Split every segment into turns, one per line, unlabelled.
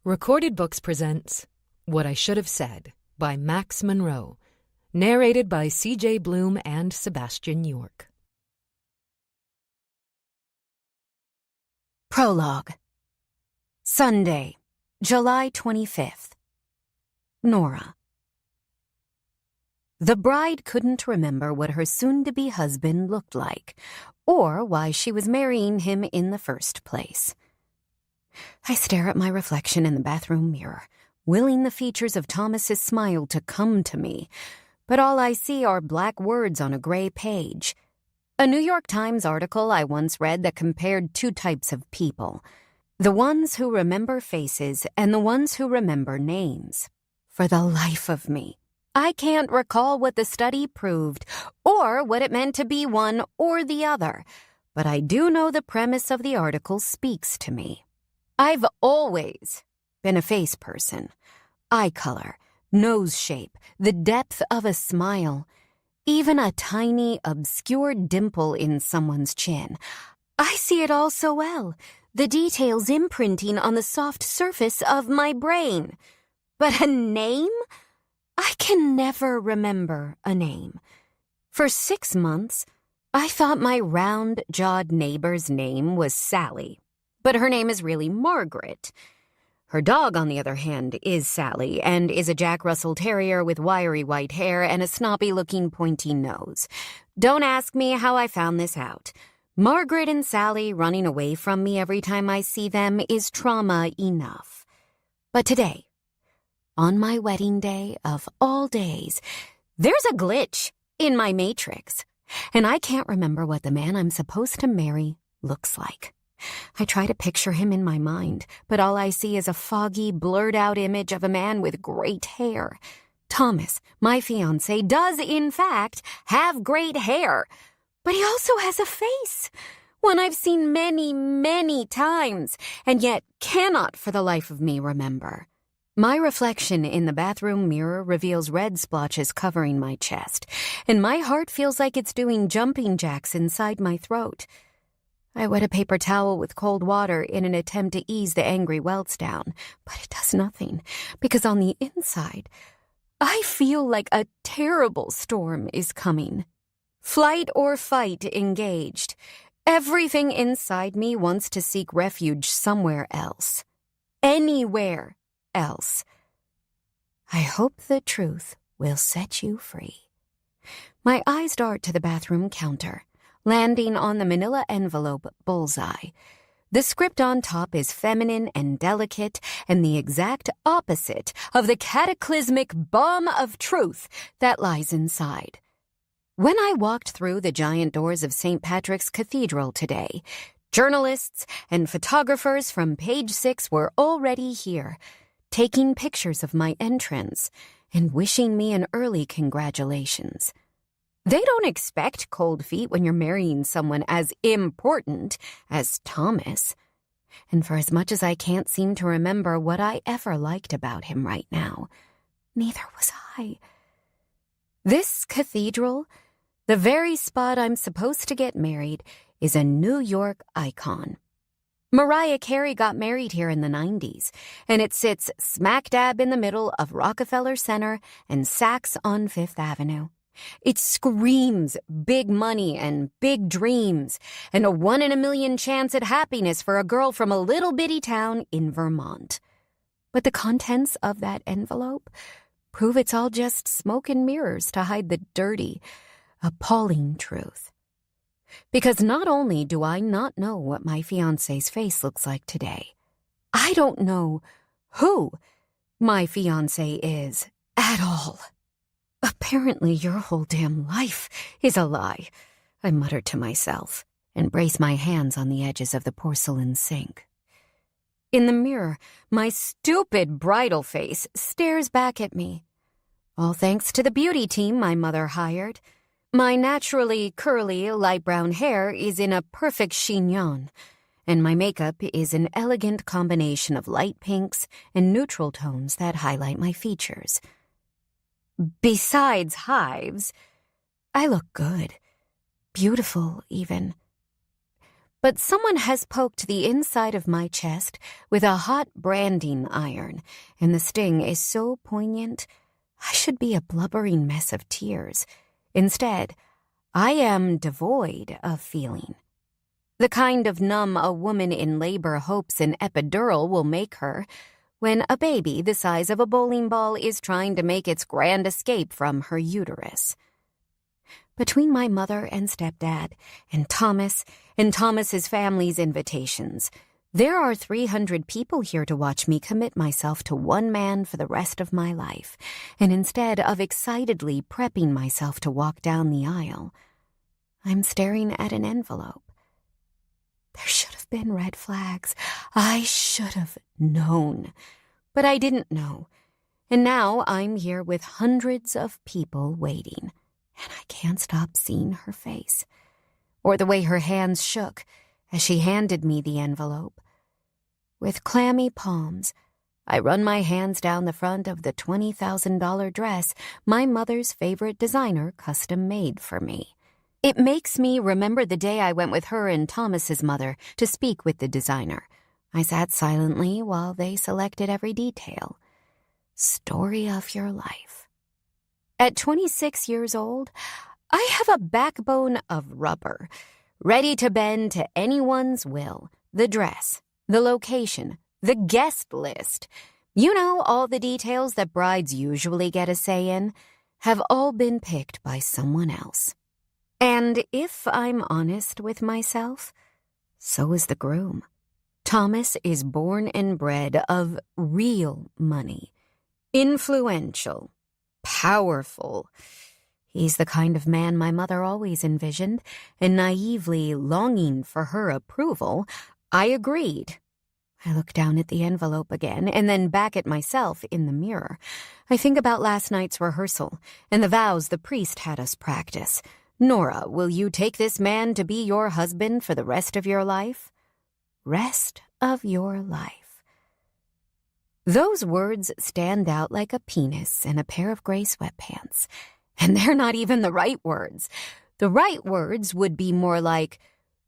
Recorded Books presents What I Should Have Said by Max Monroe, narrated by C.J. Bloom and Sebastian York.
Prologue. Sunday, July 25th. Nora. The bride couldn't remember what her soon-to-be husband looked like, or why she was marrying him in the first place. I stare at my reflection in the bathroom mirror, willing the features of Thomas's smile to come to me, but all I see are black words on a gray page. A New York Times article I once read that compared two types of people: the ones who remember faces and the ones who remember names. For the life of me, I can't recall what the study proved or what it meant to be one or the other, but I do know the premise of the article speaks to me. I've always been a face person. Eye color, nose shape, the depth of a smile, even a tiny, obscure dimple in someone's chin. I see it all so well, the details imprinting on the soft surface of my brain. But a name? I can never remember a name. For 6 months, I thought my round-jawed neighbor's name was Sally, but her name is really Margaret. Her dog, on the other hand, is Sally, and is a Jack Russell Terrier with wiry white hair and a snobby-looking pointy nose. Don't ask me how I found this out. Margaret and Sally running away from me every time I see them is trauma enough. But today, on my wedding day of all days, there's a glitch in my matrix, and I can't remember what the man I'm supposed to marry looks like. I try to picture him in my mind, but all I see is a foggy, blurred-out image of a man with great hair. Thomas, my fiancé, does, in fact, have great hair, but he also has a face, one I've seen many, many times, and yet cannot for the life of me remember. My reflection in the bathroom mirror reveals red splotches covering my chest, and my heart feels like it's doing jumping jacks inside my throat. I wet a paper towel with cold water in an attempt to ease the angry welts down, but it does nothing, because on the inside, I feel like a terrible storm is coming. Flight or fight engaged. Everything inside me wants to seek refuge somewhere else. Anywhere else. I hope the truth will set you free. My eyes dart to the bathroom counter, landing on the manila envelope bullseye. The script on top is feminine and delicate and the exact opposite of the cataclysmic bomb of truth that lies inside. When I walked through the giant doors of St. Patrick's Cathedral today, journalists and photographers from Page 6 were already here, taking pictures of my entrance and wishing me an early congratulations. They don't expect cold feet when you're marrying someone as important as Thomas. And for as much as I can't seem to remember what I ever liked about him right now, neither was I. This cathedral, the very spot I'm supposed to get married, is a New York icon. Mariah Carey got married here in the 90s, and it sits smack dab in the middle of Rockefeller Center and Saks on Fifth Avenue. It screams big money and big dreams and a 1 in a million chance at happiness for a girl from a little bitty town in Vermont. But the contents of that envelope prove it's all just smoke and mirrors to hide the dirty, appalling truth. Because not only do I not know what my fiancé's face looks like today, I don't know who my fiancé is at all. Apparently your whole damn life is a lie, I muttered to myself and braced my hands on the edges of the porcelain sink. In the mirror, my stupid bridal face stares back at me. All thanks to the beauty team my mother hired. My naturally curly, light brown hair is in a perfect chignon, and my makeup is an elegant combination of light pinks and neutral tones that highlight my features. Besides hives, I look good. Beautiful, even. But someone has poked the inside of my chest with a hot branding iron, and the sting is so poignant, I should be a blubbering mess of tears. Instead, I am devoid of feeling. The kind of numb a woman in labor hopes an epidural will make her when a baby the size of a bowling ball is trying to make its grand escape from her uterus. Between my mother and stepdad and Thomas's family's invitations, there are 300 people here to watch me commit myself to one man for the rest of my life, and instead of excitedly prepping myself to walk down the aisle, I'm staring at an envelope. There should have been red flags. I should have known. But I didn't know. And now I'm here with hundreds of people waiting, and I can't stop seeing her face, or the way her hands shook as she handed me the envelope. With clammy palms, I run my hands down the front of the $20,000 dress my mother's favorite designer custom made for me. It makes me remember the day I went with her and Thomas's mother to speak with the designer. I sat silently while they selected every detail. Story of your life. At 26 years old, I have a backbone of rubber, ready to bend to anyone's will. The dress, the location, the guest list. You know, all the details that brides usually get a say in have all been picked by someone else. And if I'm honest with myself, so is the groom. Thomas is born and bred of real money. Influential. Powerful. He's the kind of man my mother always envisioned, and naively longing for her approval, I agreed. I look down at the envelope again, and then back at myself in the mirror. I think about last night's rehearsal, and the vows the priest had us practice. Nora, will you take this man to be your husband for the rest of your life? Rest of your life. Those words stand out like a penis in a pair of gray sweatpants. And they're not even the right words. The right words would be more like,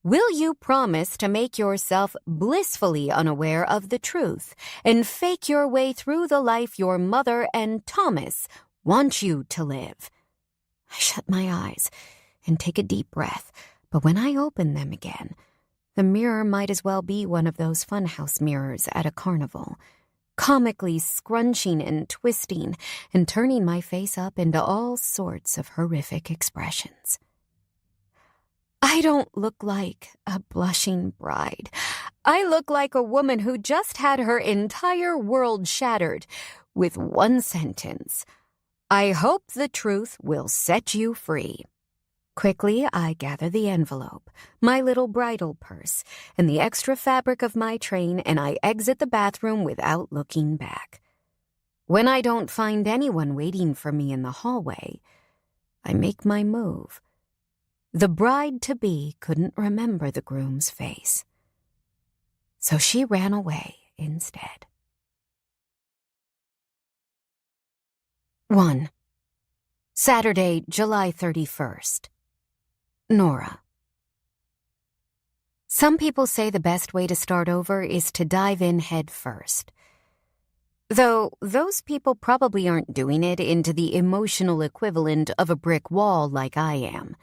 will you promise to make yourself blissfully unaware of the truth and fake your way through the life your mother and Thomas want you to live? I shut my eyes and take a deep breath, but when I open them again, the mirror might as well be one of those funhouse mirrors at a carnival, comically scrunching and twisting and turning my face up into all sorts of horrific expressions. I don't look like a blushing bride. I look like a woman who just had her entire world shattered with one sentence. I hope the truth will set you free. Quickly, I gather the envelope, my little bridal purse, and the extra fabric of my train, and I exit the bathroom without looking back. When I don't find anyone waiting for me in the hallway, I make my move. The bride-to-be couldn't remember the groom's face, so she ran away instead. 1. Saturday, July 31st. Nora. Some people say the best way to start over is to dive in head first. Though those people probably aren't doing it into the emotional equivalent of a brick wall like I am.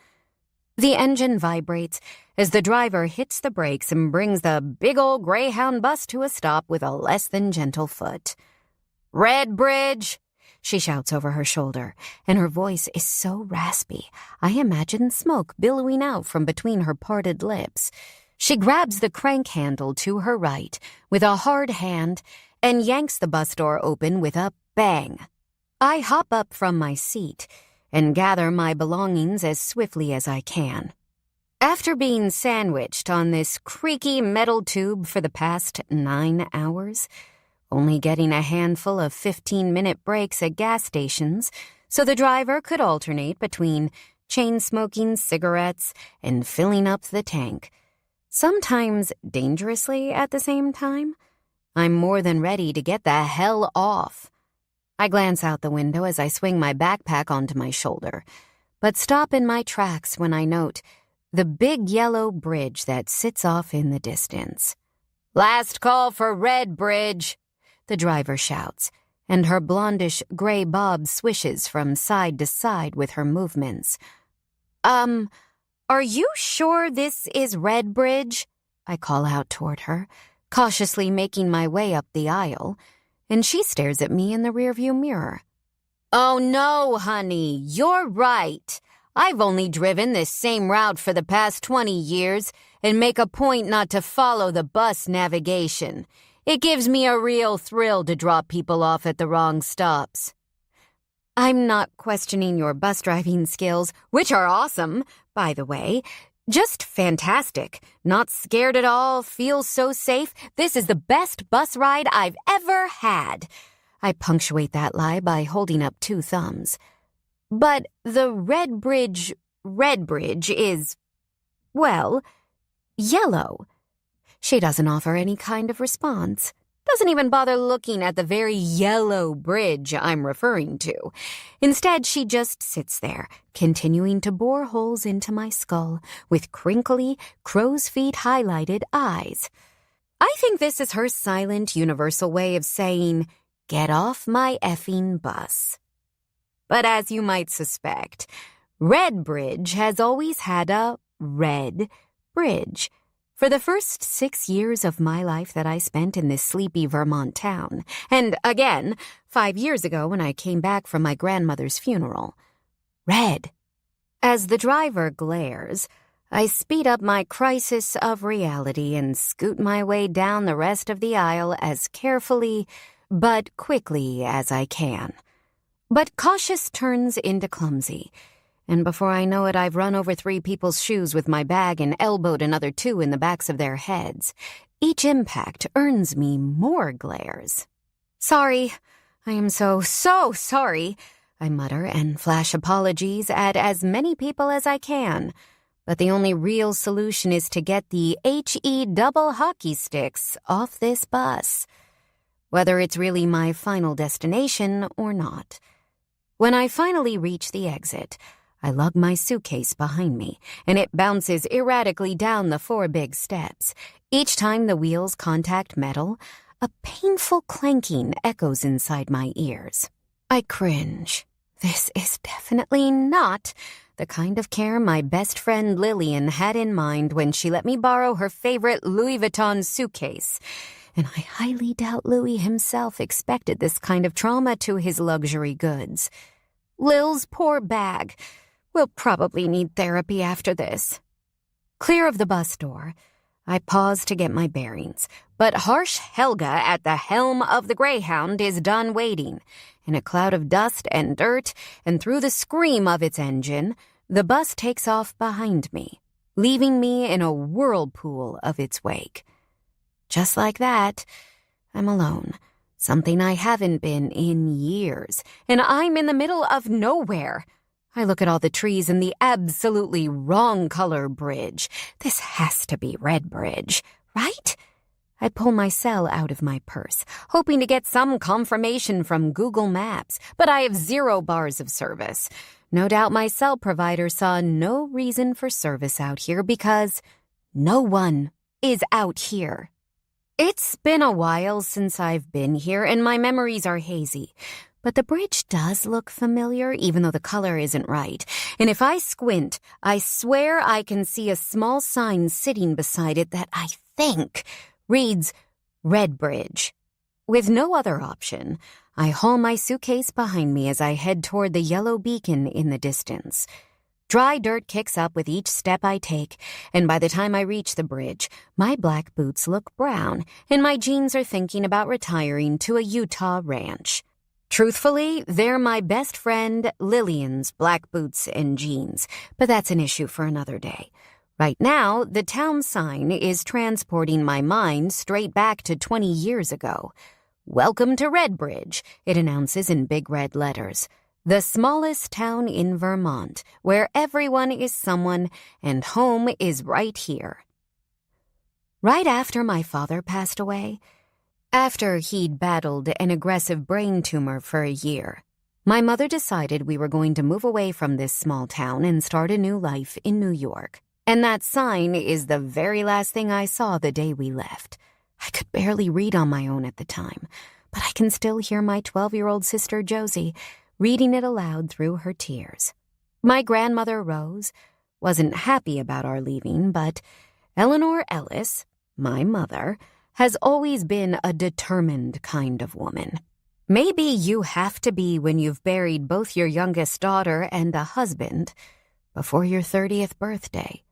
The engine vibrates as the driver hits the brakes and brings the big old Greyhound bus to a stop with a less than gentle foot. "Red Bridge!" she shouts over her shoulder, and her voice is so raspy, I imagine smoke billowing out from between her parted lips. She grabs the crank handle to her right with a hard hand and yanks the bus door open with a bang. I hop up from my seat and gather my belongings as swiftly as I can. After being sandwiched on this creaky metal tube for the past 9 hours, only getting a handful of 15-minute breaks at gas stations so the driver could alternate between chain-smoking cigarettes and filling up the tank, sometimes dangerously at the same time, I'm more than ready to get the hell off. I glance out the window as I swing my backpack onto my shoulder, but stop in my tracks when I note the big yellow bridge that sits off in the distance. "Last call for Red Bridge," the driver shouts, and her blondish gray bob swishes from side to side with her movements. Are you sure this is Red Bridge?" I call out toward her, cautiously making my way up the aisle, and she stares at me in the rearview mirror. "Oh no, honey, you're right. I've only driven this same route for the past 20 years and make a point not to follow the bus navigation. It gives me a real thrill to drop people off at the wrong stops." I'm not questioning your bus driving skills, which are awesome, by the way. Just fantastic. Not scared at all, feel so safe. This is the best bus ride I've ever had. I punctuate that lie by holding up 2 thumbs. But the Red Bridge is, well, yellow. She doesn't offer any kind of response. Doesn't even bother looking at the very yellow bridge I'm referring to. Instead, she just sits there, continuing to bore holes into my skull with crinkly, crow's feet highlighted eyes. I think this is her silent, universal way of saying, "Get off my effing bus." But as you might suspect, Red Bridge has always had a red bridge. For the first 6 years of my life that I spent in this sleepy Vermont town, and again, 5 years ago when I came back from my grandmother's funeral. Red. As the driver glares, I speed up my crisis of reality and scoot my way down the rest of the aisle as carefully but quickly as I can. But cautious turns into clumsy, and before I know it, I've run over 3 people's shoes with my bag and elbowed another 2 in the backs of their heads. Each impact earns me more glares. "Sorry. I am so sorry," I mutter and flash apologies at as many people as I can. But the only real solution is to get the HE double hockey sticks off this bus, whether it's really my final destination or not. When I finally reach the exit, I lug my suitcase behind me, and it bounces erratically down the 4 big steps. Each time the wheels contact metal, a painful clanking echoes inside my ears. I cringe. This is definitely not the kind of care my best friend Lillian had in mind when she let me borrow her favorite Louis Vuitton suitcase. And I highly doubt Louis himself expected this kind of trauma to his luxury goods. Lil's poor bag. We'll probably need therapy after this. Clear of the bus door, I pause to get my bearings, but harsh Helga at the helm of the Greyhound is done waiting. In a cloud of dust and dirt, and through the scream of its engine, the bus takes off behind me, leaving me in a whirlpool of its wake. Just like that, I'm alone. Something I haven't been in years, and I'm in the middle of nowhere. I look at all the trees and the absolutely wrong color bridge. This has to be Red Bridge, right? I pull my cell out of my purse, hoping to get some confirmation from Google Maps, but I have 0 bars of service. No doubt my cell provider saw no reason for service out here because no one is out here. It's been a while since I've been here, and my memories are hazy. But the bridge does look familiar, even though the color isn't right. And if I squint, I swear I can see a small sign sitting beside it that I think reads Red Bridge. With no other option, I haul my suitcase behind me as I head toward the yellow beacon in the distance. Dry dirt kicks up with each step I take, and by the time I reach the bridge, my black boots look brown, and my jeans are thinking about retiring to a Utah ranch. Truthfully, they're my best friend Lillian's black boots and jeans, but that's an issue for another day. Right now, the town sign is transporting my mind straight back to 20 years ago. "Welcome to Red Bridge," it announces in big red letters. The smallest town in Vermont, where everyone is someone and home is right here. Right after my father passed away, after he'd battled an aggressive brain tumor for a year, my mother decided we were going to move away from this small town and start a new life in New York. And that sign is the very last thing I saw the day we left. I could barely read on my own at the time, but I can still hear my 12-year-old sister Josie reading it aloud through her tears. My grandmother Rose wasn't happy about our leaving, but Eleanor Ellis, my mother, has always been a determined kind of woman. Maybe you have to be when you've buried both your youngest daughter and a husband before your 30th birthday.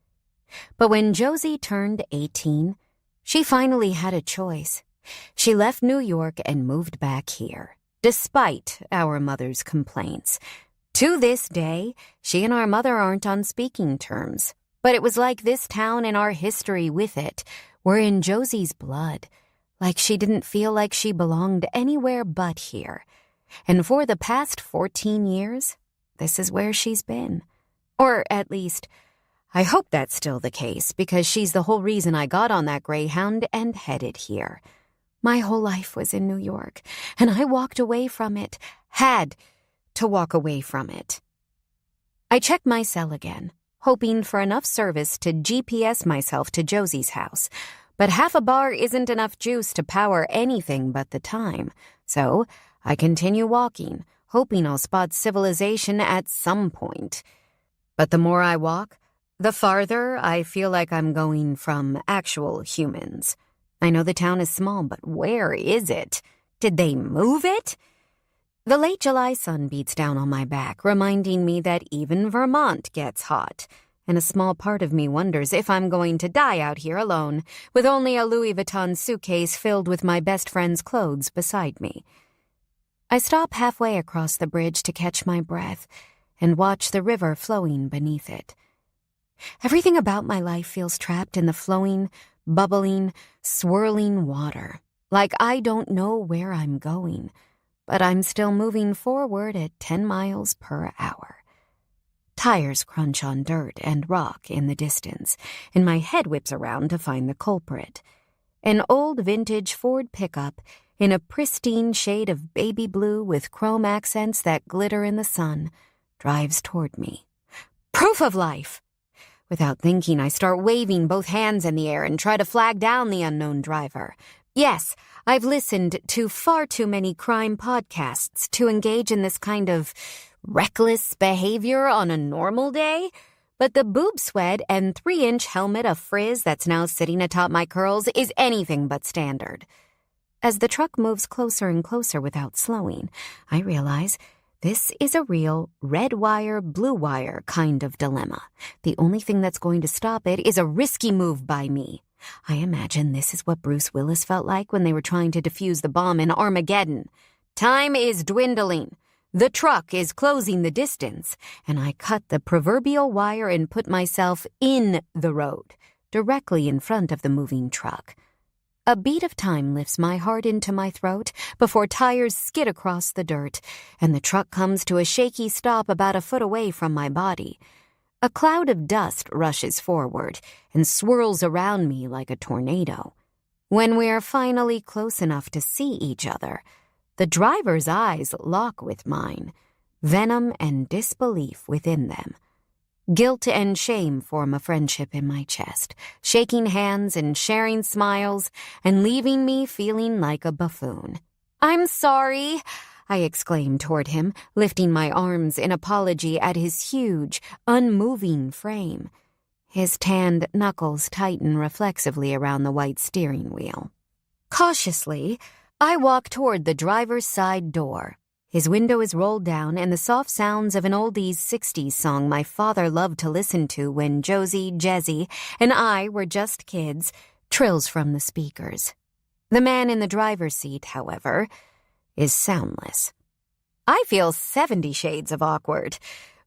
But when Josie turned 18, she finally had a choice. She left New York and moved back here, despite our mother's complaints. To this day, she and our mother aren't on speaking terms. But it was like this town and our history with it were in Josie's blood, like she didn't feel like she belonged anywhere but here. And for the past 14 years, this is where she's been. Or at least, I hope that's still the case, because she's the whole reason I got on that Greyhound and headed here. My whole life was in New York, and I walked away from it, had to walk away from it. I checked my cell again, hoping for enough service to GPS myself to Josie's house. But half a bar isn't enough juice to power anything but the time, so I continue walking, hoping I'll spot civilization at some point. But the more I walk, the farther I feel like I'm going from actual humans. I know the town is small, but where is it? Did they move it? The late July sun beats down on my back, reminding me that even Vermont gets hot, and a small part of me wonders if I'm going to die out here alone, with only a Louis Vuitton suitcase filled with my best friend's clothes beside me. I stop halfway across the bridge to catch my breath and watch the river flowing beneath it. Everything about my life feels trapped in the flowing, bubbling, swirling water, like I don't know where I'm going, but I'm still moving forward at 10 miles per hour. Tires crunch on dirt and rock in the distance, and my head whips around to find the culprit. An old vintage Ford pickup in a pristine shade of baby blue with chrome accents that glitter in the sun drives toward me. Proof of life! Without thinking, I start waving both hands in the air and try to flag down the unknown driver. Yes, I've listened to far too many crime podcasts to engage in this kind of reckless behavior on a normal day, but the boob sweat and 3-inch helmet of frizz that's now sitting atop my curls is anything but standard. As the truck moves closer and closer without slowing, I realize this is a real red wire, blue wire kind of dilemma. The only thing that's going to stop it is a risky move by me. I imagine this is what Bruce Willis felt like when they were trying to defuse the bomb in Armageddon. Time is dwindling. The truck is closing the distance, and I cut the proverbial wire and put myself in the road, directly in front of the moving truck. A beat of time lifts my heart into my throat before tires skid across the dirt, and the truck comes to a shaky stop about a foot away from my body. A cloud of dust rushes forward and swirls around me like a tornado. When we are finally close enough to see each other, the driver's eyes lock with mine, venom and disbelief within them. Guilt and shame form a friendship in my chest, shaking hands and sharing smiles and leaving me feeling like a buffoon. "I'm sorry," I exclaimed toward him, lifting my arms in apology at his huge, unmoving frame. His tanned knuckles tighten reflexively around the white steering wheel. Cautiously, I walk toward the driver's side door. His window is rolled down, and the soft sounds of an oldies 60s song my father loved to listen to when Josie, Jezzy, and I were just kids trills from the speakers. The man in the driver's seat, however, is soundless. I feel 70 shades of awkward,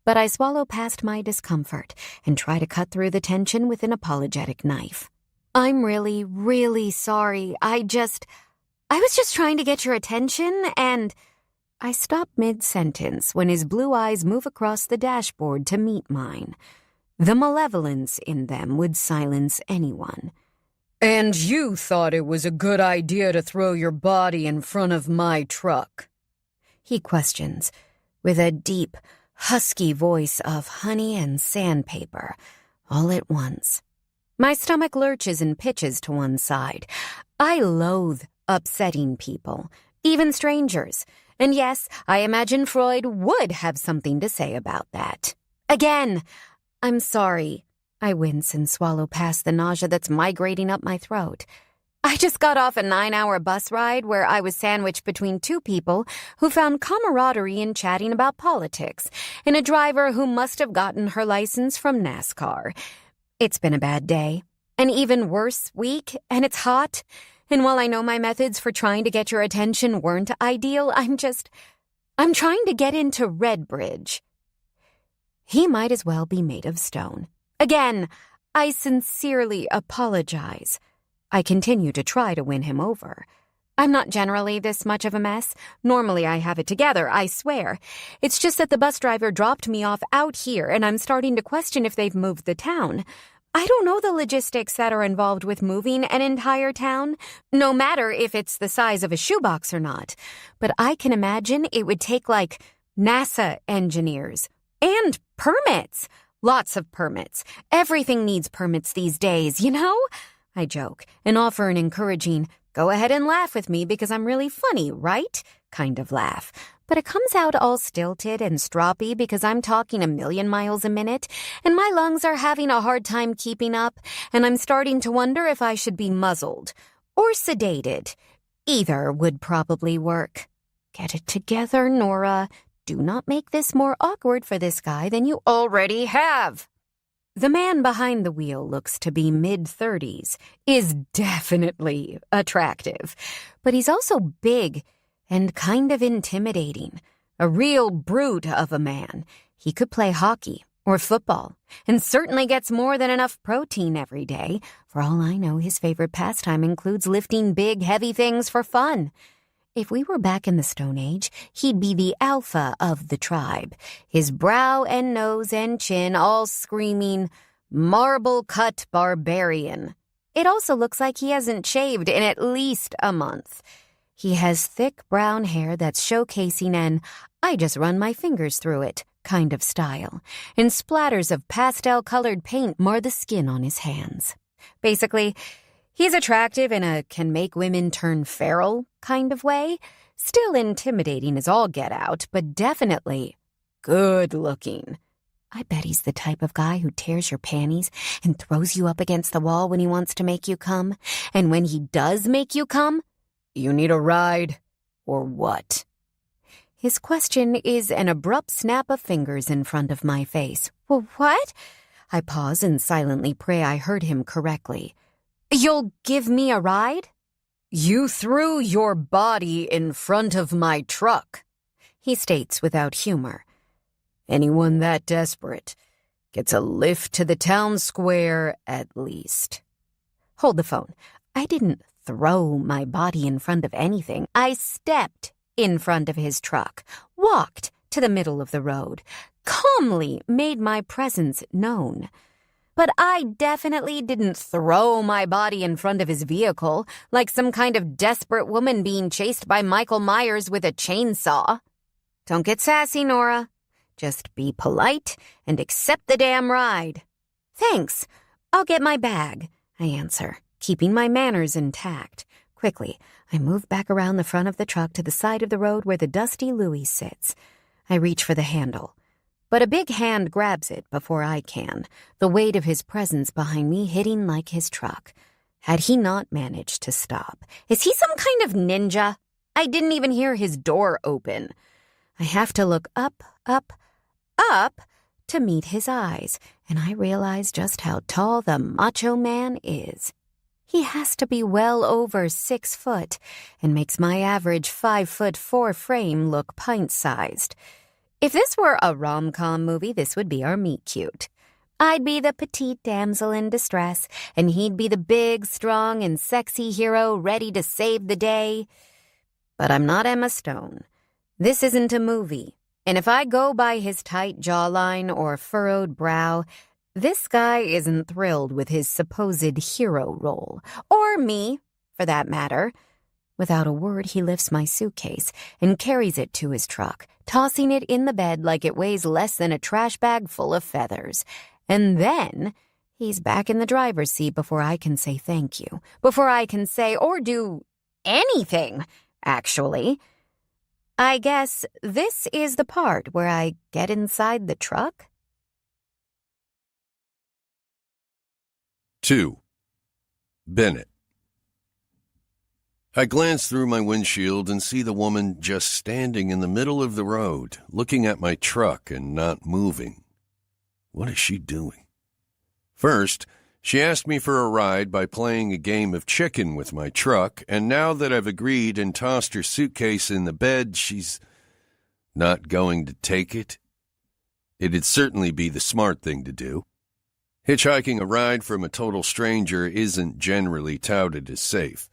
but I swallow past my discomfort and try to cut through the tension with an apologetic knife. "I'm really, really sorry. I was just trying to get your attention, and..." I stop mid-sentence when his blue eyes move across the dashboard to meet mine. The malevolence in them would silence anyone.
"And you thought it was a good idea to throw your body in front of my truck?"
he questions, with a deep, husky voice of honey and sandpaper, all at once. My stomach lurches and pitches to one side. I loathe upsetting people, even strangers. And yes, I imagine Freud would have something to say about that. Again, I'm sorry. I wince and swallow past the nausea that's migrating up my throat. I just got off a 9-hour bus ride where I was sandwiched between two people who found camaraderie in chatting about politics and a driver who must have gotten her license from NASCAR. It's been a bad day, an even worse week, and it's hot. And while I know my methods for trying to get your attention weren't ideal, I'm trying to get into Redbridge. He might as well be made of stone. Again, I sincerely apologize. I continue to try to win him over. I'm not generally this much of a mess. Normally I have it together, I swear. It's just that the bus driver dropped me off out here, and I'm starting to question if they've moved the town. I don't know the logistics that are involved with moving an entire town, no matter if it's the size of a shoebox or not. But I can imagine it would take, like, NASA engineers. And permits. Lots of permits. Everything needs permits these days, you know? I joke and offer an encouraging, go ahead and laugh with me because I'm really funny, right? Kind of laugh. But it comes out all stilted and stroppy because I'm talking 1,000,000 miles a minute, and my lungs are having a hard time keeping up, and I'm starting to wonder if I should be muzzled or sedated. Either would probably work. Get it together, Nora. Do not make this more awkward for this guy than you already have. The man behind the wheel looks to be mid-30s, is definitely attractive, but he's also big and kind of intimidating. A real brute of a man. He could play hockey or football, and certainly gets more than enough protein every day. For all I know, his favorite pastime includes lifting big, heavy things for fun. If we were back in the Stone Age, he'd be the alpha of the tribe, his brow and nose and chin all screaming, marble-cut barbarian. It also looks like he hasn't shaved in at least a month. He has thick brown hair that's showcasing an I just run my fingers through it kind of style, and splatters of pastel-colored paint mar the skin on his hands. Basically, he's attractive in a can make women turn feral kind of way. Still intimidating as all get out, but definitely good looking. I bet he's the type of guy who tears your panties and throws you up against the wall when he wants to make you come. And when he does make you come, you need a ride or what? His question is an abrupt snap of fingers in front of my face. Well, what? I pause and silently pray I heard him correctly. You'll give me a ride? You threw your body in front of my truck, he states without humor. Anyone that desperate gets a lift to the town square at least. Hold the phone. I didn't throw my body in front of anything. I stepped in front of his truck, walked to the middle of the road, calmly made my presence known. But I definitely didn't throw my body in front of his vehicle like some kind of desperate woman being chased by Michael Myers with a chainsaw. Don't get sassy, Nora. Just be polite and accept the damn ride. Thanks. I'll get my bag, I answer, keeping my manners intact. Quickly, I move back around the front of the truck to the side of the road where the dusty Louis sits. I reach for the handle, but a big hand grabs it before I can, the weight of his presence behind me hitting like his truck. Had he not managed to stop? Is he some kind of ninja? I didn't even hear his door open. I have to look up to meet his eyes, and I realize just how tall the macho man is. He has to be well over 6 foot and makes my average 5'4" frame look pint-sized. If this were a rom-com movie, this would be our meet-cute. I'd be the petite damsel in distress, and he'd be the big, strong, and sexy hero ready to save the day. But I'm not Emma Stone. This isn't a movie, and if I go by his tight jawline or furrowed brow, this guy isn't thrilled with his supposed hero role, or me, for that matter. Without a word, he lifts my suitcase and carries it to his truck, tossing it in the bed like it weighs less than a trash bag full of feathers. And then He's back in the driver's seat before I can say thank you. Before I can say or do anything, actually. I guess this is the part where I get inside the truck?
2. Bennett. I glance through my windshield and see the woman just standing in the middle of the road, looking at my truck and not moving. What is she doing? First, she asked me for a ride by playing a game of chicken with my truck, and now that I've agreed and tossed her suitcase in the bed, she's not going to take it. It'd certainly be the smart thing to do. Hitchhiking a ride from a total stranger isn't generally touted as safe.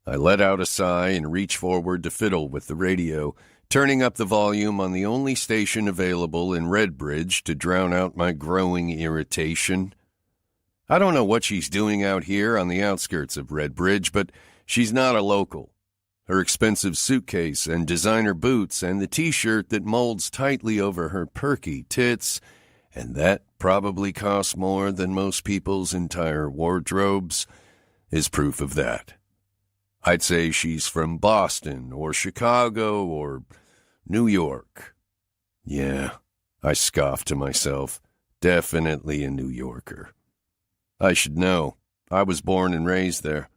I let out a sigh and reach forward to fiddle with the radio, turning up the volume on the only station available in Redbridge to drown out my growing irritation. I don't know what she's doing out here on the outskirts of Redbridge, but she's not a local. Her expensive suitcase and designer boots and the t-shirt that molds tightly over her perky tits, and that probably costs more than most people's entire wardrobes, is proof of that. I'd say she's from Boston or Chicago or New York. Yeah, I scoffed to myself. Definitely a New Yorker. I should know. I was born and raised there.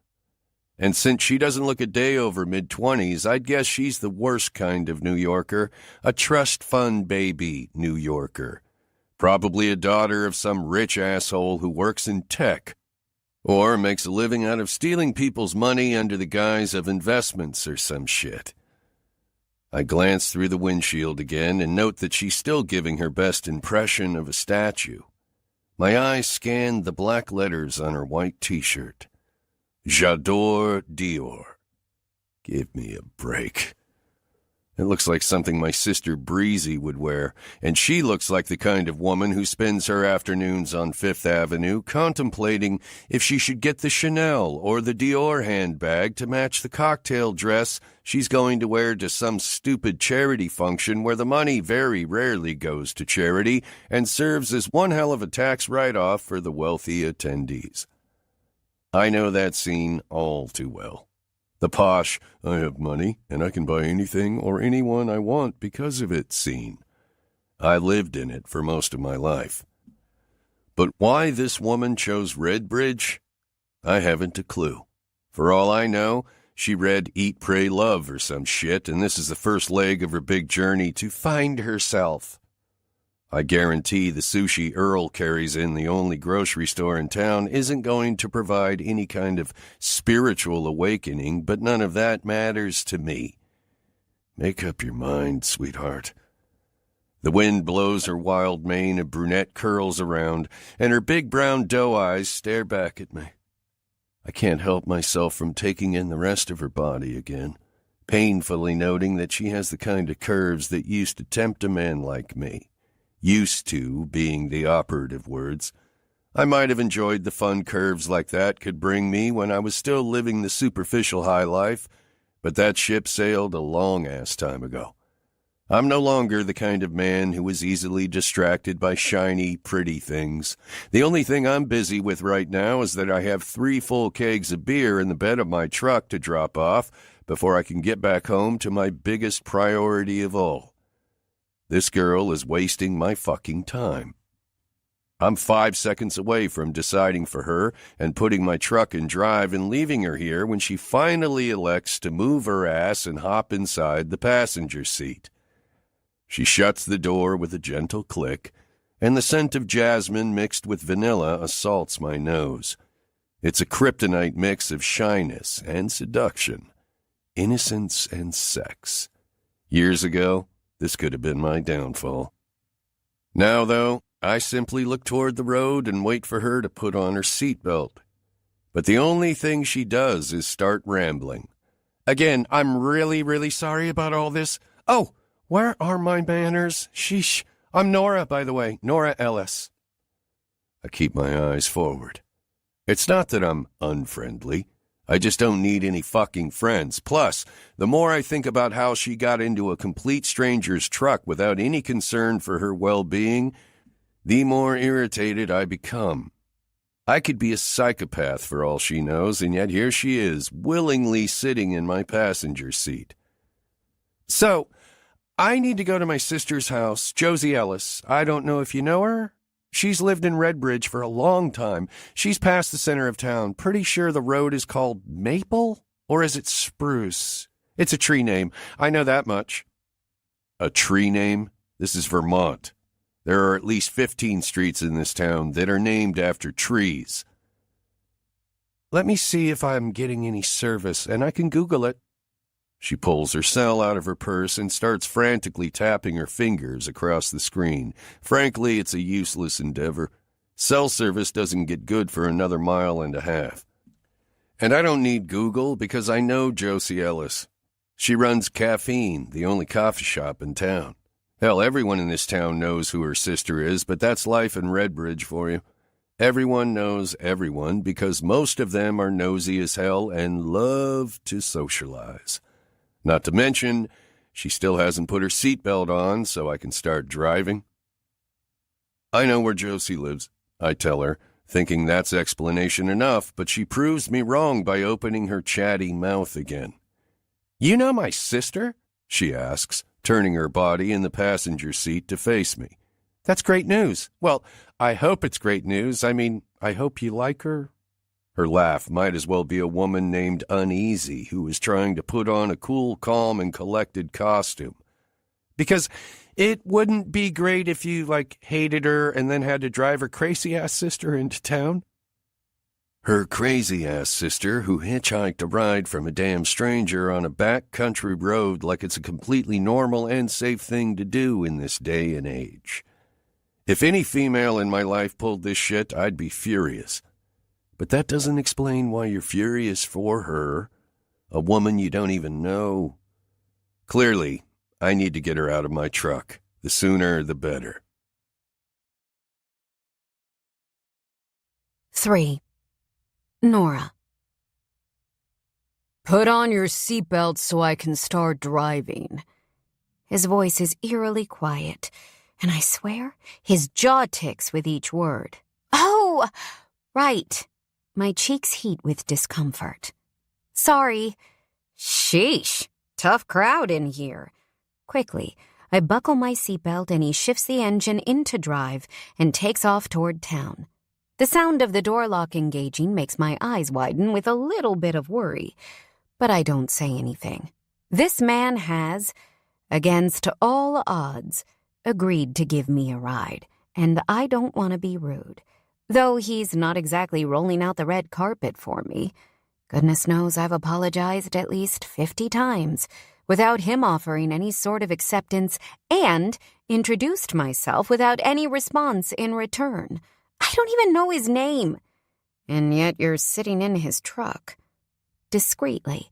And since she doesn't look a day over mid-20s, I'd guess she's the worst kind of New Yorker, a trust fund baby New Yorker. Probably a daughter of some rich asshole who works in tech, or makes a living out of stealing people's money under the guise of investments or some shit. I glance through the windshield again and note that she's still giving her best impression of a statue. My eyes scanned the black letters on her white t-shirt. J'adore Dior. Give me a break. It looks like something my sister Breezy would wear, and she looks like the kind of woman who spends her afternoons on Fifth Avenue contemplating if she should get the Chanel or the Dior handbag to match the cocktail dress she's going to wear to some stupid charity function where the money very rarely goes to charity and serves as one hell of a tax write-off for the wealthy attendees. I know that scene all too well. The posh, I have money, and I can buy anything or anyone I want because of it scene. I lived in it for most of my life. But why this woman chose Redbridge? I haven't a clue. For all I know, she read Eat, Pray, Love or some shit, and this is the first leg of her big journey to find herself. I guarantee the sushi Earl carries in the only grocery store in town isn't going to provide any kind of spiritual awakening, but none of that matters to me. Make up your mind, sweetheart. The wind blows her wild mane of brunette curls around, and her big brown doe eyes stare back at me. I can't help myself from taking in the rest of her body again, painfully noting that she has the kind of curves that used to tempt a man like me. Used to being the operative words. I might have enjoyed the fun curves like that could bring me when I was still living the superficial high life, but that ship sailed a long-ass time ago. I'm no longer the kind of man who is easily distracted by shiny, pretty things. The only thing I'm busy with right now is that I have 3 full kegs of beer in the bed of my truck to drop off before I can get back home to my biggest priority of all. This girl is wasting my fucking time. I'm 5 seconds away from deciding for her and putting my truck in drive and leaving her here when she finally elects to move her ass and hop inside the passenger seat. She shuts the door with a gentle click, and the scent of jasmine mixed with vanilla assaults my nose. It's a kryptonite mix of shyness and seduction, innocence and sex. Years ago, this could have been my downfall. Now, though, I simply look toward the road and wait for her to put on her seatbelt. But the only thing she does is start rambling. Again, I'm really sorry about all this. Oh, where are my manners? Sheesh. I'm Nora, by the way. Nora Ellis. I keep my eyes forward. It's not that I'm unfriendly. I just don't need any fucking friends. Plus, the more I think about how she got into a complete stranger's truck without any concern for her well-being, the more irritated I become. I could be a psychopath for all she knows, and yet here she is, willingly sitting in my passenger seat. So, I need to go to my sister's house, Josie Ellis. I don't know if you know her. She's lived in Redbridge for a long time. She's past the center of town. Pretty sure the road is called Maple? Or is it Spruce? It's a tree name. I know that much. A tree name? This is Vermont. There are at least 15 streets in this town that are named after trees. Let me see if I'm getting any service, and I can Google it. She pulls her cell out of her purse and starts frantically tapping her fingers across the screen. Frankly, it's a useless endeavor. Cell service doesn't get good for another mile and a half. And I don't need Google because I know Josie Ellis. She runs Caffeine, the only coffee shop in town. Hell, everyone in this town knows who her sister is, but that's life in Redbridge for you. Everyone knows everyone because most of them are nosy as hell and love to socialize. Not to mention, she still hasn't put her seatbelt on so I can start driving. I know where Josie lives, I tell her, thinking that's explanation enough, but she proves me wrong by opening her chatty mouth again. You know my sister? She asks, turning her body in the passenger seat to face me. That's great news. Well, I hope it's great news. I mean, I hope you like her. Her laugh might as well be a woman named Uneasy who is trying to put on a cool, calm, and collected costume. Because it wouldn't be great if you, hated her and then had to drive her crazy-ass sister into town. Her crazy-ass sister who hitchhiked a ride from a damn stranger on a back country road like it's a completely normal and safe thing to do in this day and age. If any female in my life pulled this shit, I'd be furious. But that doesn't explain why you're furious for her, a woman you don't even know. Clearly, I need to get her out of my truck. The sooner, the better.
3. Nora.
Put on your seatbelt so I can start driving.
His voice is eerily quiet, and I swear his jaw ticks with each word. Oh, right. My cheeks heat with discomfort. Sorry. Sheesh. Tough crowd in here. Quickly, I buckle my seatbelt and he shifts the engine into drive and takes off toward town. The sound of the door lock engaging makes my eyes widen with a little bit of worry, but I don't say anything. This man has, against all odds, agreed to give me a ride, and I don't want to be rude, though he's not exactly rolling out the red carpet for me. Goodness knows I've apologized at least 50 times without him offering any sort of acceptance and introduced myself without any response in return. I don't even know his name. And yet you're sitting in his truck. Discreetly,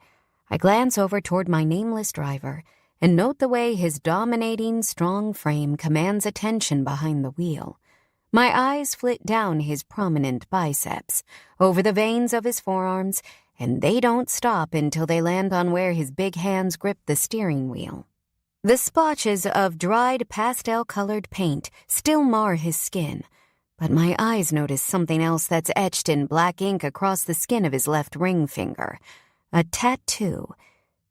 I glance over toward my nameless driver and note the way his dominating, strong frame commands attention behind the wheel. My eyes flit down his prominent biceps, over the veins of his forearms, and they don't stop until they land on where his big hands grip the steering wheel. The splotches of dried pastel-colored paint still mar his skin, but my eyes notice something else that's etched in black ink across the skin of his left ring finger. A tattoo.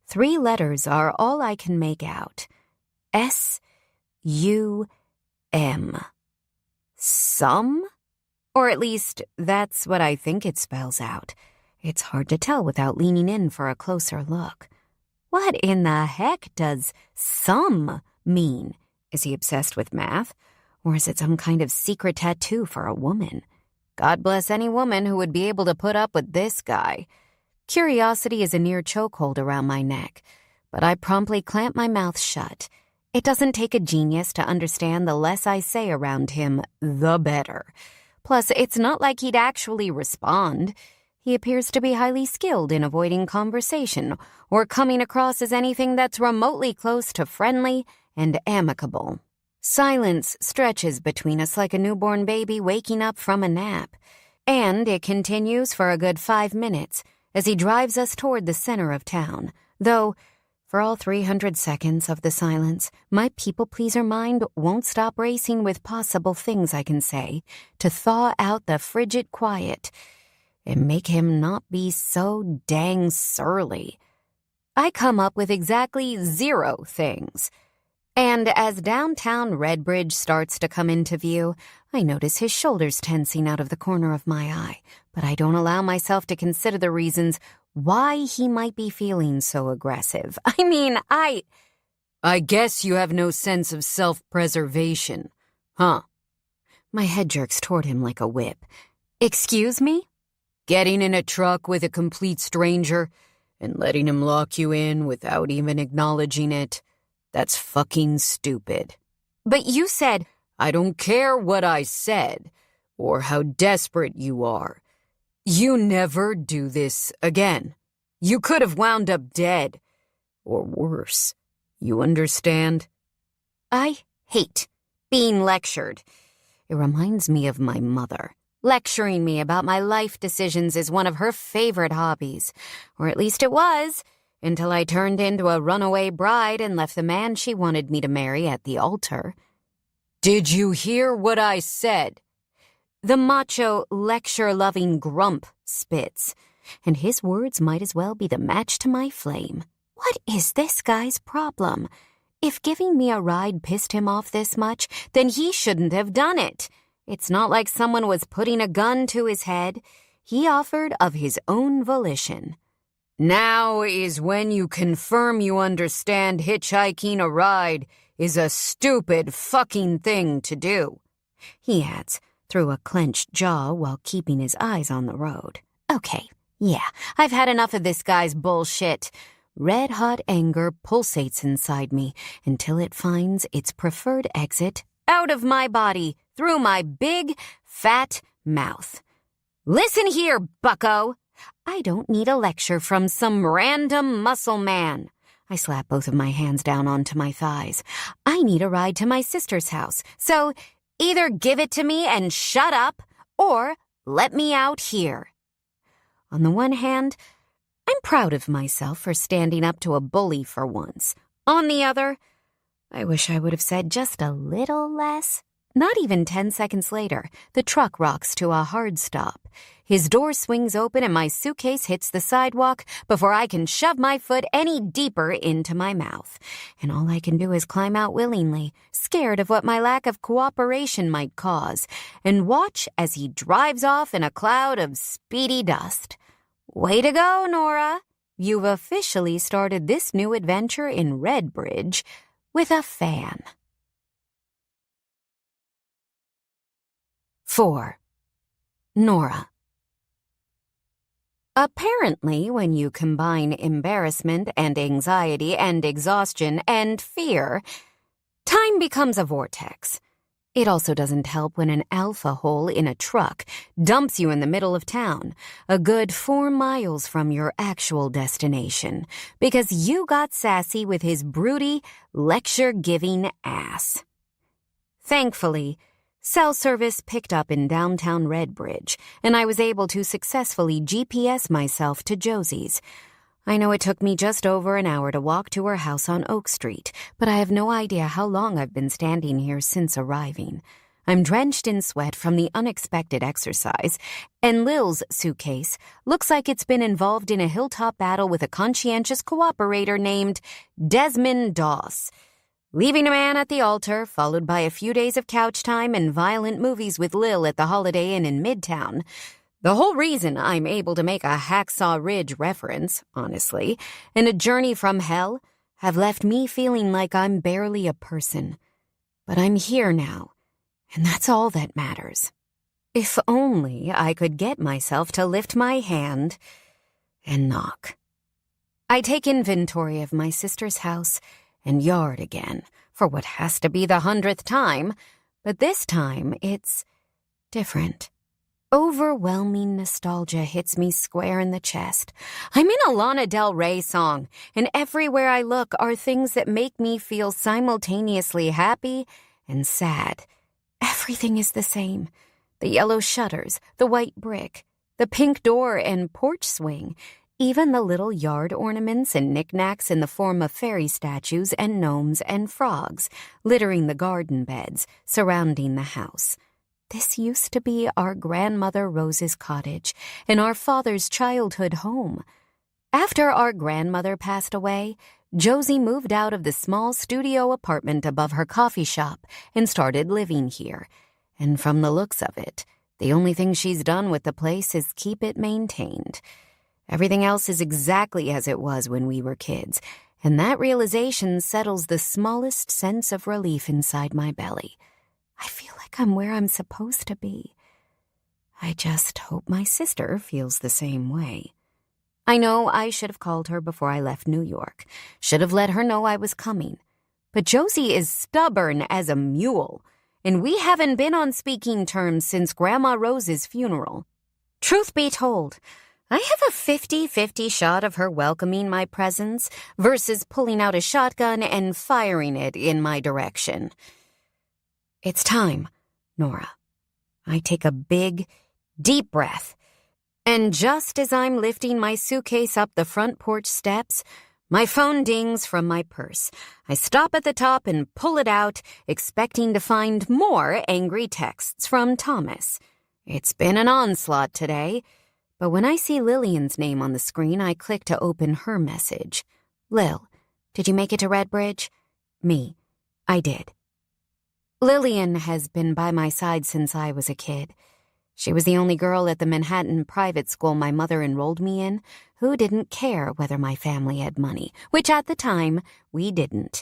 3 letters are all I can make out. S-U-M. Some? Or at least, that's what I think it spells out. It's hard to tell without leaning in for a closer look. What in the heck does some mean? Is he obsessed with math? Or is it some kind of secret tattoo for a woman? God bless any woman who would be able to put up with this guy. Curiosity is a near chokehold around my neck, but I promptly clamp my mouth shut. It doesn't take a genius to understand the less I say around him, the better. Plus, it's not like he'd actually respond. He appears to be highly skilled in avoiding conversation or coming across as anything that's remotely close to friendly and amicable. Silence stretches between us like a newborn baby waking up from a nap, and it continues for a good 5 minutes as he drives us toward the center of town, though For all 300 seconds of the silence, my people-pleaser mind won't stop racing with possible things I can say to thaw out the frigid quiet and make him not be so dang surly. I come up with exactly 0 things. And as downtown Redbridge starts to come into view, I notice his shoulders tensing out of the corner of my eye, but I don't allow myself to consider the reasons why he might be feeling so aggressive. I
guess you have no sense of self-preservation, huh?
My head jerks toward him like a whip. Excuse me?
Getting in a truck with a complete stranger and letting him lock you in without even acknowledging it. That's fucking stupid.
But you said—
I don't care what I said or how desperate you are. You never do this again. You could have wound up dead. Or worse. You understand?
I hate being lectured. It reminds me of my mother. Lecturing me about my life decisions is one of her favorite hobbies. Or at least it was, until I turned into a runaway bride and left the man she wanted me to marry at the altar.
Did you hear what I said?
The macho, lecture-loving grump spits, and his words might as well be the match to my flame. What is this guy's problem? If giving me a ride pissed him off this much, then he shouldn't have done it. It's not like someone was putting a gun to his head. He offered of his own volition.
Now is when you confirm you understand hitchhiking a ride is a stupid fucking thing to do,
he adds, through a clenched jaw while keeping his eyes on the road. Okay, yeah, I've had enough of this guy's bullshit. Red-hot anger pulsates inside me until it finds its preferred exit out of my body through my big, fat mouth. Listen here, bucko. I don't need a lecture from some random muscle man. I slap both of my hands down onto my thighs. I need a ride to my sister's house, so either give it to me and shut up, or let me out here. On the one hand, I'm proud of myself for standing up to a bully for once. On the other, I wish I would have said just a little less. Not even 10 seconds later, the truck rocks to a hard stop. His door swings open and my suitcase hits the sidewalk before I can shove my foot any deeper into my mouth. And all I can do is climb out willingly, scared of what my lack of cooperation might cause, and watch as he drives off in a cloud of speedy dust. Way to go, Nora. You've officially started this new adventure in Redbridge with a fan. 4. Nora. Apparently, when you combine embarrassment and anxiety and exhaustion and fear, time becomes a vortex. It also doesn't help when an alpha hole in a truck dumps you in the middle of town, a good 4 miles from your actual destination, because you got sassy with his broody, lecture-giving ass. Thankfully, cell service picked up in downtown Redbridge, and I was able to successfully GPS myself to Josie's. I know it took me just over an hour to walk to her house on Oak Street, but I have no idea how long I've been standing here since arriving. I'm drenched in sweat from the unexpected exercise, and Lil's suitcase looks like it's been involved in a hilltop battle with a conscientious cooperator named Desmond Doss. Leaving a man at the altar, followed by a few days of couch time and violent movies with Lil at the Holiday Inn in Midtown. The whole reason I'm able to make a Hacksaw Ridge reference, honestly, and a journey from hell have left me feeling like I'm barely a person. But I'm here now, and that's all that matters. If only I could get myself to lift my hand and knock. I take inventory of my sister's house and yard again, for what has to be the 100th time, but this time it's different. Overwhelming nostalgia hits me square in the chest. I'm in a Lana Del Rey song, and everywhere I look are things that make me feel simultaneously happy and sad. Everything is the same. The yellow shutters, the white brick, the pink door and porch swing. even the little yard ornaments and knickknacks in the form of fairy statues and gnomes and frogs littering the garden beds surrounding the house. This used to be our grandmother Rose's cottage and our father's childhood home. After our grandmother passed away, Josie moved out of the small studio apartment above her coffee shop and started living here. And from the looks of it, the only thing she's done with the place is keep it maintained. Everything else is exactly as it was when we were kids, and that realization settles the smallest sense of relief inside my belly. I feel like I'm where I'm supposed to be. I just hope my sister feels the same way. I know I should have called her before I left New York, should have let her know I was coming. But Josie is stubborn as a mule, and we haven't been on speaking terms since Grandma Rose's funeral. Truth be told, I have a 50-50 shot of her welcoming my presence versus pulling out a shotgun and firing it in my direction. It's time, Nora. I take a big, deep breath. And just as I'm lifting my suitcase up the front porch steps, my phone dings from my purse. I stop at the top and pull it out, expecting to find more angry texts from Thomas. It's been an onslaught today, but when I see Lillian's name on the screen, I click to open her message. Lil, did you make it to Redbridge? Me. I did. Lillian has been by my side since I was a kid. She was the only girl at the Manhattan private school my mother enrolled me in who didn't care whether my family had money, which at the time, we didn't.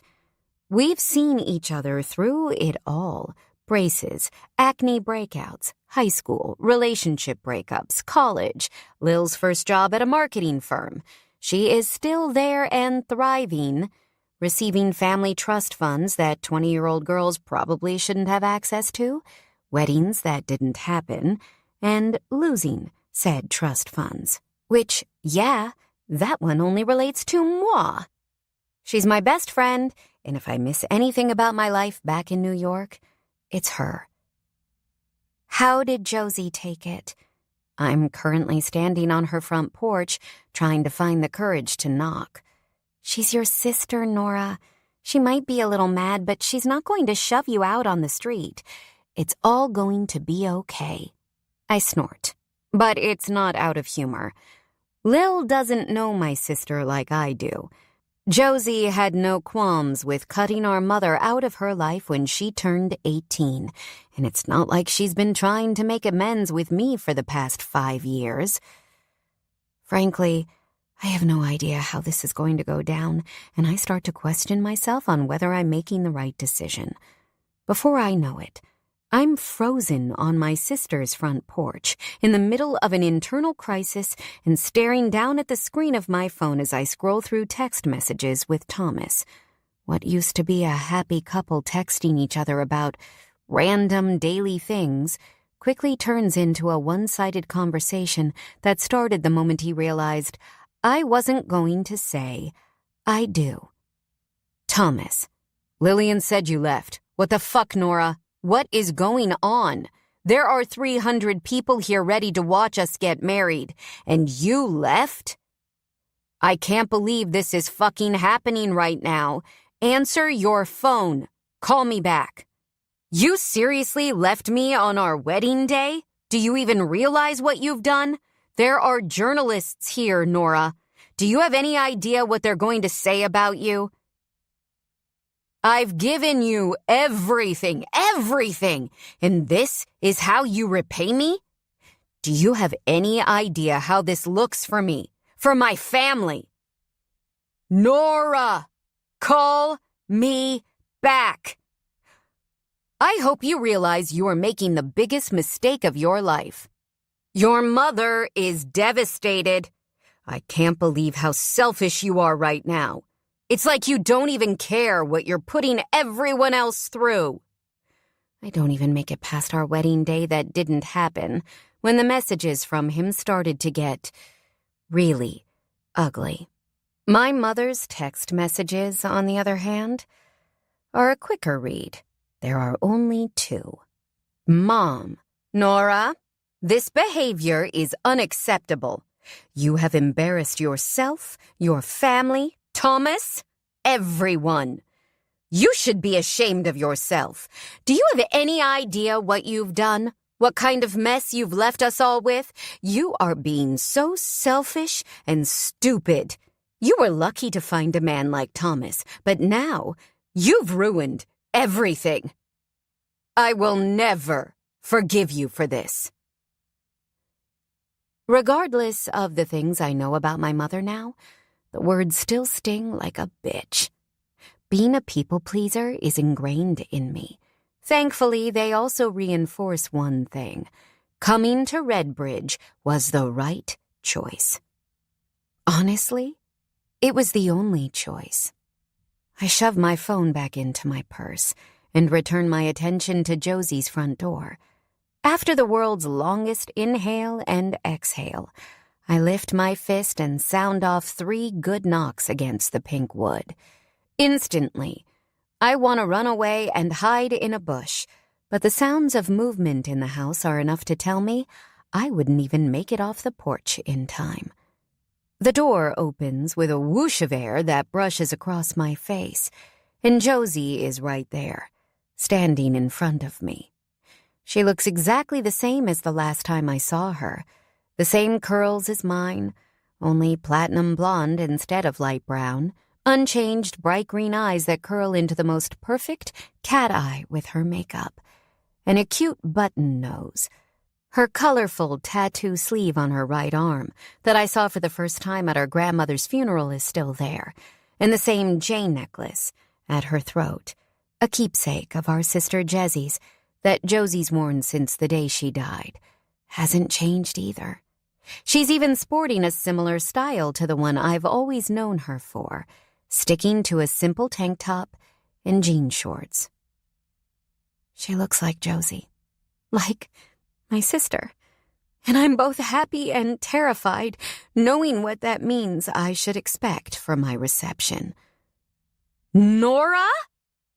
We've seen each other through it all. Braces, acne breakouts, high school, relationship breakups, college, Lil's first job at a marketing firm. She is still there and thriving, receiving family trust funds that 20-year-old girls probably shouldn't have access to, weddings that didn't happen, and losing said trust funds. Which, yeah, that one only relates to moi. She's my best friend, and if I miss anything about my life back in New York, it's her. How did Josie take it? I'm currently standing on her front porch, trying to find the courage to knock. She's your sister, Nora. She might be a little mad, but she's not going to shove you out on the street. It's all going to be okay. I snort, but it's not out of humor. Lil doesn't know my sister like I do. Josie had no qualms with cutting our mother out of her life when she turned 18, and it's not like she's been trying to make amends with me for the past 5 years. Frankly, I have no idea how this is going to go down, and I start to question myself on whether I'm making the right decision. Before I know it, I'm frozen on my sister's front porch, in the middle of an internal crisis and staring down at the screen of my phone as I scroll through text messages with Thomas. What used to be a happy couple texting each other about random daily things quickly turns into a one-sided conversation that started the moment he realized I wasn't going to say, I do. Thomas, Lillian said you left. What the fuck, Nora? What is going on? There are 300 people here ready to watch us get married, and you left? I can't believe this is fucking happening right now. Answer your phone. Call me back. You seriously left me on our wedding day? Do you even realize what you've done? There are journalists here, Nora. Do you have any idea what they're going to say about you? I've given you everything, and this is how you repay me? Do you have any idea how this looks for me, for my family? Nora, call me back. I hope you realize you are making the biggest mistake of your life. Your mother is devastated. I can't believe how selfish you are right now. It's like you don't even care what you're putting everyone else through. I don't even make it past our wedding day that didn't happen when the messages from him started to get really ugly. My mother's text messages, on the other hand, are a quicker read. There are only 2. Mom, Nora, this behavior is unacceptable. You have embarrassed yourself, your family, Thomas, everyone. You should be ashamed of yourself. Do you have any idea what you've done? What kind of mess you've left us all with? You are being so selfish and stupid. You were lucky to find a man like Thomas, but now you've ruined everything. I will never forgive you for this. Regardless of the things I know about my mother now, the words still sting like a bitch. Being a people pleaser is ingrained in me. Thankfully, they also reinforce one thing. Coming to Redbridge was the right choice. Honestly, it was the only choice. I shoved my phone back into my purse and returned my attention to Josie's front door. After the world's longest inhale and exhale, I lift my fist and sound off 3 good knocks against the pink wood. Instantly, I want to run away and hide in a bush, but the sounds of movement in the house are enough to tell me I wouldn't even make it off the porch in time. The door opens with a whoosh of air that brushes across my face, and Josie is right there, standing in front of me. She looks exactly the same as the last time I saw her. The same curls as mine, only platinum blonde instead of light brown, unchanged bright green eyes that curl into the most perfect cat eye with her makeup, and a cute button nose. Her colorful tattoo sleeve on her right arm that I saw for the first time at our grandmother's funeral is still there, and the same J necklace at her throat, a keepsake of our sister Jessie's that Josie's worn since the day she died. Hasn't changed either. She's even sporting a similar style to the one I've always known her for, sticking to a simple tank top and jean shorts. She looks like Josie, like my sister, and I'm both happy and terrified, knowing what that means I should expect for my reception. Nora?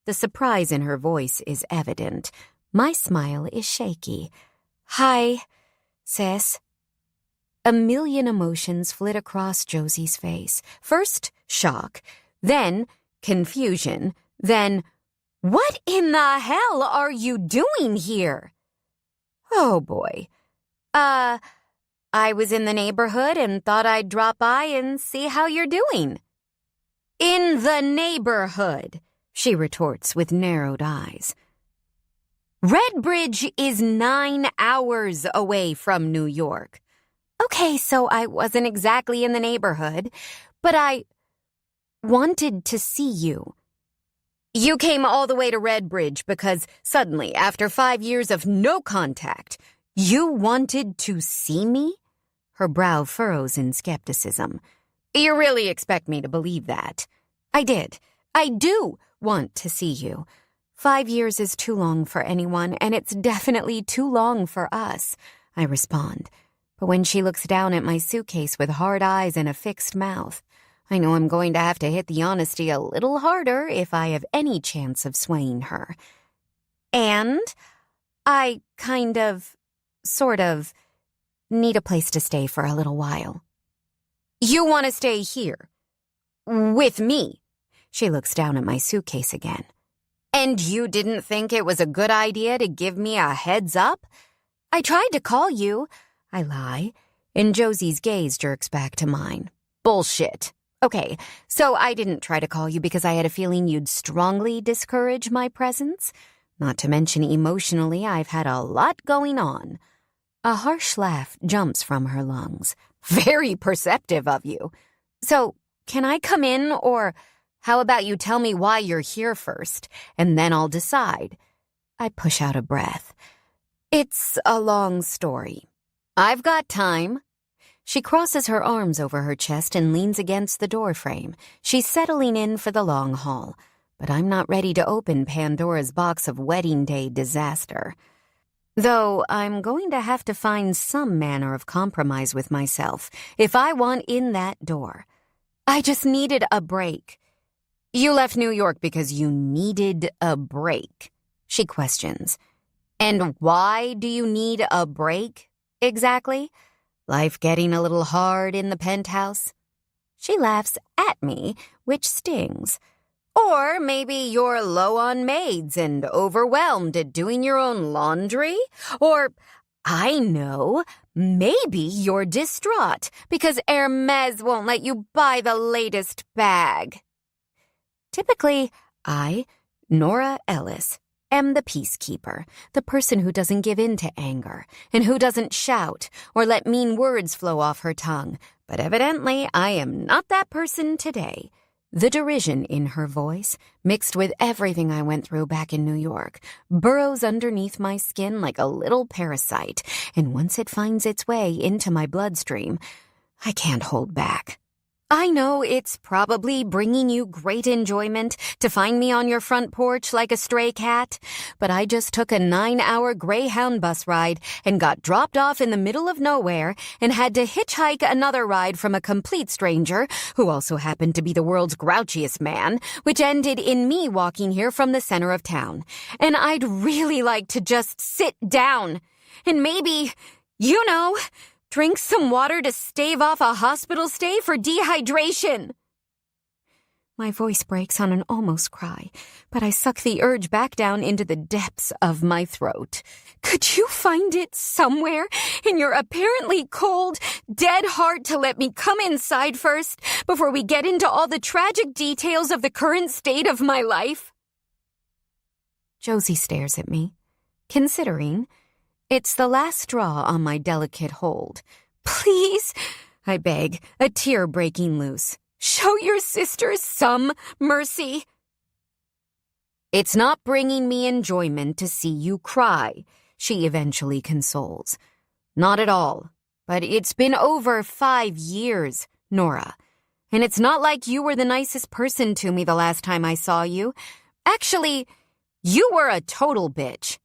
The surprise in her voice is evident. My smile is shaky. Hi, sis. A million emotions flit across Josie's face. First, shock, then confusion, then, what in the hell are you doing here? Oh, boy. I was in the neighborhood and thought I'd drop by and see how you're doing. In the neighborhood, she retorts with narrowed eyes. Redbridge is 9 hours away from New York. Okay, so I wasn't exactly in the neighborhood, but I wanted to see you. You came all the way to Redbridge because suddenly, after 5 years of no contact, you wanted to see me? Her brow furrows in skepticism. You really expect me to believe that? I did. I do want to see you. 5 years is too long for anyone, and it's definitely too long for us, I respond. But when she looks down at my suitcase with hard eyes and a fixed mouth, I know I'm going to have to hit the honesty a little harder if I have any chance of swaying her. And I sort of, need a place to stay for a little while. You want to stay here? With me? She looks down at my suitcase again. And you didn't think it was a good idea to give me a heads up? I tried to call you, I lie, and Josie's gaze jerks back to mine. Bullshit. Okay, so I didn't try to call you because I had a feeling you'd strongly discourage my presence? Not to mention emotionally, I've had a lot going on. A harsh laugh jumps from her lungs. Very perceptive of you. So, can I come in, or how about you tell me why you're here first, and then I'll decide? I push out a breath. It's a long story. I've got time. She crosses her arms over her chest and leans against the doorframe. She's settling in for the long haul, but I'm not ready to open Pandora's box of wedding day disaster. Though I'm going to have to find some manner of compromise with myself if I want in that door. I just needed a break. You left New York because you needed a break, she questions. And why do you need a break, exactly? Life getting a little hard in the penthouse? She laughs at me, which stings. Or maybe you're low on maids and overwhelmed at doing your own laundry? Or, I know, maybe you're distraught because Hermes won't let you buy the latest bag. Typically, I, Nora Ellis, am the peacekeeper, the person who doesn't give in to anger and who doesn't shout or let mean words flow off her tongue. But evidently, I am not that person today. The derision in her voice, mixed with everything I went through back in New York, burrows underneath my skin like a little parasite, and once it finds its way into my bloodstream, I can't hold back. I know it's probably bringing you great enjoyment to find me on your front porch like a stray cat, but I just took a 9-hour Greyhound bus ride and got dropped off in the middle of nowhere and had to hitchhike another ride from a complete stranger, who also happened to be the world's grouchiest man, which ended in me walking here from the center of town. And I'd really like to just sit down and maybe, drink some water to stave off a hospital stay for dehydration. My voice breaks on an almost cry, but I suck the urge back down into the depths of my throat. Could you find it somewhere in your apparently cold, dead heart to let me come inside first before we get into all the tragic details of the current state of my life? Josie stares at me, considering. It's the last straw on my delicate hold. Please, I beg, a tear breaking loose. Show your sisters some mercy. It's not bringing me enjoyment to see you cry, she eventually consoles. Not at all. But it's been over 5 years, Nora. And it's not like you were the nicest person to me the last time I saw you. Actually, you were a total bitch.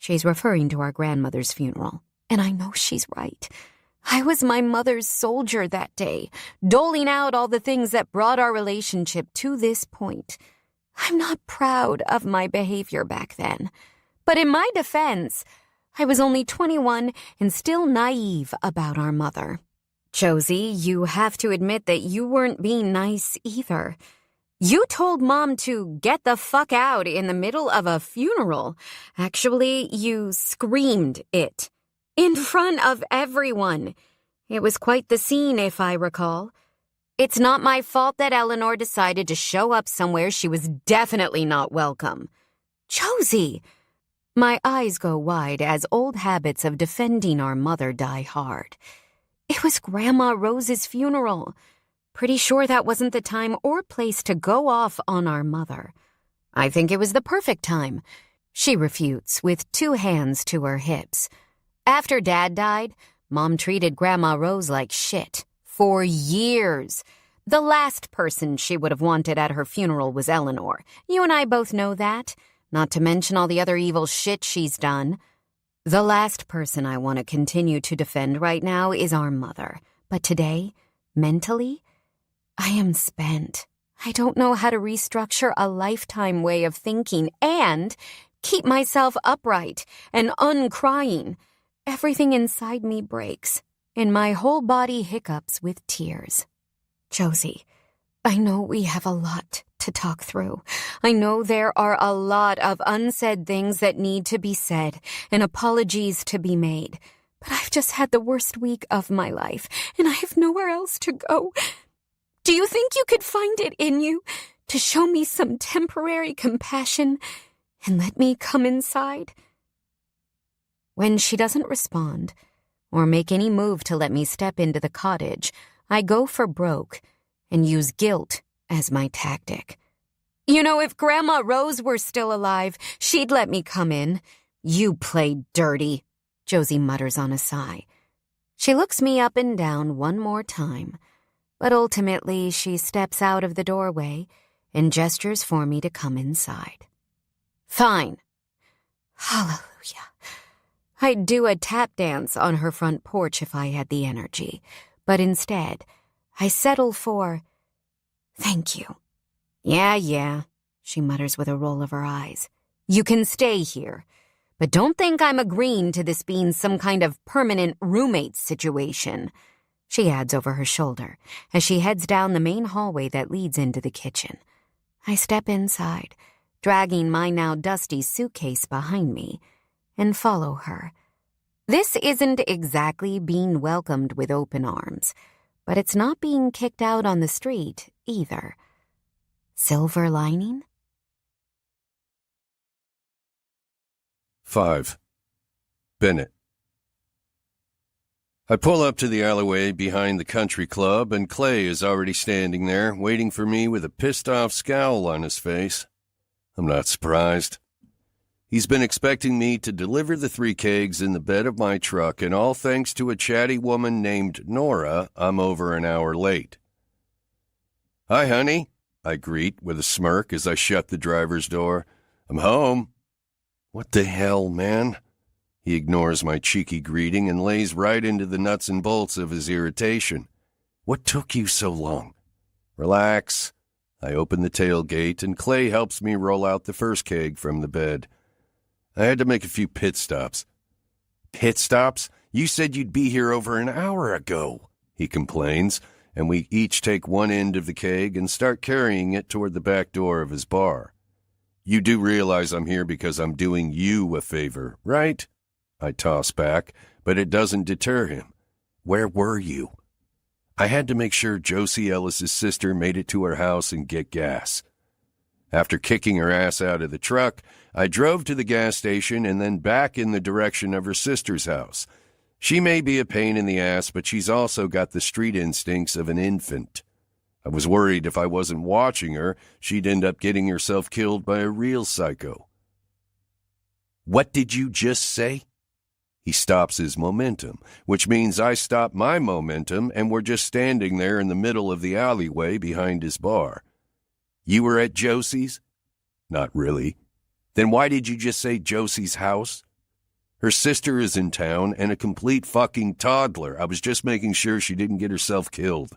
She's referring to our grandmother's funeral, and I know she's right. I was my mother's soldier that day, doling out all the things that brought our relationship to this point. I'm not proud of my behavior back then. But in my defense, I was only 21 and still naive about our mother. Josie, you have to admit that you weren't being nice either. You told Mom to get the fuck out in the middle of a funeral. Actually, you screamed it. In front of everyone. It was quite the scene, if I recall. It's not my fault that Eleanor decided to show up somewhere she was definitely not welcome. Josie! My eyes go wide as old habits of defending our mother die hard. It was Grandma Rose's funeral. Pretty sure that wasn't the time or place to go off on our mother. I think it was the perfect time, she refutes with 2 hands to her hips. After Dad died, Mom treated Grandma Rose like shit. For years. The last person she would have wanted at her funeral was Eleanor. You and I both know that, not to mention all the other evil shit she's done. The last person I want to continue to defend right now is our mother. But today, mentally, I am spent. I don't know how to restructure a lifetime way of thinking and keep myself upright and uncrying. Everything inside me breaks, and my whole body hiccups with tears. Josie, I know we have a lot to talk through. I know there are a lot of unsaid things that need to be said and apologies to be made. But I've just had the worst week of my life, and I have nowhere else to go. Do you think you could find it in you to show me some temporary compassion and let me come inside? When she doesn't respond or make any move to let me step into the cottage, I go for broke and use guilt as my tactic. If Grandma Rose were still alive, she'd let me come in. You played dirty, Josie mutters on a sigh. She looks me up and down one more time, but ultimately she steps out of the doorway and gestures for me to come inside. Fine. Hallelujah. I'd do a tap dance on her front porch if I had the energy, but instead, I settle for, thank you. Yeah, she mutters with a roll of her eyes. You can stay here, But don't think I'm agreeing to this being some kind of permanent roommate situation, she adds over her shoulder as she heads down the main hallway that leads into the kitchen. I step inside, dragging my now dusty suitcase behind me, and follow her. This isn't exactly being welcomed with open arms, but it's not being kicked out on the street either. Silver lining?
5. Bennett. I pull up to the alleyway behind the country club, and Clay is already standing there, waiting for me with a pissed-off scowl on his face. I'm not surprised. He's been expecting me to deliver the 3 kegs in the bed of my truck, and all thanks to a chatty woman named Nora, I'm over an hour late. "Hi, honey," I greet with a smirk as I shut the driver's door. "I'm home." "What the hell, man?" He ignores my cheeky greeting and lays right into the nuts and bolts of his irritation. "What took you so long?" "Relax." I open the tailgate, and Clay helps me roll out the first keg from the bed. "I had to make a few pit stops." "Pit stops? You said you'd be here over an hour ago," he complains, and we each take one end of the keg and start carrying it toward the back door of his bar. "You do realize I'm here because I'm doing you a favor, right?" I toss back, but it doesn't deter him. "Where were you?" "I had to make sure Josie Ellis's sister made it to her house and get gas." After kicking her ass out of the truck, I drove to the gas station and then back in the direction of her sister's house. She may be a pain in the ass, but she's also got the street instincts of an infant. I was worried if I wasn't watching her, she'd end up getting herself killed by a real psycho. "What did you just say?" He stops his momentum, which means I stop my momentum, and we're just standing there in the middle of the alleyway behind his bar. "You were at Josie's?" "Not really." "Then why did you just say Josie's house?" "Her sister is in town and a complete fucking toddler. I was just making sure she didn't get herself killed."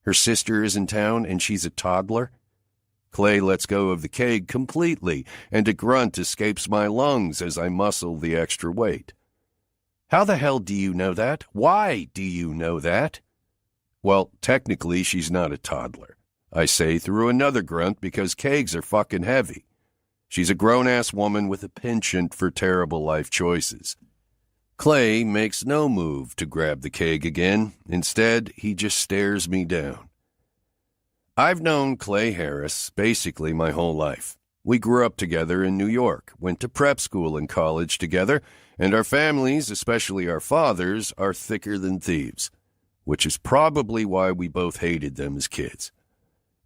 "Her sister is in town and she's a toddler?" Clay lets go of the keg completely, and a grunt escapes my lungs as I muscle the extra weight. "How the hell do you know that? Why do you know that?" "Well, technically she's not a toddler," I say through another grunt because kegs are fucking heavy. "She's a grown-ass woman with a penchant for terrible life choices." Clay makes no move to grab the keg again. Instead, he just stares me down. I've known Clay Harris basically my whole life. We grew up together in New York, went to prep school and college together, and our families, especially our fathers, are thicker than thieves, which is probably why we both hated them as kids.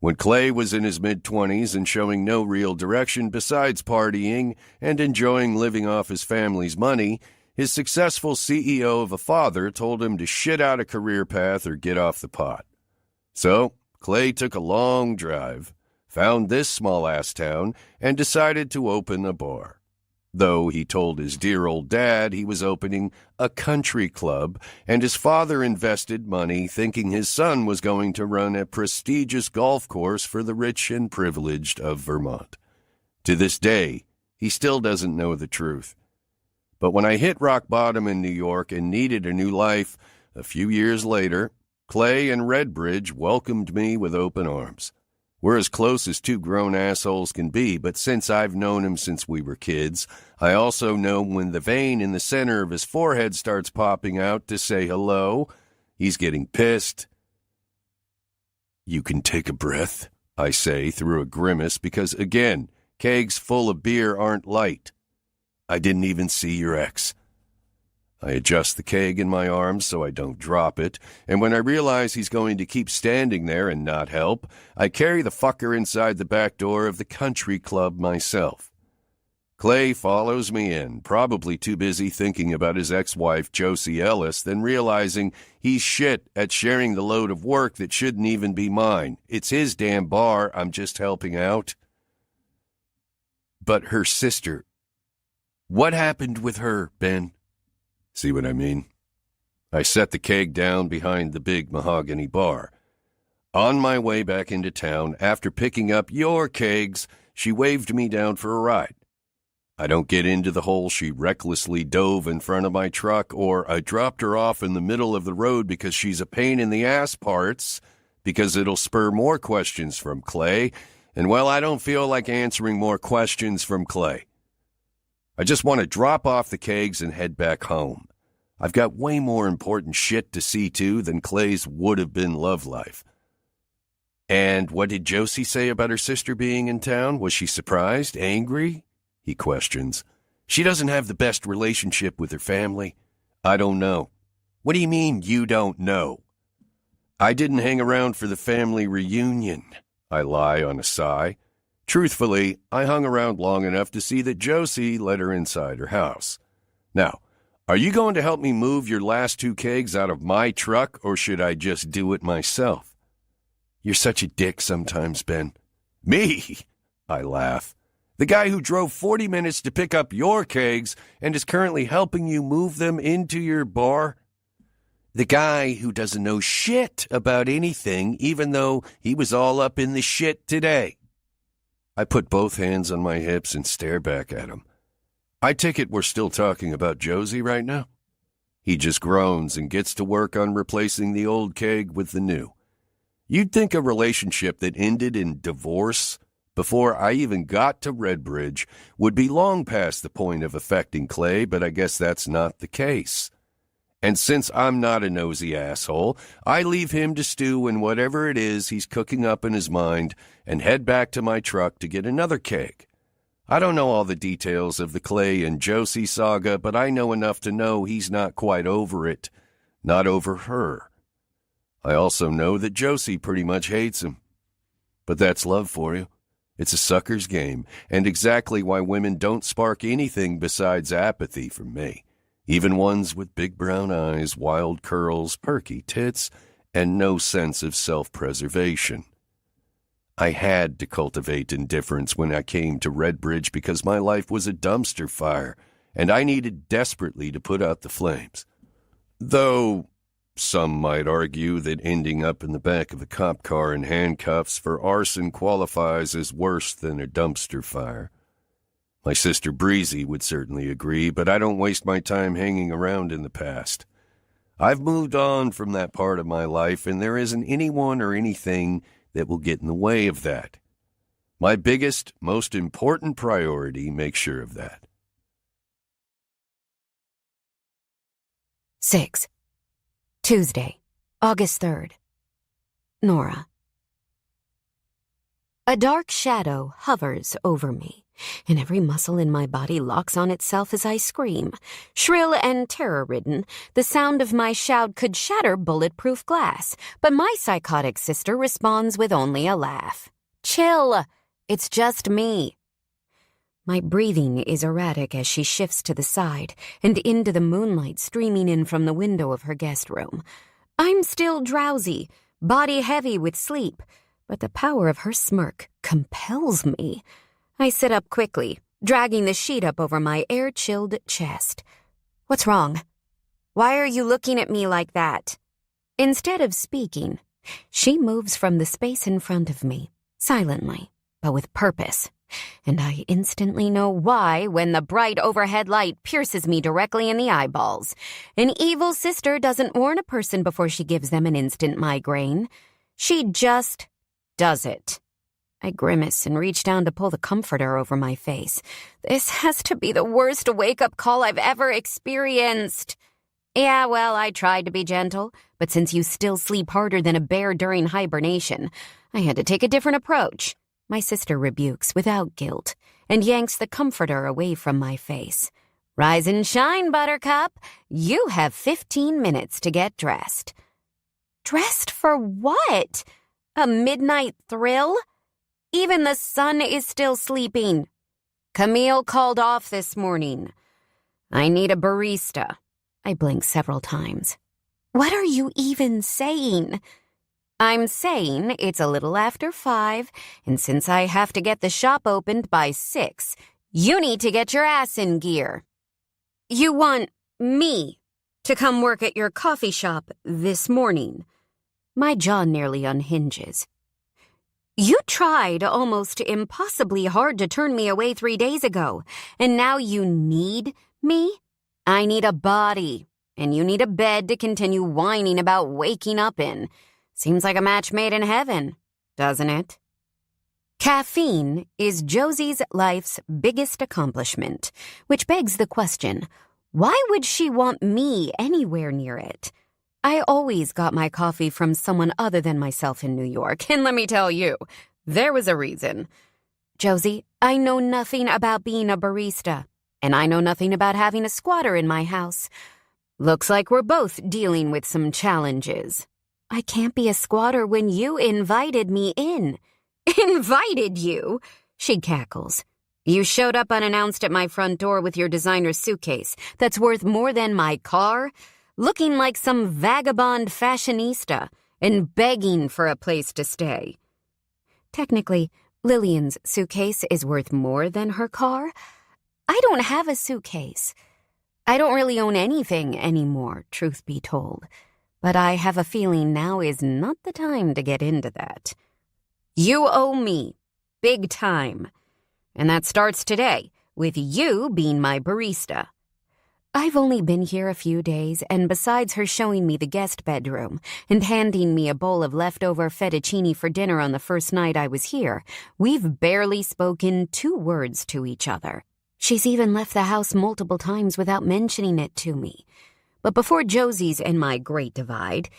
When Clay was in his mid-20s and showing no real direction besides partying and enjoying living off his family's money, his successful CEO of a father told him to shit out a career path or get off the pot. So, Clay took a long drive, found this small-ass town, and decided to open a bar. Though he told his dear old dad he was opening a country club, and his father invested money thinking his son was going to run a prestigious golf course for the rich and privileged of Vermont. To this day, he still doesn't know the truth. But when I hit rock bottom in New York and needed a new life, a few years later, Clay and Redbridge welcomed me with open arms. We're as close as two grown assholes can be, but since I've known him since we were kids, I also know when the vein in the center of his forehead starts popping out to say hello, he's getting pissed. "You can take a breath," I say through a grimace because, again, kegs full of beer aren't light. "I didn't even see your ex." I adjust the keg in my arms so I don't drop it, and when I realize he's going to keep standing there and not help, I carry the fucker inside the back door of the country club myself. Clay follows me in, probably too busy thinking about his ex-wife Josie Ellis than realizing he's shit at sharing the load of work that shouldn't even be mine. It's his damn bar, I'm just helping out. "But her sister. What happened with her, Ben?" See what I mean? I set the keg down behind the big mahogany bar. On my way back into town, after picking up your kegs, she waved me down for a ride. I don't get into the hole she recklessly dove in front of my truck, or I dropped her off in the middle of the road because she's a pain in the ass parts, because it'll spur more questions from Clay, and well, I don't feel like answering more questions from Clay. I just want to drop off the kegs and head back home. I've got way more important shit to see to than Clay's would-have-been love life. And what did Josie say about her sister being in town? Was she surprised? Angry? He questions. She doesn't have the best relationship with her family. I don't know. What do you mean, you don't know? I didn't hang around for the family reunion. I lie on a sigh. Truthfully, I hung around long enough to see that Josie let her inside her house. Now, are you going to help me move your last 2 kegs out of my truck, or should I just do it myself? You're such a dick sometimes, Ben. Me? I laugh. The guy who drove 40 minutes to pick up your kegs and is currently helping you move them into your bar? The guy who doesn't know shit about anything, even though he was all up in the shit today. I put both hands on my hips and stare back at him. I take it we're still talking about Josie right now? He just groans and gets to work on replacing the old keg with the new. You'd think a relationship that ended in divorce before I even got to Redbridge would be long past the point of affecting Clay, but I guess that's not the case. And since I'm not a nosy asshole, I leave him to stew in whatever it is he's cooking up in his mind and head back to my truck to get another keg. I don't know all the details of the Clay and Josie saga, but I know enough to know he's not quite over it, not over her. I also know that Josie pretty much hates him. But that's love for you. It's a sucker's game, and exactly why women don't spark anything besides apathy from me. Even ones with big brown eyes, wild curls, perky tits, and no sense of self-preservation. I had to cultivate indifference when I came to Redbridge because my life was a dumpster fire, and I needed desperately to put out the flames. Though some might argue that ending up in the back of a cop car in handcuffs for arson qualifies as worse than a dumpster fire. My sister Breezy would certainly agree, but I don't waste my time hanging around in the past. I've moved on from that part of my life, and there isn't anyone or anything that will get in the way of that. My biggest, most important priority makes sure of that.
6. Tuesday, August 3rd. Nora. A dark shadow hovers over me, and every muscle in my body locks on itself as I scream. Shrill and terror-ridden, the sound of my shout could shatter bulletproof glass, but my psychotic sister responds with only a laugh. Chill, it's just me. My breathing is erratic as she shifts to the side and into the moonlight streaming in from the window of her guest room. I'm still drowsy, body heavy with sleep, but the power of her smirk compels me. I sit up quickly, dragging the sheet up over my air-chilled chest. What's wrong? Why are you looking at me like that? Instead of speaking, she moves from the space in front of me, silently, but with purpose. And I instantly know why when the bright overhead light pierces me directly in the eyeballs. An evil sister doesn't warn a person before she gives them an instant migraine. She just does it. I grimace and reach down to pull the comforter over my face. This has to be the worst wake-up call I've ever experienced. Yeah, well, I tried to be gentle, but since you still sleep harder than a bear during hibernation, I had to take a different approach. My sister rebukes without guilt and yanks the comforter away from my face. Rise and shine, Buttercup. You have 15 minutes to get dressed. Dressed for what? A midnight thrill? Even the sun is still sleeping. Camille called off this morning. I need a barista. I blink several times. What are you even saying? I'm saying it's a little after 5, and since I have to get the shop opened by 6, you need to get your ass in gear. You want me to come work at your coffee shop this morning? My jaw nearly unhinges. You tried almost impossibly hard to turn me away 3 days ago, and now you need me? I need a body, and you need a bed to continue whining about waking up in. Seems like a match made in heaven, doesn't it? Caffeine is Josie's life's biggest accomplishment, which begs the question, why would she want me anywhere near it? I always got my coffee from someone other than myself in New York, and let me tell you, there was a reason. Josie, I know nothing about being a barista, and I know nothing about having a squatter in my house. Looks like we're both dealing with some challenges. I can't be a squatter when you invited me in. Invited you? She cackles. You showed up unannounced at my front door with your designer suitcase that's worth more than my car, looking like some vagabond fashionista and begging for a place to stay. Technically, Lillian's suitcase is worth more than her car. I don't have a suitcase. I don't really own anything anymore, truth be told. But I have a feeling now is not the time to get into that. You owe me, big time. And that starts today, with you being my barista. I've only been here a few days, and besides her showing me the guest bedroom and handing me a bowl of leftover fettuccine for dinner on the first night I was here, we've barely spoken 2 words to each other. She's even left the house multiple times without mentioning it to me. But before Josie's and my great divide,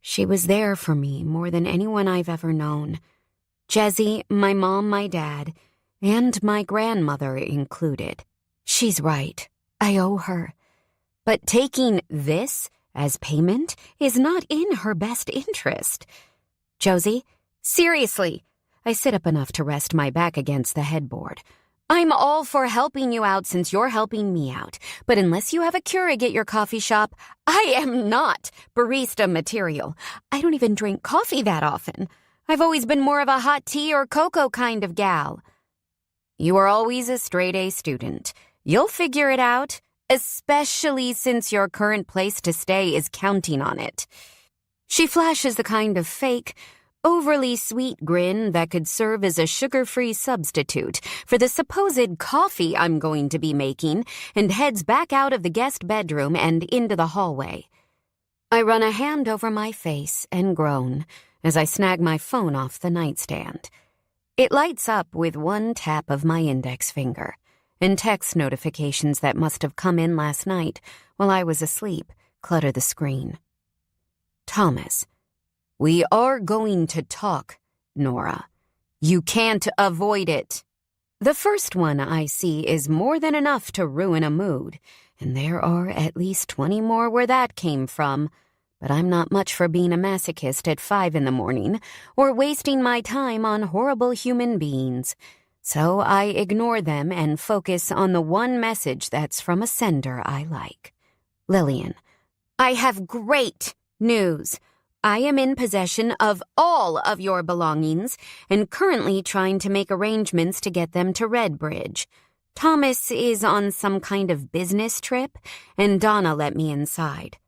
she was there for me more than anyone I've ever known. Jessie, my mom, my dad, and my grandmother included. She's right. I owe her. But taking this as payment is not in her best interest. Josie, seriously, I sit up enough to rest my back against the headboard. I'm all for helping you out since you're helping me out, but unless you have a Keurig at your coffee shop, I am not barista material. I don't even drink coffee that often. I've always been more of a hot tea or cocoa kind of gal. You are always a straight-A student. You'll figure it out, especially since your current place to stay is counting on it. She flashes the kind of fake, overly sweet grin that could serve as a sugar-free substitute for the supposed coffee I'm going to be making and heads back out of the guest bedroom and into the hallway. I run a hand over my face and groan as I snag my phone off the nightstand. It lights up with one tap of my index finger, and text notifications that must have come in last night while I was asleep clutter the screen. Thomas, we are going to talk, Nora. You can't avoid it. The first one I see is more than enough to ruin a mood, and there are at least 20 more where that came from. But I'm not much for being a masochist at 5 a.m. or wasting my time on horrible human beings. So I ignore them and focus on the one message that's from a sender I like. Lillian, I have great news. I am in possession of all of your belongings and currently trying to make arrangements to get them to Redbridge. Thomas is on some kind of business trip, and Donna let me inside.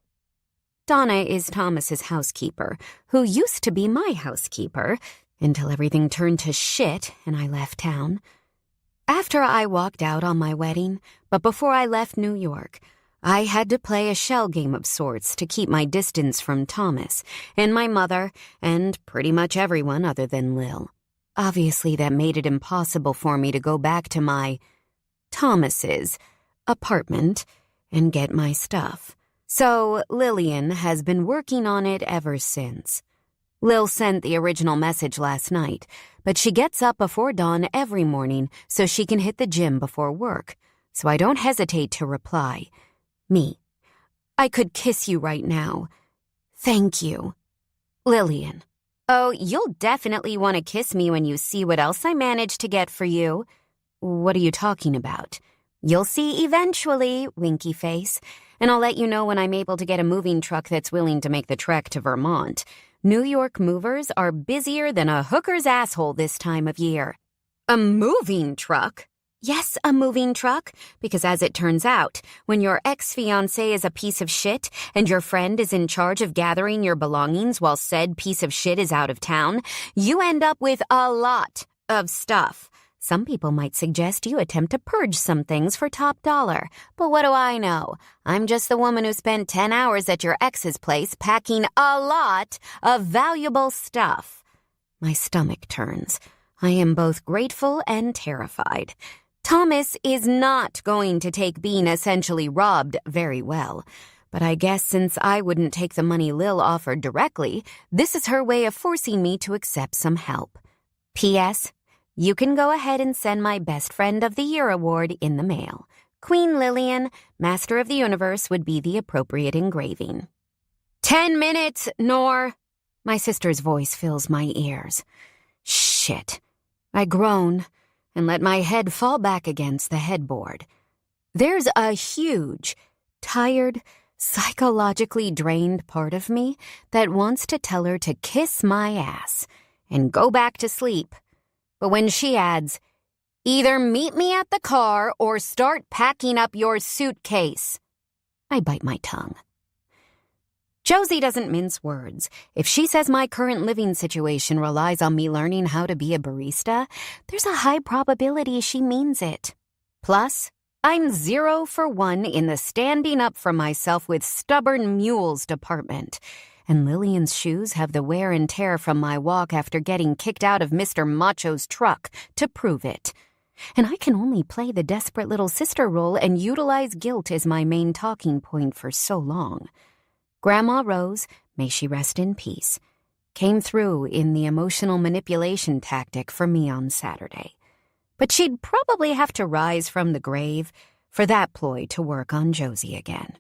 Donna is Thomas's housekeeper, who used to be my housekeeper, until everything turned to shit and I left town. After I walked out on my wedding, but before I left New York, I had to play a shell game of sorts to keep my distance from Thomas and my mother and pretty much everyone other than Lil. Obviously, that made it impossible for me to go back to my Thomas's apartment and get my stuff. So Lillian has been working on it ever since. Lil sent the original message last night, but she gets up before dawn every morning so she can hit the gym before work, so I don't hesitate to reply. Me. I could kiss you right now. Thank you. Lillian. Oh, you'll definitely want to kiss me when you see what else I managed to get for you. What are you talking about? You'll see eventually, winky face. And I'll let you know when I'm able to get a moving truck that's willing to make the trek to Vermont. New York movers are busier than a hooker's asshole this time of year. A moving truck? Yes, a moving truck, because as it turns out, when your ex-fiancé is a piece of shit and your friend is in charge of gathering your belongings while said piece of shit is out of town, you end up with a lot of stuff. Some people might suggest you attempt to purge some things for top dollar, but what do I know? I'm just the woman who spent 10 hours at your ex's place packing a lot of valuable stuff. My stomach turns. I am both grateful and terrified. Thomas is not going to take being essentially robbed very well. But I guess since I wouldn't take the money Lil offered directly, this is her way of forcing me to accept some help. P.S. You can go ahead and send my Best Friend of the Year award in the mail. Queen Lillian, Master of the Universe would be the appropriate engraving. 10 minutes, Nor. My sister's voice fills my ears. Shit. I groan and let my head fall back against the headboard. There's a huge, tired, psychologically drained part of me that wants to tell her to kiss my ass and go back to sleep. But when she adds, either meet me at the car or start packing up your suitcase, I bite my tongue. Josie doesn't mince words. If she says my current living situation relies on me learning how to be a barista, there's a high probability she means it. Plus, I'm 0 for 1 in the standing up for myself with stubborn mules department. And Lillian's shoes have the wear and tear from my walk after getting kicked out of Mr. Macho's truck to prove it. And I can only play the desperate little sister role and utilize guilt as my main talking point for so long. Grandma Rose, may she rest in peace, came through in the emotional manipulation tactic for me on Saturday. But she'd probably have to rise from the grave for that ploy to work on Josie again.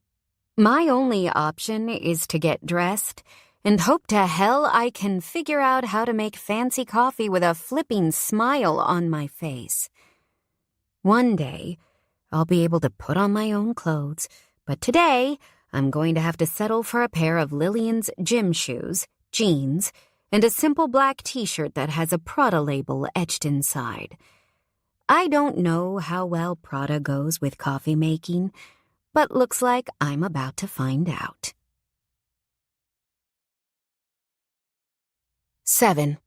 My only option is to get dressed and hope to hell I can figure out how to make fancy coffee with a flipping smile on my face. One day, I'll be able to put on my own clothes, but today, I'm going to have to settle for a pair of Lillian's gym shoes, jeans, and a simple black t-shirt that has a Prada label etched inside. I don't know how well Prada goes with coffee making, but looks like I'm about to find out. 7.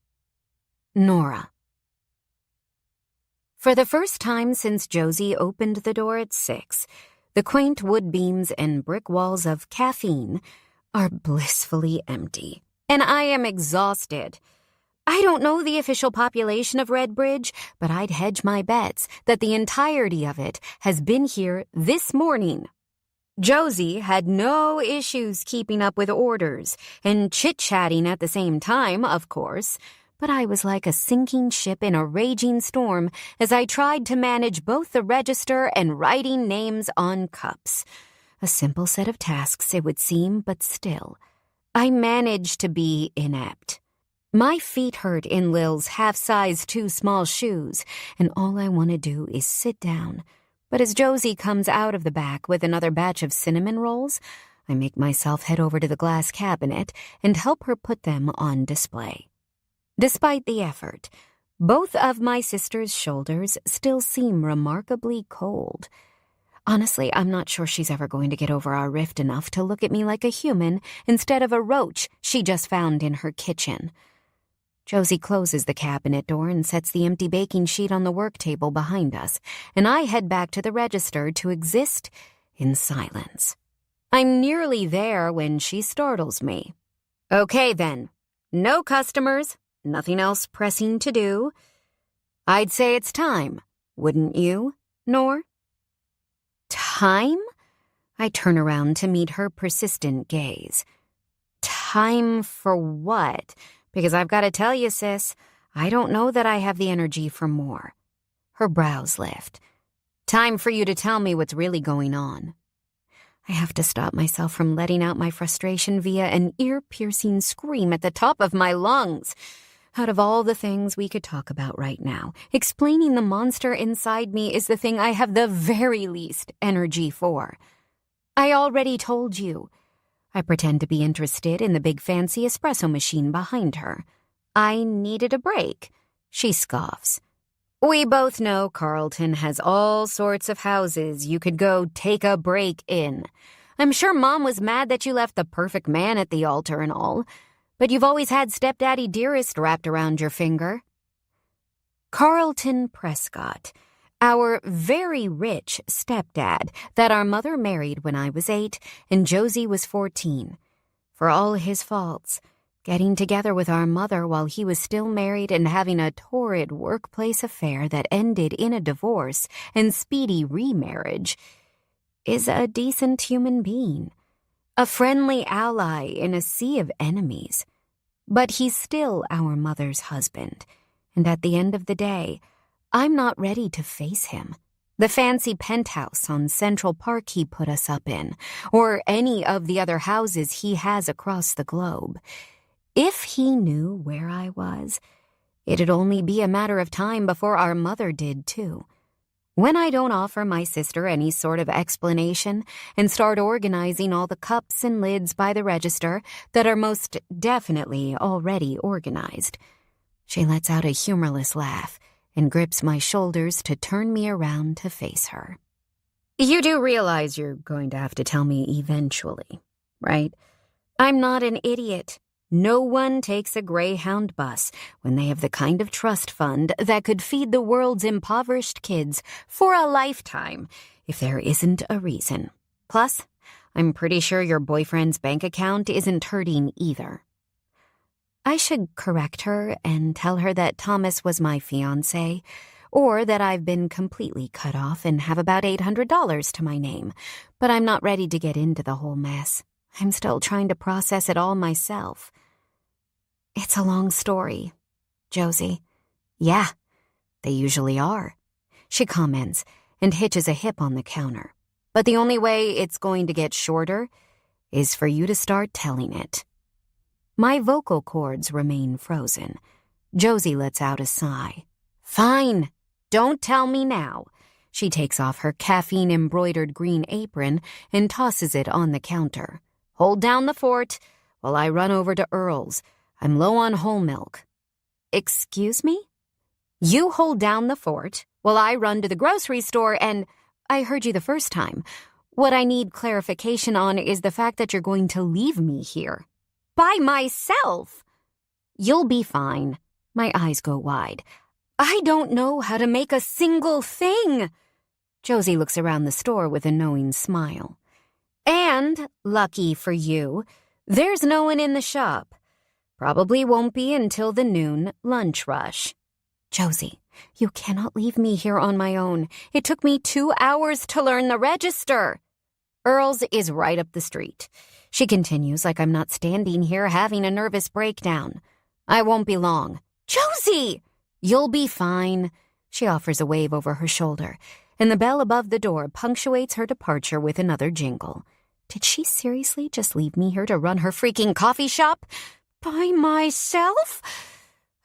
Nora. For the first time since Josie opened the door at 6, the quaint wood beams and brick walls of caffeine are blissfully empty, and I am exhausted. I don't know the official population of Redbridge, but I'd hedge my bets that the entirety of it has been here this morning. Josie had no issues keeping up with orders and chit-chatting at the same time, of course, but I was like a sinking ship in a raging storm as I tried to manage both the register and writing names on cups. A simple set of tasks, it would seem, but still, I managed to be inept. My feet hurt in Lil's half-size too small shoes, and all I want to do is sit down. But as Josie comes out of the back with another batch of cinnamon rolls, I make myself head over to the glass cabinet and help her put them on display. Despite the effort, both of my sister's shoulders still seem remarkably cold. Honestly, I'm not sure she's ever going to get over our rift enough to look at me like a human instead of a roach she just found in her kitchen. Josie closes the cabinet door and sets the empty baking sheet on the work table behind us, and I head back to the register to exist in silence. I'm nearly there when she startles me. Okay then, no customers. Nothing else pressing to do. I'd say it's time, wouldn't you, Nor? Time? I turn around to meet her persistent gaze. Time for what? Because I've got to tell you, sis, I don't know that I have the energy for more. Her brows lift. Time for you to tell me what's really going on. I have to stop myself from letting out my frustration via an ear-piercing scream at the top of my lungs. Out of all the things we could talk about right now, explaining the monster inside me is the thing I have the very least energy for. I already told you. I pretend to be interested in the big fancy espresso machine behind her. I needed a break. She scoffs. We both know Carlton has all sorts of houses you could go take a break in. I'm sure Mom was mad that you left the perfect man at the altar and all, but you've always had Stepdaddy Dearest wrapped around your finger. Carlton Prescott, our very rich stepdad that our mother married when I was 8 and Josie was 14. For all his faults, getting together with our mother while he was still married and having a torrid workplace affair that ended in a divorce and speedy remarriage, is a decent human being, a friendly ally in a sea of enemies. But he's still our mother's husband, and at the end of the day, I'm not ready to face him. The fancy penthouse on Central Park he put us up in, or any of the other houses he has across the globe. If he knew where I was, it'd only be a matter of time before our mother did, too. When I don't offer my sister any sort of explanation and start organizing all the cups and lids by the register that are most definitely already organized, she lets out a humorless laugh and grips my shoulders to turn me around to face her. You do realize you're going to have to tell me eventually, right? I'm not an idiot. No one takes a Greyhound bus when they have the kind of trust fund that could feed the world's impoverished kids for a lifetime if there isn't a reason. Plus, I'm pretty sure your boyfriend's bank account isn't hurting either. I should correct her and tell her that Thomas was my fiancé, or that I've been completely cut off and have about $800 to my name, but I'm not ready to get into the whole mess. I'm still trying to process it all myself. It's a long story, Josie. Yeah, they usually are, she comments and hitches a hip on the counter. But the only way it's going to get shorter is for you to start telling it. My vocal cords remain frozen. Josie lets out a sigh. Fine, don't tell me now. She takes off her caffeine-embroidered green apron and tosses it on the counter. Hold down the fort while I run over to Earl's. I'm low on whole milk. Excuse me? You hold down the fort while I run to the grocery store and... I heard you the first time. What I need clarification on is the fact that you're going to leave me here. By myself? You'll be fine. My eyes go wide. I don't know how to make a single thing. Josie looks around the store with a knowing smile. And, lucky for you, there's no one in the shop. Probably won't be until the noon lunch rush. Josie, you cannot leave me here on my own. It took me 2 hours to learn the register. Earl's is right up the street. She continues like I'm not standing here having a nervous breakdown. I won't be long. Josie! You'll be fine. She offers a wave over her shoulder, and the bell above the door punctuates her departure with another jingle. Did she seriously just leave me here to run her freaking coffee shop? By myself?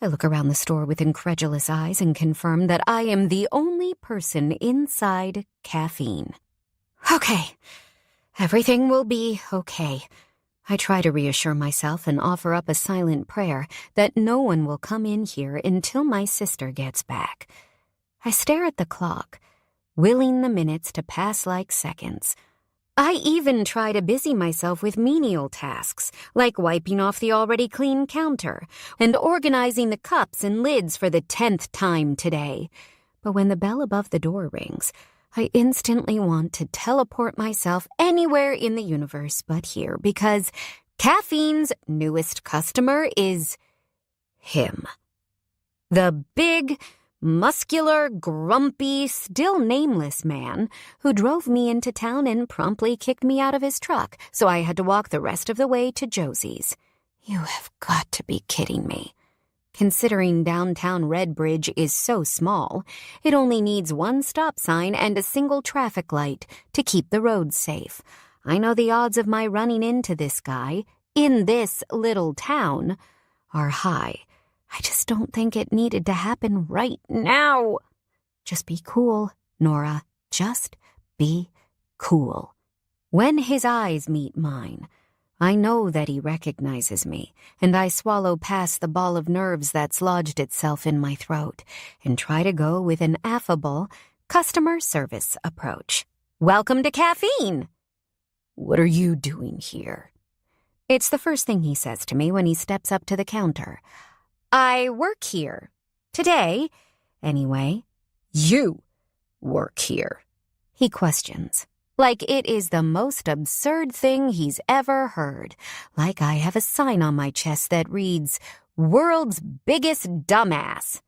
I look around the store with incredulous eyes and confirm that I am the only person inside caffeine. Okay, everything will be okay. I try to reassure myself and offer up a silent prayer that no one will come in here until my sister gets back. I stare at the clock, willing the minutes to pass like seconds. I even try to busy myself with menial tasks, like wiping off the already clean counter and organizing the cups and lids for the 10th time today. But when the bell above the door rings, I instantly want to teleport myself anywhere in the universe but here, because caffeine's newest customer is him. The big, muscular, grumpy, still nameless man who drove me into town and promptly kicked me out of his truck, so I had to walk the rest of the way to Josie's. You have got to be kidding me. Considering downtown Redbridge is so small, it only needs one stop sign and a single traffic light to keep the roads safe. I know the odds of my running into this guy, in this little town, are high. I just don't think it needed to happen right now. Just be cool, Nora. Just be cool. When his eyes meet mine, I know that he recognizes me, and I swallow past the ball of nerves that's lodged itself in my throat and try to go with an affable, customer service approach. "Welcome to caffeine."
"What are you doing here?"
It's the first thing he says to me when he steps up to the counter. "I work here. Today, anyway."
"You work here?"
he questions, like it is the most absurd thing he's ever heard, like I have a sign on my chest that reads, "World's Biggest Dumbass."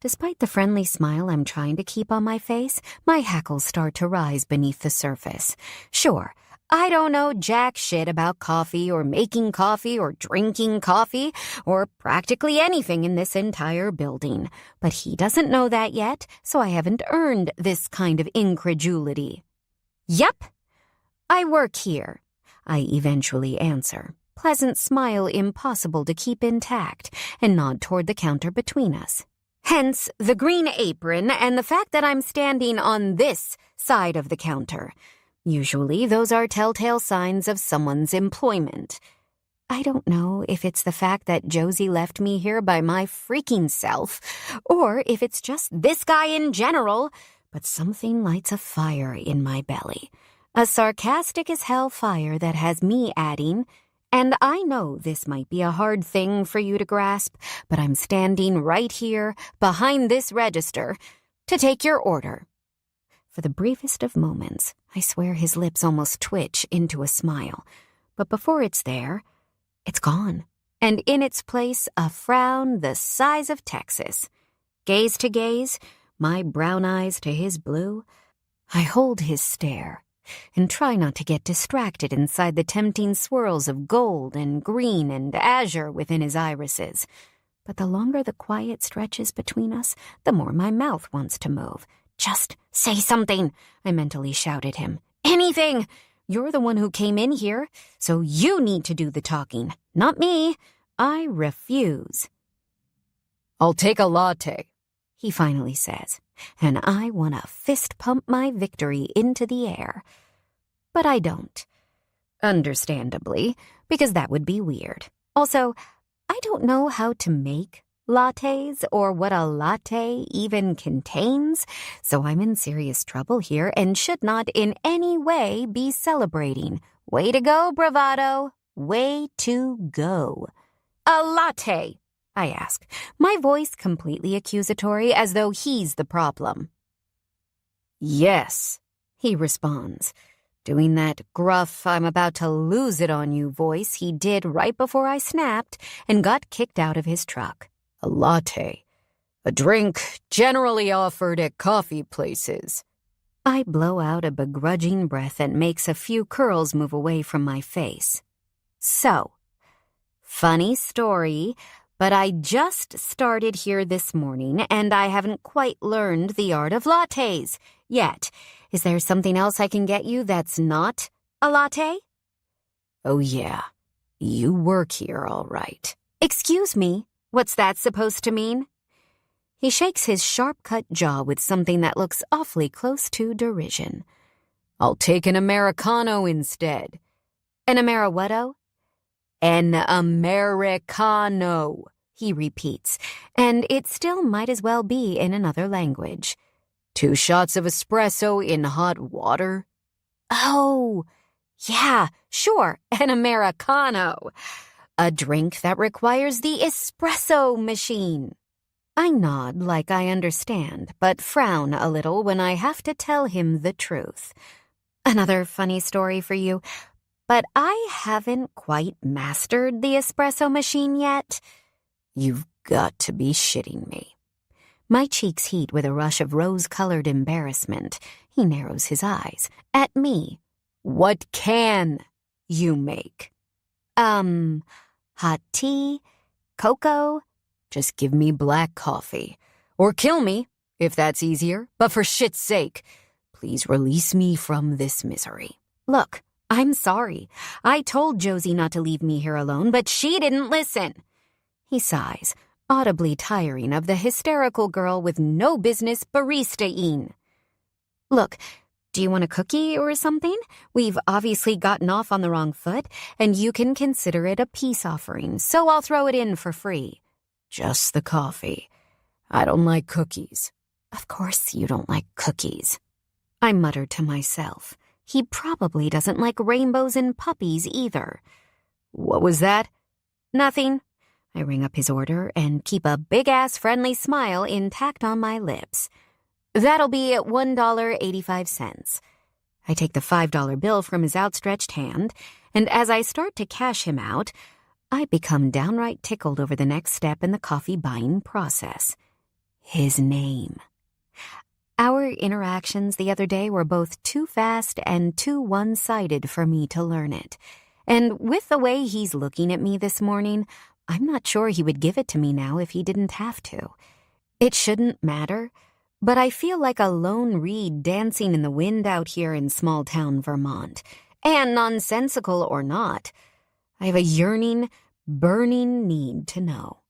Despite the friendly smile I'm trying to keep on my face, my hackles start to rise beneath the surface. Sure, I don't know jack shit about coffee or making coffee or drinking coffee or practically anything in this entire building. But he doesn't know that yet, so I haven't earned this kind of incredulity. "Yep, I work here," I eventually answer, pleasant smile impossible to keep intact, and nod toward the counter between us. Hence the green apron and the fact that I'm standing on this side of the counter. Usually those are telltale signs of someone's employment. I don't know if it's the fact that Josie left me here by my freaking self, or if it's just this guy in general, but something lights a fire in my belly. A sarcastic as hell fire that has me adding, and I know this might be a hard thing for you to grasp, but I'm standing right here behind this register to take your order. For the briefest of moments, I swear his lips almost twitch into a smile. But before it's there, it's gone. And in its place, a frown the size of Texas. Gaze to gaze, my brown eyes to his blue, I hold his stare and try not to get distracted inside the tempting swirls of gold and green and azure within his irises. But the longer the quiet stretches between us, the more my mouth wants to move. "Just say something," I mentally shout at him. "Anything! You're the one who came in here, so you need to do the talking, not me. I refuse."
"I'll take a latte,"
he finally says, and I want to fist pump my victory into the air. But I don't. Understandably, because that would be weird. Also, I don't know how to make lattes or what a latte even contains, so I'm in serious trouble here and should not in any way be celebrating. Way to go, bravado. Way to go. "A latte?" I ask, my voice completely accusatory as though he's the problem.
"Yes,"
he responds, doing that gruff, "I'm about to lose it on you" voice he did right before I snapped and got kicked out of his truck.
"A latte. A drink generally offered at coffee places."
I blow out a begrudging breath that makes a few curls move away from my face. So, funny story, but I just started here this morning and I haven't quite learned the art of lattes yet. Is there something else I can get you that's not a latte?
"Oh yeah, you work here all right."
"Excuse me, what's that supposed to mean?" He shakes his sharp-cut jaw with something that looks awfully close to derision.
"I'll take an Americano instead."
"An Ameriwhatto?"
"An Americano,"
he repeats, and it still might as well be in another language.
2 shots of espresso in hot water."
"Oh, yeah, sure, an Americano. A drink that requires the espresso machine." I nod like I understand, but frown a little when I have to tell him the truth. Another funny story for you, but I haven't quite mastered the espresso machine yet.
"You've got to be shitting me."
My cheeks heat with a rush of rose-colored embarrassment. He narrows his eyes at me.
"What can you make?"
Hot tea, cocoa."
"Just give me black coffee. Or kill me, if that's easier. But for shit's sake, please release me from this misery."
"Look, I'm sorry. I told Josie not to leave me here alone, but she didn't listen." He sighs, audibly tiring of the hysterical girl with no business barista-ing. "Look, Do you want a cookie or something? We've obviously gotten off on the wrong foot, and you can consider it a peace offering, so I'll throw it in for free.
Just the coffee. I don't like cookies.
Of course you don't like cookies. I muttered to myself. He probably doesn't like rainbows and puppies either.
What was that?
Nothing. I ring up his order and keep a big-ass friendly smile intact on my lips. That'll be at $1.85. I take the $5 bill from his outstretched hand, and as I start to cash him out, I become downright tickled over the next step in the coffee buying process. His name. Our interactions the other day were both too fast and too one-sided for me to learn it. And with the way he's looking at me this morning, I'm not sure he would give it to me now if he didn't have to. It shouldn't matter, but I feel like a lone reed dancing in the wind out here in small-town Vermont. And nonsensical or not, I have a yearning, burning need to know.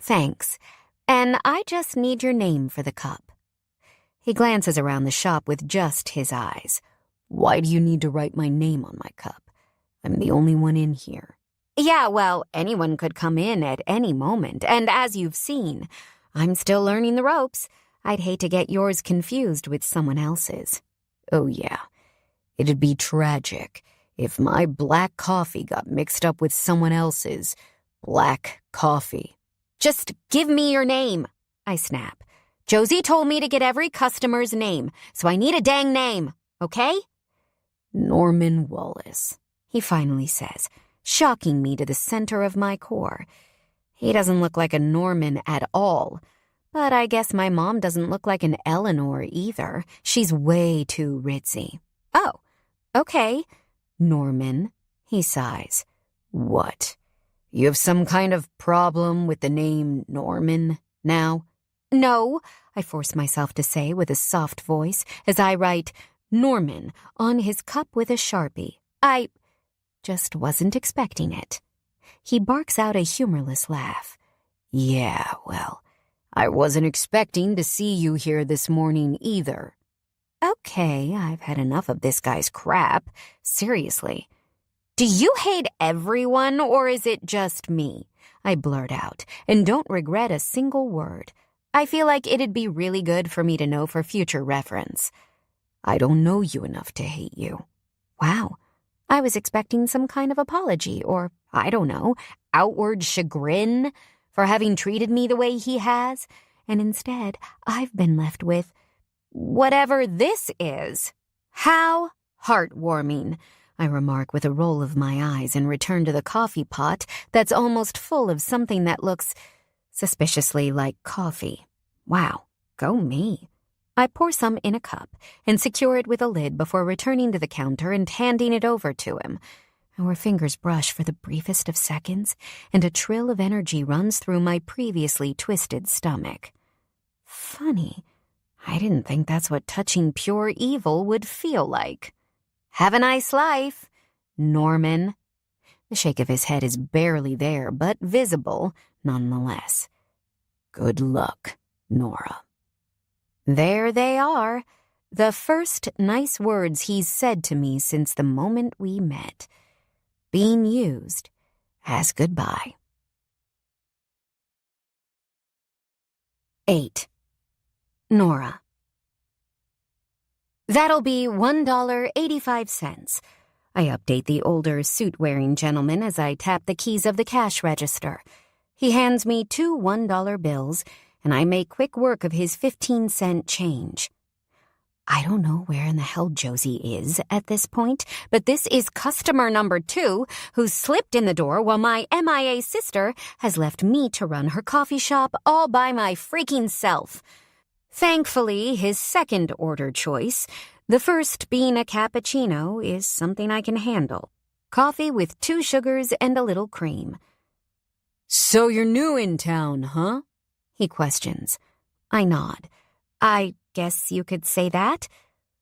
Thanks, and I just need your name for the cup. He glances around the shop with just his eyes.
Why do you need to write my name on my cup? I'm the only one in here.
Yeah, well, anyone could come in at any moment, and as you've seen, I'm still learning the ropes. I'd hate to get yours confused with someone else's.
Oh, yeah. It'd be tragic if my black coffee got mixed up with someone else's black coffee.
Just give me your name, I snap. Josie told me to get every customer's name, so I need a dang name, okay?
Norman Wallace,
he finally says, shocking me to the center of my core. He doesn't look like a Norman at all, but I guess my mom doesn't look like an Eleanor either. She's way too ritzy. Oh, okay.
Norman, he sighs. What? You have some kind of problem with the name Norman now?
No, I force myself to say with a soft voice as I write Norman on his cup with a Sharpie. I just wasn't expecting it. He barks out a humorless laugh.
Yeah, well, I wasn't expecting to see you here this morning either.
Okay, I've had enough of this guy's crap. Seriously. Do you hate everyone, or is it just me? I blurt out, and don't regret a single word. I feel like it'd be really good for me to know for future reference.
I don't know you enough to hate you.
Wow. I was expecting some kind of apology, or, I don't know, outward chagrin for having treated me the way he has, and instead, I've been left with whatever this is. How heartwarming, I remark with a roll of my eyes and return to the coffee pot that's almost full of something that looks suspiciously like coffee. Wow, go me. I pour some in a cup and secure it with a lid before returning to the counter and handing it over to him. Our fingers brush for the briefest of seconds, and a trill of energy runs through my previously twisted stomach. Funny, I didn't think that's what touching pure evil would feel like. Have a nice life, Norman. The shake of his head is barely there, but visible nonetheless.
Good luck, Nora.
There they are, the first nice words he's said to me since the moment we met, being used as goodbye. 8. Nora. That'll be $1.85. I update the older suit-wearing gentleman as I tap the keys of the cash register. He hands me 2 $1 bills, and I make quick work of his 15-cent change. I don't know where in the hell Josie is at this point, but this is customer number 2 who slipped in the door while my MIA sister has left me to run her coffee shop all by my freaking self. Thankfully, his second order choice, the first being a cappuccino, is something I can handle. Coffee with 2 sugars and a little cream.
So you're new in town, huh?
He questions. I nod. I guess you could say that.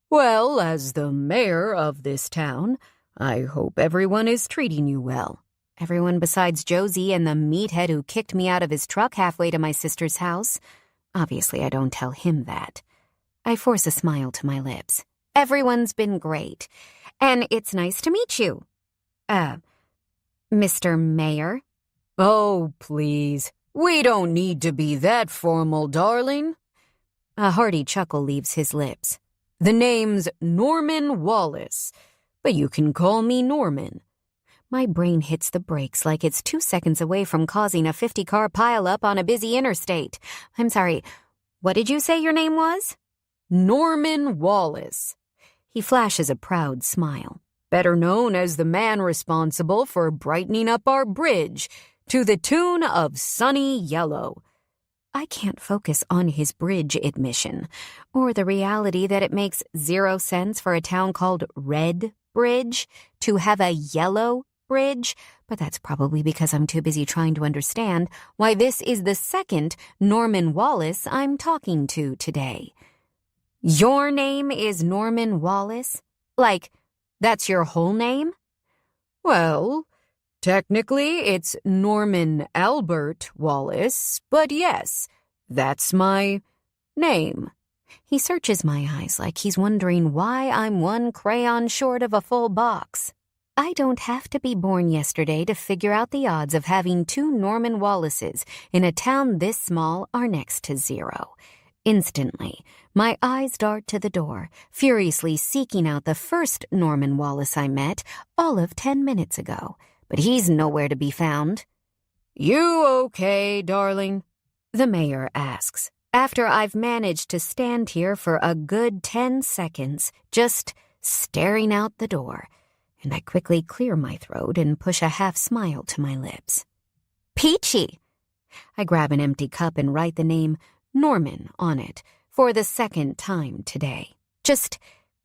Well, as the mayor of this town, I hope everyone is treating you well.
Everyone besides Josie and the meathead who kicked me out of his truck halfway to my sister's house. Obviously, I don't tell him that. I force a smile to my lips. Everyone's been great. And it's nice to meet you. Mr. Mayor?
Oh, please. We don't need to be that formal, darling.
A hearty chuckle leaves his lips.
The name's Norman Wallace, but you can call me Norman.
My brain hits the brakes like it's 2 seconds away from causing a 50-car pileup on a busy interstate. I'm sorry, what did you say your name was?
Norman Wallace.
He flashes a proud smile.
Better known as the man responsible for brightening up our bridge to the tune of Sunny Yellow.
I can't focus on his bridge admission, or the reality that it makes 0 sense for a town called Red Bridge to have a yellow bridge, but that's probably because I'm too busy trying to understand why this is the second Norman Wallace I'm talking to today. Your name is Norman Wallace? Like, that's your whole name?
Well, technically it's Norman Albert Wallace, but yes, that's my name.
He searches my eyes like he's wondering why I'm one crayon short of a full box. I don't have to be born yesterday to figure out the odds of having 2 Norman Wallaces in a town this small are next to 0. Instantly, my eyes dart to the door, furiously seeking out the first Norman Wallace I met all of 10 minutes ago. But he's nowhere to be found.
You okay, darling?
The mayor asks, after I've managed to stand here for a good 10 seconds, just staring out the door, and I quickly clear my throat and push a half smile to my lips. Peachy! I grab an empty cup and write the name Norman on it for the 2nd time today. Just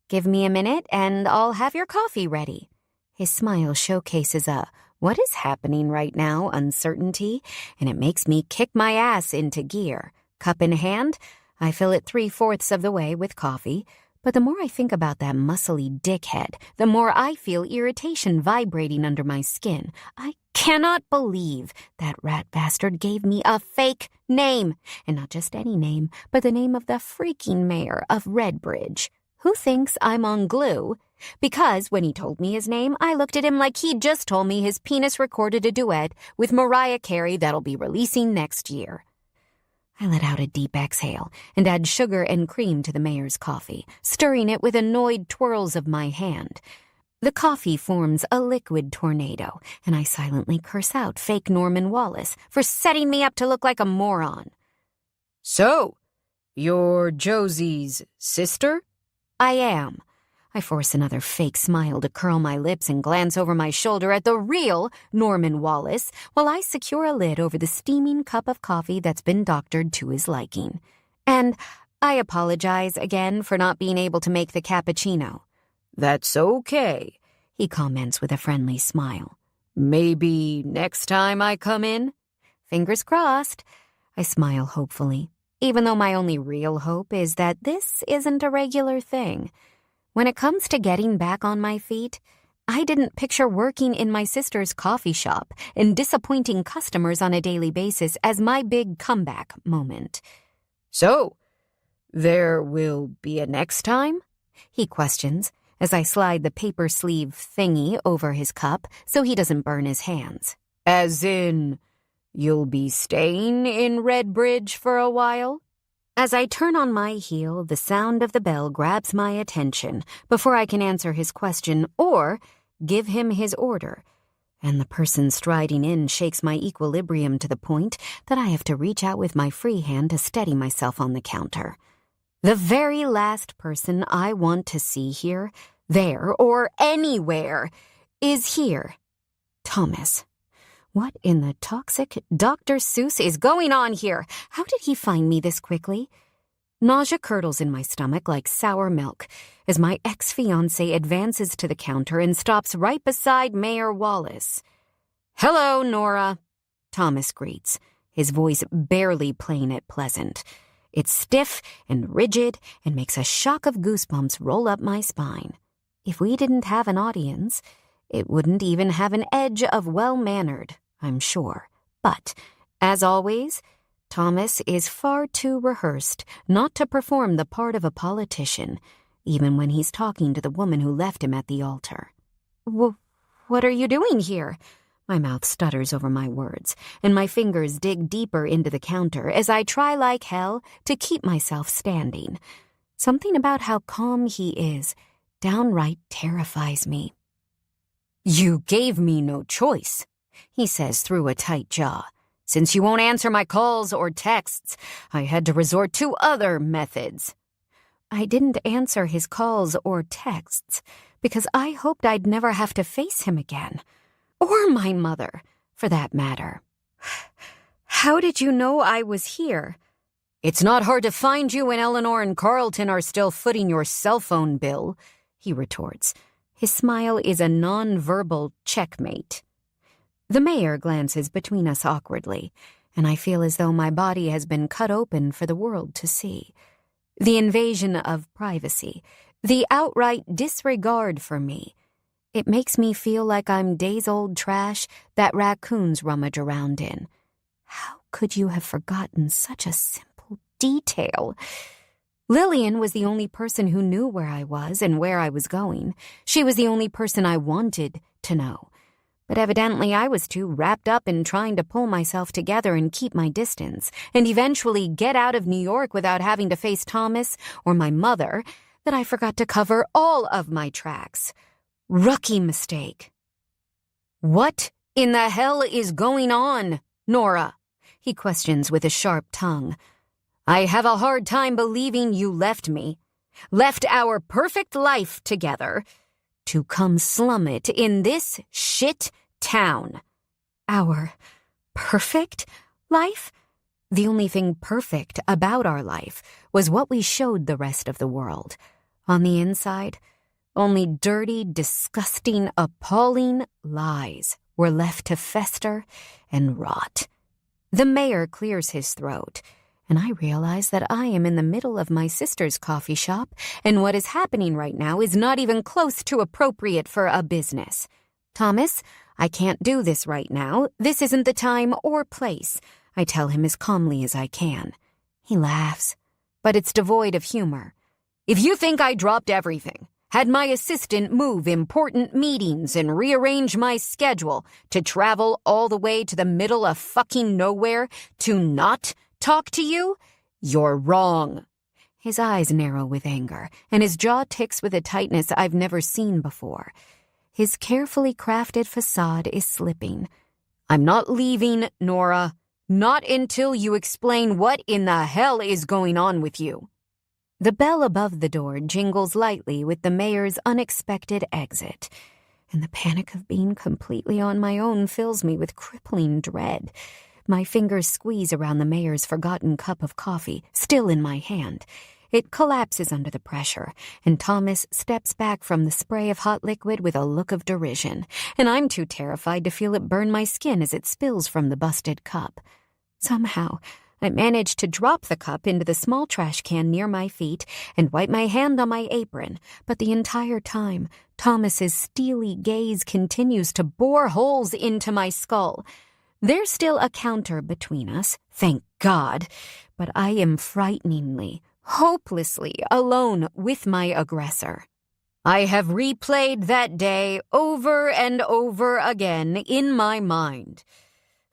give me a minute and I'll have your coffee ready. His smile showcases a what is happening right now uncertainty, and it makes me kick my ass into gear. Cup in hand, I fill it 3/4 of the way with coffee, but the more I think about that muscly dickhead, the more I feel irritation vibrating under my skin. I cannot believe that rat bastard gave me a fake name, and not just any name, but the name of the freaking mayor of Redbridge. Who thinks I'm on glue? Because when he told me his name, I looked at him like he'd just told me his penis recorded a duet with Mariah Carey that'll be releasing next year. I let out a deep exhale and add sugar and cream to the mayor's coffee, stirring it with annoyed twirls of my hand. The coffee forms a liquid tornado, and I silently curse out fake Norman Wallace for setting me up to look like a moron.
So, you're Josie's sister?
I am. I force another fake smile to curl my lips and glance over my shoulder at the real Norman Wallace while I secure a lid over the steaming cup of coffee that's been doctored to his liking. And I apologize again for not being able to make the cappuccino.
That's okay,
he comments with a friendly smile.
Maybe next time I come in?
Fingers crossed. I smile hopefully, even though my only real hope is that this isn't a regular thing. When it comes to getting back on my feet, I didn't picture working in my sister's coffee shop and disappointing customers on a daily basis as my big comeback moment.
So, there will be a next time?
He questions as I slide the paper sleeve thingy over his cup so he doesn't burn his hands.
As in, you'll be staying in Redbridge for a while?
As I turn on my heel, the sound of the bell grabs my attention before I can answer his question or give him his order, and the person striding in shakes my equilibrium to the point that I have to reach out with my free hand to steady myself on the counter. The very last person I want to see here, there, or anywhere, is here. Thomas. What in the toxic Dr. Seuss is going on here? How did he find me this quickly? Nausea curdles in my stomach like sour milk as my ex-fiancé advances to the counter and stops right beside Mayor Wallace. "Hello, Nora," Thomas greets, his voice barely playing it pleasant. It's stiff and rigid and makes a shock of goosebumps roll up my spine. If we didn't have an audience, it wouldn't even have an edge of well-mannered, I'm sure. But, as always, Thomas is far too rehearsed not to perform the part of a politician. even when he's talking to the woman who left him at the altar. What are you doing here? My mouth stutters over my words, and my fingers dig deeper into the counter as I try like hell to keep myself standing. Something about how calm he is downright terrifies me.
You gave me no choice, he says through a tight jaw. Since you won't answer my calls or texts, I had to resort to other methods.
I didn't answer his calls or texts because I hoped I'd never have to face him again. Or my mother, for that matter. How did you know I was here?
It's not hard to find you when Eleanor and Carlton are still footing your cell phone bill, he retorts.
His smile is a non-verbal checkmate. The mayor glances between us awkwardly, and I feel as though my body has been cut open for the world to see. The invasion of privacy, the outright disregard for me. It makes me feel like I'm days-old trash that raccoons rummage around in. How could you have forgotten such a simple detail? Lillian was the only person who knew where I was and where I was going. She was the only person I wanted to know. But evidently I was too wrapped up in trying to pull myself together and keep my distance, and eventually get out of New York without having to face Thomas or my mother, that I forgot to cover all of my tracks. Rookie mistake.
What in the hell is going on, Nora? He questions with a sharp tongue. I have a hard time believing you left me, left our perfect life together, to come slum it in this shit town.
Our perfect life? The only thing perfect about our life was what we showed the rest of the world. On the inside, only dirty, disgusting, appalling lies were left to fester and rot. The mayor clears his throat, and I realize that I am in the middle of my sister's coffee shop, and what is happening right now is not even close to appropriate for a business. Thomas, I can't do this right now. This isn't the time or place, I tell him as calmly as I can. He laughs, but it's devoid of humor.
If you think I dropped everything, had my assistant move important meetings and rearrange my schedule to travel all the way to the middle of fucking nowhere to not talk to you, you're wrong.
His eyes narrow with anger, and his jaw ticks with a tightness I've never seen before. His carefully crafted facade is slipping.
I'm not leaving, Nora. Not until you explain what in the hell is going on with you.
The bell above the door jingles lightly with the mayor's unexpected exit, and the panic of being completely on my own fills me with crippling dread. My fingers squeeze around the mayor's forgotten cup of coffee, still in my hand. It collapses under the pressure, and Thomas steps back from the spray of hot liquid with a look of derision, and I'm too terrified to feel it burn my skin as it spills from the busted cup. Somehow, I manage to drop the cup into the small trash can near my feet and wipe my hand on my apron, but the entire time, Thomas's steely gaze continues to bore holes into my skull. There's still a counter between us, thank God, but I am frighteningly, hopelessly alone with my aggressor.
I have replayed that day over and over again in my mind.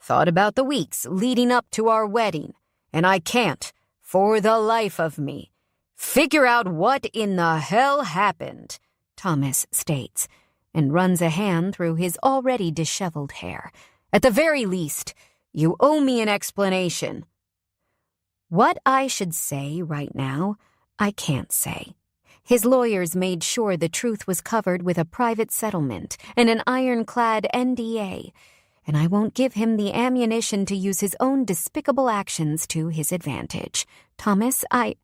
Thought about the weeks leading up to our wedding, and I can't, for the life of me, figure out what in the hell happened, Thomas states, and runs a hand through his already disheveled hair. At the very least, you owe me an explanation.
What I should say right now, I can't say. His lawyers made sure the truth was covered with a private settlement and an ironclad NDA, and I won't give him the ammunition to use his own despicable actions to his advantage. Thomas, I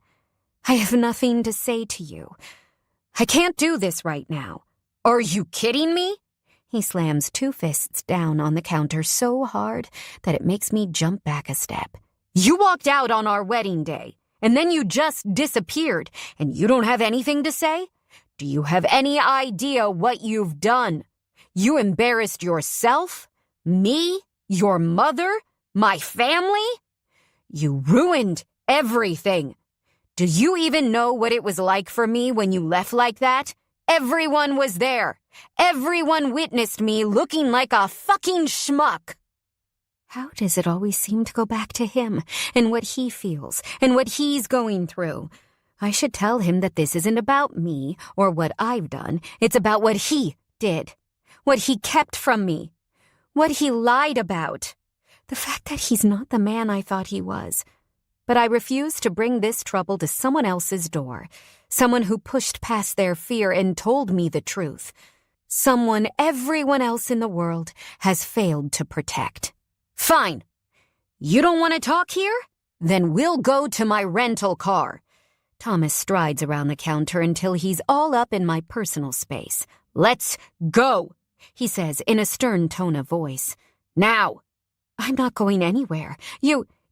have nothing to say to you.
I can't do this right now. Are you kidding me?
He slams 2 fists down on the counter so hard that it makes me jump back a step.
You walked out on our wedding day, and then you just disappeared, and you don't have anything to say? Do you have any idea what you've done? You embarrassed yourself, me, your mother, my family? You ruined everything. Do you even know what it was like for me when you left like that? Everyone was there. Everyone witnessed me looking like a fucking schmuck.
How does it always seem to go back to him and what he feels and what he's going through? I should tell him that this isn't about me or what I've done. It's about what he did, what he kept from me, what he lied about, the fact that he's not the man I thought he was. But I refuse to bring this trouble to someone else's door, someone who pushed past their fear and told me the truth, someone everyone else in the world has failed to protect. Fine. You don't want to talk here? Then we'll go to my rental car. Thomas strides around the counter until he's all up in my personal space. Let's go, he says in a stern tone of voice. Now. I'm not going anywhere.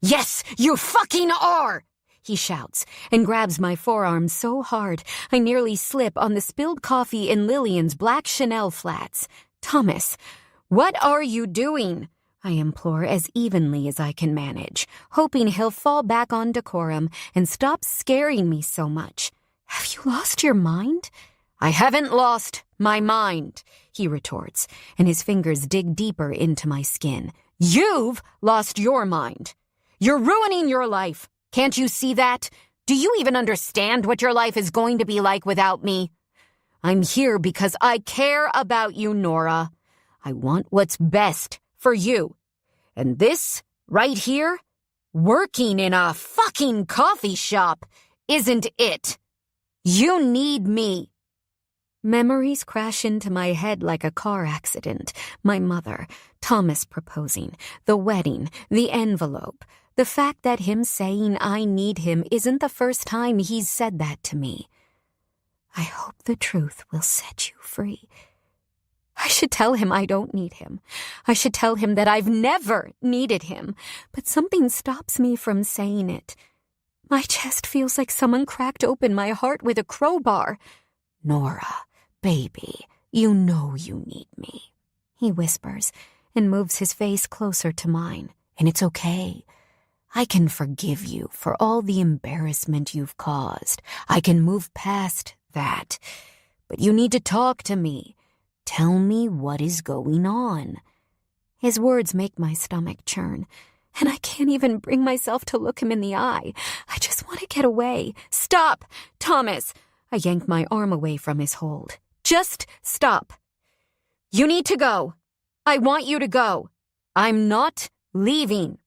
Yes, you fucking are, he shouts and grabs my forearm so hard I nearly slip on the spilled coffee in Lillian's black Chanel flats. Thomas, what are you doing? I implore as evenly as I can manage, hoping he'll fall back on decorum and stop scaring me so much. Have you lost your mind? I haven't lost my mind, he retorts, and his fingers dig deeper into my skin. You've lost your mind. You're ruining your life. Can't you see that? Do you even understand what your life is going to be like without me? I'm here because I care about you, Nora. I want what's best for you. And this, right here, working in a fucking coffee shop, isn't it. You need me. Memories crash into my head like a car accident. My mother, Thomas proposing, the wedding, the envelope, the fact that him saying I need him isn't the first time he's said that to me. I hope the truth will set you free. I should tell him I don't need him. I should tell him that I've never needed him, but something stops me from saying it. My chest feels like someone cracked open my heart with a crowbar. Nora, baby, you know you need me, he whispers and moves his face closer to mine. And it's okay. I can forgive you for all the embarrassment you've caused. I can move past that. But you need to talk to me. Tell me what is going on. His words make my stomach churn, and I can't even bring myself to look him in the eye. I just want to get away. Stop, Thomas. I yank my arm away from his hold. Just stop. You need to go. I want you to go. I'm not leaving.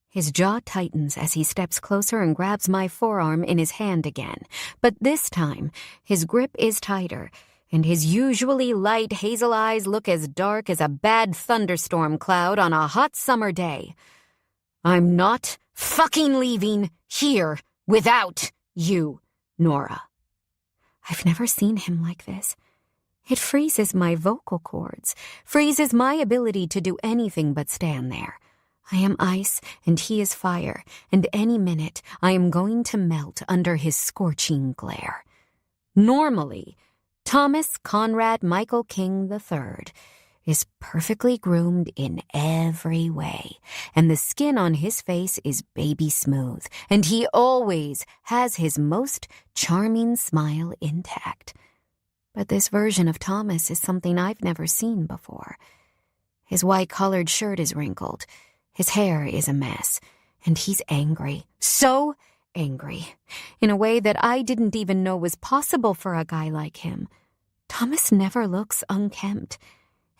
His jaw tightens as he steps closer and grabs my forearm in his hand again. But this time, his grip is tighter, and his usually light hazel eyes look as dark as a bad thunderstorm cloud on a hot summer day. I'm not fucking leaving here without you, Nora. I've never seen him like this. It freezes my vocal cords, freezes my ability to do anything but stand there. I am ice and he is fire, and any minute I am going to melt under his scorching glare. Normally, Thomas Conrad Michael King III is perfectly groomed in every way, and the skin on his face is baby smooth, and he always has his most charming smile intact. But this version of Thomas is something I've never seen before. His white-collared shirt is wrinkled, his hair is a mess, and he's angry, so angry, in a way that I didn't even know was possible for a guy like him. Thomas never looks unkempt,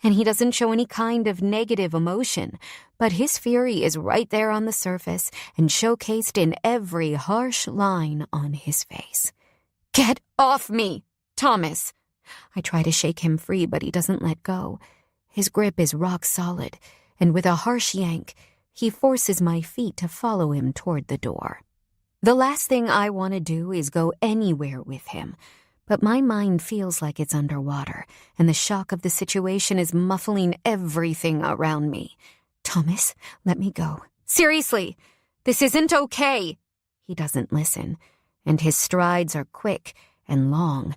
and he doesn't show any kind of negative emotion, but his fury is right there on the surface and showcased in every harsh line on his face. Get off me, Thomas! I try to shake him free, but he doesn't let go. His grip is rock solid, and with a harsh yank, he forces my feet to follow him toward the door. The last thing I want to do is go anywhere with him, but my mind feels like it's underwater, and the shock of the situation is muffling everything around me. Thomas, let me go. Seriously, this isn't okay. He doesn't listen, and his strides are quick and long,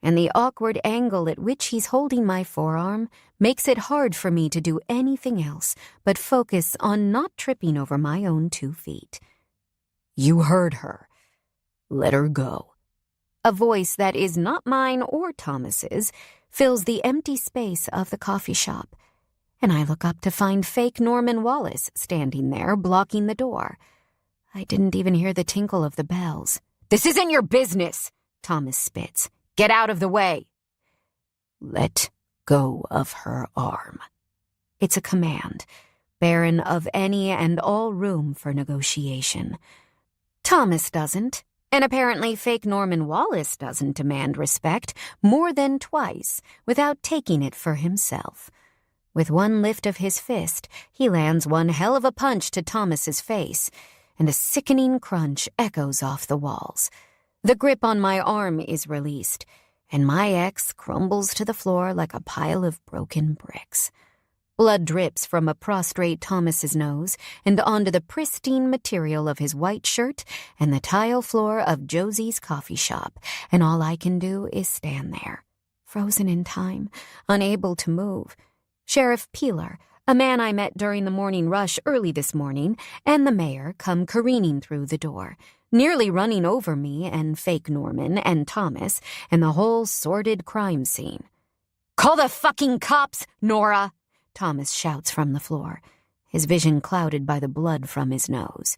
and the awkward angle at which he's holding my forearm makes it hard for me to do anything else but focus on not tripping over my own 2 feet. You heard her. Let her go. A voice that is not mine or Thomas's fills the empty space of the coffee shop, and I look up to find fake Norman Wallace standing there blocking the door. I didn't even hear the tinkle of the bells.
This isn't your business, Thomas spits. Get out of the way.
Let go of her arm. It's a command, barren of any and all room for negotiation. Thomas doesn't, and apparently fake Norman Wallace doesn't demand respect more than twice without taking it for himself. With one lift of his fist, he lands one hell of a punch to Thomas's face, and a sickening crunch echoes off the walls. The grip on my arm is released, and my ex crumbles to the floor like a pile of broken bricks. Blood drips from a prostrate Thomas's nose and onto the pristine material of his white shirt and the tile floor of Josie's coffee shop, and all I can do is stand there, frozen in time, unable to move. Sheriff Peeler, a man I met during the morning rush early this morning, and the mayor come careening through the door, nearly running over me and fake Norman and Thomas and the whole sordid crime scene.
Call the fucking cops, Nora!
Thomas shouts from the floor, his vision clouded by the blood from his nose.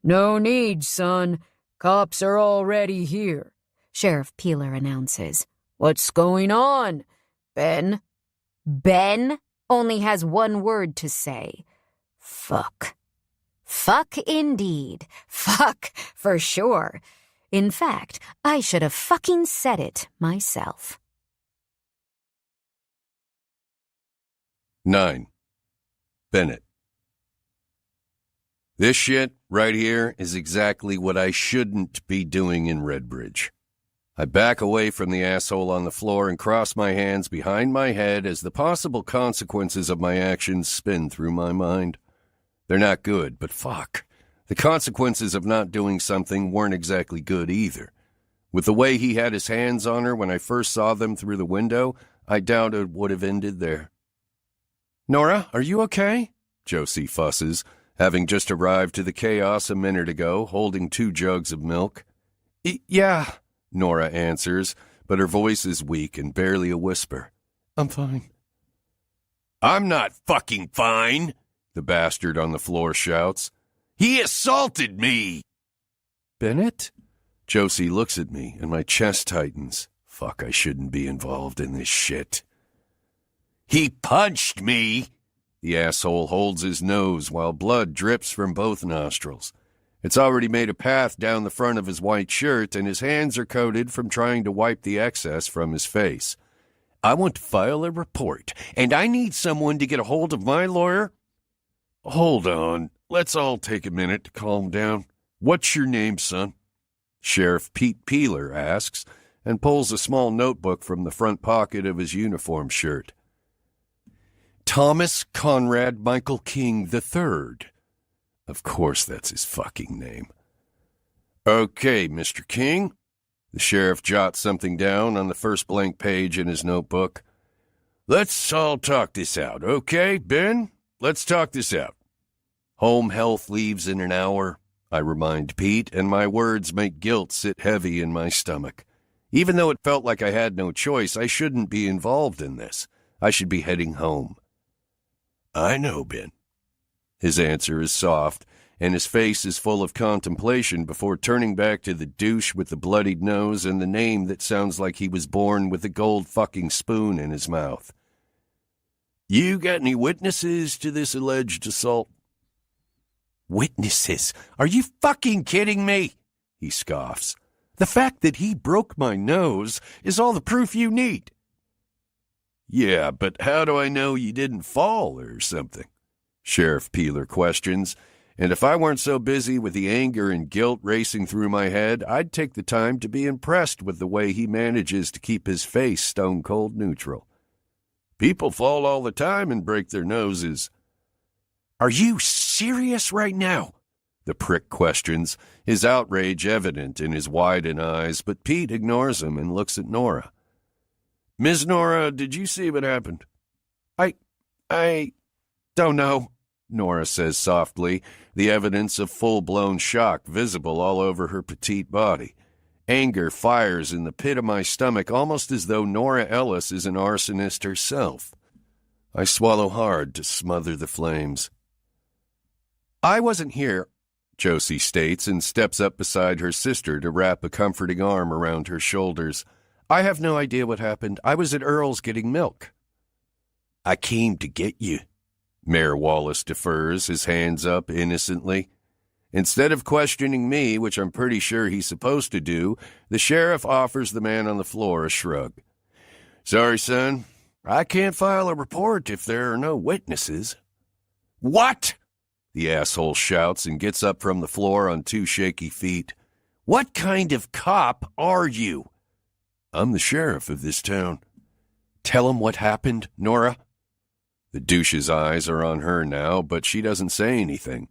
No need, son. Cops are already here,
Sheriff Peeler announces.
What's going on, Ben?
Ben only has one word to say. Fuck. Fuck indeed. Fuck for sure. In fact, I should have fucking said it myself.
9. Bennett. This shit right here is exactly what I shouldn't be doing in Redbridge. I back away from the asshole on the floor and cross my hands behind my head as the possible consequences of my actions spin through my mind. They're not good, but fuck. The consequences of not doing something weren't exactly good either. With the way he had his hands on her when I first saw them through the window, I doubt it would have ended there. Nora, are you okay? Josie fusses, having just arrived to the chaos a minute ago, holding 2 jugs of milk. Yeah, Nora answers, but her voice is weak and barely a whisper. I'm fine. I'm not fucking fine, the bastard on the floor shouts. He assaulted me! Bennett? Josie looks at me, and my chest tightens. Fuck, I shouldn't be involved in this shit. He punched me! The asshole holds his nose while blood drips from both nostrils. It's already made a path down the front of his white shirt, and his hands are coated from trying to wipe the excess from his face. I want to file a report, and I need someone to get a hold of my lawyer. Hold on. Let's all take a minute to calm down. What's your name, son? Sheriff Pete Peeler asks, and pulls a small notebook from the front pocket of his uniform shirt. Thomas Conrad Michael King III. Of course that's his fucking name. Okay, Mr. King. The sheriff jots something down on the first blank page in his notebook. Let's all talk this out, okay, Ben? Let's talk this out. Home health leaves in an hour, I remind Pete, and my words make guilt sit heavy in my stomach. Even though it felt like I had no choice, I shouldn't be involved in this. I should be heading home. I know, Ben. His answer is soft, and his face is full of contemplation before turning back to the douche with the bloodied nose and the name that sounds like he was born with a gold fucking spoon in his mouth. You got any witnesses to this alleged assault? Witnesses? Are you fucking kidding me? He scoffs. The fact that he broke my nose is all the proof you need. Yeah, but how do I know you didn't fall or something? Sheriff Peeler questions, and if I weren't so busy with the anger and guilt racing through my head, I'd take the time to be impressed with the way he manages to keep his face stone-cold neutral. People fall all the time and break their noses. Are you serious right now? The prick questions, his outrage evident in his widened eyes, but Pete ignores him and looks at Nora. Miss Nora, did you see what happened? I don't know, Nora says softly, the evidence of full-blown shock visible all over her petite body. Anger fires in the pit of my stomach, almost as though Nora Ellis is an arsonist herself. I swallow hard to smother the flames. "I wasn't here," Josie states and steps up beside her sister to wrap a comforting arm around her shoulders. "I have no idea what happened. I was at Earl's getting milk." "I came to get you," Mayor Wallace defers, his hands up innocently. Instead of questioning me, which I'm pretty sure he's supposed to do, the sheriff offers the man on the floor a shrug. "Sorry, son. I can't file a report if there are no witnesses." "What?" the asshole shouts and gets up from the floor on 2 shaky feet. "What kind of cop are you?" "I'm the sheriff of this town." "Tell him what happened, Nora." The douche's eyes are on her now, but she doesn't say anything.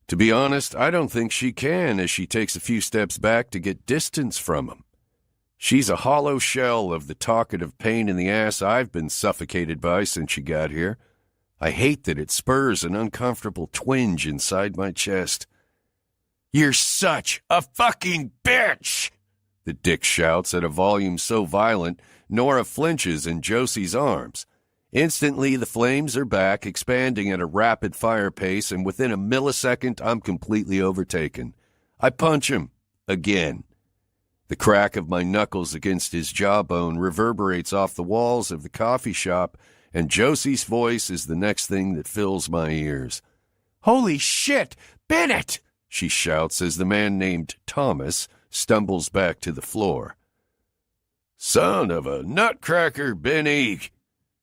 To be honest, I don't think she can as she takes a few steps back to get distance from him. She's a hollow shell of the talkative pain in the ass I've been suffocated by since she got here. I hate that it spurs an uncomfortable twinge inside my chest. "You're such a fucking bitch!" the dick shouts at a volume so violent, Nora flinches in Josie's arms. Instantly, the flames are back, expanding at a rapid-fire pace, and within a millisecond, I'm completely overtaken. I punch him. Again. The crack of my knuckles against his jawbone reverberates off the walls of the coffee shop, and Josie's voice is the next thing that fills my ears. "Holy shit! Bennett!" she shouts as the man named Thomas stumbles back to the floor. "Son of a nutcracker, Benny!"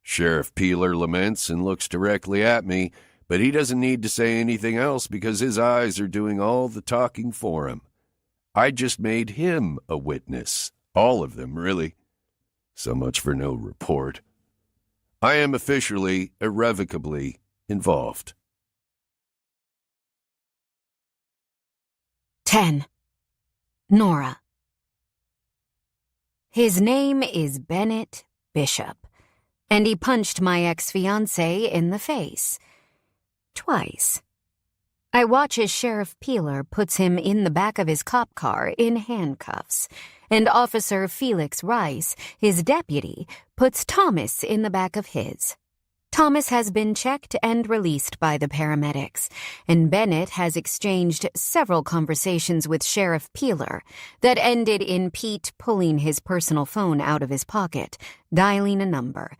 Sheriff Peeler laments and looks directly at me, but he doesn't need to say anything else because his eyes are doing all the talking for him. I just made him a witness. All of them, really. So much for no report. I am officially, irrevocably involved.
10. Nora. His name is Bennett Bishop, and he punched my ex-fiancé in the face. Twice. I watch as Sheriff Peeler puts him in the back of his cop car in handcuffs, and Officer Felix Rice, his deputy, puts Thomas in the back of his. Thomas has been checked and released by the paramedics, and Bennett has exchanged several conversations with Sheriff Peeler that ended in Pete pulling his personal phone out of his pocket, dialing a number,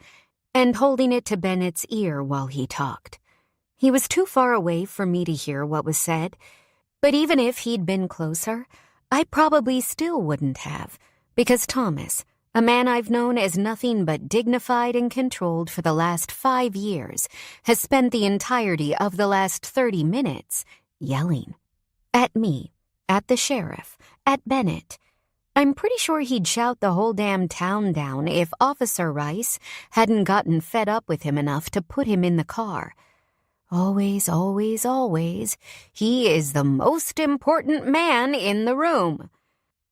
and holding it to Bennett's ear while he talked. He was too far away for me to hear what was said, but even if he'd been closer, I probably still wouldn't have, because Thomas, a man I've known as nothing but dignified and controlled for the last 5 years, has spent the entirety of the last 30 minutes yelling. At me, at the sheriff, at Bennett. I'm pretty sure he'd shout the whole damn town down if Officer Rice hadn't gotten fed up with him enough to put him in the car. Always, always, always, he is the most important man in the room.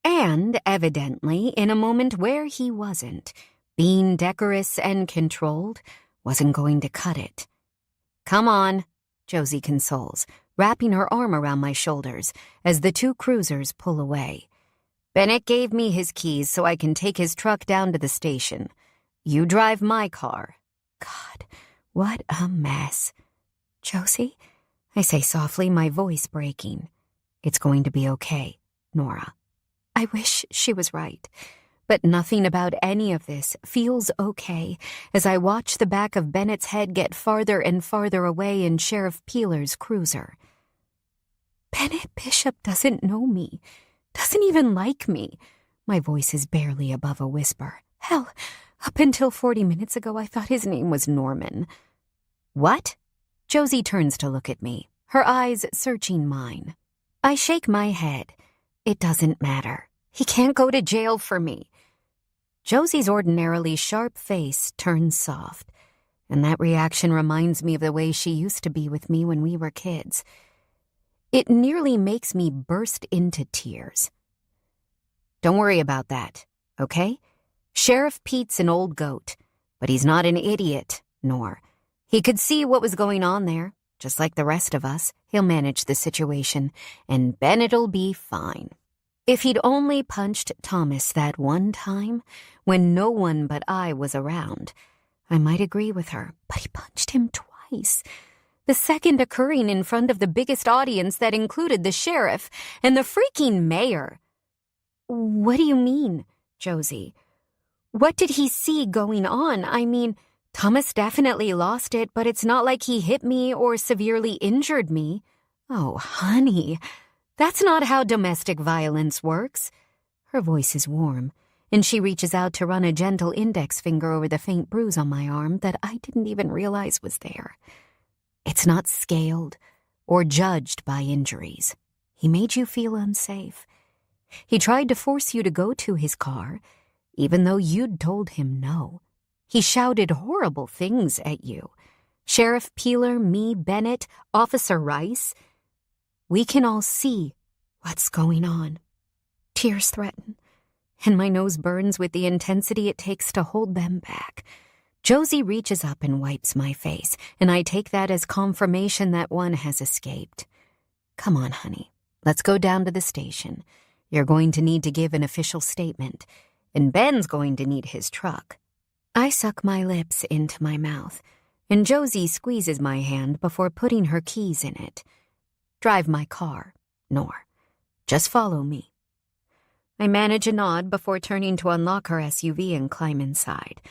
And, evidently, in a moment where he wasn't, being decorous and controlled wasn't going to cut it. "Come on," Josie consoles, wrapping her arm around my shoulders as the 2 cruisers pull away. "Bennett gave me his keys so I can take his truck down to the station. You drive my car." God, what a mess. "Josie," I say softly, my voice breaking. "It's going to be okay, Nora." I wish she was right, but nothing about any of this feels okay as I watch the back of Bennett's head get farther and farther away in Sheriff Peeler's cruiser. Bennett Bishop doesn't know me, doesn't even like me. My voice is barely above a whisper. Hell, up until 40 minutes ago I thought his name was Norman. "What?" Josie turns to look at me, her eyes searching mine. I shake my head. It doesn't matter. He can't go to jail for me. Josie's ordinarily sharp face turns soft, and that reaction reminds me of the way she used to be with me when we were kids. It nearly makes me burst into tears. "Don't worry about that, okay? Sheriff Pete's an old goat, but he's not an idiot, nor. He could see what was going on there. Just like the rest of us, he'll manage the situation, and Bennett'll be fine." If he'd only punched Thomas that one time, when no one but I was around, I might agree with her, but he punched him twice. The second occurring in front of the biggest audience that included the sheriff and the freaking mayor. What do you mean, Josie? What did he see going on? I mean, Thomas definitely lost it, but it's not like he hit me or severely injured me. Oh, honey, that's not how domestic violence works. Her voice is warm, and she reaches out to run a gentle index finger over the faint bruise on my arm that I didn't even realize was there. It's not scaled or judged by injuries. He made you feel unsafe. He tried to force you to go to his car, even though you'd told him no. He shouted horrible things at you. Sheriff Peeler, me, Bennett, Officer Rice. We can all see what's going on. Tears threaten, and my nose burns with the intensity it takes to hold them back. Josie reaches up and wipes my face, and I take that as confirmation that one has escaped. Come on, honey. Let's go down to the station. You're going to need to give an official statement, and Ben's going to need his truck. I suck my lips into my mouth, and Josie squeezes my hand before putting her keys in it. Drive my car, Nor. Just follow me. I manage a nod before turning to unlock her SUV and climb inside.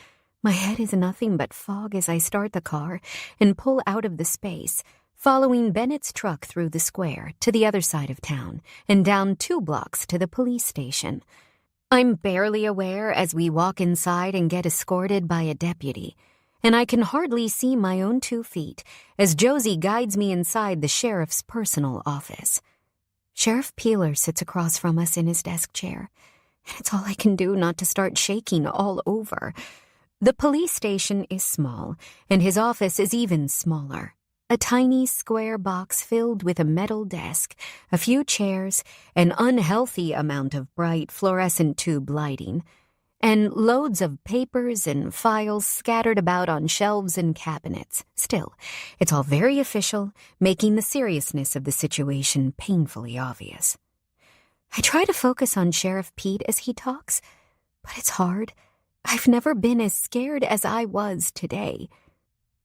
My head is nothing but fog as I start the car and pull out of the space, following Bennett's truck through the square to the other side of town and down 2 blocks to the police station. I'm barely aware as we walk inside and get escorted by a deputy, and I can hardly see my own 2 feet as Josie guides me inside the sheriff's personal office. Sheriff Peeler sits across from us in his desk chair, and it's all I can do not to start shaking all over. The police station is small, and his office is even smaller. A tiny square box filled with a metal desk, a few chairs, an unhealthy amount of bright fluorescent tube lighting, and loads of papers and files scattered about on shelves and cabinets. Still, it's all very official, making the seriousness of the situation painfully obvious. I try to focus on Sheriff Pete as he talks, but it's hard. I've never been as scared as I was today.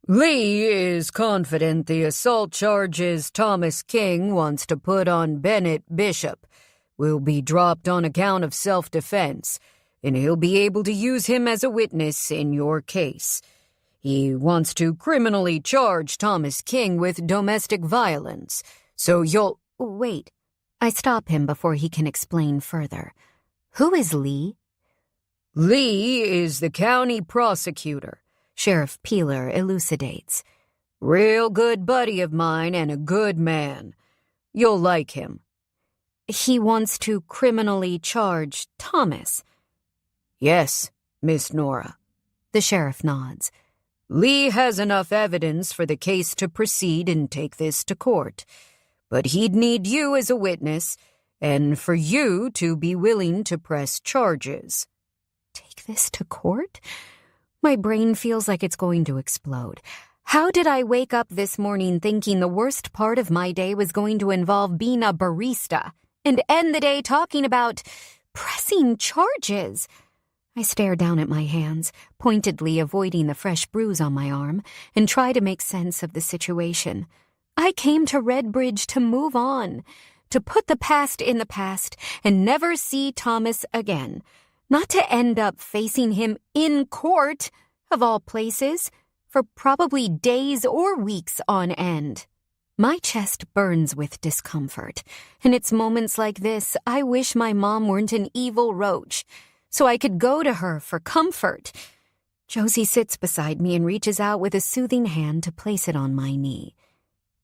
Lee is confident the assault charges Thomas King wants to put on Bennett Bishop will be dropped on account of self-defense, and he'll be able to use him as a witness in your case. He wants to criminally charge Thomas King with domestic violence, so you'll—
Wait. I stop him before he can explain further. Who is Lee?
Lee is the county prosecutor,
Sheriff Peeler elucidates.
Real good buddy of mine and a good man. You'll like him.
He wants to criminally charge Thomas.
Yes, Miss Nora.
The sheriff nods.
Lee has enough evidence for the case to proceed and take this to court, but he'd need you as a witness and for you to be willing to press charges.
Take this to court? My brain feels like it's going to explode. How did I wake up this morning thinking the worst part of my day was going to involve being a barista and end the day talking about pressing charges? I stare down at my hands, pointedly avoiding the fresh bruise on my arm, and try to make sense of the situation. I came to Redbridge to move on, to put the past in the past and never see Thomas again. Not to end up facing him in court, of all places, for probably days or weeks on end. My chest burns with discomfort, and it's moments like this I wish my mom weren't an evil roach, so I could go to her for comfort. Josie sits beside me and reaches out with a soothing hand to place it on my knee.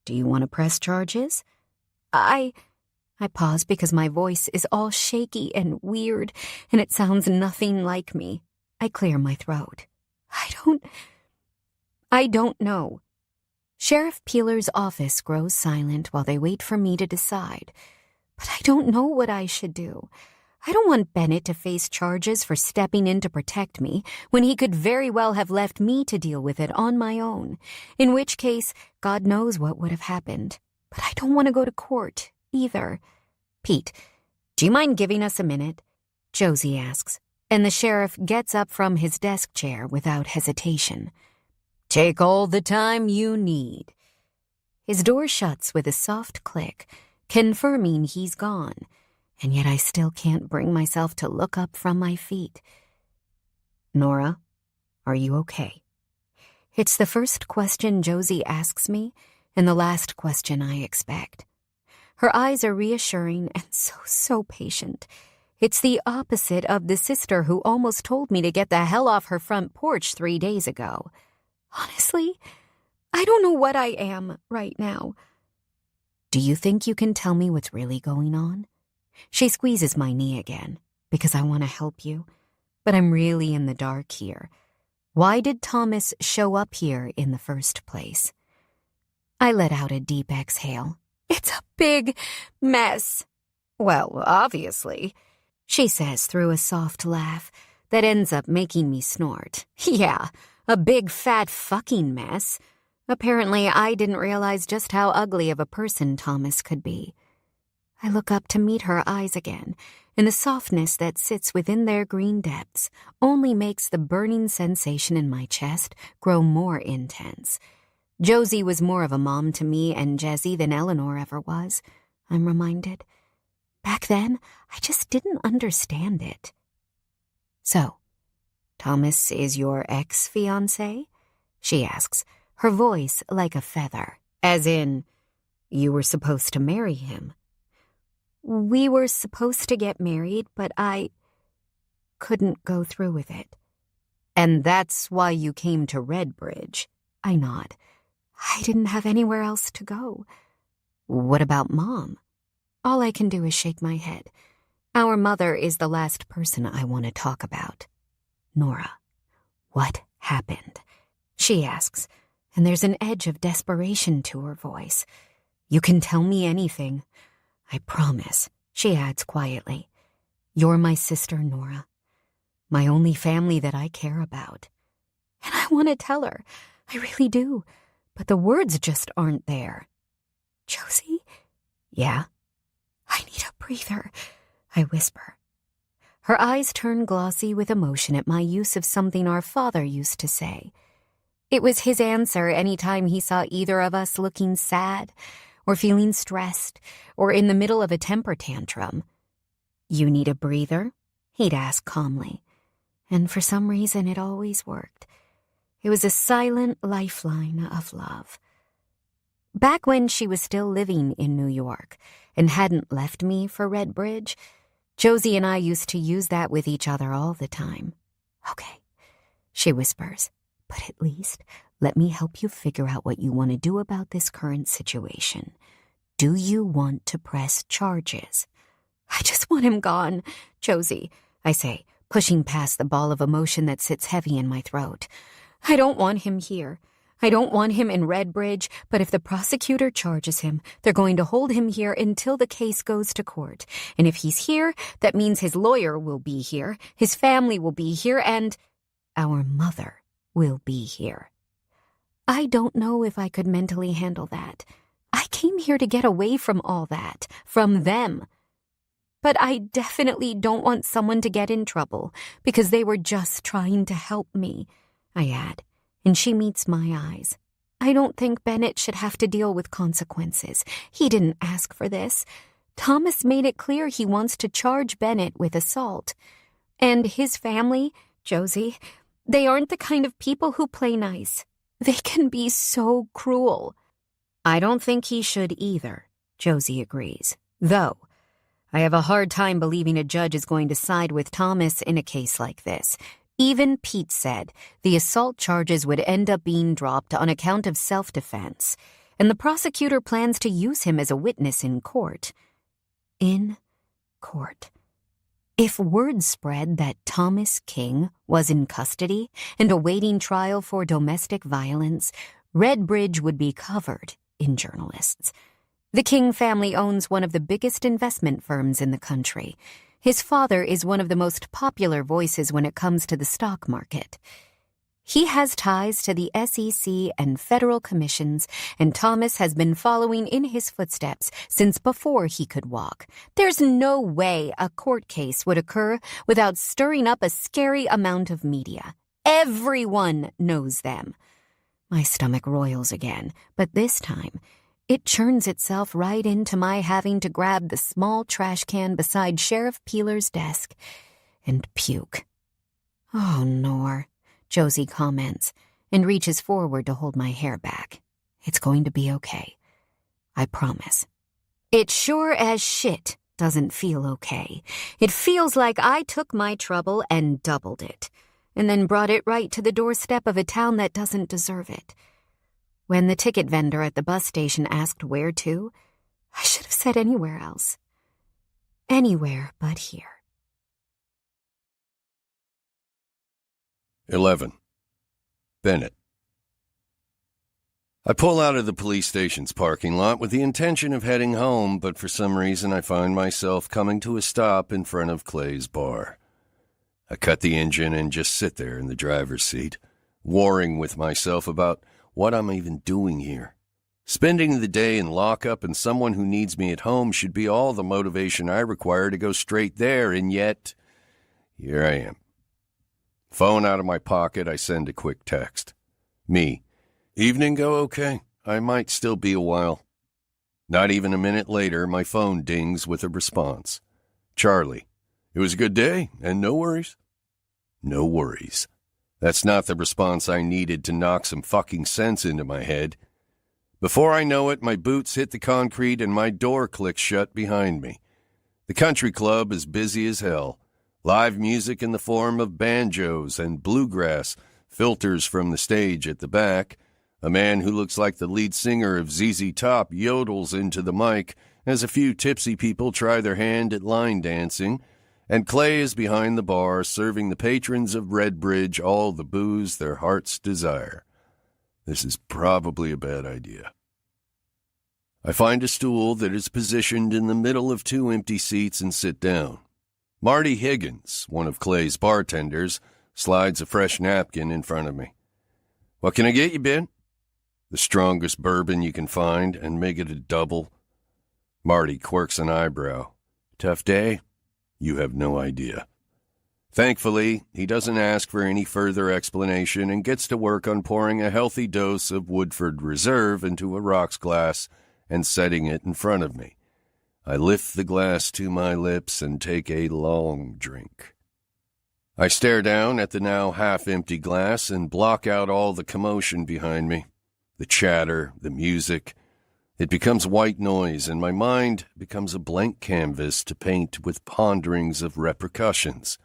Do you want to press charges? I pause because my voice is all shaky and weird, and it sounds nothing like me. I clear my throat. I don't know. Sheriff Peeler's office grows silent while they wait for me to decide. But I don't know what I should do. I don't want Bennett to face charges for stepping in to protect me when he could very well have left me to deal with it on my own, in which case God knows what would have happened. But I don't want to go to court either. Pete, "Do you mind giving us a minute?" Josie asks, and the sheriff gets up from his desk chair without hesitation.
"Take all the time you need."
His door shuts with a soft click, confirming he's gone, and yet I still can't bring myself to look up from my feet. "Nora, are you okay?" It's the first question Josie asks me, and the last question I expect. Her eyes are reassuring and so patient. It's the opposite of the sister who almost told me to get the hell off her front porch 3 days ago. Honestly, I don't know what I am right now. "Do you think you can tell me what's really going on?" She squeezes my knee again, because I want to help you, but I'm really in the dark here. Why did Thomas show up here in the first place? I let out a deep exhale. "It's a big mess." "Well, obviously," she says through a soft laugh that ends up making me snort. "Yeah, a big fat fucking mess." Apparently, I didn't realize just how ugly of a person Thomas could be. I look up to meet her eyes again, and the softness that sits within their green depths only makes the burning sensation in my chest grow more intense. Josie was more of a mom to me and Jessie than Eleanor ever was, I'm reminded. Back then, I just didn't understand it. "So, Thomas is your ex-fiancé?" she asks, her voice like a feather, as in, "You were supposed to marry him." "We were supposed to get married, but I couldn't go through with it." "And that's why you came to Redbridge?" I nod. I didn't have anywhere else to go. "What about Mom?" All I can do is shake my head. Our mother is the last person I want to talk about. "Nora, what happened?" she asks, and there's an edge of desperation to her voice. "You can tell me anything. I promise," she adds quietly. "You're my sister, Nora. My only family that I care about." And I want to tell her. I really do. But the words just aren't there. "Josie?" "Yeah?" "I need a breather," I whisper. Her eyes turn glossy with emotion at my use of something our father used to say. It was his answer any time he saw either of us looking sad or feeling stressed or in the middle of a temper tantrum. "You need a breather?" he'd ask calmly. And for some reason it always worked. It was a silent lifeline of love. Back when she was still living in New York and hadn't left me for Redbridge, Josie and I used to use that with each other all the time. "Okay," she whispers, "but at least let me help you figure out what you want to do about this current situation. Do you want to press charges?" "I just want him gone, Josie," I say, pushing past the ball of emotion that sits heavy in my throat. "I don't want him here. I don't want him in Redbridge, but if the prosecutor charges him, they're going to hold him here until the case goes to court. And if he's here, that means his lawyer will be here, his family will be here, and our mother will be here." I don't know if I could mentally handle that. I came here to get away from all that, from them. But I definitely don't want someone to get in trouble because they were just trying to help me, I add, and she meets my eyes. I don't think Bennett should have to deal with consequences. He didn't ask for this. Thomas made it clear he wants to charge Bennett with assault. And his family, Josie, they aren't the kind of people who play nice. They can be so cruel. I don't think he should either, Josie agrees. Though, I have a hard time believing a judge is going to side with Thomas in a case like this. Even Pete said the assault charges would end up being dropped on account of self-defense, and the prosecutor plans to use him as a witness in court. In court. If word spread that Thomas King was in custody and awaiting trial for domestic violence, Redbridge would be covered in journalists. The King family owns one of the biggest investment firms in the country. His father is one of the most popular voices when it comes to the stock market. He has ties to the SEC and federal commissions, and Thomas has been following in his footsteps since before he could walk. There's no way a court case would occur without stirring up a scary amount of media. Everyone knows them. My stomach roils again, but this time it churns itself right into my having to grab the small trash can beside Sheriff Peeler's desk and puke. "Oh, Nor," Josie comments and reaches forward to hold my hair back. "It's going to be okay. I promise." It sure as shit doesn't feel okay. It feels like I took my trouble and doubled it, and then brought it right to the doorstep of a town that doesn't deserve it. When the ticket vendor at the bus station asked where to, I should have said anywhere else. Anywhere but here.
11. Bennett. I pull out of the police station's parking lot with the intention of heading home, but for some reason I find myself coming to a stop in front of Clay's bar. I cut the engine and just sit there in the driver's seat, warring with myself about what I'm even doing here. Spending the day in lockup and someone who needs me at home should be all the motivation I require to go straight there, and yet, here I am. Phone out of my pocket, I send a quick text. Me. Evening go okay. I might still be a while. Not even a minute later, my phone dings with a response. Charlie. It was a good day, and no worries? No worries. That's not the response I needed to knock some fucking sense into my head. Before I know it, my boots hit the concrete and my door clicks shut behind me. The country club is busy as hell. Live music in the form of banjos and bluegrass filters from the stage at the back. A man who looks like the lead singer of ZZ Top yodels into the mic as a few tipsy people try their hand at line dancing, and Clay is behind the bar serving the patrons of Redbridge all the booze their hearts desire. This is probably a bad idea. I find a stool that is positioned in the middle of two empty seats and sit down. Marty Higgins, one of Clay's bartenders, slides a fresh napkin in front of me. What can I get you, Ben? The strongest bourbon you can find, and make it a double. Marty quirks an eyebrow. Tough day? You have no idea. Thankfully, he doesn't ask for any further explanation and gets to work on pouring a healthy dose of Woodford Reserve into a rocks glass and setting it in front of me. I lift the glass to my lips and take a long drink. I stare down at the now half-empty glass and block out all the commotion behind me. The chatter, the music. It becomes white noise, and my mind becomes a blank canvas to paint with ponderings of repercussions.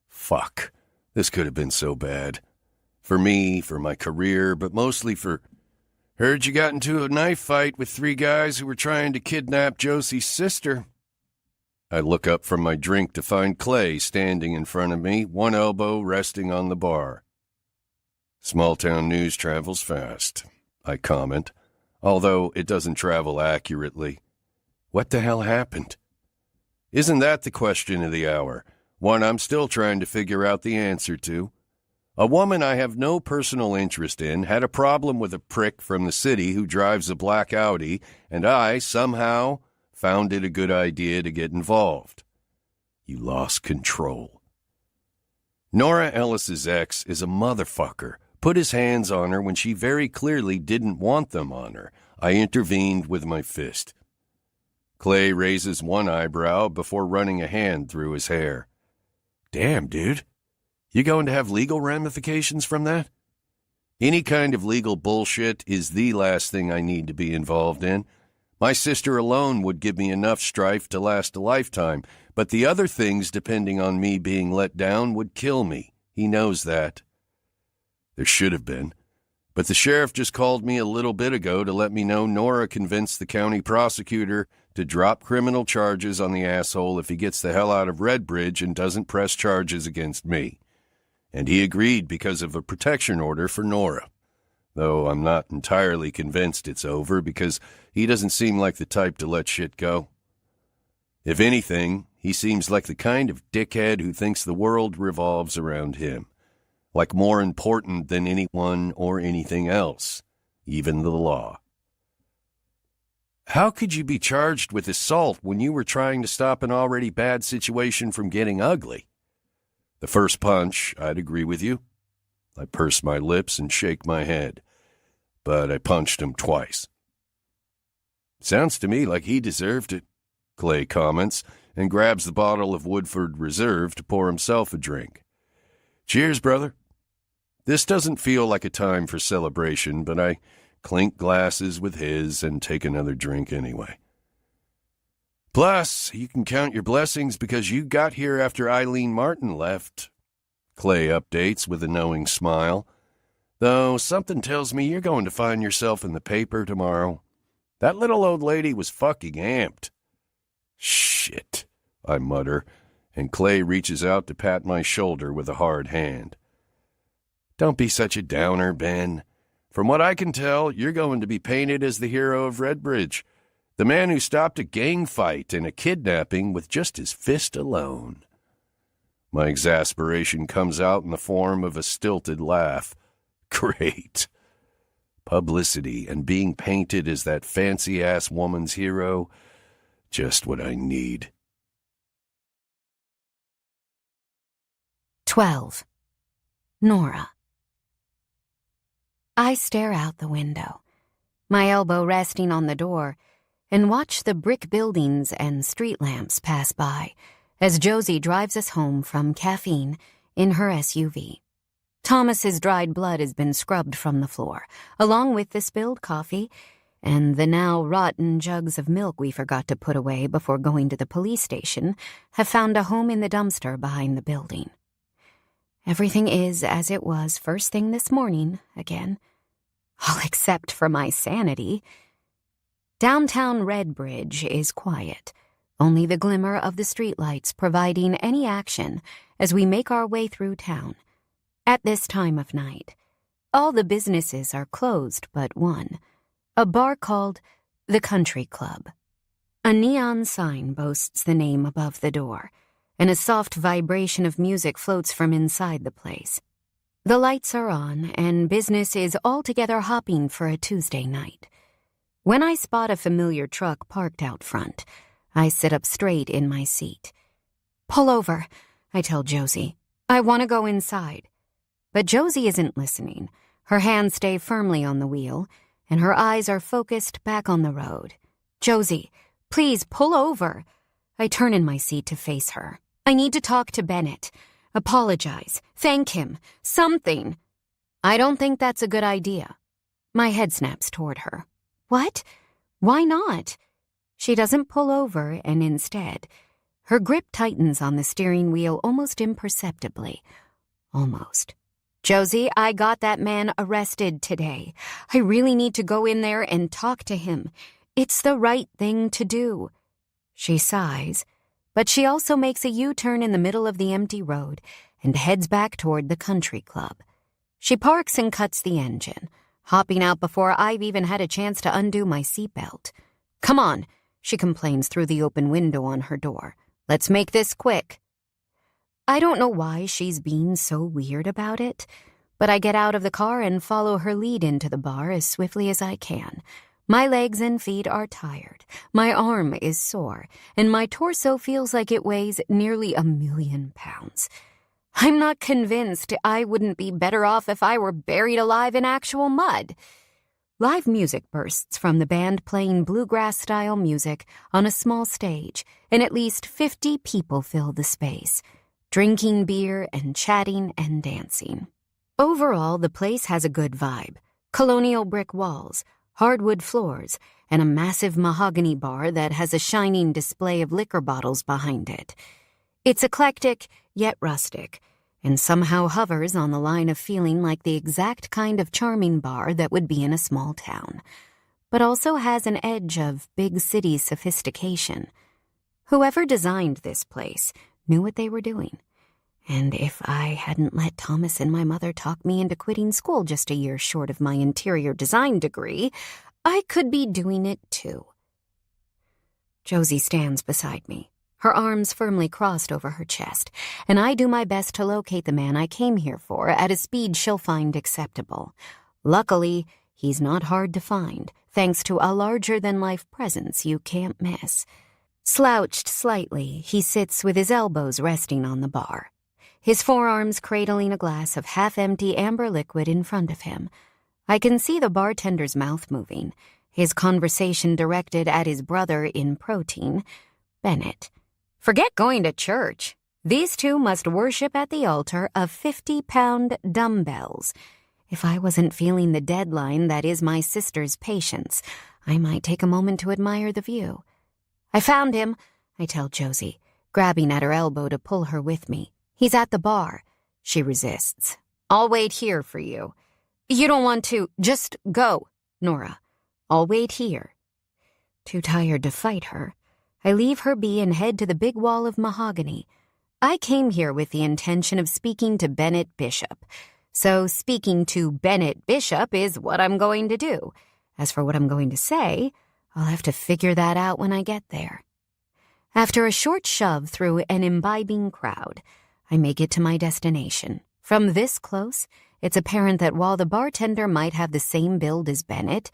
Fuck. This could have been so bad. For me, for my career, but mostly for... Heard you got into a knife fight with 3 guys who were trying to kidnap Josie's sister. I look up from my drink to find Clay standing in front of me, one elbow resting on the bar. Small-town news travels fast, I comment, although it doesn't travel accurately. What the hell happened? Isn't that the question of the hour? One I'm still trying to figure out the answer to. A woman I have no personal interest in had a problem with a prick from the city who drives a black Audi, and I, somehow, found it a good idea to get involved. You lost control. Nora Ellis's ex is a motherfucker. Put his hands on her when she very clearly didn't want them on her. I intervened with my fist. Clay raises one eyebrow before running a hand through his hair. Damn, dude. You going to have legal ramifications from that? Any kind of legal bullshit is the last thing I need to be involved in. My sister alone would give me enough strife to last a lifetime, but the other things depending on me being let down would kill me. He knows that. There should have been. But the sheriff just called me a little bit ago to let me know Nora convinced the county prosecutor to drop criminal charges on the asshole if he gets the hell out of Redbridge and doesn't press charges against me. And he agreed because of a protection order for Nora. Though I'm not entirely convinced it's over because he doesn't seem like the type to let shit go. If anything, he seems like the kind of dickhead who thinks the world revolves around him. like more important than anyone or anything else, even the law. How could you be charged with assault when you were trying to stop an already bad situation from getting ugly? The first punch, I'd agree with you. I purse my lips and shake my head, but I punched him twice. Sounds to me like he deserved it, Clay comments, and grabs the bottle of Woodford Reserve to pour himself a drink. Cheers, brother. This doesn't feel like a time for celebration, but I clink glasses with his and take another drink anyway. Plus, you can count your blessings because you got here after Eileen Martin left, Clay updates with a knowing smile. Though something tells me you're going to find yourself in the paper tomorrow. That little old lady was fucking amped. Shit, I mutter, and Clay reaches out to pat my shoulder with a hard hand. Don't be such a downer, Ben. From what I can tell, you're going to be painted as the hero of Redbridge, the man who stopped a gang fight and a kidnapping with just his fist alone. My exasperation comes out in the form of a stilted laugh. Great. Publicity and being painted as that fancy-ass woman's hero, just what I need.
12. Nora. I stare out the window, my elbow resting on the door, and watch the brick buildings and street lamps pass by as Josie drives us home from caffeine in her SUV. Thomas's dried blood has been scrubbed from the floor, along with the spilled coffee and the now rotten jugs of milk we forgot to put away before going to the police station have found a home in the dumpster behind the building. Everything is as it was first thing this morning again, all except for my sanity. Downtown Redbridge is quiet, only the glimmer of the streetlights providing any action as we make our way through town. At this time of night, all the businesses are closed but one, a bar called the Country Club. A neon sign boasts the name above the door, and a soft vibration of music floats from inside the place. The lights are on, and business is altogether hopping for a Tuesday night. When I spot a familiar truck parked out front, I sit up straight in my seat. Pull over, I tell Josie. I want to go inside. But Josie isn't listening. Her hands stay firmly on the wheel, and her eyes are focused back on the road. Josie, please pull over. I turn in my seat to face her. I need to talk to Bennett. Apologize. Thank him. Something. I don't think that's a good idea. My head snaps toward her. What? Why not? She doesn't pull over, and instead, her grip tightens on the steering wheel almost imperceptibly. Almost. Josie, I got that man arrested today. I really need to go in there and talk to him. It's the right thing to do. She sighs, but she also makes a U-turn in the middle of the empty road and heads back toward the Country Club. She parks and cuts the engine, hopping out before I've even had a chance to undo my seatbelt. Come on, she complains through the open window on her door. Let's make this quick. I don't know why she's being so weird about it, but I get out of the car and follow her lead into the bar as swiftly as I can. My legs and feet are tired, my arm is sore, and my torso feels like it weighs nearly 1,000,000 pounds. I'm not convinced I wouldn't be better off if I were buried alive in actual mud. Live music bursts from the band playing bluegrass-style music on a small stage, and at least 50 people fill the space, drinking beer and chatting and dancing. Overall, the place has a good vibe. Colonial brick walls, hardwood floors, and a massive mahogany bar that has a shining display of liquor bottles behind it. It's eclectic, yet rustic, and somehow hovers on the line of feeling like the exact kind of charming bar that would be in a small town, but also has an edge of big city sophistication. Whoever designed this place knew what they were doing. And if I hadn't let Thomas and my mother talk me into quitting school just a year short of my interior design degree, I could be doing it too. Josie stands beside me, her arms firmly crossed over her chest, and I do my best to locate the man I came here for at a speed she'll find acceptable. Luckily, he's not hard to find, thanks to a larger-than-life presence you can't miss. Slouched slightly, he sits with his elbows resting on the bar, his forearms cradling a glass of half-empty amber liquid in front of him. I can see the bartender's mouth moving, his conversation directed at his brother in protein, Bennett. Forget going to church. These two must worship at the altar of 50-pound dumbbells. If I wasn't feeling the deadline that is my sister's patience, I might take a moment to admire the view. I found him, I tell Josie, grabbing at her elbow to pull her with me. He's at the bar. She resists. I'll wait here for you. You don't want to. Just go, Nora. I'll wait here. Too tired to fight her, I leave her be and head to the big wall of mahogany. I came here with the intention of speaking to Bennett Bishop, so speaking to Bennett Bishop is what I'm going to do. As for what I'm going to say, I'll have to figure that out when I get there. After a short shove through an imbibing crowd, I make it to my destination. From this close, it's apparent that while the bartender might have the same build as Bennett,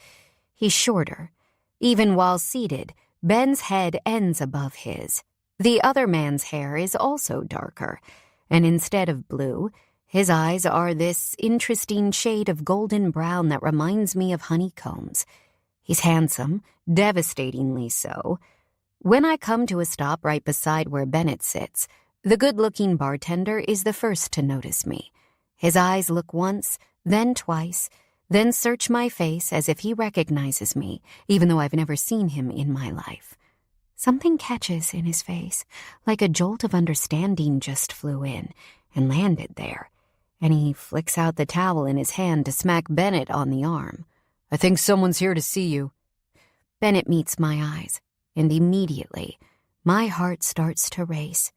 he's shorter. Even while seated, Ben's head ends above his. The other man's hair is also darker, and instead of blue, his eyes are this interesting shade of golden brown that reminds me of honeycombs. He's handsome, devastatingly so. When I come to a stop right beside where Bennett sits, the good-looking bartender is the first to notice me. His eyes look once, then twice, then search my face as if he recognizes me, even though I've never seen him in my life. Something catches in his face, like a jolt of understanding just flew in and landed there, and he flicks out the towel in his hand to smack Bennett on the arm. I think someone's here to see you. Bennett meets my eyes, and immediately my heart starts to race,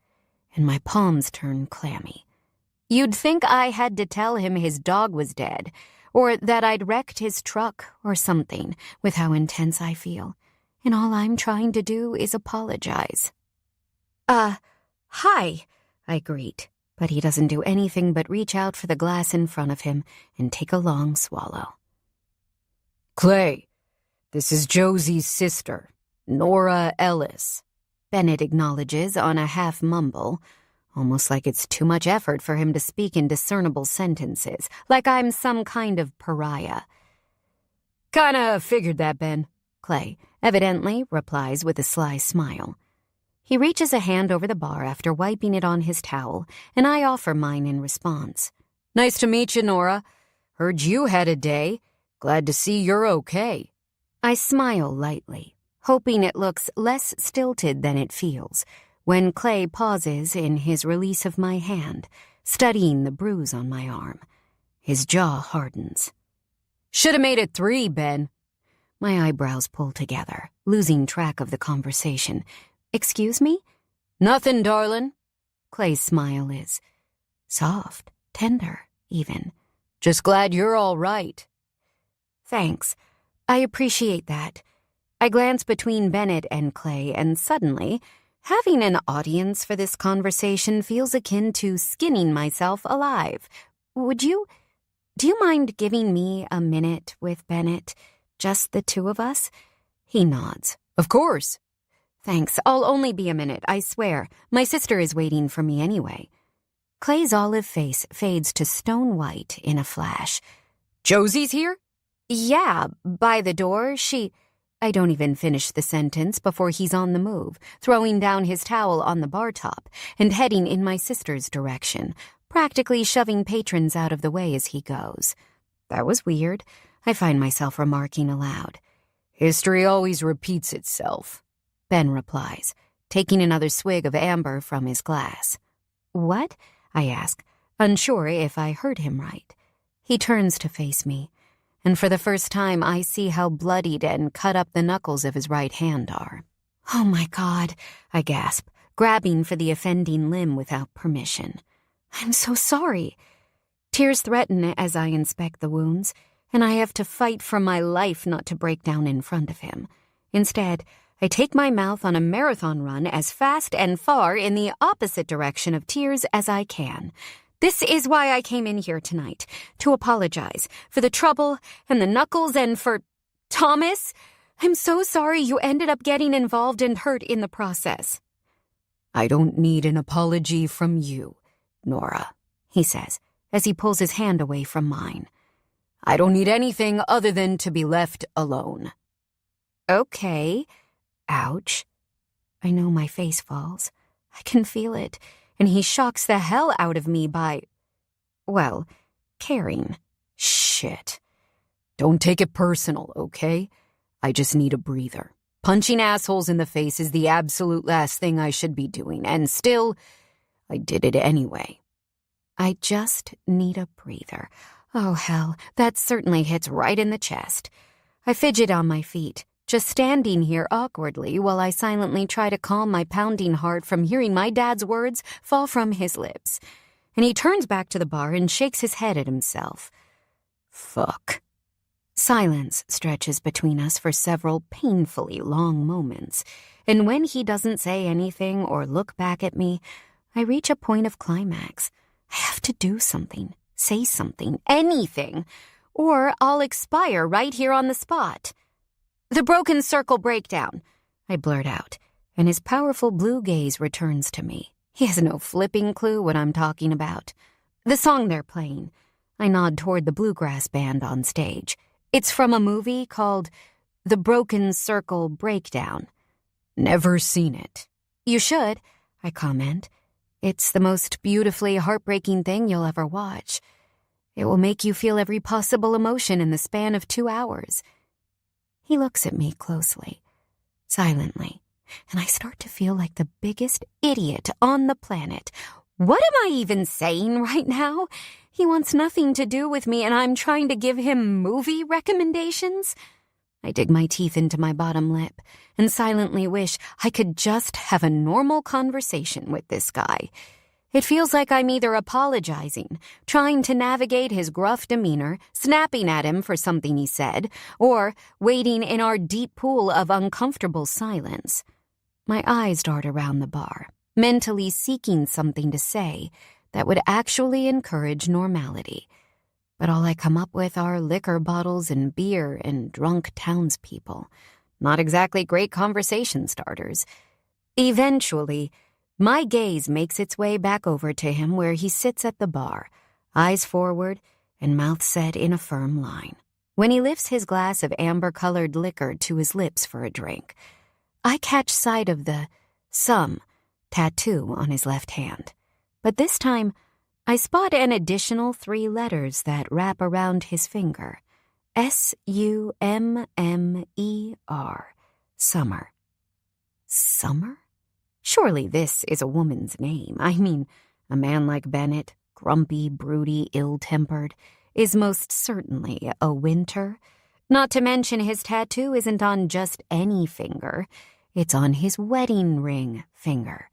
and my palms turn clammy. You'd think I had to tell him his dog was dead, or that I'd wrecked his truck or something with how intense I feel, and all I'm trying to do is apologize. Hi, I greet, but he doesn't do anything but reach out for the glass in front of him and take a long swallow.
Clay, this is Josie's sister, Nora Ellis.
Bennett acknowledges on a half mumble, almost like it's too much effort for him to speak in discernible sentences, like I'm some kind of pariah.
Kinda figured that, Ben.
Clay evidently replies with a sly smile. He reaches a hand over the bar after wiping it on his towel, and I offer mine in response.
Nice to meet you, Nora. Heard you had a day. Glad to see you're okay.
I smile lightly, hoping it looks less stilted than it feels, when Clay pauses in his release of my hand, studying the bruise on my arm. His jaw hardens.
Should have made it 3, Ben.
My eyebrows pull together, losing track of the conversation. Excuse me?
Nothing, darling.
Clay's smile is soft, tender, even.
Just glad you're all right.
Thanks. I appreciate that. I glance between Bennett and Clay, and suddenly, having an audience for this conversation feels akin to skinning myself alive. Do you mind giving me a minute with Bennett? Just the two of us? He nods.
Of course.
Thanks. I'll only be a minute, I swear. My sister is waiting for me anyway. Clay's olive face fades to stone white in a flash.
Josie's here?
Yeah, by the door. I don't even finish the sentence before he's on the move, throwing down his towel on the bar top and heading in my sister's direction, practically shoving patrons out of the way as he goes. That was weird, I find myself remarking aloud.
History always repeats itself,
Ben replies, taking another swig of amber from his glass. What? I ask, unsure if I heard him right. He turns to face me, and for the first time I see how bloodied and cut up the knuckles of his right hand are. Oh my God, I gasp, grabbing for the offending limb without permission. I'm so sorry. Tears threaten as I inspect the wounds, and I have to fight for my life not to break down in front of him. Instead, I take my mouth on a marathon run as fast and far in the opposite direction of tears as I can. This is why I came in here tonight, to apologize for the trouble and the knuckles and for... Thomas, I'm so sorry you ended up getting involved and hurt in the process.
I don't need an apology from you, Nora, he says, as he pulls his hand away from mine. I don't need anything other than to be left alone.
Okay. Ouch. I know my face falls. I can feel it, and he shocks the hell out of me by, well, caring.
Shit. Don't take it personal, okay? I just need a breather. Punching assholes in the face is the absolute last thing I should be doing, and still, I did it anyway.
I just need a breather. Oh, hell, that certainly hits right in the chest. I fidget on my feet, just standing here awkwardly while I silently try to calm my pounding heart from hearing my dad's words fall from his lips. And he turns back to the bar and shakes his head at himself.
Fuck.
Silence stretches between us for several painfully long moments, and when he doesn't say anything or look back at me, I reach a point of climax. I have to do something, say something, anything, or I'll expire right here on the spot. The broken circle breakdown, I blurt out, and his powerful blue gaze returns to me. He has no flipping clue what I'm talking about. The song they're playing. I nod toward the bluegrass band on stage. It's from a movie called The Broken Circle Breakdown.
Never seen it.
You should, I comment. It's the most beautifully heartbreaking thing you'll ever watch. It will make you feel every possible emotion in the span of 2 hours. He looks at me closely, silently, and I start to feel like the biggest idiot on the planet. What am I even saying right now? He wants nothing to do with me, and I'm trying to give him movie recommendations? I dig my teeth into my bottom lip and silently wish I could just have a normal conversation with this guy. It feels like I'm either apologizing, trying to navigate his gruff demeanor, snapping at him for something he said, or wading in our deep pool of uncomfortable silence. My eyes dart around the bar, mentally seeking something to say that would actually encourage normality. But all I come up with are liquor bottles and beer and drunk townspeople. Not exactly great conversation starters. Eventually, my gaze makes its way back over to him where he sits at the bar, eyes forward and mouth set in a firm line. When he lifts his glass of amber-colored liquor to his lips for a drink, I catch sight of the "some" tattoo on his left hand. But this time, I spot an additional 3 letters that wrap around his finger. SUMMER. Summer. Summer? Surely this is a woman's name. I mean, a man like Bennett, grumpy, broody, ill-tempered, is most certainly a Winter. Not to mention his tattoo isn't on just any finger. It's on his wedding ring finger.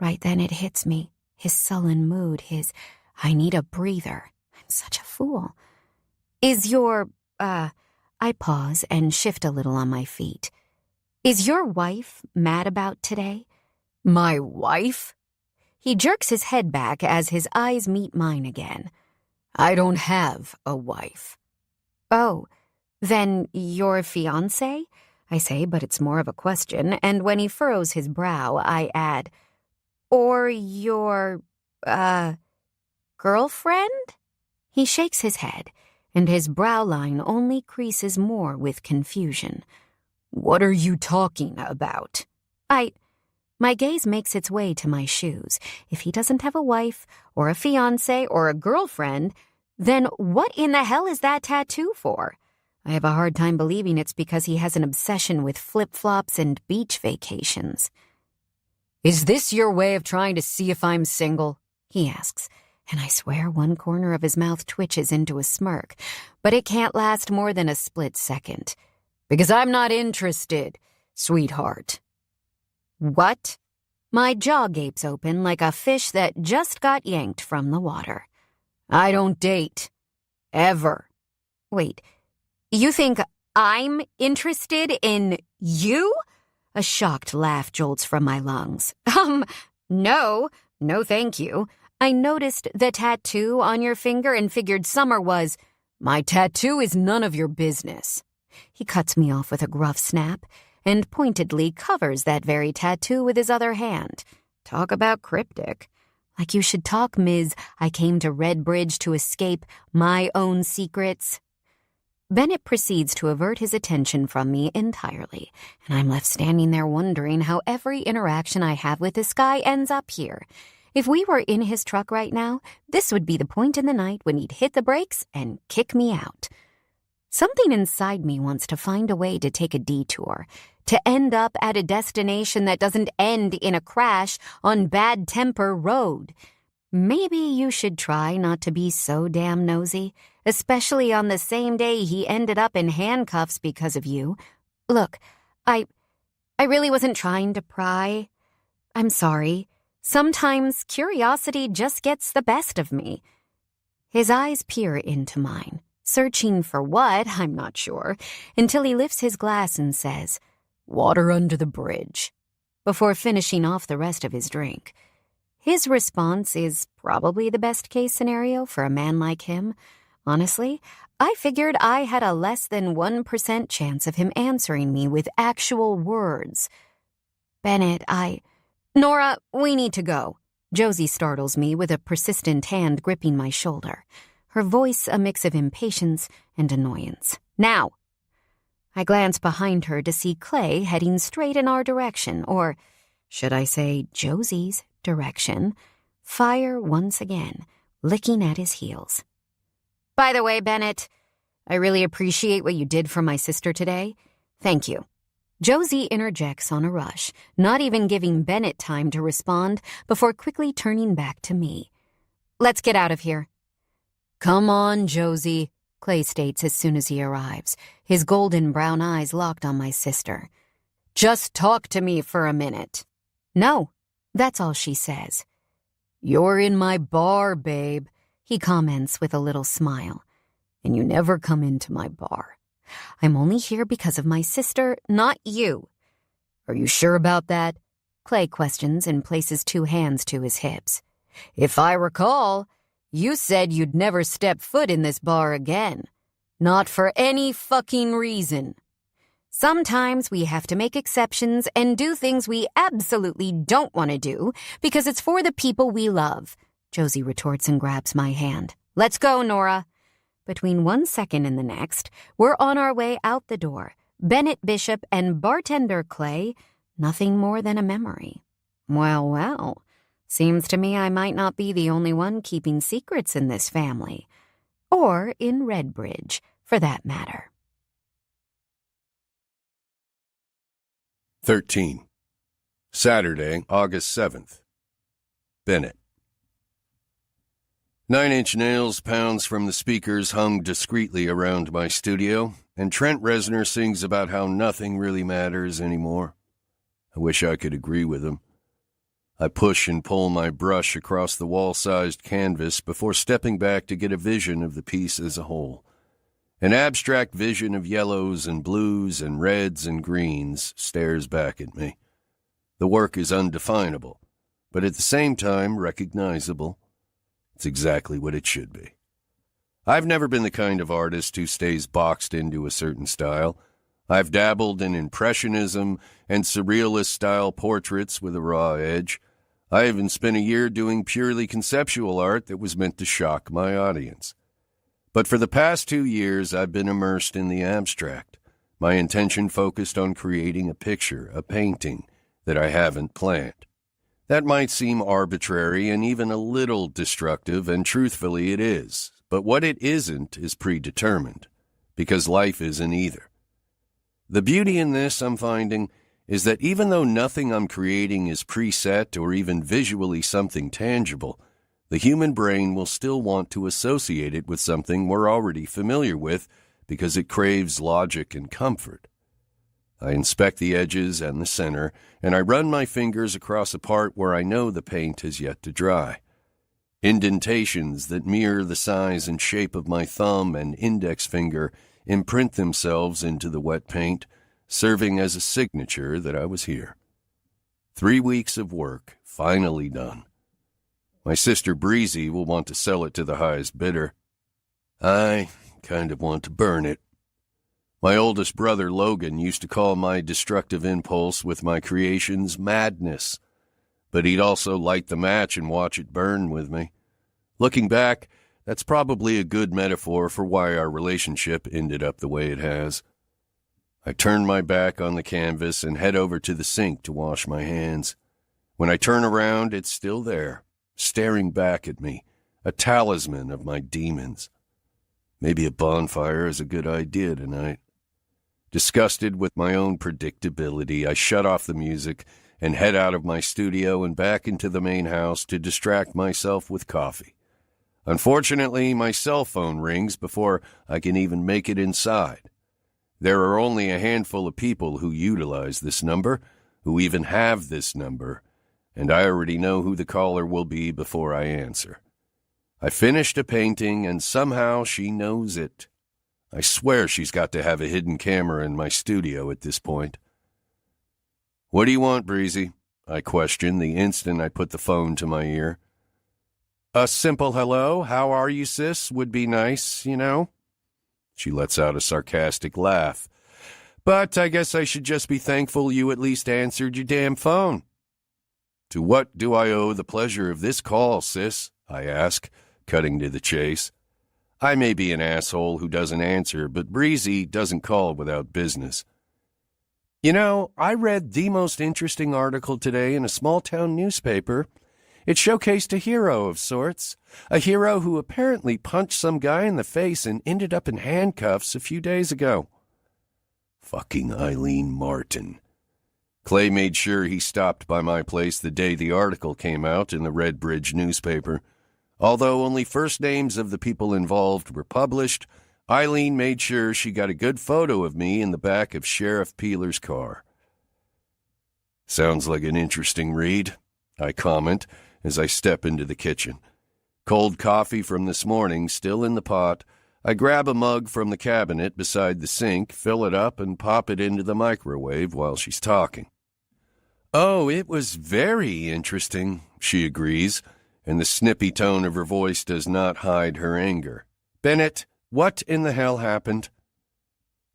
Right then it hits me. His sullen mood, his, I need a breather. I'm such a fool. Is your, I pause and shift a little on my feet. Is your wife mad about today?
My wife?
He jerks his head back as his eyes meet mine again.
I don't have a wife.
Oh, then your fiancé? I say, but it's more of a question, and when he furrows his brow, I add, or your, girlfriend? He shakes his head, and his brow line only creases more with confusion.
What are you talking about?
My gaze makes its way to my shoes. If he doesn't have a wife, or a fiancé, or a girlfriend, then what in the hell is that tattoo for? I have a hard time believing it's because he has an obsession with flip-flops and beach vacations.
Is this your way of trying to see if I'm single?
He asks, and I swear one corner of his mouth twitches into a smirk, but it can't last more than a split second.
Because I'm not interested, sweetheart.
What? My jaw gapes open like a fish that just got yanked from the water.
I don't date. Ever.
Wait, you think I'm interested in you? A shocked laugh jolts from my lungs. No, thank you. I noticed the tattoo on your finger and figured summer was, my tattoo is none of your business. He cuts me off with a gruff snap and pointedly covers that very tattoo with his other hand. Talk about cryptic. Like you should talk, Ms. I came to Redbridge to escape my own secrets. Bennett proceeds to avert his attention from me entirely, and I'm left standing there wondering how every interaction I have with this guy ends up here. If we were in his truck right now, this would be the point in the night when he'd hit the brakes and kick me out. Something inside me wants to find a way to take a detour, to end up at a destination that doesn't end in a crash on Bad Temper Road. Maybe you should try not to be so damn nosy, especially on the same day he ended up in handcuffs because of you. Look, I really wasn't trying to pry. I'm sorry. Sometimes curiosity just gets the best of me. His eyes peer into mine, searching for what, I'm not sure, until he lifts his glass and says, "Water under the bridge," before finishing off the rest of his drink. His response is probably the best-case scenario for a man like him. Honestly, I figured I had a less than 1% chance of him answering me with actual words. Bennett, Nora, we need to go. Josie startles me with a persistent hand gripping my shoulder, her voice a mix of impatience and annoyance. Now! I glance behind her to see Clay heading straight in our direction, or should I say Josie's direction, fire once again, licking at his heels. By the way, Bennett, I really appreciate what you did for my sister today. Thank you. Josie interjects on a rush, not even giving Bennett time to respond before quickly turning back to me. Let's get out of here. Come on, Josie, Clay states as soon as he arrives, his golden brown eyes locked on my sister. Just talk to me for a minute. No, that's all she says. You're in my bar, babe, he comments with a little smile. And you never come into my bar. I'm only here because of my sister, not you. Are you sure about that? Clay questions and places two hands to his hips. If I recall, you said you'd never step foot in this bar again. Not for any fucking reason. Sometimes we have to make exceptions and do things we absolutely don't want to do because it's for the people we love. Josie retorts and grabs my hand. Let's go, Nora. Between 1 second and the next, we're on our way out the door. Bennett Bishop and bartender Clay, nothing more than a memory. Well, seems to me I might not be the only one keeping secrets in this family. Or in Redbridge, for that matter.
13. Saturday, August 7th. Bennett. 9-inch nails pounds from the speakers hung discreetly around my studio, and Trent Reznor sings about how nothing really matters anymore. I wish I could agree with him. I push and pull my brush across the wall-sized canvas before stepping back to get a vision of the piece as a whole. An abstract vision of yellows and blues and reds and greens stares back at me. The work is undefinable, but at the same time recognizable. It's exactly what it should be. I've never been the kind of artist who stays boxed into a certain style. I've dabbled in impressionism and surrealist-style portraits with a raw edge. I even spent a year doing purely conceptual art that was meant to shock my audience. But for the past 2 years, I've been immersed in the abstract, my intention focused on creating a picture, a painting, that I haven't planned. That might seem arbitrary and even a little destructive, and truthfully it is. But what it isn't is predetermined, because life isn't either. The beauty in this, I'm finding, is that even though nothing I'm creating is preset or even visually something tangible, the human brain will still want to associate it with something we're already familiar with because it craves logic and comfort. I inspect the edges and the center, and I run my fingers across a part where I know the paint has yet to dry. Indentations that mirror the size and shape of my thumb and index finger imprint themselves into the wet paint, serving as a signature that I was here. 3 weeks of work, finally done. My sister Breezy will want to sell it to the highest bidder. I kind of want to burn it. My oldest brother Logan used to call my destructive impulse with my creations madness, but he'd also light the match and watch it burn with me. Looking back, that's probably a good metaphor for why our relationship ended up the way it has. I turn my back on the canvas and head over to the sink to wash my hands. When I turn around, it's still there, staring back at me, a talisman of my demons. Maybe a bonfire is a good idea tonight. Disgusted with my own predictability, I shut off the music and head out of my studio and back into the main house to distract myself with coffee. Unfortunately, my cell phone rings before I can even make it inside. There are only a handful of people who utilize this number, who even have this number, and I already know who the caller will be before I answer. I finished a painting, and somehow she knows it. I swear she's got to have a hidden camera in my studio at this point. "What do you want, Breezy?" I questioned the instant I put the phone to my ear. "A simple hello, how are you, sis, would be nice, you know?" She lets out a sarcastic laugh. "But I guess I should just be thankful you at least answered your damn phone." "To what do I owe the pleasure of this call, sis?" I ask, cutting to the chase. I may be an asshole who doesn't answer, but Breezy doesn't call without business. "You know, I read the most interesting article today in a small-town newspaper. It showcased a hero of sorts, a hero who apparently punched some guy in the face and ended up in handcuffs a few days ago." Fucking Eileen Martin. Clay made sure he stopped by my place the day the article came out in the Red Bridge newspaper. Although only first names of the people involved were published, Eileen made sure she got a good photo of me in the back of Sheriff Peeler's car. "Sounds like an interesting read," I comment as I step into the kitchen. Cold coffee from this morning still in the pot. I grab a mug from the cabinet beside the sink, fill it up, and pop it into the microwave while she's talking. "Oh, it was very interesting," she agrees, and the snippy tone of her voice does not hide her anger. "Bennett, what in the hell happened?"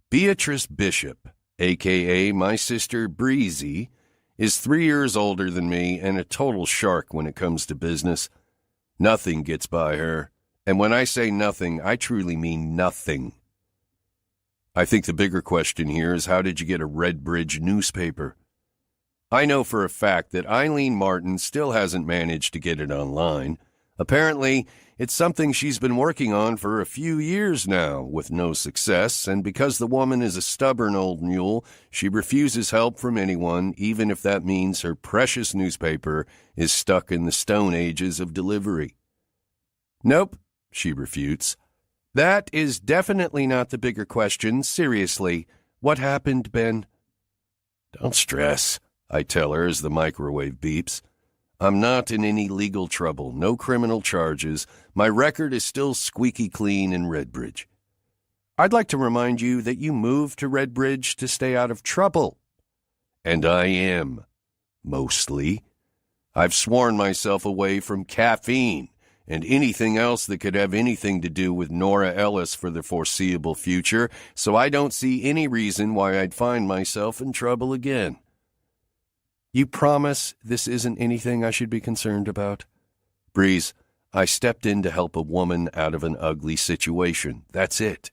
Beatrice Bishop, a.k.a. my sister Breezy, is 3 years older than me and a total shark when it comes to business. Nothing gets by her, and when I say nothing, I truly mean nothing. I think the bigger question here is, how did you get a Red Bridge newspaper? I know for a fact that Eileen Martin still hasn't managed to get it online. Apparently, it's something she's been working on for a few years now, with no success, and because the woman is a stubborn old mule, she refuses help from anyone, even if that means her precious newspaper is stuck in the stone ages of delivery. "Nope," she refutes. "That is definitely not the bigger question. Seriously, what happened, Ben?" "Don't stress," I tell her as the microwave beeps. "I'm not in any legal trouble, no criminal charges. My record is still squeaky clean in Redbridge. I'd like to remind you that you moved to Redbridge to stay out of trouble." And I am. Mostly. I've sworn myself away from caffeine and anything else that could have anything to do with Nora Ellis for the foreseeable future, so I don't see any reason why I'd find myself in trouble again. "You promise this isn't anything I should be concerned about?" "Breeze, I stepped in to help a woman out of an ugly situation. That's it."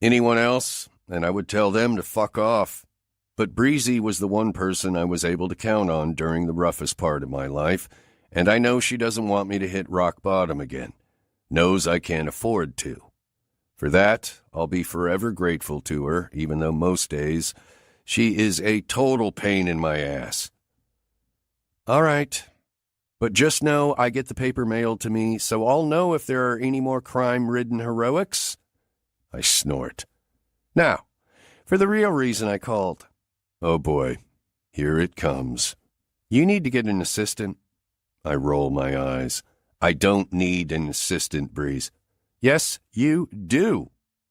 Anyone else, and I would tell them to fuck off. But Breezy was the one person I was able to count on during the roughest part of my life, and I know she doesn't want me to hit rock bottom again. Knows I can't afford to. For that, I'll be forever grateful to her, even though most days she is a total pain in my ass. "All right. But just know I get the paper mailed to me, so I'll know if there are any more crime-ridden heroics." I snort. "Now, for the real reason I called." Oh boy, here it comes. "You need to get an assistant." I roll my eyes. "I don't need an assistant, Breeze." "Yes, you do,"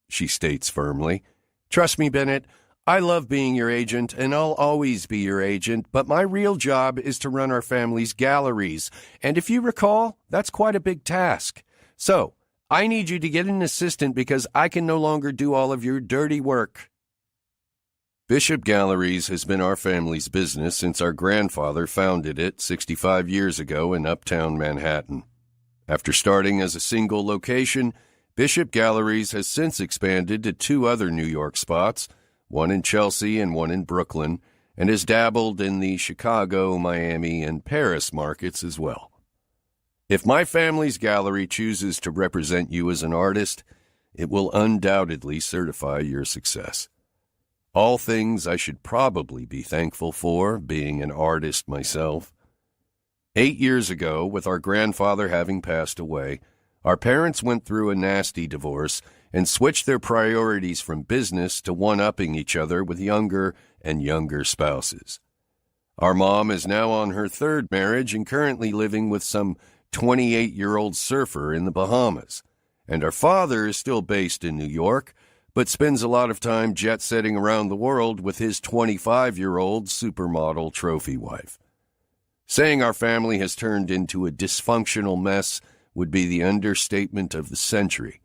she states firmly. "Trust me, Bennett, I love being your agent, and I'll always be your agent, but my real job is to run our family's galleries. And if you recall, that's quite a big task. So, I need you to get an assistant because I can no longer do all of your dirty work. Bishop Galleries has been our family's business since our grandfather founded it 65 years ago in uptown Manhattan. After starting as a single location, Bishop Galleries has since expanded to 2 other New York spots, one in Chelsea and one in Brooklyn, and has dabbled in the Chicago, Miami, and Paris markets as well. If my family's gallery chooses to represent you as an artist, it will undoubtedly certify your success. All things I should probably be thankful for, being an artist myself. 8 years ago, with our grandfather having passed away, our parents went through a nasty divorce and switched their priorities from business to one-upping each other with younger and younger spouses. Our mom is now on her 3rd marriage and currently living with some 28-year-old surfer in the Bahamas, and our father is still based in New York, but spends a lot of time jet-setting around the world with his 25-year-old supermodel trophy wife. Saying our family has turned into a dysfunctional mess would be the understatement of the century.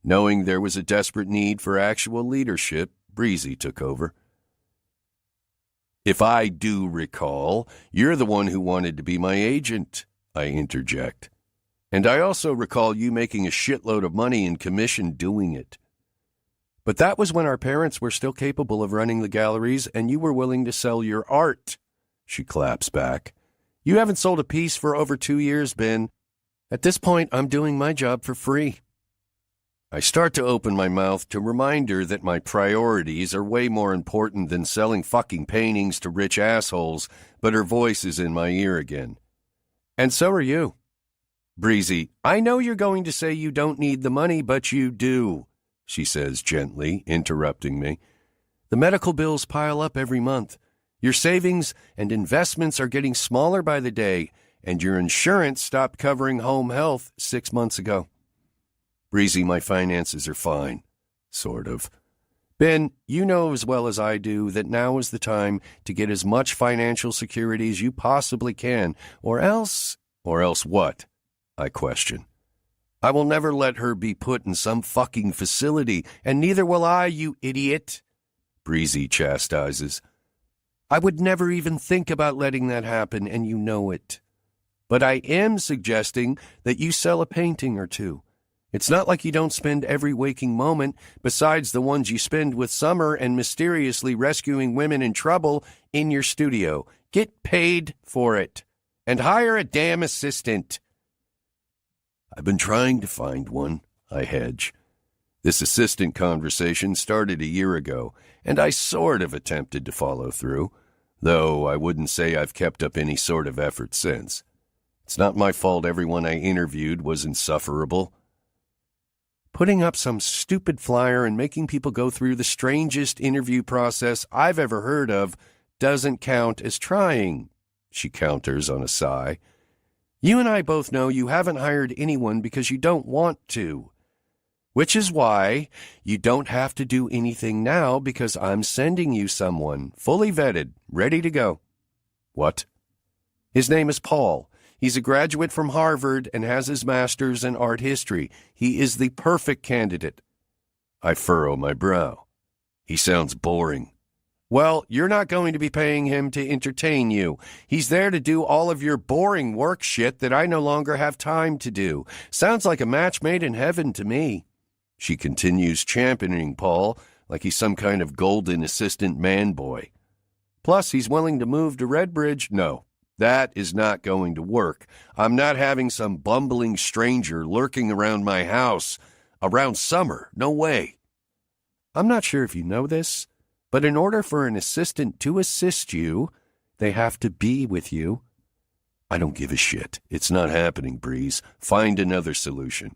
Knowing there was a desperate need for actual leadership, Breezy took over. If I do recall, you're the one who wanted to be my agent, I interject. And I also recall you making a shitload of money in commission doing it. But that was when our parents were still capable of running the galleries and you were willing to sell your art, she claps back. You haven't sold a piece for over 2 years, Ben. At this point, I'm doing my job for free. I start to open my mouth to remind her that my priorities are way more important than selling fucking paintings to rich assholes, but her voice is in my ear again. And so are you. Breezy, I know you're going to say you don't need the money, but you do, she says gently, interrupting me. The medical bills pile up every month. Your savings and investments are getting smaller by the day, and your insurance stopped covering home health 6 months ago. Breezy, my finances are fine. Sort of. Ben, you know as well as I do that now is the time to get as much financial security as you possibly can, or else what? I question. I will never let her be put in some fucking facility, and neither will I, you idiot, Breezy chastises. I would never even think about letting that happen, and you know it. But I am suggesting that you sell a painting or two. It's not like you don't spend every waking moment, besides the ones you spend with Summer and mysteriously rescuing women in trouble, in your studio. Get paid for it. And hire a damn assistant. I've been trying to find one, I hedge. This assistant conversation started a year ago, and I sort of attempted to follow through, though I wouldn't say I've kept up any sort of effort since. It's not my fault everyone I interviewed was insufferable. Putting up some stupid flyer and making people go through the strangest interview process I've ever heard of doesn't count as trying, she counters on a sigh. You and I both know you haven't hired anyone because you don't want to. Which is why you don't have to do anything now because I'm sending you someone, fully vetted, ready to go. What? His name is Paul. He's a graduate from Harvard and has his master's in art history. He is the perfect candidate. I furrow my brow. He sounds boring. Well, you're not going to be paying him to entertain you. He's there to do all of your boring work shit that I no longer have time to do. Sounds like a match made in heaven to me. She continues championing Paul like he's some kind of golden assistant man boy. Plus, he's willing to move to Redbridge. No, that is not going to work. I'm not having some bumbling stranger lurking around my house around summer. No way. I'm not sure if you know this, but in order for an assistant to assist you, they have to be with you. I don't give a shit. It's not happening, Breeze. Find another solution.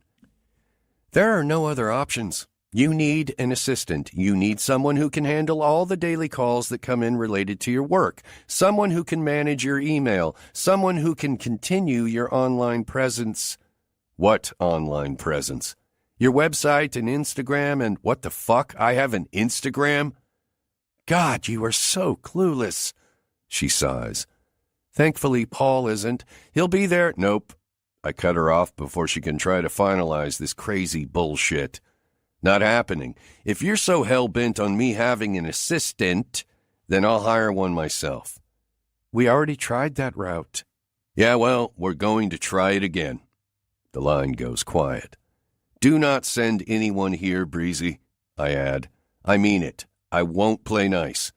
There are no other options. You need an assistant. You need someone who can handle all the daily calls that come in related to your work, someone who can manage your email, someone who can continue your online presence. What online presence? Your website and Instagram and what the fuck? I have an Instagram? God, you are so clueless, she sighs. Thankfully, Paul isn't. He'll be there. Nope. I cut her off before she can try to finalize this crazy bullshit. Not happening. If you're so hell-bent on me having an assistant, then I'll hire one myself. We already tried that route. Yeah, well, we're going to try it again. The line goes quiet. Do not send anyone here, Breezy, I add. I mean it. I won't play nice.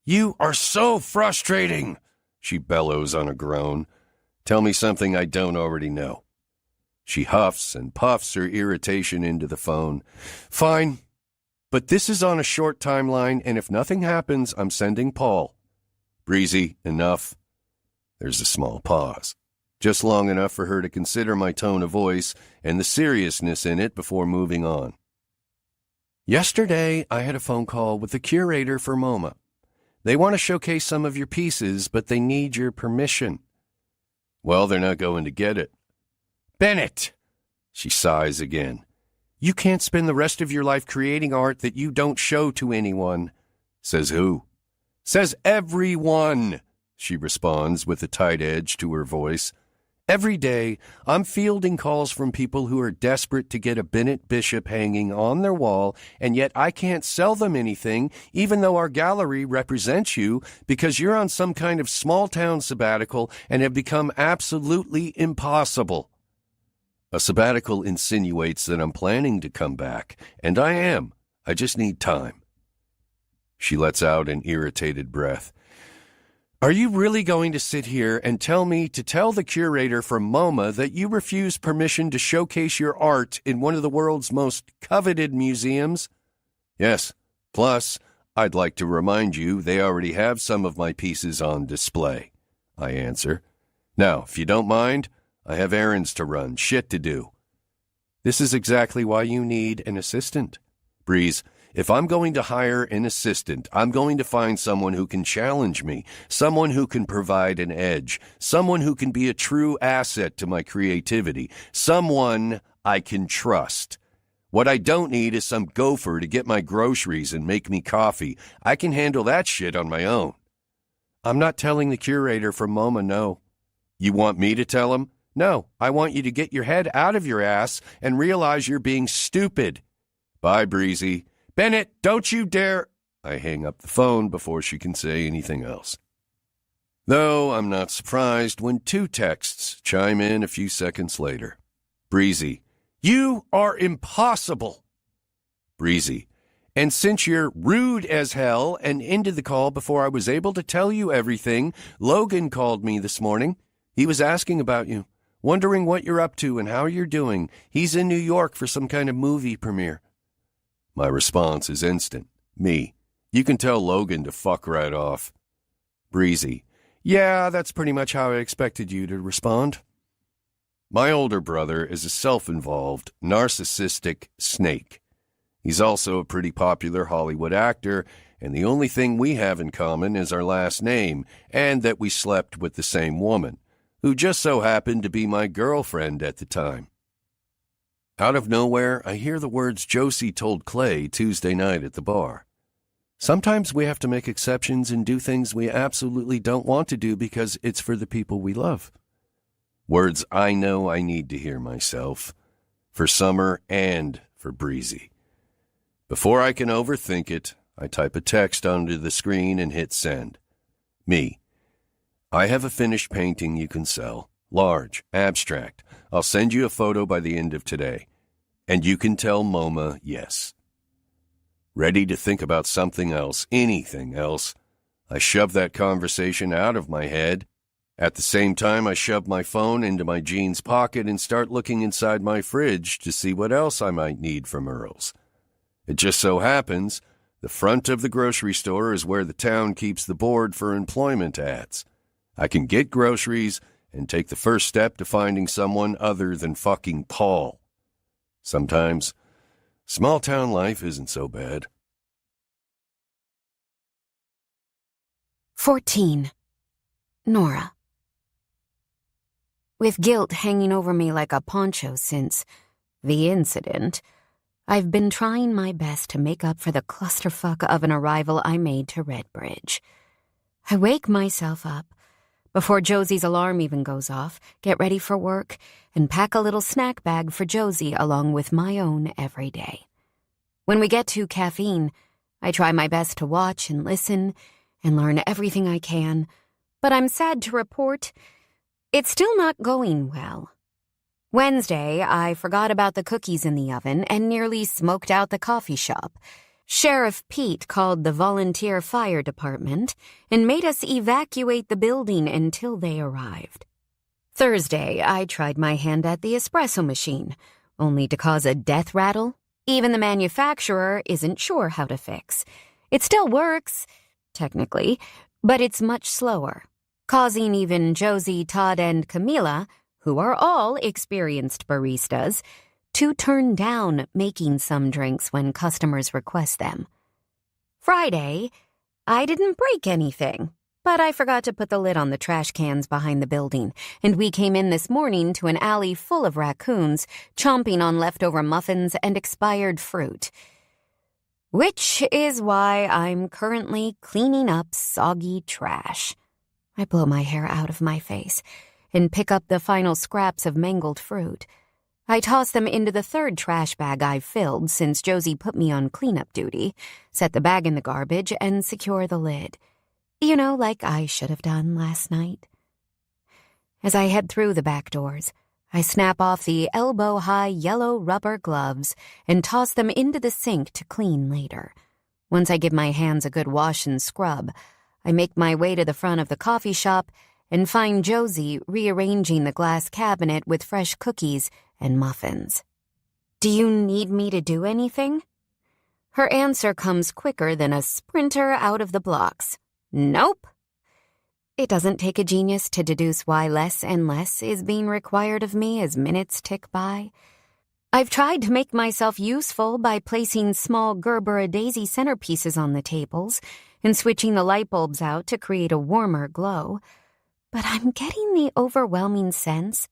You are so frustrating, she bellows on a groan. Tell me something I don't already know. She huffs and puffs her irritation into the phone. Fine, but this is on a short timeline, and if nothing happens, I'm sending Paul. Breezy, enough. There's a small pause, just long enough for her to consider my tone of voice and the seriousness in it before moving on. Yesterday, I had a phone call with the curator for MoMA. They want to showcase some of your pieces, but they need your permission. Well, they're not going to get it. Bennett, she sighs again. You can't spend the rest of your life creating art that you don't show to anyone. Says who? Says everyone, she responds with a tight edge to her voice. Every day, I'm fielding calls from people who are desperate to get a Bennett Bishop hanging on their wall, and yet I can't sell them anything, even though our gallery represents you, because you're on some kind of small-town sabbatical and have become absolutely impossible. A sabbatical insinuates that I'm planning to come back, and I am. I just need time. She lets out an irritated breath. Are you really going to sit here and tell me to tell the curator from MoMA that you refuse permission to showcase your art in one of the world's most coveted museums? Yes. Plus, I'd like to remind you they already have some of my pieces on display, I answer. Now, if you don't mind, I have errands to run, shit to do. This is exactly why you need an assistant. Breeze, if I'm going to hire an assistant, I'm going to find someone who can challenge me, someone who can provide an edge, someone who can be a true asset to my creativity, someone I can trust. What I don't need is some gopher to get my groceries and make me coffee. I can handle that shit on my own. I'm not telling the curator from MoMA no. You want me to tell him? No, I want you to get your head out of your ass and realize you're being stupid. Bye, Breezy. Bennett, don't you dare... I hang up the phone before she can say anything else. Though I'm not surprised when two texts chime in a few seconds later. Breezy, you are impossible. Breezy, and since you're rude as hell and ended the call before I was able to tell you everything, Logan called me this morning. He was asking about you, wondering what you're up to and how you're doing. He's in New York for some kind of movie premiere. My response is instant. Me. You can tell Logan to fuck right off. Breezy. Yeah, that's pretty much how I expected you to respond. My older brother is a self-involved, narcissistic snake. He's also a pretty popular Hollywood actor, and the only thing we have in common is our last name, and that we slept with the same woman, who just so happened to be my girlfriend at the time. Out of nowhere, I hear the words Josie told Clay Tuesday night at the bar. Sometimes we have to make exceptions and do things we absolutely don't want to do because it's for the people we love. Words I know I need to hear myself, for Summer and for Breezy. Before I can overthink it, I type a text onto the screen and hit send. Me. I have a finished painting you can sell. Large, abstract. I'll send you a photo by the end of today. And you can tell MoMA yes. Ready to think about something else, anything else. I shove that conversation out of my head. At the same time, I shove my phone into my jeans pocket and start looking inside my fridge to see what else I might need from Earl's. It just so happens the front of the grocery store is where the town keeps the board for employment ads. I can get groceries and take the first step to finding someone other than fucking Paul. Sometimes, small-town life isn't so bad.
14. Nora. With guilt hanging over me like a poncho since the incident, I've been trying my best to make up for the clusterfuck of an arrival I made to Redbridge. I wake myself up before Josie's alarm even goes off, get ready for work, and pack a little snack bag for Josie along with my own every day. When we get to caffeine, I try my best to watch and listen and learn everything I can, but I'm sad to report it's still not going well. Wednesday, I forgot about the cookies in the oven and nearly smoked out the coffee shop. Sheriff Pete called the volunteer fire department and made us evacuate the building until they arrived. Thursday, I tried my hand at the espresso machine, only to cause a death rattle even the manufacturer isn't sure how to fix. It still works, technically, but it's much slower, causing even Josie, Todd, and Camila, who are all experienced baristas, to turn down making some drinks when customers request them. Friday, I didn't break anything, but I forgot to put the lid on the trash cans behind the building, and we came in this morning to an alley full of raccoons chomping on leftover muffins and expired fruit. Which is why I'm currently cleaning up soggy trash. I blow my hair out of my face and pick up the final scraps of mangled fruit. I toss them into the third trash bag I've filled since Josie put me on cleanup duty, set the bag in the garbage, and secure the lid. You know, like I should have done last night. As I head through the back doors, I snap off the elbow-high yellow rubber gloves and toss them into the sink to clean later. Once I give my hands a good wash and scrub, I make my way to the front of the coffee shop and find Josie rearranging the glass cabinet with fresh cookies and muffins. "Do you need me to do anything?" Her answer comes quicker than a sprinter out of the blocks. "Nope." It doesn't take a genius to deduce why less and less is being required of me as minutes tick by. I've tried to make myself useful by placing small Gerbera daisy centerpieces on the tables and switching the light bulbs out to create a warmer glow. But I'm getting the overwhelming sense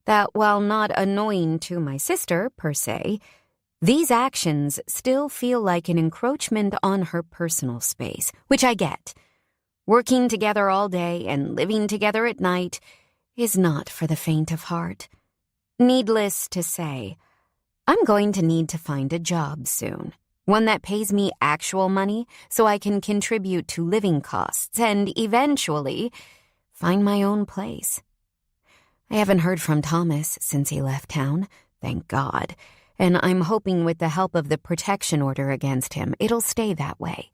that while not annoying to my sister, per se, these actions still feel like an encroachment on her personal space, which I get. Working together all day and living together at night is not for the faint of heart. Needless to say, I'm going to need to find a job soon, one that pays me actual money so I can contribute to living costs and eventually find my own place. I haven't heard from Thomas since he left town, thank God, and I'm hoping with the help of the protection order against him, it'll stay that way.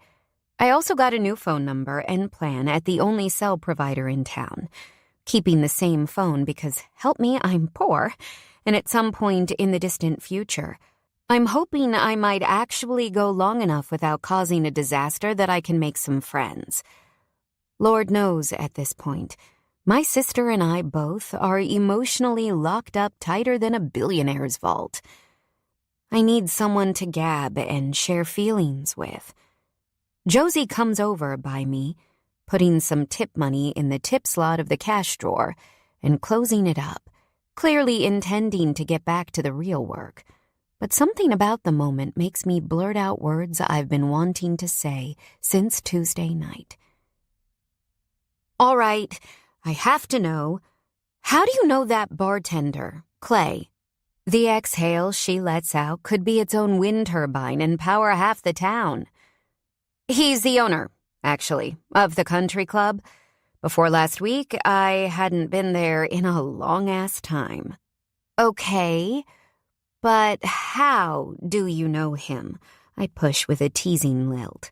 I also got a new phone number and plan at the only cell provider in town, keeping the same phone because, help me, I'm poor, and at some point in the distant future, I'm hoping I might actually go long enough without causing a disaster that I can make some friends. Lord knows at this point, my sister and I both are emotionally locked up tighter than a billionaire's vault. I need someone to gab and share feelings with. Josie comes over by me, putting some tip money in the tip slot of the cash drawer and closing it up, clearly intending to get back to the real work. But something about the moment makes me blurt out words I've been wanting to say since Tuesday night. "All right, I have to know. How do you know that bartender, Clay? The exhale she lets out could be its own wind turbine and power half the town." "He's the owner, actually, of the country club. Before last week, I hadn't been there in a long-ass time." "Okay, but how do you know him?" I push with a teasing lilt.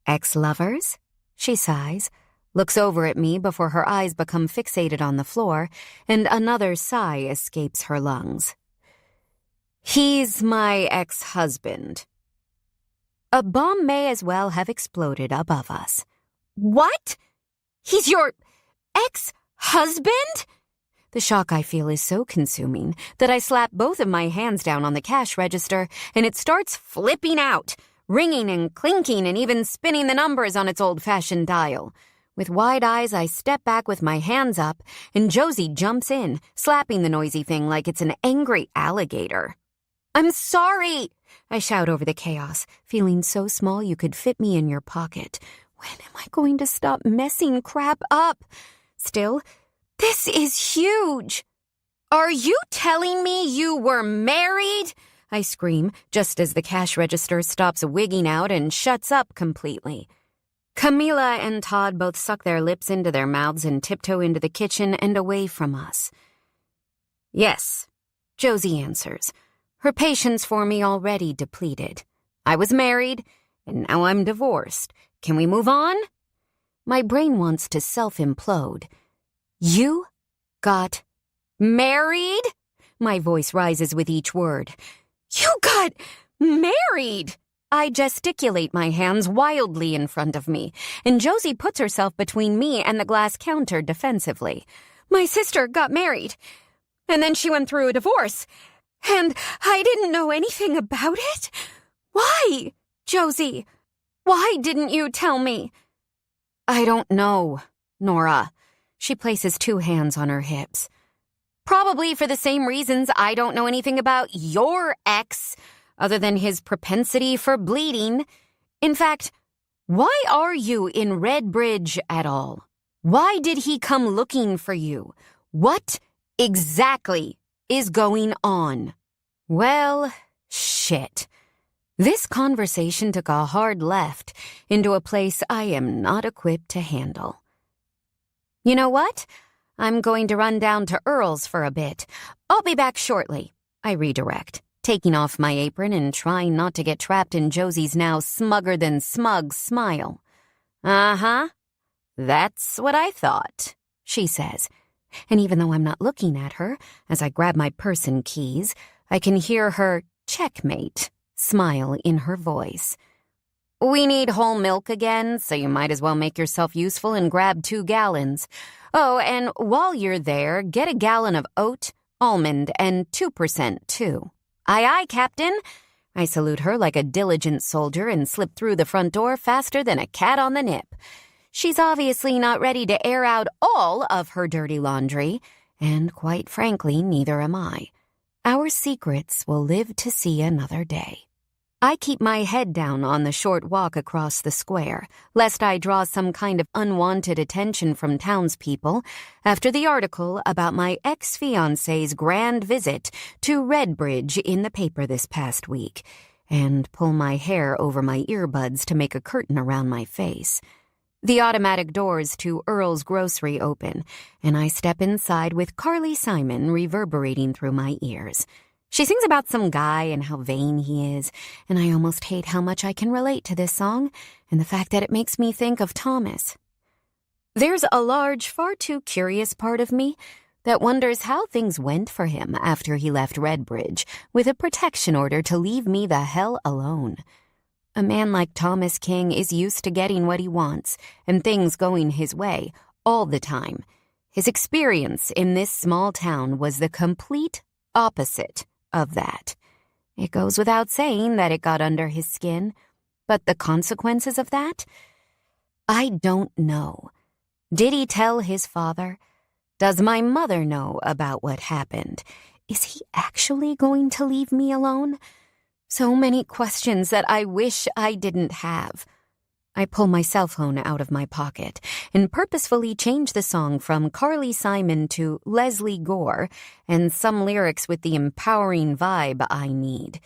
"Ex-lovers?" She sighs, looks over at me before her eyes become fixated on the floor, and another sigh escapes her lungs. "He's my ex-husband." A bomb may as well have exploded above us. "What? He's your ex-husband?" The shock I feel is so consuming that I slap both of my hands down on the cash register and it starts flipping out, ringing and clinking and even spinning the numbers on its old-fashioned dial. With wide eyes, I step back with my hands up and Josie jumps in, slapping the noisy thing like it's an angry alligator. I'm sorry, I shout over the chaos, feeling so small you could fit me in your pocket. When am I going to stop messing crap up? Still, this is huge.
Are you telling me you were married? I scream, just as the cash register stops wigging out and shuts up completely. Camila and Todd both suck their lips into their mouths and tiptoe into the kitchen and away from us. Yes, Josie answers, her patience for me already depleted. I was married, and now I'm divorced. Can we move on? My brain wants to self-implode. You got married? My voice rises with each word. You got married! I gesticulate my hands wildly in front of me, and Josie puts herself between me and the glass counter defensively. My sister got married, and then she went through a divorce, and I didn't know anything about it. Why, Josie? Why didn't you tell me? I don't know, Nora. She places 2 hands on her hips. Probably for the same reasons I don't know anything about your ex, other than his propensity for bleeding. In fact, why are you in Redbridge at all? Why did he come looking for you? What exactly is going on? Well, shit. This conversation took a hard left into a place I am not equipped to handle. You know what? I'm going to run down to Earl's for a bit. I'll be back shortly, I redirect, taking off my apron and trying not to get trapped in Josie's now smugger-than-smug smile. Uh-huh. That's what I thought, she says. And even though I'm not looking at her, as I grab my purse and keys, I can hear her checkmate smile in her voice. We need whole milk again, so you might as well make yourself useful and grab 2 gallons. Oh, and while you're there, get a gallon of oat, almond, and 2% too. Aye, aye, Captain. I salute her like a diligent soldier and slip through the front door faster than a cat on the nip. She's obviously not ready to air out all of her dirty laundry, and quite frankly, neither am I. Our secrets will live to see another day. I keep my head down on the short walk across the square, lest I draw some kind of unwanted attention from townspeople after the article about my ex-fiancé's grand visit to Redbridge in the paper this past week, and pull my hair over my earbuds to make a curtain around my face. The automatic doors to Earl's grocery open, and I step inside with Carly Simon reverberating through my ears. She sings about some guy and how vain he is, and I almost hate how much I can relate to this song and the fact that it makes me think of Thomas. There's a large, far too curious part of me that wonders how things went for him after he left Redbridge with a protection order to leave me the hell alone. A man like Thomas King is used to getting what he wants and things going his way all the time. His experience in this small town was the complete opposite of that. It goes without saying that it got under his skin, but the consequences of that? I don't know. Did he tell his father? Does my mother know about what happened? Is he actually going to leave me alone? So many questions that I wish I didn't have. I pull my cell phone out of my pocket and purposefully change the song from Carly Simon to Leslie Gore and some lyrics with the empowering vibe I need.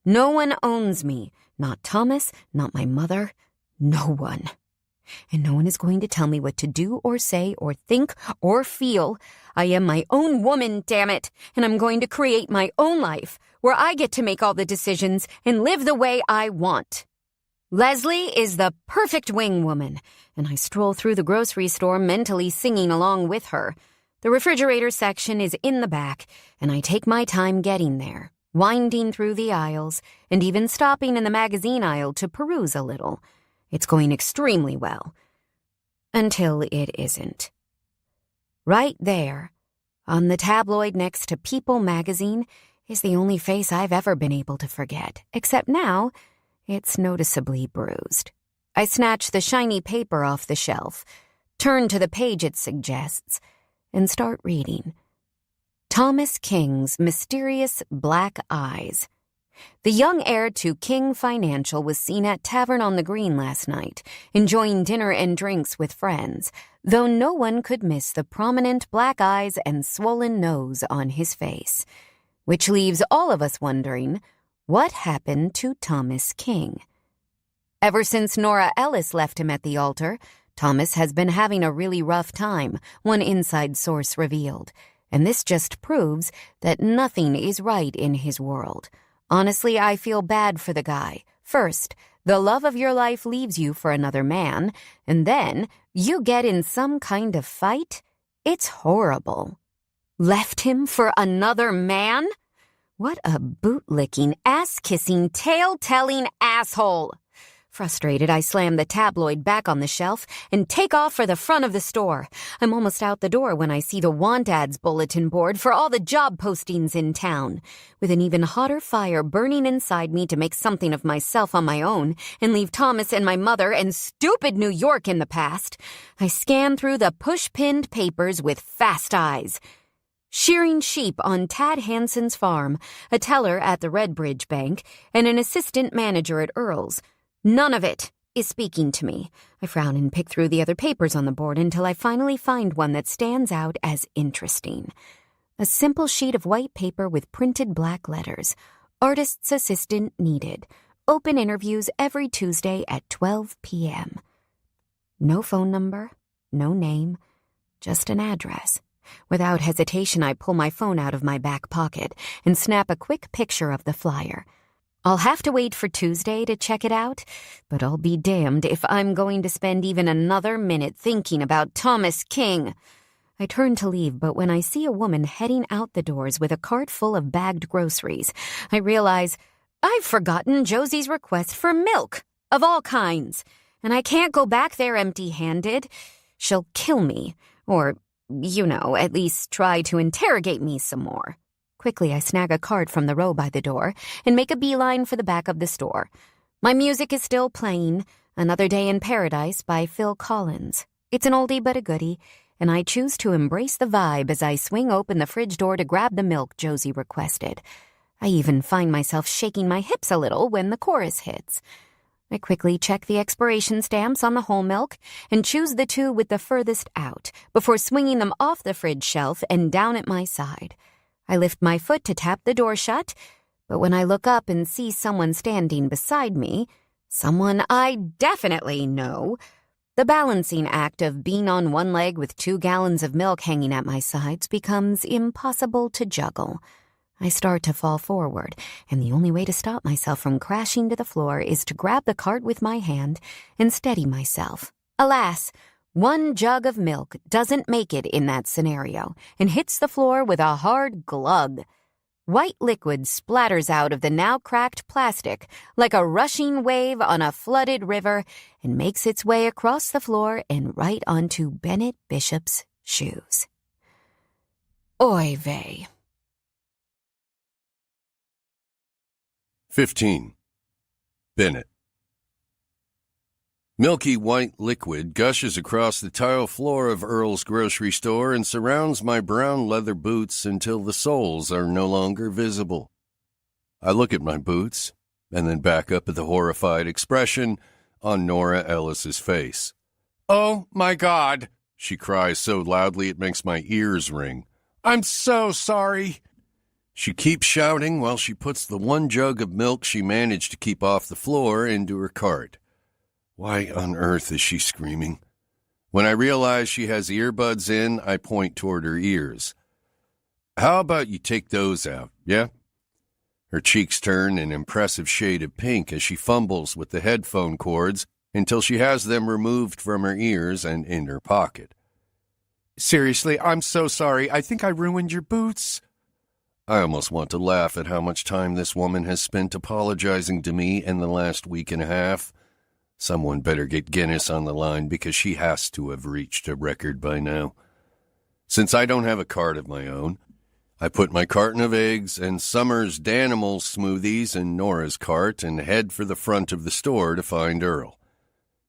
No one owns me. Not Thomas, not my mother, no one. And no one is going to tell me what to do or say or think or feel. I am my own woman, damn it, and I'm going to create my own life where I get to make all the decisions and live the way I want. Leslie is the perfect wing woman, and I stroll through the grocery store mentally singing along with her. The refrigerator section is in the back, and I take my time getting there, winding through the aisles, and even stopping in the magazine aisle to peruse a little. It's going extremely well. Until it isn't. Right there, on the tabloid next to People magazine, is the only face I've ever been able to forget, except now it's noticeably bruised. I snatch the shiny paper off the shelf, turn to the page it suggests, and start reading. Thomas King's Mysterious Black Eyes
The young heir to King Financial was seen at Tavern on the Green last night, enjoying dinner and drinks with friends, though no one could miss the prominent black eyes and swollen nose on his face. Which leaves all of us wondering, what happened to Thomas King? Ever since Nora Ellis left him at the altar, Thomas has been having a really rough time, one inside source revealed. And this just proves that nothing is right in his world. Honestly, I feel bad for the guy. First, the love of your life leaves you for another man, and then you get in some kind of fight? It's horrible. Left him for another man? What a boot-licking, ass-kissing, tail-telling asshole! Frustrated, I slam the tabloid back on the shelf and take off for the front of the store. I'm almost out the door when I see the want ads bulletin board for all the job postings in town. With an even hotter fire burning inside me to make something of myself on my own and leave Thomas and my mother and stupid New York in the past, I scan through the push-pinned papers with fast eyes. Shearing sheep on Tad Hansen's farm, a teller at the Redbridge Bank, and an assistant manager at Earl's. None of it is speaking to me. I frown and pick through the other papers on the board until I finally find one that stands out as interesting. A simple sheet of white paper with printed black letters. Artist's assistant needed. Open interviews every Tuesday at 12 p.m. No phone number, no name, just an address. Without hesitation, I pull my phone out of my back pocket and snap a quick picture of the flyer. I'll have to wait for Tuesday to check it out, but I'll be damned if I'm going to spend even another minute thinking about Thomas King. I turn to leave, but when I see a woman heading out the doors with a cart full of bagged groceries, I realize I've forgotten Josie's request for milk, of all kinds, and I can't go back there empty-handed. She'll kill me, or, at least try to interrogate me some more. Quickly, I snag a card from the row by the door and make a beeline for the back of the store. My music is still playing, Another Day in Paradise by Phil Collins. It's an oldie but a goodie, and I choose to embrace the vibe as I swing open the fridge door to grab the milk Josie requested. I even find myself shaking my hips a little when the chorus hits. I quickly check the expiration stamps on the whole milk and choose the two with the furthest out before swinging them off the fridge shelf and down at my side. I lift my foot to tap the door shut, but when I look up and see someone standing beside me, someone I definitely know, the balancing act of being on one leg with 2 gallons of milk hanging at my sides becomes impossible to juggle. I start to fall forward, and the only way to stop myself from crashing to the floor is to grab the cart with my hand and steady myself. Alas, 1 jug of milk doesn't make it in that scenario and hits the floor with a hard glug. White liquid splatters out of the now cracked plastic like a rushing wave on a flooded river and makes its way across the floor and right onto Bennett Bishop's shoes. Oy vey.
15. Bennett. Milky white liquid gushes across the tile floor of Earl's grocery store and surrounds my brown leather boots until the soles are no longer visible. I look at my boots and then back up at the horrified expression on Nora Ellis's face. "Oh, my God," she cries so loudly it makes my ears ring. "I'm so sorry." She keeps shouting while she puts the 1 jug of milk she managed to keep off the floor into her cart. Why on earth is she screaming? When I realize she has earbuds in, I point toward her ears. "How about you take those out, yeah?" Her cheeks turn an impressive shade of pink as she fumbles with the headphone cords until she has them removed from her ears and in her pocket. "Seriously, I'm so sorry. I think I ruined your boots." I almost want to laugh at how much time this woman has spent apologizing to me in the last week and a half. Someone better get Guinness on the line because she has to have reached a record by now. Since I don't have a cart of my own, I put my carton of eggs and Summer's Danimal smoothies in Nora's cart and head for the front of the store to find Earl.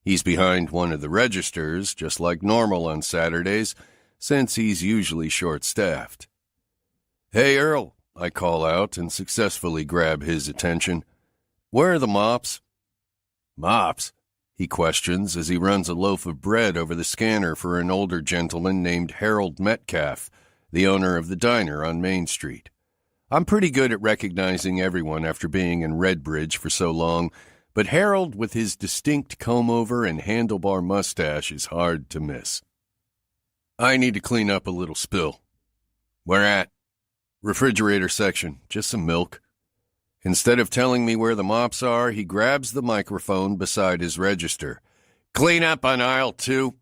He's behind one of the registers, just like normal on Saturdays, since he's usually short-staffed. "Hey, Earl, I call out and successfully grab his attention. Where are the mops? Mops? He questions as he runs a loaf of bread over the scanner for an older gentleman named Harold Metcalf, the owner of the diner on Main Street. I'm pretty good at recognizing everyone after being in Redbridge for so long, but Harold with his distinct comb-over and handlebar mustache is hard to miss. I need to clean up a little spill. Where at? Refrigerator section, just some milk. Instead of telling me where the mops are, he grabs the microphone beside his register. Clean up on aisle 2.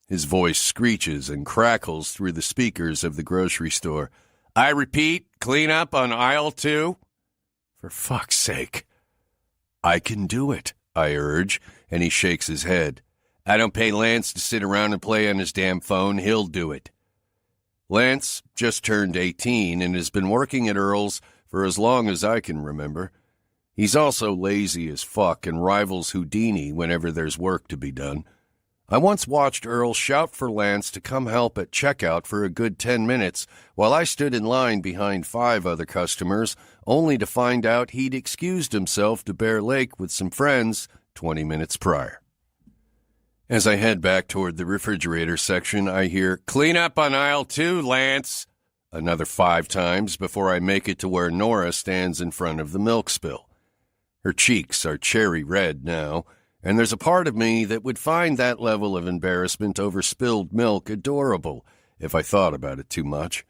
His voice screeches and crackles through the speakers of the grocery store. I repeat, clean up on aisle 2. For fuck's sake. I can do it, I urge, and he shakes his head. I don't pay Lance to sit around and play on his damn phone. He'll do it. Lance just turned 18 and has been working at Earl's for as long as I can remember. He's also lazy as fuck and rivals Houdini whenever there's work to be done. I once watched Earl shout for Lance to come help at checkout for a good 10 minutes while I stood in line behind 5 other customers, only to find out he'd excused himself to Bear Lake with some friends 20 minutes prior. As I head back toward the refrigerator section, I hear, Clean up on aisle 2, Lance, another 5 times before I make it to where Nora stands in front of the milk spill. Her cheeks are cherry red now, and there's a part of me that would find that level of embarrassment over spilled milk adorable if I thought about it too much.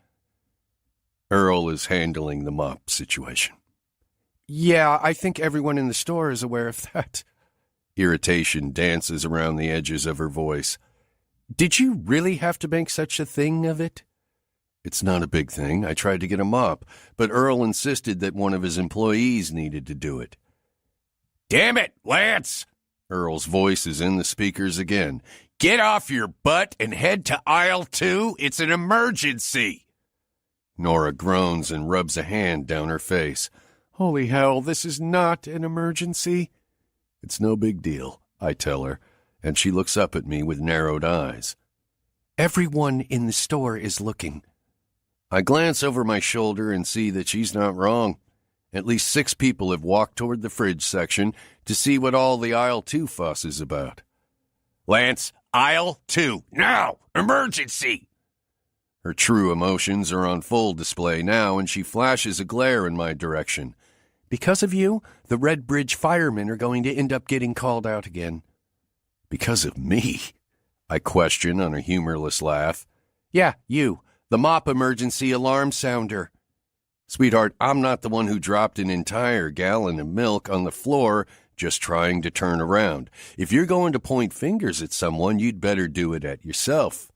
Earl is handling the mop situation. Yeah, I think everyone in the store is aware of that. Irritation dances around the edges of her voice. Did you really have to make such a thing of it? It's not a big thing. I tried to get a mop, but Earl insisted that one of his employees needed to do it. Damn it, Lance! Earl's voice is in the speakers again. Get off your butt and head to aisle 2. It's an emergency. Nora groans and rubs a hand down her face. Holy hell, this is not an emergency. It's no big deal, I tell her, and she looks up at me with narrowed eyes. Everyone in the store is looking. I glance over my shoulder and see that she's not wrong. At least 6 people have walked toward the fridge section to see what all the aisle 2 fuss is about. Lance, aisle 2, now! Emergency! Her true emotions are on full display now, and she flashes a glare in my direction. Because of you, the Redbridge firemen are going to end up getting called out again. Because of me? I question on a humorless laugh. Yeah, you, the mop emergency alarm sounder. Sweetheart, I'm not the one who dropped an entire gallon of milk on the floor just trying to turn around. If you're going to point fingers at someone, you'd better do it at yourself.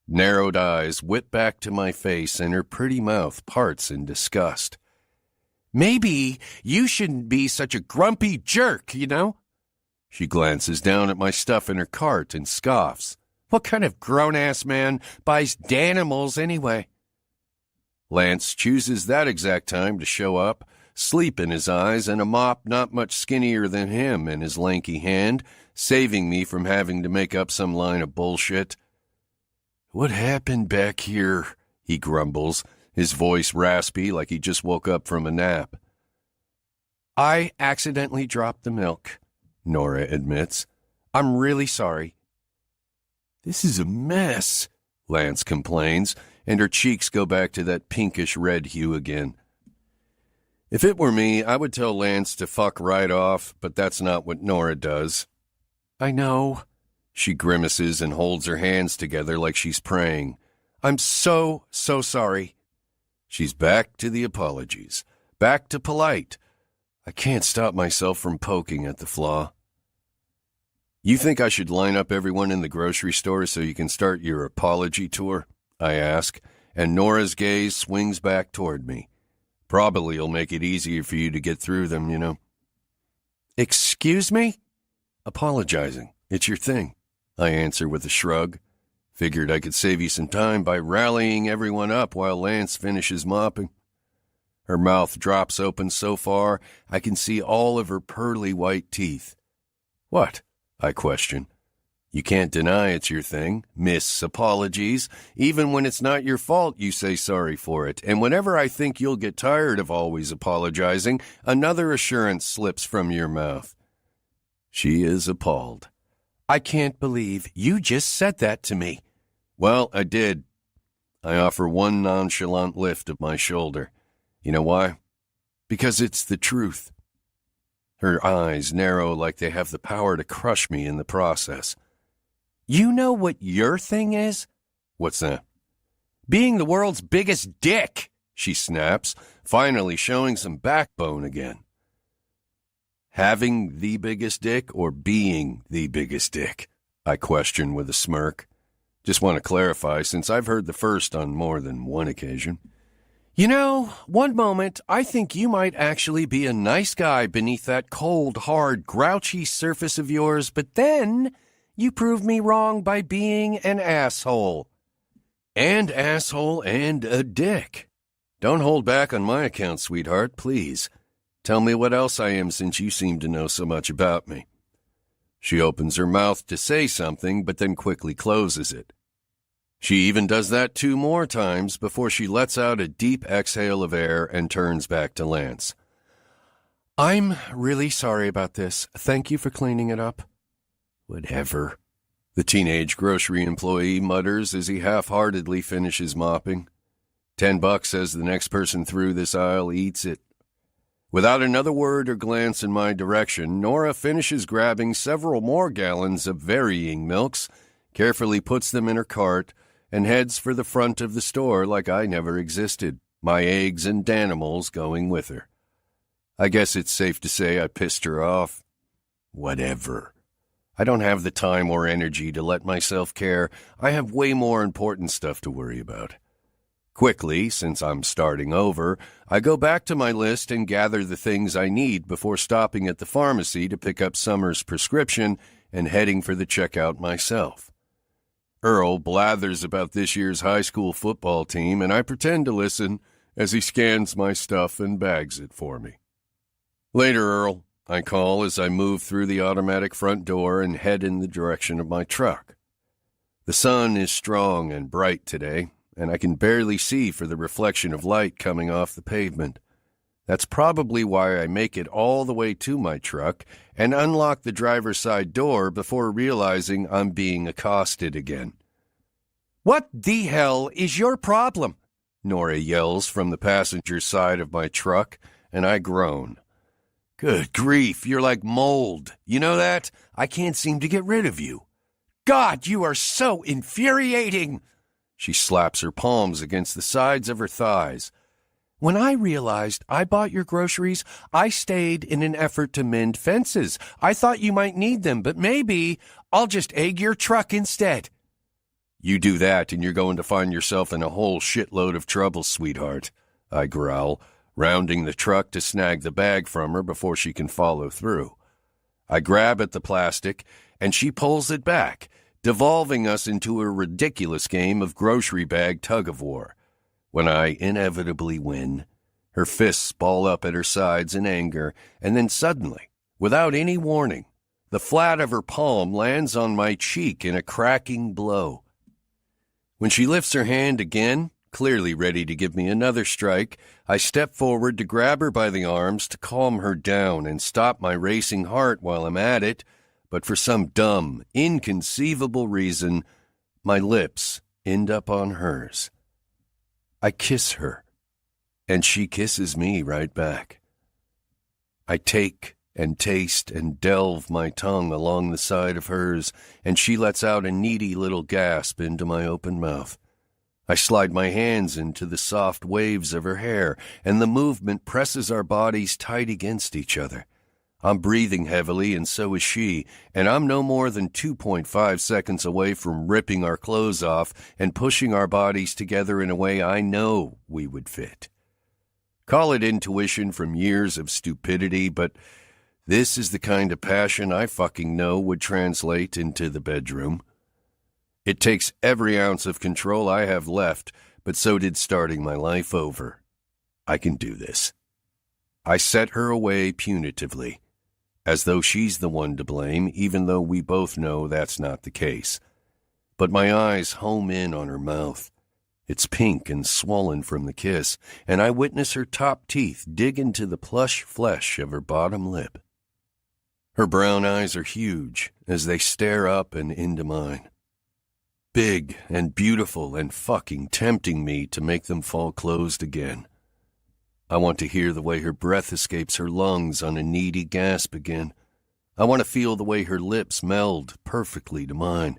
Narrowed eyes whip back to my face and her pretty mouth parts in disgust. Maybe you shouldn't be such a grumpy jerk, you know? She glances down at my stuff in her cart and scoffs. What kind of grown-ass man buys Danimals anyway? Lance chooses that exact time to show up, sleep in his eyes and a mop not much skinnier than him in his lanky hand, saving me from having to make up some line of bullshit. What happened back here? He grumbles, his voice raspy like he just woke up from a nap. I accidentally dropped the milk, Nora admits. I'm really sorry. This is a mess, Lance complains, and her cheeks go back to that pinkish red hue again. If it were me, I would tell Lance to fuck right off, but that's not what Nora does. I know. She grimaces and holds her hands together like she's praying. I'm so sorry. She's back to the apologies, back to polite. I can't stop myself from poking at the flaw. You think I should line up everyone in the grocery store so you can start your apology tour? I ask, and Nora's gaze swings back toward me. Probably will make it easier for you to get through them, you know. Excuse me? Apologizing. It's your thing, I answer with a shrug. Figured I could save you some time by rallying everyone up while Lance finishes mopping. Her mouth drops open so far I can see all of her pearly white teeth. What? I question. You can't deny it's your thing. Miss apologies. Even when it's not your fault, you say sorry for it. And whenever I think you'll get tired of always apologizing, another assurance slips from your mouth. She is appalled. I can't believe you just said that to me. Well, I did. I offer one nonchalant lift of my shoulder. You know why? Because it's the truth. Her eyes narrow like they have the power to crush me in the process. You know what your thing is? What's that? Being the world's biggest dick, she snaps, finally showing some backbone again. Having the biggest dick or being the biggest dick? I question with a smirk. Just want to clarify, since I've heard the first on more than one occasion. You know, one moment I think you might actually be a nice guy beneath that cold, hard, grouchy surface of yours, but then you prove me wrong by being an asshole. And a dick. Don't hold back on my account, sweetheart, please. Tell me what else I am, since you seem to know so much about me. She opens her mouth to say something, but then quickly closes it. She even does that 2 more times before she lets out a deep exhale of air and turns back to Lance. I'm really sorry about this. Thank you for cleaning it up. Whatever, the teenage grocery employee mutters as he half-heartedly finishes mopping. $10 as the next person through this aisle eats it. Without another word or glance in my direction, Nora finishes grabbing several more gallons of varying milks, carefully puts them in her cart, and heads for the front of the store like I never existed, my eggs and Danimals going with her. I guess it's safe to say I pissed her off. Whatever. I don't have the time or energy to let myself care. I have way more important stuff to worry about. Quickly, since I'm starting over, I go back to my list and gather the things I need before stopping at the pharmacy to pick up Summer's prescription and heading for the checkout myself. Earl blathers about this year's high school football team, and I pretend to listen as he scans my stuff and bags it for me. Later, Earl, I call as I move through the automatic front door and head in the direction of my truck. The sun is strong and bright today, and I can barely see for the reflection of light coming off the pavement. That's probably why I make it all the way to my truck and unlock the driver's side door before realizing I'm being accosted again. What the hell is your problem? Nora yells from the passenger side of my truck, and I groan. Good grief, you're like mold. You know that? I can't seem to get rid of you. God, you are so infuriating! She slaps her palms against the sides of her thighs. When I realized I bought your groceries, I stayed in an effort to mend fences. I thought you might need them, but maybe I'll just egg your truck instead. You do that and you're going to find yourself in a whole shitload of trouble, sweetheart, I growl, rounding the truck to snag the bag from her before she can follow through. I grab at the plastic, and she pulls it back, devolving us into a ridiculous game of grocery bag tug-of-war. When I inevitably win, her fists ball up at her sides in anger, and then suddenly, without any warning, the flat of her palm lands on my cheek in a cracking blow. When she lifts her hand again, clearly ready to give me another strike, I step forward to grab her by the arms to calm her down and stop my racing heart while I'm at it, but for some dumb, inconceivable reason, my lips end up on hers. I kiss her, and she kisses me right back. I take and taste and delve my tongue along the side of hers, and she lets out a needy little gasp into my open mouth. I slide my hands into the soft waves of her hair, and the movement presses our bodies tight against each other. I'm breathing heavily, and so is she, and I'm no more than 2.5 seconds away from ripping our clothes off and pushing our bodies together in a way I know we would fit. Call it intuition from years of stupidity, but this is the kind of passion I fucking know would translate into the bedroom. It takes every ounce of control I have left, but so did starting my life over. I can do this. I set her away punitively. as though she's the one to blame, even though we both know that's not the case. But my eyes home in on her mouth. It's pink and swollen from the kiss, and I witness her top teeth dig into the plush flesh of her bottom lip. Her brown eyes are huge as they stare up and into mine. Big and beautiful and fucking tempting me to make them fall closed again. I want to hear the way her breath escapes her lungs on a needy gasp again. I want to feel the way her lips meld perfectly to mine.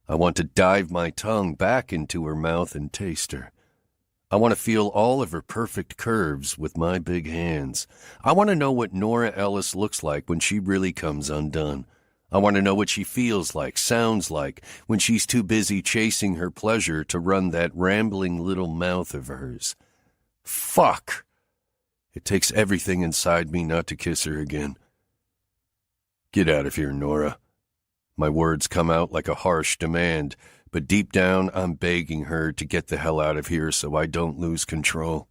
I want to dive my tongue back into her mouth and taste her. I want to feel all of her perfect curves with my big hands. I want to know what Nora Ellis looks like when she really comes undone. I want to know what she feels like, sounds like, when she's too busy chasing her pleasure to run that rambling little mouth of hers. Fuck! It takes everything inside me not to kiss her again. Get out of here, Nora. My words come out like a harsh demand, but deep down I'm begging her to get the hell out of here so I don't lose control.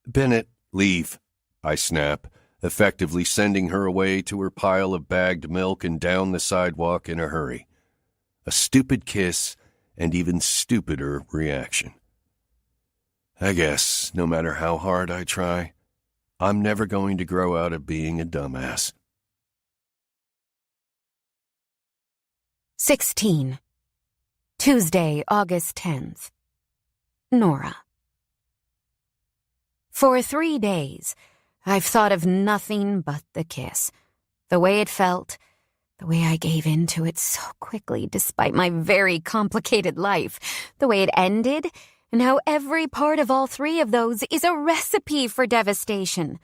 Bennett, leave, I snap, effectively sending her away to her pile of bagged milk and down the sidewalk in a hurry. A stupid kiss and even stupider reaction. I guess, no matter how hard I try, I'm never going to grow out of being a dumbass.
16. Tuesday, August 10th. Nora. For 3 days, I've thought of nothing but the kiss. The way it felt, the way I gave in to it so quickly despite my very complicated life, the way it ended, and how every part of all three of those is a recipe for devastation.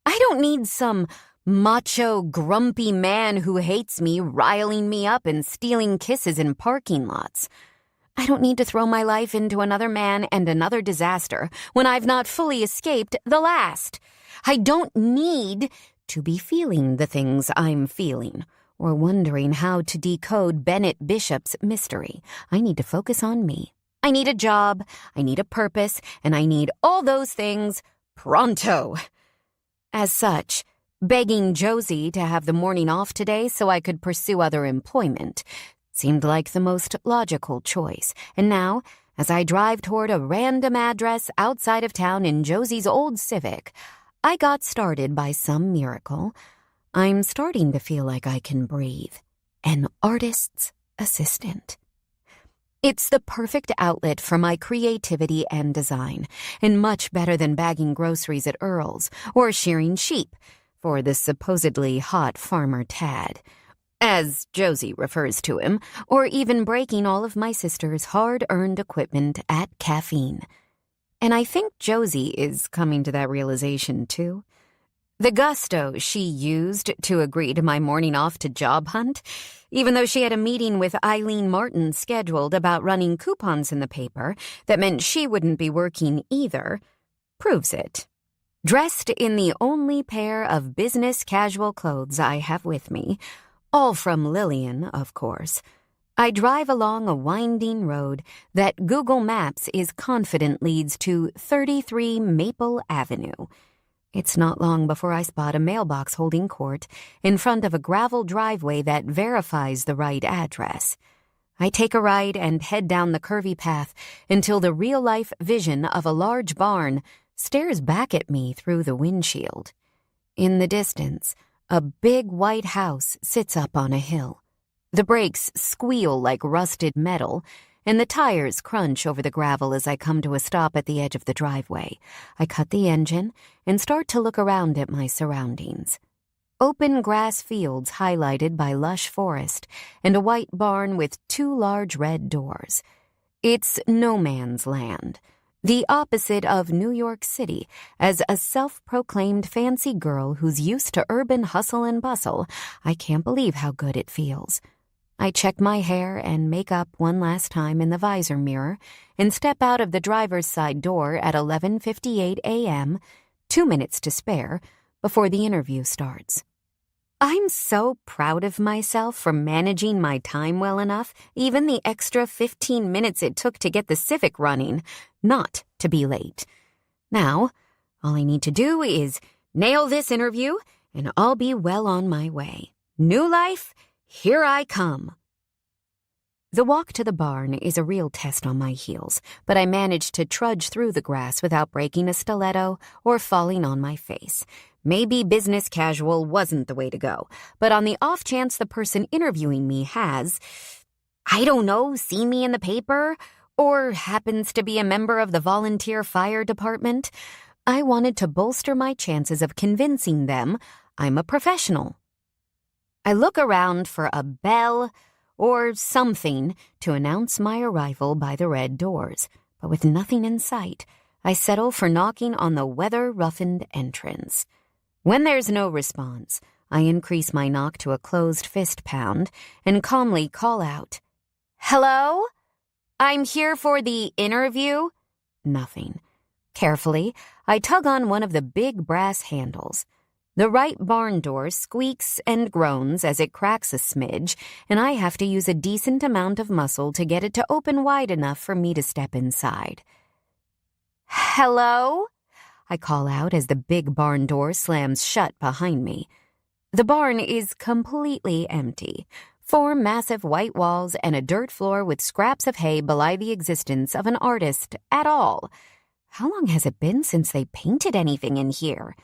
I don't need some macho, grumpy man who hates me riling me up and stealing kisses in parking lots. I don't need to throw my life into another man and another disaster when I've not fully escaped the last. I don't need to be feeling the things I'm feeling or wondering how to decode Bennett Bishop's mystery. I need to focus on me. I need a job, I need a purpose, and I need all those things pronto. As such, begging Josie to have the morning off today so I could pursue other employment seemed like the most logical choice. And now, as I drive toward a random address outside of town in Josie's old Civic, I got started by some miracle. I'm starting to feel like I can breathe. An artist's assistant. It's the perfect outlet for my creativity and design, and much better than bagging groceries at Earl's or shearing sheep for the supposedly hot farmer Tad, as Josie refers to him, or even breaking all of my sister's hard-earned equipment at Caffeine. And I think Josie is coming to that realization, too. The gusto she used to agree to my morning off to job hunt, even though she had a meeting with Eileen Martin scheduled about running coupons in the paper that meant she wouldn't be working either, proves it. Dressed in the only pair of business casual clothes I have with me, all from Lillian, of course, I drive along a winding road that Google Maps is confident leads to 33 Maple Avenue. It's not long before I spot a mailbox holding court in front of a gravel driveway that verifies the right address. I take a right and head down the curvy path until the real-life vision of a large barn stares back at me through the windshield. In the distance, a big white house sits up on a hill. The brakes squeal like rusted metal, and the tires crunch over the gravel as I come to a stop at the edge of the driveway. I cut the engine and start to look around at my surroundings. Open grass fields highlighted by lush forest and a white barn with 2 large red doors. It's no man's land, the opposite of New York City. As a self-proclaimed fancy girl who's used to urban hustle and bustle, I can't believe how good it feels. I check my hair and makeup one last time in the visor mirror and step out of the driver's side door at 11:58 a.m., 2 minutes to spare, before the interview starts. I'm so proud of myself for managing my time well enough, even the extra 15 minutes it took to get the Civic running, not to be late. Now, all I need to do is nail this interview and I'll be well on my way. New life, here I come. The walk to the barn is a real test on my heels, but I managed to trudge through the grass without breaking a stiletto or falling on my face. Maybe business casual wasn't the way to go, but on the off chance the person interviewing me has, I don't know, seen me in the paper, or happens to be a member of the volunteer fire department, I wanted to bolster my chances of convincing them I'm a professional. I look around for a bell or something to announce my arrival by the red doors, but with nothing in sight, I settle for knocking on the weather-roughened entrance. When there's no response, I increase my knock to a closed fist pound and calmly call out, "Hello? I'm here for the interview." Nothing. Carefully, I tug on one of the big brass handles. The right barn door squeaks and groans as it cracks a smidge, and I have to use a decent amount of muscle to get it to open wide enough for me to step inside. "Hello?" I call out as the big barn door slams shut behind me. The barn is completely empty. 4 massive white walls and a dirt floor with scraps of hay belie the existence of an artist at all. How long has it been since they painted anything in here?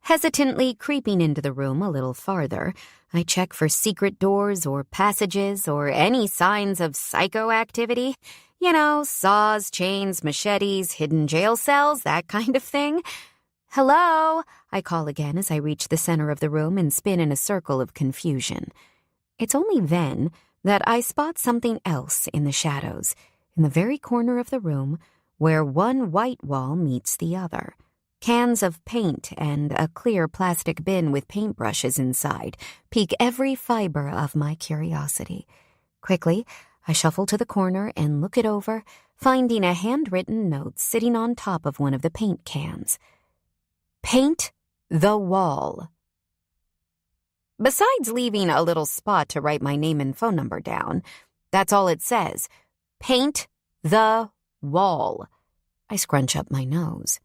Hesitantly creeping into the room a little farther, I check for secret doors or passages or any signs of psycho activity. You know, saws, chains, machetes, hidden jail cells, that kind of thing. "Hello?" I call again as I reach the center of the room and spin in a circle of confusion. It's only then that I spot something else in the shadows, in the very corner of the room where one white wall meets the other. Cans of paint and a clear plastic bin with paintbrushes inside pique every fiber of my curiosity. Quickly, I shuffle to the corner and look it over, finding a handwritten note sitting on top of one of the paint cans. "Paint the wall." Besides leaving a little spot to write my name and phone number down, that's all it says. Paint the wall. I scrunch up my nose.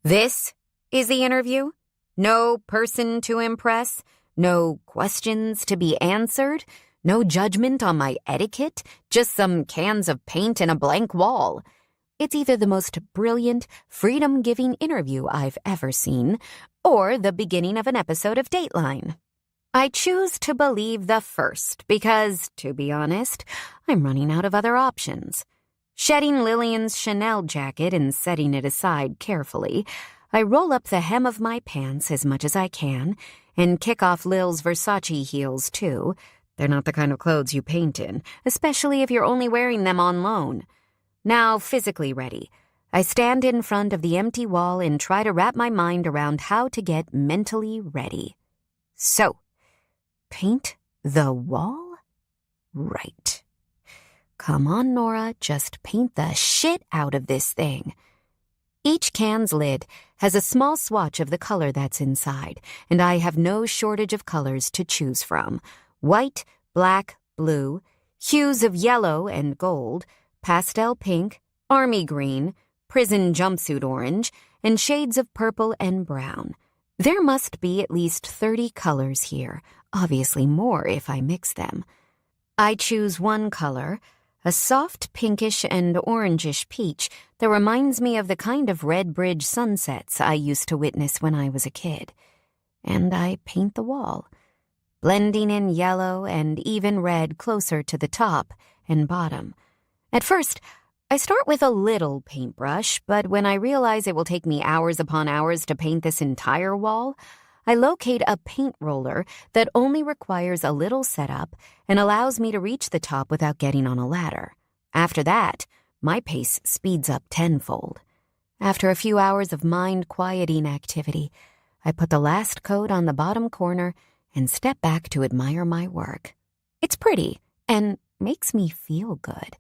This is the interview? No person to impress? No questions to be answered? No judgment on my etiquette? Just some cans of paint and a blank wall. It's either the most brilliant, freedom-giving interview I've ever seen, or the beginning of an episode of Dateline. I choose to believe the first because, to be honest, I'm running out of other options. Shedding Lillian's Chanel jacket and setting it aside carefully, I roll up the hem of my pants as much as I can and kick off Lil's Versace heels, too. They're not the kind of clothes you paint in, especially if you're only wearing them on loan. Now physically ready, I stand in front of the empty wall and try to wrap my mind around how to get mentally ready. So, paint the wall? Right. Come on, Nora, just paint the shit out of this thing. Each can's lid has a small swatch of the color that's inside, and I have no shortage of colors to choose from. White, black, blue, hues of yellow and gold, pastel pink, army green, prison jumpsuit orange, and shades of purple and brown. There must be at least 30 colors here, obviously more if I mix them. I choose one color, a soft pinkish and orangish peach that reminds me of the kind of red bridge sunsets I used to witness when I was a kid. And I paint the wall, blending in yellow and even red closer to the top and bottom. At first, I start with a little paintbrush, but when I realize it will take me hours upon hours to paint this entire wall, I locate a paint roller that only requires a little setup and allows me to reach the top without getting on a ladder. After that, my pace speeds up tenfold. After a few hours of mind-quieting activity, I put the last coat on the bottom corner and step back to admire my work. It's pretty and makes me feel good,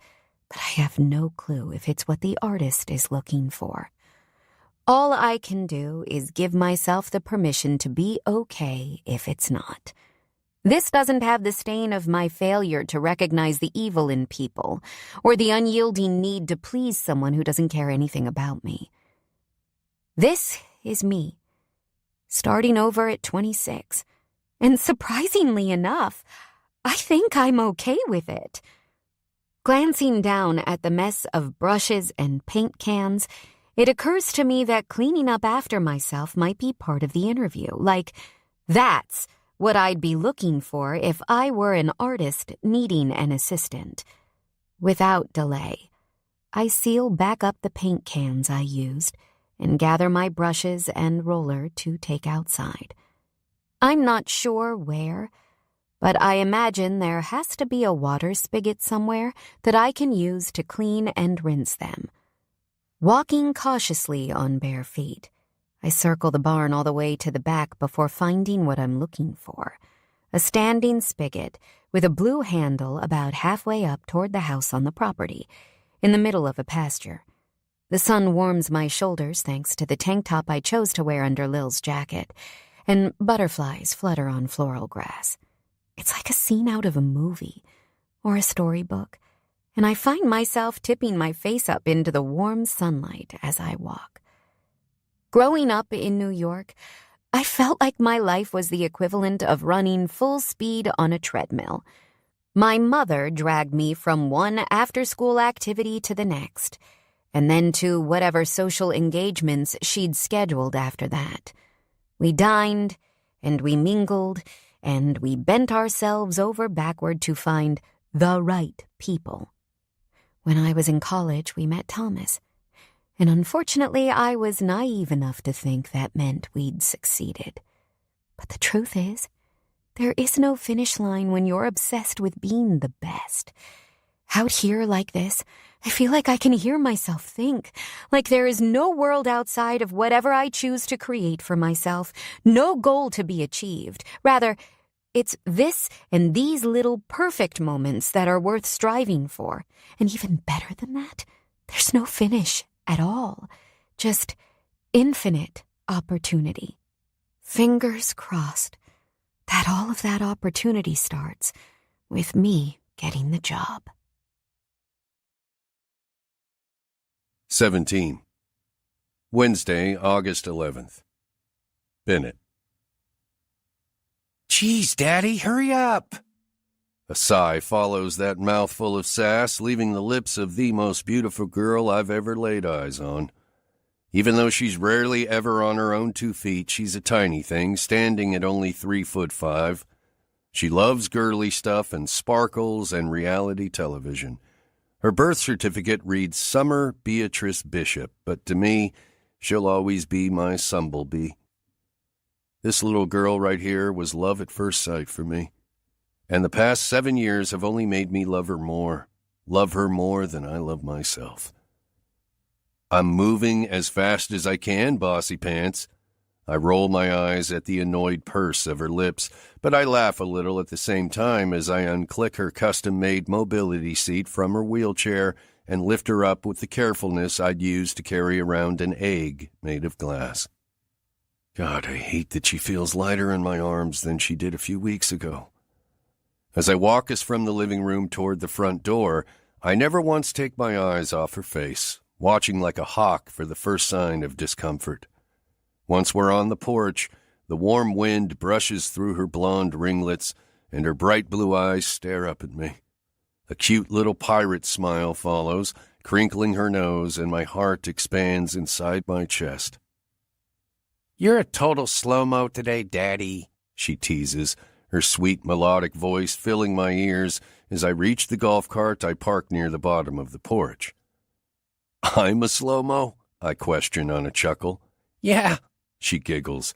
but I have no clue if it's what the artist is looking for. All I can do is give myself the permission to be okay if it's not. This doesn't have the stain of my failure to recognize the evil in people or the unyielding need to please someone who doesn't care anything about me. This is me. starting over at 26. And surprisingly enough, I think I'm okay with it. Glancing down at the mess of brushes and paint cans, it occurs to me that cleaning up after myself might be part of the interview. Like, that's what I'd be looking for if I were an artist needing an assistant. Without delay, I seal back up the paint cans I used and gather my brushes and roller to take outside. I'm not sure where, but I imagine there has to be a water spigot somewhere that I can use to clean and rinse them. Walking cautiously on bare feet, I circle the barn all the way to the back before finding what I'm looking for. A standing spigot with a blue handle about halfway up toward the house on the property, in the middle of a pasture. The sun warms my shoulders thanks to the tank top I chose to wear under Lil's jacket, and butterflies flutter on floral grass. It's like a scene out of a movie or a storybook, and I find myself tipping my face up into the warm sunlight as I walk. Growing up in New York, I felt like my life was the equivalent of running full speed on a treadmill. My mother dragged me from one after-school activity to the next, and then to whatever social engagements she'd scheduled after that. We dined, and we mingled, and we bent ourselves over backward to find the right people. When I was in college, we met Thomas, and unfortunately I was naive enough to think that meant we'd succeeded. But the truth is, there is no finish line when you're obsessed with being the best. Out here like this, I feel like I can hear myself think, like there is no world outside of whatever I choose to create for myself, no goal to be achieved. Rather, it's this and these little perfect moments that are worth striving for. And even better than that, there's no finish at all, just infinite opportunity. Fingers crossed that all of that opportunity starts with me getting the job.
17. Wednesday, August 11th. Bennett. Geez, Daddy, hurry up! A sigh follows that mouthful of sass, leaving the lips of the most beautiful girl I've ever laid eyes on. Even though she's rarely ever on her own 2 feet, she's a tiny thing, standing at only 3'5". She loves girly stuff and sparkles and reality television. Her birth certificate reads Summer Beatrice Bishop, but to me, she'll always be my Sumblebee. This little girl right here was love at first sight for me. And the past 7 years have only made me love her more than I love myself. I'm moving as fast as I can, bossy pants. I roll my eyes at the annoyed purse of her lips, but I laugh a little at the same time as I unclick her custom-made mobility seat from her wheelchair and lift her up with the carefulness I'd use to carry around an egg made of glass. God, I hate that she feels lighter in my arms than she did a few weeks ago. As I walk us from the living room toward the front door, I never once take my eyes off her face, watching like a hawk for the first sign of discomfort. Once we're on the porch, the warm wind brushes through her blonde ringlets, and her bright blue eyes stare up at me. A cute little pirate smile follows, crinkling her nose, and my heart expands inside my chest. "You're a total slow-mo today, Daddy," she teases, her sweet melodic voice filling my ears as I reach the golf cart I parked near the bottom of the porch. "I'm a slow-mo?" I question on a chuckle. "Yeah," she giggles.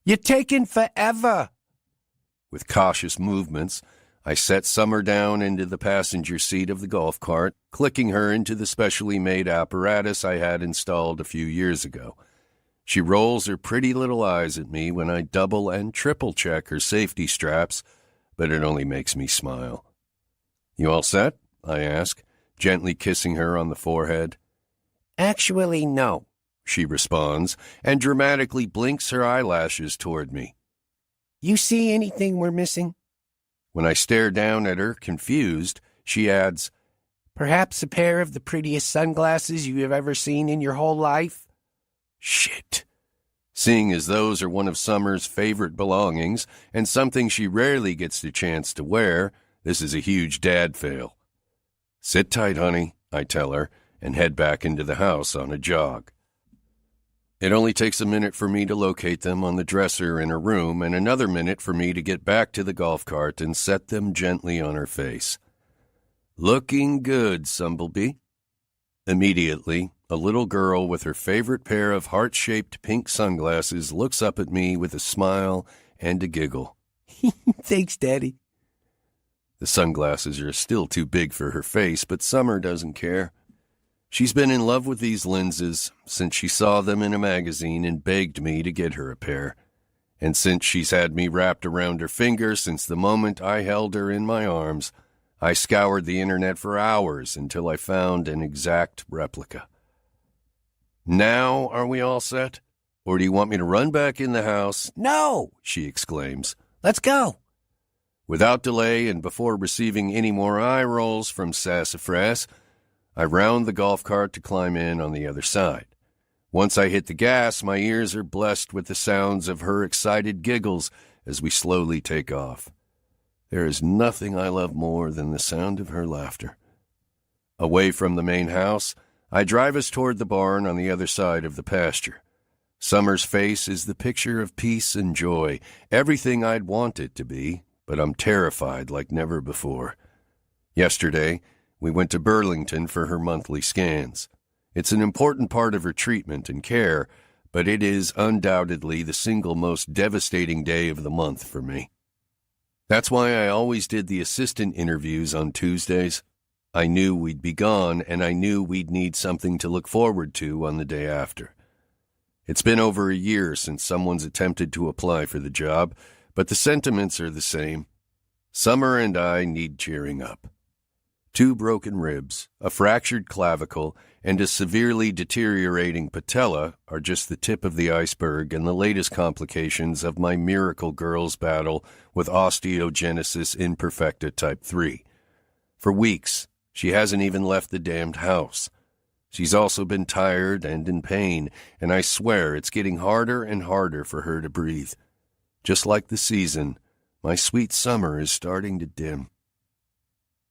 "You're taking forever." With cautious movements, I set Summer down into the passenger seat of the golf cart, clicking her into the specially made apparatus I had installed a few years ago. She rolls her pretty little eyes at me when I double and triple check her safety straps, but it only makes me smile. "You all set?" I ask, gently kissing her on the forehead. "Actually, no," she responds, and dramatically blinks her eyelashes toward me. "You see anything we're missing?" When I stare down at her, confused, she adds, "Perhaps a pair of the prettiest sunglasses you have ever seen in your whole life?" Shit. Seeing as those are one of Summer's favorite belongings and something she rarely gets the chance to wear, this is a huge dad fail. Sit tight, honey, I tell her, and head back into the house on a jog. It only takes a minute for me to locate them on the dresser in her room and another minute for me to get back to the golf cart and set them gently on her face. Looking good, Sumblebee. Immediately, a little girl with her favorite pair of heart-shaped pink sunglasses looks up at me with a smile and a giggle.
Thanks, Daddy.
The sunglasses are still too big for her face, but Summer doesn't care. She's been in love with these lenses since she saw them in a magazine and begged me to get her a pair. And since she's had me wrapped around her finger since the moment I held her in my arms, I scoured the internet for hours until I found an exact replica. Now are we all set? Or do you want me to run back in the house?
No,
she exclaims.
Let's go.
Without delay and before receiving any more eye rolls from Sassafras, I round the golf cart to climb in on the other side. Once I hit the gas, my ears are blessed with the sounds of her excited giggles as we slowly take off. There is nothing I love more than the sound of her laughter. Away from the main house, I drive us toward the barn on the other side of the pasture. Summer's face is the picture of peace and joy, everything I'd want it to be, but I'm terrified like never before. Yesterday, we went to Burlington for her monthly scans. It's an important part of her treatment and care, but it is undoubtedly the single most devastating day of the month for me. That's why I always did the assistant interviews on Tuesdays. I knew we'd be gone, and I knew we'd need something to look forward to on the day after. It's been over a year since someone's attempted to apply for the job, but the sentiments are the same. Summer and I need cheering up. 2 broken ribs, a fractured clavicle, and a severely deteriorating patella are just the tip of the iceberg and the latest complications of my miracle girl's battle with osteogenesis imperfecta type 3. For weeks, she hasn't even left the damned house. She's also been tired and in pain, and I swear it's getting harder and harder for her to breathe. Just like the season, my sweet summer is starting to dim.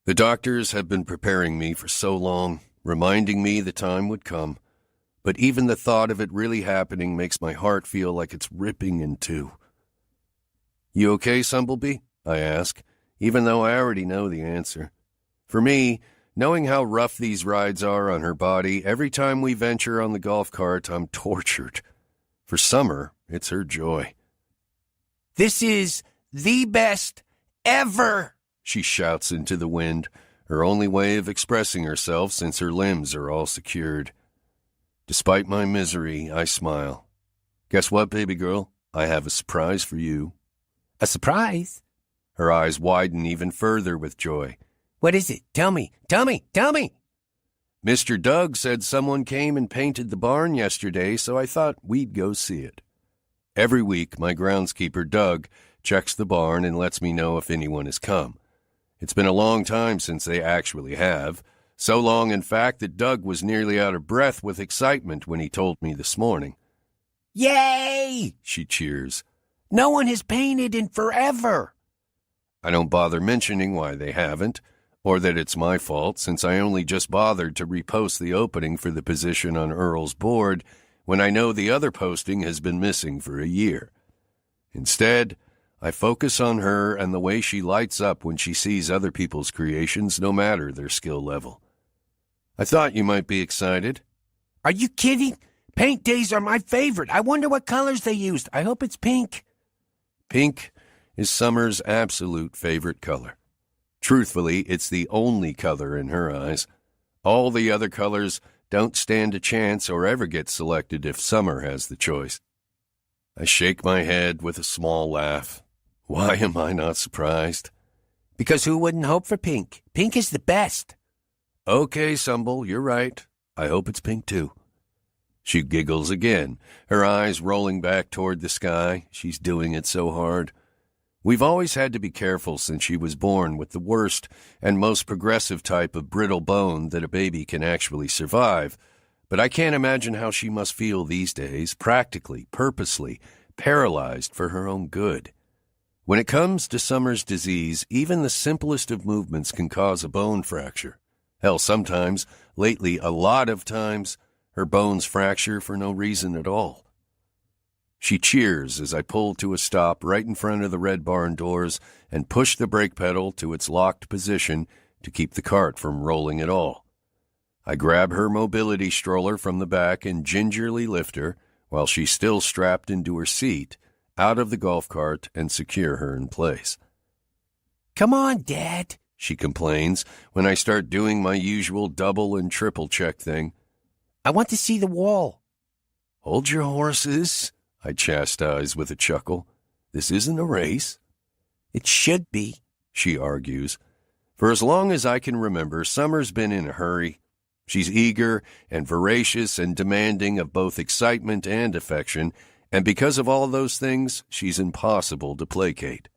The doctors have been preparing me for so long, reminding me the time would come, but even the thought of it really happening makes my heart feel like it's ripping in two. You okay, Sumblebee? I ask, even though I already know the answer. For me, knowing how rough these rides are on her body, every time we venture on the golf cart, I'm tortured. For Summer, it's her joy.
This is the best ever,
she shouts into the wind, her only way of expressing herself since her limbs are all secured. Despite my misery, I smile. Guess what, baby girl? I have a surprise for you.
A surprise?
Her eyes widen even further with joy.
What is it? Tell me.
Mr. Doug said someone came and painted the barn yesterday, so I thought we'd go see it. Every week, my groundskeeper, Doug, checks the barn and lets me know if anyone has come. It's been a long time since they actually have. So long, in fact, that Doug was nearly out of breath with excitement when he told me this morning.
Yay!
She cheers.
No one has painted in forever.
I don't bother mentioning why they haven't, or that it's my fault since I only just bothered to repost the opening for the position on Earl's board when I know the other posting has been missing for a year. Instead, I focus on her and the way she lights up when she sees other people's creations, no matter their skill level. I thought you might be excited.
Are you kidding? Paint days are my favorite. I wonder what colors they used. I hope it's pink.
Pink is Summer's absolute favorite color. Truthfully, it's the only color in her eyes. All the other colors don't stand a chance or ever get selected if Summer has the choice. I shake my head with a small laugh. Why am I not surprised?
Because who wouldn't hope for pink? Pink is the best.
Okay, Sumble, you're right. I hope it's pink too. She giggles again, her eyes rolling back toward the sky. She's doing it so hard. We've always had to be careful since she was born with the worst and most progressive type of brittle bone that a baby can actually survive, But I can't imagine how she must feel these days, practically, purposely, paralyzed for her own good. When it comes to Summer's disease, even the simplest of movements can cause a bone fracture. Hell, sometimes, lately a lot of times, her bones fracture for no reason at all. She cheers as I pull to a stop right in front of the red barn doors and push the brake pedal to its locked position to keep the cart from rolling at all. I grab her mobility stroller from the back and gingerly lift her, while she's still strapped into her seat, out of the golf cart and secure her in place.
Come on, Dad,
she complains when I start doing my usual double and triple check thing.
I want to see the wall.
Hold your horses, I chastise with a chuckle. This isn't a race.
It should be,
she argues. For as long as I can remember, Summer's been in a hurry. She's eager and voracious and demanding of both excitement and affection, and because of all those things, she's impossible to placate.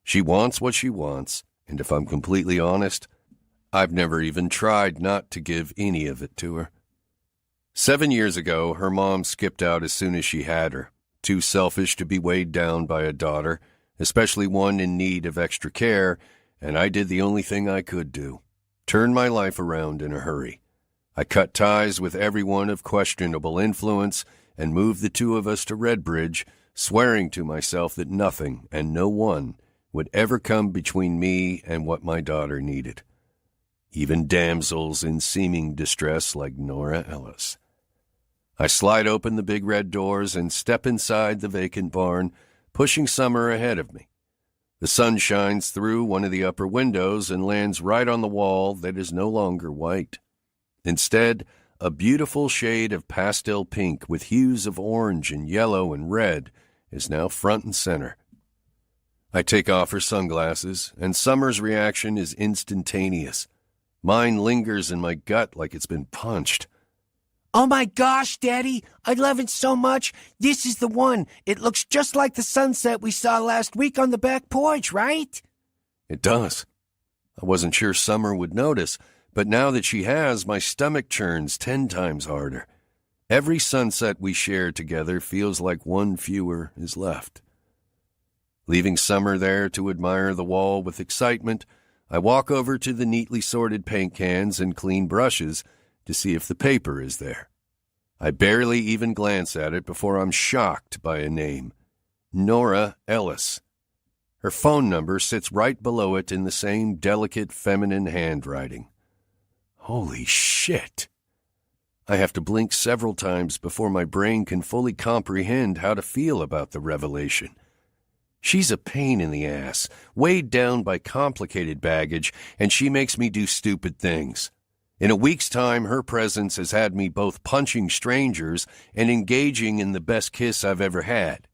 She wants what she wants, and if I'm completely honest, I've never even tried not to give any of it to her. 7 years ago, her mom skipped out as soon as she had her, too selfish to be weighed down by a daughter, especially one in need of extra care, and I did the only thing I could do, turn my life around in a hurry. I cut ties with everyone of questionable influence and moved the two of us to Redbridge, swearing to myself that nothing and no one would ever come between me and what my daughter needed. Even damsels in seeming distress like Nora Ellis. I slide open the big red doors and step inside the vacant barn, pushing Summer ahead of me. The sun shines through one of the upper windows and lands right on the wall that is no longer white. Instead, a beautiful shade of pastel pink with hues of orange and yellow and red is now front and center. I take off her sunglasses, and Summer's reaction is instantaneous. Mine lingers in my gut like it's been punched.
Oh my gosh, Daddy, I love it so much. This is the one. It looks just like the sunset we saw last week on the back porch, right?
It does. I wasn't sure Summer would notice, but now that she has, my stomach churns 10 times harder. Every sunset we share together feels like one fewer is left. Leaving Summer there to admire the wall with excitement, I walk over to the neatly sorted paint cans and clean brushes to see if the paper is there. I barely even glance at it before I'm shocked by a name. Nora Ellis. Her phone number sits right below it in the same delicate feminine handwriting. Holy shit! I have to blink several times before my brain can fully comprehend how to feel about the revelation. She's a pain in the ass, weighed down by complicated baggage, and she makes me do stupid things. In a week's time, her presence has had me both punching strangers and engaging in the best kiss I've ever had.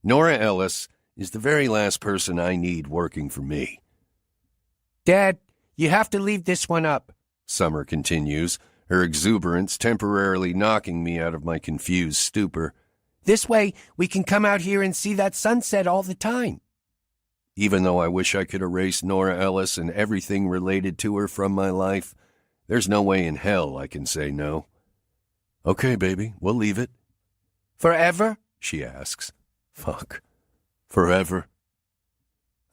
Nora Ellis is the very last person I need working for me.
Dad, you have to leave this one up,
Summer continues, her exuberance temporarily knocking me out of my confused stupor.
This way, we can come out here and see that sunset all the time.
Even though I wish I could erase Nora Ellis and everything related to her from my life, there's no way in hell I can say no. Okay, baby, we'll leave it.
Forever?
She asks. Fuck. Forever.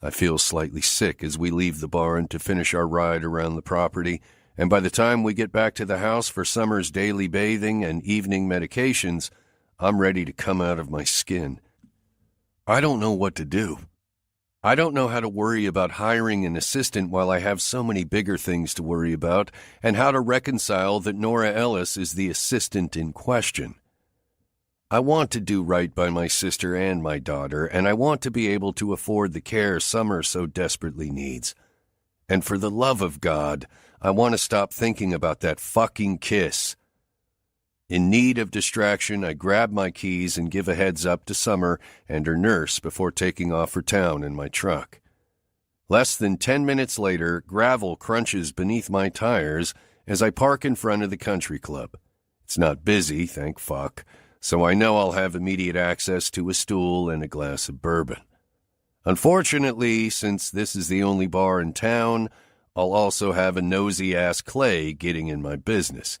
I feel slightly sick as we leave the barn to finish our ride around the property, and by the time we get back to the house for Summer's daily bathing and evening medications, I'm ready to come out of my skin. I don't know what to do. I don't know how to worry about hiring an assistant while I have so many bigger things to worry about, and how to reconcile that Nora Ellis is the assistant in question. I want to do right by my sister and my daughter, and I want to be able to afford the care Summer so desperately needs. And for the love of God, I want to stop thinking about that fucking kiss. In need of distraction, I grab my keys and give a heads up to Summer and her nurse before taking off for town in my truck. Less than 10 minutes later, gravel crunches beneath my tires as I park in front of the country club. It's not busy, thank fuck, so I know I'll have immediate access to a stool and a glass of bourbon. Unfortunately, since this is the only bar in town, I'll also have a nosy-ass Clay getting in my business.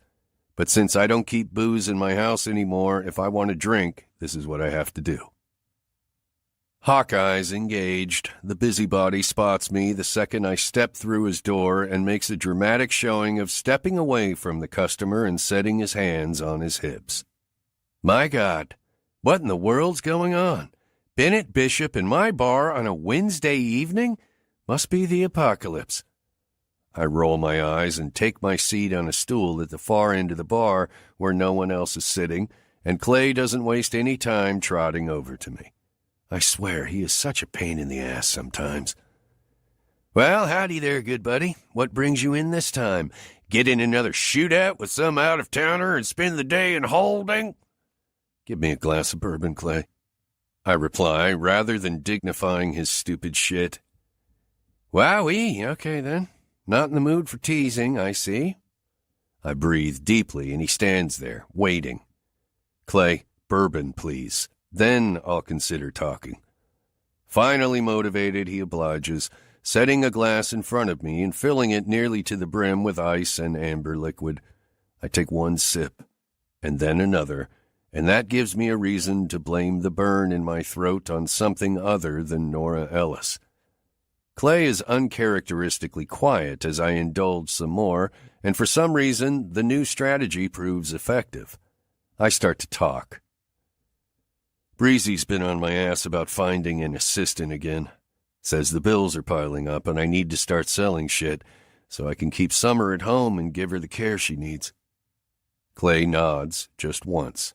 But since I don't keep booze in my house anymore, if I want to drink, this is what I have to do. Hawkeye's engaged. The busybody spots me the second I step through his door and makes a dramatic showing of stepping away from the customer and setting his hands on his hips. My God, what in the world's going on? Bennett Bishop in my bar on a Wednesday evening? Must be the apocalypse. I roll my eyes and take my seat on a stool at the far end of the bar where no one else is sitting, and Clay doesn't waste any time trotting over to me. I swear he is such a pain in the ass sometimes. Well, howdy there, good buddy. What brings you in this time? Get in another shootout with some out-of-towner and spend the day in holding? Give me a glass of bourbon, Clay. I reply, rather than dignifying his stupid shit. Wowee, okay then. Not in the mood for teasing, I see. I breathe deeply, and he stands there, waiting. Clay, bourbon, please. Then I'll consider talking. Finally motivated, he obliges, setting a glass in front of me and filling it nearly to the brim with ice and amber liquid. I take one sip, and then another, and that gives me a reason to blame the burn in my throat on something other than Nora Ellis. Clay is uncharacteristically quiet as I indulge some more, and for some reason the new strategy proves effective. I start to talk. Breezy's been on my ass about finding an assistant again. Says the bills are piling up and I need to start selling shit so I can keep Summer at home and give her the care she needs. Clay nods just once.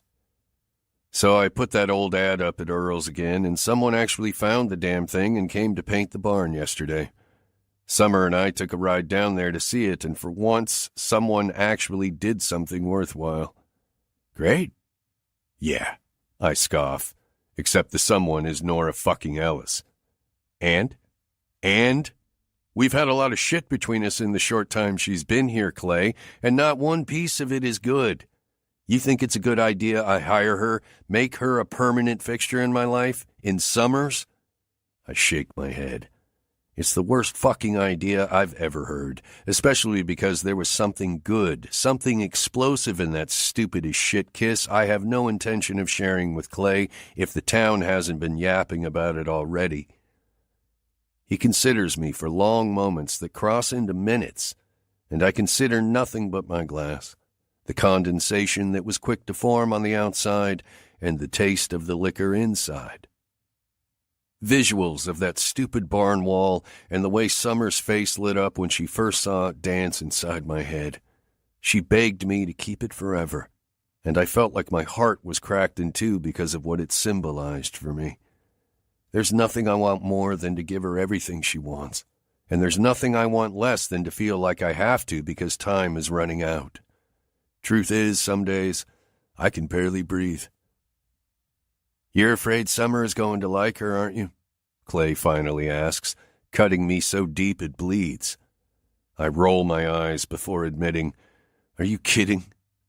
So I put that old ad up at Earl's again, and someone actually found the damn thing and came to paint the barn yesterday. Summer and I took a ride down there to see it, and for once, someone actually did something worthwhile. Great. Yeah, I scoff, except the someone is Nora fucking Ellis. And? We've had a lot of shit between us in the short time she's been here, Clay, and not one piece of it is good. You think it's a good idea I hire her, make her a permanent fixture in my life, in summers? I shake my head. It's the worst fucking idea I've ever heard, especially because there was something good, something explosive in that stupid-as-shit kiss I have no intention of sharing with Clay if the town hasn't been yapping about it already. He considers me for long moments that cross into minutes, and I consider nothing but my glass, the condensation that was quick to form on the outside, and the taste of the liquor inside. Visuals of that stupid barn wall and the way Summer's face lit up when she first saw it dance inside my head. She begged me to keep it forever, and I felt like my heart was cracked in two because of what it symbolized for me. There's nothing I want more than to give her everything she wants, and there's nothing I want less than to feel like I have to because time is running out. Truth is, some days, I can barely breathe. You're afraid Summer is going to like her, aren't you? Clay finally asks, cutting me so deep it bleeds. I roll my eyes before admitting, Are you kidding?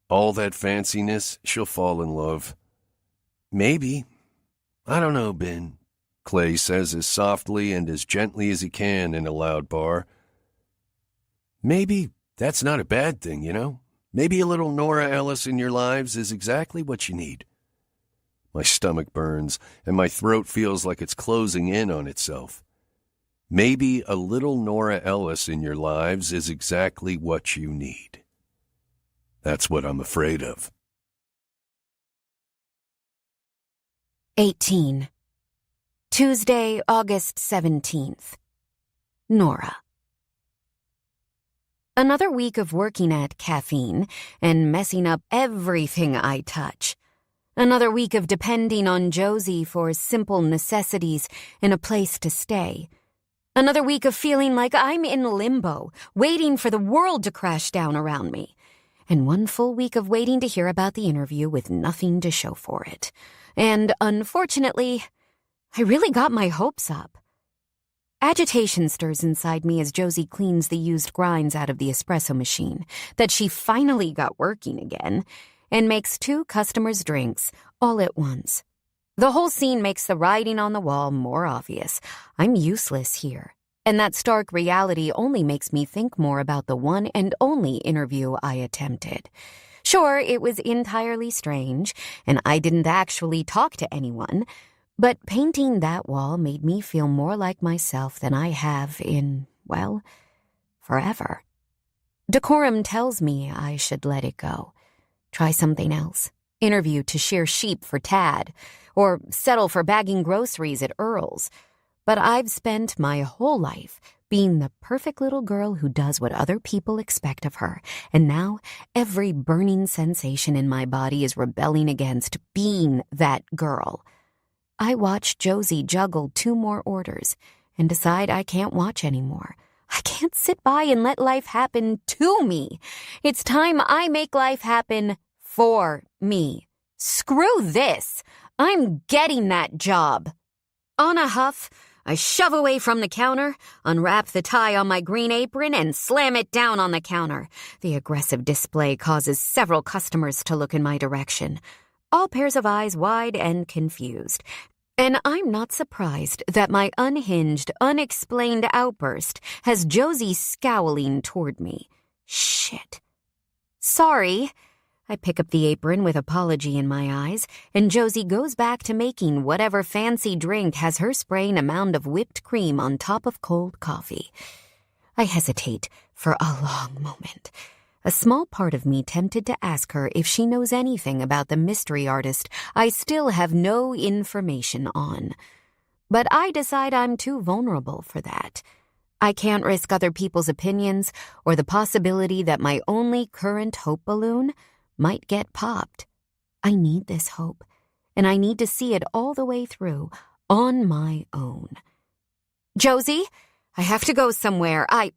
All that fanciness, she'll fall in love. Maybe. I don't know, Ben, Clay says as softly and as gently as he can in a loud bar. Maybe that's not a bad thing, you know? Maybe a little Nora Ellis in your lives is exactly what you need. My stomach burns, and my throat feels like it's closing in on itself. Maybe a little Nora Ellis in your lives is exactly what you need. That's what I'm afraid of.
18. Tuesday, August 17th. Nora. Another week of working at caffeine and messing up everything I touch. Another week of depending on Josie for simple necessities and a place to stay. Another week of feeling like I'm in limbo, waiting for the world to crash down around me. And one full week of waiting to hear about the interview with nothing to show for it. And unfortunately, I really got my hopes up. Agitation stirs inside me as Josie cleans the used grinds out of the espresso machine that she finally got working again and makes 2 customers' drinks all at once. The whole scene makes the writing on the wall more obvious. I'm useless here, and that stark reality only makes me think more about the one and only interview I attempted. Sure, it was entirely strange, and I didn't actually talk to anyone, but painting that wall made me feel more like myself than I have in, well, forever. Decorum tells me I should let it go. Try something else. Interview to shear sheep for Tad, or settle for bagging groceries at Earl's. But I've spent my whole life being the perfect little girl who does what other people expect of her, and now every burning sensation in my body is rebelling against being that girl. I watch Josie juggle 2 more orders and decide I can't watch anymore. I can't sit by and let life happen to me. It's time I make life happen for me. Screw this. I'm getting that job. On a huff, I shove away from the counter, unwrap the tie on my green apron, and slam it down on the counter. The aggressive display causes several customers to look in my direction, all pairs of eyes wide and confused. And I'm not surprised that my unhinged, unexplained outburst has Josie scowling toward me. Shit. Sorry. I pick up the apron with apology in my eyes, and Josie goes back to making whatever fancy drink has her spraying a mound of whipped cream on top of cold coffee. I hesitate for a long moment. A small part of me tempted to ask her if she knows anything about the mystery artist I still have no information on. But I decide I'm too vulnerable for that. I can't risk other people's opinions or the possibility that my only current hope balloon might get popped. I need this hope, and I need to see it all the way through on my own. Josie, I have to go somewhere. I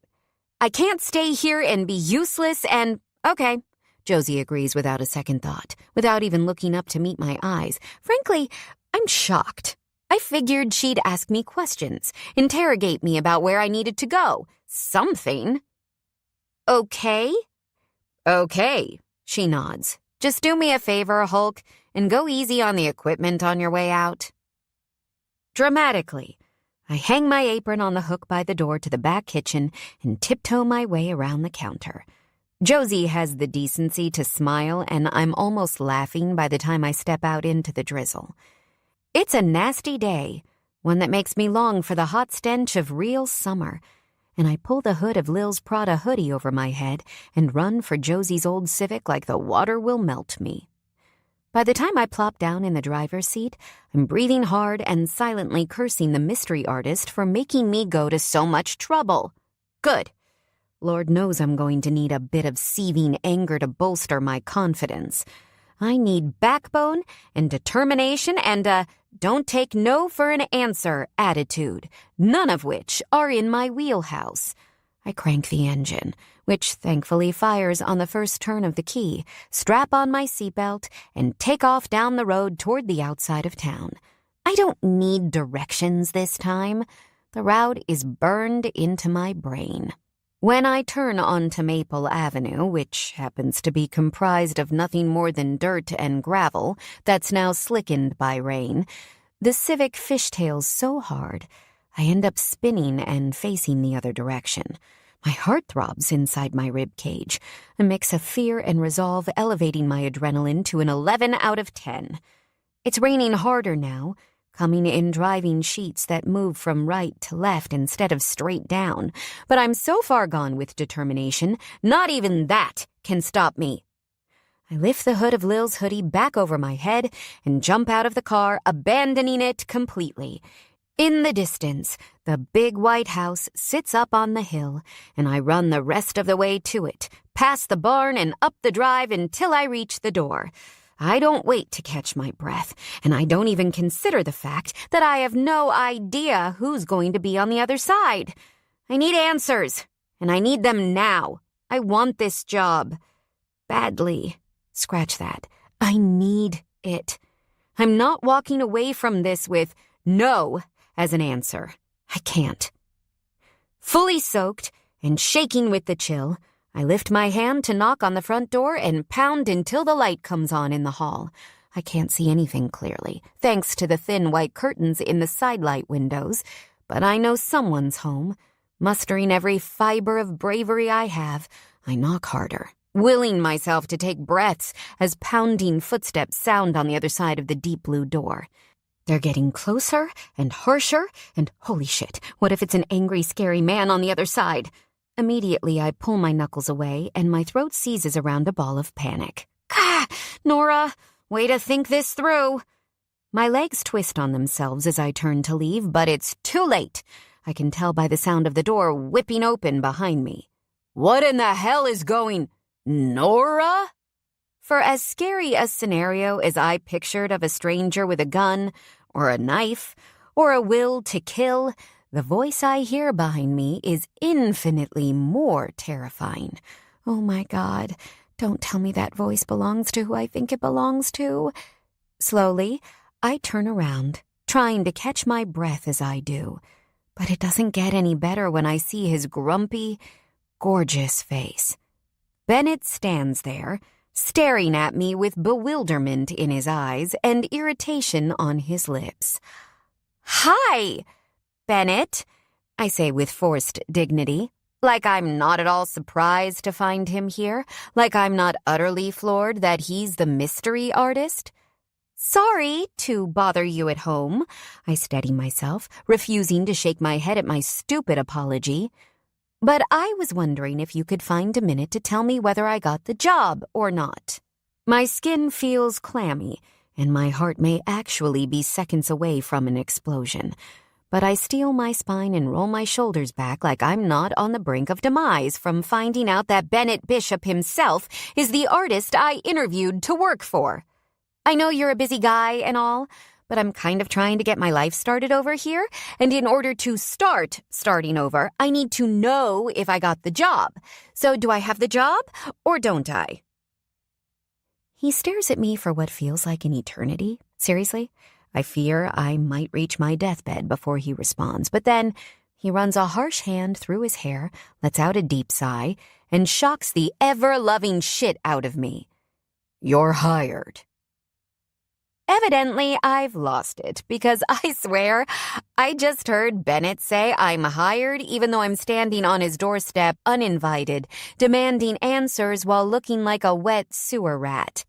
can't stay here and be useless and... Okay, Josie agrees without a second thought, without even looking up to meet my eyes. Frankly, I'm shocked. I figured she'd ask me questions, interrogate me about where I needed to go. Something. Okay? Okay, she nods. Just do me a favor, Hulk, and go easy on the equipment on your way out. Dramatically, I hang my apron on the hook by the door to the back kitchen and tiptoe my way around the counter. Josie has the decency to smile, and I'm almost laughing by the time I step out into the drizzle. It's a nasty day, one that makes me long for the hot stench of real summer, and I pull the hood of Lil's Prada hoodie over my head and run for Josie's old Civic like the water will melt me. By the time I plop down in the driver's seat, I'm breathing hard and silently cursing the mystery artist for making me go to so much trouble. Good. Lord knows I'm going to need a bit of seething anger to bolster my confidence. I need backbone and determination and a don't take no for an answer attitude, none of which are in my wheelhouse. I crank the engine, which thankfully fires on the first turn of the key, strap on my seatbelt, and take off down the road toward the outside of town. I don't need directions this time. The route is burned into my brain. When I turn onto Maple Avenue, which happens to be comprised of nothing more than dirt and gravel that's now slickened by rain, the Civic fishtails so hard I end up spinning and facing the other direction. My heart throbs inside my rib cage, a mix of fear and resolve elevating my adrenaline to an 11 out of 10. It's raining harder now, coming in driving sheets that move from right to left instead of straight down. But I'm so far gone with determination, not even that can stop me. I lift the hood of Lil's hoodie back over my head and jump out of the car, abandoning it completely. In the distance, the big white house sits up on the hill, and I run the rest of the way to it, past the barn and up the drive until I reach the door. I don't wait to catch my breath, and I don't even consider the fact that I have no idea who's going to be on the other side. I need answers, and I need them now. I want this job. Badly. Scratch that. I need it. I'm not walking away from this with no as an answer. I can't. Fully soaked and shaking with the chill, I lift my hand to knock on the front door and pound until the light comes on in the hall. I can't see anything clearly, thanks to the thin white curtains in the sidelight windows, but I know someone's home. Mustering every fiber of bravery I have, I knock harder, willing myself to take breaths as pounding footsteps sound on the other side of the deep blue door. They're getting closer and harsher, and holy shit, what if it's an angry, scary man on the other side? Immediately, I pull my knuckles away, and my throat seizes around a ball of panic. Gah! Nora, way to think this through. My legs twist on themselves as I turn to leave, but it's too late. I can tell by the sound of the door whipping open behind me.
What in the hell is going... Nora?
For as scary a scenario as I pictured of a stranger with a gun, or a knife, or a will to kill, the voice I hear behind me is infinitely more terrifying. Oh my God, don't tell me that voice belongs to who I think it belongs to. Slowly, I turn around, trying to catch my breath as I do. But it doesn't get any better when I see his grumpy, gorgeous face. Bennett stands there, staring at me with bewilderment in his eyes and irritation on his lips. "Hi, Bennett," I say with forced dignity, like I'm not at all surprised to find him here, like I'm not utterly floored that he's the mystery artist. "Sorry to bother you at home," I steady myself, refusing to shake my head at my stupid apology. "But I was wondering if you could find a minute to tell me whether I got the job or not." My skin feels clammy, and my heart may actually be seconds away from an explosion. But I steel my spine and roll my shoulders back like I'm not on the brink of demise from finding out that Bennett Bishop himself is the artist I interviewed to work for. I know you're a busy guy and all, but I'm kind of trying to get my life started over here, and in order to start starting over, I need to know if I got the job. So do I have the job, or don't I? He stares at me for what feels like an eternity. Seriously? I fear I might reach my deathbed before he responds, but then he runs a harsh hand through his hair, lets out a deep sigh, and shocks the ever-loving shit out of me.
"You're hired."
Evidently, I've lost it, because I swear I just heard Bennett say I'm hired even though I'm standing on his doorstep uninvited, demanding answers while looking like a wet sewer rat.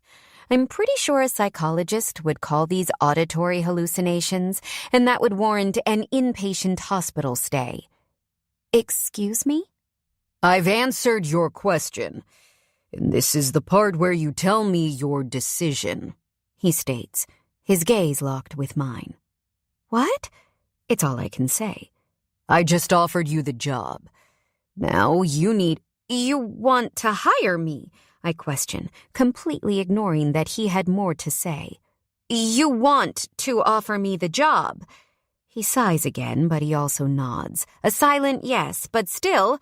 I'm pretty sure a psychologist would call these auditory hallucinations, and that would warrant an inpatient hospital stay. Excuse me?
"I've answered your question, and this is the part where you tell me your decision," he states, his gaze locked with mine. "What?" It's all I can say. "I just offered you the job. Now you need..."
"You want to hire me?" I question, completely ignoring that he had more to say. "You want to offer me the job?" He sighs again, but he also nods. A silent yes, but still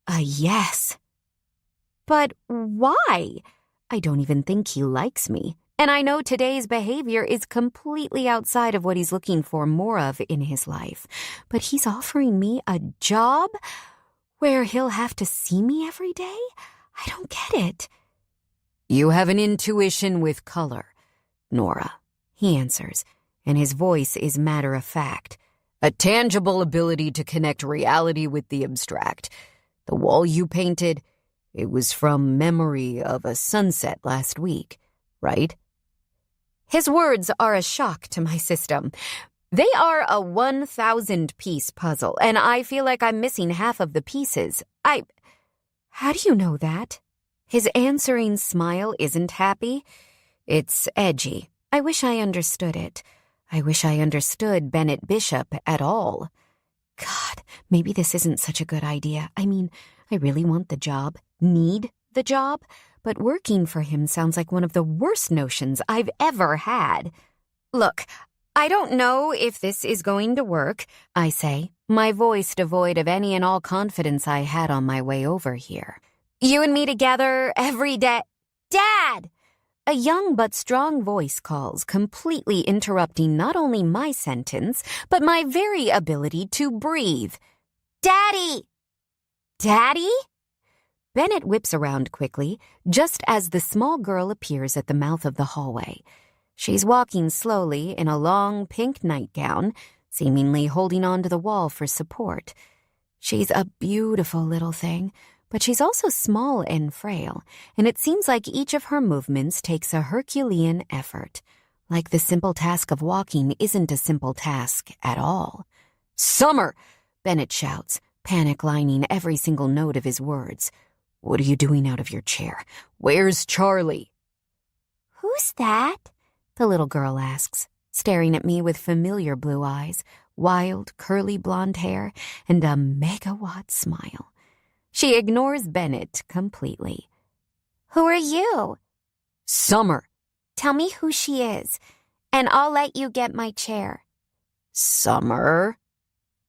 a yes. But why? I don't even think he likes me. And I know today's behavior is completely outside of what he's looking for more of in his life. But he's offering me a job where he'll have to see me every day? I don't get it.
"You have an intuition with color, Nora," he answers, and his voice is matter-of-fact. "A tangible ability to connect reality with the abstract. The wall you painted, it was from memory of a sunset last week, right?"
His words are a shock to my system. They are a 1,000-piece puzzle, and I feel like I'm missing half of the pieces. How do you know that? His answering smile isn't happy. It's edgy. I wish I understood it. I wish I understood Bennett Bishop at all. God, maybe this isn't such a good idea. I mean, I really want the job, need the job, but working for him sounds like one of the worst notions I've ever had. Look, I don't know if this is going to work, I say, my voice devoid of any and all confidence I had on my way over here. You and me together every day. Dad! A young but strong voice calls, completely interrupting not only my sentence, but my very ability to breathe. Daddy! Daddy? Bennett whips around quickly, just as the small girl appears at the mouth of the hallway. She's walking slowly in a long pink nightgown, seemingly holding onto the wall for support. She's a beautiful little thing, But she's also small and frail, and it seems like each of her movements takes a Herculean effort. Like the simple task of walking isn't a simple task at all.
Summer!
Bennett shouts, panic lining every single note of his words.
What are you doing out of your chair? Where's Charlie?
Who's that? The little girl asks, staring at me with familiar blue eyes, wild, curly blonde hair, and a megawatt smile. She ignores Bennett completely. Who are you?
Summer.
Tell me who she is, and I'll let you get my chair.
Summer.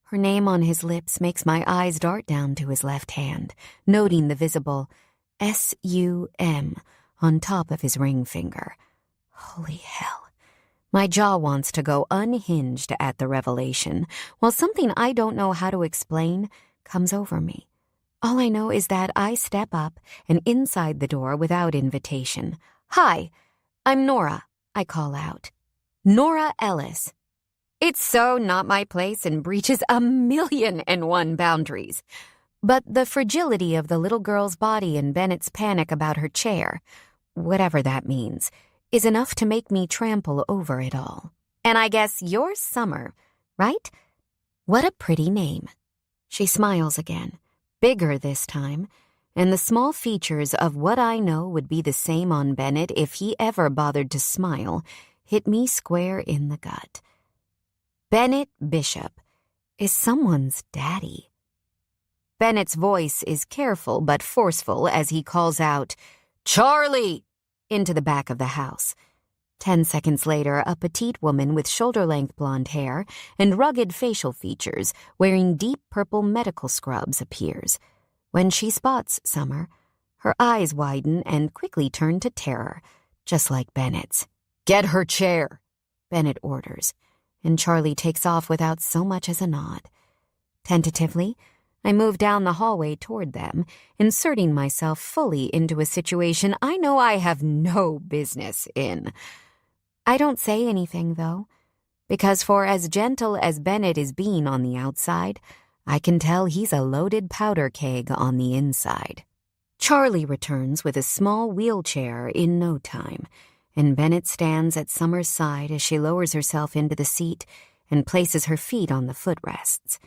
Her name on his lips makes my eyes dart down to his left hand, noting the visible S-U-M on top of his ring finger. Holy hell. My jaw wants to go unhinged at the revelation, while something I don't know how to explain comes over me. All I know is that I step up and inside the door without invitation. Hi, I'm Nora, I call out. Nora Ellis. It's so not my place and breaches 1,000,001 boundaries. But the fragility of the little girl's body and Bennett's panic about her chair, whatever that means, is enough to make me trample over it all. And I guess you're Summer, right? What a pretty name. She smiles again, bigger this time, and the small features of what I know would be the same on Bennett if he ever bothered to smile hit me square in the gut. Bennett Bishop is someone's daddy. Bennett's voice is careful but forceful as he calls out, "Charlie!" into the back of the house. 10 seconds later, a petite woman with shoulder-length blonde hair and rugged facial features wearing deep purple medical scrubs appears. When she spots Summer, her eyes widen and quickly turn to terror, just like Bennett's.
"Get her chair,"
Bennett orders, and Charlie takes off without so much as a nod. Tentatively, I move down the hallway toward them, inserting myself fully into a situation I know I have no business in. I don't say anything, though, because for as gentle as Bennett is being on the outside, I can tell he's a loaded powder keg on the inside. Charlie returns with a small wheelchair in no time, and Bennett stands at Summer's side as she lowers herself into the seat and places her feet on the footrests.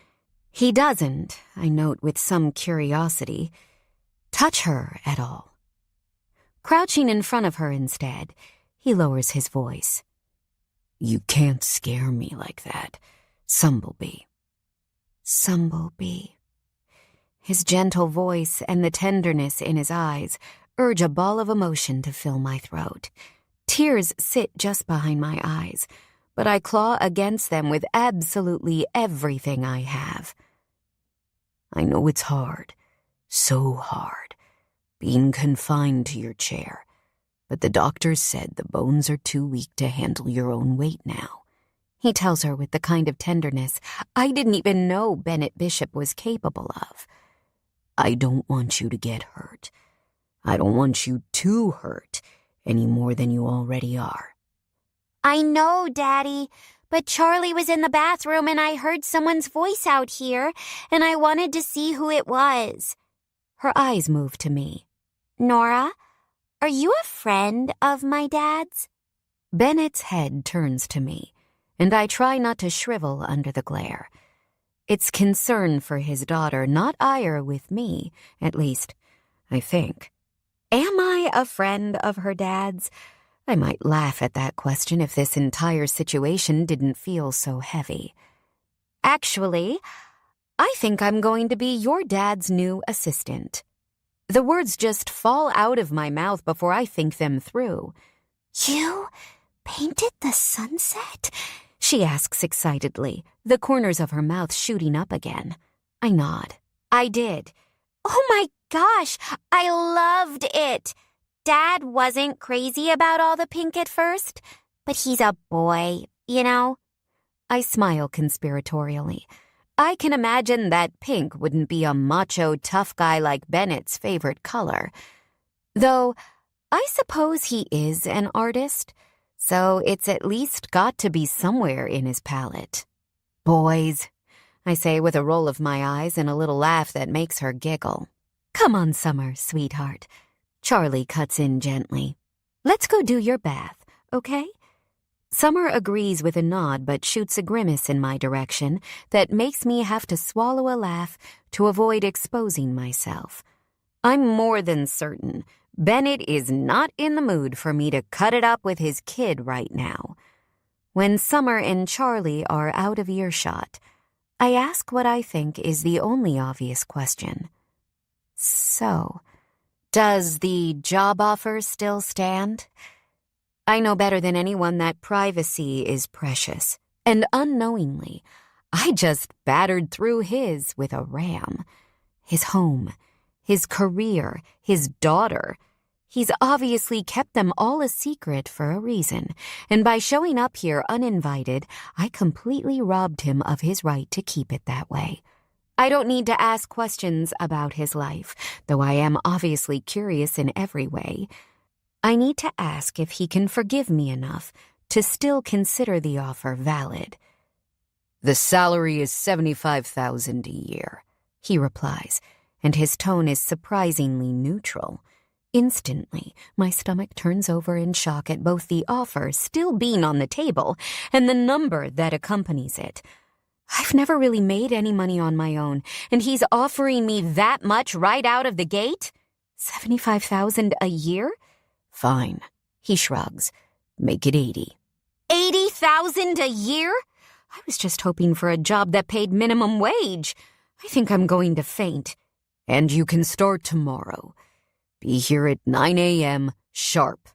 He doesn't, I note with some curiosity, touch her at all. Crouching in front of her instead, he lowers his voice.
"You can't scare me like that, Sumblebee."
Sumblebee. His gentle voice and the tenderness in his eyes urge a ball of emotion to fill my throat. Tears sit just behind my eyes, but I claw against them with absolutely everything I have.
"I know it's hard, so hard, being confined to your chair, but the doctors said the bones are too weak to handle your own weight now,"
he tells her with the kind of tenderness I didn't even know Bennett Bishop was capable of.
"I don't want you to get hurt. I don't want you to hurt any more than you already are."
"I know, Daddy, but Charlie was in the bathroom and I heard someone's voice out here, and I wanted to see who it was."
Her eyes move to me.
"Nora, are you a friend of my dad's?"
Bennett's head turns to me, and I try not to shrivel under the glare. It's concern for his daughter, not ire with me, at least, I think. Am I a friend of her dad's? I might laugh at that question if this entire situation didn't feel so heavy. Actually, I think I'm going to be your dad's new assistant. The words just fall out of my mouth before I think them through.
"You painted the sunset?"
she asks excitedly, the corners of her mouth shooting up again. I nod. I did.
"Oh my gosh, I loved it. Dad wasn't crazy about all the pink at first, but he's a boy, you know?"
I smile conspiratorially. I can imagine that pink wouldn't be a macho, tough guy like Bennett's favorite color. Though, I suppose he is an artist, so it's at least got to be somewhere in his palette. "Boys," I say with a roll of my eyes and a little laugh that makes her giggle. Come on, Summer, sweetheart. Charlie cuts in gently. Let's go do your bath, okay? Summer agrees with a nod but shoots a grimace in my direction that makes me have to swallow a laugh to avoid exposing myself. I'm more than certain Bennett is not in the mood for me to cut it up with his kid right now. When Summer and Charlie are out of earshot, I ask what I think is the only obvious question. So, does the job offer still stand? I know better than anyone that privacy is precious, and unknowingly, I just battered through his with a ram. His home, his career, his daughter. He's obviously kept them all a secret for a reason, and by showing up here uninvited, I completely robbed him of his right to keep it that way. I don't need to ask questions about his life, though I am obviously curious in every way. I need to ask if he can forgive me enough to still consider the offer valid.
The salary is $75,000 a year, he replies, and his tone is surprisingly neutral.
Instantly, my stomach turns over in shock at both the offer still being on the table and the number that accompanies it. I've never really made any money on my own, and he's offering me that much right out of the gate? $75,000 a year?
Fine, he shrugs. Make it 80.
$80,000 a year? I was just hoping for a job that paid minimum wage. I think I'm going to faint.
And you can start tomorrow. Be here at 9 a.m. sharp.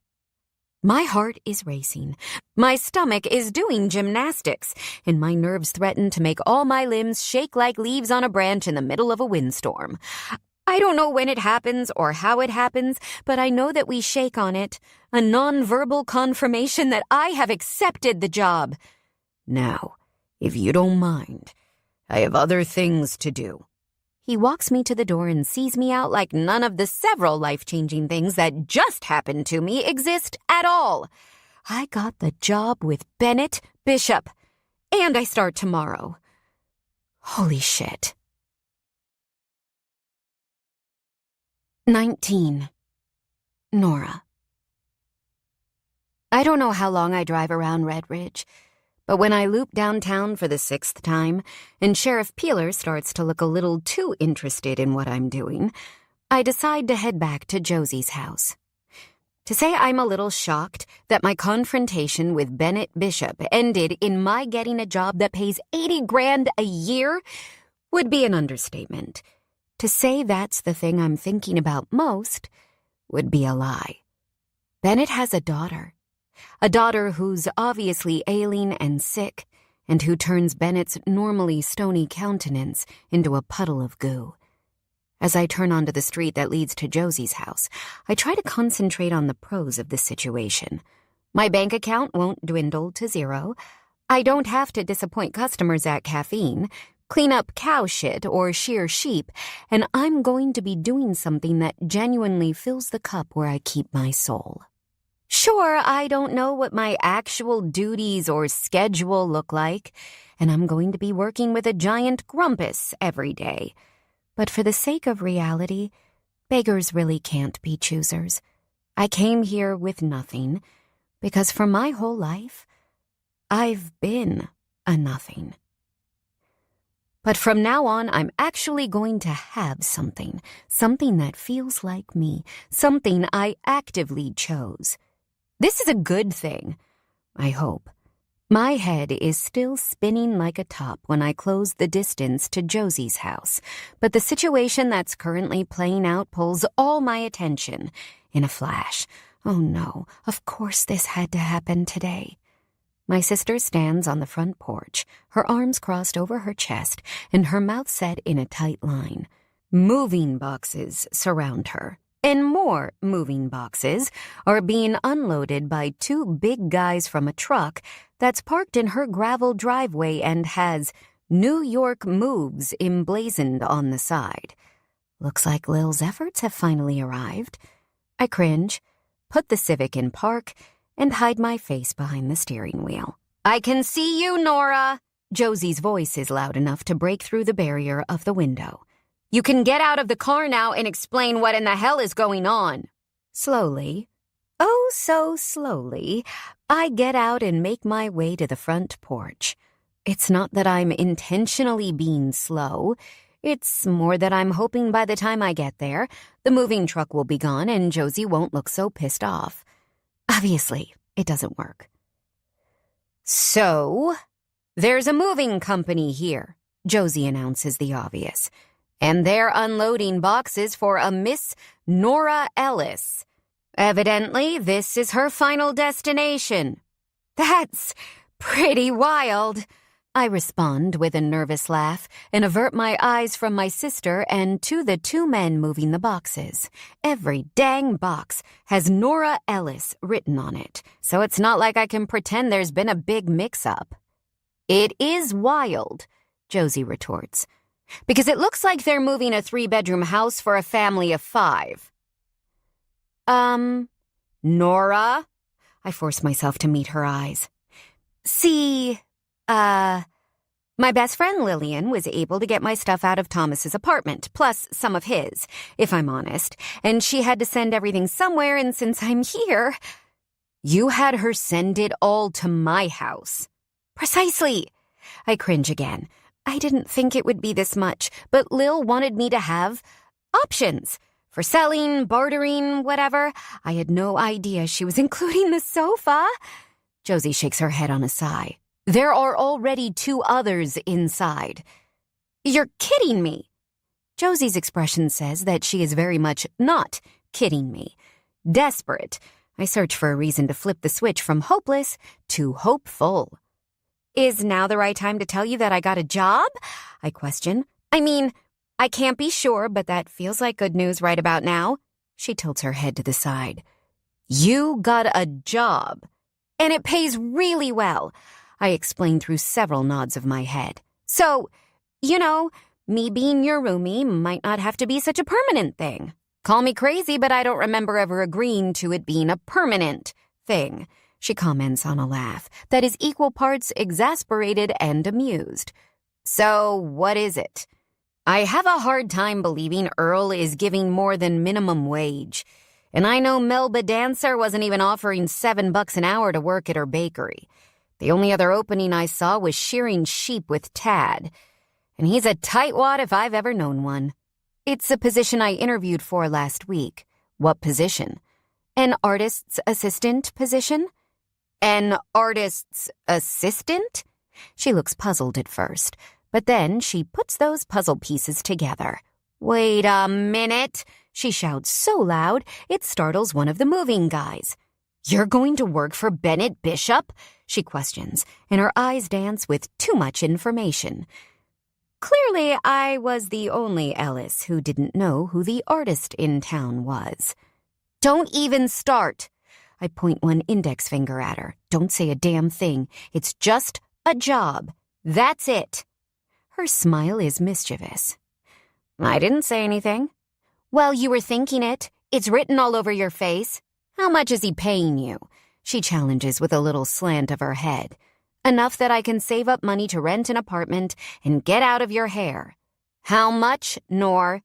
My heart is racing. My stomach is doing gymnastics, and my nerves threaten to make all my limbs shake like leaves on a branch in the middle of a windstorm. I don't know when it happens or how it happens, but I know that we shake on it, a non-verbal confirmation that I have accepted the job.
Now, if you don't mind, I have other things to do.
He walks me to the door and sees me out like none of the several life-changing things that just happened to me exist at all. I got the job with Bennett Bishop, and I start tomorrow. Holy shit. 19. Nora. I don't know how long I drive around Red Ridge, but when I loop downtown for the 6th time, and Sheriff Peeler starts to look a little too interested in what I'm doing, I decide to head back to Josie's house. To say I'm a little shocked that my confrontation with Bennett Bishop ended in my getting a job that pays $80,000 a year would be an understatement. To say that's the thing I'm thinking about most would be a lie. Bennett has a daughter who's obviously ailing and sick, and who turns Bennett's normally stony countenance into a puddle of goo. As I turn onto the street that leads to Josie's house, I try to concentrate on the pros of the situation. My bank account won't dwindle to zero. I don't have to disappoint customers at caffeine, clean up cow shit, or shear sheep, and I'm going to be doing something that genuinely fills the cup where I keep my soul. Sure, I don't know what my actual duties or schedule look like, and I'm going to be working with a giant grumpus every day. But for the sake of reality, beggars really can't be choosers. I came here with nothing, because for my whole life, I've been a nothing. But from now on, I'm actually going to have something that feels like me, something I actively chose. This is a good thing, I hope. My head is still spinning like a top when I close the distance to Josie's house, but the situation that's currently playing out pulls all my attention in a flash. Oh no, of course this had to happen today. My sister stands on the front porch, her arms crossed over her chest and her mouth set in a tight line. Moving boxes surround her, and more moving boxes are being unloaded by two big guys from a truck that's parked in her gravel driveway and has New York Moves emblazoned on the side. Looks like Lil's efforts have finally arrived. I cringe, put the Civic in park, and hide my face behind the steering wheel. I can see you, Nora! Josie's voice is loud enough to break through the barrier of the window.
You can get out of the car now and explain what in the hell is going on.
Slowly, oh so slowly, I get out and make my way to the front porch. It's not that I'm intentionally being slow. It's more that I'm hoping by the time I get there, the moving truck will be gone and Josie won't look so pissed off. Obviously, it doesn't work.
So, there's a moving company here,
Josie announces the obvious.
and they're unloading boxes for a Miss Nora Ellis. Evidently, this is her final destination. That's pretty wild.
I respond with a nervous laugh and avert my eyes from my sister and to the two men moving the boxes. Every dang box has Nora Ellis written on it, so it's not like I can pretend there's been a big mix-up.
It is wild, Josie retorts, because it looks like they're moving a 3-bedroom house for a family of 5. Nora?
I force myself to meet her eyes.
See, my best friend Lillian was able to get my stuff out of Thomas's apartment, plus some of his, if I'm honest, and she had to send everything somewhere, and since I'm here... You had her send it all to my house.
Precisely. I cringe again. I didn't think it would be this much, but Lil wanted me to have options. For selling, bartering, whatever. I had no idea she was including the sofa. Josie shakes her head on a sigh.
There are already 2 others inside.
You're kidding me. Josie's expression says that she is very much not kidding me. Desperate, I search for a reason to flip the switch from hopeless to hopeful.
Is now the right time to tell you that I got a job?
I question.
I mean, I can't be sure, but that feels like good news right about now.
She tilts her head to the side.
You got a job, and it pays really well.
I explain through several nods of my head.
So, you know, me being your roomie might not have to be such a permanent thing. Call me crazy, but I don't remember ever agreeing to it being a permanent thing.
She comments on a laugh that is equal parts exasperated and amused.
So, what is it? I have a hard time believing Earl is giving more than minimum wage. And I know Melba Dancer wasn't even offering $7 an hour to work at her bakery. The only other opening I saw was shearing sheep with Tad. And he's a tightwad if I've ever known one.
It's a position I interviewed for last week.
What position?
An artist's assistant position.
An artist's assistant?
She looks puzzled at first, but then she puts those puzzle pieces together.
Wait a minute,
she shouts so loud it startles one of the moving guys.
You're going to work for Bennett Bishop?
She questions, and her eyes dance with too much information.
Clearly, I was the only Ellis who didn't know who the artist in town was. Don't even start.
I point one index finger at her. Don't say a damn thing. It's just a job. That's it. Her smile is mischievous.
I didn't say anything.
Well, you were thinking it. It's written all over your face.
How much is he paying you?
She challenges with a little slant of her head. Enough that I can save up money to rent an apartment and get out of your hair.
How much, Nor?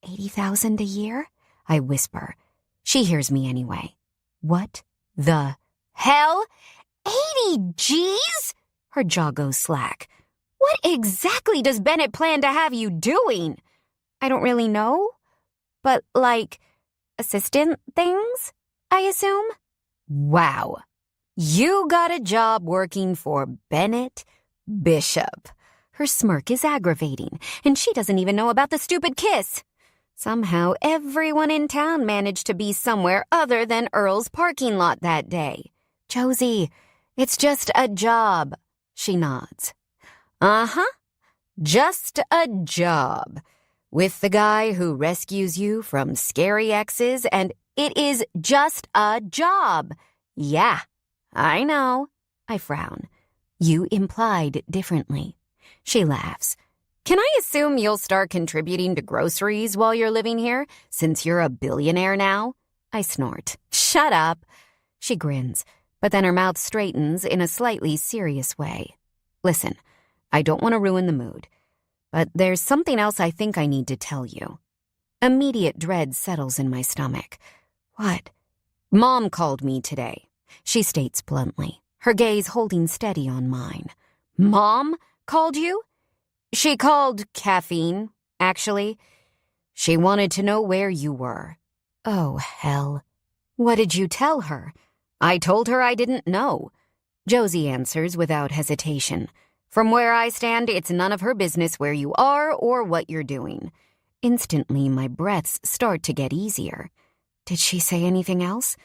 $80,000 a year? I whisper. She hears me anyway. What the
hell? 80 G's?
Her jaw goes slack.
What exactly does Bennett plan to have you doing?
I don't really know. But, like, assistant things, I assume?
Wow. You got a job working for Bennett Bishop.
Her smirk is aggravating, and she doesn't even know about the stupid kiss.
Somehow everyone in town managed to be somewhere other than Earl's parking lot that day.
Josie,
it's just a job. She nods. Uh-huh. Just a job. With the guy who rescues you from scary exes, and it is just a job. Yeah, I know.
I frown. You implied differently. She laughs.
Can I assume you'll start contributing to groceries while you're living here, since you're a billionaire now?
I snort.
Shut up.
She grins, but then her mouth straightens in a slightly serious way. Listen, I don't want to ruin the mood, But there's something else I think I need to tell you. Immediate dread settles in my stomach. What? Mom called me today, she states bluntly, her gaze holding steady on mine. Mom called you? She called Caffeine, actually. She wanted to know where you were. Oh, hell. What did you tell her? I told her I didn't know. Josie answers without hesitation. From where I stand, it's none of her business where you are or what you're doing. Instantly, my breaths start to get easier. Did she say anything else?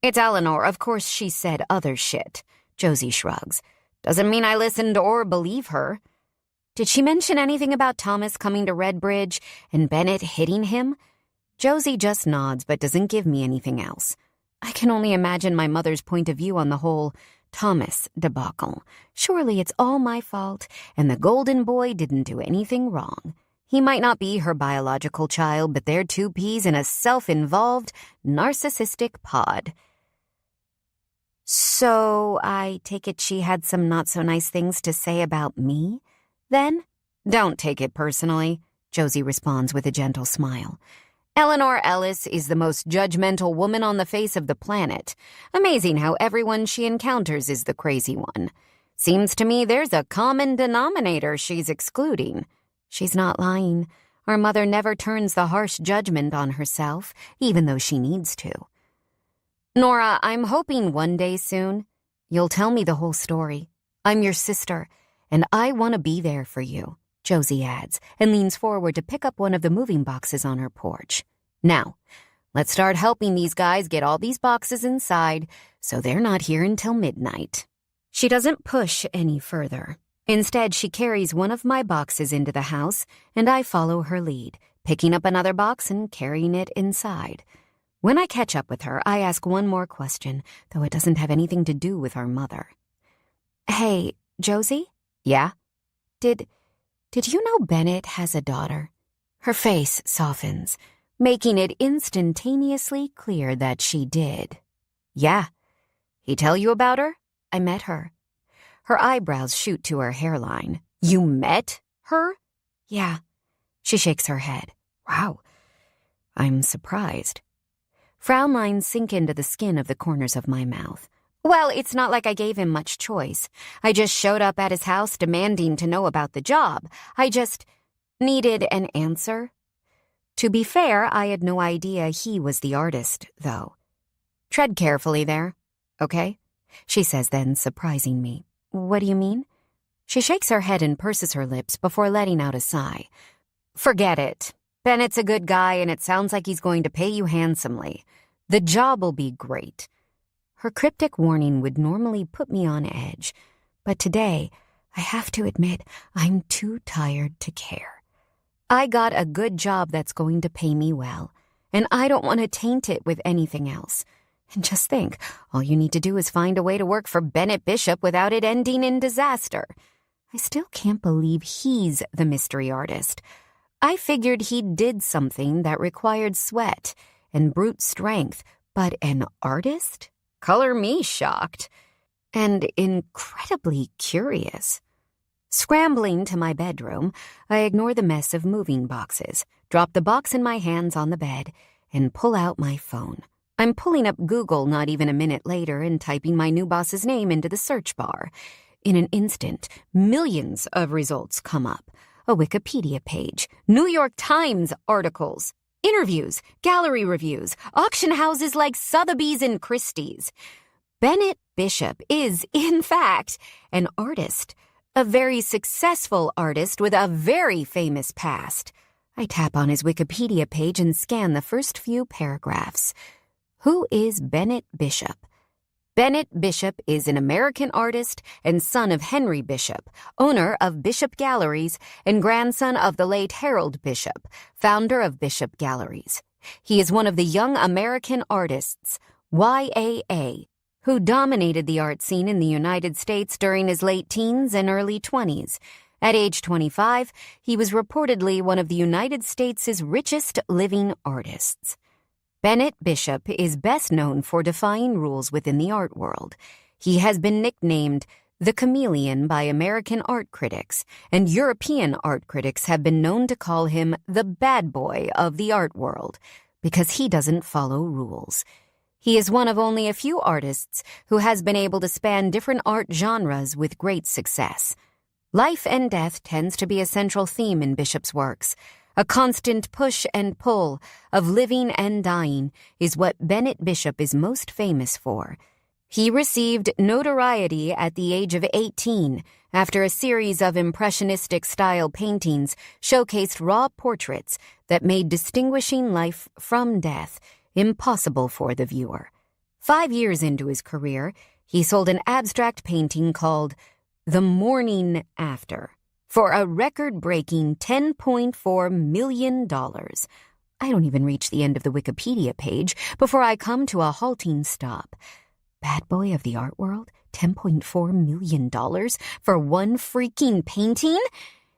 It's Eleanor. Of course she said other shit. Josie shrugs. Doesn't mean I listened or believe her. Did she mention anything about Thomas coming to Redbridge and Bennett hitting him? Josie just nods but doesn't give me anything else. I can only imagine my mother's point of view on the whole Thomas debacle. Surely it's all my fault, and the golden boy didn't do anything wrong. He might not be her biological child, but they're two peas in a self-involved, narcissistic pod. So I take it she had some not-so-nice things to say about me, then? Don't take it personally, Josie responds with a gentle smile. Eleanor Ellis is the most judgmental woman on the face of the planet. Amazing how everyone she encounters is the crazy one. Seems to me there's a common denominator she's excluding. She's not lying. Our mother never turns the harsh judgment on herself, even though she needs to. Nora, I'm hoping one day soon you'll tell me the whole story. I'm your sister, and I want to be there for you, Josie adds, and leans forward to pick up one of the moving boxes on her porch. Now, let's start helping these guys get all these boxes inside so they're not here until midnight. She doesn't push any further. Instead, she carries one of my boxes into the house, and I follow her lead, picking up another box and carrying it inside. When I catch up with her, I ask one more question, though it doesn't have anything to do with our mother. Hey, Josie? Yeah? Did you know Bennett has a daughter? Her face softens, making it instantaneously clear that she did. Yeah. He tell you about her? I met her. Her eyebrows shoot to her hairline. You met her? Yeah. She shakes her head. Wow. I'm surprised. Frown lines sink into the skin of the corners of my mouth. Well, it's not like I gave him much choice. I just showed up at his house demanding to know about the job. I just needed an answer. To be fair, I had no idea he was the artist, though. Tread carefully there, okay? She says then, surprising me. What do you mean? She shakes her head and purses her lips before letting out a sigh. Forget it. Bennett's a good guy, and it sounds like he's going to pay you handsomely. The job will be great. Her cryptic warning would normally put me on edge, but today, I have to admit, I'm too tired to care. I got a good job that's going to pay me well, and I don't want to taint it with anything else. And just think, all you need to do is find a way to work for Bennett Bishop without it ending in disaster. I still can't believe he's the mystery artist. I figured he did something that required sweat and brute strength, but an artist? Color me shocked. And incredibly curious. Scrambling to my bedroom, I ignore the mess of moving boxes, drop the box in my hands on the bed, and pull out my phone. I'm pulling up Google not even a minute later and typing my new boss's name into the search bar. In an instant, millions of results come up. A Wikipedia page, New York Times articles, interviews, gallery reviews, auction houses like Sotheby's and Christie's. Bennett Bishop is, in fact, an artist. A very successful artist with a very famous past. I tap on his Wikipedia page and scan the first few paragraphs. Who is Bennett Bishop? Bennett Bishop is an American artist and son of Henry Bishop, owner of Bishop Galleries, and grandson of the late Harold Bishop, founder of Bishop Galleries. He is one of the young American artists, YAA, who dominated the art scene in the United States during his late teens and early 20s. At age 25, he was reportedly one of the United States' richest living artists. Bennett Bishop is best known for defying rules within the art world. He has been nicknamed the chameleon by American art critics, and European art critics have been known to call him the bad boy of the art world because he doesn't follow rules. He is one of only a few artists who has been able to span different art genres with great success. Life and death tends to be a central theme in Bishop's works. A constant push and pull of living and dying is what Bennett Bishop is most famous for. He received notoriety at the age of 18 after a series of impressionistic-style paintings showcased raw portraits that made distinguishing life from death impossible for the viewer. 5 years into his career, he sold an abstract painting called The Morning After for a record-breaking $10.4 million. I don't even reach the end of the Wikipedia page before I come to a halting stop. Bad boy of the art world? $10.4 million for one freaking painting?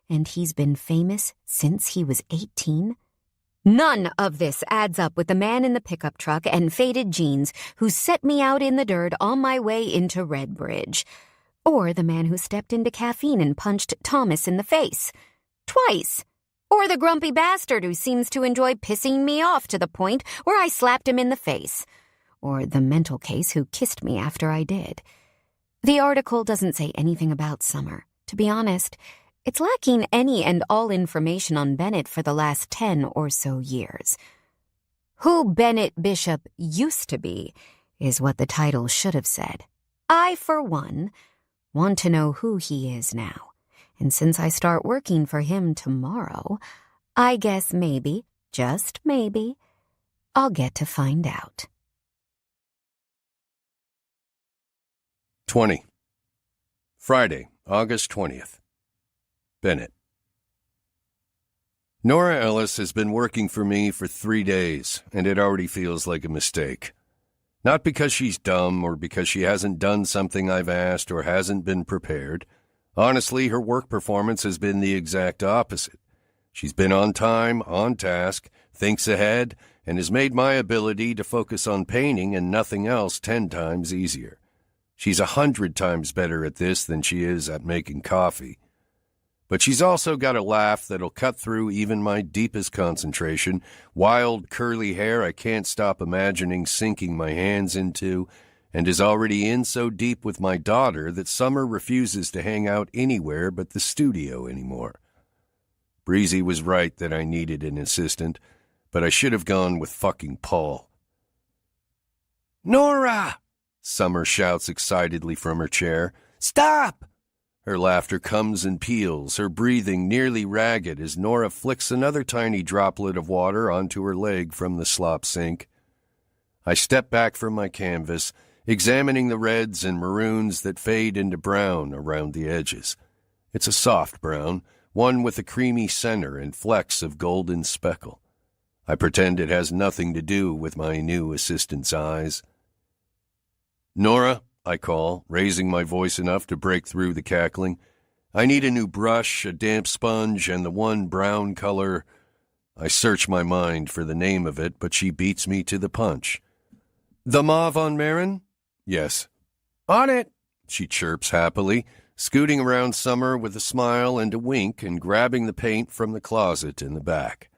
And he's been famous since he was 18? None of this adds up with the man in the pickup truck and faded jeans who set me out in the dirt on my way into Redbridge. Or the man who stepped into caffeine and punched Thomas in the face. Twice. Or the grumpy bastard who seems to enjoy pissing me off to the point where I slapped him in the face. Or the mental case who kissed me after I did. The article doesn't say anything about Summer. To be honest, it's lacking any and all information on Bennett for the last 10 or so years. Who Bennett Bishop used to be is what the title should have said. I, for one, want to know who he is now. And since I start working for him tomorrow, I guess maybe, just maybe, I'll get to find out.
20. Friday, August 20th. Bennett. Nora Ellis has been working for me for 3 days, and it already feels like a mistake. Not because she's dumb or because she hasn't done something I've asked or hasn't been prepared. Honestly, her work performance has been the exact opposite. She's been on time, on task, thinks ahead, and has made my ability to focus on painting and nothing else 10 times easier. She's 100 times better at this than she is at making coffee. But she's also got a laugh that'll cut through even my deepest concentration, wild curly hair I can't stop imagining sinking my hands into, and is already in so deep with my daughter that Summer refuses to hang out anywhere but the studio anymore. Breezy was right that I needed an assistant, but I should have gone with fucking Paul.
Nora!
Summer shouts excitedly from her chair.
Stop!
Her laughter comes and peals, her breathing nearly ragged as Nora flicks another tiny droplet of water onto her leg from the slop sink. I step back from my canvas, examining the reds and maroons that fade into brown around the edges. It's a soft brown, one with a creamy center and flecks of golden speckle. I pretend it has nothing to do with my new assistant's eyes. Nora, I call, raising my voice enough to break through the cackling. I need a new brush, a damp sponge, and the one brown color. I search my mind for the name of it, but she beats me to the punch. The Mauve on Marin? Yes.
On it,
she chirps happily, scooting around Summer with a smile and a wink and grabbing the paint from the closet in the back.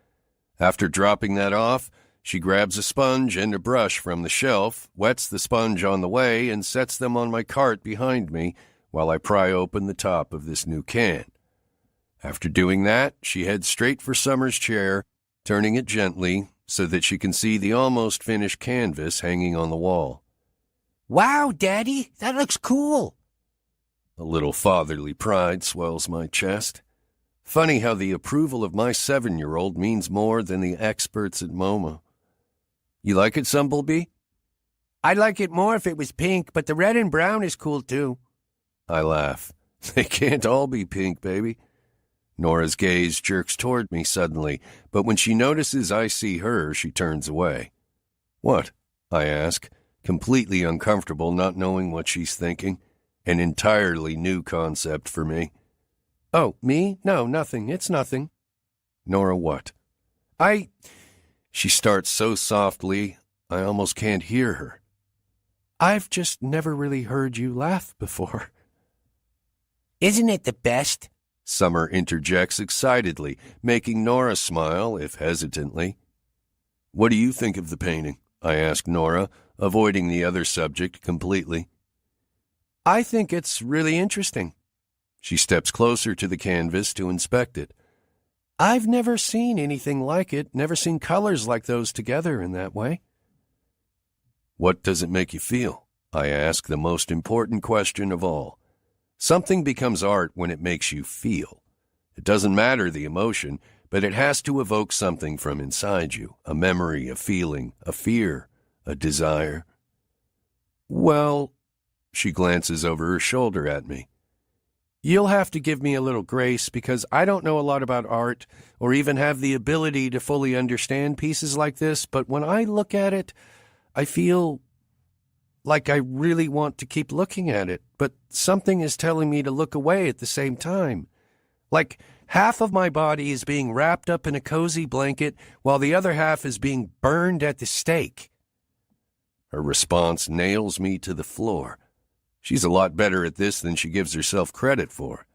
After dropping that off, she grabs a sponge and a brush from the shelf, wets the sponge on the way, and sets them on my cart behind me while I pry open the top of this new can. After doing that, she heads straight for Summer's chair, turning it gently so that she can see the almost finished canvas hanging on the wall.
Wow, Daddy, that looks cool.
A little fatherly pride swells my chest. Funny how the approval of my 7-year-old means more than the experts at MoMA. You like it, Sumblebee?
I'd like it more if it was pink, but the red and brown is cool too.
I laugh. They can't all be pink, baby. Nora's gaze jerks toward me suddenly, but when she notices I see her, she turns away. What? I ask, completely uncomfortable not knowing what she's thinking. An entirely new concept for me. Oh, me? No, nothing. It's nothing. Nora, what? She starts so softly, I almost can't hear her. I've just never really heard you laugh before.
Isn't it the best?
Summer interjects excitedly, making Nora smile, if hesitantly. What do you think of the painting? I ask Nora, avoiding the other subject completely.
I think it's really interesting.
She steps closer to the canvas to inspect it.
I've never seen anything like it, never seen colors like those together in that way.
What does it make you feel? I ask the most important question of all. Something becomes art when it makes you feel. It doesn't matter the emotion, but it has to evoke something from inside you, a memory, a feeling, a fear, a desire.
Well,
she glances over her shoulder at me.
You'll have to give me a little grace because I don't know a lot about art or even have the ability to fully understand pieces like this, but when I look at it, I feel like I really want to keep looking at it, but something is telling me to look away at the same time. Like half of my body is being wrapped up in a cozy blanket while the other half is being burned at the stake.
Her response nails me to the floor. She's a lot better at this than she gives herself credit for.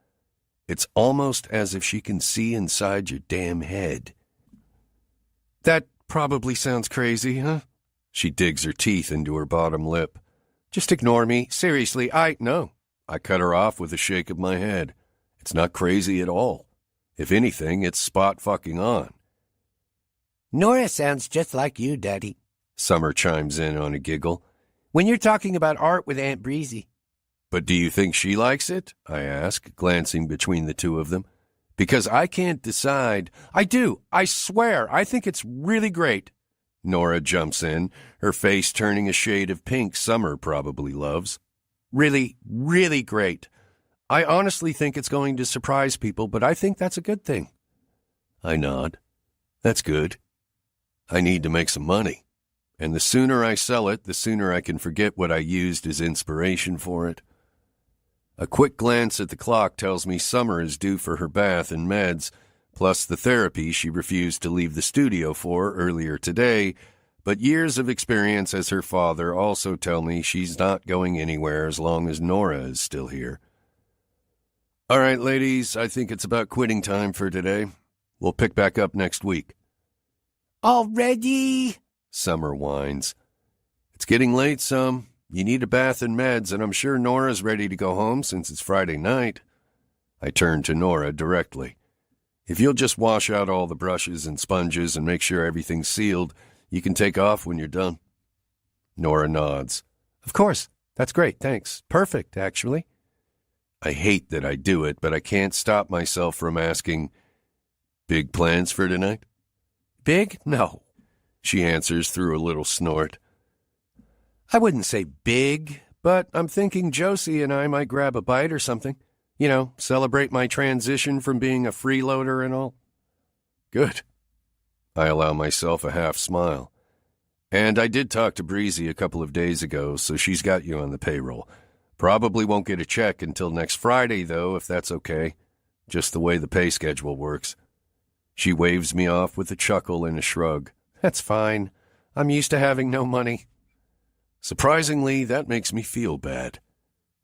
It's almost as if she can see inside your damn head.
That probably sounds crazy, huh?
She digs her teeth into her bottom lip.
Just ignore me. Seriously,
No. I cut her off with a shake of my head. It's not crazy at all. If anything, it's spot fucking on.
Nora sounds just like you, Daddy.
Summer chimes in on a giggle.
When you're talking about art with Aunt Breezy.
But do you think she likes it? I ask, glancing between the two of them. Because I can't decide.
I do. I swear. I think it's really great.
Nora jumps in, her face turning a shade of pink Summer probably loves.
Really, really great. I honestly think it's going to surprise people, but I think that's a good thing.
I nod. That's good. I need to make some money. And the sooner I sell it, the sooner I can forget what I used as inspiration for it. A quick glance at the clock tells me Summer is due for her bath and meds, plus the therapy she refused to leave the studio for earlier today, but years of experience as her father also tell me she's not going anywhere as long as Nora is still here. All right, ladies, I think it's about quitting time for today. We'll pick back up next week.
Already?
Summer whines. It's getting late, Sum. You need a bath and meds, and I'm sure Nora's ready to go home since it's Friday night. I turn to Nora directly. If you'll just wash out all the brushes and sponges and make sure everything's sealed, you can take off when you're done. Nora nods.
Of course. That's great, thanks. Perfect, actually.
I hate that I do it, but I can't stop myself from asking, big plans for tonight?
Big? No.
She answers through a little snort.
I wouldn't say big, but I'm thinking Josie and I might grab a bite or something. You know, celebrate my transition from being a freeloader and all.
Good. I allow myself a half smile. And I did talk to Breezy a couple of days ago, so she's got you on the payroll. Probably won't get a check until next Friday, though, if that's okay. Just the way the pay schedule works. She waves me off with a chuckle and a shrug.
That's fine. I'm used to having no money.
Surprisingly, that makes me feel bad.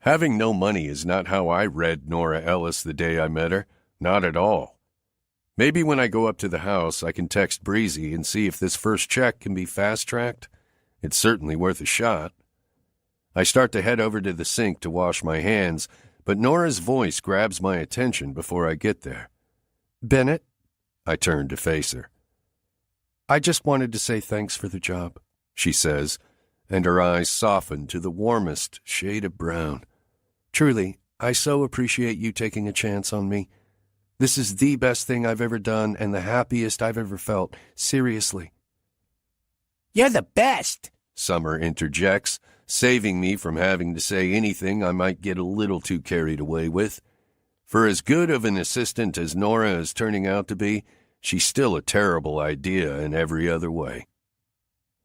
Having no money is not how I read Nora Ellis the day I met her. Not at all. Maybe when I go up to the house, I can text Breezy and see if this first check can be fast-tracked. It's certainly worth a shot. I start to head over to the sink to wash my hands, but Nora's voice grabs my attention before I get there.
Bennett?
I turn to face her.
I just wanted to say thanks for the job,
she says, and her eyes soften to the warmest shade of brown.
Truly, I so appreciate you taking a chance on me. This is the best thing I've ever done and the happiest I've ever felt. Seriously.
You're the best,
Summer interjects, saving me from having to say anything I might get a little too carried away with. For as good of an assistant as Nora is turning out to be, she's still a terrible idea in every other way.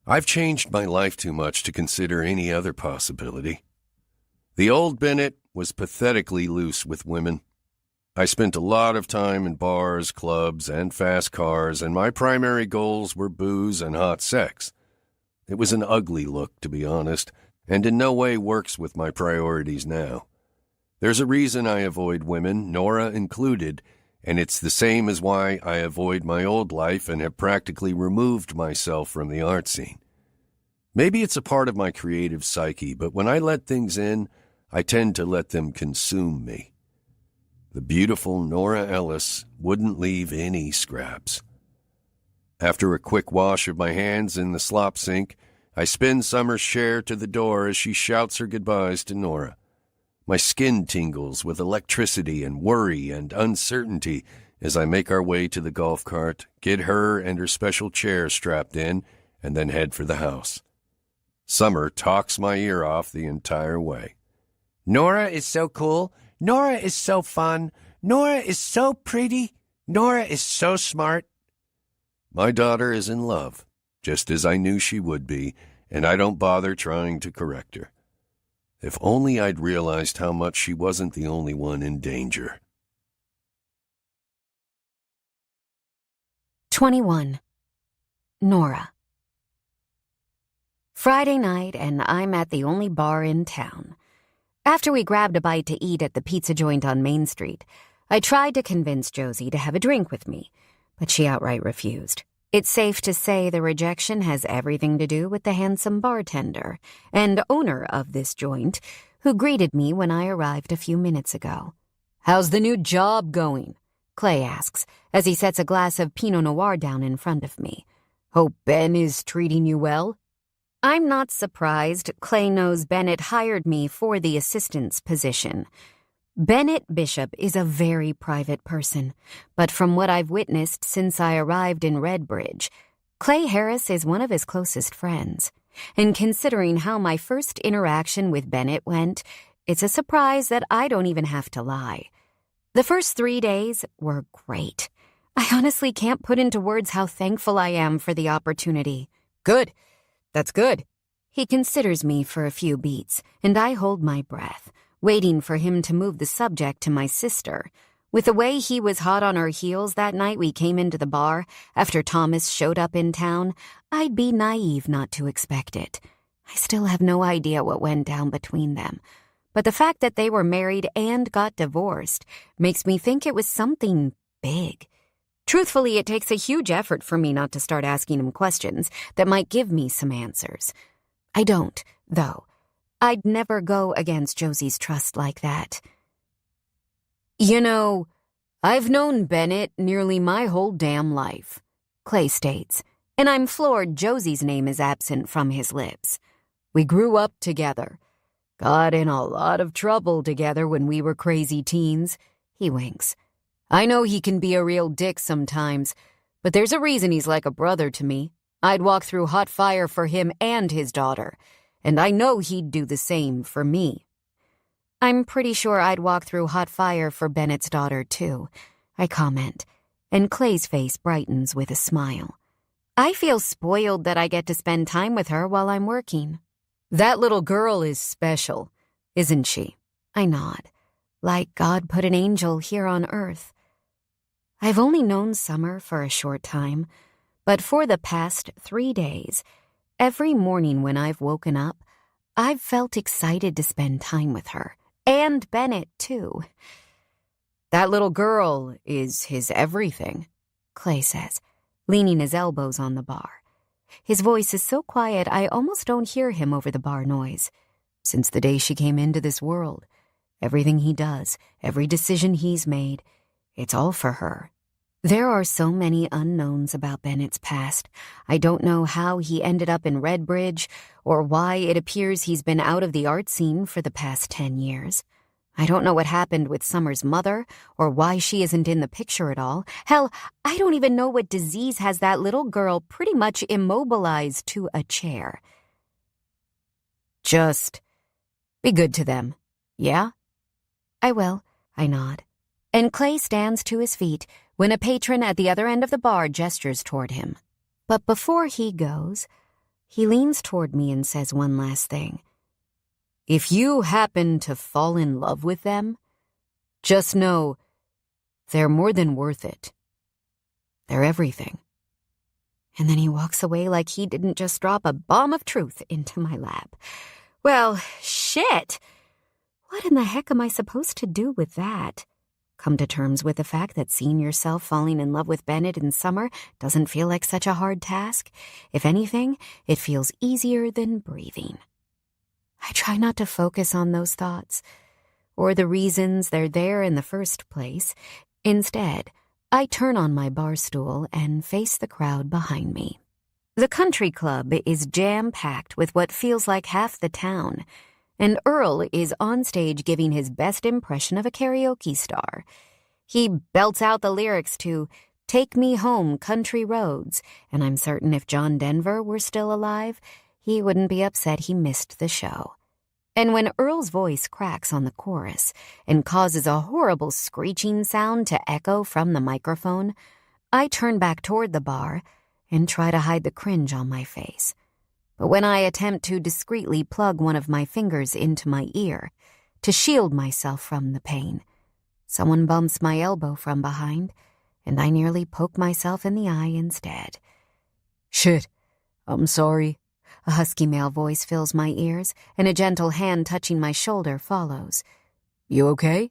I've changed my life too much to consider any other possibility. The old Bennett was pathetically loose with women. I spent a lot of time in bars, clubs, and fast cars, and my primary goals were booze and hot sex. It was an ugly look, to be honest, and in no way works with my priorities now. There's a reason I avoid women, Nora included, and it's the same as why I avoid my old life and have practically removed myself from the art scene. Maybe it's a part of my creative psyche, but when I let things in, I tend to let them consume me. The beautiful Nora Ellis wouldn't leave any scraps. After a quick wash of my hands in the slop sink, I spin Summer's chair to the door as she shouts her goodbyes to Nora. My skin tingles with electricity and worry and uncertainty as I make our way to the golf cart, get her and her special chair strapped in, and then head for the house. Summer talks my ear off the entire way.
Nora is so cool. Nora is so fun. Nora is so pretty. Nora is so smart.
My daughter is in love, just as I knew she would be, and I don't bother trying to correct her. If only I'd realized how much she wasn't the only one in danger.
21. Nora. Friday night, and I'm at the only bar in town. After we grabbed a bite to eat at the pizza joint on Main Street, I tried to convince Josie to have a drink with me, but she outright refused. It's safe to say the rejection has everything to do with the handsome bartender and owner of this joint who greeted me when I arrived a few minutes ago.
How's the new job going?
Clay asks as he sets a glass of Pinot Noir down in front of me.
Hope Ben is treating you well?
I'm not surprised Clay knows Bennett hired me for the assistant's position. Bennett Bishop is a very private person, but from what I've witnessed since I arrived in Redbridge, Clay Harris is one of his closest friends. And considering how my first interaction with Bennett went, it's a surprise that I don't even have to lie. The first 3 days were great. I honestly can't put into words how thankful I am for the opportunity.
Good. That's good.
He considers me for a few beats, and I hold my breath, waiting for him to move the subject to my sister. With the way he was hot on our heels that night we came into the bar, after Thomas showed up in town, I'd be naive not to expect it. I still have no idea what went down between them, but the fact that they were married and got divorced makes me think it was something big. Truthfully, it takes a huge effort for me not to start asking him questions that might give me some answers. I don't, though. I'd never go against Josie's trust like that.
You know, I've known Bennett nearly my whole damn life,
Clay states, and I'm floored Josie's name is absent from his lips.
We grew up together. Got in a lot of trouble together when we were crazy teens.
He winks.
I know he can be a real dick sometimes, but there's a reason he's like a brother to me. I'd walk through hot fire for him and his daughter, and I know he'd do the same for me.
I'm pretty sure I'd walk through hot fire for Bennett's daughter, too, I comment, and Clay's face brightens with a smile. I feel spoiled that I get to spend time with her while I'm working.
That little girl is special, isn't she?
I nod, like God put an angel here on earth. I've only known Summer for a short time, but for the past 3 days, every morning when I've woken up, I've felt excited to spend time with her. And Bennett, too.
That little girl is his everything,
Clay says, leaning his elbows on the bar. His voice is so quiet I almost don't hear him over the bar noise. Since the day she came into this world, everything he does, every decision he's made, it's all for her. There are so many unknowns about Bennett's past. I don't know how he ended up in Redbridge or why it appears he's been out of the art scene for the past 10 years. I don't know what happened with Summer's mother or why she isn't in the picture at all. Hell, I don't even know what disease has that little girl pretty much immobilized to a chair.
Just be good to them, yeah?
I will, I nod. And Clay stands to his feet when a patron at the other end of the bar gestures toward him. But before he goes, he leans toward me and says one last thing.
If you happen to fall in love with them, just know they're more than worth it. They're everything.
And then he walks away like he didn't just drop a bomb of truth into my lap. Well, shit. What in the heck am I supposed to do with that? Come to terms with the fact that seeing yourself falling in love with Bennett in summer doesn't feel like such a hard task. If anything, it feels easier than breathing. I try not to focus on those thoughts, or the reasons they're there in the first place. Instead, I turn on my bar stool and face the crowd behind me. The country club is jam-packed with what feels like half the town, and Earl is on stage giving his best impression of a karaoke star. He belts out the lyrics to Take Me Home, Country Roads, and I'm certain if John Denver were still alive, he wouldn't be upset he missed the show. And when Earl's voice cracks on the chorus and causes a horrible screeching sound to echo from the microphone, I turn back toward the bar and try to hide the cringe on my face. But when I attempt to discreetly plug one of my fingers into my ear to shield myself from the pain, someone bumps my elbow from behind, and I nearly poke myself in the eye instead.
Shit, I'm sorry.
A husky male voice fills my ears, and a gentle hand touching my shoulder follows.
You okay?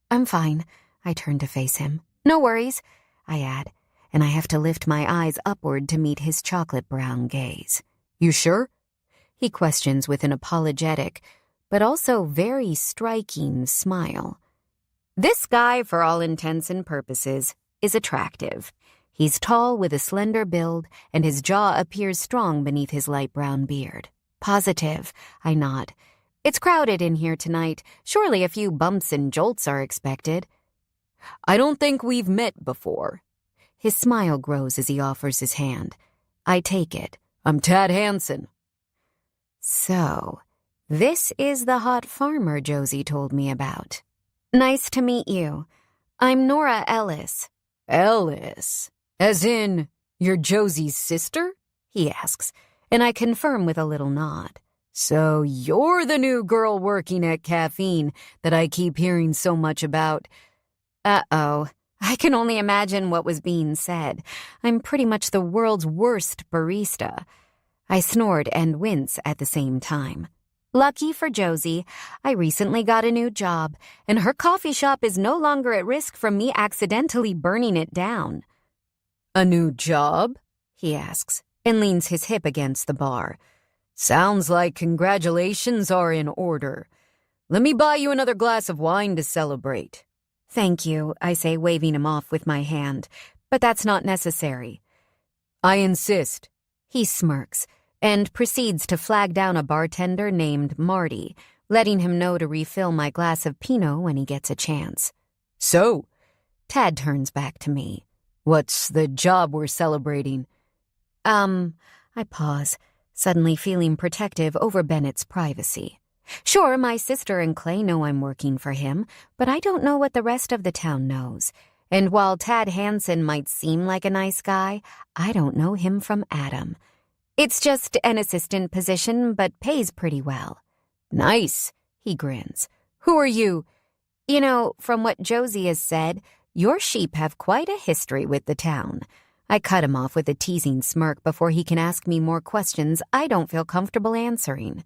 I'm fine. I turn to face him. No worries, I add, and I have to lift my eyes upward to meet his chocolate-brown gaze.
You sure?
He questions with an apologetic, but also very striking smile. This guy, for all intents and purposes, is attractive. He's tall with a slender build, and his jaw appears strong beneath his light brown beard. Positive, I nod. It's crowded in here tonight. Surely a few bumps and jolts are expected.
I don't think we've met before.
His smile grows as he offers his hand. I take it.
I'm Tad Hansen.
So, this is the hot farmer Josie told me about. Nice to meet you. I'm Nora Ellis.
Ellis? As in, you're Josie's sister?
He asks, and I confirm with a little nod.
So you're the new girl working at Caffeine that I keep hearing so much about.
Uh-oh. I can only imagine what was being said. I'm pretty much the world's worst barista. I snort and wince at the same time. Lucky for Josie, I recently got a new job, and her coffee shop is no longer at risk from me accidentally burning it down.
A new job?
He asks, and leans his hip against the bar.
Sounds like congratulations are in order. Let me buy you another glass of wine to celebrate.
Thank you, I say, waving him off with my hand, but that's not necessary.
I insist.
He smirks and proceeds to flag down a bartender named Marty, letting him know to refill my glass of Pinot when he gets a chance.
So,
Tad turns back to me.
What's the job we're celebrating?
I pause, suddenly feeling protective over Bennett's privacy. Sure, my sister and Clay know I'm working for him, but I don't know what the rest of the town knows. And while Tad Hansen might seem like a nice guy, I don't know him from Adam. It's just an assistant position, but pays pretty well.
Nice,
he grins.
Who are you?
You know, from what Josie has said, your sheep have quite a history with the town. I cut him off with a teasing smirk before he can ask me more questions I don't feel comfortable answering.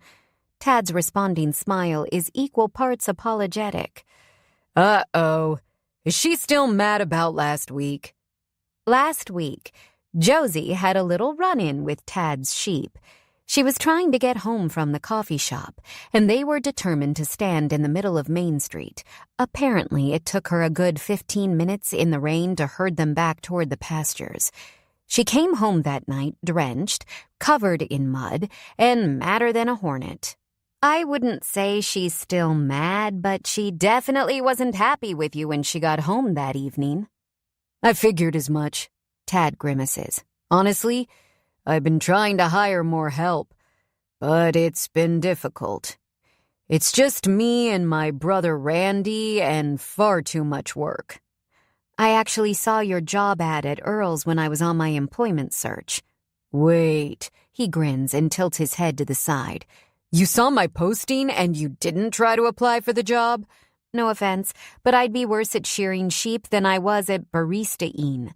Tad's responding smile is equal parts apologetic.
Uh-oh. Is she still mad about last week?
Last week, Josie had a little run-in with Tad's sheep. She was trying to get home from the coffee shop, and they were determined to stand in the middle of Main Street. Apparently, it took her a good 15 minutes in the rain to herd them back toward the pastures. She came home that night drenched, covered in mud, and madder than a hornet. I wouldn't say she's still mad, but she definitely wasn't happy with you when she got home that evening.
I figured as much.
Tad grimaces.
Honestly, I've been trying to hire more help, but it's been difficult. It's just me and my brother Randy and far too much work.
I actually saw your job ad at Earl's when I was on my employment search.
Wait,
he grins and tilts his head to the side.
You saw my posting and you didn't try to apply for the job?
No offense, but I'd be worse at shearing sheep than I was at barista-ing.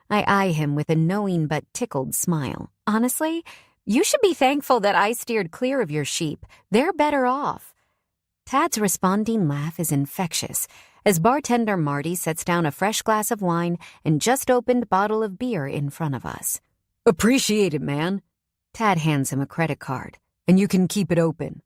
I eye him with a knowing but tickled smile. Honestly, you should be thankful that I steered clear of your sheep. They're better off. Tad's responding laugh is infectious as bartender Marty sets down a fresh glass of wine and just opened bottle of beer in front of us.
Appreciate it, man.
Tad hands him a credit card, and you can keep it open.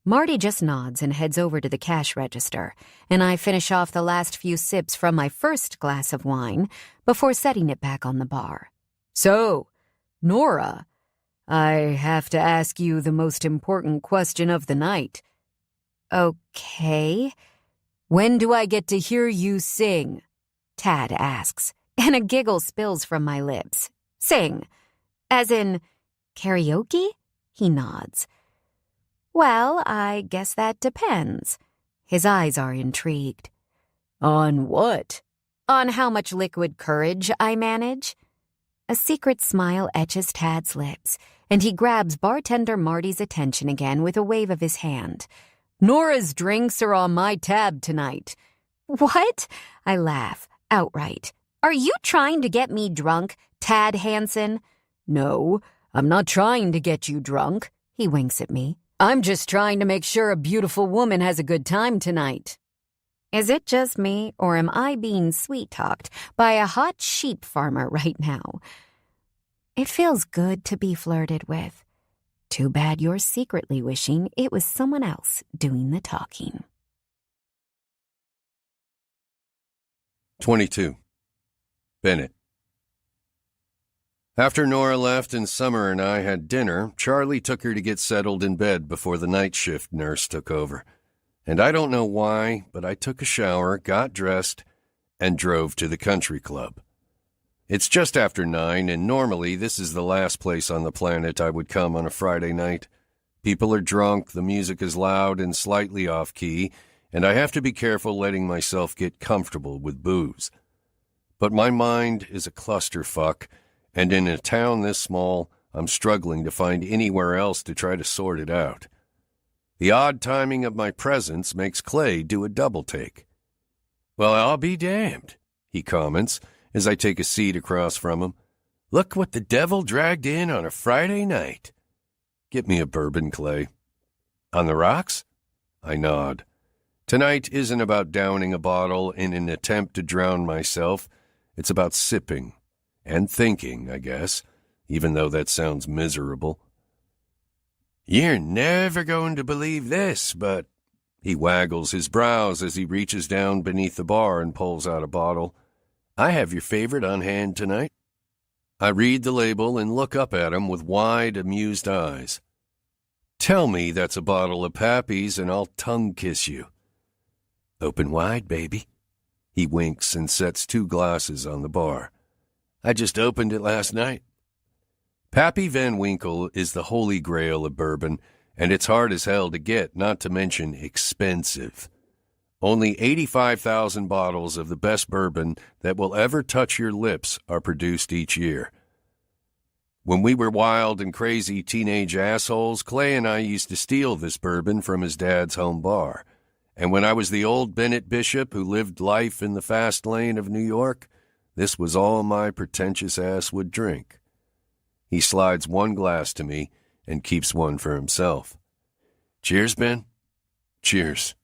Marty just nods and heads over to the cash register, and I finish off the last few sips from my first glass of wine before setting it back on the bar.
So, Nora, I have to ask you the most important question of the night.
Okay.
When do I get to hear you sing?
Tad asks, and a giggle spills from my lips. Sing. As in, karaoke? He nods. Well, I guess that depends. His eyes are intrigued.
On what?
On how much liquid courage I manage. A secret smile etches Tad's lips, and he grabs bartender Marty's attention again with a wave of his hand.
Nora's drinks are on my tab tonight.
What? I laugh, outright. Are you trying to get me drunk, Tad Hansen?
No, I'm not trying to get you drunk.
He winks at me.
I'm just trying to make sure a beautiful woman has a good time tonight.
Is it just me, or am I being sweet-talked by a hot sheep farmer right now? It feels good to be flirted with. Too bad you're secretly wishing it was someone else doing the talking.
22. Bennett. After Nora left and Summer and I had dinner, Charlie took her to get settled in bed before the night shift nurse took over. And I don't know why, but I took a shower, got dressed, and drove to the country club. It's just after 9, and normally this is the last place on the planet I would come on a Friday night. People are drunk, the music is loud and slightly off-key, and I have to be careful letting myself get comfortable with booze. But my mind is a clusterfuck, and in a town this small, I'm struggling to find anywhere else to try to sort it out. The odd timing of my presence makes Clay do a double-take. "Well, I'll be damned," he comments as I take a seat across from him. "Look what the devil dragged in on a Friday night." "Get me a bourbon, Clay." "On the rocks?" I nod. Tonight isn't about downing a bottle in an attempt to drown myself. It's about sipping. And thinking, I guess, even though that sounds miserable. "You're never going to believe this, but—" He waggles his brows as he reaches down beneath the bar and pulls out a bottle. "I have your favorite on hand tonight." I read the label and look up at him with wide, amused eyes. "Tell me that's a bottle of Pappy's and I'll tongue-kiss you." "Open wide, baby." He winks and sets 2 glasses on the bar. "I just opened it last night." Pappy Van Winkle is the holy grail of bourbon, and it's hard as hell to get, not to mention expensive. Only 85,000 bottles of the best bourbon that will ever touch your lips are produced each year. When we were wild and crazy teenage assholes, Clay and I used to steal this bourbon from his dad's home bar. And when I was the old Bennett Bishop who lived life in the fast lane of New York, this was all my pretentious ass would drink. He slides 1 glass to me and keeps 1 for himself. "Cheers, Ben." "Cheers."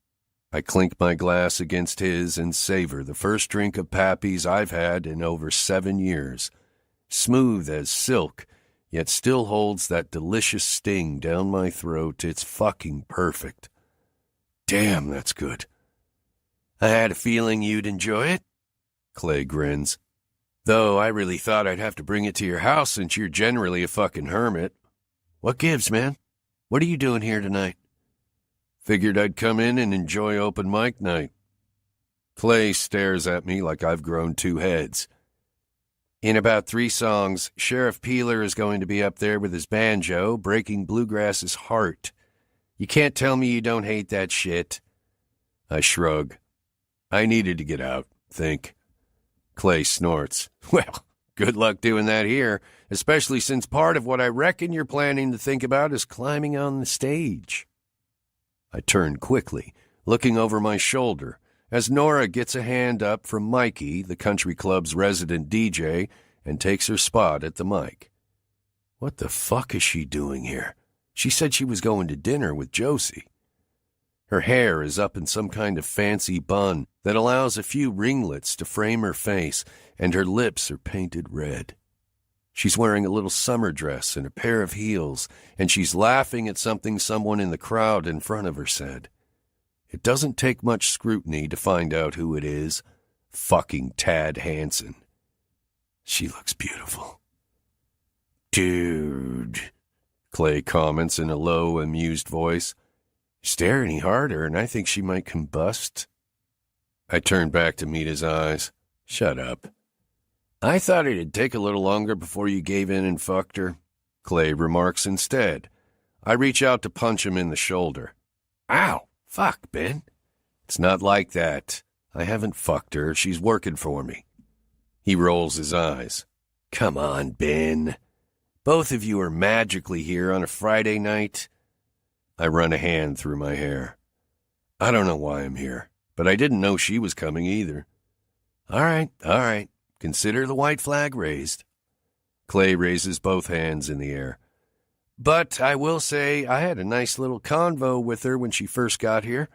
I clink my glass against his and savor the first drink of Pappy's I've had in over 7 years. Smooth as silk, yet still holds that delicious sting down my throat. It's fucking perfect. Damn, that's good. "I had a feeling you'd enjoy it." Clay grins. "Though I really thought I'd have to bring it to your house since you're generally a fucking hermit. What gives, man? What are you doing here tonight?" "Figured I'd come in and enjoy open mic night." Clay stares at me like I've grown 2 heads. "In about 3 songs, Sheriff Peeler is going to be up there with his banjo, breaking bluegrass's heart. You can't tell me you don't hate that shit." I shrug. I needed to get out, think. Clay snorts. "Well, good luck doing that here, especially since part of what I reckon you're planning to think about is climbing on the stage." I turn quickly, looking over my shoulder, as Nora gets a hand up from Mikey, the country club's resident DJ, and takes her spot at the mic. What the fuck is she doing here? She said she was going to dinner with Josie. Her hair is up in some kind of fancy bun that allows a few ringlets to frame her face, and her lips are painted red. She's wearing a little summer dress and a pair of heels, and she's laughing at something someone in the crowd in front of her said. It doesn't take much scrutiny to find out who it is. Fucking Tad Hansen. She looks beautiful. Dude, Clay comments in a low, amused voice. Stare any harder, and I think she might combust. I turn back to meet his eyes. Shut up. I thought it'd take a little longer before you gave in and fucked her, Clay remarks instead. I reach out to punch him in the shoulder. Ow, fuck, Ben. It's not like that. I haven't fucked her. She's working for me. He rolls his eyes. Come on, Ben. Both of you are magically here on a Friday night. I run a hand through my hair. I don't know why I'm here, but I didn't know she was coming either. All right. Consider the white flag raised. Clay raises both hands in the air. But I will say I had a nice little convo with her when she first got here.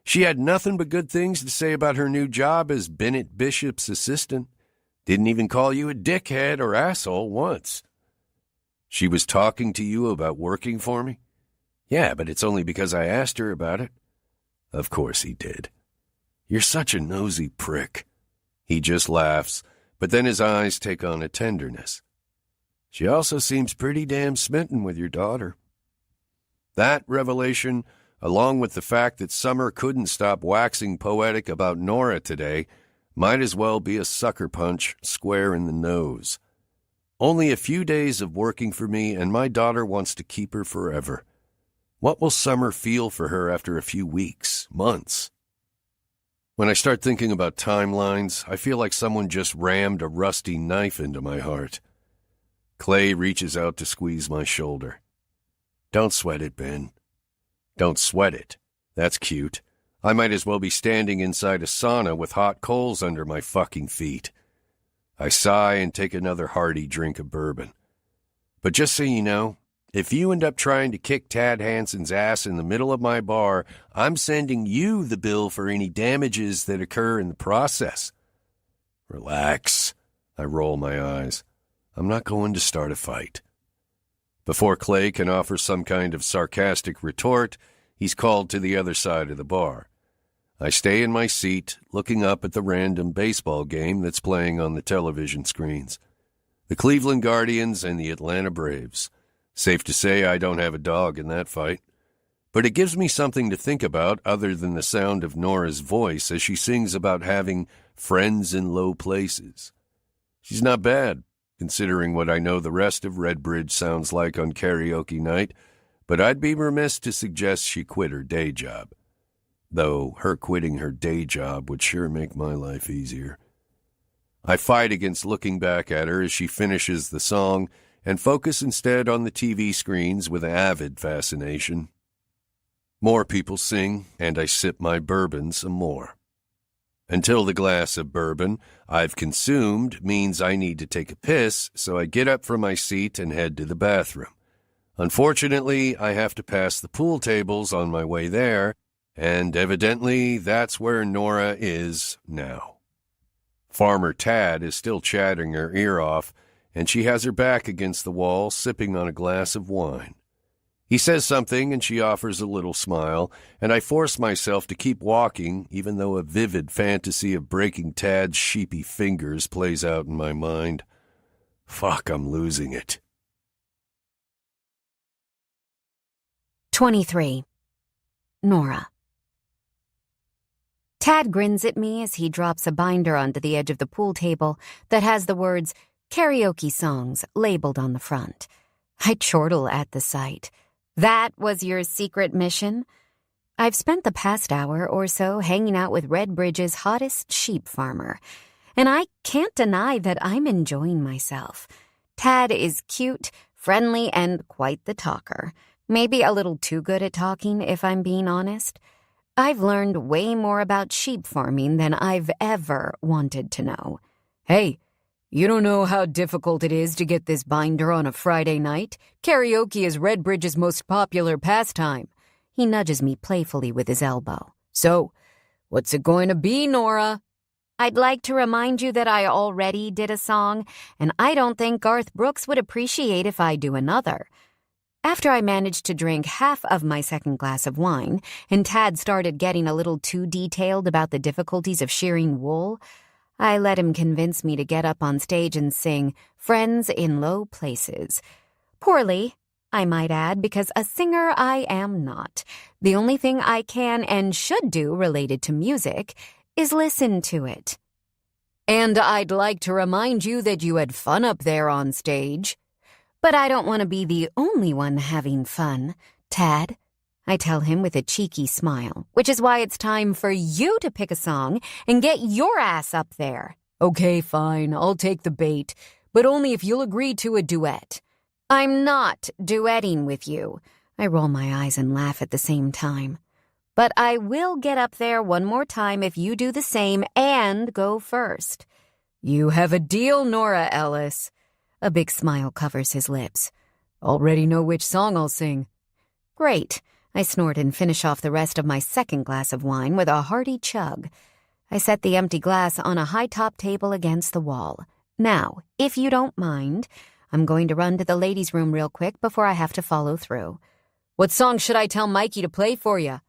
She had nothing but good things to say about her new job as Bennett Bishop's assistant. Didn't even call you a dickhead or asshole once. She was talking to you about working for me? Yeah, but it's only because I asked her about it. Of course he did. You're such a nosy prick. He just laughs, but then his eyes take on a tenderness. She also seems pretty damn smitten with your daughter. That revelation, along with the fact that Summer couldn't stop waxing poetic about Nora today, might as well be a sucker punch square in the nose. Only a few days of working for me, and my daughter wants to keep her forever. What will Summer feel for her after a few weeks, months? When I start thinking about timelines, I feel like someone just rammed a rusty knife into my heart. Clay reaches out to squeeze my shoulder. Don't sweat it, Ben. Don't sweat it. That's cute. I might as well be standing inside a sauna with hot coals under my fucking feet. I sigh and take another hearty drink of bourbon. But just so you know, if you end up trying to kick Tad Hansen's ass in the middle of my bar, I'm sending you the bill for any damages that occur in the process. Relax. I roll my eyes. I'm not going to start a fight. Before Clay can offer some kind of sarcastic retort, he's called to the other side of the bar. I stay in my seat, looking up at the random baseball game that's playing on the television screens. The Cleveland Guardians and the Atlanta Braves. Safe to say I don't have a dog in that fight. But it gives me something to think about other than the sound of Nora's voice as she sings about having friends in low places. She's not bad, considering what I know the rest of Redbridge sounds like on karaoke night, but I'd be remiss to suggest she quit her day job. Though her quitting her day job would sure make my life easier. I fight against looking back at her as she finishes the song and focus instead on the TV screens with avid fascination. More people sing, and I sip my bourbon some more. Until the glass of bourbon I've consumed means I need to take a piss, so I get up from my seat and head to the bathroom. Unfortunately, I have to pass the pool tables on my way there, and evidently that's where Nora is now. Farmer Tad is still chatting her ear off, and she has her back against the wall, sipping on a glass of wine. He says something, and she offers a little smile, and I force myself to keep walking, even though a vivid fantasy of breaking Tad's sheepy fingers plays out in my mind. Fuck, I'm losing it.
23. Nora. Tad grins at me as he drops a binder onto the edge of the pool table that has the words karaoke songs labeled on the front. I chortle at the sight. That was your secret mission? I've spent the past hour or so hanging out with Redbridge's hottest sheep farmer, and I can't deny that I'm enjoying myself. Tad is cute, friendly, and quite the talker. Maybe a little too good at talking, if I'm being honest. I've learned way more about sheep farming than I've ever wanted to know.
Hey, you don't know how difficult it is to get this binder on a Friday night? Karaoke is Redbridge's most popular pastime.
He nudges me playfully with his elbow.
So, what's it going to be, Nora?
I'd like to remind you that I already did a song, and I don't think Garth Brooks would appreciate if I do another. After I managed to drink half of my second glass of wine, and Tad started getting a little too detailed about the difficulties of shearing wool, I let him convince me to get up on stage and sing Friends in Low Places. Poorly, I might add, because a singer I am not. The only thing I can and should do related to music is listen to it.
And I'd like to remind you that you had fun up there on stage.
But I don't want to be the only one having fun, Tad, I tell him with a cheeky smile, which is why it's time for you to pick a song and get your ass up there.
Okay, fine, I'll take the bait, but only if you'll agree to a duet.
I'm not duetting with you. I roll my eyes and laugh at the same time. But I will get up there one more time if you do the same and go first.
You have a deal, Nora Ellis.
A big smile covers his lips.
Already know which song I'll sing.
Great. I snort and finish off the rest of my second glass of wine with a hearty chug. I set the empty glass on a high-top table against the wall. Now, if you don't mind, I'm going to run to the ladies' room real quick before I have to follow through.
What song should I tell Mikey to play for you?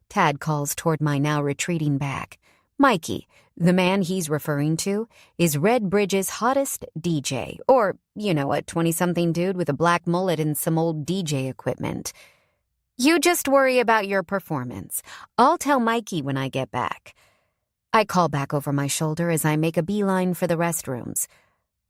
Tad calls toward my now retreating back. Mikey, the man he's referring to, is Red Bridge's hottest DJ, or, a 20-something dude with a black mullet and some old DJ equipment. You just worry about your performance. I'll tell Mikey when I get back. I call back over my shoulder as I make a beeline for the restrooms.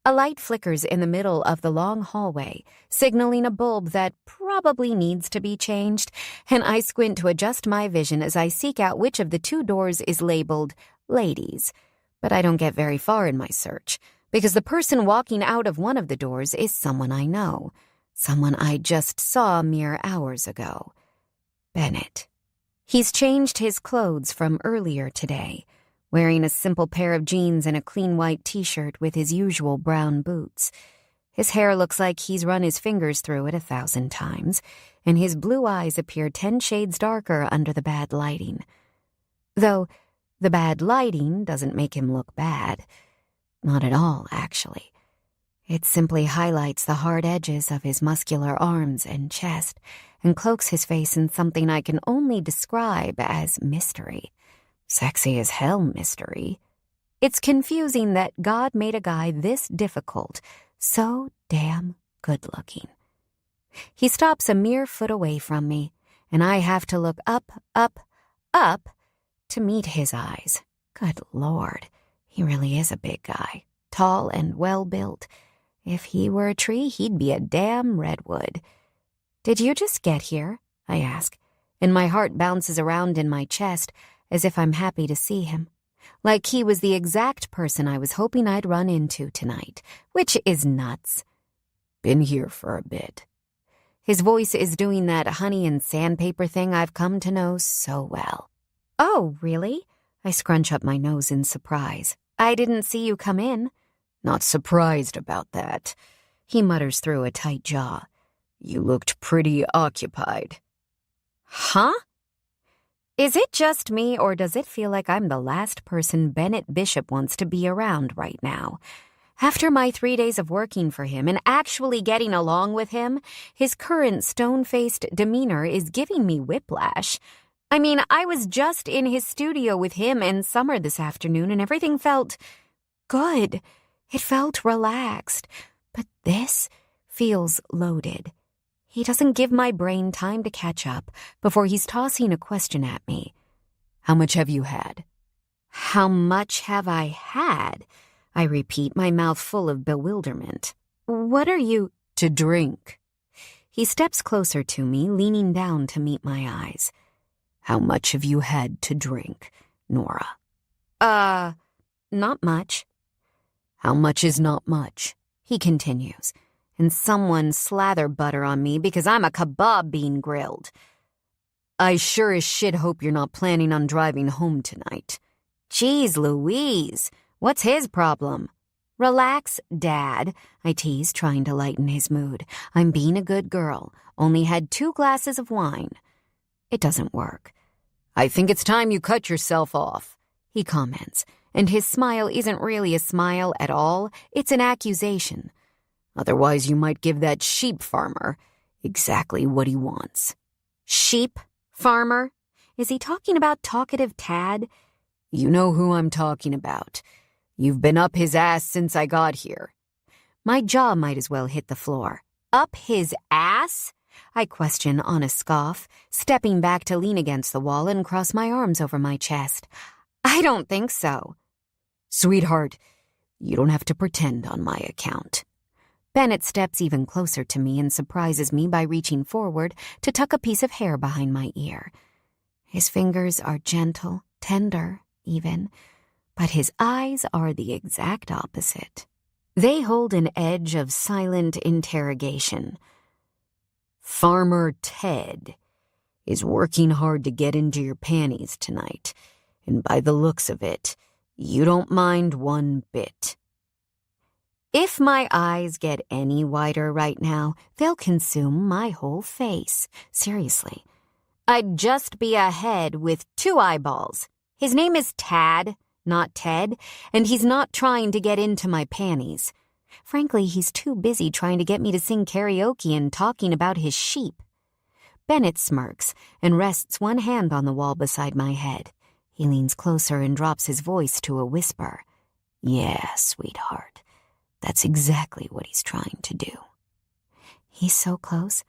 A light flickers in the middle of the long hallway, signaling a bulb that probably needs to be changed, and I squint to adjust my vision as I seek out which of the two doors is labeled ladies. But I don't get very far in my search, because the person walking out of one of the doors is someone I know, someone I just saw mere hours ago. Bennett. He's changed his clothes from earlier today, wearing a simple pair of jeans and a clean white t-shirt with his usual brown boots. His hair looks like he's run his fingers through it 1,000 times, and his blue eyes appear 10 shades darker under the bad lighting. Though the bad lighting doesn't make him look bad. Not at all, actually. It simply highlights the hard edges of his muscular arms and chest and cloaks his face in something I can only describe as mystery. Sexy as hell mystery. It's confusing that God made a guy this difficult, so damn good-looking. He stops a mere foot away from me, and I have to look up, up, up to meet his eyes. Good Lord, he really is a big guy, tall and well-built. If he were a tree, he'd be a damn redwood. Did you just get here? I ask, and my heart bounces around in my chest as if I'm happy to see him. Like he was the exact person I was hoping I'd run into tonight, which is nuts.
Been here for a bit.
His voice is doing that honey and sandpaper thing I've come to know so well. Oh, really? I scrunch up my nose in surprise. I didn't see you come in.
Not surprised about that.
He mutters through a tight jaw.
You looked pretty occupied.
Huh? Is it just me, or does it feel like I'm the last person Bennett Bishop wants to be around right now? After my 3 days of working for him and actually getting along with him, his current stone-faced demeanor is giving me whiplash. I mean, I was just in his studio with him and Summer this afternoon, and everything felt good. It felt relaxed. But this feels loaded. He doesn't give my brain time to catch up before he's tossing a question at me.
How much have you had?
How much have I had? I repeat, my mouth full of bewilderment. What are you...
To drink.
He steps closer to me, leaning down to meet my eyes.
How much have you had to drink, Nora?
Not much.
How much is not much?
He continues. And someone slather butter on me because I'm a kebab being grilled.
I sure as shit hope you're not planning on driving home tonight.
Jeez Louise, what's his problem? Relax, Dad, I tease, trying to lighten his mood. I'm being a good girl. Only had 2 glasses of wine. It doesn't work.
I think it's time you cut yourself off,
He comments, and his smile isn't really a smile at all. It's an accusation.
Otherwise, you might give that sheep farmer exactly what he wants.
Sheep farmer? Is he talking about talkative Tad?
You know who I'm talking about. You've been up his ass since I got here.
My jaw might as well hit the floor. Up his ass? I question on a scoff, stepping back to lean against the wall and cross my arms over my chest. I don't think so.
Sweetheart, you don't have to pretend on my account.
Bennett steps even closer to me and surprises me by reaching forward to tuck a piece of hair behind my ear. His fingers are gentle, tender, even, but his eyes are the exact opposite. They hold an edge of silent interrogation.
Farmer Ted is working hard to get into your panties tonight, and by the looks of it, you don't mind one bit.
If my eyes get any wider right now, they'll consume my whole face. Seriously. I'd just be a head with 2 eyeballs. His name is Tad, not Ted, and he's not trying to get into my panties. Frankly, he's too busy trying to get me to sing karaoke and talking about his sheep. Bennett smirks and rests one hand on the wall beside my head. He leans closer and drops his voice to a whisper.
Yeah, sweetheart. That's exactly what he's trying to do.
He's so close.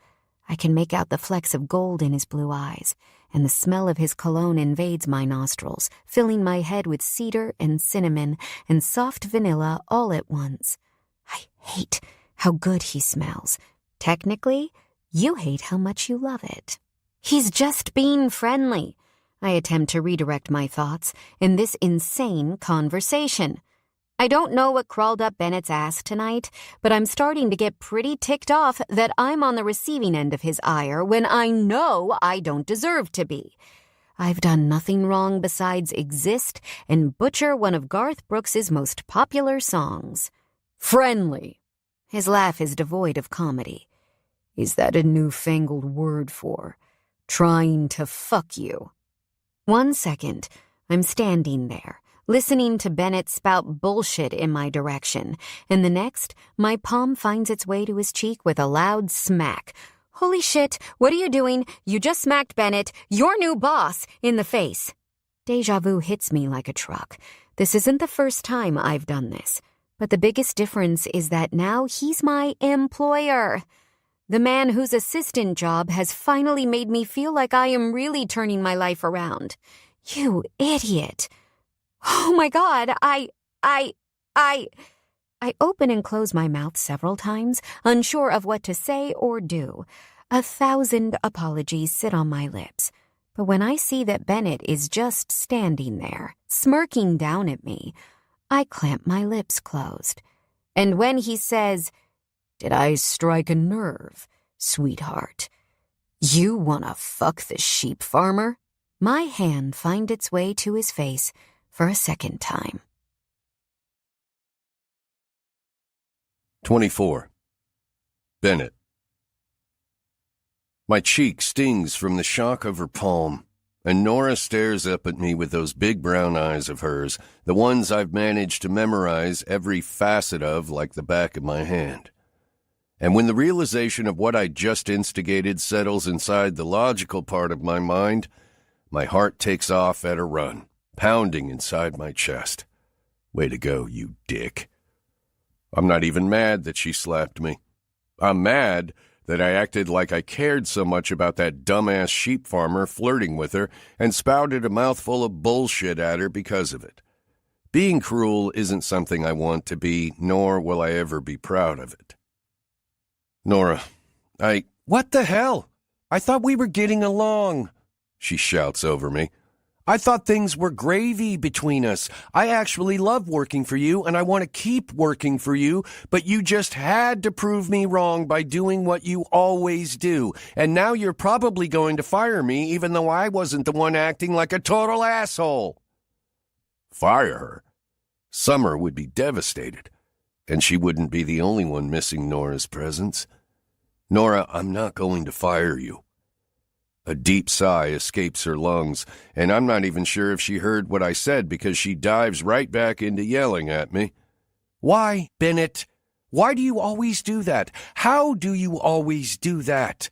I can make out the flecks of gold in his blue eyes, and the smell of his cologne invades my nostrils, filling my head with cedar and cinnamon and soft vanilla all at once. I hate how good he smells. Technically, you hate how much you love it. He's just being friendly. I attempt to redirect my thoughts in this insane conversation. I don't know what crawled up Bennett's ass tonight, but I'm starting to get pretty ticked off that I'm on the receiving end of his ire when I know I don't deserve to be. I've done nothing wrong besides exist and butcher one of Garth Brooks's most popular songs.
Friendly.
His laugh is devoid of comedy.
Is that a newfangled word for trying to fuck you?
1 second, I'm standing there, listening to Bennett spout bullshit in my direction, and the next, my palm finds its way to his cheek with a loud smack. Holy shit, what are you doing? You just smacked Bennett, your new boss, in the face. Deja vu hits me like a truck. This isn't the first time I've done this, but the biggest difference is that now he's my employer. The man whose assistant job has finally made me feel like I am really turning my life around. You idiot. Oh my God, I open and close my mouth several times, unsure of what to say or do. 1,000 apologies sit on my lips. But when I see that Bennett is just standing there, smirking down at me, I clamp my lips closed. And when he says,
"Did I strike a nerve, sweetheart? You wanna fuck the sheep farmer?"
my hand finds its way to his face for a second time.
24. Bennett. My cheek stings from the shock of her palm, and Nora stares up at me with those big brown eyes of hers, the ones I've managed to memorize every facet of like the back of my hand. And when the realization of what I just instigated settles inside the logical part of my mind, my heart takes off at a run, pounding inside my chest. Way to go, you dick. I'm not even mad that she slapped me. I'm mad that I acted like I cared so much about that dumbass sheep farmer flirting with her and spouted a mouthful of bullshit at her because of it. Being cruel isn't something I want to be, nor will I ever be proud of it. Nora,
What the hell? I thought we were getting along, she shouts over me. I thought things were gravy between us. I actually love working for you, and I want to keep working for you, but you just had to prove me wrong by doing what you always do. And now you're probably going to fire me, even though I wasn't the one acting like a total asshole.
Fire her? Summer would be devastated, and she wouldn't be the only one missing Nora's presence. Nora, I'm not going to fire you. A deep sigh escapes her lungs, and I'm not even sure if she heard what I said because she dives right back into yelling at me.
Why, Bennett? Why do you always do that? How do you always do that?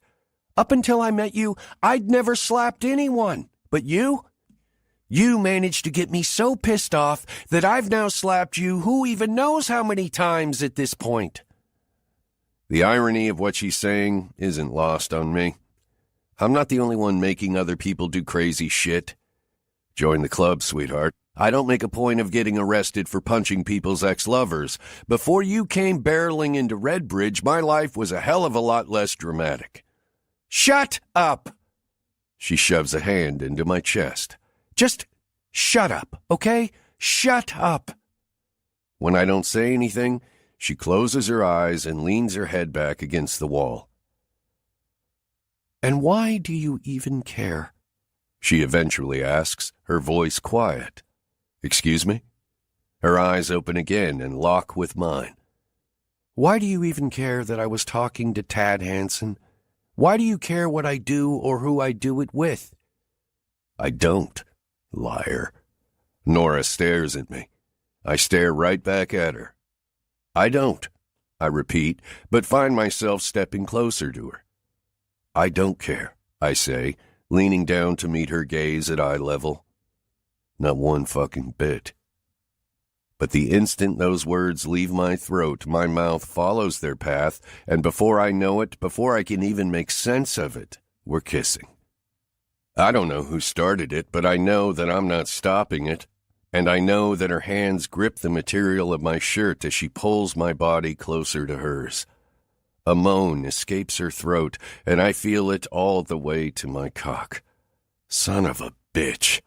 Up until I met you, I'd never slapped anyone. But you? You managed to get me so pissed off that I've now slapped you who even knows how many times at this point.
The irony of what she's saying isn't lost on me. I'm not the only one making other people do crazy shit. Join the club, sweetheart. I don't make a point of getting arrested for punching people's ex-lovers. Before you came barreling into Redbridge, my life was a hell of a lot less dramatic.
Shut up!
She shoves a hand into my chest.
Just shut up, okay? Shut up.
When I don't say anything, she closes her eyes and leans her head back against the wall.
And why do you even care?
She eventually asks, her voice quiet. Excuse me? Her eyes open again and lock with mine.
Why do you even care that I was talking to Tad Hansen? Why do you care what I do or who I do it with?
I don't, liar. Nora stares at me. I stare right back at her. I don't, I repeat, but find myself stepping closer to her. I don't care, I say, leaning down to meet her gaze at eye level. Not one fucking bit. But the instant those words leave my throat, my mouth follows their path, and before I know it, before I can even make sense of it, we're kissing. I don't know who started it, but I know that I'm not stopping it, and I know that her hands grip the material of my shirt as she pulls my body closer to hers. A moan escapes her throat, and I feel it all the way to my cock. Son of a bitch.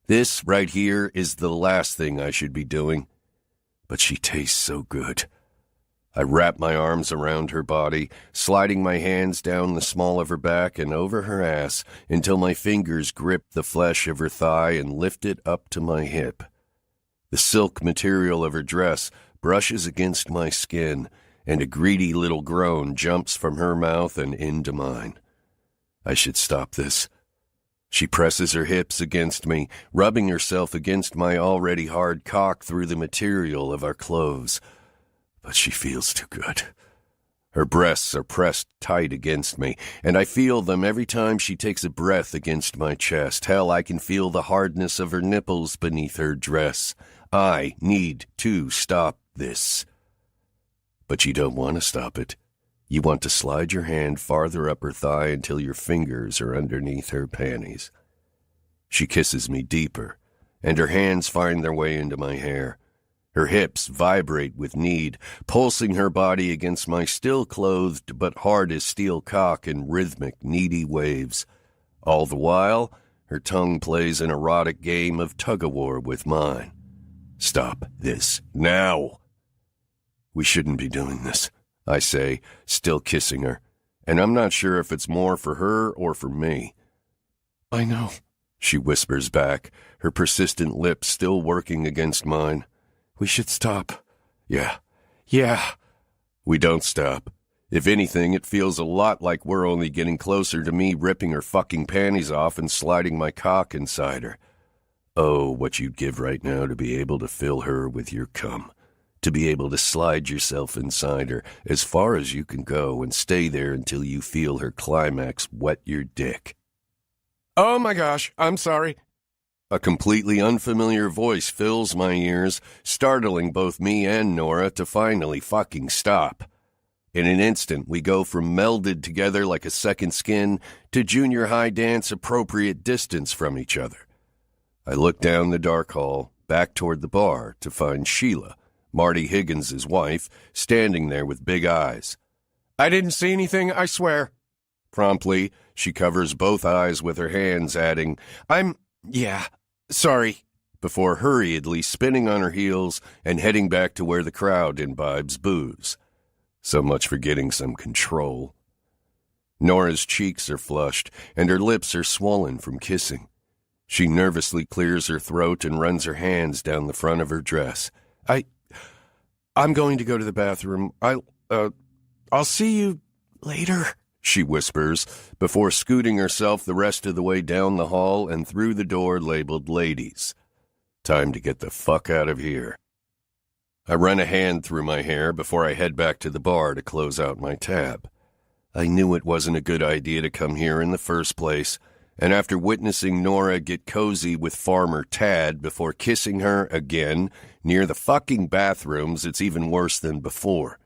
This right here is the last thing I should be doing. But she tastes so good. I wrap my arms around her body, sliding my hands down the small of her back and over her ass until my fingers grip the flesh of her thigh and lift it up to my hip. The silk material of her dress brushes against my skin, and a greedy little groan jumps from her mouth and into mine. I should stop this. She presses her hips against me, rubbing herself against my already hard cock through the material of our clothes. But she feels too good. Her breasts are pressed tight against me, and I feel them every time she takes a breath against my chest. Hell, I can feel the hardness of her nipples beneath her dress. I need to stop this. But you don't want to stop it. You want to slide your hand farther up her thigh until your fingers are underneath her panties. She kisses me deeper, and her hands find their way into my hair. Her hips vibrate with need, pulsing her body against my still-clothed but hard-as-steel cock in rhythmic, needy waves. All the while, her tongue plays an erotic game of tug-of-war with mine. Stop this now. We shouldn't be doing this, I say, still kissing her, and I'm not sure if it's more for her or for me.
I know,
she whispers back, her persistent lips still working against mine.
We should stop.
Yeah.
We
don't stop. If anything, it feels a lot like we're only getting closer to me ripping her fucking panties off and sliding my cock inside her. Oh, what you'd give right now to be able to fill her with your cum. To be able to slide yourself inside her as far as you can go and stay there until you feel her climax wet your dick.
Oh my gosh, I'm sorry.
A completely unfamiliar voice fills my ears, startling both me and Nora to finally fucking stop. In an instant, we go from melded together like a second skin to junior high dance appropriate distance from each other. I look down the dark hall, back toward the bar, to find Sheila, Marty Higgins' wife, standing there with big eyes.
I didn't see anything, I swear.
Promptly, she covers both eyes with her hands, adding,
Sorry,
before hurriedly spinning on her heels and heading back to where the crowd imbibes booze. So much for getting some control. Nora's cheeks are flushed, and her lips are swollen from kissing. She nervously clears her throat and runs her hands down the front of her dress.
I'm going to go to the bathroom. I'll see you later.
she whispers, before scooting herself the rest of the way down the hall and through the door labeled ladies. Time to get the fuck out of here. I run a hand through my hair before I head back to the bar to close out my tab. I knew it wasn't a good idea to come here in the first place, and after witnessing Nora get cozy with Farmer Tad before kissing her again near the fucking bathrooms, it's even worse than before.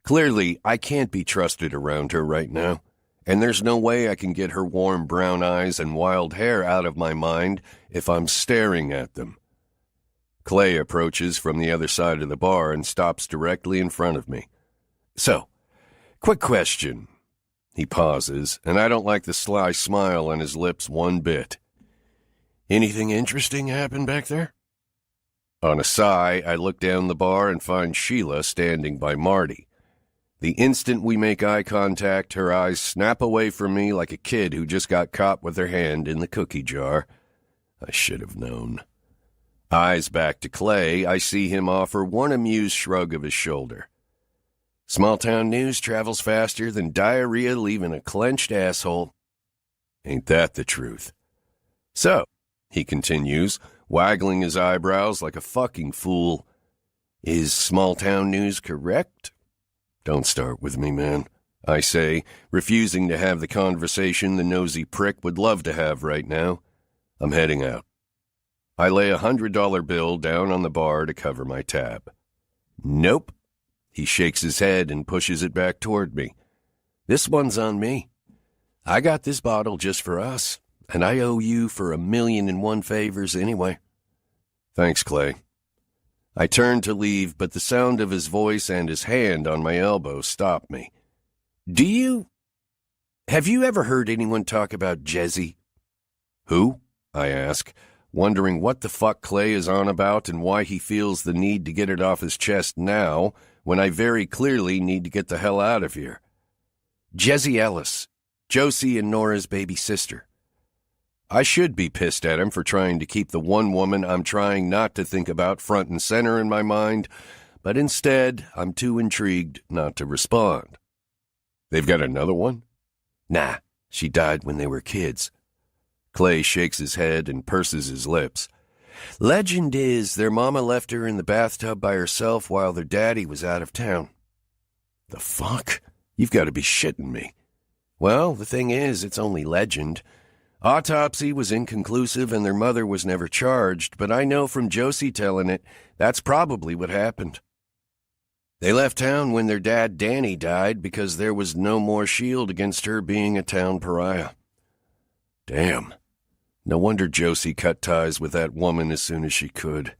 Clearly, I can't be trusted around her right now, and there's no way I can get her warm brown eyes and wild hair out of my mind if I'm staring at them. Clay approaches from the other side of the bar and stops directly in front of me. So, quick question. He pauses, and I don't like the sly smile on his lips one bit. Anything interesting happen back there? On a sigh, I look down the bar and find Sheila standing by Marty. The instant we make eye contact, her eyes snap away from me like a kid who just got caught with her hand in the cookie jar. I should have known. Eyes back to Clay, I see him offer one amused shrug of his shoulder. Small-town news travels faster than diarrhea leaving a clenched asshole. Ain't that the truth? So, he continues, waggling his eyebrows like a fucking fool, is small-town news correct? Don't start with me, man, I say, refusing to have the conversation the nosy prick would love to have right now. I'm heading out. I lay $100 bill down on the bar to cover my tab. Nope. He shakes his head and pushes it back toward me. This one's on me. I got this bottle just for us, and I owe you for 1,000,001 favors anyway. Thanks, Clay. I turned to leave, but the sound of his voice and his hand on my elbow stopped me. Have you ever heard anyone talk about Jesse? Who? I ask, wondering what the fuck Clay is on about and why he feels the need to get it off his chest now, when I very clearly need to get the hell out of here. Jesse Ellis, Josie and Nora's baby sister. I should be pissed at him for trying to keep the one woman I'm trying not to think about front and center in my mind, but instead I'm too intrigued not to respond. They've got another one? Nah, she died when they were kids. Clay shakes his head and purses his lips. Legend is their mama left her in the bathtub by herself while their daddy was out of town. The fuck? You've got to be shitting me. Well, the thing is, it's only legend. Autopsy was inconclusive and their mother was never charged, but I know from Josie telling it, that's probably what happened. They left town when their dad Danny died because there was no more shield against her being a town pariah. Damn. No wonder Josie cut ties with that woman as soon as she could.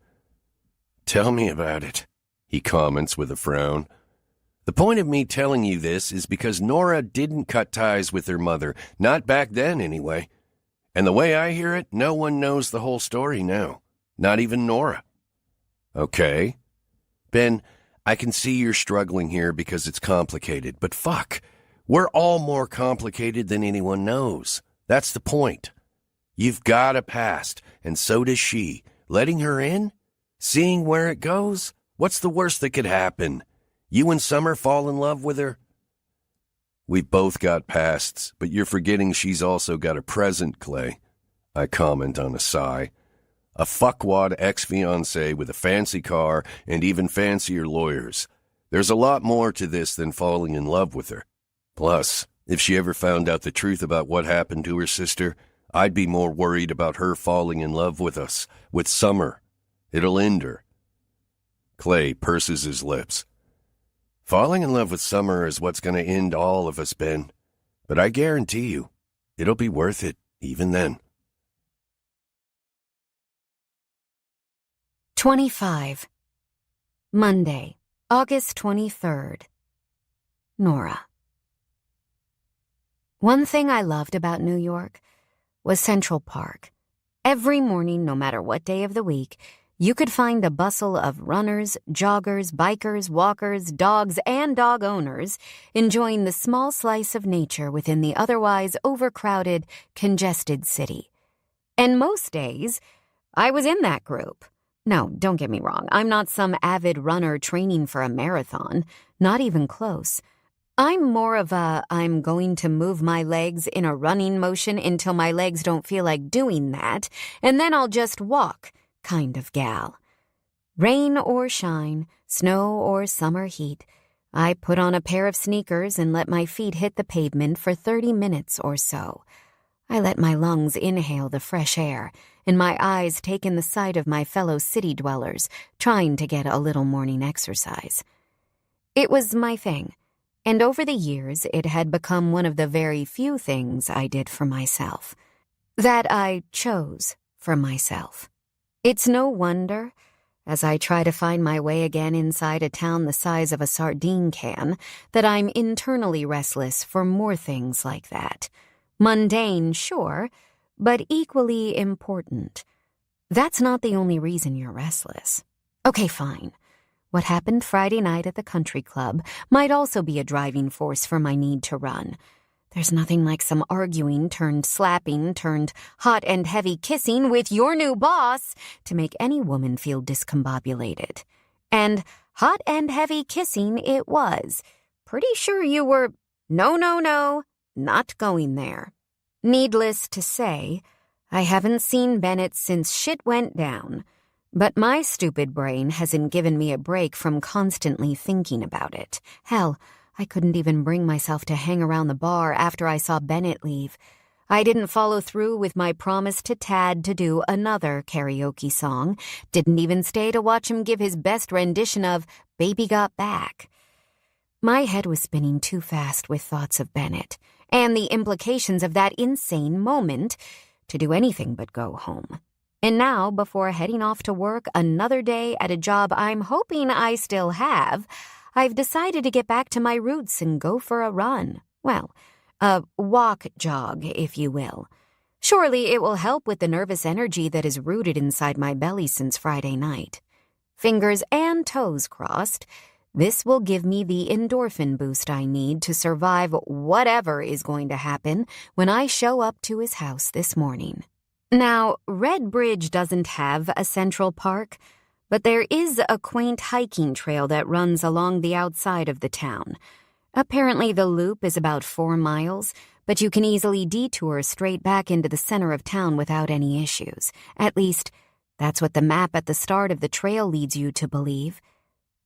Tell me about it, he comments with a frown. The point of me telling you this is because Nora didn't cut ties with her mother, not back then anyway. And the way I hear it, no one knows the whole story now, not even Nora. Okay. Ben, I can see you're struggling here because it's complicated, but fuck, we're all more complicated than anyone knows. That's the point. You've got a past, and so does she. Letting her in? Seeing where it goes? What's the worst that could happen? You and Summer fall in love with her? We've both got pasts, but you're forgetting she's also got a present, Clay. I comment on a sigh. A fuckwad ex-fiancé with a fancy car and even fancier lawyers. There's a lot more to this than falling in love with her. Plus, if she ever found out the truth about what happened to her sister, I'd be more worried about her falling in love with us, with Summer. It'll end her. Clay purses his lips. Falling in love with Summer is what's going to end all of us, Ben. But I guarantee you, it'll be worth it, even then.
25. Monday, August 23rd. Nora. One thing I loved about New York was Central Park. Every morning, no matter what day of the week, you could find a bustle of runners, joggers, bikers, walkers, dogs, and dog owners enjoying the small slice of nature within the otherwise overcrowded, congested city. And most days, I was in that group. No, don't get me wrong. I'm not some avid runner training for a marathon. Not even close. I'm more of I'm going to move my legs in a running motion until my legs don't feel like doing that, and then I'll just walk kind of gal. Rain or shine, snow or summer heat, I put on a pair of sneakers and let my feet hit the pavement for 30 minutes or so. I let my lungs inhale the fresh air, and my eyes take in the sight of my fellow city dwellers, trying to get a little morning exercise. It was my thing, and over the years it had become one of the very few things I did for myself. That I chose for myself. It's no wonder, as I try to find my way again inside a town the size of a sardine can, that I'm internally restless for more things like that. Mundane, sure, but equally important. That's not the only reason you're restless. Okay, fine. What happened Friday night at the country club might also be a driving force for my need to run. There's nothing like some arguing turned slapping turned hot and heavy kissing with your new boss to make any woman feel discombobulated. And hot and heavy kissing it was. Pretty sure you were, no, not going there. Needless to say, I haven't seen Bennett since shit went down, but my stupid brain hasn't given me a break from constantly thinking about it. Hell, I couldn't even bring myself to hang around the bar after I saw Bennett leave. I didn't follow through with my promise to Tad to do another karaoke song, didn't even stay to watch him give his best rendition of Baby Got Back. My head was spinning too fast with thoughts of Bennett and the implications of that insane moment to do anything but go home. And now, before heading off to work another day at a job I'm hoping I still have, I've decided to get back to my roots and go for a run. Well, a walk jog, if you will. Surely it will help with the nervous energy that is rooted inside my belly since Friday night. Fingers and toes crossed, this will give me the endorphin boost I need to survive whatever is going to happen when I show up to his house this morning. Now, Red Bridge doesn't have a central park, but there is a quaint hiking trail that runs along the outside of the town. Apparently the loop is about 4 miles, but you can easily detour straight back into the center of town without any issues. At least, that's what the map at the start of the trail leads you to believe.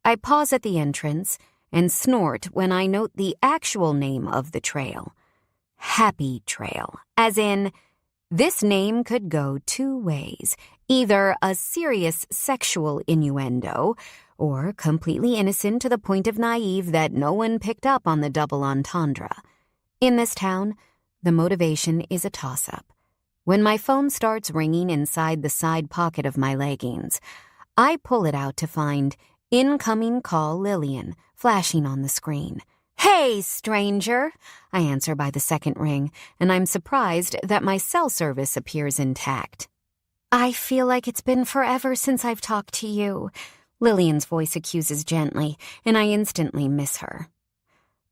I pause at the entrance and snort when I note the actual name of the trail. Happy Trail, as in, this name could go 2 ways, either a serious sexual innuendo or completely innocent to the point of naive that no one picked up on the double entendre. In this town, the motivation is a toss-up. When my phone starts ringing inside the side pocket of my leggings, I pull it out to find incoming call Lillian flashing on the screen. "Hey, stranger," I answer by the second ring, and I'm surprised that my cell service appears intact. "I feel like it's been forever since I've talked to you," Lillian's voice accuses gently, and I instantly miss her.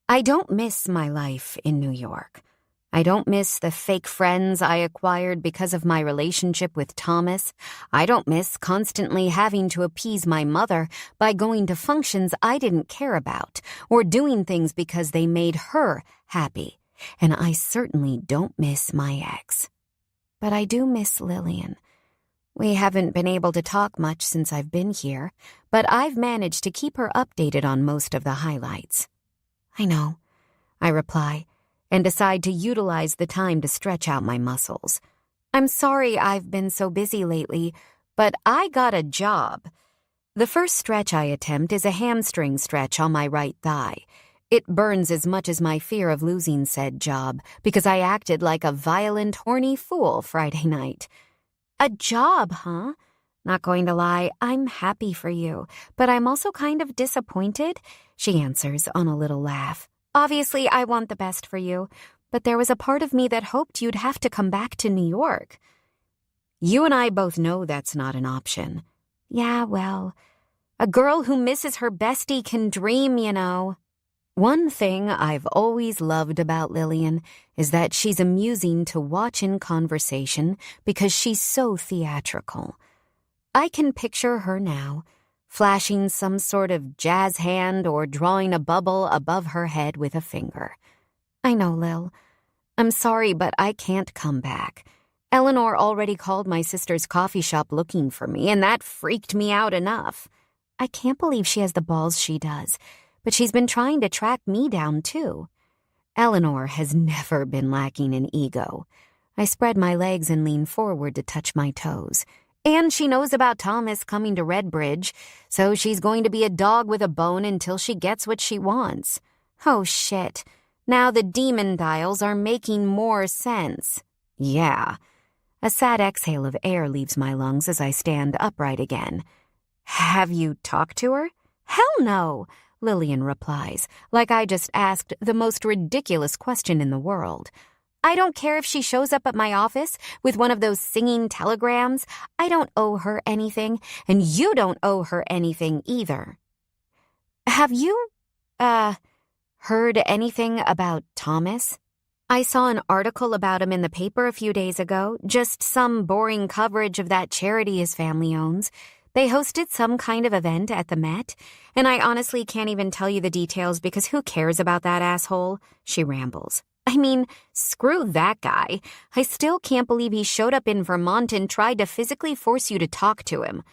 I don't miss my life in New York. I don't miss the fake friends I acquired because of my relationship with Thomas. I don't miss constantly having to appease my mother by going to functions I didn't care about or doing things because they made her happy. And I certainly don't miss my ex. But I do miss Lillian. We haven't been able to talk much since I've been here, but I've managed to keep her updated on most of the highlights. "I know," I reply, and decide to utilize the time to stretch out my muscles. "I'm sorry I've been so busy lately, but I got a job." The first stretch I attempt is a hamstring stretch on my right thigh. It burns as much as my fear of losing said job because I acted like a violent, horny fool Friday night. "A job, huh? Not going to lie, I'm happy for you, but I'm also kind of disappointed," she answers on a little laugh. "Obviously, I want the best for you, but there was a part of me that hoped you'd have to come back to New York." "You and I both know that's not an option." "Yeah, well, a girl who misses her bestie can dream, you know." One thing I've always loved about Lillian is that she's amusing to watch in conversation because she's so theatrical. I can picture her now, flashing some sort of jazz hand or drawing a bubble above her head with a finger. I know, Lil. I'm sorry, but I can't come back. Eleanor already called my sister's coffee shop looking for me, and that freaked me out enough. I can't believe she has the balls she does, but she's been trying to track me down, too. Eleanor has never been lacking in ego. I spread my legs and lean forward to touch my toes. And she knows about Thomas coming to Redbridge, so she's going to be a dog with a bone until she gets what she wants. Oh, shit. Now the demon dials are making more sense. Yeah. A sad exhale of air leaves my lungs as I stand upright again. Have you talked to her? Hell no, Lillian replies, like I just asked the most ridiculous question in the world. I don't care if she shows up at my office with one of those singing telegrams. I don't owe her anything, and you don't owe her anything either. Have you, heard anything about Thomas? I saw an article about him in the paper a few days ago, just some boring coverage of that charity his family owns. They hosted some kind of event at the Met, and I honestly can't even tell you the details because who cares about that asshole? She rambles. I mean, screw that guy. I still can't believe he showed up in Vermont and tried to physically force you to talk to him.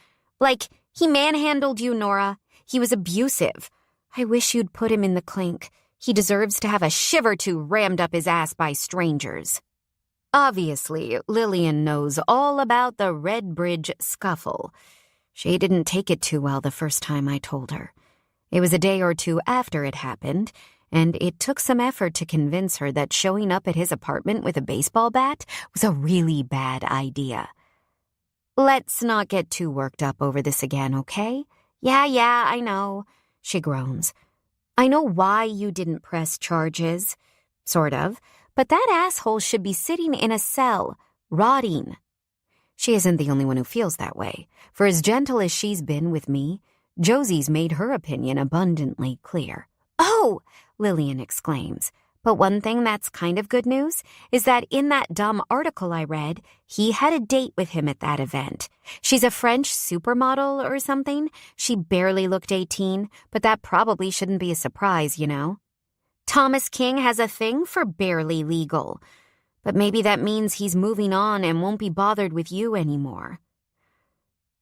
Like, he manhandled you, Nora. He was abusive. I wish you'd put him in the clink. He deserves to have a shiver too rammed up his ass by strangers. Obviously, Lillian knows all about the Redbridge scuffle. She didn't take it too well the first time I told her. It was a day or two after it happened, and it took some effort to convince her that showing up at his apartment with a baseball bat was a really bad idea. Let's not get too worked up over this again, okay? Yeah, I know, she groans. I know why you didn't press charges, sort of, but that asshole should be sitting in a cell, rotting. She isn't the only one who feels that way. For as gentle as she's been with me, Josie's made her opinion abundantly clear. Oh, Lillian exclaims. But one thing that's kind of good news is that in that dumb article I read, he had a date with him at that event. She's a French supermodel or something. She barely looked 18, but that probably shouldn't be a surprise, you know? Thomas King has a thing for barely legal. But maybe that means he's moving on and won't be bothered with you anymore.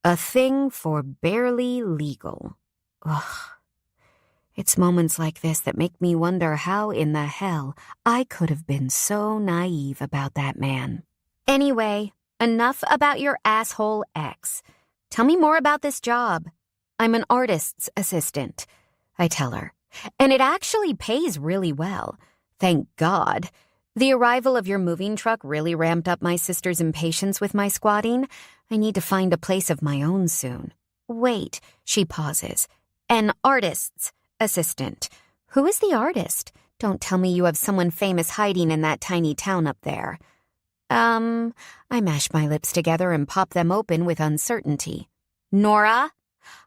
A thing for barely legal. Ugh. It's moments like this that make me wonder how in the hell I could have been so naive about that man. Anyway, enough about your asshole ex. Tell me more about this job. I'm an artist's assistant, I tell her. And it actually pays really well. Thank God. The arrival of your moving truck really ramped up my sister's impatience with my squatting. I need to find a place of my own soon. Wait, she pauses. An artist's assistant. Who is the artist? Don't tell me you have someone famous hiding in that tiny town up there. I mash my lips together and pop them open with uncertainty. Nora,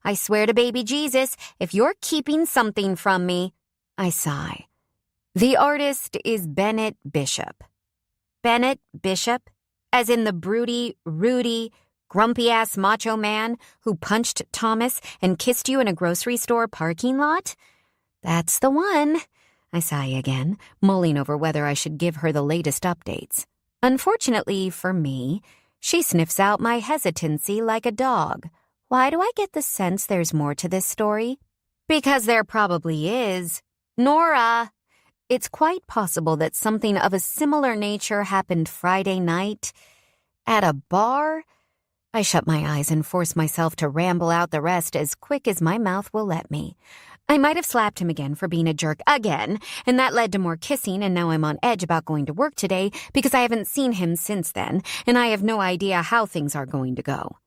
I swear to baby Jesus, if you're keeping something from me, I sigh. The artist is Bennett Bishop. Bennett Bishop? As in the broody, Rudy, grumpy-ass macho man who punched Thomas and kissed you in a grocery store parking lot? That's the one. I sigh again, mulling over whether I should give her the latest updates. Unfortunately for me, she sniffs out my hesitancy like a dog. Why do I get the sense there's more to this story? Because there probably is. Nora! It's quite possible that something of a similar nature happened Friday night. At a bar? I shut my eyes and force myself to ramble out the rest as quick as my mouth will let me. I might have slapped him again for being a jerk again, and that led to more kissing, and now I'm on edge about going to work today because I haven't seen him since then, and I have no idea how things are going to go.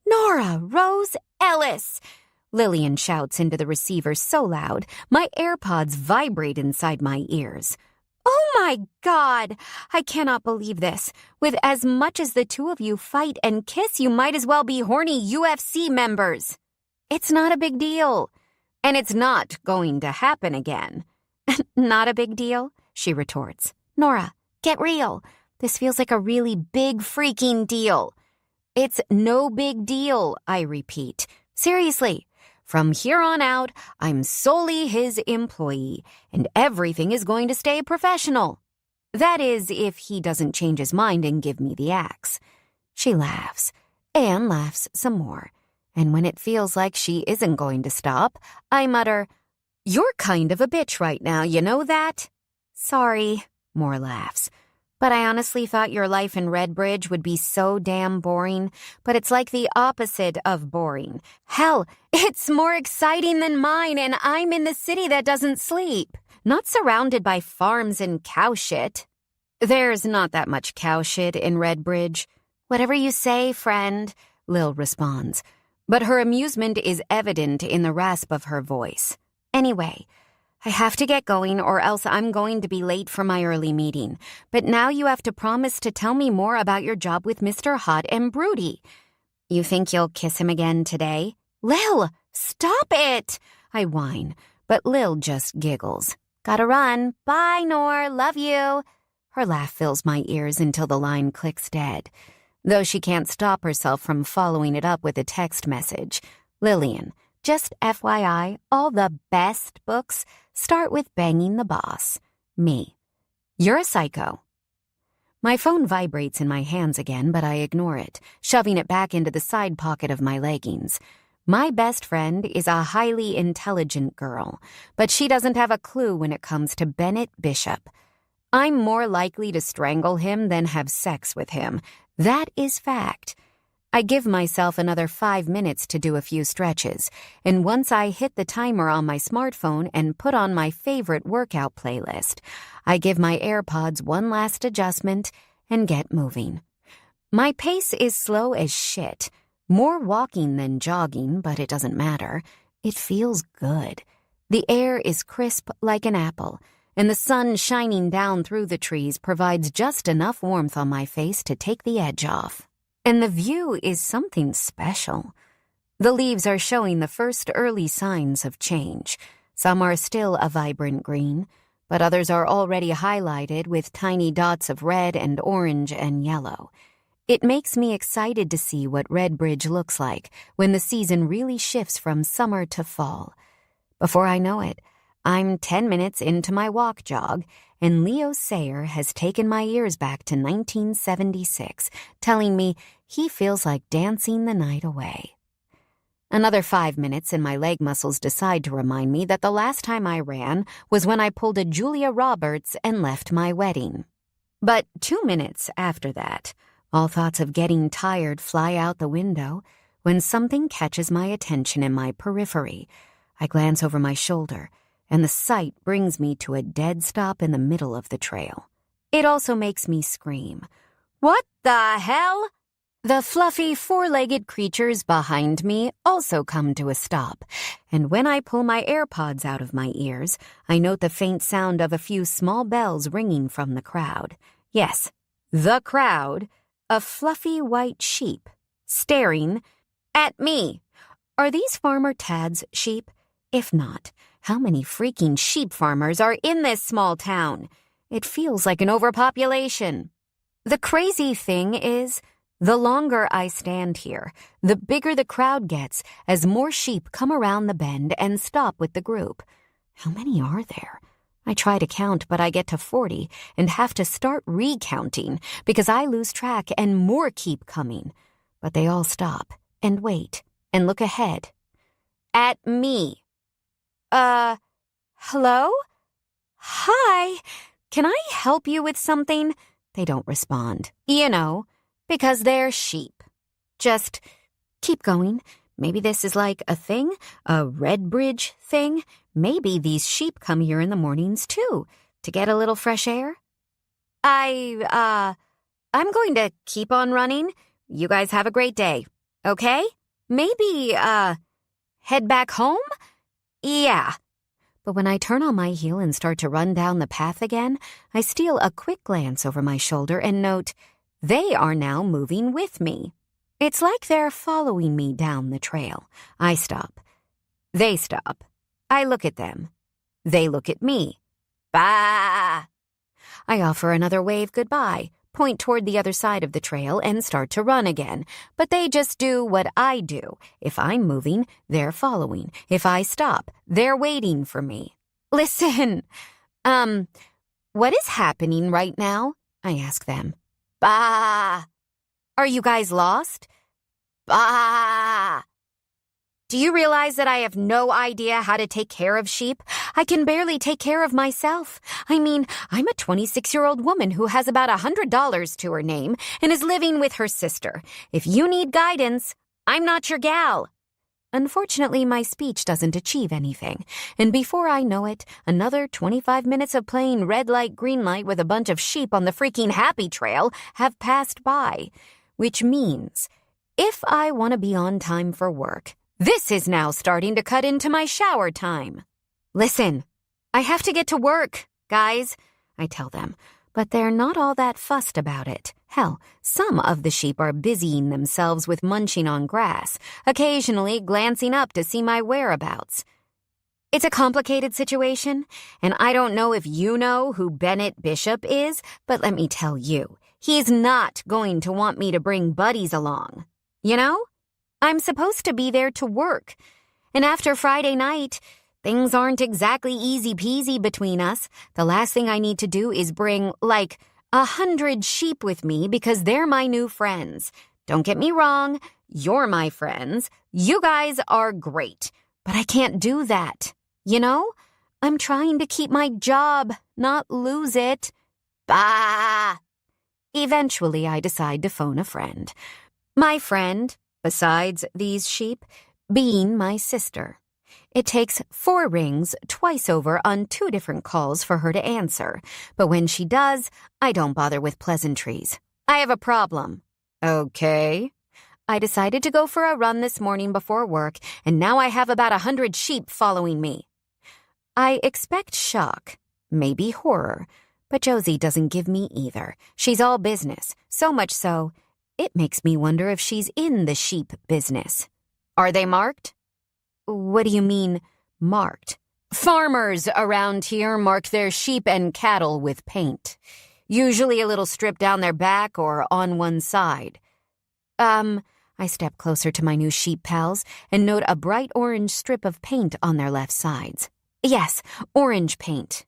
Nora Rose Ellis! Lillian shouts into the receiver so loud, my AirPods vibrate inside my ears. Oh my God! I cannot believe this. With as much as the two of you fight and kiss, you might as well be horny UFC members. It's not a big deal. And it's not going to happen again. Not a big deal, she retorts. Nora, get real. This feels like a really big freaking deal. It's no big deal, I repeat. Seriously, From here on out, I'm solely his employee, and everything is going to stay professional. That is, if he doesn't change his mind and give me the axe. She laughs, and laughs some more, and when it feels like she isn't going to stop, I mutter, "You're kind of a bitch right now, you know that?" "Sorry," Moore laughs. "But I honestly thought your life in Redbridge would be so damn boring, but it's like the opposite of boring. Hell, it's more exciting than mine, and I'm in the city that doesn't sleep, not surrounded by farms and cow shit." "There's not that much cow shit in Redbridge." "Whatever you say, friend," Lil responds, but her amusement is evident in the rasp of her voice. "Anyway, I have to get going or else I'm going to be late for my early meeting. But now you have to promise to tell me more about your job with Mr. Hot and Broody. You think you'll kiss him again today?" "Lil, stop it!" I whine, but Lil just giggles. "Gotta run. Bye, Nor. Love you." Her laugh fills my ears until the line clicks dead, though she can't stop herself from following it up with a text message. "Lillian, just FYI, all the best books start with banging the boss. Me. You're a psycho." My phone vibrates in my hands again, but I ignore it, shoving it back into the side pocket of my leggings. My best friend is a highly intelligent girl, but she doesn't have a clue when it comes to Bennett Bishop. I'm more likely to strangle him than have sex with him. That is fact. I give myself another 5 minutes to do a few stretches, and once I hit the timer on my smartphone and put on my favorite workout playlist, I give my AirPods one last adjustment and get moving. My pace is slow as shit, more walking than jogging, but it doesn't matter. It feels good. The air is crisp like an apple, and the sun shining down through the trees provides just enough warmth on my face to take the edge off. And the view is something special. The leaves are showing the first early signs of change. Some are still a vibrant green, but others are already highlighted with tiny dots of red and orange and yellow. It makes me excited to see what Redbridge looks like when the season really shifts from summer to fall. Before I know it, I'm 10 minutes into my walk jog, and Leo Sayer has taken my ears back to 1976, telling me he feels like dancing the night away. Another 5 minutes and my leg muscles decide to remind me that the last time I ran was when I pulled a Julia Roberts and left my wedding. But 2 minutes after that, all thoughts of getting tired fly out the window when something catches my attention in my periphery. I glance over my shoulder, and the sight brings me to a dead stop in the middle of the trail. It also makes me scream. "What the hell?" The fluffy, four-legged creatures behind me also come to a stop, and when I pull my AirPods out of my ears, I note the faint sound of a few small bells ringing from the crowd. Yes, the crowd, a fluffy white sheep, staring at me. Are these Farmer Tad's sheep? If not, how many freaking sheep farmers are in this small town? It feels like an overpopulation. The crazy thing is, the longer I stand here, the bigger the crowd gets as more sheep come around the bend and stop with the group. How many are there? I try to count, but I get to 40 and have to start recounting because I lose track and more keep coming. But they all stop and wait and look ahead. At me. Hello? Hi, can I help you with something? They don't respond. You know, because they're sheep. Just keep going. Maybe this is like a thing, a Redbridge thing. Maybe these sheep come here in the mornings too, to get a little fresh air. I'm going to keep on running. You guys have a great day, okay? Maybe, head back home? Yeah. But when I turn on my heel and start to run down the path again, I steal a quick glance over my shoulder and note they are now moving with me. It's like they're following me down the trail. I stop. They stop. I look at them. They look at me. Bah! I offer another wave goodbye, point toward the other side of the trail, and start to run again. But they just do what I do. If I'm moving, they're following. If I stop, they're waiting for me. Listen, what is happening right now? I ask them. Bah! Are you guys lost? Bah! Do you realize that I have no idea how to take care of sheep? I can barely take care of myself. I mean, I'm a 26-year-old woman who has about $100 to her name and is living with her sister. If you need guidance, I'm not your gal. Unfortunately, my speech doesn't achieve anything, and before I know it, another 25 minutes of playing red light, green light with a bunch of sheep on the freaking happy trail have passed by, which means if I want to be on time for work, this is now starting to cut into my shower time. Listen, I have to get to work, guys, I tell them, but they're not all that fussed about it. Hell, some of the sheep are busying themselves with munching on grass, occasionally glancing up to see my whereabouts. It's a complicated situation, and I don't know if you know who Bennett Bishop is, but let me tell you, he's not going to want me to bring buddies along. You know? I'm supposed to be there to work. And after Friday night, things aren't exactly easy-peasy between us. The last thing I need to do is bring, 100 sheep with me because they're my new friends. Don't get me wrong, you're my friends. You guys are great. But I can't do that. You know? I'm trying to keep my job, not lose it. Bah! Eventually, I decide to phone a friend. My friend, besides these sheep, being my sister. It takes 4 rings twice over on 2 different calls for her to answer, but when she does, I don't bother with pleasantries. I have a problem. Okay. I decided to go for a run this morning before work, and now I have about 100 sheep following me. I expect shock, maybe horror, but Josie doesn't give me either. She's all business, so much so, it makes me wonder if she's in the sheep business. Are they marked? What do you mean, marked? Farmers around here mark their sheep and cattle with paint. Usually a little strip down their back or on one side. I step closer to my new sheep pals and note a bright orange strip of paint on their left sides. Yes, orange paint.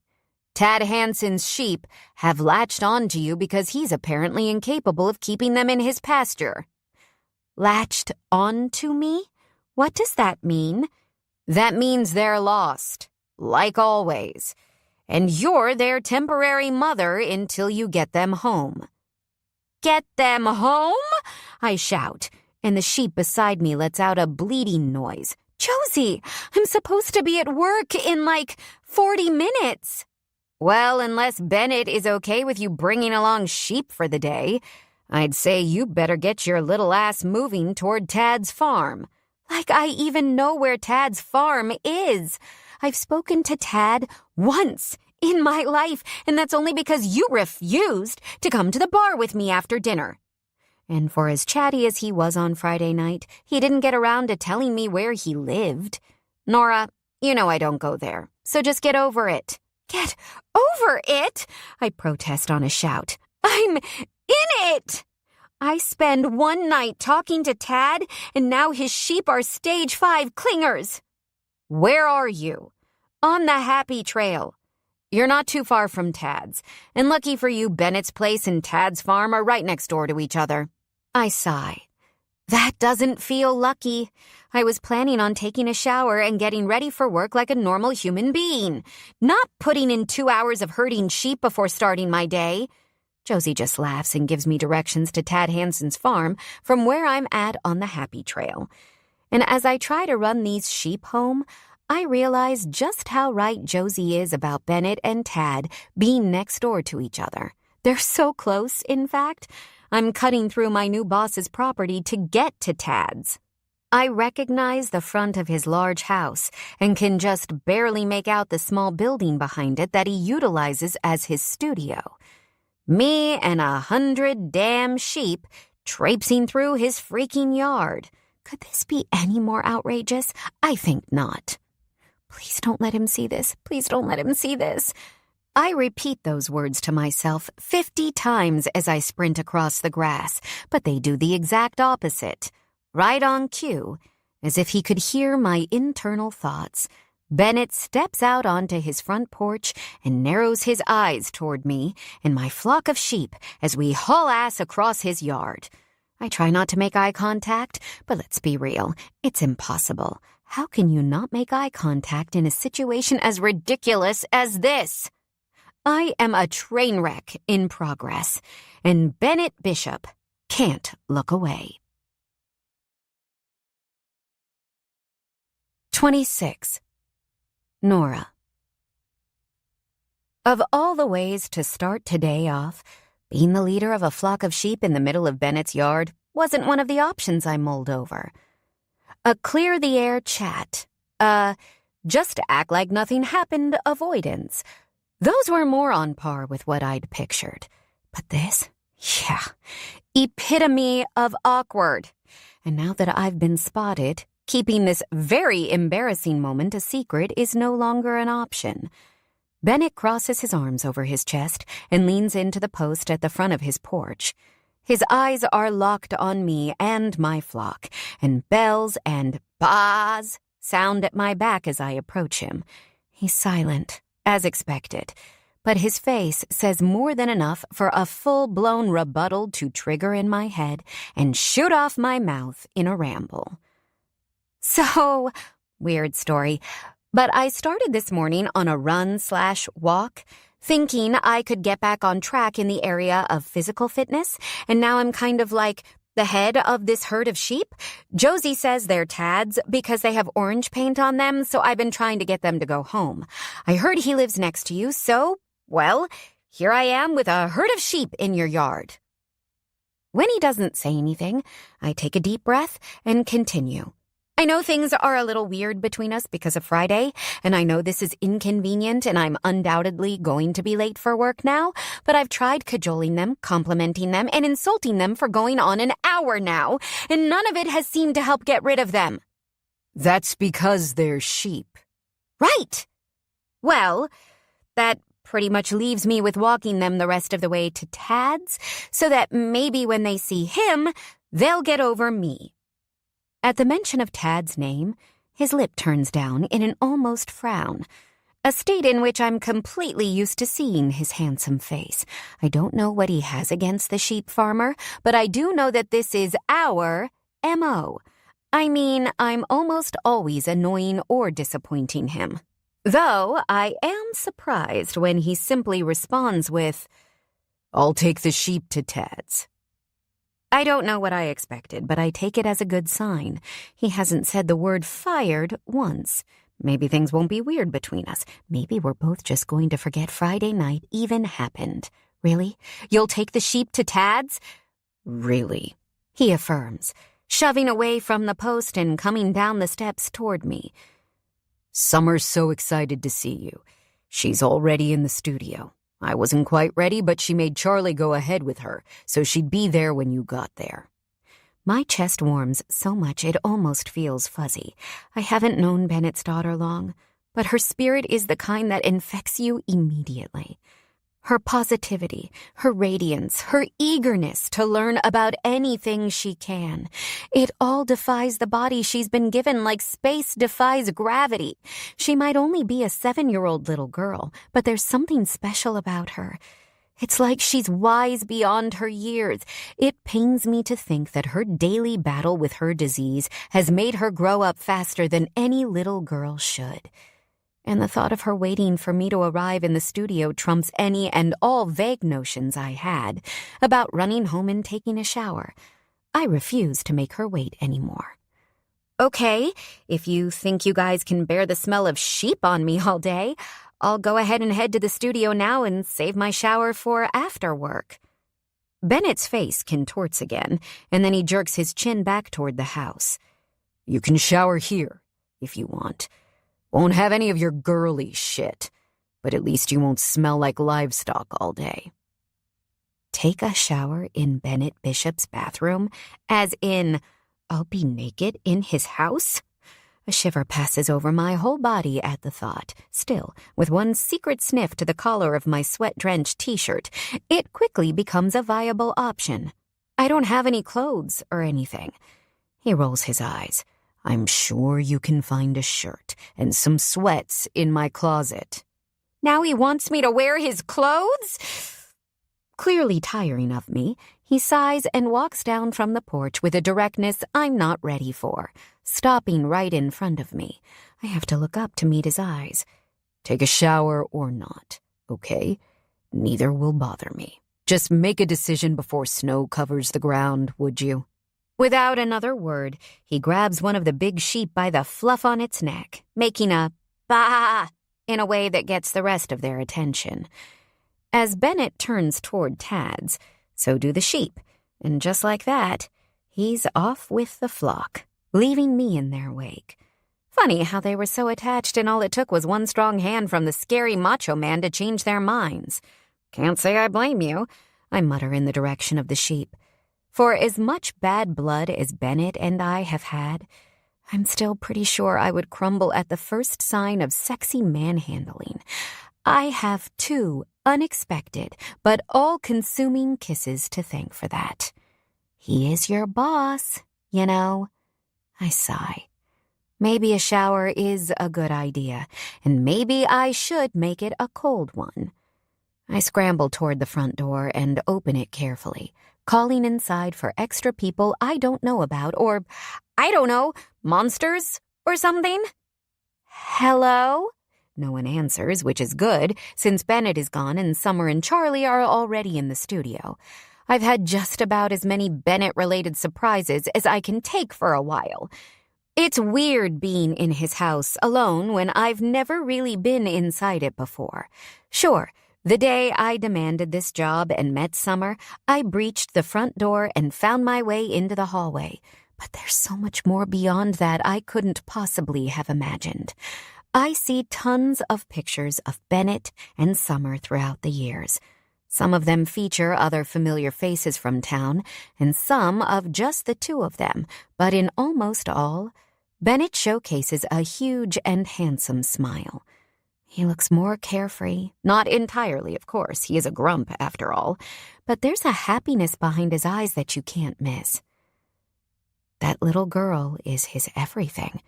Tad Hansen's sheep have latched on to you because he's apparently incapable of keeping them in his pasture. Latched on to me? What does that mean? That means they're lost, like always. And you're their temporary mother until you get them home. Get them home? I shout, and the sheep beside me lets out a bleating noise. Josie, I'm supposed to be at work in 40 minutes. Well, unless Bennett is okay with you bringing along sheep for the day, I'd say you better get your little ass moving toward Tad's farm. Like I even know where Tad's farm is. I've spoken to Tad once in my life, and that's only because you refused to come to the bar with me after dinner. And for as chatty as he was on Friday night, he didn't get around to telling me where he lived. Nora, you know I don't go there, so just get over it. Get over it? I protest on a shout. I'm in it! I spend one night talking to Tad, and now his sheep are stage 5 clingers. Where are you? On the happy trail. You're not too far from Tad's, and lucky for you, Bennett's place and Tad's farm are right next door to each other. I sigh. That doesn't feel lucky. I was planning on taking a shower and getting ready for work like a normal human being, not putting in 2 hours of herding sheep before starting my day. Josie just laughs and gives me directions to Tad Hansen's farm from where I'm at on the happy trail. And as I try to run these sheep home, I realize just how right Josie is about Bennett and Tad being next door to each other. They're so close, in fact. I'm cutting through my new boss's property to get to Tad's. I recognize the front of his large house and can just barely make out the small building behind it that he utilizes as his studio. Me and 100 damn sheep traipsing through his freaking yard. Could this be any more outrageous? I think not. Please don't let him see this. Please don't let him see this. I repeat those words to myself 50 times as I sprint across the grass, but they do the exact opposite. Right on cue, as if he could hear my internal thoughts, Bennett steps out onto his front porch and narrows his eyes toward me and my flock of sheep as we haul ass across his yard. I try not to make eye contact, but let's be real, it's impossible. How can you not make eye contact in a situation as ridiculous as this? I am a train wreck in progress, and Bennett Bishop can't look away. 26. Nora. Of all the ways to start today off, being the leader of a flock of sheep in the middle of Bennett's yard wasn't one of the options I mulled over. A clear-the-air chat, just act like nothing happened avoidance. Those were more on par with what I'd pictured. But this? Yeah. Epitome of awkward. And now that I've been spotted, keeping this very embarrassing moment a secret is no longer an option. Bennett crosses his arms over his chest and leans into the post at the front of his porch. His eyes are locked on me and my flock, and bells and baas sound at my back as I approach him. He's silent, as expected, but his face says more than enough for a full-blown rebuttal to trigger in my head and shoot off my mouth in a ramble. So, weird story, but I started this morning on a run/walk, thinking I could get back on track in the area of physical fitness, and now I'm kind of like the head of this herd of sheep. Josie says they're Tads because they have orange paint on them, so I've been trying to get them to go home. I heard he lives next to you, so, well, here I am with a herd of sheep in your yard. When he doesn't say anything, I take a deep breath and continue. I know things are a little weird between us because of Friday, and I know this is inconvenient and I'm undoubtedly going to be late for work now, but I've tried cajoling them, complimenting them, and insulting them for going on an hour now, and none of it has seemed to help get rid of them.
That's because they're sheep.
Right! Well, that pretty much leaves me with walking them the rest of the way to Tad's, so that maybe when they see him, they'll get over me. At the mention of Tad's name, his lip turns down in an almost frown, a state in which I'm completely used to seeing his handsome face. I don't know what he has against the sheep farmer, but I do know that this is our M.O. I mean, I'm almost always annoying or disappointing him. Though I am surprised when he simply responds with,
"I'll take the sheep to Tad's."
I don't know what I expected, but I take it as a good sign. He hasn't said the word fired once. Maybe things won't be weird between us. Maybe we're both just going to forget Friday night even happened. Really? You'll take the sheep to Tad's?
Really?
He affirms, shoving away from the post and coming down the steps toward me.
Summer's so excited to see you. She's already in the studio. I wasn't quite ready, but she made Charlie go ahead with her, so she'd be there when you got there.
My chest warms so much it almost feels fuzzy. I haven't known Bennett's daughter long, but her spirit is the kind that infects you immediately. Her positivity, her radiance, her eagerness to learn about anything she can. It all defies the body she's been given like space defies gravity. She might only be a 7-year-old little girl, but there's something special about her. It's like she's wise beyond her years. It pains me to think that her daily battle with her disease has made her grow up faster than any little girl should. And the thought of her waiting for me to arrive in the studio trumps any and all vague notions I had about running home and taking a shower. I refuse to make her wait anymore. Okay, if you think you guys can bear the smell of sheep on me all day, I'll go ahead and head to the studio now and save my shower for after work. Bennett's face contorts again, and then he jerks his chin back toward the house.
You can shower here, if you want. Won't have any of your girly shit, but at least you won't smell like livestock all day.
Take a shower in Bennett Bishop's bathroom, as in, I'll be naked in his house? A shiver passes over my whole body at the thought. Still, with one secret sniff to the collar of my sweat-drenched t-shirt, it quickly becomes a viable option. I don't have any clothes or anything. He rolls his eyes. I'm sure you can find a shirt and some sweats in my closet. Now he wants me to wear his clothes? Clearly tiring of me, he sighs and walks down from the porch with a directness I'm not ready for, stopping right in front of me. I have to look up to meet his eyes. Take a shower or not, okay? Neither will bother me. Just make a decision before snow covers the ground, would you? Without another word, he grabs one of the big sheep by the fluff on its neck, making a bah in a way that gets the rest of their attention. As Bennett turns toward Tad's, so do the sheep, and just like that, he's off with the flock, leaving me in their wake. Funny how they were so attached and all it took was one strong hand from the scary macho man to change their minds. Can't say I blame you, I mutter in the direction of the sheep. For as much bad blood as Bennett and I have had, I'm still pretty sure I would crumble at the first sign of sexy manhandling. I have 2 unexpected but all-consuming kisses to thank for that. He is your boss, you know. I sigh. Maybe a shower is a good idea, and maybe I should make it a cold one. I scramble toward the front door and open it carefully, calling inside for extra people I don't know about, or, I don't know, monsters or something. Hello? No one answers, which is good, since Bennett is gone and Summer and Charlie are already in the studio. I've had just about as many Bennett-related surprises as I can take for a while. It's weird being in his house alone when I've never really been inside it before. Sure, the day I demanded this job and met Summer, I breached the front door and found my way into the hallway. But there's so much more beyond that I couldn't possibly have imagined. I see tons of pictures of Bennett and Summer throughout the years. Some of them feature other familiar faces from town, and some of just the 2 of them, but in almost all, Bennett showcases a huge and handsome smile. He looks more carefree, not entirely, of course, he is a grump after all, but there's a happiness behind his eyes that you can't miss. That little girl is his everything.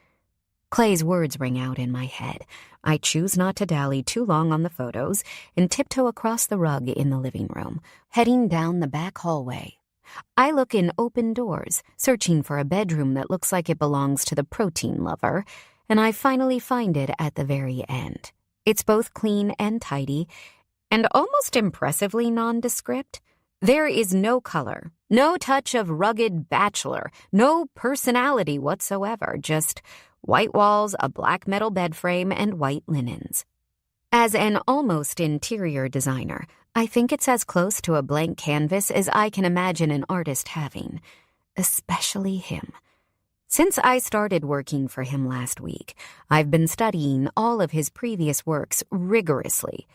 Clay's words ring out in my head. I choose not to dally too long on the photos and tiptoe across the rug in the living room, heading down the back hallway. I look in open doors, searching for a bedroom that looks like it belongs to the protein lover, and I finally find it at the very end. It's both clean and tidy, and almost impressively nondescript. There is no color, no touch of rugged bachelor, no personality whatsoever, just white walls, a black metal bed frame, and white linens. As an almost interior designer, I think it's as close to a blank canvas as I can imagine an artist having, especially him. Since I started working for him last week, I've been studying all of his previous works rigorously.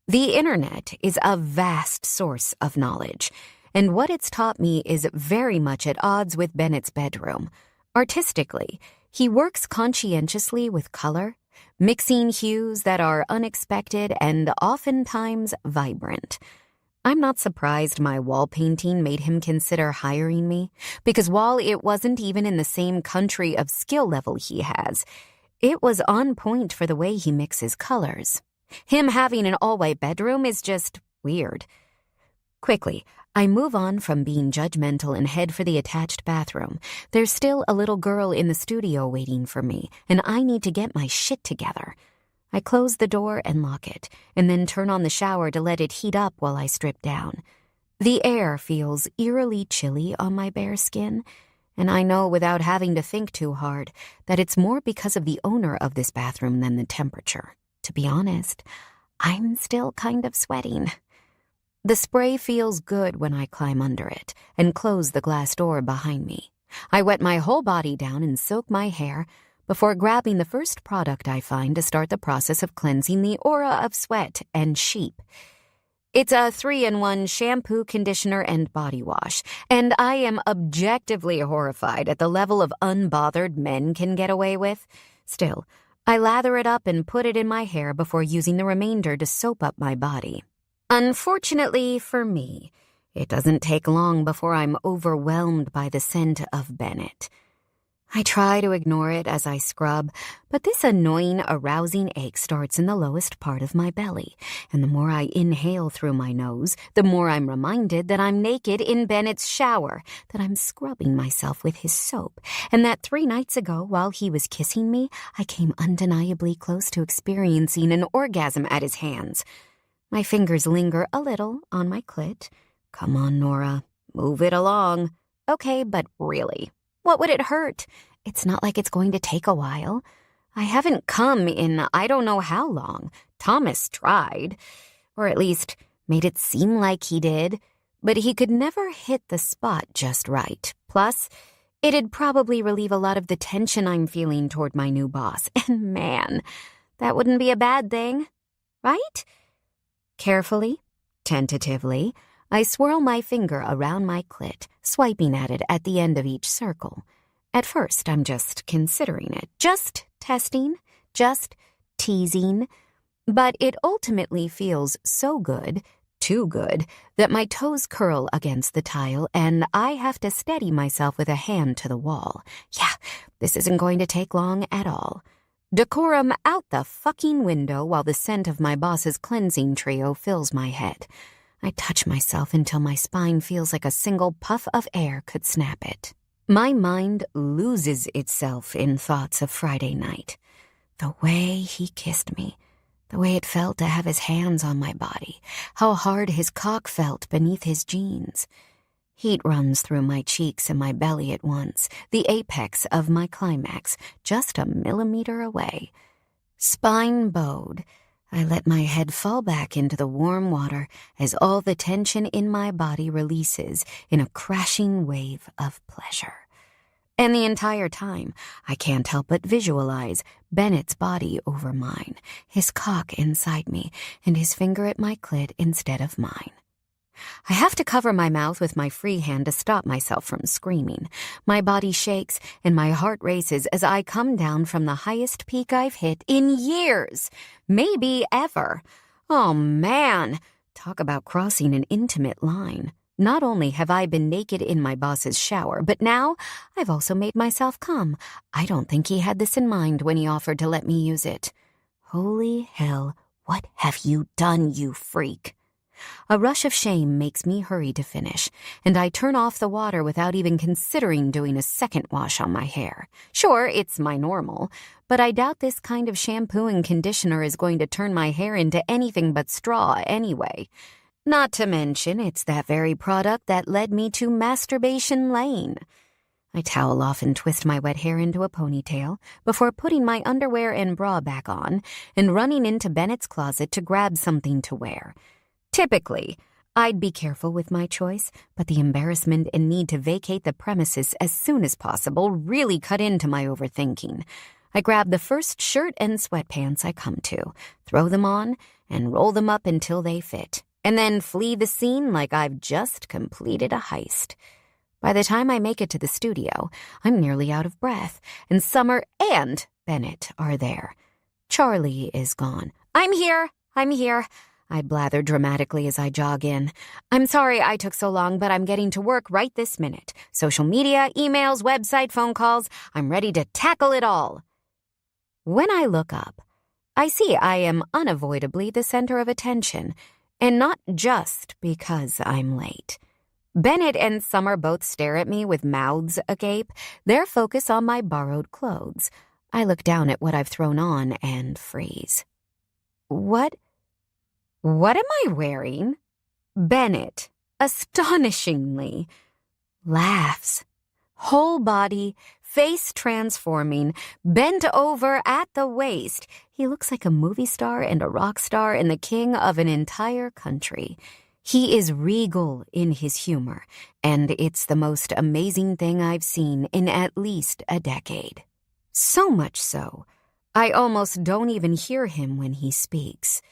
The internet is a vast source of knowledge, and what it's taught me is very much at odds with Bennett's bedroom. Artistically, he works conscientiously with color, mixing hues that are unexpected and oftentimes vibrant. I'm not surprised my wall painting made him consider hiring me, because while it wasn't even in the same country of skill level he has, it was on point for the way he mixes colors. Him having an all-white bedroom is just weird. Quickly, I move on from being judgmental and head for the attached bathroom. There's still a little girl in the studio waiting for me, and I need to get my shit together. I close the door and lock it, and then turn on the shower to let it heat up while I strip down. The air feels eerily chilly on my bare skin, and I know without having to think too hard that it's more because of the owner of this bathroom than the temperature. To be honest, I'm still kind of sweating. The spray feels good when I climb under it and close the glass door behind me. I wet my whole body down and soak my hair before grabbing the first product I find to start the process of cleansing the aura of sweat and sheep. It's a 3-in-1 shampoo, conditioner, and body wash, and I am objectively horrified at the level of unbothered men can get away with. Still, I lather it up and put it in my hair before using the remainder to soap up my body. Unfortunately for me, it doesn't take long before I'm overwhelmed by the scent of Bennett. I try to ignore it as I scrub, but this annoying, arousing ache starts in the lowest part of my belly, and the more I inhale through my nose, the more I'm reminded that I'm naked in Bennett's shower, that I'm scrubbing myself with his soap, and that 3 nights ago, while he was kissing me, I came undeniably close to experiencing an orgasm at his hands. My fingers linger a little on my clit. Come on, Nora, move it along. Okay, but really, what would it hurt? It's not like it's going to take a while. I haven't come in I don't know how long. Thomas tried, or at least made it seem like he did, but he could never hit the spot just right. Plus, it'd probably relieve a lot of the tension I'm feeling toward my new boss. And man, that wouldn't be a bad thing, right? Carefully, tentatively, I swirl my finger around my clit, swiping at it at the end of each circle. At first, I'm just considering it, just testing, just teasing. But it ultimately feels so good, too good, that my toes curl against the tile and I have to steady myself with a hand to the wall. Yeah, this isn't going to take long at all. Decorum out the fucking window while the scent of my boss's cleansing trio fills my head. I touch myself until my spine feels like a single puff of air could snap it. My mind loses itself in thoughts of Friday night. The way he kissed me, the way it felt to have his hands on my body, how hard his cock felt beneath his jeans. Heat runs through my cheeks and my belly at once, the apex of my climax, just a millimeter away. Spine bowed, I let my head fall back into the warm water as all the tension in my body releases in a crashing wave of pleasure. And the entire time, I can't help but visualize Bennett's body over mine, his cock inside me, and his finger at my clit instead of mine. I have to cover my mouth with my free hand to stop myself from screaming. My body shakes and my heart races as I come down from the highest peak I've hit in years, maybe ever. Oh man, talk about crossing an intimate line. Not only have I been naked in my boss's shower, but now I've also made myself come. I don't think he had this in mind when he offered to let me use it. Holy hell, what have you done, you freak? A rush of shame makes me hurry to finish, and I turn off the water without even considering doing a second wash on my hair. Sure, it's my normal, but I doubt this kind of shampoo and conditioner is going to turn my hair into anything but straw anyway. Not to mention, it's that very product that led me to masturbation lane. I towel off and twist my wet hair into a ponytail before putting my underwear and bra back on and running into Bennett's closet to grab something to wear. Typically, I'd be careful with my choice, but the embarrassment and need to vacate the premises as soon as possible really cut into my overthinking. I grab the first shirt and sweatpants I come to, throw them on, and roll them up until they fit, and then flee the scene like I've just completed a heist. By the time I make it to the studio, I'm nearly out of breath, and Summer and Bennett are there. Charlie is gone. I'm here. I blather dramatically as I jog in. I'm sorry I took so long, but I'm getting to work right this minute. Social media, emails, website, phone calls. I'm ready to tackle it all. When I look up, I see I am unavoidably the center of attention, and not just because I'm late. Bennett and Summer both stare at me with mouths agape, their focus on my borrowed clothes. I look down at what I've thrown on and freeze. What am I wearing? Bennett, astonishingly, laughs. Whole body, face transforming, bent over at the waist. He looks like a movie star and a rock star and the king of an entire country. He is regal in his humor, and it's the most amazing thing I've seen in at least a decade. So much so, I almost don't even hear him when he speaks.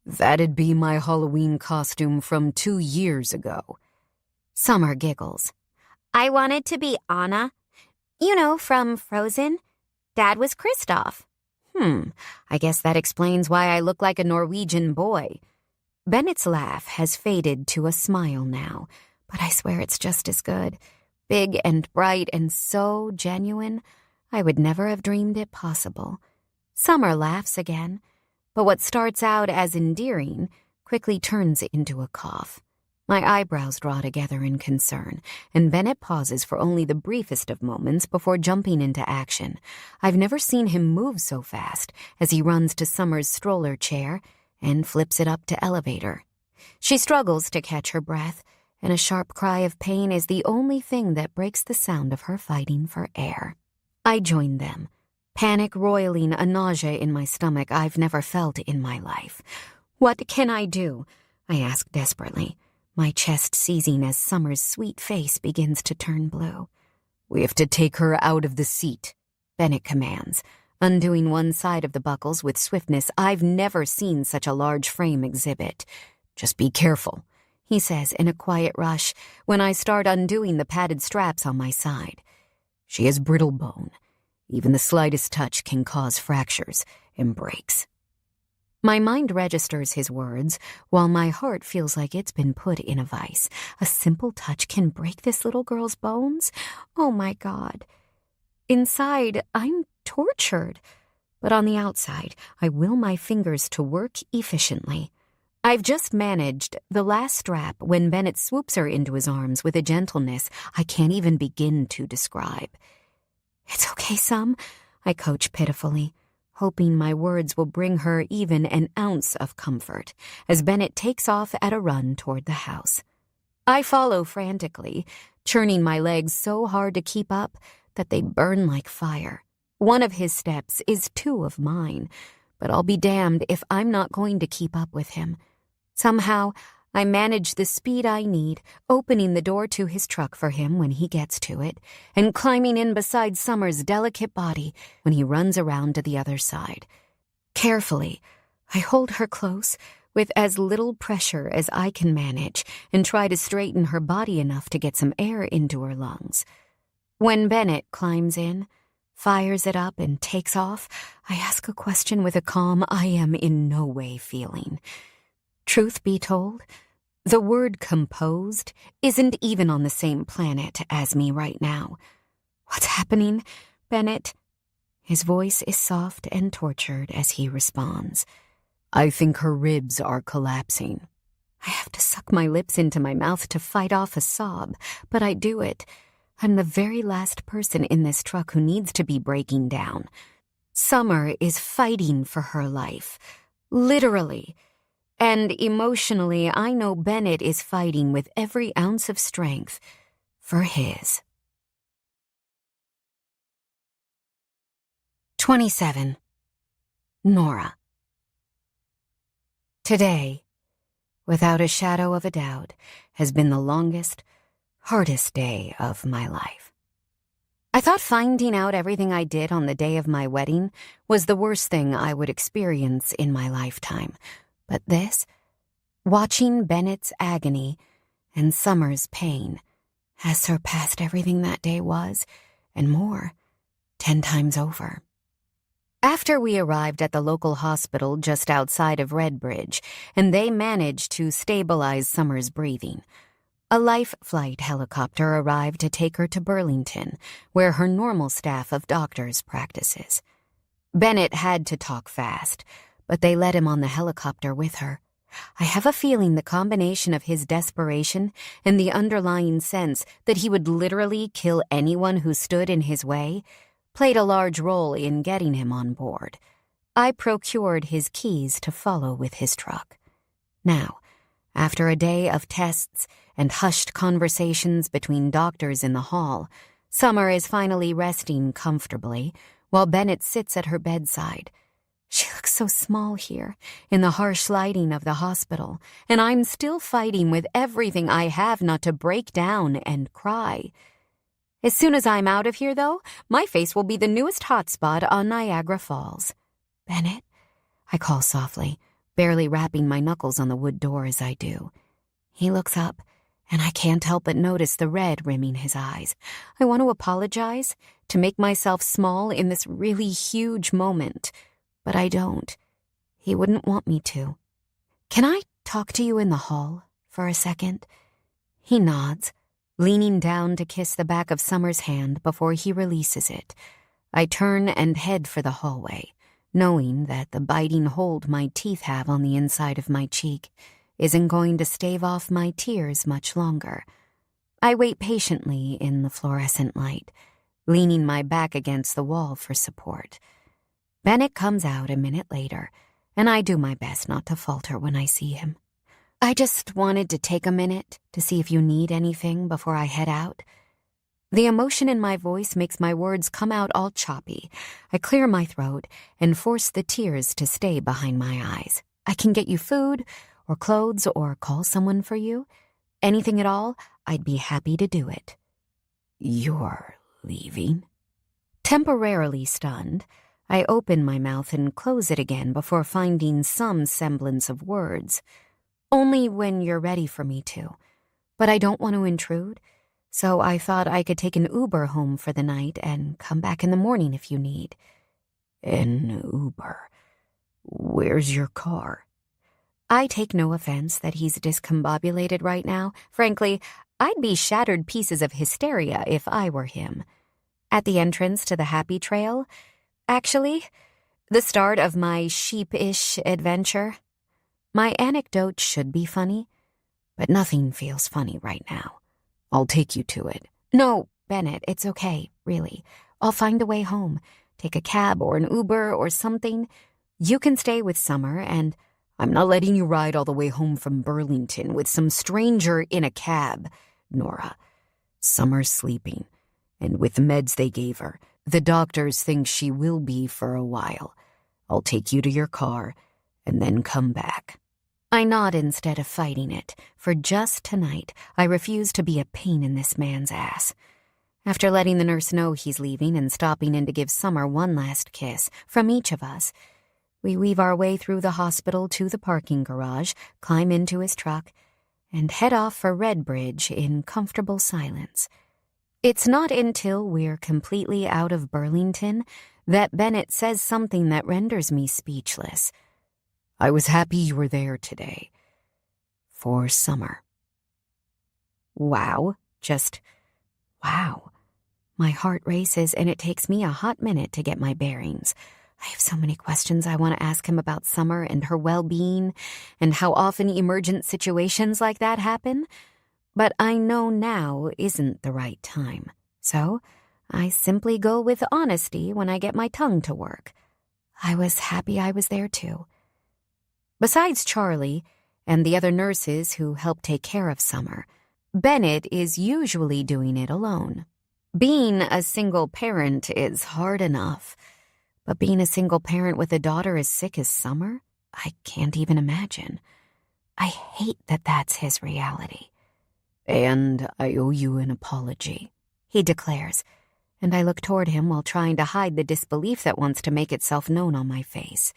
That'd be my Halloween costume from 2 years ago. Summer giggles.
I wanted to be Anna. You know, from Frozen. Dad was Kristoff.
I guess that explains why I look like a Norwegian boy. Bennett's laugh has faded to a smile now, but I swear it's just as good. Big and bright and so genuine, I would never have dreamed it possible. Summer laughs again, but what starts out as endearing quickly turns into a cough. My eyebrows draw together in concern, and Bennett pauses for only the briefest of moments before jumping into action. I've never seen him move so fast as he runs to Summer's stroller chair and flips it up to elevator. She struggles to catch her breath, and a sharp cry of pain is the only thing that breaks the sound of her fighting for air. I join them, panic roiling a nausea in my stomach I've never felt in my life. What can I do? I ask desperately, my chest seizing as Summer's sweet face begins to turn blue.
We have to take her out of the seat,
Bennett commands, undoing one side of the buckles with swiftness I've never seen such a large frame exhibit.
Just be careful,
he says in a quiet rush when I start undoing the padded straps on my side.
She has brittle bone. Even the slightest touch can cause fractures and breaks.
My mind registers his words, while my heart feels like it's been put in a vice. A simple touch can break this little girl's bones? Oh, my God. Inside, I'm tortured. But on the outside, I will my fingers to work efficiently. I've just managed the last strap when Bennett swoops her into his arms with a gentleness I can't even begin to describe. It's okay, Sum, I coach pitifully, hoping my words will bring her even an ounce of comfort, as Bennett takes off at a run toward the house. I follow frantically, churning my legs so hard to keep up that they burn like fire. One of his steps is two of mine, but I'll be damned if I'm not going to keep up with him. Somehow, I manage the speed I need, opening the door to his truck for him when he gets to it, and climbing in beside Summer's delicate body when he runs around to the other side. Carefully, I hold her close, with as little pressure as I can manage, and try to straighten her body enough to get some air into her lungs. When Bennett climbs in, fires it up, and takes off, I ask a question with a calm I am in no way feeling. Truth be told, the word composed isn't even on the same planet as me right now. What's happening, Bennett? His voice is soft and tortured as he responds.
I think her ribs are collapsing.
I have to suck my lips into my mouth to fight off a sob, but I do it. I'm the very last person in this truck who needs to be breaking down. Summer is fighting for her life, literally. And emotionally, I know Bennett is fighting with every ounce of strength for his. 27. Nora. Today, without a shadow of a doubt, has been the longest, hardest day of my life. I thought finding out everything I did on the day of my wedding was the worst thing I would experience in my lifetime. But this, watching Bennett's agony and Summer's pain, has surpassed everything that day was, and more, 10 times over. After we arrived at the local hospital just outside of Redbridge, and they managed to stabilize Summer's breathing, a life flight helicopter arrived to take her to Burlington, where her normal staff of doctors practices. Bennett had to talk fast, but they let him on the helicopter with her. I have a feeling the combination of his desperation and the underlying sense that he would literally kill anyone who stood in his way played a large role in getting him on board. I procured his keys to follow with his truck. Now, after a day of tests and hushed conversations between doctors in the hall, Summer is finally resting comfortably while Bennett sits at her bedside. She looks so small here, in the harsh lighting of the hospital, and I'm still fighting with everything I have not to break down and cry. As soon as I'm out of here, though, my face will be the newest hotspot on Niagara Falls. Bennett, I call softly, barely rapping my knuckles on the wood door as I do. He looks up, and I can't help but notice the red rimming his eyes. I want to apologize, to make myself small in this really huge moment, but I don't. He wouldn't want me to. Can I talk to you in the hall for a second? He nods, leaning down to kiss the back of Summer's hand before he releases it. I turn and head for the hallway, knowing that the biting hold my teeth have on the inside of my cheek isn't going to stave off my tears much longer. I wait patiently in the fluorescent light, leaning my back against the wall for support. Bennett comes out a minute later, and I do my best not to falter when I see him. I just wanted to take a minute to see if you need anything before I head out. The emotion in my voice makes my words come out all choppy. I clear my throat and force the tears to stay behind my eyes. I can get you food or clothes or call someone for you. Anything at all, I'd be happy to do it. You're leaving? Temporarily stunned, I open my mouth and close it again before finding some semblance of words. Only when you're ready for me to. But I don't want to intrude, so I thought I could take an Uber home for the night and come back in the morning if you need. An Uber? Where's your car? I take no offense that he's discombobulated right now. Frankly, I'd be shattered pieces of hysteria if I were him. At the entrance to the Happy Trail, actually, the start of my sheepish adventure. My anecdote should be funny, but nothing feels funny right now. I'll take you to it. No, Bennett, it's okay, really. I'll find a way home. Take a cab or an Uber or something. You can stay with Summer, and I'm not letting you ride all the way home from Burlington with some stranger in a cab, Nora. Summer's sleeping, and with the meds they gave her, the doctors think she will be for a while. I'll take you to your car, and then come back. I nod instead of fighting it, for just tonight I refuse to be a pain in this man's ass. After letting the nurse know he's leaving and stopping in to give Summer one last kiss from each of us, we weave our way through the hospital to the parking garage, climb into his truck, and head off for Redbridge in comfortable silence. It's not until we're completely out of Burlington that Bennett says something that renders me speechless. I was happy you were there today. For Summer. Wow. Just wow. My heart races and it takes me a hot minute to get my bearings. I have so many questions I want to ask him about Summer and her well-being and how often emergent situations like that happen. But I know now isn't the right time. So I simply go with honesty when I get my tongue to work. I was happy I was there too. Besides Charlie and the other nurses who help take care of Summer, Bennett is usually doing it alone. Being a single parent is hard enough, but being a single parent with a daughter as sick as Summer, I can't even imagine. I hate that that's his reality. And I owe you an apology, he declares, and I look toward him while trying to hide the disbelief that wants to make itself known on my face.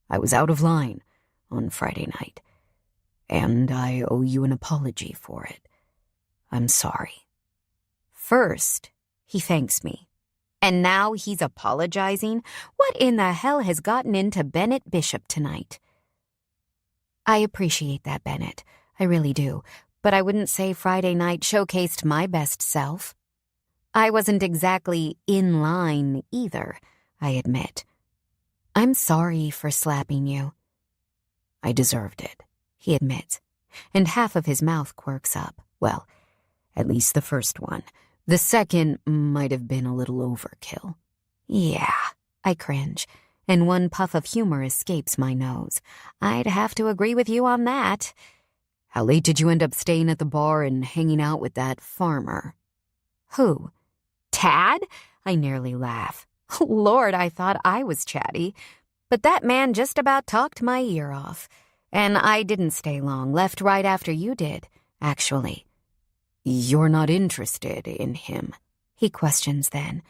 I was out of line on Friday night, and I owe you an apology for it. I'm sorry. First, he thanks me, and now he's apologizing? What in the hell has gotten into Bennett Bishop tonight? I appreciate that, Bennett. I really do, but I wouldn't say Friday night showcased my best self. I wasn't exactly in line either, I admit. I'm sorry for slapping you. I deserved it, he admits, and half of his mouth quirks up. Well, at least the first one. The second might have been a little overkill. Yeah, I cringe, and one puff of humor escapes my nose. I'd have to agree with you on that. How late did you end up staying at the bar and hanging out with that farmer? Who? Tad? I nearly laugh. Lord, I thought I was chatty. But that man just about talked my ear off. And I didn't stay long, left right after you did, actually. You're not interested in him, he questions then.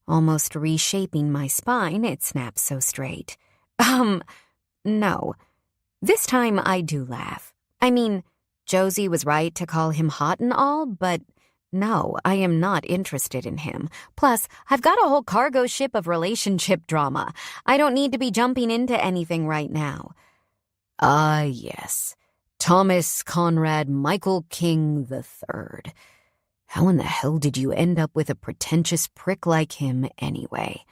Almost reshaping my spine, it snaps so straight. No. This time I do laugh. I mean, Josie was right to call him hot and all, but No, I am not interested in him. Plus, I've got a whole cargo ship of relationship drama. I don't need to be jumping into anything right now.
Ah, yes. Thomas Conrad Michael King III. How in the hell did you end up with a pretentious prick like him anyway?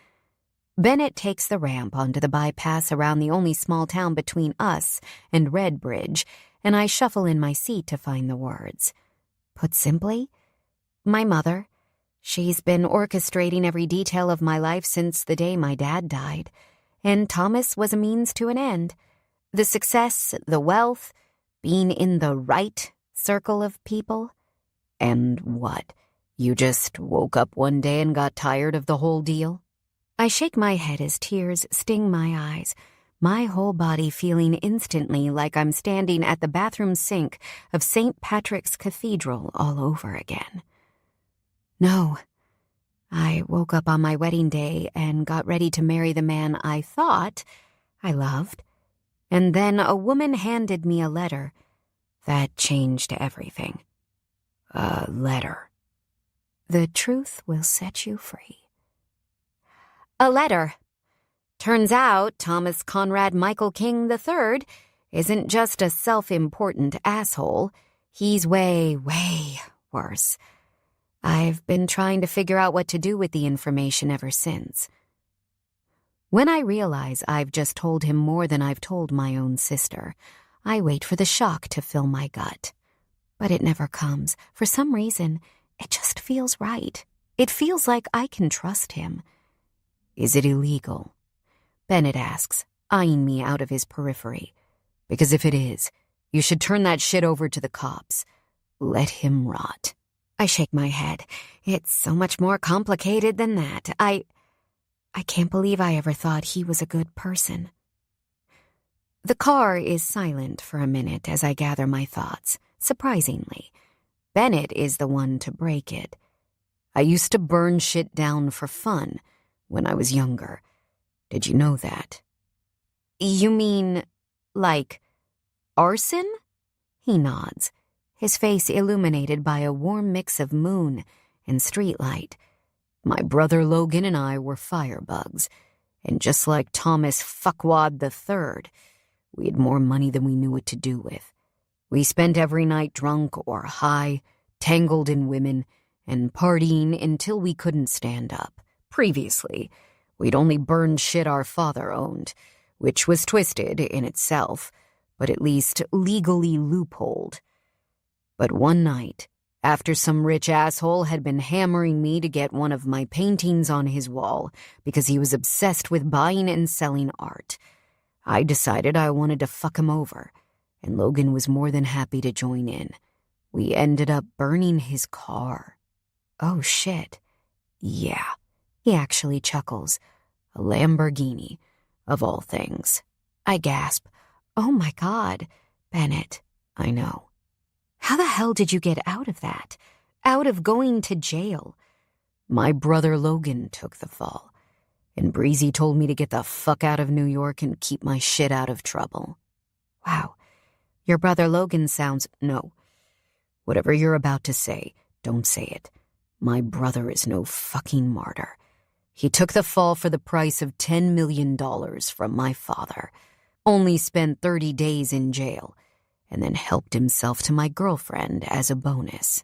Bennett takes the ramp onto the bypass around the only small town between us and Redbridge, and I shuffle in my seat to find the words. Put simply, my mother. She's been orchestrating every detail of my life since the day my dad died, and Thomas was a means to an end. The success, the wealth, being in the right circle of people.
And what? You just woke up one day and got tired of the whole deal?
I shake my head as tears sting my eyes, my whole body feeling instantly like I'm standing at the bathroom sink of St. Patrick's Cathedral all over again. No. I woke up on my wedding day and got ready to marry the man I thought I loved, and then a woman handed me a letter that changed everything.
A letter.
The truth will set you free. A letter. Turns out Thomas Conrad Michael King III isn't just a self-important asshole. He's way, way worse. I've been trying to figure out what to do with the information ever since. When I realize I've just told him more than I've told my own sister, I wait for the shock to fill my gut. But it never comes. For some reason, it just feels right. It feels like I can trust him.
Is it illegal?
Bennett asks, eyeing me out of his periphery.
Because if it is, you should turn that shit over to the cops. Let him rot.
I shake my head. It's so much more complicated than that. I can't believe I ever thought he was a good person. The car is silent for a minute as I gather my thoughts. Surprisingly, Bennett is the one to break it.
I used to burn shit down for fun when I was younger. Did you know that?
You mean, like, arson? He nods, his face illuminated by a warm mix of moon and streetlight.
My brother Logan and I were firebugs, and just like Thomas Fuckwad III, we had more money than we knew what to do with. We spent every night drunk or high, tangled in women, and partying until we couldn't stand up. Previously, we'd only burned shit our father owned, which was twisted in itself, but at least legally loopholed. But one night, after some rich asshole had been hammering me to get one of my paintings on his wall because he was obsessed with buying and selling art, I decided I wanted to fuck him over, and Logan was more than happy to join in. We ended up burning his car.
Oh, shit.
Yeah.
He actually chuckles.
A Lamborghini, of all things.
I gasp. Oh my God, Bennett.
I know.
How the hell did you get out of that? Out of going to jail?
My brother Logan took the fall, and Breezy told me to get the fuck out of New York and keep my shit out of trouble.
Wow. Your brother Logan sounds...
No. Whatever you're about to say, don't say it. My brother is no fucking martyr. He took the fall for the price of $10 million from my father, only spent 30 days in jail, and then helped himself to my girlfriend as a bonus.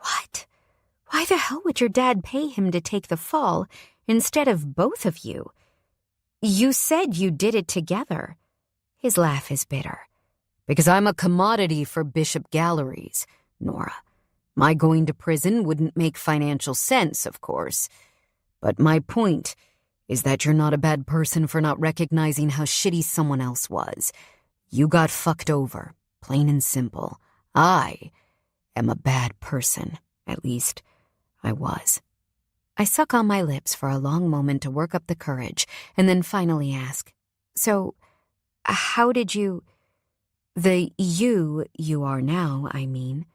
What? Why the hell would your dad pay him to take the fall instead of both of you? You said you did it together. His laugh is bitter.
Because I'm a commodity for Bishop Galleries, Nora. My going to prison wouldn't make financial sense, of course. But my point is that you're not a bad person for not recognizing how shitty someone else was. You got fucked over, plain and simple. I am a bad person. At least, I was.
I suck on my lips for a long moment to work up the courage, and then finally ask, So, how did you... The you are now, I mean,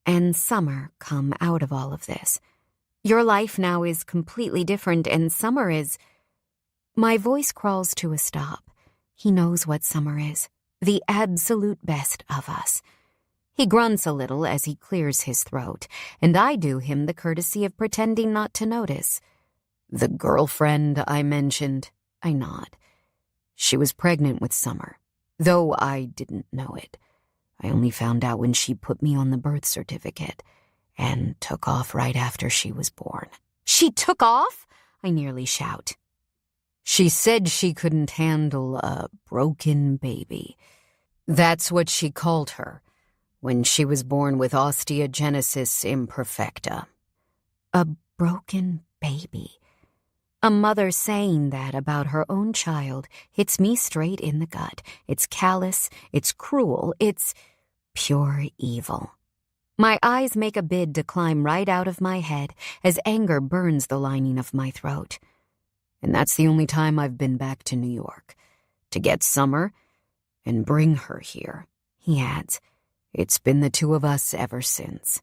and Summer come out of all of this? Your life now is completely different, and Summer is... My voice crawls to a stop. He knows what Summer is, the absolute best of us. He grunts a little as he clears his throat, and I do him the courtesy of pretending not to notice. "The girlfriend I mentioned," I nod. "She was pregnant with Summer, though I didn't know it. I only found out when she put me on the birth certificate and took off right after she was born."
She took off? I nearly shout.
"She said she couldn't handle a broken baby. That's what she called her when she was born with osteogenesis imperfecta."
A broken baby. A mother saying that about her own child hits me straight in the gut. It's callous, it's cruel, it's pure evil. My eyes make a bid to climb right out of my head as anger burns the lining of my throat.
And that's the only time I've been back to New York. To get Summer and bring her here, he adds. It's been the two of us ever since.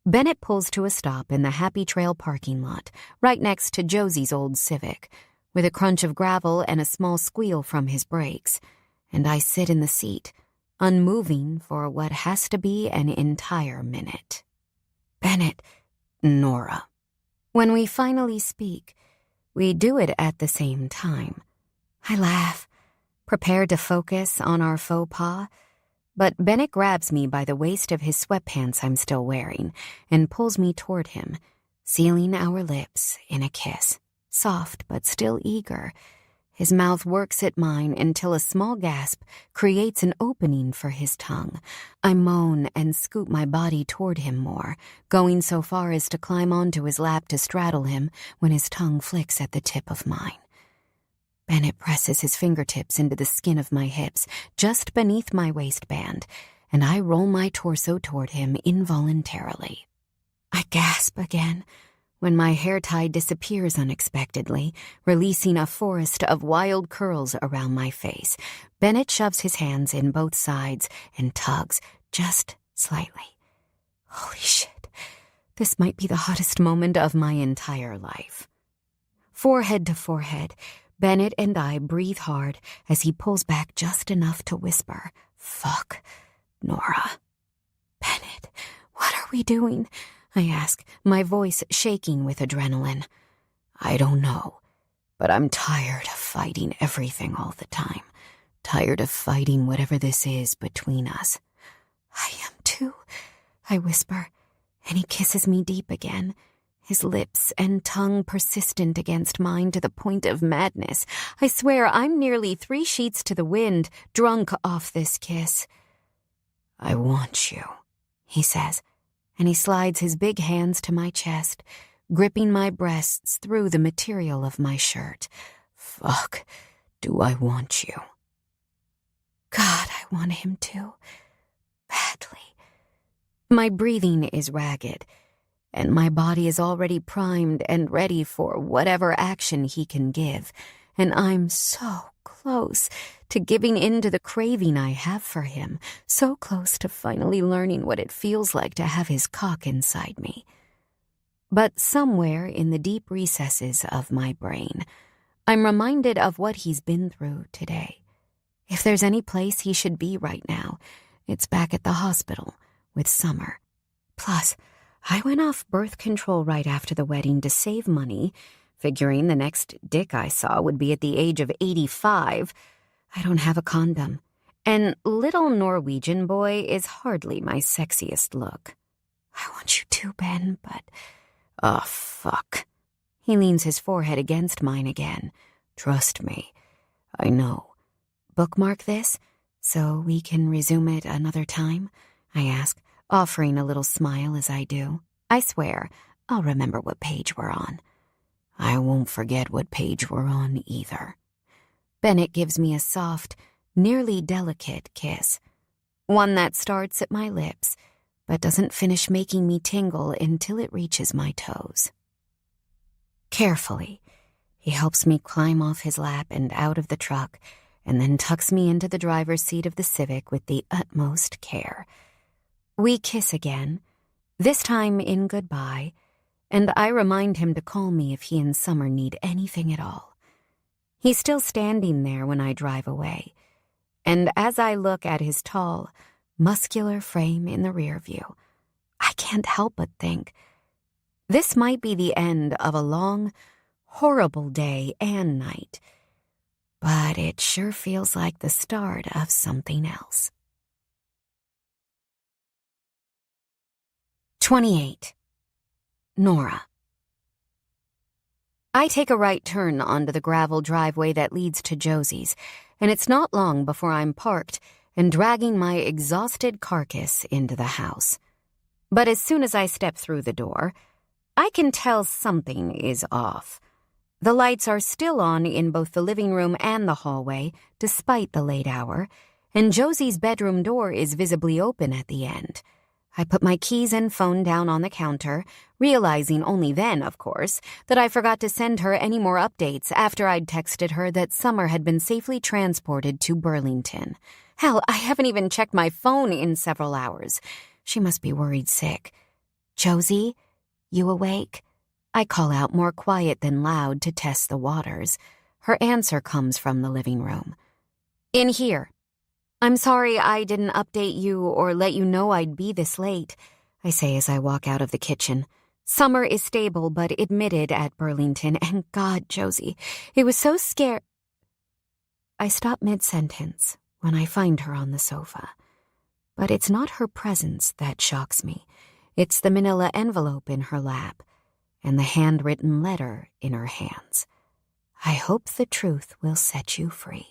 Bennett pulls to a stop in the Happy Trail parking lot, right next to Josie's old Civic, with a crunch of gravel and a small squeal from his brakes, and I sit in the seat, unmoving for what has to be an entire minute.
"Bennett, Nora."
When we finally speak, we do it at the same time. I laugh, prepared to focus on our faux pas, but Bennett grabs me by the waist of his sweatpants I'm still wearing and pulls me toward him, sealing our lips in a kiss, soft but still eager. His mouth works at mine until a small gasp creates an opening for his tongue. I moan and scoot my body toward him more, going so far as to climb onto his lap to straddle him when his tongue flicks at the tip of mine. Bennett presses his fingertips into the skin of my hips, just beneath my waistband, and I roll my torso toward him involuntarily. I gasp again when my hair tie disappears unexpectedly, releasing a forest of wild curls around my face. Bennett shoves his hands in both sides and tugs, just slightly. Holy shit, this might be the hottest moment of my entire life. Forehead to forehead, Bennett and I breathe hard as he pulls back just enough to whisper, "Fuck, Nora." "Bennett, what are we doing?" I ask, my voice shaking with adrenaline.
"I don't know, but I'm tired of fighting everything all the time. Tired of fighting whatever this is between us."
"I am too," I whisper, and he kisses me deep again, his lips and tongue persistent against mine to the point of madness. I swear I'm nearly 3 sheets to the wind, drunk off this kiss.
"I want you," he says,
and he slides his big hands to my chest, gripping my breasts through the material of my shirt.
"Fuck, do I want you?"
God, I want him to. Badly. My breathing is ragged, and my body is already primed and ready for whatever action he can give, and I'm so close to giving in to the craving I have for him, so close to finally learning what it feels like to have his cock inside me. But somewhere in the deep recesses of my brain, I'm reminded of what he's been through today. If there's any place he should be right now, it's back at the hospital with Summer. Plus, I went off birth control right after the wedding to save money, figuring the next dick I saw would be at the age of 85. I don't have a condom, and little Norwegian boy is hardly my sexiest look. I want you too, Ben, but...
Oh, fuck.
He leans his forehead against mine again.
Trust me. I know.
Bookmark this, so we can resume it another time? I ask, offering a little smile as I do. I swear, I'll remember what page we're on.
I won't forget what page we're on either.
Bennett gives me a soft, nearly delicate kiss. One that starts at my lips, but doesn't finish making me tingle until it reaches my toes. Carefully, he helps me climb off his lap and out of the truck, and then tucks me into the driver's seat of the Civic with the utmost care. We kiss again, this time in goodbye, and I remind him to call me if he and Summer need anything at all. He's still standing there when I drive away, and as I look at his tall, muscular frame in the rear view. I can't help but think, this might be the end of a long, horrible day and night, but it sure feels like the start of something else. 28. Nora. I take a right turn onto the gravel driveway that leads to Josie's, and it's not long before I'm parked and dragging my exhausted carcass into the house. But as soon as I step through the door, I can tell something is off. The lights are still on in both the living room and the hallway, despite the late hour, and Josie's bedroom door is visibly open at the end. I put my keys and phone down on the counter, realizing only then, of course, that I forgot to send her any more updates after I'd texted her that Summer had been safely transported to Burlington. Hell, I haven't even checked my phone in several hours. She must be worried sick. Josie, you awake? I call out more quiet than loud to test the waters. Her answer comes from the living room. In here. I'm sorry I didn't update you or let you know I'd be this late, I say as I walk out of the kitchen. Summer is stable but admitted at Burlington, and God, Josie, it was so scary. I stop mid-sentence when I find her on the sofa. But it's not her presence that shocks me. It's the manila envelope in her lap and the handwritten letter in her hands. I hope the truth will set you free.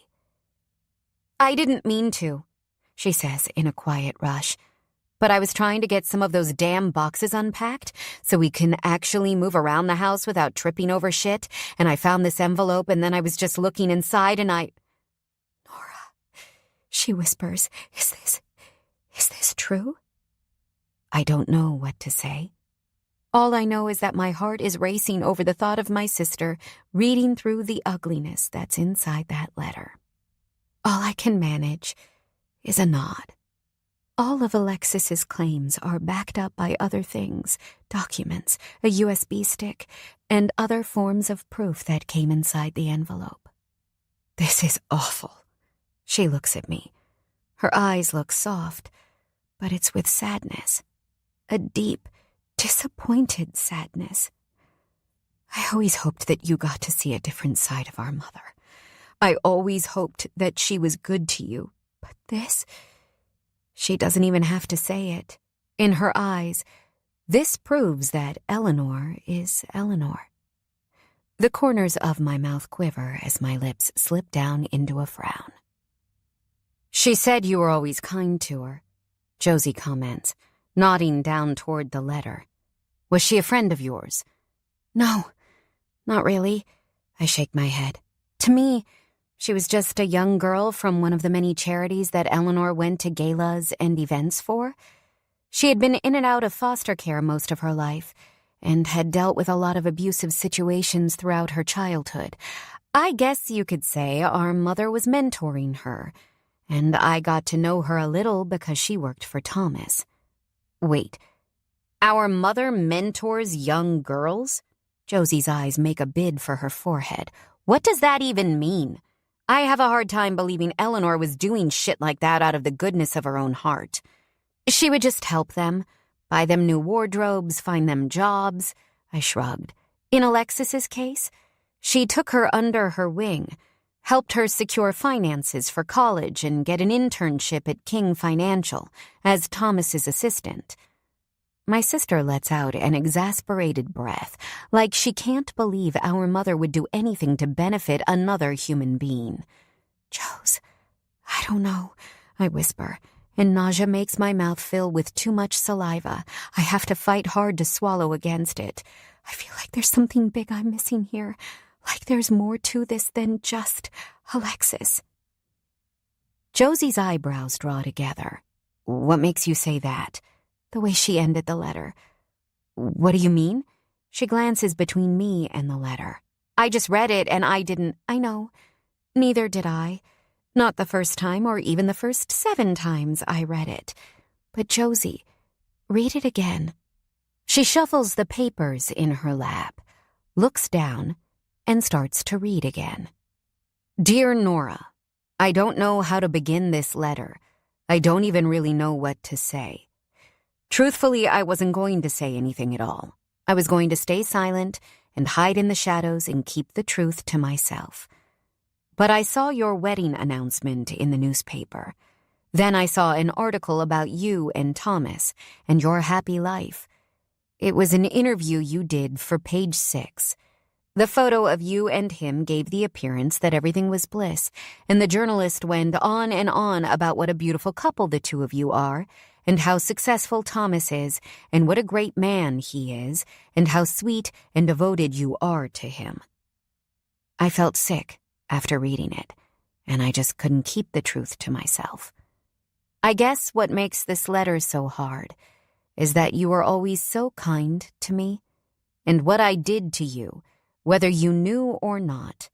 I didn't mean to, she says in a quiet rush, but I was trying to get some of those damn boxes unpacked so we can actually move around the house without tripping over shit, and I found this envelope and then I was just looking inside and Nora, she whispers, is this true? I don't know what to say. All I know is that my heart is racing over the thought of my sister reading through the ugliness that's inside that letter. All I can manage is a nod. All of Alexis's claims are backed up by other things, documents, a USB stick, and other forms of proof that came inside the envelope. This is awful. She looks at me. Her eyes look soft, but it's with sadness. A deep, disappointed sadness. I always hoped that you got to see a different side of our mother. I always hoped that she was good to you, but this... She doesn't even have to say it. In her eyes, this proves that Eleanor is Eleanor. The corners of my mouth quiver as my lips slip down into a frown. She said you were always kind to her, Josie comments, nodding down toward the letter. Was she a friend of yours? No, not really. I shake my head. To me, she was just a young girl from one of the many charities that Eleanor went to galas and events for. She had been in and out of foster care most of her life and had dealt with a lot of abusive situations throughout her childhood. I guess you could say our mother was mentoring her, and I got to know her a little because she worked for Thomas. Wait, our mother mentors young girls? Josie's eyes make a bid for her forehead. What does that even mean? I have a hard time believing Eleanor was doing shit like that out of the goodness of her own heart. She would just help them, buy them new wardrobes, find them jobs. I shrugged. In Alexis's case, she took her under her wing, helped her secure finances for college and get an internship at King Financial as Thomas's assistant. My sister lets out an exasperated breath, like she can't believe our mother would do anything to benefit another human being. Jose, I don't know, I whisper, and nausea makes my mouth fill with too much saliva. I have to fight hard to swallow against it. I feel like there's something big I'm missing here, like there's more to this than just Alexis. Josie's eyebrows draw together. What makes you say that? The way she ended the letter. What do you mean? She glances between me and the letter. I just read it and I didn't... I know. Neither did I. Not the first time or even the first 7 times I read it. But Josie, read it again. She shuffles the papers in her lap, looks down, and starts to read again. Dear Nora, I don't know how to begin this letter. I don't even really know what to say. Truthfully, I wasn't going to say anything at all. I was going to stay silent and hide in the shadows and keep the truth to myself. But I saw your wedding announcement in the newspaper. Then I saw an article about you and Thomas and your happy life. It was an interview you did for Page 6. The photo of you and him gave the appearance that everything was bliss, and the journalist went on and on about what a beautiful couple the two of you are, and how successful Thomas is, and what a great man he is, and how sweet and devoted you are to him. I felt sick after reading it, and I just couldn't keep the truth to myself. I guess what makes this letter so hard is that you were always so kind to me, and what I did to you, whether you knew or not,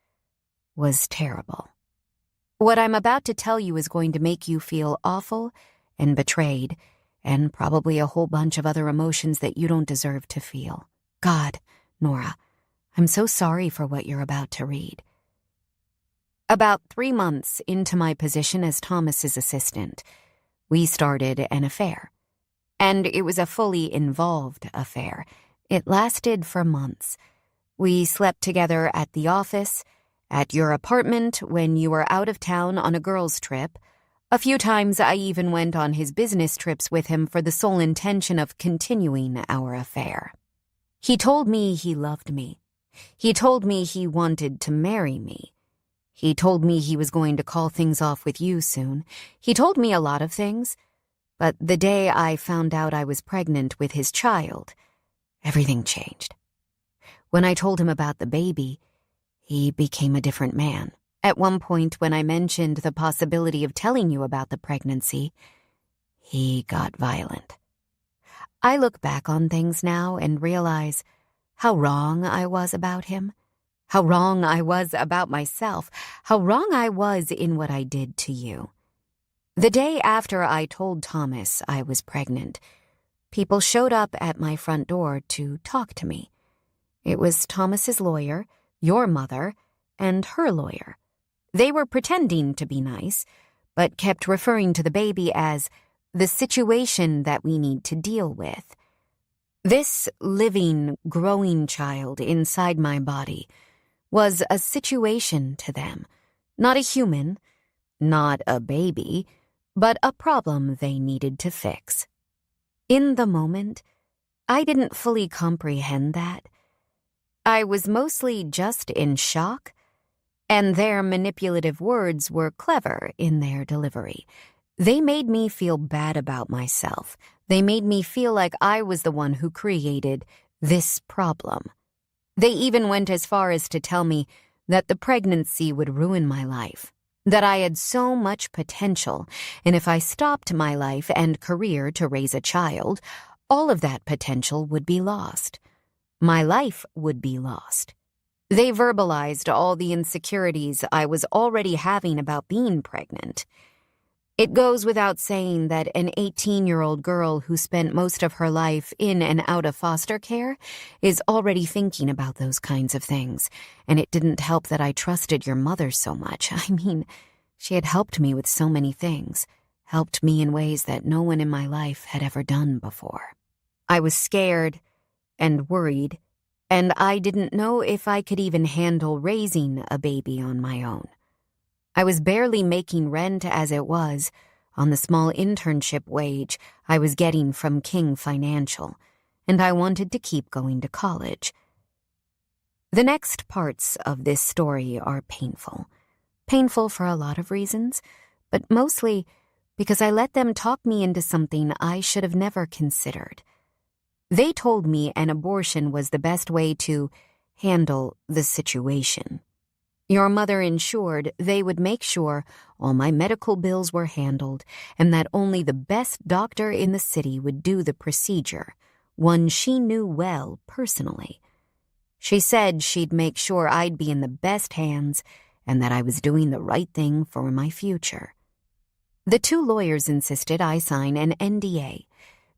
was terrible. What I'm about to tell you is going to make you feel awful and betrayed, and probably a whole bunch of other emotions that you don't deserve to feel. God, Nora, I'm so sorry for what you're about to read. About 3 months into my position as Thomas's assistant, we started an affair. And it was a fully involved affair. It lasted for months. We slept together at the office, at your apartment when you were out of town on a girls' trip. A few times I even went on his business trips with him for the sole intention of continuing our affair. He told me he loved me. He told me he wanted to marry me. He told me he was going to call things off with you soon. He told me a lot of things. But the day I found out I was pregnant with his child, everything changed. When I told him about the baby, he became a different man. At one point, when I mentioned the possibility of telling you about the pregnancy, he got violent. I look back on things now and realize how wrong I was about him, how wrong I was about myself, how wrong I was in what I did to you. The day after I told Thomas I was pregnant, people showed up at my front door to talk to me. It was Thomas's lawyer, your mother, and her lawyer. They were pretending to be nice, but kept referring to the baby as the situation that we need to deal with. This living, growing child inside my body was a situation to them, not a human, not a baby, but a problem they needed to fix. In the moment, I didn't fully comprehend that. I was mostly just in shock, and their manipulative words were clever in their delivery. They made me feel bad about myself. They made me feel like I was the one who created this problem. They even went as far as to tell me that the pregnancy would ruin my life, that I had so much potential, and if I stopped my life and career to raise a child, all of that potential would be lost. My life would be lost. They verbalized all the insecurities I was already having about being pregnant. It goes without saying that an 18-year-old girl who spent most of her life in and out of foster care is already thinking about those kinds of things, and it didn't help that I trusted your mother so much. I mean, she had helped me with so many things, helped me in ways that no one in my life had ever done before. I was scared and worried, and I didn't know if I could even handle raising a baby on my own. I was barely making rent as it was on the small internship wage I was getting from King Financial, and I wanted to keep going to college. The next parts of this story are painful. Painful for a lot of reasons, but mostly because I let them talk me into something I should have never considered. They told me an abortion was the best way to handle the situation. Your mother ensured they would make sure all my medical bills were handled and that only the best doctor in the city would do the procedure, one she knew well personally. She said she'd make sure I'd be in the best hands and that I was doing the right thing for my future. The two lawyers insisted I sign an NDA.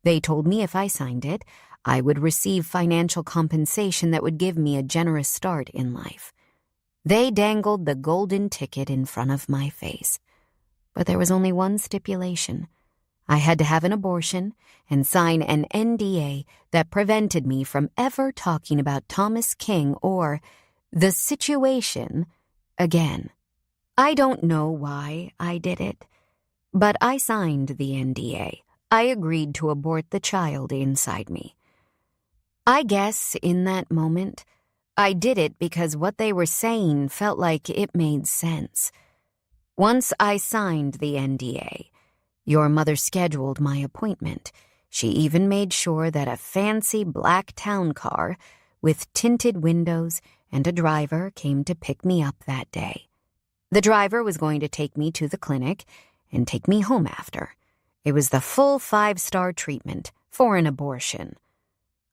They told me if I signed it, I would receive financial compensation that would give me a generous start in life. They dangled the golden ticket in front of my face. But there was only one stipulation. I had to have an abortion and sign an NDA that prevented me from ever talking about Thomas King or the situation again. I don't know why I did it, but I signed the NDA. I agreed to abort the child inside me. I guess in that moment, I did it because what they were saying felt like it made sense. Once I signed the NDA, your mother scheduled my appointment. She even made sure that a fancy black town car with tinted windows and a driver came to pick me up that day. The driver was going to take me to the clinic and take me home after. It was the full 5-star treatment for an abortion.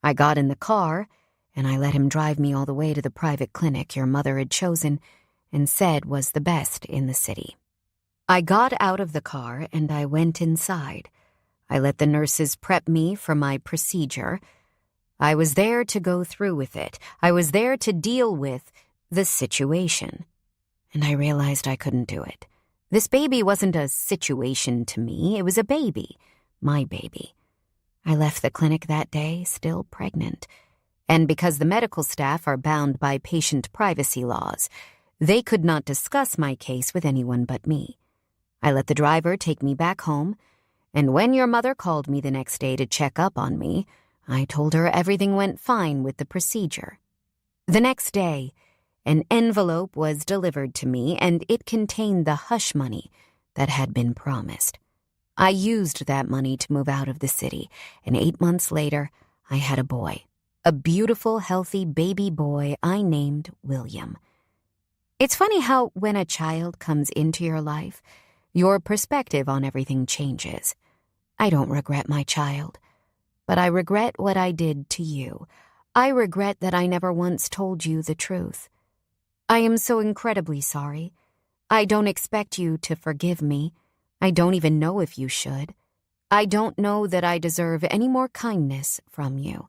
I got in the car, and I let him drive me all the way to the private clinic your mother had chosen and said was the best in the city. I got out of the car and I went inside. I let the nurses prep me for my procedure. I was there to go through with it. I was there to deal with the situation. And I realized I couldn't do it. This baby wasn't a situation to me. It was a baby, my baby. I left the clinic that day still pregnant. And because the medical staff are bound by patient privacy laws, they could not discuss my case with anyone but me. I let the driver take me back home, and when your mother called me the next day to check up on me, I told her everything went fine with the procedure. The next day, an envelope was delivered to me, and it contained the hush money that had been promised. I used that money to move out of the city, and 8 months later, I had a boy. A beautiful, healthy baby boy I named William. It's funny how when a child comes into your life, your perspective on everything changes. I don't regret my child, but I regret what I did to you. I regret that I never once told you the truth. I am so incredibly sorry. I don't expect you to forgive me. I don't even know if you should. I don't know that I deserve any more kindness from you.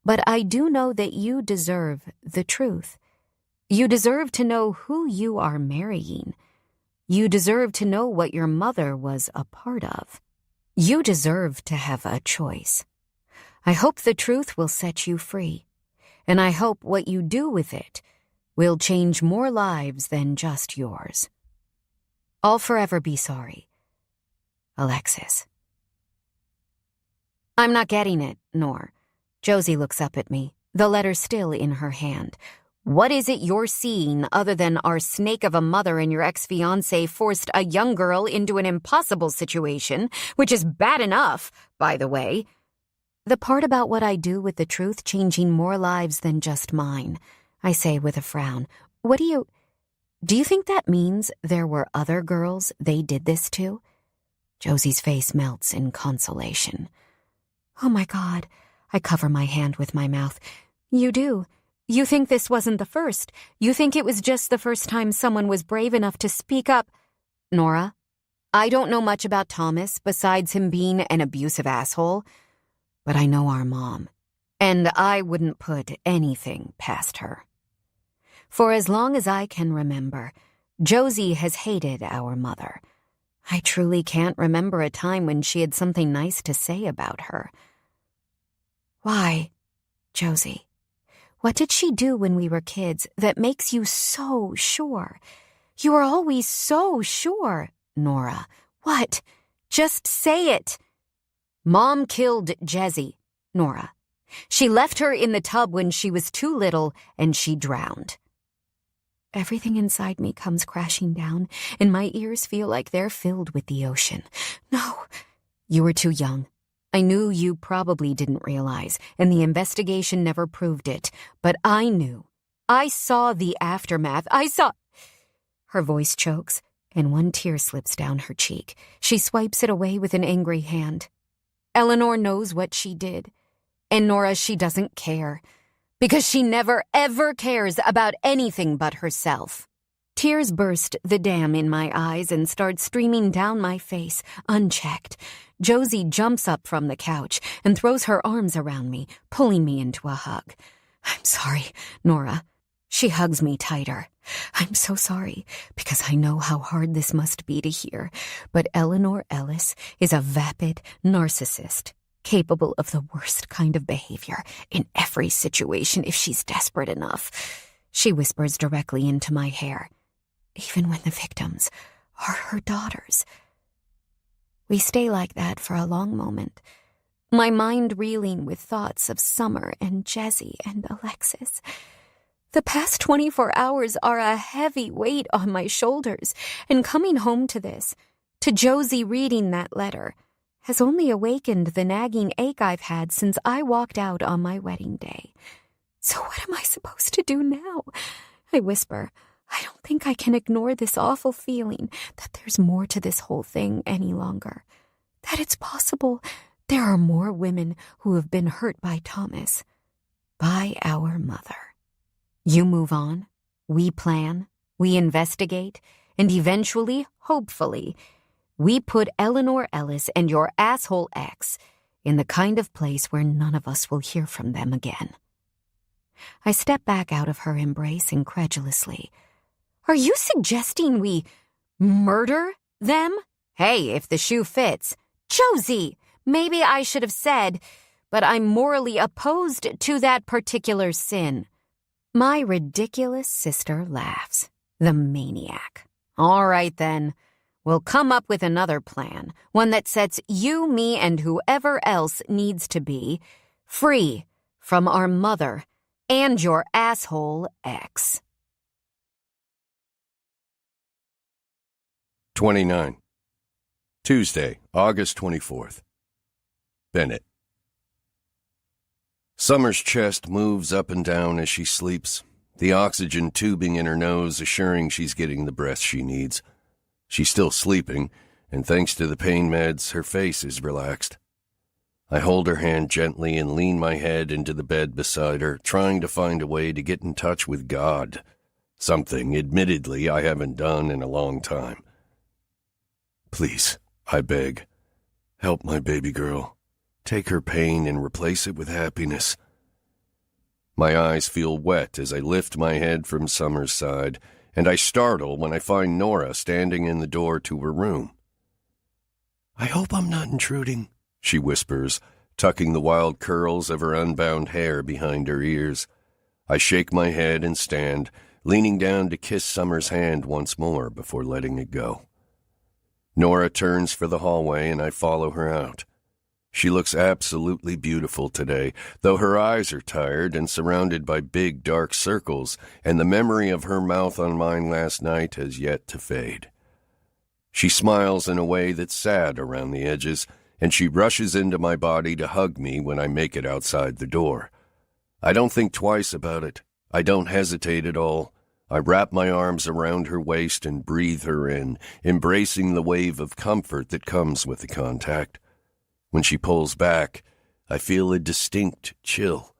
But I do know that you deserve the truth. You deserve to know who you are marrying. You deserve to know what your mother was a part of. You deserve to have a choice. I hope the truth will set you free, and I hope what you do with it will change more lives than just yours. I'll forever be sorry. Alexis. I'm not getting it, Nor. Josie looks up at me, the letter still in her hand. What is it you're seeing other than our snake of a mother and your ex-fiancé forced a young girl into an impossible situation, which is bad enough, by the way? The part about what I do with the truth changing more lives than just mine, I say with a frown. Do you think that means there were other girls they did this to? Josie's face melts in consolation. Oh my God, I cover my hand with my mouth. You do. You think this wasn't the first. You think it was just the first time someone was brave enough to speak up. Nora, I don't know much about Thomas besides him being an abusive asshole, but I know our mom, and I wouldn't put anything past her. For as long as I can remember, Josie has hated our mother. I truly can't remember a time when she had something nice to say about her. Why, Josie? What did she do when we were kids that makes you so sure? You are always so sure, Nora. What? Just say it. Mom killed Jessie, Nora. She left her in the tub when she was too little and she drowned. Everything inside me comes crashing down, and my ears feel like they're filled with the ocean. No, you were too young. I knew you probably didn't realize, and the investigation never proved it. But I knew. I saw the aftermath. Her voice chokes, and one tear slips down her cheek. She swipes it away with an angry hand. Eleanor knows what she did. And Nora, she doesn't care. Because she never, ever cares about anything but herself. Tears burst the dam in my eyes and start streaming down my face, unchecked. Josie jumps up from the couch and throws her arms around me, pulling me into a hug. I'm sorry, Nora. She hugs me tighter. I'm so sorry, because I know how hard this must be to hear, but Eleanor Ellis is a vapid narcissist, capable of the worst kind of behavior in every situation if she's desperate enough. She whispers directly into my hair, even when the victims are her daughters. We stay like that for a long moment, my mind reeling with thoughts of Summer and Jessie and Alexis. The past 24 hours are a heavy weight on my shoulders, and coming home to this, to Josie reading that letter, has only awakened the nagging ache I've had since I walked out on my wedding day. So what am I supposed to do now? I whisper. I don't think I can ignore this awful feeling that there's more to this whole thing any longer. That it's possible there are more women who have been hurt by Thomas, by our mother. You move on, we plan, we investigate, and eventually, hopefully, we put Eleanor Ellis and your asshole ex in the kind of place where none of us will hear from them again. I step back out of her embrace incredulously. Are you suggesting we murder them? Hey, if the shoe fits. Josie, maybe I should have said, but I'm morally opposed to that particular sin. My ridiculous sister laughs. The maniac. All right, then. We'll come up with another plan, one that sets you, me, and whoever else needs to be free from our mother and your asshole ex.
29. Tuesday, August 24th. Bennett. Summer's chest moves up and down as she sleeps, the oxygen tubing in her nose assuring she's getting the breath she needs. She's still sleeping, and thanks to the pain meds, her face is relaxed. I hold her hand gently and lean my head into the bed beside her, trying to find a way to get in touch with God, something, admittedly, I haven't done in a long time. Please, I beg, help my baby girl. Take her pain and replace it with happiness. My eyes feel wet as I lift my head from Summer's side, and I startle when I find Nora standing in the door to her room. I hope I'm not intruding, she whispers, tucking the wild curls of her unbound hair behind her ears. I shake my head and stand, leaning down to kiss Summer's hand once more before letting it go. Nora turns for the hallway, and I follow her out. She looks absolutely beautiful today, though her eyes are tired and surrounded by big dark circles, and the memory of her mouth on mine last night has yet to fade. She smiles in a way that's sad around the edges, and she rushes into my body to hug me when I make it outside the door. I don't think twice about it. I don't hesitate at all. I wrap my arms around her waist and breathe her in, embracing the wave of comfort that comes with the contact. When she pulls back, I feel a distinct chill.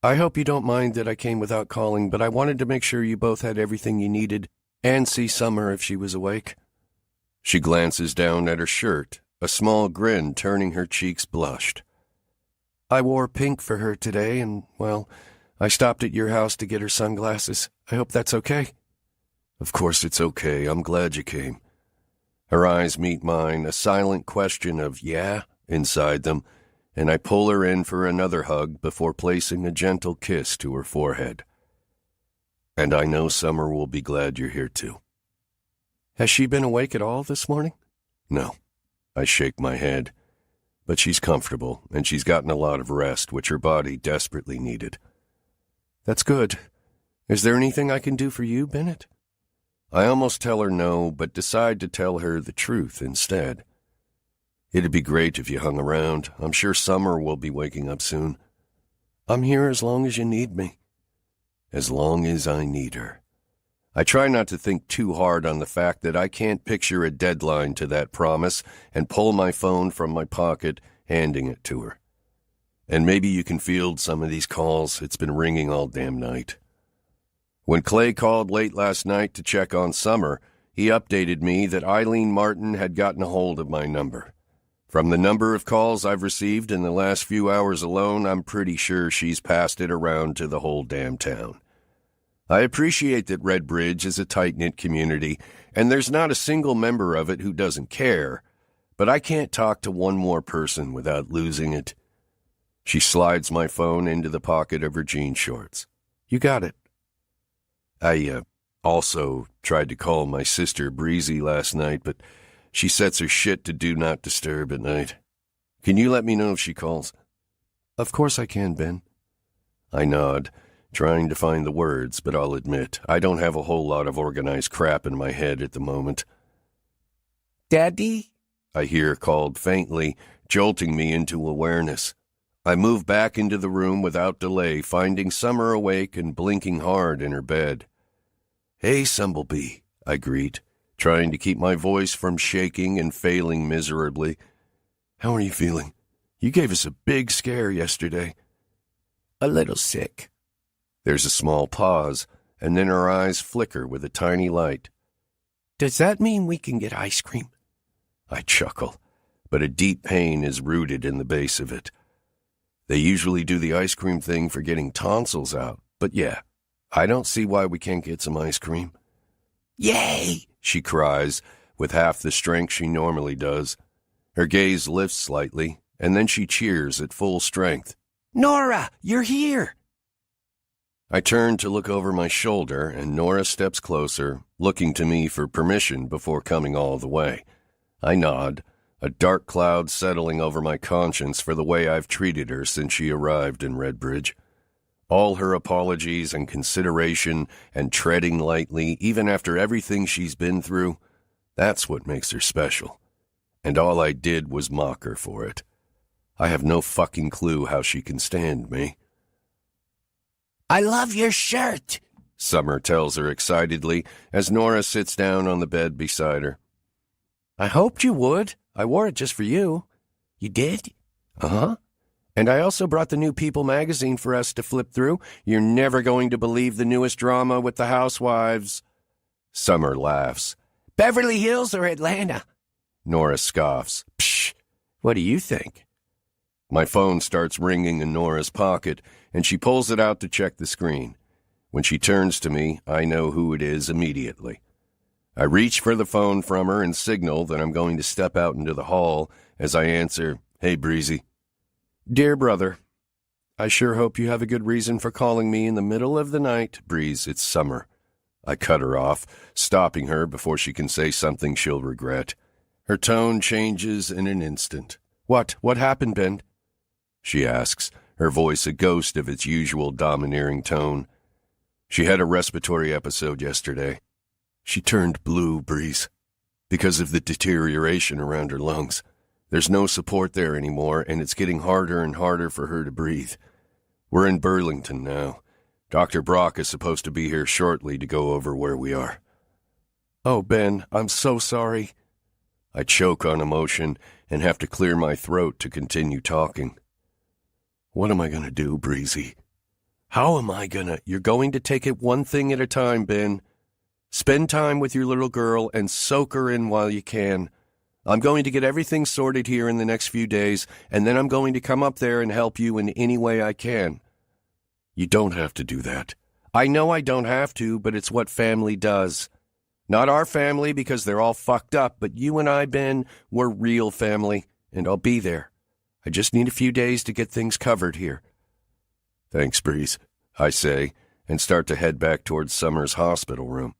I hope you don't mind that I came without calling, but I wanted to make sure you both had everything you needed, and see Summer if she was awake. She glances down at her shirt, a small grin turning her cheeks blushed. I wore pink for her today, and, well, I stopped at your house to get her sunglasses. I hope that's okay? Of course it's okay. I'm glad you came. Her eyes meet mine, a silent question of yeah inside them, and I pull her in for another hug before placing a gentle kiss to her forehead. And I know Summer will be glad you're here too. Has she been awake at all this morning? No. I shake my head. But she's comfortable, and she's gotten a lot of rest, which her body desperately needed. That's good. Is there anything I can do for you, Bennett? I almost tell her no, but decide to tell her the truth instead. It'd be great if you hung around. I'm sure Summer will be waking up soon. I'm here as long as you need me. As long as I need her. I try not to think too hard on the fact that I can't picture a deadline to that promise and pull my phone from my pocket, handing it to her. And maybe you can field some of these calls. It's been ringing all damn night. When Clay called late last night to check on Summer, he updated me that Eileen Martin had gotten a hold of my number. From the number of calls I've received in the last few hours alone, I'm pretty sure she's passed it around to the whole damn town. I appreciate that Redbridge is a tight-knit community, and there's not a single member of it who doesn't care, but I can't talk to one more person without losing it. She slides my phone into the pocket of her jean shorts. You got it. I also tried to call my sister Breezy last night, but she sets her shit to do not disturb at night. Can you let me know if she calls? Of course I can, Ben. I nod, trying to find the words, but I'll admit, I don't have a whole lot of organized crap in my head at the moment.
Daddy?
I hear called faintly, jolting me into awareness. I move back into the room without delay, finding Summer awake and blinking hard in her bed. Hey, Sumblebee, I greet, trying to keep my voice from shaking and failing miserably. How are you feeling? You gave us a big scare yesterday.
A little sick.
There's a small pause, and then her eyes flicker with a tiny light.
Does that mean we can get ice cream?
I chuckle, but a deep pain is rooted in the base of it. They usually do the ice cream thing for getting tonsils out, but yeah, I don't see why we can't get some ice cream.
Yay!
She cries, with half the strength she normally does. Her gaze lifts slightly, and then she cheers at full strength.
Nora, you're here!
I turn to look over my shoulder, and Nora steps closer, looking to me for permission before coming all the way. I nod, a dark cloud settling over my conscience for the way I've treated her since she arrived in Redbridge. All her apologies and consideration and treading lightly, even after everything she's been through, that's what makes her special. And all I did was mock her for it. I have no fucking clue how she can stand me.
I love your shirt,
Summer tells her excitedly as Nora sits down on the bed beside her.
I hoped you would. I wore it just for you. You did?
Uh-huh.
And I also brought the new People magazine for us to flip through. You're never going to believe the newest drama with the housewives.
Summer laughs.
Beverly Hills or Atlanta?
Nora scoffs.
Psh, what do you think?
My phone starts ringing in Nora's pocket, and she pulls it out to check the screen. When she turns to me, I know who it is immediately. I reach for the phone from her and signal that I'm going to step out into the hall as I answer, Hey, Breezy.
Dear brother, I sure hope you have a good reason for calling me in the middle of the night.
Breeze, it's Summer. I cut her off, stopping her before she can say something she'll regret. Her tone changes in an instant.
What happened, Ben?
She asks, her voice a ghost of its usual domineering tone. She had a respiratory episode yesterday. She turned blue, Breeze, because of the deterioration around her lungs. There's no support there anymore, and it's getting harder and harder for her to breathe. We're in Burlington now. Dr. Brock is supposed to be here shortly to go over where we are.
Oh, Ben, I'm so sorry.
I choke on emotion and have to clear my throat to continue talking. What am I going to do, Breezy? How am I going to...
You're going to take it one thing at a time, Ben. Spend time with your little girl and soak her in while you can. I'm going to get everything sorted here in the next few days, and then I'm going to come up there and help you in any way I can.
You don't have to do that.
I know I don't have to, but it's what family does. Not our family because they're all fucked up, but you and I, Ben, we're real family, and I'll be there. I just need a few days to get things covered here.
Thanks, Breeze, I say, and start to head back towards Summer's hospital room.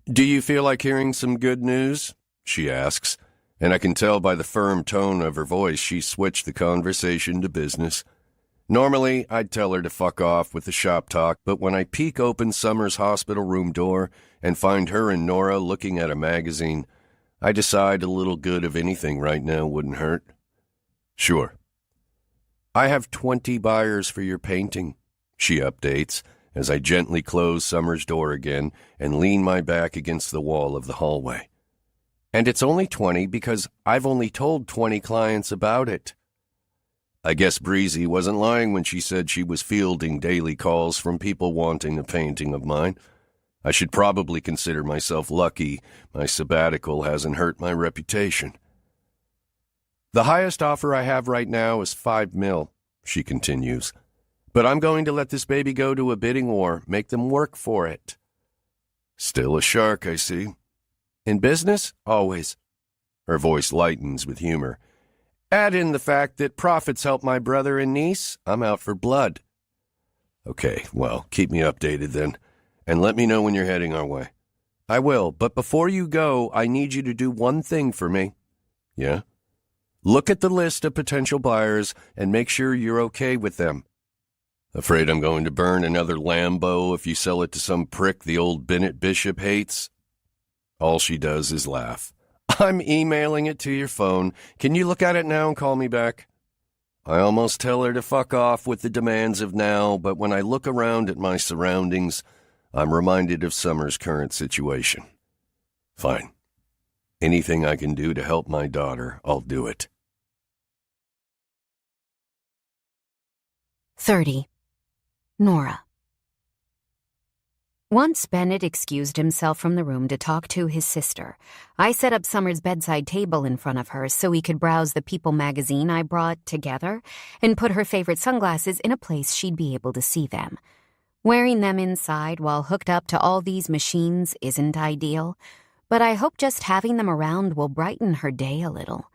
Do you feel like hearing some good news?
She asks, and I can tell by the firm tone of her voice she switched the conversation to business. Normally, I'd tell her to fuck off with the shop talk, but when I peek open Summer's hospital room door and find her and Nora looking at a magazine, I decide a little good of anything right now wouldn't hurt. Sure.
I have 20 buyers for your painting,
she updates, as I gently close Summer's door again and lean my back against the wall of the hallway.
And it's only 20 because I've only told 20 clients about it.
I guess Breezy wasn't lying when she said she was fielding daily calls from people wanting a painting of mine. I should probably consider myself lucky my sabbatical hasn't hurt my reputation.
The highest offer I have right now is $5 million, she continues. But I'm going to let this baby go to a bidding war, make them work for it.
Still a shark, I see.
In business, always.
Her voice lightens with humor.
Add in the fact that profits help my brother and niece, I'm out for blood.
Okay, well, keep me updated then, and let me know when you're heading our way.
I will, but before you go, I need you to do one thing for me.
Yeah?
Look at the list of potential buyers and make sure you're okay with them.
Afraid I'm going to burn another Lambo if you sell it to some prick the old Bennett Bishop hates? All she does is laugh.
I'm emailing it to your phone. Can you look at it now and call me back?
I almost tell her to fuck off with the demands of now, but when I look around at my surroundings, I'm reminded of Summer's current situation. Fine. Anything I can do to help my daughter, I'll do it.
30. Nora. Once Bennett excused himself from the room to talk to his sister, I set up Summer's bedside table in front of her so he could browse the People magazine I brought together and put her favorite sunglasses in a place she'd be able to see them. Wearing them inside while hooked up to all these machines isn't ideal, but I hope just having them around will brighten her day a little.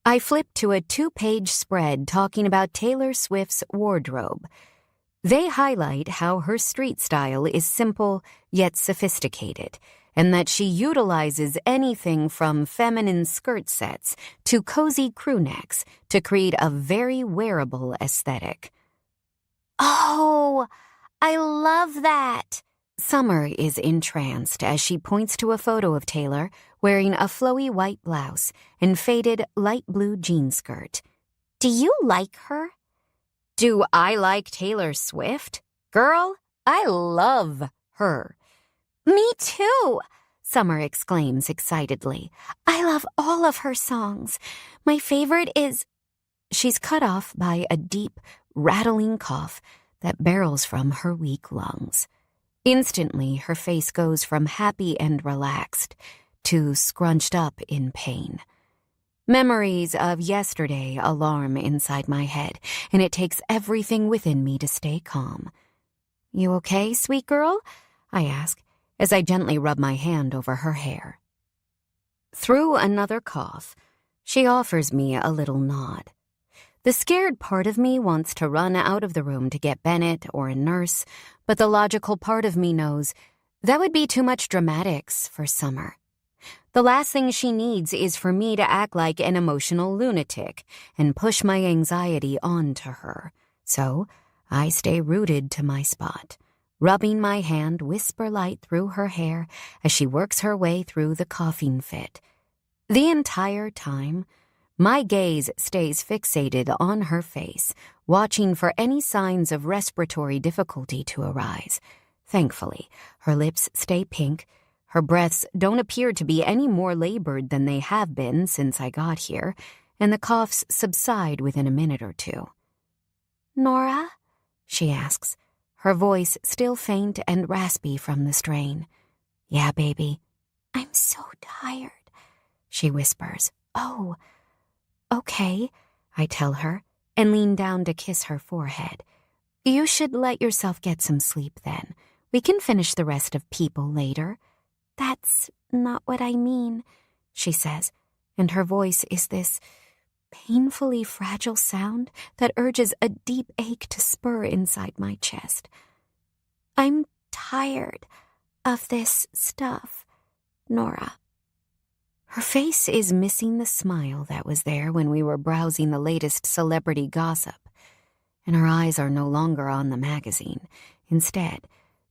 I flipped to a 2-page spread talking about Taylor Swift's wardrobe. They highlight how her street style is simple yet sophisticated, and that she utilizes anything from feminine skirt sets to cozy crew necks to create a very wearable aesthetic.
Oh, I love that.
Summer is entranced as she points to a photo of Taylor wearing a flowy white blouse and faded light blue jean skirt.
Do you like her?
Do I like Taylor Swift? Girl, I love her.
Me too,
Summer exclaims excitedly.
I love all of her songs. My favorite is...
She's cut off by a deep, rattling cough that barrels from her weak lungs. Instantly, her face goes from happy and relaxed to scrunched up in pain. Memories of yesterday alarm inside my head, and it takes everything within me to stay calm. You okay, sweet girl? I ask, as I gently rub my hand over her hair. Through another cough, she offers me a little nod. The scared part of me wants to run out of the room to get Bennett or a nurse, but the logical part of me knows that would be too much dramatics for Summer. The last thing she needs is for me to act like an emotional lunatic and push my anxiety onto her. So I stay rooted to my spot, rubbing my hand whisper-light through her hair as she works her way through the coughing fit. The entire time, my gaze stays fixated on her face, watching for any signs of respiratory difficulty to arise. Thankfully, her lips stay pink. Her breaths don't appear to be any more labored than they have been since I got here, and the coughs subside within a minute or two.
Nora?
She asks, her voice still faint and raspy from the strain. Yeah, baby.
I'm so tired,
she whispers. Oh, okay, I tell her, and lean down to kiss her forehead. You should let yourself get some sleep then. We can finish the rest of People later.
That's not what I mean,
she says, and her voice is this painfully fragile sound that urges a deep ache to spur inside my chest.
I'm tired of this stuff, Nora.
Her face is missing the smile that was there when we were browsing the latest celebrity gossip, and her eyes are no longer on the magazine. Instead,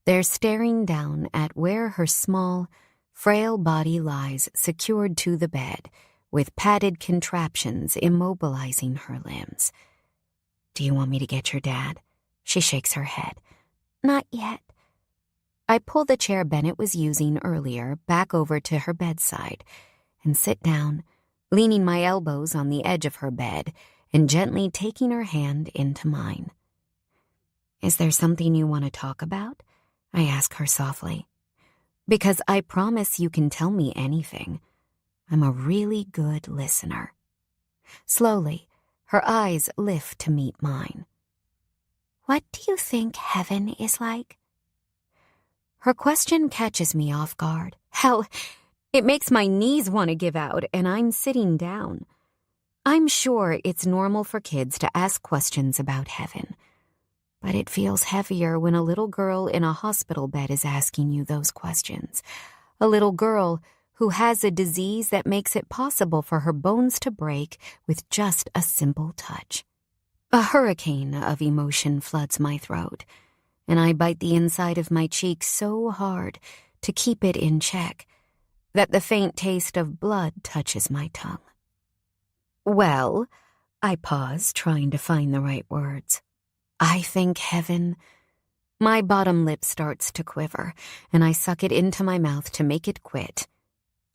they're staring down at where her small, frail body lies secured to the bed, with padded contraptions immobilizing her limbs. Do you want me to get your dad? She shakes her head.
Not yet.
I pull the chair Bennett was using earlier back over to her bedside and sit down, leaning my elbows on the edge of her bed and gently taking her hand into mine. Is there something you want to talk about? I ask her softly. Because I promise you can tell me anything. I'm a really good listener. Slowly, her eyes lift to meet mine. what do you think heaven is like? Her question catches me off guard. Hell, it makes my knees want to give out, and I'm sitting down. I'm sure it's normal for kids to ask questions about heaven, but it feels heavier when a little girl in a hospital bed is asking you those questions. A little girl who has a disease that makes it possible for her bones to break with just a simple touch. A hurricane of emotion floods my throat, and I bite the inside of my cheek so hard to keep it in check that the faint taste of blood touches my tongue. Well, I pause, trying to find the right words. I think heaven. My bottom lip starts to quiver, and I suck it into my mouth to make it quit.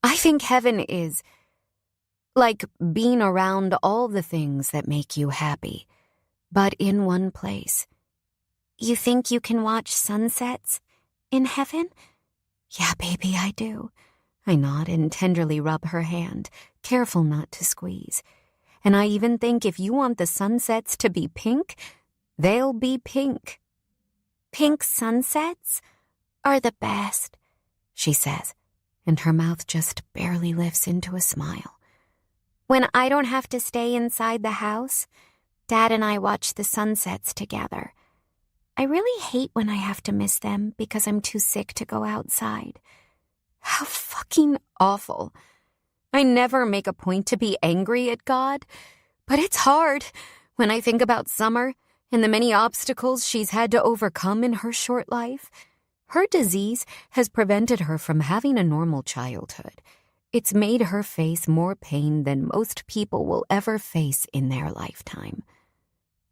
I think heaven is like being around all the things that make you happy, but in one place.
You think you can watch sunsets in heaven?
Yeah, baby, I do. I nod and tenderly rub her hand, careful not to squeeze. And I even think if you want the sunsets to be pink, they'll be pink.
Pink sunsets are the best,
she says, and her mouth just barely lifts into a smile.
When I don't have to stay inside the house, Dad and I watch the sunsets together. I really hate when I have to miss them because I'm too sick to go outside.
How fucking awful. I never make a point to be angry at God, but it's hard when I think about Summer and the many obstacles she's had to overcome in her short life. Her disease has prevented her from having a normal childhood. It's made her face more pain than most people will ever face in their lifetime.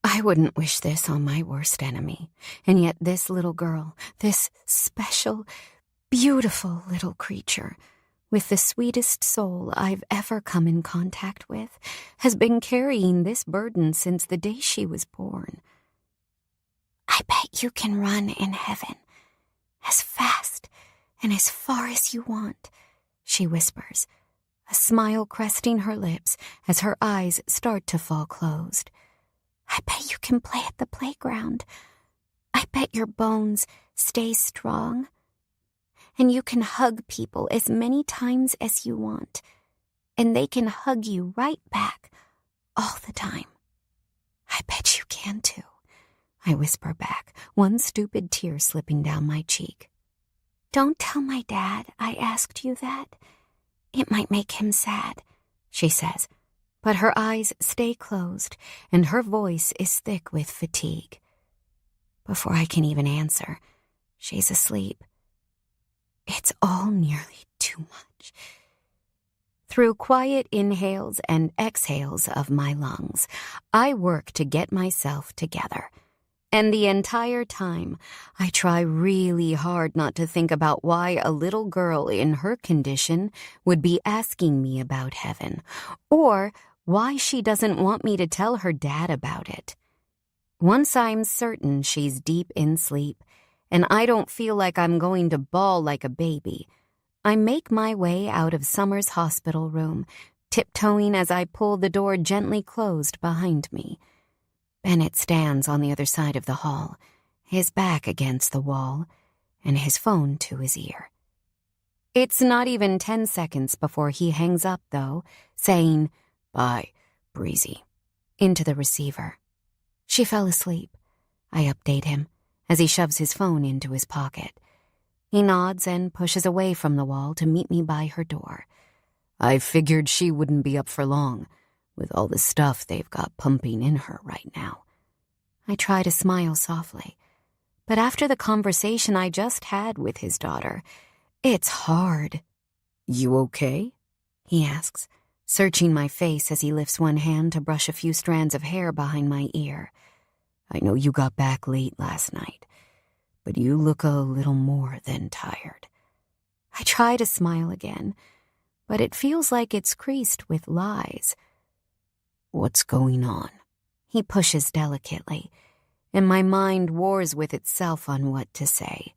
I wouldn't wish this on my worst enemy, and yet this little girl, this special, beautiful little creature, with the sweetest soul I've ever come in contact with, has been carrying this burden since the day she was born.
I bet you can run in heaven, as fast and as far as you want, she whispers, a smile cresting her lips as her eyes start to fall closed. I bet you can play at the playground. I bet your bones stay strong. And you can hug people as many times as you want. And they can hug you right back all the time.
I bet you can too, I whisper back, one stupid tear slipping down my cheek.
Don't tell my dad I asked you that. It might make him sad, she says.
But her eyes stay closed, and her voice is thick with fatigue. Before I can even answer, she's asleep. It's all nearly too much. Through quiet inhales and exhales of my lungs, I work to get myself together. And the entire time, I try really hard not to think about why a little girl in her condition would be asking me about heaven, or why she doesn't want me to tell her dad about it. Once I'm certain she's deep in sleep, and I don't feel like I'm going to bawl like a baby, I make my way out of Summer's hospital room, tiptoeing as I pull the door gently closed behind me. Bennett stands on the other side of the hall, his back against the wall, and his phone to his ear. It's not even 10 seconds before he hangs up, though, saying, "Bye, Breezy," into the receiver. She fell asleep, I update him, as he shoves his phone into his pocket. He nods and pushes away from the wall to meet me by her door. I figured she wouldn't be up for long, with all the stuff they've got pumping in her right now. I try to smile softly, but after the conversation I just had with his daughter, it's hard. "You okay?" he asks, searching my face as he lifts one hand to brush a few strands of hair behind my ear. "I know you got back late last night, but you look a little more than tired." I try to smile again, but it feels like it's creased with lies. "What's going on?" he pushes delicately, and my mind wars with itself on what to say.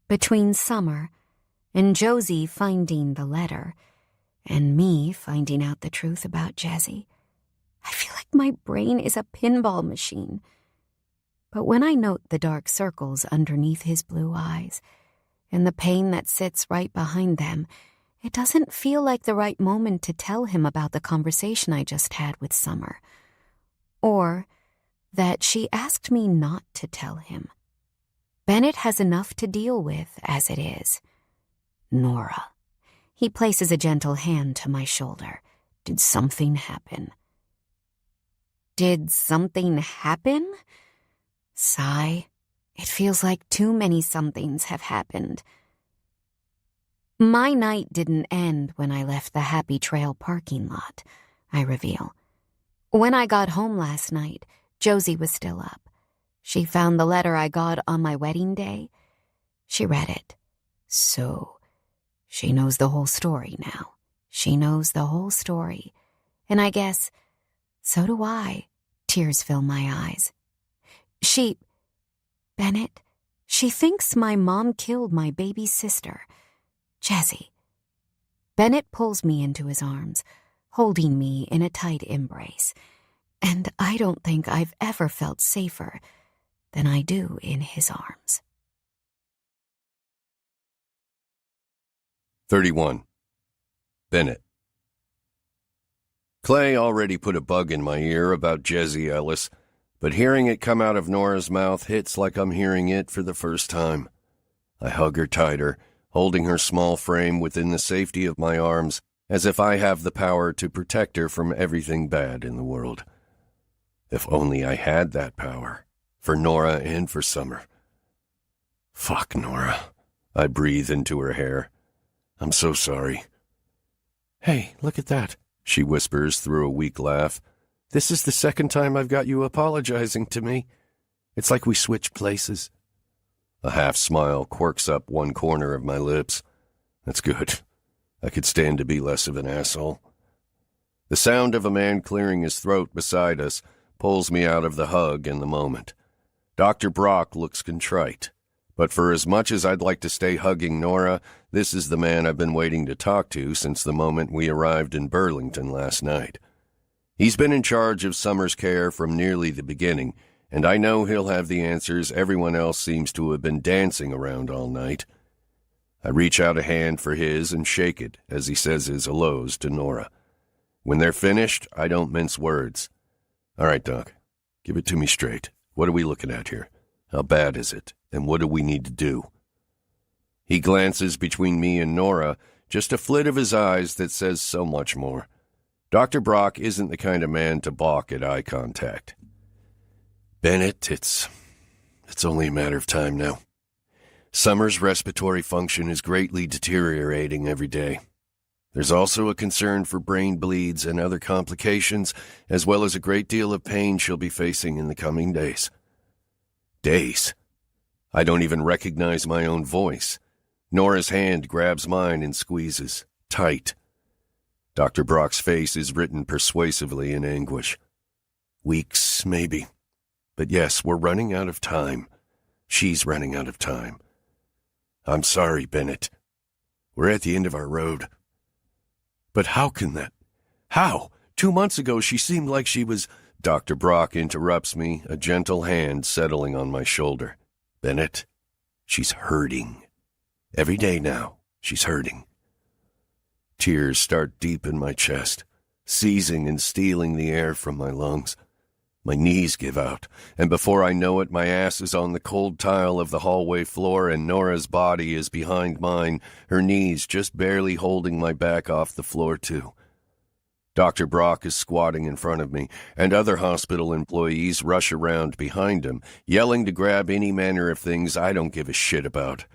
Between Summer and Josie finding the letter, and me finding out the truth about Jessie, I feel like my brain is a pinball machine. But when I note the dark circles underneath his blue eyes and the pain that sits right behind them, it doesn't feel like the right moment to tell him about the conversation I just had with Summer. Or that she asked me not to tell him. Bennett has enough to deal with as it is. Nora. He places a gentle hand to my shoulder. Did something happen? Did something happen? Sigh. It feels like too many somethings have happened. My night didn't end when I left the Happy Trail parking lot, I reveal. When I got home last night, Josie was still up. She found the letter I got on my wedding day. She read it. So, she knows the whole story now. She knows the whole story. And I guess, so do I. Tears fill my eyes. Bennett, she thinks my mom killed my baby sister, Jessie. Bennett pulls me into his arms, holding me in a tight embrace. And I don't think I've ever felt safer than I do in his arms.
31. Bennett. Clay already put a bug in my ear about Jessie Ellis, but hearing it come out of Nora's mouth hits like I'm hearing it for the first time. I hug her tighter, holding her small frame within the safety of my arms, as if I have the power to protect her from everything bad in the world. If only I had that power, for Nora and for Summer. Fuck, Nora. I breathe into her hair. I'm so sorry.
Hey, look at that, she whispers through a weak laugh. This is the second time I've got you apologizing to me. It's like we switched places.
A half smile quirks up one corner of my lips. That's good. I could stand to be less of an asshole. The sound of a man clearing his throat beside us pulls me out of the hug in the moment. Dr. Brock looks contrite. But for as much as I'd like to stay hugging Nora, this is the man I've been waiting to talk to since the moment we arrived in Burlington last night. He's been in charge of Summer's care from nearly the beginning, and I know he'll have the answers everyone else seems to have been dancing around all night. I reach out a hand for his and shake it as he says his hellos to Nora. When they're finished, I don't mince words. All right, Doc, give it to me straight. What are we looking at here? How bad is it? And what do we need to do? He glances between me and Nora, just a flit of his eyes that says so much more. Dr. Brock isn't the kind of man to balk at eye contact. Bennett, it's only a matter of time now. Summer's respiratory function is greatly deteriorating every day. There's also a concern for brain bleeds and other complications, as well as a great deal of pain she'll be facing in the coming days. Days? I don't even recognize my own voice. Nora's hand grabs mine and squeezes, tight. Dr. Brock's face is written persuasively in anguish. Weeks, maybe. But yes, we're running out of time. She's running out of time. I'm sorry, Bennett. We're at the end of our road. But how can that? How? 2 months ago she seemed like she was... Dr. Brock interrupts me, a gentle hand settling on my shoulder. Bennett, she's hurting. Every day now, she's hurting. Tears start deep in my chest, seizing and stealing the air from my lungs. My knees give out, and before I know it, my ass is on the cold tile of the hallway floor and Nora's body is behind mine, her knees just barely holding my back off the floor too. Dr. Brock is squatting in front of me, and other hospital employees rush around behind him, yelling to grab any manner of things I don't give a shit about.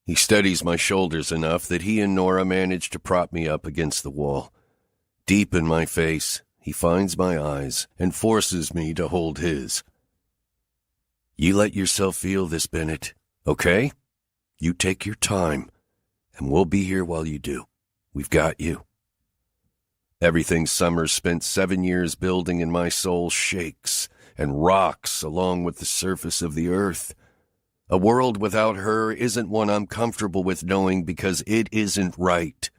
He steadies my shoulders enough that he and Nora manage to prop me up against the wall. Deep in my face, he finds my eyes and forces me to hold his. You let yourself feel this, Bennett, okay? You take your time, and we'll be here while you do. We've got you. Everything Summer spent 7 years building in my soul shakes and rocks along with the surface of the earth. A world without her isn't one I'm comfortable with knowing because it isn't right.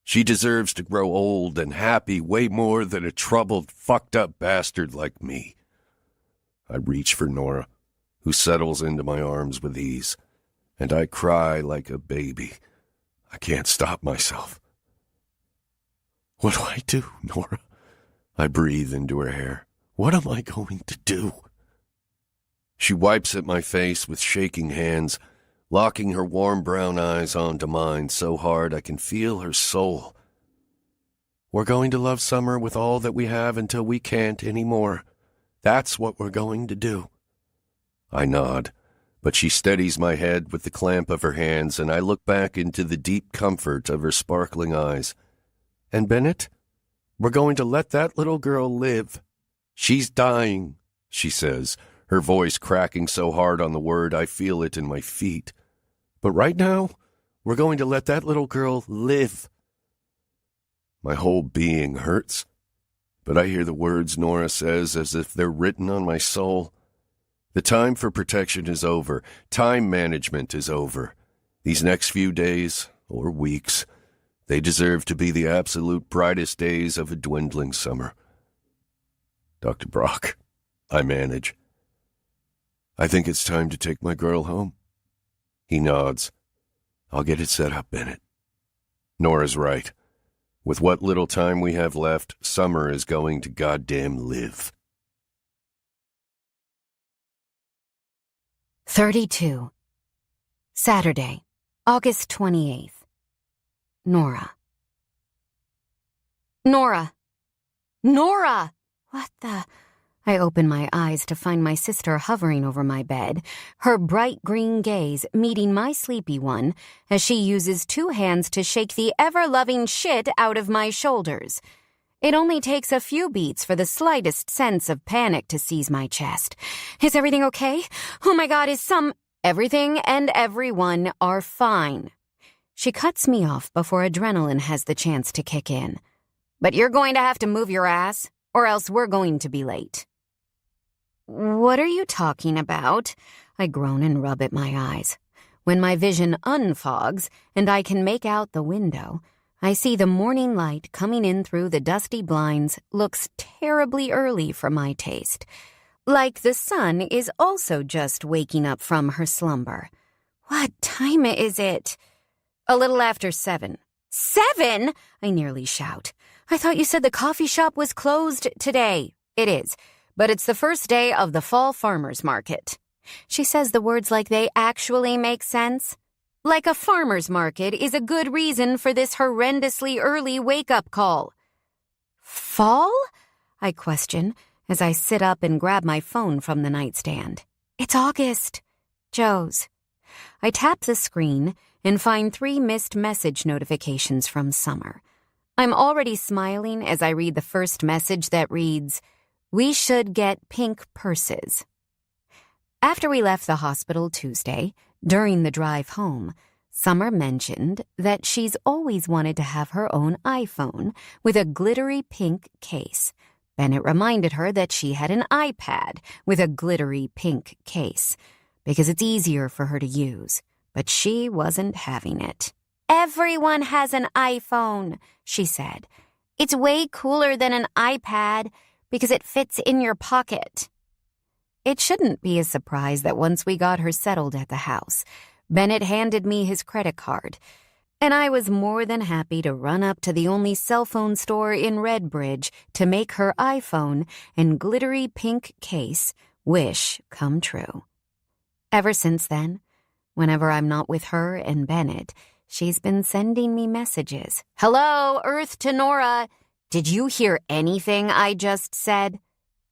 She deserves to grow old and happy way more than a troubled, fucked-up bastard like me. I reach for Nora, who settles into my arms with ease, and I cry like a baby. I can't stop myself. What do I do, Nora? I breathe into her hair. What am I going to do? She wipes at my face with shaking hands, locking her warm brown eyes onto mine so hard I can feel her soul. We're going to love summer with all that we have until we can't anymore. That's what we're going to do. I nod, but she steadies my head with the clamp of her hands, and I look back into the deep comfort of her sparkling eyes. And Bennett, we're going to let that little girl live. She's dying, she says, her voice cracking so hard on the word I feel it in my feet. But right now, we're going to let that little girl live. My whole being hurts, but I hear the words Nora says as if they're written on my soul. The time for protection is over. Time management is over. These next few days, or weeks, they deserve to be the absolute brightest days of a dwindling summer. Dr. Brock, I manage. I think it's time to take my girl home. He nods. I'll get it set up, Bennett. Nora's right. With what little time we have left, summer is going to goddamn live.
32. Saturday, August 28th. Nora. Nora! Nora! What the... I open my eyes to find my sister hovering over my bed, her bright green gaze meeting my sleepy one as she uses 2 hands to shake the ever-loving shit out of my shoulders. It only takes a few beats for the slightest sense of panic to seize my chest. Is everything okay? Oh my God, Everything and everyone are fine. She cuts me off before adrenaline has the chance to kick in. But you're going to have to move your ass, or else we're going to be late. What are you talking about? I groan and rub at my eyes. When my vision unfogs and I can make out the window, I see the morning light coming in through the dusty blinds looks terribly early for my taste. Like the sun is also just waking up from her slumber. What time is it? A little after 7. 7? I nearly shout. I thought you said the coffee shop was closed today. It is, but it's the first day of the fall farmer's market. She says the words like they actually make sense. Like a farmer's market is a good reason for this horrendously early wake-up call. Fall? I question as I sit up and grab my phone from the nightstand. It's August. Joe's. I tap the screen and find 3 missed message notifications from Summer. I'm already smiling as I read the first message that reads, "We should get pink purses." After we left the hospital Tuesday, during the drive home, Summer mentioned that she's always wanted to have her own iPhone with a glittery pink case. Bennett reminded her that she had an iPad with a glittery pink case because it's easier for her to use, but she wasn't having it. "Everyone has an iPhone," she said. "It's way cooler than an iPad because it fits in your pocket." It shouldn't be a surprise that once we got her settled at the house, Bennett handed me his credit card, and I was more than happy to run up to the only cell phone store in Redbridge to make her iPhone and glittery pink case wish come true. Ever since then, whenever I'm not with her and Bennett, she's been sending me messages. "Hello, Earth to Nora. Did you hear anything I just said?"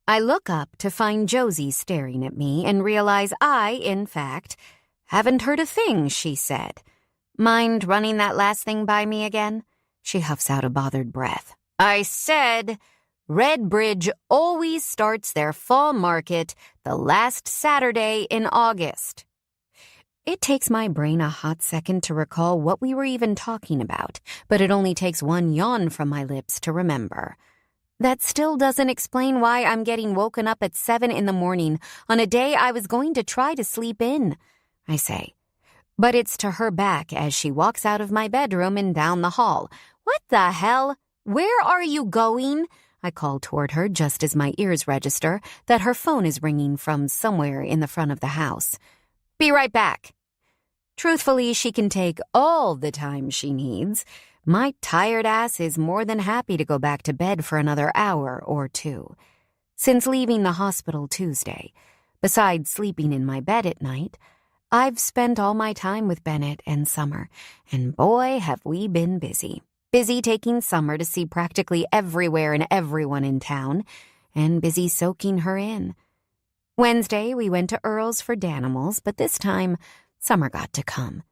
I look up to find Josie staring at me and realize I, in fact, haven't heard a thing she said. "Mind running that last thing by me again?" She huffs out a bothered breath. "I said, Redbridge always starts their fall market the last Saturday in August." It takes my brain a hot second to recall what we were even talking about, but it only takes one yawn from my lips to remember. That still doesn't explain why I'm getting woken up at 7 in the morning on a day I was going to try to sleep in, I say. But it's to her back as she walks out of my bedroom and down the hall. "What the hell? Where are you going?" I call toward her just as my ears register that her phone is ringing from somewhere in the front of the house. Be right back. Truthfully, she can take all the time she needs. My tired ass is more than happy to go back to bed for another hour or two. Since leaving the hospital Tuesday, besides sleeping in my bed at night, I've spent all my time with Bennett and Summer, and boy, have we been busy. Busy taking Summer to see practically everywhere and everyone in town, and busy soaking her in. Wednesday, we went to Earl's for Danimals, but this time, Summer got to come.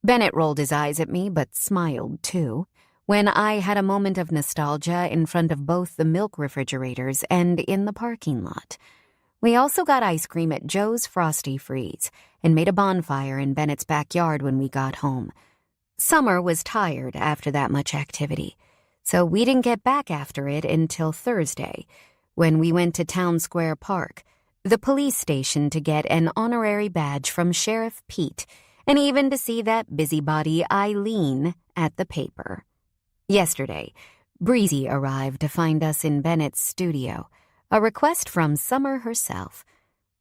Bennett rolled his eyes at me, but smiled too, when I had a moment of nostalgia in front of both the milk refrigerators and in the parking lot. We also got ice cream at Joe's Frosty Freeze and made a bonfire in Bennett's backyard when we got home. Summer was tired after that much activity, so we didn't get back after it until Thursday, when we went to Town Square Park, the police station, to get an honorary badge from Sheriff Pete, and even to see that busybody Eileen at the paper. Yesterday, Breezy arrived to find us in Bennett's studio, a request from Summer herself.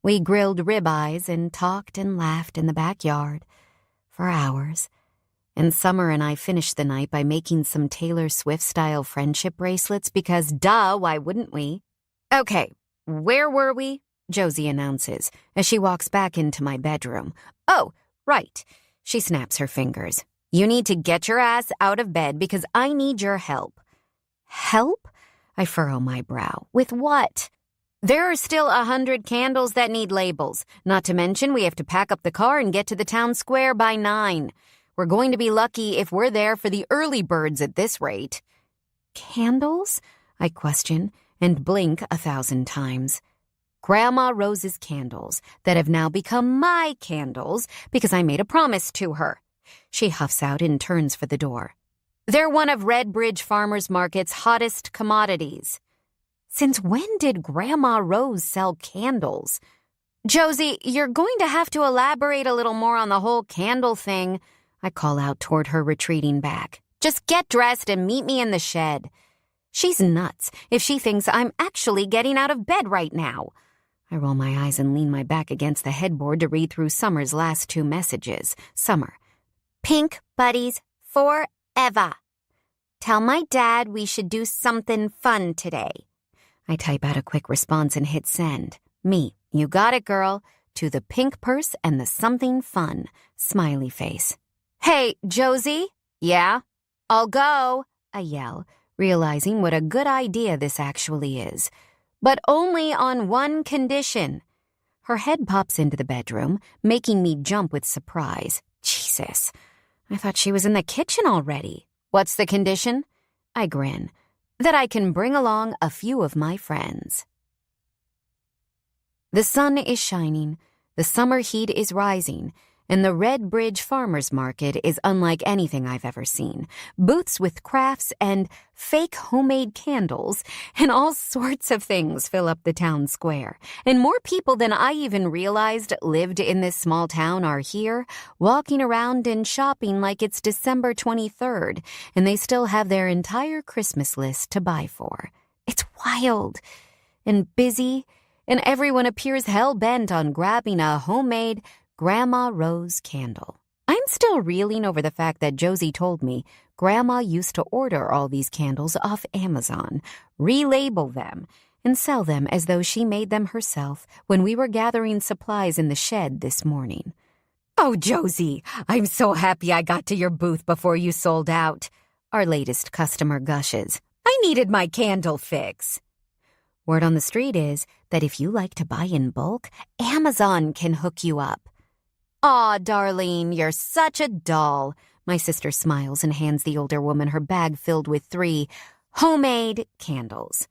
We grilled ribeyes and talked and laughed in the backyard for hours. And Summer and I finished the night by making some Taylor Swift-style friendship bracelets because, duh, why wouldn't we? Okay, where were we? Josie announces as she walks back into my bedroom. Oh, right. She snaps her fingers. You need to get your ass out of bed because I need your help. Help? I furrow my brow. With what? There are still 100 candles that need labels. Not to mention we have to pack up the car and get to the town square by 9. We're going to be lucky if we're there for the early birds at this rate. Candles? I question and blink 1,000 times. Grandma Rose's candles that have now become my candles because I made a promise to her. She huffs out and turns for the door. They're one of Red Bridge Farmers Market's hottest commodities. Since when did Grandma Rose sell candles? Josie, you're going to have to elaborate a little more on the whole candle thing. I call out toward her retreating back. Just get dressed and meet me in the shed. She's nuts if she thinks I'm actually getting out of bed right now. I roll my eyes and lean my back against the headboard to read through Summer's last 2 messages. Summer. Pink buddies forever. Tell my dad we should do something fun today. I type out a quick response and hit send. Me. You got it, girl. To the pink purse and the something fun. Smiley face. Hey, Josie? Yeah? I'll go, I yell, realizing what a good idea this actually is. But only on one condition. Her head pops into the bedroom, making me jump with surprise. Jesus. I thought she was in the kitchen already. What's the condition? I grin. That I can bring along a few of my friends. The sun is shining, the summer heat is rising, and the Red Bridge Farmers Market is unlike anything I've ever seen. Booths with crafts and fake homemade candles and all sorts of things fill up the town square. And more people than I even realized lived in this small town are here, walking around and shopping like it's December 23rd, and they still have their entire Christmas list to buy for. It's wild and busy, and everyone appears hell-bent on grabbing a homemade Grandma Rose candle. I'm still reeling over the fact that Josie told me Grandma used to order all these candles off Amazon, relabel them, and sell them as though she made them herself when we were gathering supplies in the shed this morning. Oh, Josie, I'm so happy I got to your booth before you sold out. Our latest customer gushes. I needed my candle fix. Word on the street is that if you like to buy in bulk, Amazon can hook you up. Aw, Darlene, you're such a doll. My sister smiles and hands the older woman her bag filled with 3 homemade candles.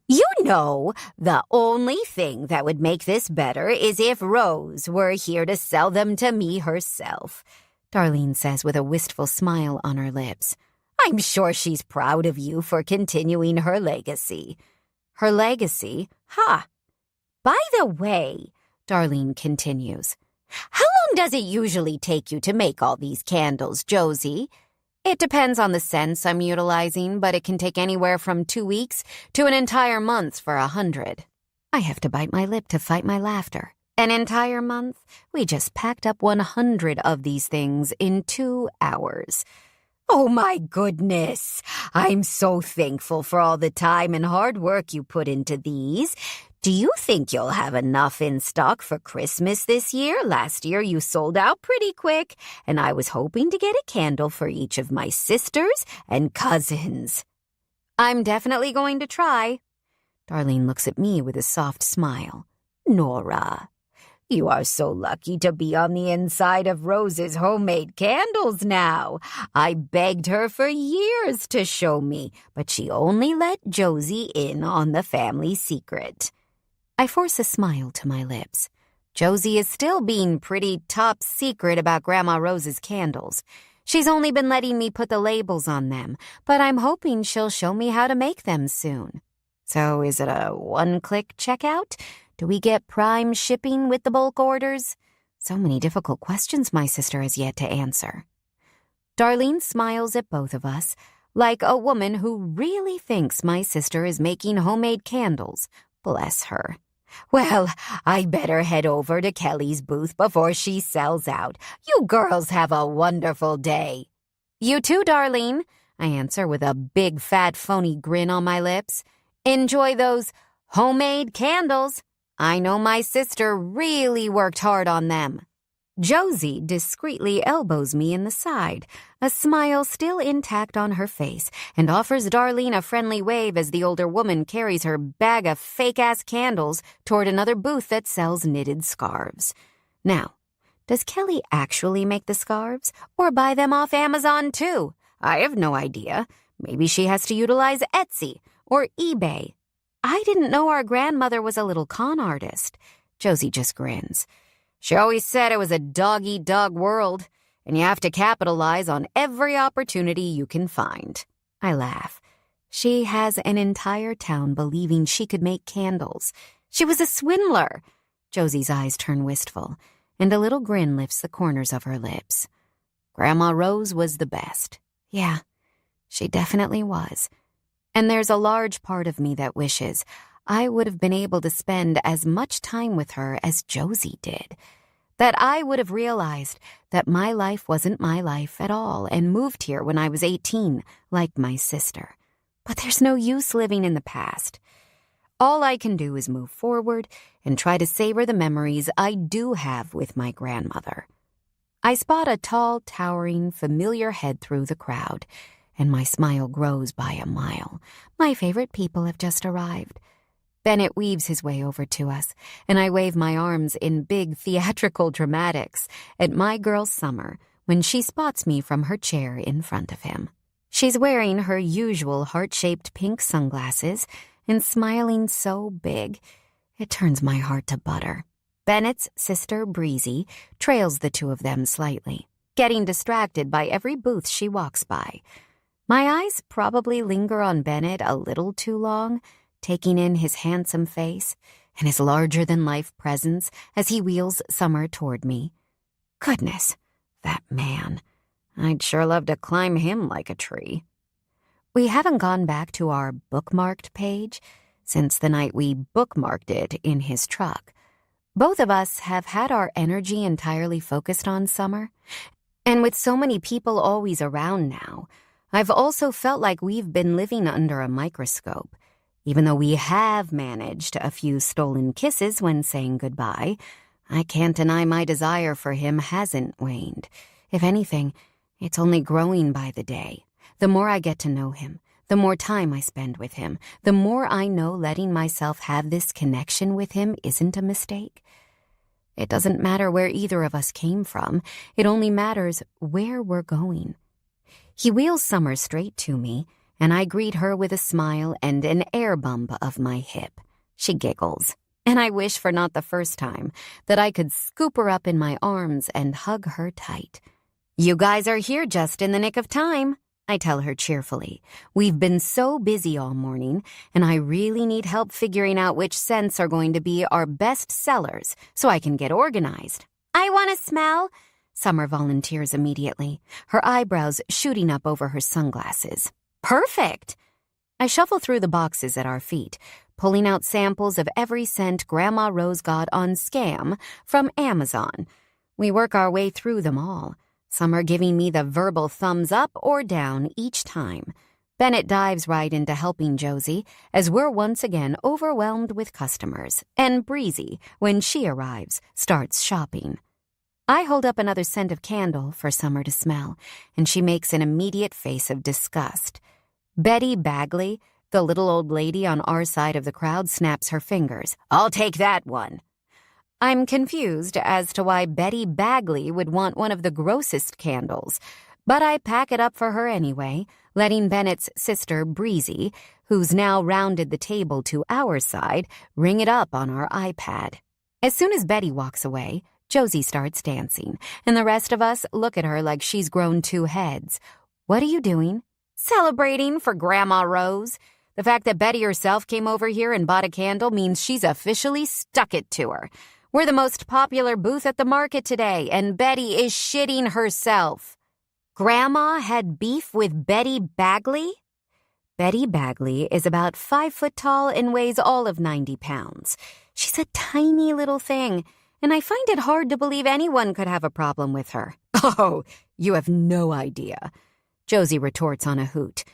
You know, the only thing that would make this better is if Rose were here to sell them to me herself, Darlene says with a wistful smile on her lips. I'm sure she's proud of you for continuing her legacy. Her legacy? Ha! By the way, Darlene continues, how long does it usually take you to make all these candles, Josie? It depends on the scents I'm utilizing, but it can take anywhere from 2 weeks to an entire month for 100. I have to bite my lip to fight my laughter. An entire month? We just packed up 100 of these things in 2 hours.
Oh my goodness! I'm so thankful for all the time and hard work you put into these. Do you think you'll have enough in stock for Christmas this year? Last year you sold out pretty quick, and I was hoping to get a candle for each of my sisters and cousins.
I'm definitely going to try.
Darlene looks at me with a soft smile. Nora, you are so lucky to be on the inside of Rose's homemade candles now. I begged her for years to show me, but she only let Josie in on the family secret.
I force a smile to my lips. Josie is still being pretty top secret about Grandma Rose's candles. She's only been letting me put the labels on them, but I'm hoping she'll show me how to make them soon. So is it a one-click checkout? Do we get prime shipping with the bulk orders? So many difficult questions my sister has yet to answer. Darlene smiles at both of us, like a woman who really thinks my sister is making homemade candles. Bless her.
Well, I better head over to Kelly's booth before she sells out. You girls have a wonderful day.
You too, Darlene, I answer with a big, fat, phony grin on my lips. Enjoy those homemade candles. I know my sister really worked hard on them. Josie discreetly elbows me in the side, a smile still intact on her face, and offers Darlene a friendly wave as the older woman carries her bag of fake-ass candles toward another booth that sells knitted scarves. Now, does Kelly actually make the scarves, or buy them off Amazon too? I have no idea. Maybe she has to utilize Etsy or eBay. I didn't know our grandmother was a little con artist. Josie just grins. She always said it was a dog-eat-dog world, and you have to capitalize on every opportunity you can find. I laugh. She has an entire town believing she could make candles. She was a swindler. Josie's eyes turn wistful, and a little grin lifts the corners of her lips. Grandma Rose was the best. Yeah, she definitely was. And there's a large part of me that wishes I would have been able to spend as much time with her as Josie did. That I would have realized that my life wasn't my life at all and moved here when I was 18, like my sister. But there's no use living in the past. All I can do is move forward and try to savor the memories I do have with my grandmother. I spot a tall, towering, familiar head through the crowd, and my smile grows by a mile. My favorite people have just arrived. Bennett weaves his way over to us, and I wave my arms in big theatrical dramatics at my girl Summer when she spots me from her chair in front of him. She's wearing her usual heart-shaped pink sunglasses and smiling so big, it turns my heart to butter. Bennett's sister, Breezy, trails the two of them slightly, getting distracted by every booth she walks by. My eyes probably linger on Bennett a little too long, taking in his handsome face and his larger-than-life presence as he wheels Summer toward me. Goodness, that man. I'd sure love to climb him like a tree. We haven't gone back to our bookmarked page since the night we bookmarked it in his truck. Both of us have had our energy entirely focused on Summer, and with so many people always around now, I've also felt like we've been living under a microscope. Even though we have managed a few stolen kisses when saying goodbye, I can't deny my desire for him hasn't waned. If anything, it's only growing by the day. The more I get to know him, the more time I spend with him, the more I know letting myself have this connection with him isn't a mistake. It doesn't matter where either of us came from. It only matters where we're going. He wheels Summer straight to me, and I greet her with a smile and an air bump of my hip. She giggles, and I wish for not the first time that I could scoop her up in my arms and hug her tight. You guys are here just in the nick of time, I tell her cheerfully. We've been so busy all morning, and I really need help figuring out which scents are going to be our best sellers so I can get organized.
I want to smell.
Summer volunteers immediately, her eyebrows shooting up over her sunglasses. Perfect! I shuffle through the boxes at our feet, pulling out samples of every scent Grandma Rose got on Scam from Amazon. We work our way through them all, Summer giving me the verbal thumbs up or down each time. Bennett dives right into helping Josie as we're once again overwhelmed with customers, and Breezy, when she arrives, starts shopping. I hold up another scent of candle for Summer to smell, and she makes an immediate face of disgust. Betty Bagley, the little old lady on our side of the crowd, snaps her fingers. "I'll take that one." I'm confused as to why Betty Bagley would want one of the grossest candles, but I pack it up for her anyway, letting Bennett's sister, Breezy, who's now rounded the table to our side, ring it up on our iPad. As soon as Betty walks away, Josie starts dancing, and the rest of us look at her like she's grown 2 heads. "What are you doing?" "Celebrating for Grandma Rose. The fact that Betty herself came over here and bought a candle means she's officially stuck it to her. We're the most popular booth at the market today, and Betty is shitting herself." Grandma had beef with Betty Bagley? Betty Bagley is about 5 foot tall and weighs all of 90 pounds. She's a tiny little thing, and I find it hard to believe anyone could have a problem with her. "Oh, you have no idea," Josie retorts on a hoot.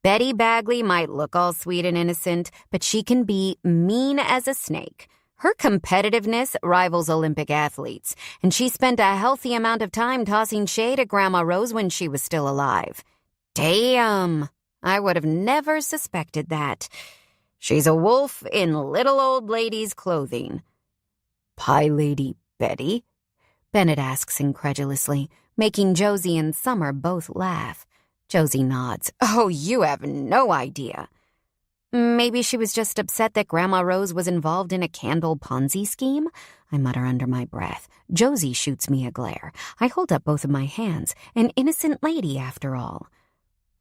"Betty Bagley might look all sweet and innocent, but she can be mean as a snake. Her competitiveness rivals Olympic athletes, and she spent a healthy amount of time tossing shade at Grandma Rose when she was still alive." "Damn, I would have never suspected that. She's a wolf in little old lady's clothing." "Pie Lady Betty?" Bennett asks incredulously, making Josie and Summer both laugh. Josie nods. "Oh, you have no idea." "Maybe she was just upset that Grandma Rose was involved in a candle Ponzi scheme?" I mutter under my breath. Josie shoots me a glare. I hold up both of my hands. An innocent lady, after all.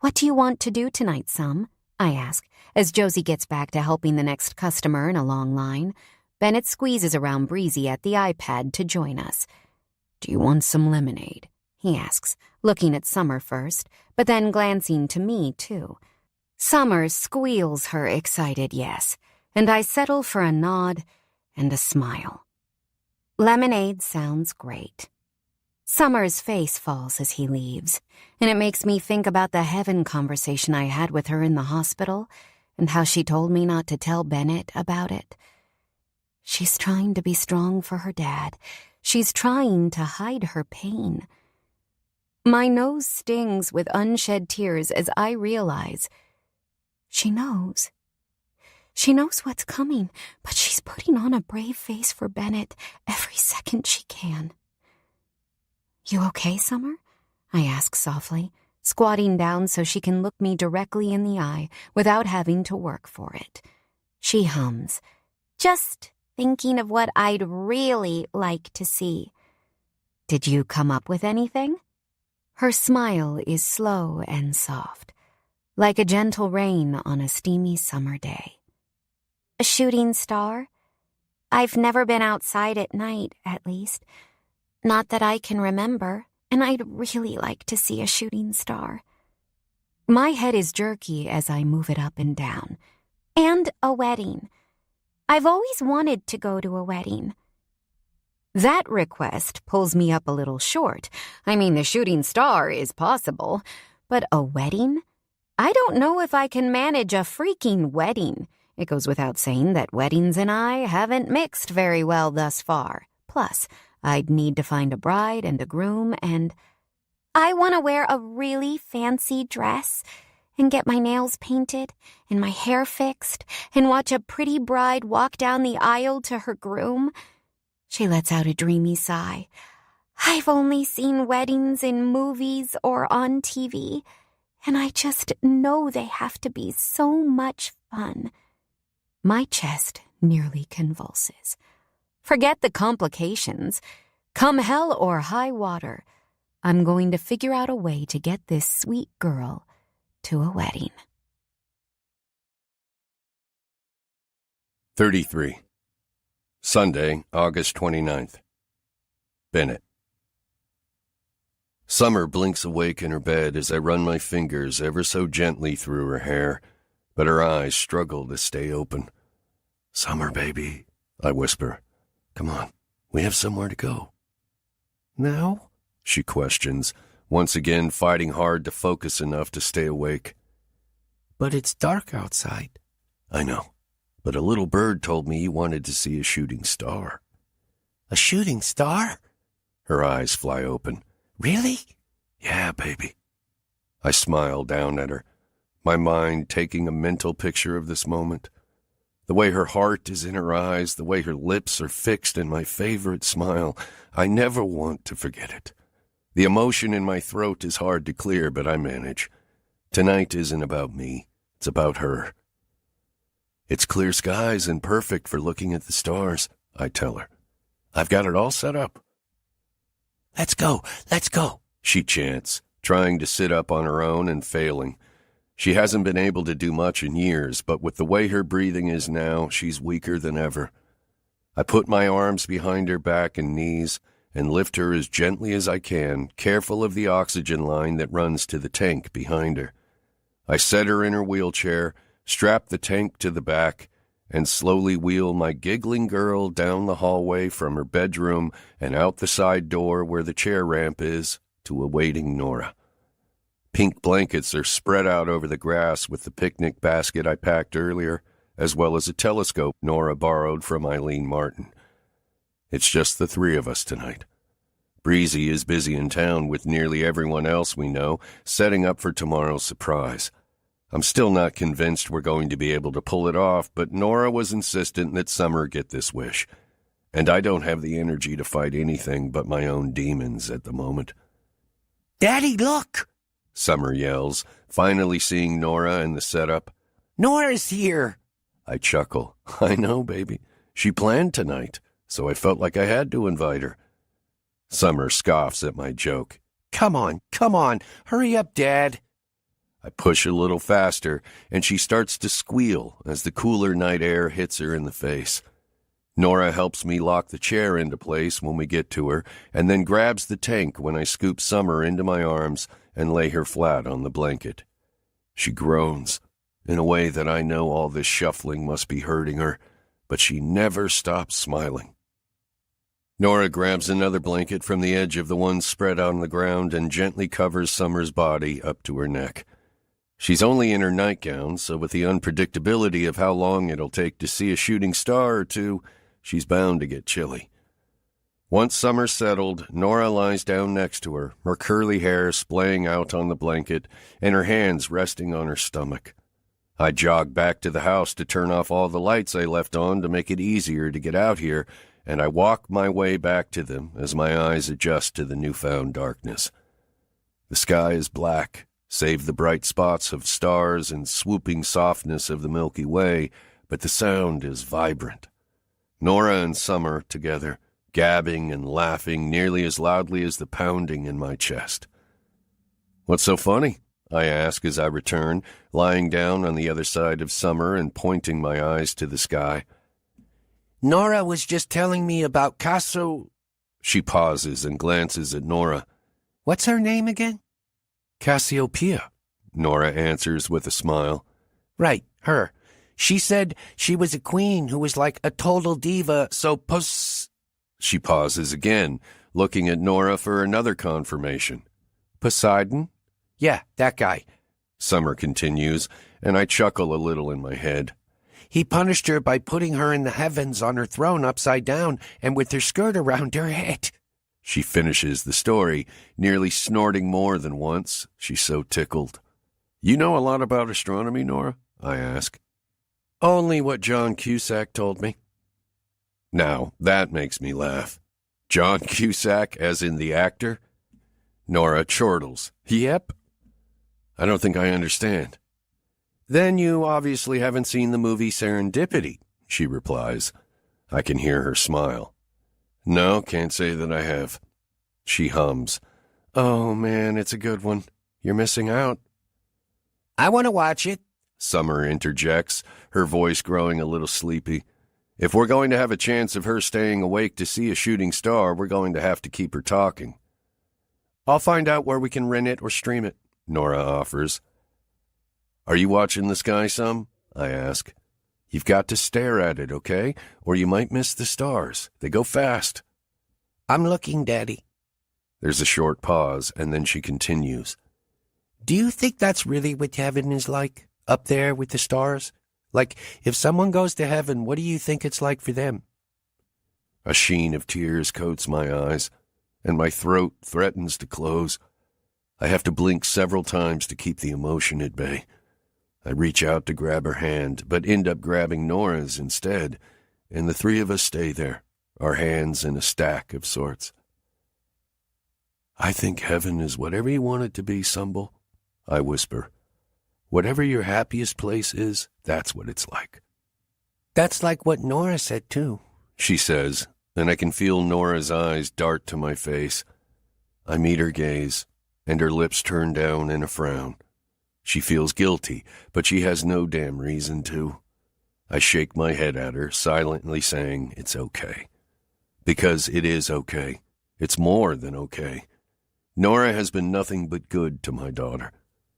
"What do you want to do tonight, Sum?" I ask, as Josie gets back to helping the next customer in a long line. Bennett squeezes around Breezy at the iPad to join us. "Do you want some lemonade?" he asks, looking at Summer first, but then glancing to me, too. Summer squeals her excited yes, and I settle for a nod and a smile. Lemonade sounds great. Summer's face falls as he leaves, and it makes me think about the heaven conversation I had with her in the hospital and how she told me not to tell Bennett about it. She's trying to be strong for her dad. She's trying to hide her pain. My nose stings with unshed tears as I realize she knows. She knows what's coming, but she's putting on a brave face for Bennett every second she can. "You okay, Summer?" I ask softly, squatting down so she can look me directly in the eye without having to work for it. She hums, "Just thinking of what I'd really like to see." "Did you come up with anything?" Her smile is slow and soft, like a gentle rain on a steamy summer day. "A shooting star? I've never been outside at night, at least. Not that I can remember, and I'd really like to see a shooting star." My head is jerky as I move it up and down. "And a wedding. I've always wanted to go to a wedding." That request pulls me up a little short. I mean, the shooting star is possible, but a wedding? I don't know if I can manage a freaking wedding. It goes without saying that weddings and I haven't mixed very well thus far. Plus, I'd need to find a bride and a groom, and I want to wear a really fancy dress and get my nails painted and my hair fixed and watch a pretty bride walk down the aisle to her groom. She lets out a dreamy sigh. "I've only seen weddings in movies or on TV, and I just know they have to be so much fun." My chest nearly convulses. Forget the complications. Come hell or high water, I'm going to figure out a way to get this sweet girl to a wedding.
33. Sunday, August 29th. Bennett. Summer blinks awake in her bed as I run my fingers ever so gently through her hair, but her eyes struggle to stay open. "Summer, baby," I whisper. "Come on, we have somewhere to go."
"Now?"
she questions, once again fighting hard to focus enough to stay awake.
"But it's dark outside."
"I know, but a little bird told me you wanted to see a shooting star."
"A shooting star?"
Her eyes fly open.
"Really?"
"Yeah, baby." I smile down at her, my mind taking a mental picture of this moment. The way her heart is in her eyes, the way her lips are fixed in my favorite smile, I never want to forget it. The emotion in my throat is hard to clear, but I manage. Tonight isn't about me, it's about her. "It's clear skies and perfect for looking at the stars," I tell her. "I've got it all set up."
Let's go,
she chants, trying to sit up on her own and failing. She hasn't been able to do much in years, but with the way her breathing is now, she's weaker than ever. I put my arms behind her back and knees and lift her as gently as I can, careful of the oxygen line that runs to the tank behind her. I set her in her wheelchair, strap the tank to the back, and slowly wheel my giggling girl down the hallway from her bedroom and out the side door where the chair ramp is to awaiting Nora. Pink blankets are spread out over the grass with the picnic basket I packed earlier, as well as a telescope Nora borrowed from Eileen Martin. It's just the three of us tonight. Breezy is busy in town with nearly everyone else we know, setting up for tomorrow's surprise. I'm still not convinced we're going to be able to pull it off, but Nora was insistent that Summer get this wish. And I don't have the energy to fight anything but my own demons at the moment.
"Daddy, look!"
Summer yells, finally seeing Nora in the setup.
"Nora's here!"
I chuckle. "I know, baby. She planned tonight, so I felt like I had to invite her." Summer scoffs at my joke.
Come on, hurry up, Dad."
I push a little faster, and she starts to squeal as the cooler night air hits her in the face. Nora helps me lock the chair into place when we get to her, and then grabs the tank when I scoop Summer into my arms and lay her flat on the blanket. She groans, in a way that I know all this shuffling must be hurting her, but she never stops smiling. Nora grabs another blanket from the edge of the one spread on the ground and gently covers Summer's body up to her neck. She's only in her nightgown, so with the unpredictability of how long it'll take to see a shooting star or two, she's bound to get chilly. Once Summer's settled, Nora lies down next to her, her curly hair splaying out on the blanket and her hands resting on her stomach. I jog back to the house to turn off all the lights I left on to make it easier to get out here, and I walk my way back to them as my eyes adjust to the newfound darkness. The sky is black, save the bright spots of stars and swooping softness of the Milky Way, but the sound is vibrant. Nora and Summer together, gabbing and laughing nearly as loudly as the pounding in my chest. "What's so funny?" I ask as I return, lying down on the other side of Summer and pointing my eyes to the sky.
"Nora was just telling me about Casso."
She pauses and glances at Nora.
"What's her name again?"
"Cassiopeia," Nora answers with a smile.
"Right, her. She said she was a queen who was like a total diva, so
She pauses again, looking at Nora for another confirmation. "Poseidon?"
"Yeah, that guy,"
Summer continues, and I chuckle a little in my head.
"He punished her by putting her in the heavens on her throne upside down and with her skirt around her head."
She finishes the story, nearly snorting more than once. She's so tickled. "You know a lot about astronomy, Nora?" I ask. "Only what John Cusack told me." Now, that makes me laugh. John Cusack, as in the actor? Nora chortles. "Yep." I don't think I understand. "Then you obviously haven't seen the movie Serendipity," she replies. I can hear her smile. "No, can't say that I have." She hums. "Oh, man, it's a good one. You're missing out."
"I want to watch it,"
Summer interjects, her voice growing a little sleepy. "If we're going to have a chance of her staying awake to see a shooting star, we're going to have to keep her talking."
I'll find out where we can rent it or stream it, Nora offers. Are you watching the sky some? I ask. You've got to stare at it, okay? Or you might miss the stars. They go fast. I'm looking, Daddy. There's a short pause, and then she continues. Do you think that's really what heaven is like, up there with the stars? Like, if someone goes to heaven, what do you think it's like for them? A sheen of tears coats my eyes, and my throat threatens to close. I have to blink several times to keep the emotion at bay. I reach out to grab her hand, but end up grabbing Nora's instead, and the three of us stay there, our hands in a stack of sorts. I think heaven is whatever you want it to be, Sumble, I whisper. Whatever your happiest place is, that's what it's like. That's like what Nora said, too, she says, and I can feel Nora's eyes dart to my face. I meet her gaze, and her lips turn down in a frown. She feels guilty, but she has no damn reason to. I shake my head at her, silently saying it's okay. Because it is okay. It's more than okay. Nora has been nothing but good to my daughter.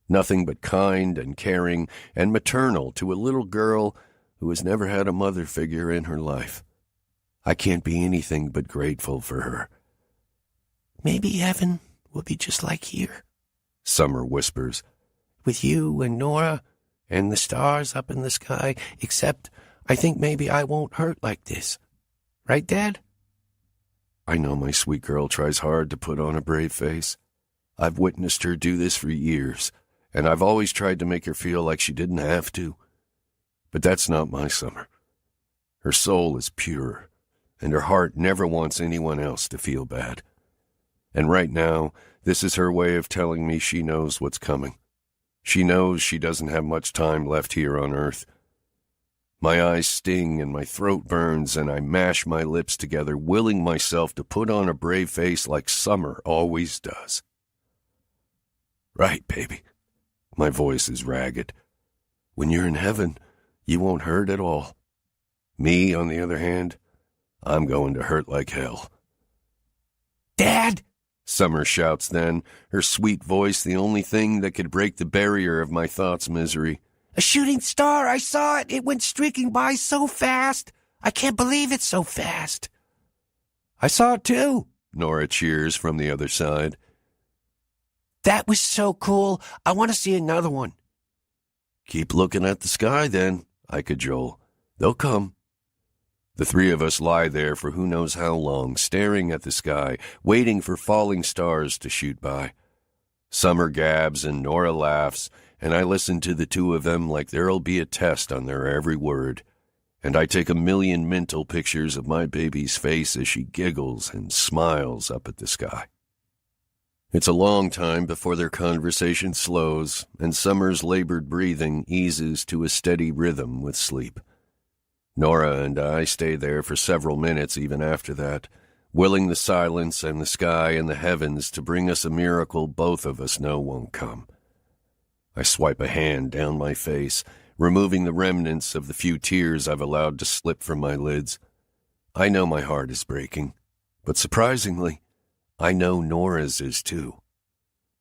Nothing but kind and caring and maternal to a little girl who has never had a mother figure in her life. I can't be anything but grateful for her. Maybe heaven will be just like here, Summer whispers, with you and Nora and the stars up in the sky, except I think maybe I won't hurt like this. Right, Dad? I know my sweet girl tries hard to put on a brave face. I've witnessed her do this for years, and I've always tried to make her feel like she didn't have to. But that's not my Summer. Her soul is pure, and her heart never wants anyone else to feel bad. And right now, this is her way of telling me she knows what's coming. She knows she doesn't have much time left here on Earth. My eyes sting and my throat burns, and I mash my lips together, willing myself to put on a brave face like Summer always does. Right, baby. My voice is ragged. When you're in heaven, you won't hurt at all. Me, on the other hand, I'm going to hurt like hell. Dad! Summer shouts then, her sweet voice the only thing that could break the barrier of my thoughts' misery. A shooting star! I saw it! It went streaking by so fast! I can't believe it's so fast! I saw it too! Nora cheers from the other side. That was so cool! I want to see another one. Keep looking at the sky then, I cajole. They'll come. The three of us lie there for who knows how long, staring at the sky, waiting for falling stars to shoot by. Summer gabs and Nora laughs, and I listen to the two of them like there'll be a test on their every word. And I take a million mental pictures of my baby's face as she giggles and smiles up at the sky. It's a long time before their conversation slows, and Summer's labored breathing eases to a steady rhythm with sleep. Nora and I stay there for several minutes even after that, willing the silence and the sky and the heavens to bring us a miracle both of us know won't come. I swipe a hand down my face, removing the remnants of the few tears I've allowed to slip from my lids. I know my heart is breaking, but surprisingly, I know Nora's is too.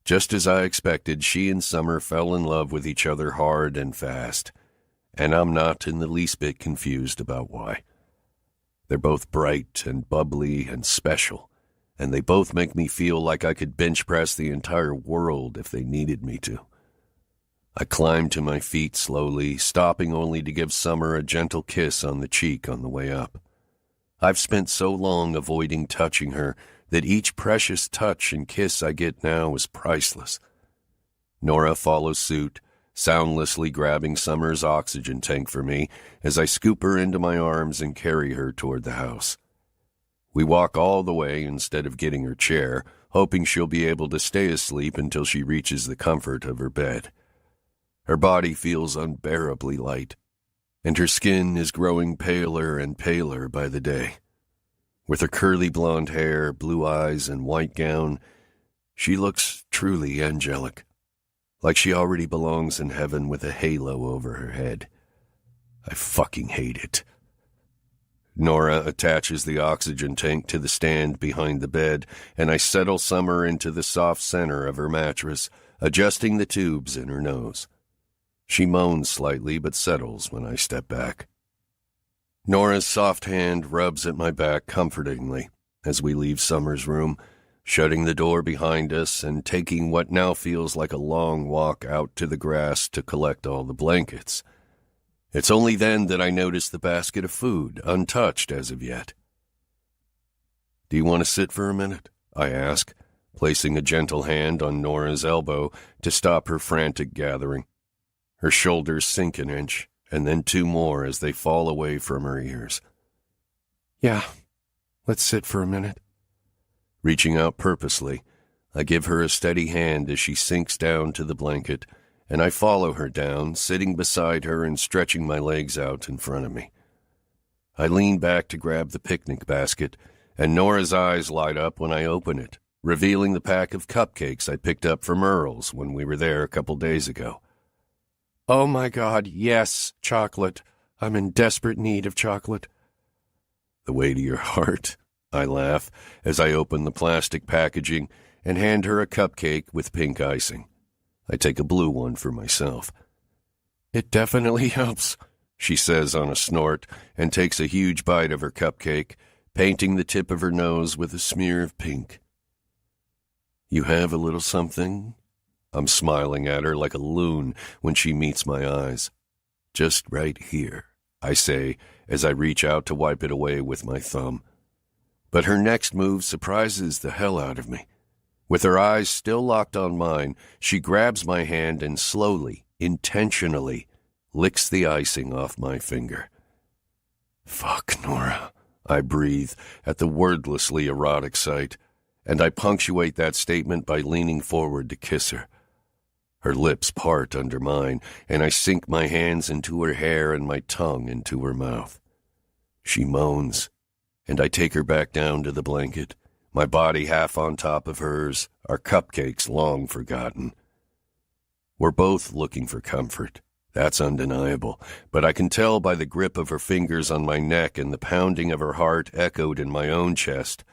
Just as I expected, she and Summer fell in love with each other hard and fast. And I'm not in the least bit confused about why. They're both bright and bubbly and special, and they both make me feel like I could bench press the entire world if they needed me to. I climb to my feet slowly, stopping only to give Summer a gentle kiss on the cheek on the way up. I've spent so long avoiding touching her that each precious touch and kiss I get now is priceless. Nora follows suit, soundlessly grabbing Summer's oxygen tank for me as I scoop her into my arms and carry her toward the house. We walk all the way instead of getting her chair, hoping she'll be able to stay asleep until she reaches the comfort of her bed. Her body feels unbearably light, and her skin is growing paler and paler by the day. With her curly blonde hair, blue eyes, and white gown, she looks truly angelic. Like she already belongs in heaven with a halo over her head. I fucking hate it.
Nora attaches the oxygen tank to the stand behind the bed, and I settle Summer into the soft center of her mattress, adjusting the tubes in her nose. She moans slightly but settles when I step back. Nora's soft hand rubs at my back comfortingly as we leave Summer's room, shutting the door behind us and taking what now feels like a long walk out to the grass to collect all the blankets. It's only then that I notice the basket of food, untouched as of yet. "Do you want to sit for a minute?" I ask, placing a gentle hand on Nora's elbow to stop her frantic gathering. Her shoulders sink an inch, and then two more as they fall away from her ears.
"Yeah, let's sit for a minute."
Reaching out purposely, I give her a steady hand as she sinks down to the blanket, and I follow her down, sitting beside her and stretching my legs out in front of me. I lean back to grab the picnic basket, and Nora's eyes light up when I open it, revealing the pack of cupcakes I picked up from Earl's when we were there a couple days ago.
"Oh my God, yes, chocolate. I'm in desperate need of chocolate."
"The way to your heart," I laugh as I open the plastic packaging and hand her a cupcake with pink icing. I take a blue one for myself.
"It definitely helps,"
she says on a snort and takes a huge bite of her cupcake, painting the tip of her nose with a smear of pink. "You have a little something?" I'm smiling at her like a loon when she meets my eyes. "Just right here," I say as I reach out to wipe it away with my thumb. But her next move surprises the hell out of me. With her eyes still locked on mine, she grabs my hand and slowly, intentionally, licks the icing off my finger. "Fuck, Nora," I breathe at the wordlessly erotic sight, and I punctuate that statement by leaning forward to kiss her. Her lips part under mine, and I sink my hands into her hair and my tongue into her mouth. She moans, and I take her back down to the blanket, my body half on top of hers, our cupcakes long forgotten. We're both looking for comfort. That's undeniable, but I can tell by the grip of her fingers on my neck and the pounding of her heart echoed in my own chest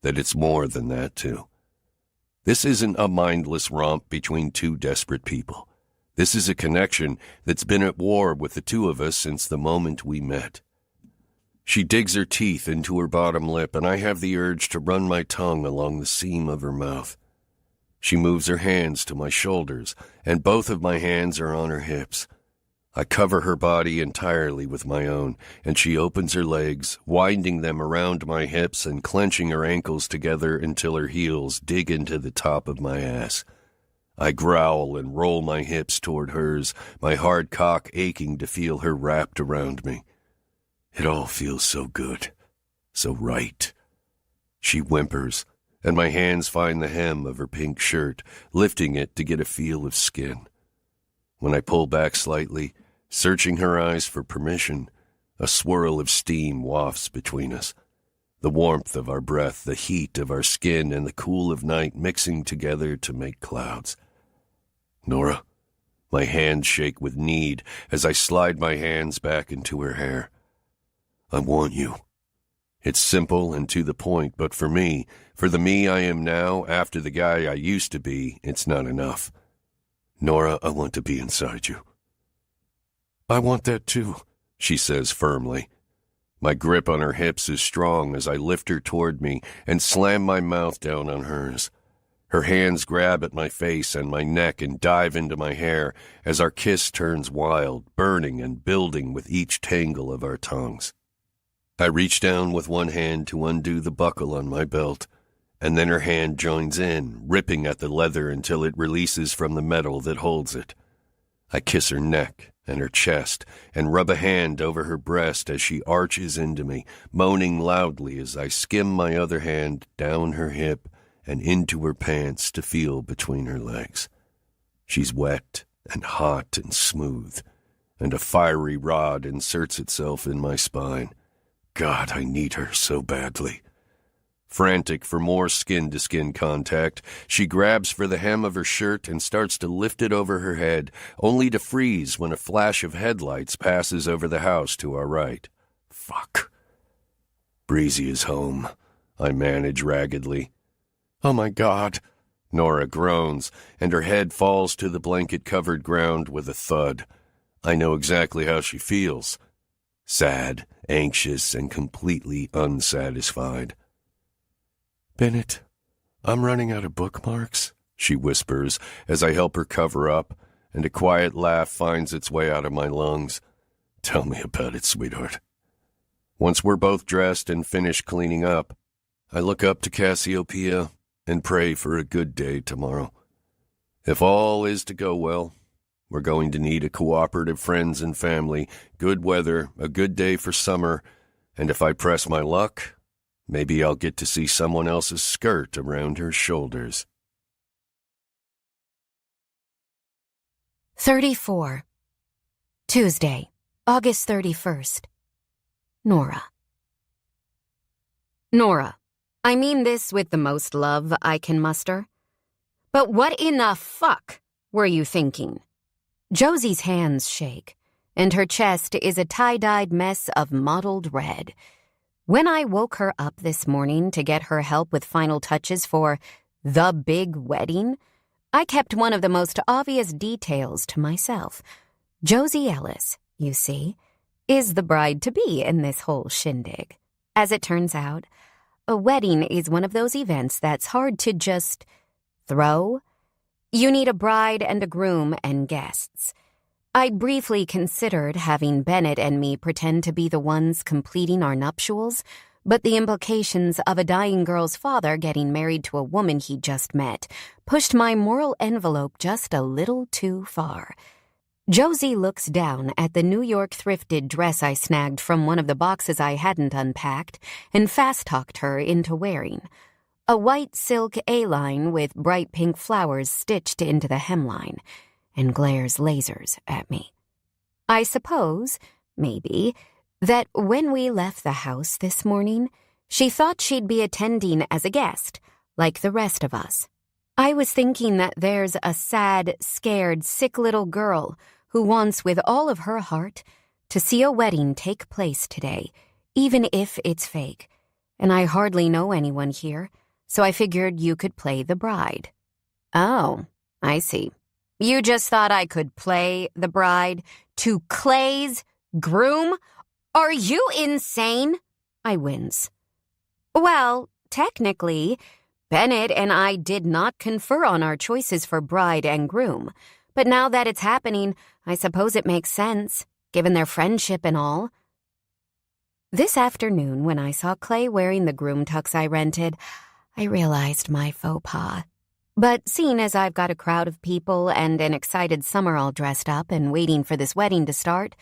that it's more than that, too. This isn't a mindless romp between two desperate people. This is a connection that's been at war with the two of us since the moment we met. She digs her teeth into her bottom lip, and I have the urge to run my tongue along the seam of her mouth. She moves her hands to my shoulders, and both of my hands are on her hips. I cover her body entirely with my own, and she opens her legs, winding them around my hips and clenching her ankles together until her heels dig into the top of my ass. I growl and roll my hips toward hers, my hard cock aching to feel her wrapped around me. It all feels so good, so right. She whimpers, and my hands find the hem of her pink shirt, lifting it to get a feel of skin. When I pull back slightly, searching her eyes for permission, a swirl of steam wafts between us. The warmth of our breath, the heat of our skin, and the cool of night mixing together to make clouds. "Nora," my hands shake with need as I slide my hands back into her hair. "I want you." It's simple and to the point, but for me, for the me I am now, after the guy I used to be, it's not enough. "Nora, I want to be inside you."
"I want that too,"
she says firmly. My grip on her hips is strong as I lift her toward me and slam my mouth down on hers. Her hands grab at my face and my neck and dive into my hair as our kiss turns wild, burning and building with each tangle of our tongues. I reach down with one hand to undo the buckle on my belt, and then her hand joins in, ripping at the leather until it releases from the metal that holds it. I kiss her neck and her chest and rub a hand over her breast as she arches into me, moaning loudly as I skim my other hand down her hip and into her pants to feel between her legs. She's wet and hot and smooth, and a fiery rod inserts itself in my spine. God, I need her so badly. Frantic for more skin-to-skin contact, she grabs for the hem of her shirt and starts to lift it over her head, only to freeze when a flash of headlights passes over the house to our right. Fuck. Breezy is home, I manage raggedly.
Oh, my God.
Nora groans, and her head falls to the blanket-covered ground with a thud. I know exactly how she feels. Sad, anxious, and completely unsatisfied.
Bennett, I'm running out of bookmarks,
she whispers as I help her cover up, and a quiet laugh finds its way out of my lungs. Tell me about it, sweetheart. Once we're both dressed and finished cleaning up, I look up to Cassiopeia and pray for a good day tomorrow. If all is to go well, we're going to need a cooperative friends and family, good weather, a good day for summer, and if I press my luck, maybe I'll get to see someone else's skirt around her shoulders.
34. Tuesday, August 31st. Nora.
Nora, I mean this with the most love I can muster. But what in the fuck were you thinking?
Josie's hands shake, and her chest is a tie-dyed mess of mottled red. When I woke her up this morning to get her help with final touches for the big wedding, I kept one of the most obvious details to myself. Josie Ellis, you see, is the bride-to-be in this whole shindig. As it turns out, a wedding is one of those events that's hard to just throw. You need a bride and a groom and guests. I briefly considered having Bennett and me pretend to be the ones completing our nuptials, but the implications of a dying girl's father getting married to a woman he just met pushed my moral envelope just a little too far. Josie looks down at the New York thrifted dress I snagged from one of the boxes I hadn't unpacked and fast-talked her into wearing. A white silk A-line with bright pink flowers stitched into the hemline, and glares lasers at me. I suppose, maybe, that when we left the house this morning, she thought she'd be attending as a guest, like the rest of us. I was thinking that there's a sad, scared, sick little girl who wants with all of her heart to see a wedding take place today, even if it's fake. And I hardly know anyone here, so I figured you could play the bride.
Oh, I see. You just thought I could play the bride to Clay's groom? Are you insane?
I wince.
Well, technically, Bennett and I did not confer on our choices for bride and groom. But now that it's happening, I suppose it makes sense, given their friendship and all.
This afternoon, when I saw Clay wearing the groom tux I rented, I realized my faux pas. But seeing as I've got a crowd of people and an excited summer all dressed up and waiting for this wedding to start,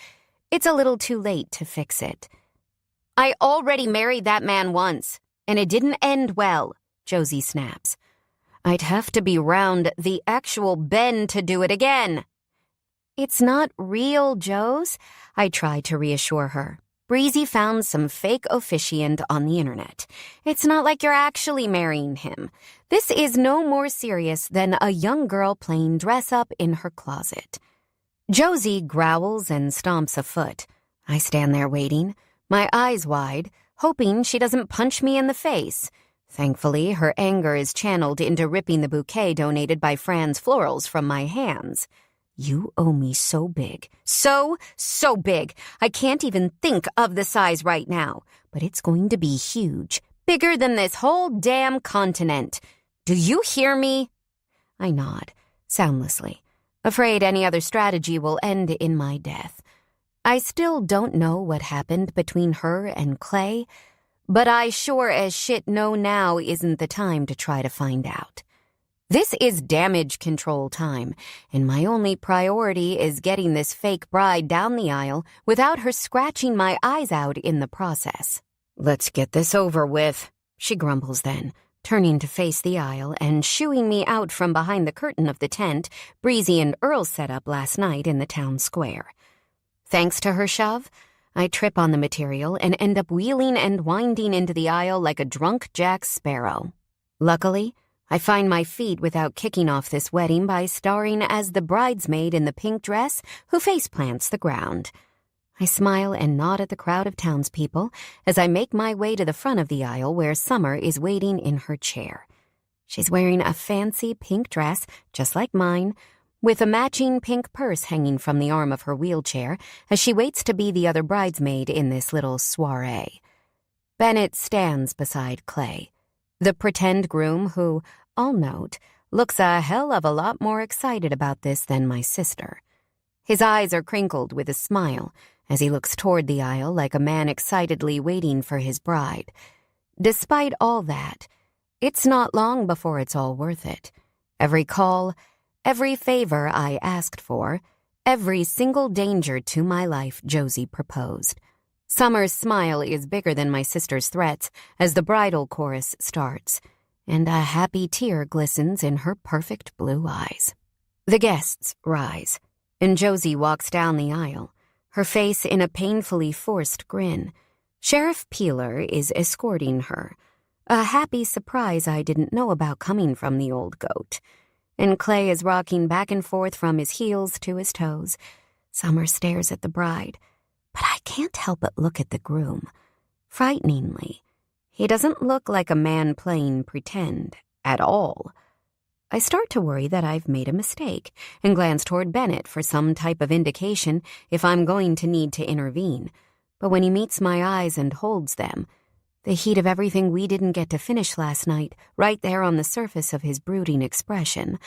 it's a little too late to fix it.
I already married that man once, and it didn't end well,
Josie snaps.
I'd have to be round the actual Ben to do it again.
It's not real, Jose, I try to reassure her. Breezy found some fake officiant on the internet. It's not like you're actually marrying him. This is no more serious than a young girl playing dress-up in her closet. Josie growls and stomps a foot. I stand there waiting, my eyes wide, hoping she doesn't punch me in the face. Thankfully, her anger is channeled into ripping the bouquet donated by Fran's Florals from my hands. You owe me so big.
So big. I can't even think of the size right now.
But it's going to be huge.
Bigger than this whole damn continent. Do you hear me?
I nod, soundlessly, afraid any other strategy will end in my death. I still don't know what happened between her and Clay, but I sure as shit know now isn't the time to try to find out. This is damage control time, and my only priority is getting this fake bride down the aisle without her scratching my eyes out in the process.
Let's get this over with,
she grumbles then, turning to face the aisle and shooing me out from behind the curtain of the tent Breezy and Earl set up last night in the town square. Thanks to her shove, I trip on the material and end up wheeling and winding into the aisle like a drunk Jack Sparrow. Luckily, I find my feet without kicking off this wedding by starring as the bridesmaid in the pink dress who faceplants the ground. I smile and nod at the crowd of townspeople as I make my way to the front of the aisle where Summer is waiting in her chair. She's wearing a fancy pink dress, just like mine, with a matching pink purse hanging from the arm of her wheelchair as she waits to be the other bridesmaid in this little soiree. Bennett stands beside Clay, the pretend groom who, I'll note, looks a hell of a lot more excited about this than my sister. His eyes are crinkled with a smile as he looks toward the aisle like a man excitedly waiting for his bride. Despite all that, it's not long before it's all worth it. Every call, every favor I asked for, every single danger to my life Josie proposed. Summer's smile is bigger than my sister's threats as the bridal chorus starts, and a happy tear glistens in her perfect blue eyes. The guests rise, and Josie walks down the aisle, her face in a painfully forced grin. Sheriff Peeler is escorting her, a happy surprise I didn't know about coming from the old goat. And Clay is rocking back and forth from his heels to his toes. Summer stares at the bride, but I can't help but look at the groom. Frighteningly, he doesn't look like a man playing pretend at all. I start to worry that I've made a mistake and glance toward Bennett for some type of indication if I'm going to need to intervene. But when he meets my eyes and holds them, the heat of everything we didn't get to finish last night right there on the surface of his brooding expression,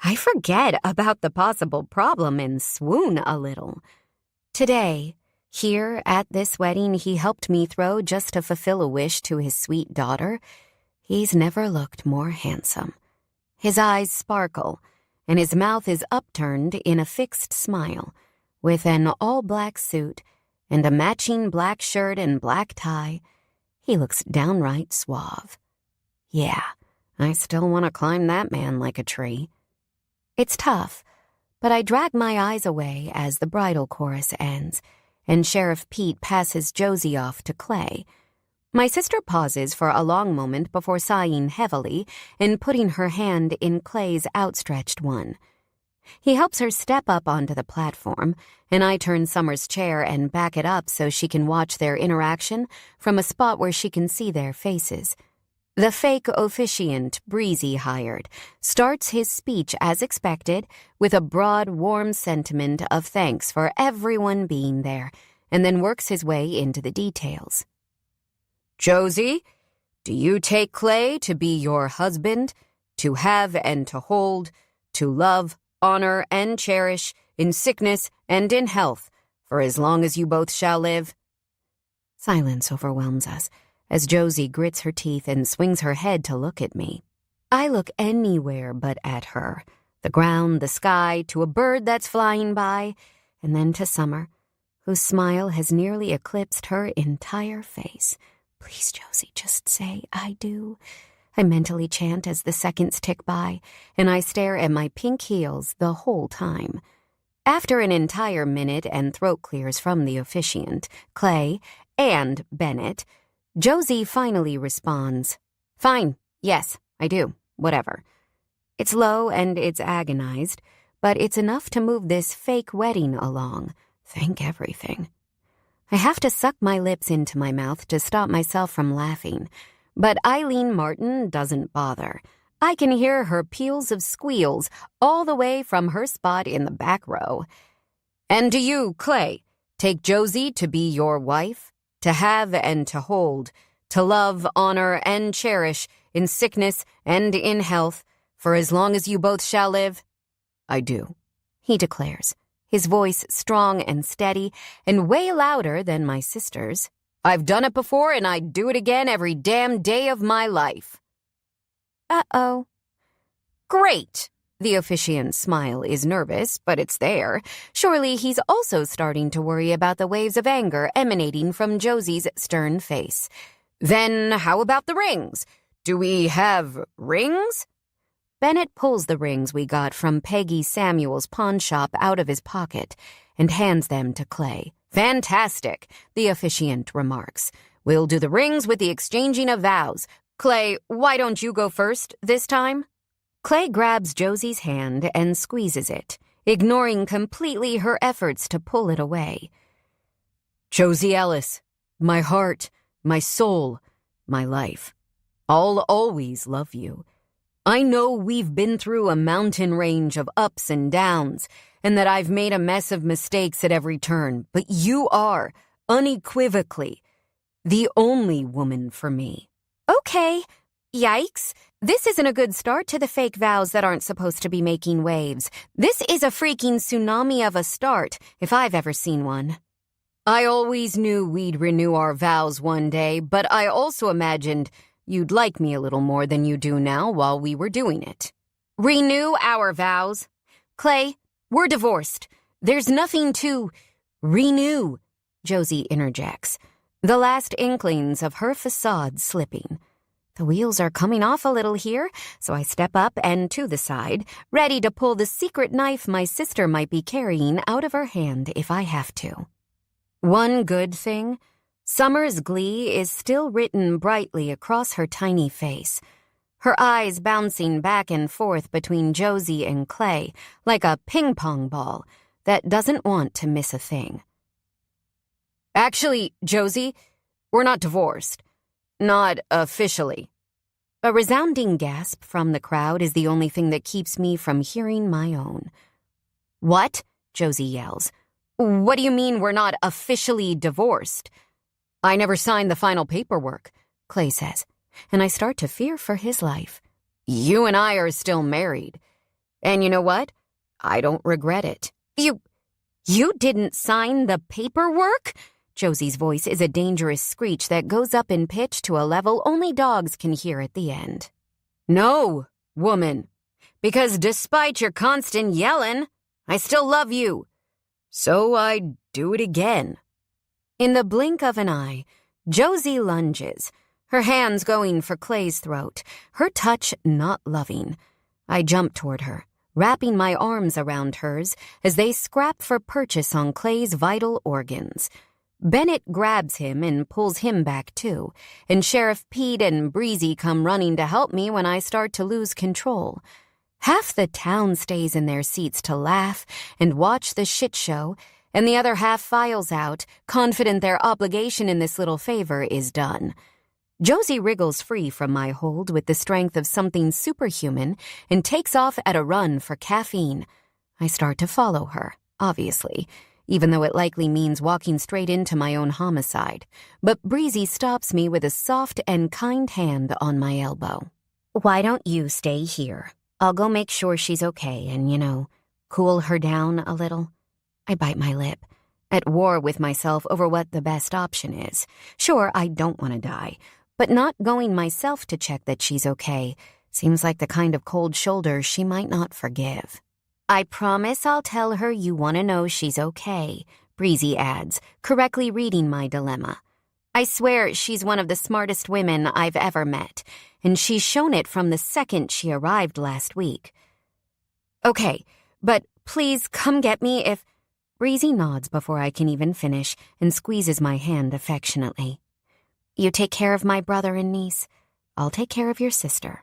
I forget about the possible problem and swoon a little. Today, here at this wedding he helped me throw just to fulfill a wish to his sweet daughter, he's never looked more handsome. His eyes sparkle, and his mouth is upturned in a fixed smile, with an all-black suit and a matching black shirt and black tie. He looks downright suave. Yeah, I still want to climb that man like a tree. It's tough, but I drag my eyes away as the bridal chorus ends, and Sheriff Pete passes Josie off to Clay. My sister pauses for a long moment before sighing heavily and putting her hand in Clay's outstretched one. He helps her step up onto the platform, and I turn Summer's chair and back it up so she can watch their interaction from a spot where she can see their faces. The fake officiant Breezy hired starts his speech as expected with a broad, warm sentiment of thanks for everyone being there, and then works his way into the details.
Josie, do you take Clay to be your husband, to have and to hold, to love, honor, and cherish, in sickness and in health, for as long as you both shall live?
Silence overwhelms us as Josie grits her teeth and swings her head to look at me. I look anywhere but at her, the ground, the sky, to a bird that's flying by, and then to Summer, whose smile has nearly eclipsed her entire face. Please, Josie, just say I do. I mentally chant as the seconds tick by, and I stare at my pink heels the whole time. After an entire minute and throat clears from the officiant, Clay, and Bennett, Josie finally responds, "Fine, yes, I do, whatever." It's low and it's agonized, but it's enough to move this fake wedding along. Thank everything. I have to suck my lips into my mouth to stop myself from laughing, but Eileen Martin doesn't bother. I can hear her peals of squeals all the way from her spot in the back row.
And do you, Clay, take Josie to be your wife, to have and to hold, to love, honor, and cherish, in sickness and in health, for as long as you both shall live?
I do, he declares, his voice strong and steady and way louder than my sister's.
I've done it before and I'd do it again every damn day of my life.
Uh-oh.
Great. The officiant's smile is nervous, but it's there. Surely he's also starting to worry about the waves of anger emanating from Josie's stern face. Then how about the rings? Do we have rings?
Bennett pulls the rings we got from Peggy Samuel's pawn shop out of his pocket and hands them to Clay.
Fantastic, the officiant remarks. We'll do the rings with the exchanging of vows. Clay, why don't you go first this time?
Clay grabs Josie's hand and squeezes it, ignoring completely her efforts to pull it away.
Josie Ellis, my heart, my soul, my life. I'll always love you. I know we've been through a mountain range of ups and downs, and that I've made a mess of mistakes at every turn, but you are, unequivocally, the only woman for me.
Okay. Yikes. This isn't a good start to the fake vows that aren't supposed to be making waves. This is a freaking tsunami of a start, if I've ever seen one.
I always knew we'd renew our vows one day, but I also imagined you'd like me a little more than you do now while we were doing it.
Renew our vows? Clay, we're divorced. There's nothing to renew, Josie interjects, the last inklings of her facade slipping. The wheels are coming off a little here, so I step up and to the side, ready to pull the secret knife my sister might be carrying out of her hand if I have to. One good thing, Summer's glee is still written brightly across her tiny face, her eyes bouncing back and forth between Josie and Clay like a ping-pong ball that doesn't want to miss a thing.
Actually, Josie, we're not divorced. Not officially.
A resounding gasp from the crowd is the only thing that keeps me from hearing my own.
What? Josie yells. What do you mean we're not officially divorced? I never signed the final paperwork,
Clay says, and I start to fear for his life.
You and I are still married. And you know what? I don't regret it.
You didn't sign the paperwork? Josie's voice is a dangerous screech that goes up in pitch to a level only dogs can hear at the end.
No, woman, because despite your constant yelling, I still love you. So I'd do it again.
In the blink of an eye, Josie lunges, her hands going for Clay's throat, her touch not loving. I jump toward her, wrapping my arms around hers as they scrap for purchase on Clay's vital organs. Bennett grabs him and pulls him back too, and Sheriff Pete and Breezy come running to help me when I start to lose control. Half the town stays in their seats to laugh and watch the shit show, and the other half files out, confident their obligation in this little favor is done. Josie wriggles free from my hold with the strength of something superhuman and takes off at a run for caffeine. I start to follow her, obviously, even though it likely means walking straight into my own homicide. But Breezy stops me with a soft and kind hand on my elbow. Why don't you stay here? I'll go make sure she's okay and, cool her down a little. I bite my lip, at war with myself over what the best option is. Sure, I don't want to die, but not going myself to check that she's okay seems like the kind of cold shoulder she might not forgive. I promise I'll tell her you want to know she's okay, Breezy adds, correctly reading my dilemma. I swear she's one of the smartest women I've ever met, and she's shown it from the second she arrived last week. Okay, but please come get me if... Breezy nods before I can even finish and squeezes my hand affectionately. You take care of my brother and niece. I'll take care of your sister.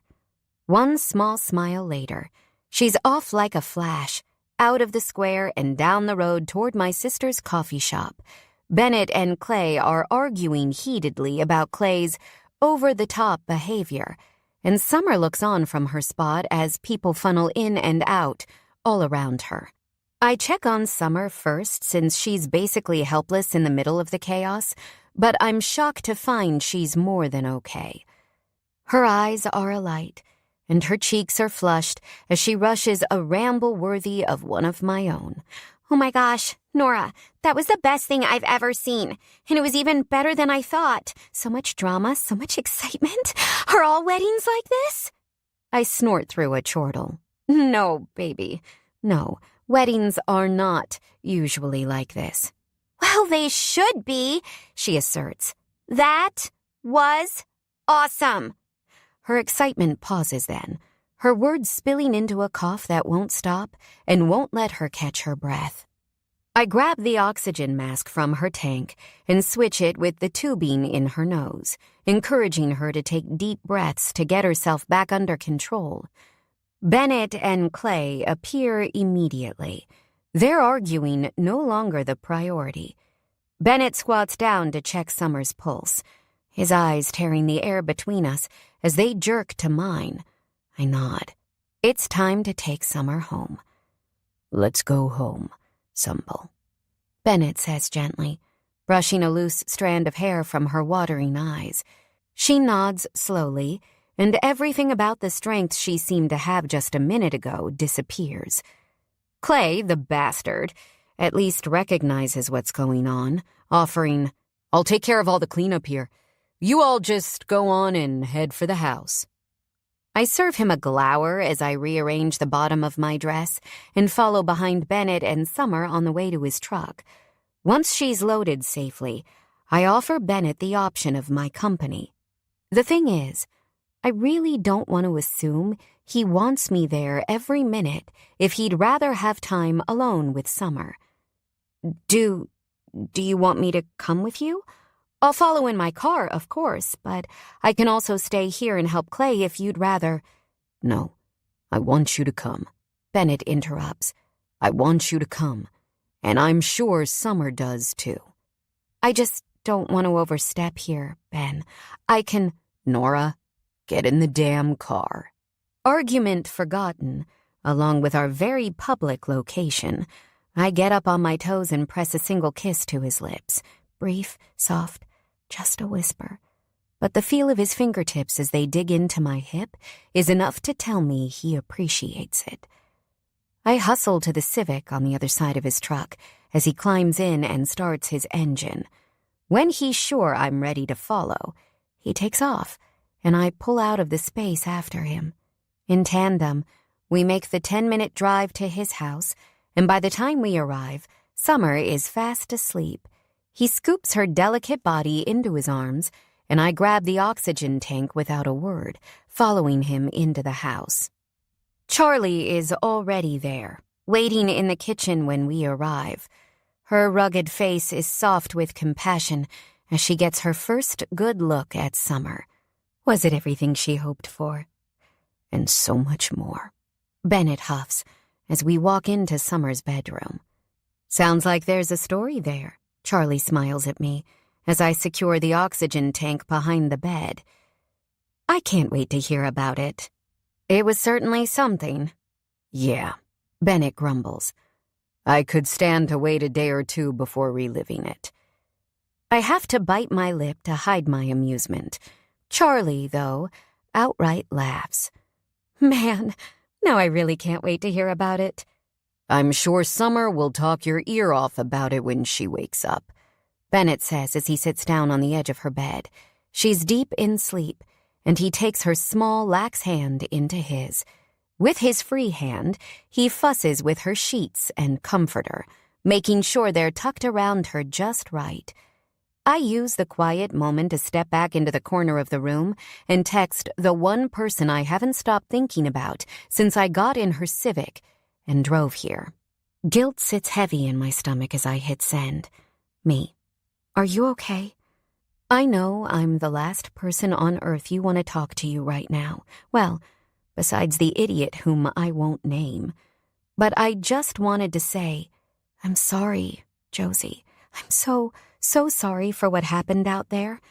One small smile later, she's off like a flash, out of the square and down the road toward my sister's coffee shop. Bennett and Clay are arguing heatedly about Clay's over-the-top behavior, and Summer looks on from her spot as people funnel in and out, all around her. I check on Summer first since she's basically helpless in the middle of the chaos, but I'm shocked to find she's more than okay. Her eyes are alight, and her cheeks are flushed as she rushes a ramble worthy of one of my own. Oh my gosh, Nora, that was the best thing I've ever seen, and it was even better than I thought. So much drama, so much excitement. Are all weddings like this? I snort through a chortle. No, baby, no. Weddings are not usually like this. Well, they should be, she asserts. That was awesome. Her excitement pauses then, her words spilling into a cough that won't stop and won't let her catch her breath. I grab the oxygen mask from her tank and switch it with the tubing in her nose, encouraging her to take deep breaths to get herself back under control. Bennett and Clay appear immediately, their arguing no longer the priority. Bennett squats down to check Summer's pulse, his eyes tearing the air between us as they jerk to mine. I nod. It's time to take Summer home.
Let's go home, Sumble,
Bennett says gently, brushing a loose strand of hair from her watering eyes. She nods slowly, and everything about the strength she seemed to have just a minute ago disappears. Clay, the bastard, at least recognizes what's going on, offering,
"I'll take care of all the cleanup here. You all just go on and head for the house."
I serve him a glower as I rearrange the bottom of my dress and follow behind Bennett and Summer on the way to his truck. Once she's loaded safely, I offer Bennett the option of my company. The thing is, I really don't want to assume he wants me there every minute if he'd rather have time alone with Summer. Do you want me to come with you? I'll follow in my car, of course, but I can also stay here and help Clay if you'd rather.
"No, I want you to come,"
Bennett interrupts.
"I want you to come, and I'm sure Summer does too."
I just don't want to overstep here, Ben. I can...
"Nora, get in the damn car."
Argument forgotten, along with our very public location, I get up on my toes and press a single kiss to his lips. Brief, soft, just a whisper. But the feel of his fingertips as they dig into my hip is enough to tell me he appreciates it. I hustle to the Civic on the other side of his truck as he climbs in and starts his engine. When he's sure I'm ready to follow, he takes off, and I pull out of the space after him. In tandem, we make the 10-minute drive to his house, and by the time we arrive, Summer is fast asleep. He scoops her delicate body into his arms, and I grab the oxygen tank without a word, following him into the house. Charlie is already there, waiting in the kitchen when we arrive. Her rugged face is soft with compassion as she gets her first good look at Summer. Was it everything she hoped for?
"And so much more,"
Bennett huffs as we walk into Summer's bedroom. Sounds like there's a story there. Charlie smiles at me as I secure the oxygen tank behind the bed. I can't wait to hear about it. It was certainly something.
"Yeah,"
Bennett grumbles.
"I could stand to wait a day or two before reliving it."
I have to bite my lip to hide my amusement. Charlie, though, outright laughs. Man, now I really can't wait to hear about it.
"I'm sure Summer will talk your ear off about it when she wakes up,"
Bennett says as he sits down on the edge of her bed. She's deep in sleep, and he takes her small, lax hand into his. With his free hand, he fusses with her sheets and comforter, making sure they're tucked around her just right. I use the quiet moment to step back into the corner of the room and text the one person I haven't stopped thinking about since I got in her Civic and drove here. Guilt sits heavy in my stomach as I hit send. Me. Are you okay? I know I'm the last person on earth you want to talk to you right now. Well, besides the idiot whom I won't name. But I just wanted to say, I'm sorry, Josie. I'm so sorry for what happened out there.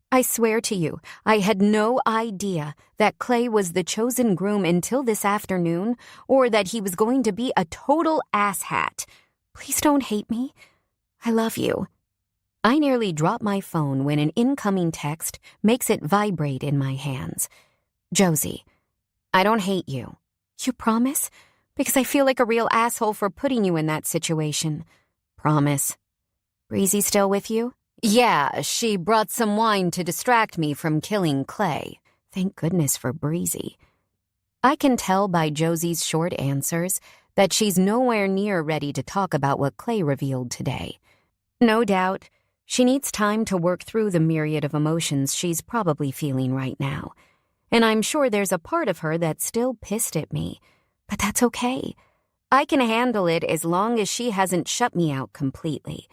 I swear to you, I had no idea that Clay was the chosen groom until this afternoon, or that he was going to be a total asshat. Please don't hate me. I love you. I nearly drop my phone when an incoming text makes it vibrate in my hands. Josie, I don't hate you. You promise? Because I feel like a real asshole for putting you in that situation. Promise. Breezy still with you? Yeah, she brought some wine to distract me from killing Clay. Thank goodness for Breezy. I can tell by Josie's short answers that she's nowhere near ready to talk about what Clay revealed today. No doubt, she needs time to work through the myriad of emotions she's probably feeling right now. And I'm sure there's a part of her that's still pissed at me. But that's okay. I can handle it as long as she hasn't shut me out completely.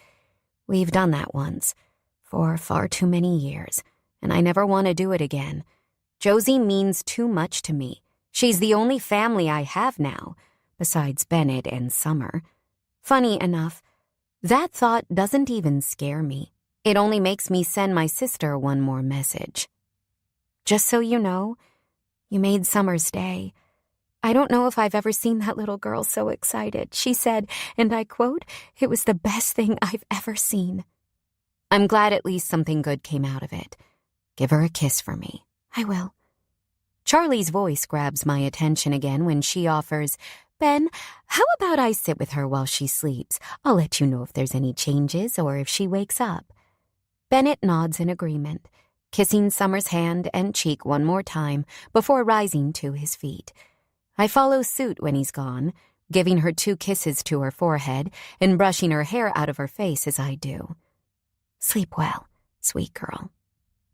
We've done that once, for far too many years, and I never want to do it again. Josie means too much to me. She's the only family I have now, besides Bennett and Summer. Funny enough, That thought doesn't even scare me. It only makes me send my sister one more message. Just so you know, you made Summer's day. I don't know if I've ever seen that little girl so excited. She said, and I quote, "It was the best thing I've ever seen." I'm glad at least something good came out of it. Give her a kiss for me. I will. Charlie's voice grabs my attention again when she offers, "Ben, how about I sit with her while she sleeps? I'll let you know if there's any changes or if she wakes up." Bennett nods in agreement, kissing Summer's hand and cheek one more time before rising to his feet. I follow suit when he's gone, giving her 2 kisses to her forehead and brushing her hair out of her face as I do. Sleep well, sweet girl.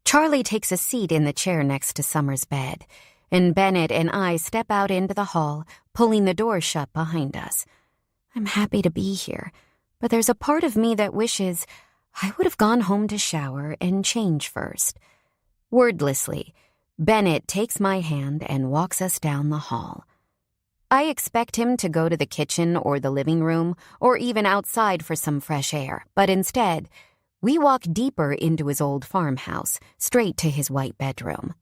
Charlie takes a seat in the chair next to Summer's bed, and Bennett and I step out into the hall, pulling the door shut behind us. I'm happy to be here, but there's a part of me that wishes I would have gone home to shower and change first. Wordlessly, Bennett takes my hand and walks us down the hall. I expect him to go to the kitchen or the living room or even outside for some fresh air, but instead, we walk deeper into his old farmhouse, straight to his white bedroom.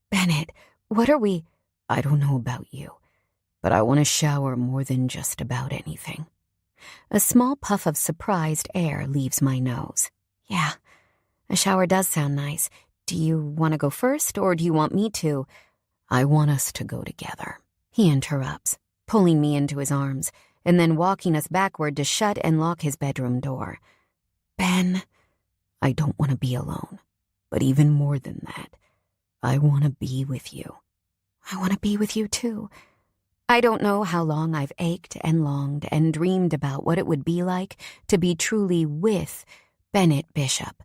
Bennett, what are we? I don't know about you, but I want to shower more than just about anything. A small puff of surprised air leaves my nose. Yeah, a shower does sound nice. Do you want to go first, or do you want me to? I want us to go together. He interrupts, pulling me into his arms, and then walking us backward to shut and lock his bedroom door. Ben, I don't want to be alone, but even more than that, I want to be with you. I want to be with you too. I don't know how long I've ached and longed and dreamed about what it would be like to be truly with Bennett Bishop.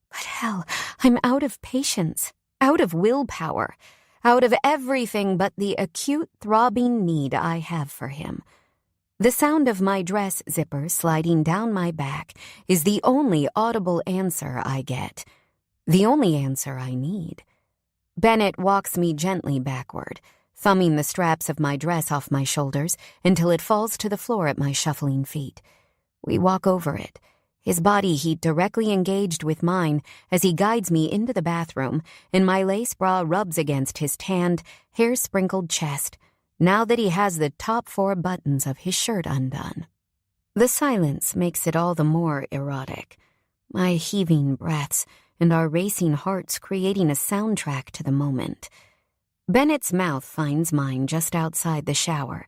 But hell, I'm out of patience, out of willpower, out of everything but the acute throbbing need I have for him. The sound of my dress zipper sliding down my back is the only audible answer I get, the only answer I need. Bennett walks me gently backward, thumbing the straps of my dress off my shoulders until it falls to the floor at my shuffling feet. We walk over it, his body heat directly engaged with mine as he guides me into the bathroom, and my lace bra rubs against his tanned, hair-sprinkled chest, now that he has the top 4 buttons of his shirt undone. The silence makes it all the more erotic, my heaving breaths and our racing hearts creating a soundtrack to the moment. Bennett's mouth finds mine just outside the shower,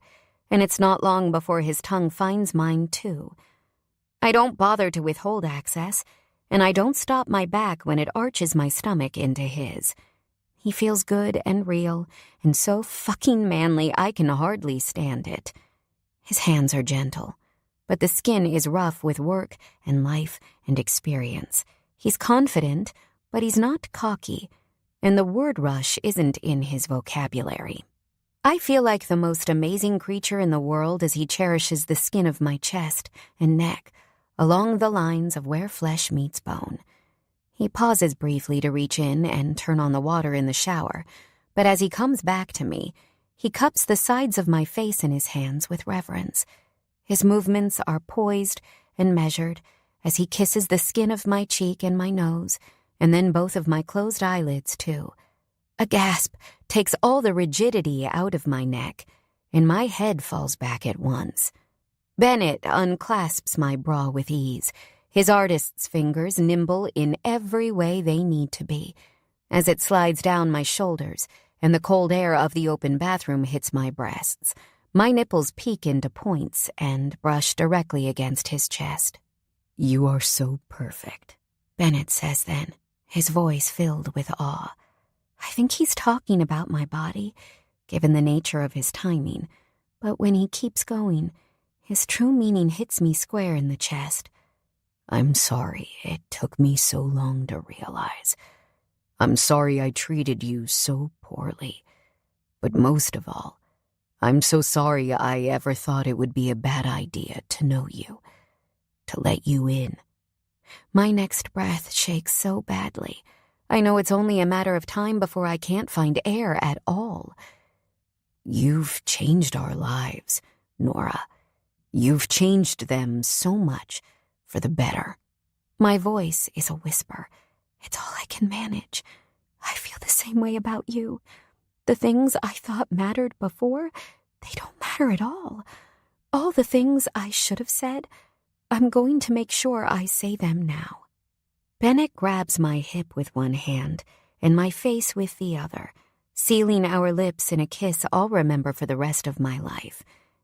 and it's not long before his tongue finds mine too. I don't bother to withhold access, and I don't stop my back when it arches my stomach into his. He feels good and real, and so fucking manly I can hardly stand it. His hands are gentle, but the skin is rough with work and life and experience. He's confident, but he's not cocky, and the word rush isn't in his vocabulary. I feel like the most amazing creature in the world as he cherishes the skin of my chest and neck, along the lines of where flesh meets bone. He pauses briefly to reach in and turn on the water in the shower, but as he comes back to me, he cups the sides of my face in his hands with reverence. His movements are poised and measured as he kisses the skin of my cheek and my nose, and then both of my closed eyelids, too. A gasp takes all the rigidity out of my neck, and my head falls back at once. Bennett unclasps my bra with ease, his artist's fingers nimble in every way they need to be, as it slides down my shoulders and the cold air of the open bathroom hits my breasts. My nipples peek into points and brush directly against his chest. "You are so perfect," Bennett says then, his voice filled with awe. I think he's talking about my body, given the nature of his timing, but when he keeps going, his true meaning hits me square in the chest. "I'm sorry it took me so long to realize. I'm sorry I treated you so poorly. But most of all, I'm so sorry I ever thought it would be a bad idea to know you, to let you in." My next breath shakes so badly. I know it's only a matter of time before I can't find air at all. "You've changed our lives, Nora. You've changed them so much, for the better. My voice is a whisper. It's all I can manage. I feel the same way about you. The things I thought mattered before, they don't matter at all. All the things I should have said, I'm going to make sure I say them now. Bennett grabs my hip with one hand and my face with the other, sealing our lips in a kiss I'll remember for the rest of my life.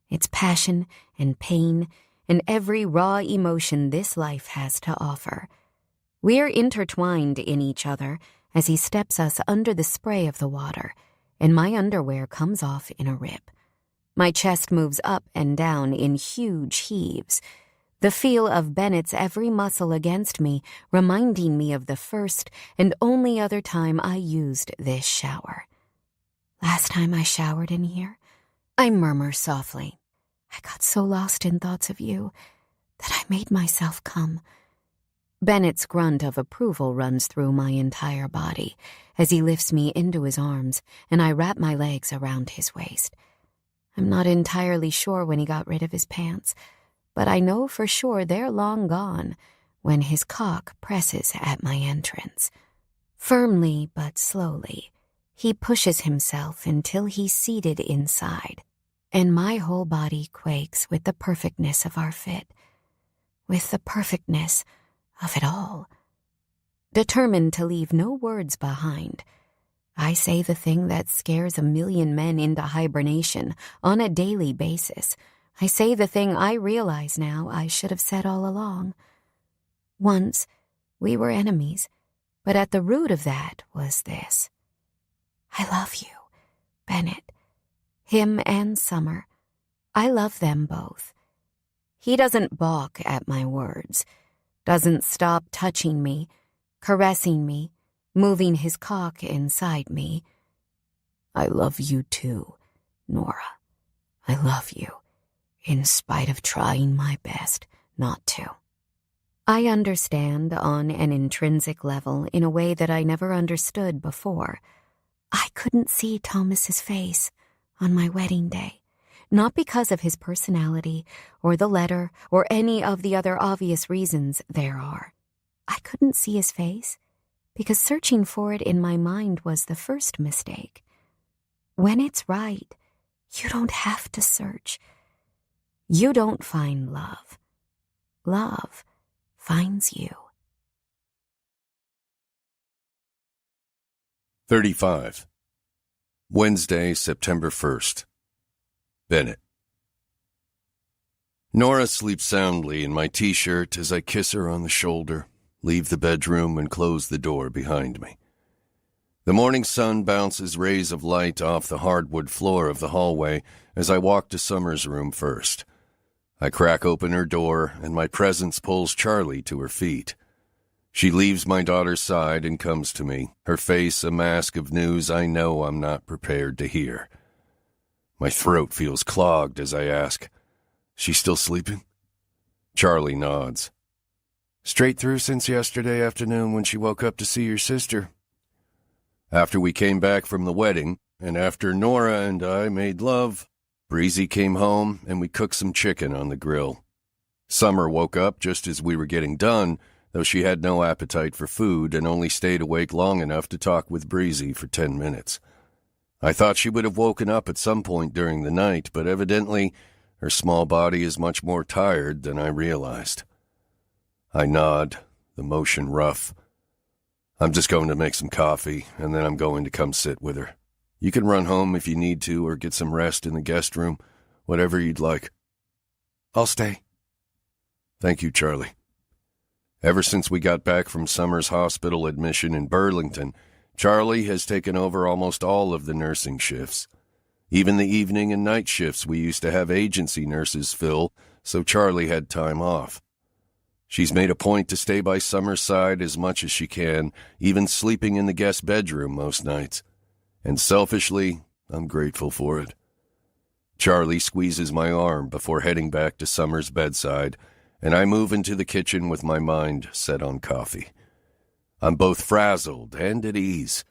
It's passion and pain and every raw emotion this life has to offer. We're intertwined in each other as he steps us under the spray of the water, and my underwear comes off in a rip. My chest moves up and down in huge heaves, the feel of Bennett's every muscle against me reminding me of the first and only other time I used this shower. Last time I showered in here, I murmur softly. I got so lost in thoughts of you that I made myself come. Bennett's grunt of approval runs through my entire body as he lifts me into his arms and I wrap my legs around his waist. I'm not entirely sure when he got rid of his pants, but I know for sure they're long gone when his cock presses at my entrance. Firmly but slowly, he pushes himself until he's seated inside, and my whole body quakes with the perfectness of our fit, with the perfectness of it all. Determined to leave no words behind, I say the thing that scares a million men into hibernation on a daily basis. I say the thing I realize now I should have said all along. Once, we were enemies, but at the root of that was this. I love you, Bennett. Him and Summer. I love them both. He doesn't balk at my words, doesn't stop touching me, caressing me, moving his cock inside me. I love you too, Nora. I love you, in spite of trying my best not to. I understand on an intrinsic level in a way that I never understood before. I couldn't see Thomas's face on my wedding day, not because of his personality or the letter or any of the other obvious reasons there are. I couldn't see his face because searching for it in my mind was the first mistake. When it's right, you don't have to search. You don't find love. Love finds you.
35. Wednesday, September 1st. Bennett. Nora sleeps soundly in my t-shirt as I kiss her on the shoulder, leave the bedroom, and close the door behind me. The morning sun bounces rays of light off the hardwood floor of the hallway as I walk to Summer's room first. I crack open her door, and my presence pulls Charlie to her feet. She leaves my daughter's side and comes to me, her face a mask of news I know I'm not prepared to hear. My throat feels clogged as I ask, "She still sleeping?" Charlie nods. "Straight through since yesterday afternoon when she woke up to see your sister." After we came back from the wedding, and after Nora and I made love, Breezy came home and we cooked some chicken on the grill. Summer woke up just as we were getting done, though she had no appetite for food and only stayed awake long enough to talk with Breezy for 10 minutes. I thought she would have woken up at some point during the night, but evidently her small body is much more tired than I realized. I nod, the motion rough. "I'm just going to make some coffee, and then I'm going to come sit with her. You can run home if you need to or get some rest in the guest room, whatever you'd like." "I'll stay." "Thank you, Charlie." Ever since we got back from Summer's hospital admission in Burlington, Charlie has taken over almost all of the nursing shifts. Even the evening and night shifts we used to have agency nurses fill, so Charlie had time off. She's made a point to stay by Summer's side as much as she can, even sleeping in the guest bedroom most nights. And selfishly, I'm grateful for it. Charlie squeezes my arm before heading back to Summer's bedside, and I move into the kitchen with my mind set on coffee. I'm both frazzled and at ease,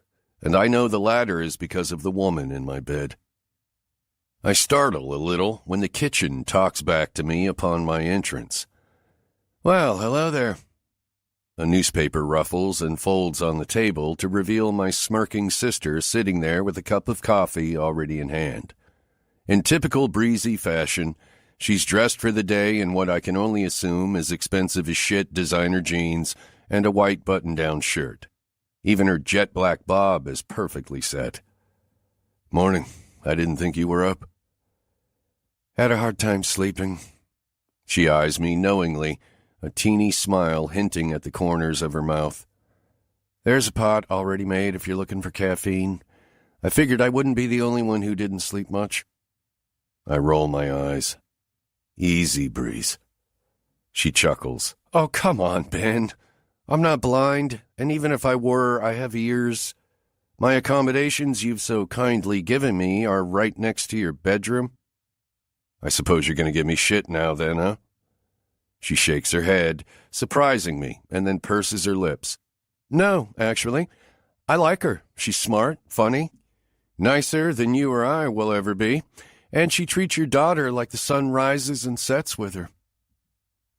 and I know the latter is because of the woman in my bed. I startle a little when the kitchen talks back to me upon my entrance. Well, hello there. A newspaper ruffles and folds on the table to reveal my smirking sister sitting there with a cup of coffee already in hand. In typical breezy fashion, she's dressed for the day in what I can only assume is expensive as shit designer jeans and a white button-down shirt. Even her jet black bob is perfectly set. Morning. I didn't think you were up. Had a hard time sleeping. She eyes me knowingly, a teeny smile hinting at the corners of her mouth. There's a pot already made if you're looking for caffeine. I figured I wouldn't be the only one who didn't sleep much. I roll my eyes. Easy, Breeze. She chuckles. Oh, come on, Ben. I'm not blind, and even if I were, I have ears. My accommodations you've so kindly given me are right next to your bedroom. I suppose you're going to give me shit now then, huh? She shakes her head, surprising me, and then purses her lips. No, actually. I like her. She's smart, funny, nicer than you or I will ever be, and she treats your daughter like the sun rises and sets with her.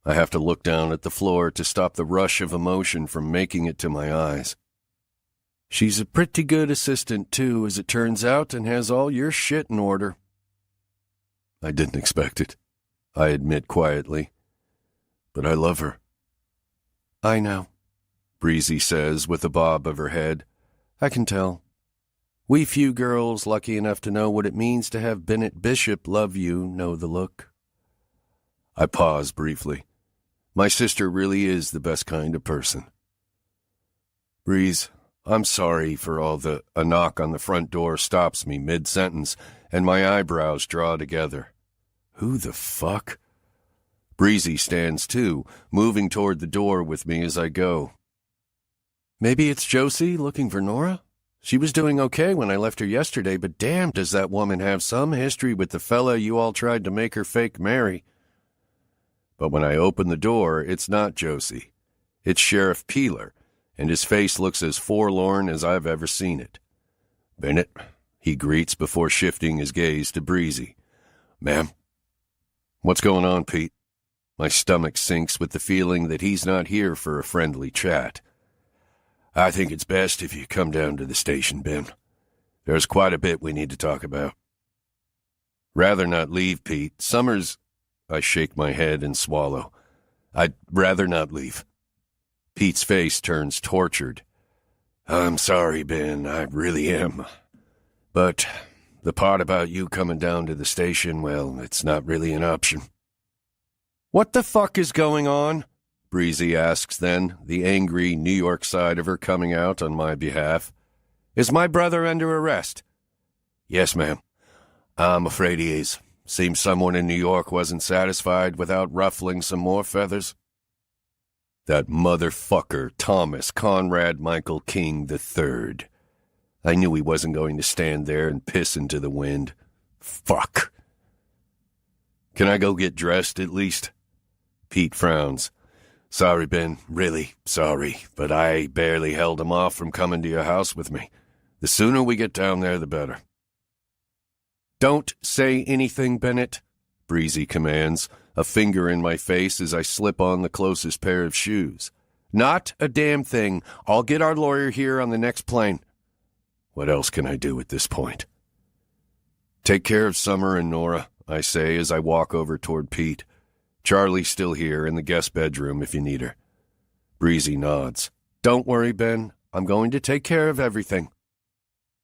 I have to look down at the floor to stop the rush of emotion from making it to my eyes. She's a pretty good assistant, too, as it turns out, and has all your shit in order. I didn't expect it, I admit quietly. But I love her. I know, Breezy says with a bob of her head. I can tell. We few girls lucky enough to know what it means to have Bennett Bishop love you know the look. I pause briefly. My sister really is the best kind of person. Breeze, I'm sorry for all the... A knock on the front door stops me mid-sentence, and my eyebrows draw together. Who the fuck? Breezy stands too, moving toward the door with me as I go. Maybe it's Josie looking for Nora? She was doing okay when I left her yesterday, but damn, does that woman have some history with the fella you all tried to make her fake marry. But when I open the door, it's not Josie. It's Sheriff Peeler, and his face looks as forlorn as I've ever seen it. Bennett, he greets before shifting his gaze to Breezy. Ma'am? What's going on, Pete? My stomach sinks with the feeling that he's not here for a friendly chat. I think it's best if you come down to the station, Ben. There's quite a bit we need to talk about. Rather not leave, Pete. Summers... I shake my head and swallow. I'd rather not leave. Pete's face turns tortured. I'm sorry, Ben, I really am. But the part about you coming down to the station, well, it's not really an option. What the fuck is going on? Breezy asks then, the angry New York side of her coming out on my behalf. Is my brother under arrest? Yes, ma'am. I'm afraid he is. Seems someone in New York wasn't satisfied without ruffling some more feathers. That motherfucker, Thomas Conrad Michael King III. I knew he wasn't going to stand there and piss into the wind. Fuck. Can I go get dressed at least? Pete frowns. Sorry, Ben, really sorry, but I barely held him off from coming to your house with me. The sooner we get down there, the better. Don't say anything, Bennett, Breezy commands, a finger in my face as I slip on the closest pair of shoes. Not a damn thing. I'll get our lawyer here on the next plane. What else can I do at this point? Take care of Summer and Nora, I say as I walk over toward Pete. Charlie's still here in the guest bedroom if you need her. Breezy nods. Don't worry, Ben. I'm going to take care of everything.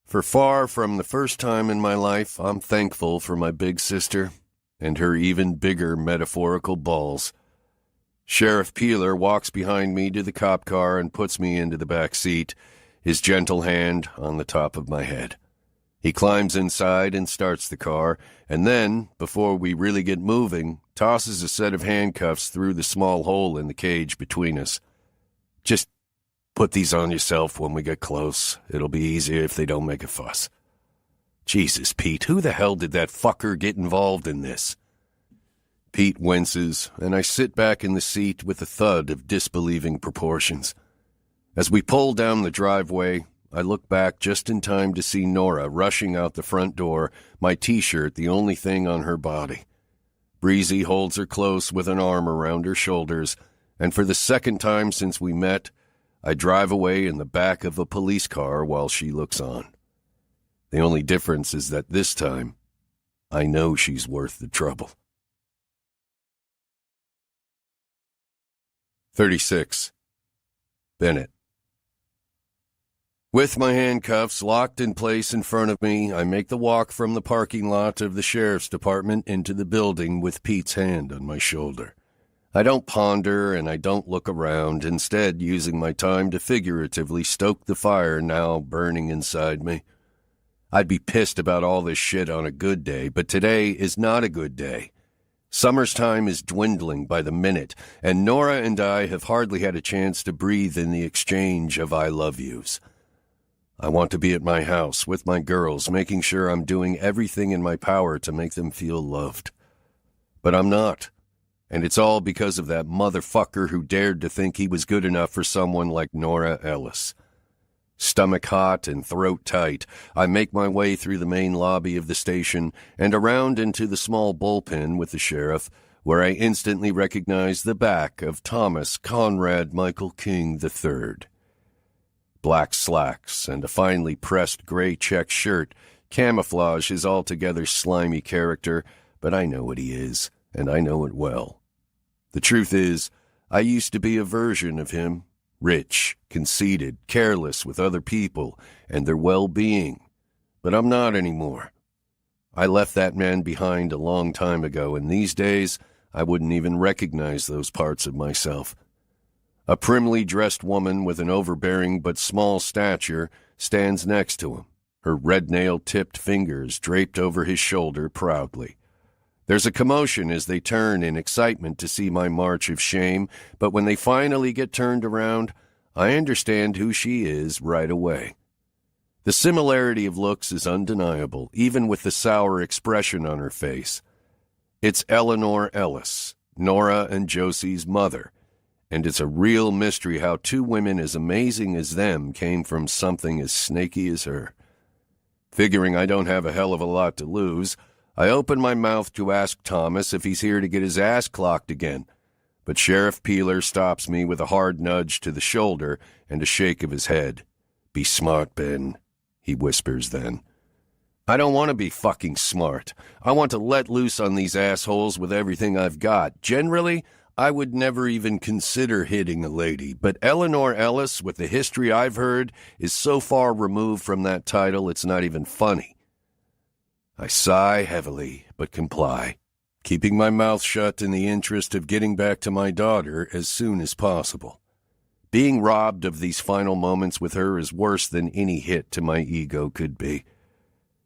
For far from the first time in my life, I'm thankful for my big sister and her even bigger metaphorical balls. Sheriff Peeler walks behind me to the cop car and puts me into the back seat, his gentle hand on the top of my head. He climbs inside and starts the car, and then, before we really get moving, tosses a set of handcuffs through the small hole in the cage between us. Just put these on yourself when we get close. It'll be easier if they don't make a fuss. Jesus, Pete, who the hell did that fucker get involved in this? Pete winces, and I sit back in the seat with a thud of disbelieving proportions. As we pull down the driveway, I look back just in time to see Nora rushing out the front door, my T-shirt the only thing on her body. Breezy holds her close with an arm around her shoulders, and for the second time since we met, I drive away in the back of a police car while she looks on. The only difference is that this time, I know she's worth the trouble. 36. Bennett. With my handcuffs locked in place in front of me, I make the walk from the parking lot of the sheriff's department into the building with Pete's hand on my shoulder. I don't ponder and I don't look around, instead using my time to figuratively stoke the fire now burning inside me. I'd be pissed about all this shit on a good day, but today is not a good day. Summer's time is dwindling by the minute, and Nora and I have hardly had a chance to breathe in the exchange of I love yous. I want to be at my house with my girls, making sure I'm doing everything in my power to make them feel loved. But I'm not. And it's all because of that motherfucker who dared to think he was good enough for someone like Nora Ellis. Stomach hot and throat tight, I make my way through the main lobby of the station and around into the small bullpen with the sheriff, where I instantly recognize the back of Thomas Conrad Michael King III. Black slacks and a finely pressed gray check shirt camouflage his altogether slimy character, but I know what he is, and I know it well. The truth is, I used to be a version of him, rich, conceited, careless with other people and their well-being, but I'm not anymore. I left that man behind a long time ago, and these days I wouldn't even recognize those parts of myself. A primly dressed woman with an overbearing but small stature stands next to him, her red-nail-tipped fingers draped over his shoulder proudly. There's a commotion as they turn in excitement to see my march of shame, but when they finally get turned around, I understand who she is right away. The similarity of looks is undeniable, even with the sour expression on her face. It's Eleanor Ellis, Nora and Josie's mother, and it's a real mystery how two women as amazing as them came from something as snaky as her. Figuring I don't have a hell of a lot to lose, I open my mouth to ask Thomas if he's here to get his ass clocked again, but Sheriff Peeler stops me with a hard nudge to the shoulder and a shake of his head. "Be smart, Ben," he whispers then. I don't want to be fucking smart. I want to let loose on these assholes with everything I've got. Generally, I would never even consider hitting a lady, but Eleanor Ellis, with the history I've heard, is so far removed from that title it's not even funny. I sigh heavily, but comply, keeping my mouth shut in the interest of getting back to my daughter as soon as possible. Being robbed of these final moments with her is worse than any hit to my ego could be.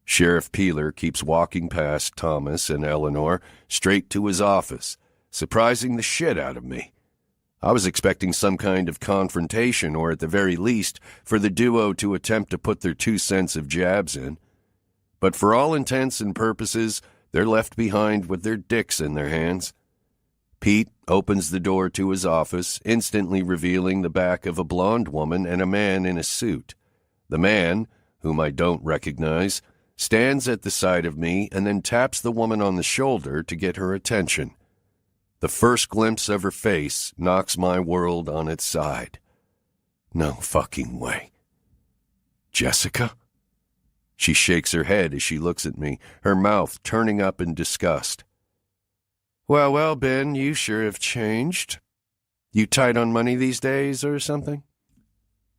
Sheriff Peeler keeps walking past Thomas and Eleanor straight to his office, surprising the shit out of me. I was expecting some kind of confrontation, or at the very least, for the duo to attempt to put their 2 cents of jabs in. But for all intents and purposes, they're left behind with their dicks in their hands. Pete opens the door to his office, instantly revealing the back of a blonde woman and a man in a suit. The man, whom I don't recognize, stands at the side of me and then taps the woman on the shoulder to get her attention. The first glimpse of her face knocks my world on its side. No fucking way. Jessica? She shakes her head as she looks at me, her mouth turning up in disgust. Well, Ben, you sure have changed. You tight on money these days or something?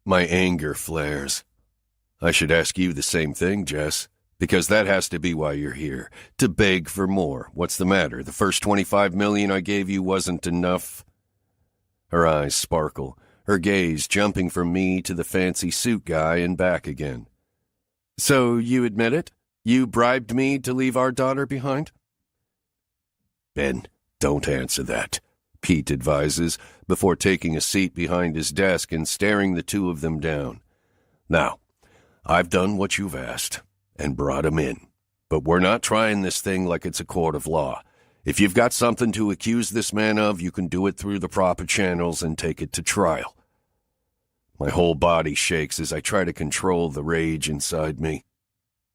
My anger flares. I should ask you the same thing, Jess, because that has to be why you're here, to beg for more. What's the matter? The first $25 million I gave you wasn't enough? Her eyes sparkle, her gaze jumping from me to the fancy suit guy and back again. So you admit it? You bribed me to leave our daughter behind? Ben, don't answer that, Pete advises, before taking a seat behind his desk and staring the two of them down. Now, I've done what you've asked and brought him in, but we're not trying this thing like it's a court of law. If you've got something to accuse this man of, you can do it through the proper channels and take it to trial. My whole body shakes as I try to control the rage inside me.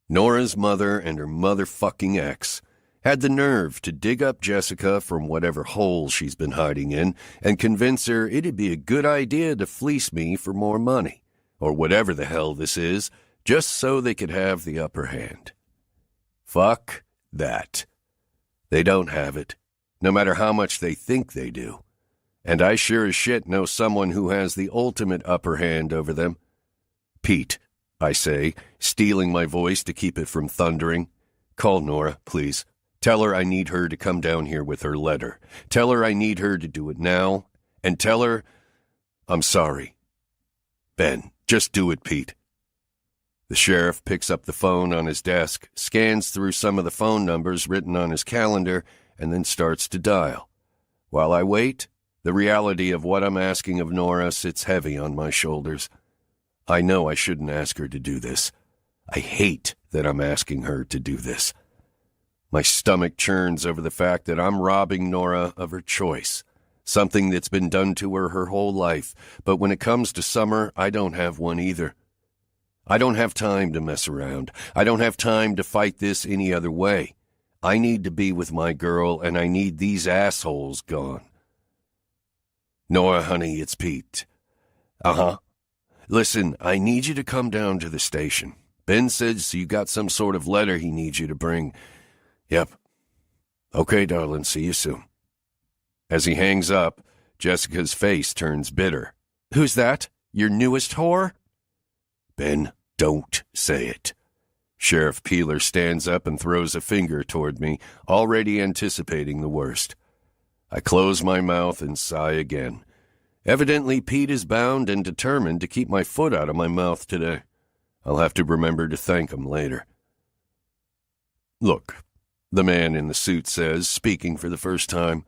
Nora's mother and her motherfucking ex, had the nerve to dig up Jessica from whatever hole she's been hiding in and convince her it'd be a good idea to fleece me for more money, or whatever the hell this is, just so they could have the upper hand. Fuck that. They don't have it, no matter how much they think they do. And I sure as shit know someone who has the ultimate upper hand over them. Pete, I say, steeling my voice to keep it from thundering. Call Nora, please. Tell her I need her to come down here with her letter. Tell her I need her to do it now. And tell her I'm sorry. Ben, just do it, Pete. The sheriff picks up the phone on his desk, scans through some of the phone numbers written on his calendar, and then starts to dial. While I wait, the reality of what I'm asking of Nora sits heavy on my shoulders. I know I shouldn't ask her to do this. I hate that I'm asking her to do this. My stomach churns over the fact that I'm robbing Nora of her choice, something that's been done to her whole life, but when it comes to summer, I don't have one either. I don't have time to mess around. I don't have time to fight this any other way. I need to be with my girl, and I need these assholes gone. Nora, honey, it's Pete. Uh-huh. Listen, I need you to come down to the station. Ben says you got some sort of letter he needs you to bring. Yep. Okay, darling, see you soon. As he hangs up, Jessica's face turns bitter. Who's that? Your newest whore? Ben, don't say it. Sheriff Peeler stands up and throws a finger toward me, already anticipating the worst. I close my mouth and sigh again. Evidently, Pete is bound and determined to keep my foot out of my mouth today. I'll have to remember to thank him later. Look, the man in the suit says, speaking for the first time,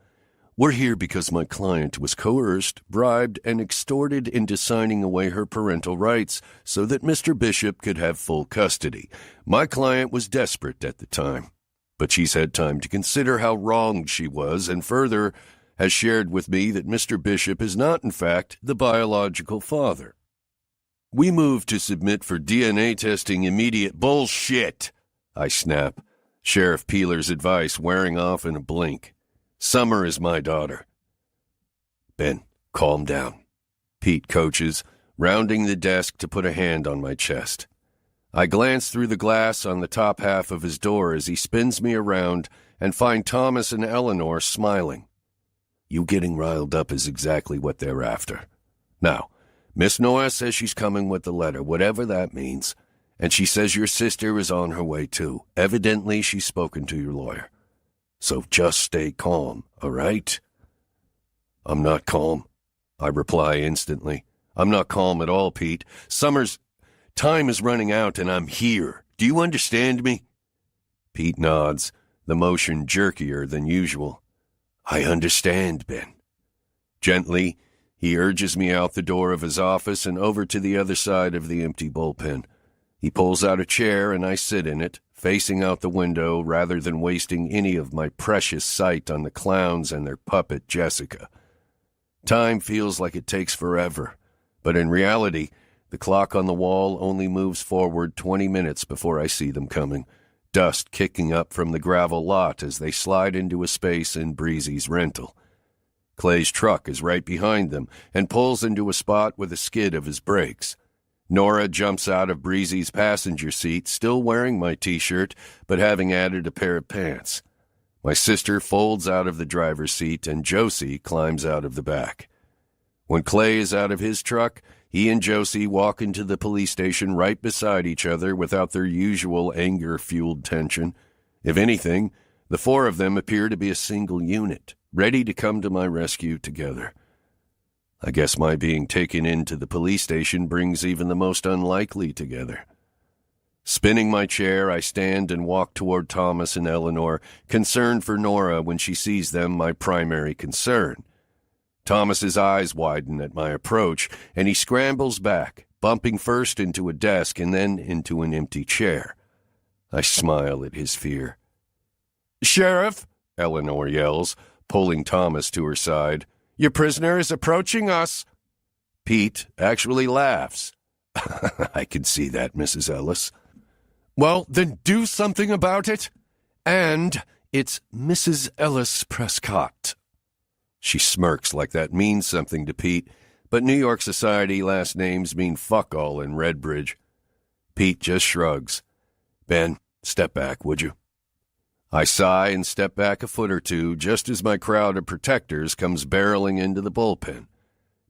we're here because my client was coerced, bribed, and extorted into signing away her parental rights so that Mr. Bishop could have full custody. My client was desperate at the time, but she's had time to consider how wronged she was and further has shared with me that Mr. Bishop is not, in fact, the biological father. We move to submit for DNA testing immediate bullshit, I snap, Sheriff Peeler's advice wearing off in a blink. Summer is my daughter. Ben, calm down. Pete coaches, rounding the desk to put a hand on my chest. I glance through the glass on the top half of his door as he spins me around and find Thomas and Eleanor smiling. You getting riled up is exactly what they're after. Now, Miss Nora says she's coming with the letter, whatever that means, and she says your sister is on her way too. Evidently, she's spoken to your lawyer. So just stay calm, all right? I'm not calm, I reply instantly. I'm not calm at all, Pete. Summer's time is running out and I'm here. Do you understand me? Pete nods, the motion jerkier than usual. I understand, Ben. Gently, he urges me out the door of his office and over to the other side of the empty bullpen. He pulls out a chair and I sit in it, facing out the window rather than wasting any of my precious sight on the clowns and their puppet Jessica. Time feels like it takes forever, but in reality, the clock on the wall only moves forward 20 minutes before I see them coming, dust kicking up from the gravel lot as they slide into a space in Breezy's rental. Clay's truck is right behind them and pulls into a spot with a skid of his brakes. Nora jumps out of Breezy's passenger seat, still wearing my T-shirt, but having added a pair of pants. My sister folds out of the driver's seat, and Josie climbs out of the back. When Clay is out of his truck, he and Josie walk into the police station right beside each other without their usual anger-fueled tension. If anything, the four of them appear to be a single unit, ready to come to my rescue together. I guess my being taken into the police station brings even the most unlikely together. Spinning my chair, I stand and walk toward Thomas and Eleanor, concerned for Nora when she sees them my primary concern. Thomas's eyes widen at my approach, and he scrambles back, bumping first into a desk and then into an empty chair. I smile at his fear. "Sheriff," Eleanor yells, pulling Thomas to her side. "Your prisoner is approaching us." Pete actually laughs. "I can see that, Mrs. Ellis." "Well, then do something about it. And It's Mrs. Ellis Prescott. She smirks like that means something to Pete, but New York society last names mean fuck all in Redbridge. Pete just shrugs. Ben, step back, would you? I sigh and step back a foot or two just as my crowd of protectors comes barreling into the bullpen.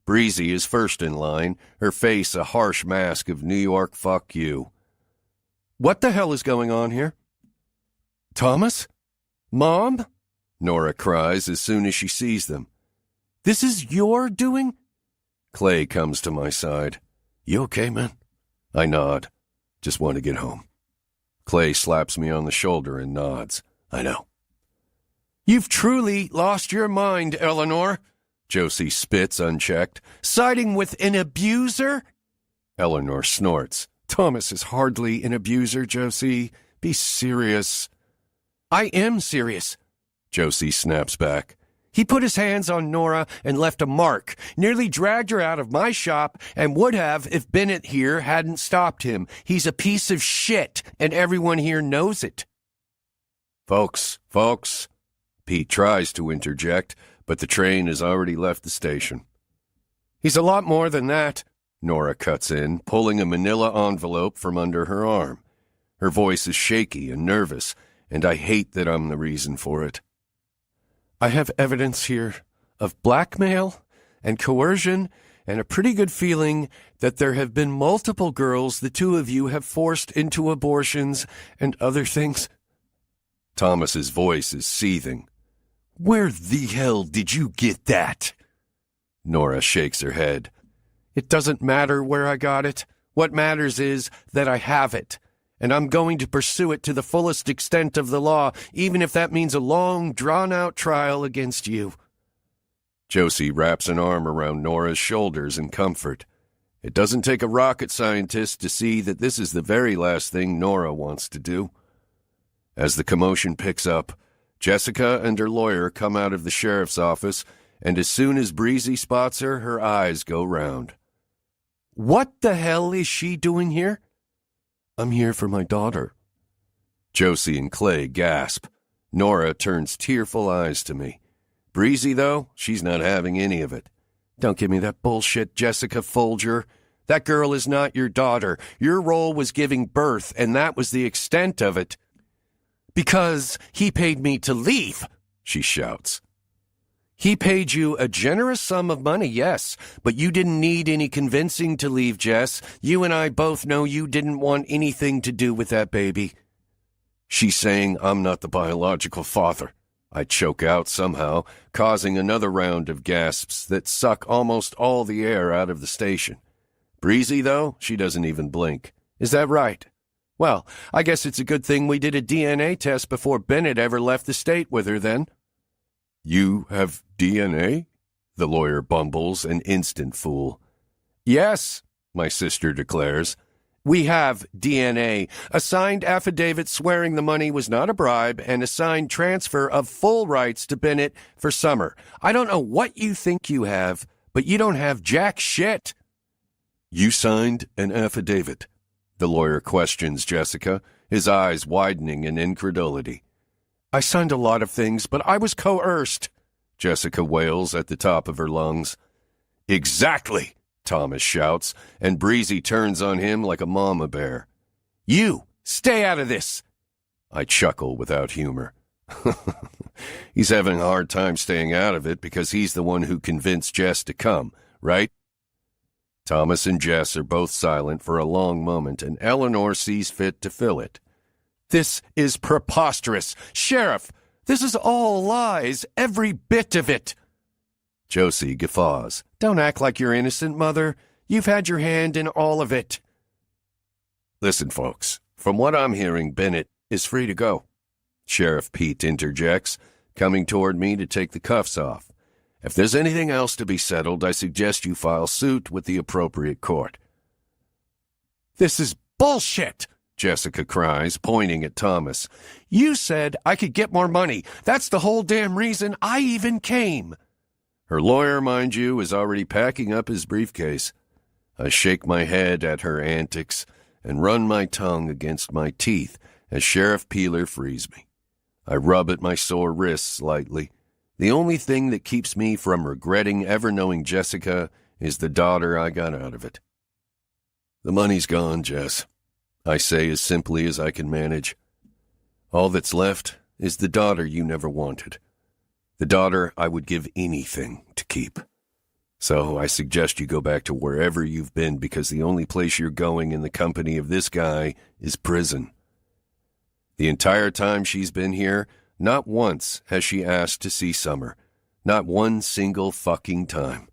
Breezy is first in line, her face a harsh mask of New York fuck you. What the hell is going on here? Thomas? Mom? Nora cries as soon as she sees them. This is your doing? Clay comes to my side. You okay, man? I nod. Just want to get home. Clay slaps me on the shoulder and nods. I know. You've truly lost your mind, Eleanor. Josie spits unchecked. Siding with an abuser? Eleanor snorts. Thomas is hardly an abuser, Josie. Be serious. I am serious, Josie snaps back. He put his hands on Nora and left a mark, nearly dragged her out of my shop, and would have if Bennett here hadn't stopped him. He's a piece of shit, and everyone here knows it. Folks, Pete tries to interject, but the train has already left the station. He's a lot more than that, Nora cuts in, pulling a manila envelope from under her arm. Her voice is shaky and nervous, and I hate that I'm the reason for it. I have evidence here of blackmail and coercion and a pretty good feeling that there have been multiple girls the two of you have forced into abortions and other things. Thomas's voice is seething. Where the hell did you get that? Nora shakes her head. It doesn't matter where I got it. What matters is that I have it, and I'm going to pursue it to the fullest extent of the law, even if that means a long, drawn-out trial against you. Josie wraps an arm around Nora's shoulders in comfort. It doesn't take a rocket scientist to see that this is the very last thing Nora wants to do. As the commotion picks up, Jessica and her lawyer come out of the sheriff's office, and as soon as Breezy spots her, her eyes go round. What the hell is she doing here? I'm here for my daughter. Josie and Clay gasp. Nora turns tearful eyes to me. Breezy, though, she's not having any of it. Don't give me that bullshit, Jessica Folger. That girl is not your daughter. Your role was giving birth, and that was the extent of it. Because he paid me to leave, she shouts. He paid you a generous sum of money, yes, but you didn't need any convincing to leave, Jess. You and I both know you didn't want anything to do with that baby. She's saying I'm not the biological father. I choke out somehow, causing another round of gasps that suck almost all the air out of the station. Breezy, though, she doesn't even blink. Is that right? Well, I guess it's a good thing we did a DNA test before Bennett ever left the state with her then. You have DNA? The lawyer bumbles, an instant fool. Yes, my sister declares. We have DNA, a signed affidavit swearing the money was not a bribe, and a signed transfer of full rights to Bennett for summer. I don't know what you think you have, but you don't have jack shit. You signed an affidavit? The lawyer questions Jessica, his eyes widening in incredulity. I signed a lot of things, but I was coerced, Jessica wails at the top of her lungs. Exactly, Thomas shouts, and Breezy turns on him like a mama bear. You, stay out of this! I chuckle without humor. He's having a hard time staying out of it because he's the one who convinced Jess to come, right? Thomas and Jess are both silent for a long moment, and Eleanor sees fit to fill it. This is preposterous. Sheriff, this is all lies, every bit of it. Josie guffaws. Don't act like you're innocent, Mother. You've had your hand in all of it. Listen, folks, from what I'm hearing, Bennett is free to go. Sheriff Pete interjects, coming toward me to take the cuffs off. If there's anything else to be settled, I suggest you file suit with the appropriate court. This is bullshit, Jessica cries, pointing at Thomas. You said I could get more money. That's the whole damn reason I even came. Her lawyer, mind you, is already packing up his briefcase. I shake my head at her antics and run my tongue against my teeth as Sheriff Peeler frees me. I rub at my sore wrists slightly. The only thing that keeps me from regretting ever knowing Jessica is the daughter I got out of it. The money's gone, Jess, I say as simply as I can manage. All that's left is the daughter you never wanted. The daughter I would give anything to keep. So I suggest you go back to wherever you've been, because the only place you're going in the company of this guy is prison. The entire time she's been here, not once has she asked to see Summer. Not one single fucking time.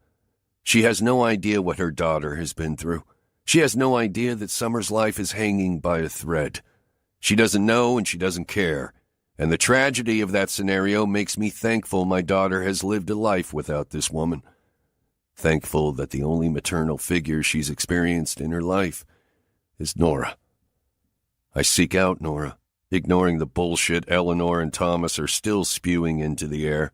She has no idea what her daughter has been through. She has no idea that Summer's life is hanging by a thread. She doesn't know and she doesn't care. And the tragedy of that scenario makes me thankful my daughter has lived a life without this woman. Thankful that the only maternal figure she's experienced in her life is Nora. I seek out Nora, ignoring the bullshit Eleanor and Thomas are still spewing into the air.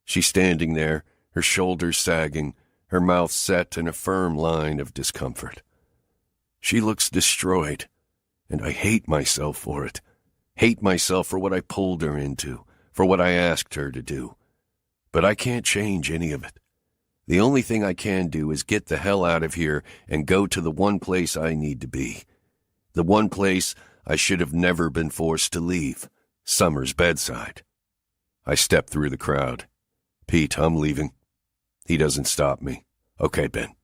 She's standing there, her shoulders sagging, her mouth set in a firm line of discomfort. She looks destroyed, and I hate myself for it. Hate myself for what I pulled her into, for what I asked her to do. But I can't change any of it. The only thing I can do is get the hell out of here and go to the one place I need to be. The one place I should have never been forced to leave, Summer's bedside. I step through the crowd. Pete, I'm leaving. He doesn't stop me. Okay, Ben,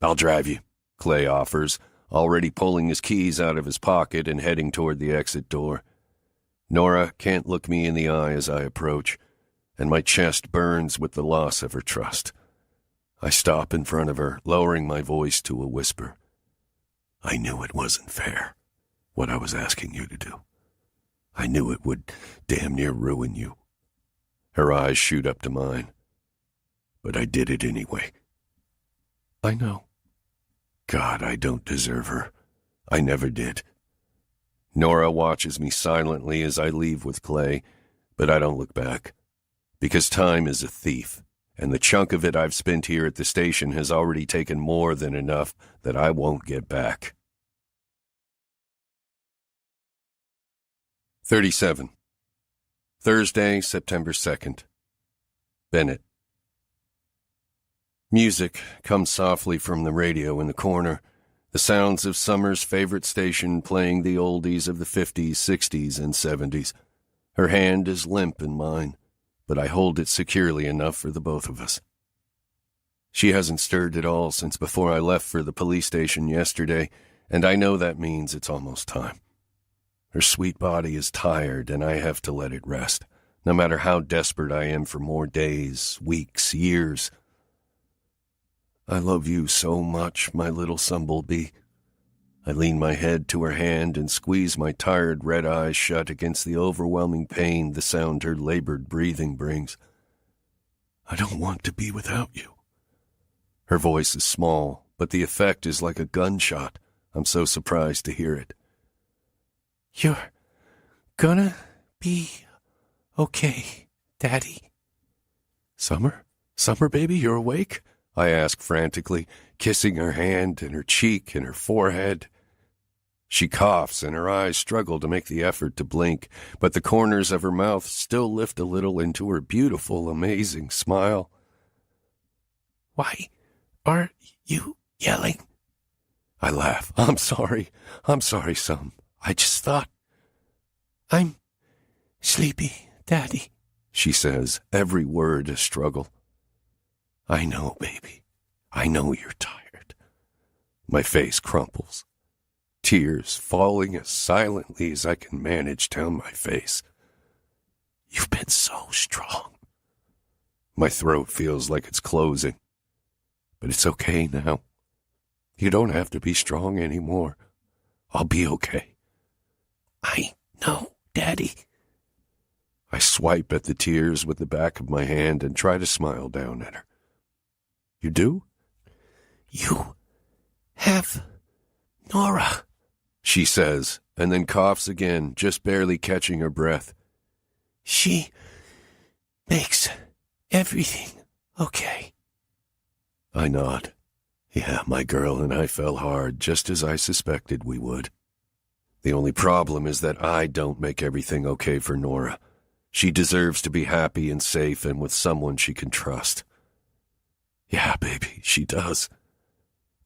I'll drive you, Clay offers, already pulling his keys out of his pocket and heading toward the exit door. Nora can't look me in the eye as I approach, and my chest burns with the loss of her trust. I stop in front of her, lowering my voice to a whisper. I knew it wasn't fair, what I was asking you to do. I knew it would damn near ruin you. Her eyes shoot up to mine. But I did it anyway. I know. God, I don't deserve her. I never did. Nora watches me silently as I leave with Clay, but I don't look back. Because time is a thief, and the chunk of it I've spent here at the station has already taken more than enough that I won't get back. 37. Thursday, September 2nd. Bennett. Music comes softly from the radio in the corner, the sounds of Summer's favorite station playing the oldies of the 50s, 60s, and 70s. Her hand is limp in mine, but I hold it securely enough for the both of us. She hasn't stirred at all since before I left for the police station yesterday, and I know that means it's almost time. Her sweet body is tired, and I have to let it rest, no matter how desperate I am for more days, weeks, years. I love you so much, my little Sumblebee. I lean my head to her hand and squeeze my tired red eyes shut against the overwhelming pain the sound her labored breathing brings. I don't want to be without you. Her voice is small, but the effect is like a gunshot. I'm so surprised to hear it. You're gonna be okay, Daddy. Summer, baby, you're awake? I ask frantically, kissing her hand and her cheek and her forehead. She coughs and her eyes struggle to make the effort to blink, but the corners of her mouth still lift a little into her beautiful, amazing smile. Why are you yelling? I laugh. I'm sorry, Sum. I just thought. I'm sleepy, Daddy, she says, every word a struggle. I know, baby. I know you're tired. My face crumples, tears falling as silently as I can manage down my face. You've been so strong. My throat feels like it's closing, but it's okay now. You don't have to be strong anymore. I'll be okay. I know, Daddy. I swipe at the tears with the back of my hand and try to smile down at her. You do? You have Nora, she says, and then coughs again, just barely catching her breath. She makes everything okay. I nod. Yeah, my girl and I fell hard, just as I suspected we would. The only problem is that I don't make everything okay for Nora. She deserves to be happy and safe and with someone she can trust. Yeah, baby, she does.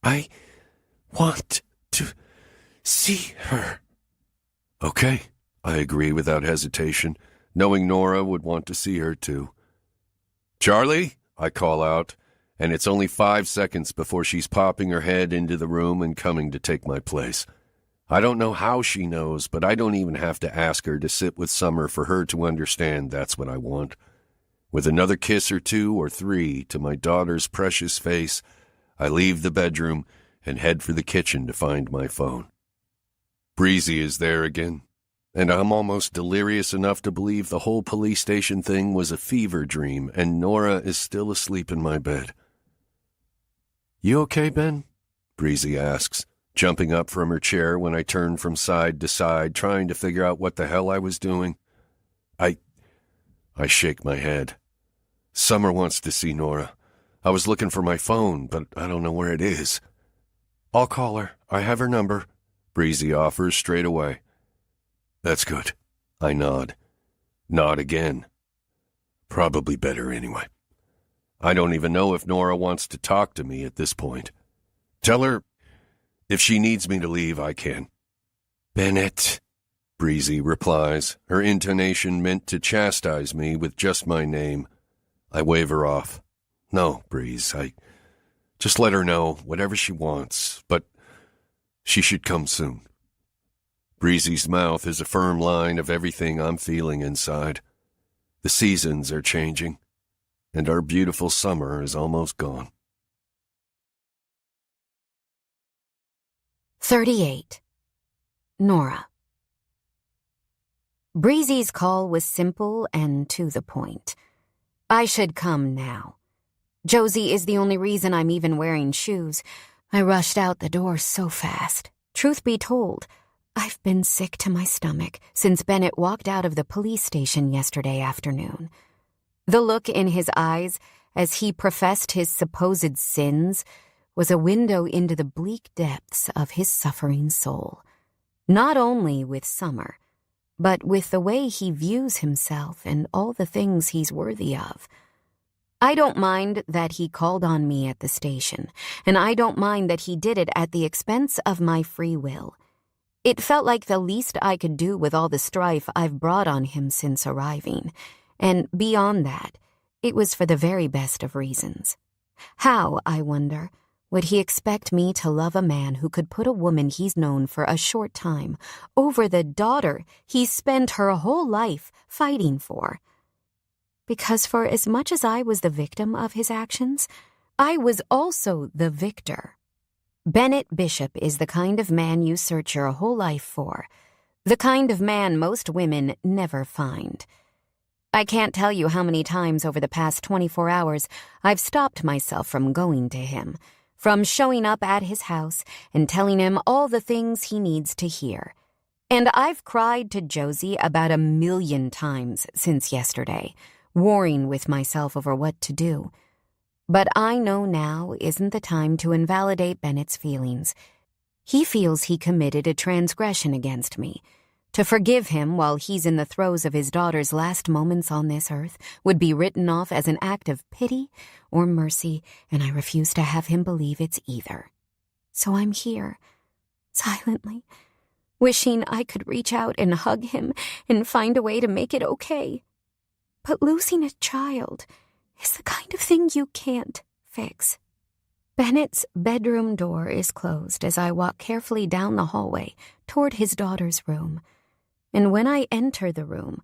I want to see her. Okay, I agree without hesitation, knowing Nora would want to see her too. Charlie, I call out, and it's only 5 seconds before she's popping her head into the room and coming to take my place. I don't know how she knows, but I don't even have to ask her to sit with Summer for her to understand that's what I want. With another kiss or 2 or 3 to my daughter's precious face, I leave the bedroom and head for the kitchen to find my phone. Breezy is there again, and I'm almost delirious enough to believe the whole police station thing was a fever dream and Nora is still asleep in my bed. You okay, Ben? Breezy asks, jumping up from her chair when I turn from side to side, trying to figure out what the hell I was doing. I shake my head. Summer wants to see Nora. I was looking for my phone, but I don't know where it is. I'll call her. I have her number, Breezy offers straight away. That's good. I nod. Nod again. Probably better anyway. I don't even know if Nora wants to talk to me at this point. Tell her if she needs me to leave, I can. Bennett, Breezy replies, her intonation meant to chastise me with just my name. I wave her off. No, Breeze, I just let her know whatever she wants, but she should come soon. Breezy's mouth is a firm line of everything I'm feeling inside. The seasons are changing, and our beautiful summer is almost gone.
38. Nora. Breezy's call was simple and to the point. I should come now. Josie is the only reason I'm even wearing shoes. I rushed out the door so fast. Truth be told, I've been sick to my stomach since Bennett walked out of the police station yesterday afternoon. The look in his eyes as he professed his supposed sins was a window into the bleak depths of his suffering soul. Not only with Summer, but with the way he views himself and all the things he's worthy of. I don't mind that he called on me at the station, and I don't mind that he did it at the expense of my free will. It felt like the least I could do with all the strife I've brought on him since arriving, and beyond that, it was for the very best of reasons. How, I wonder, would he expect me to love a man who could put a woman he's known for a short time over the daughter he's spent her whole life fighting for? Because for as much as I was the victim of his actions, I was also the victor. Bennett Bishop is the kind of man you search your whole life for, the kind of man most women never find. I can't tell you how many times over the past 24 hours I've stopped myself from going to him, from showing up at his house and telling him all the things he needs to hear. And I've cried to Josie about 1,000,000 times since yesterday, warring with myself over what to do. But I know now isn't the time to invalidate Bennett's feelings. He feels he committed a transgression against me. To forgive him while he's in the throes of his daughter's last moments on this earth would be written off as an act of pity or mercy, and I refuse to have him believe it's either. So I'm here, silently, wishing I could reach out and hug him and find a way to make it okay. But losing a child is the kind of thing you can't fix. Bennett's bedroom door is closed as I walk carefully down the hallway toward his daughter's room. And when I enter the room,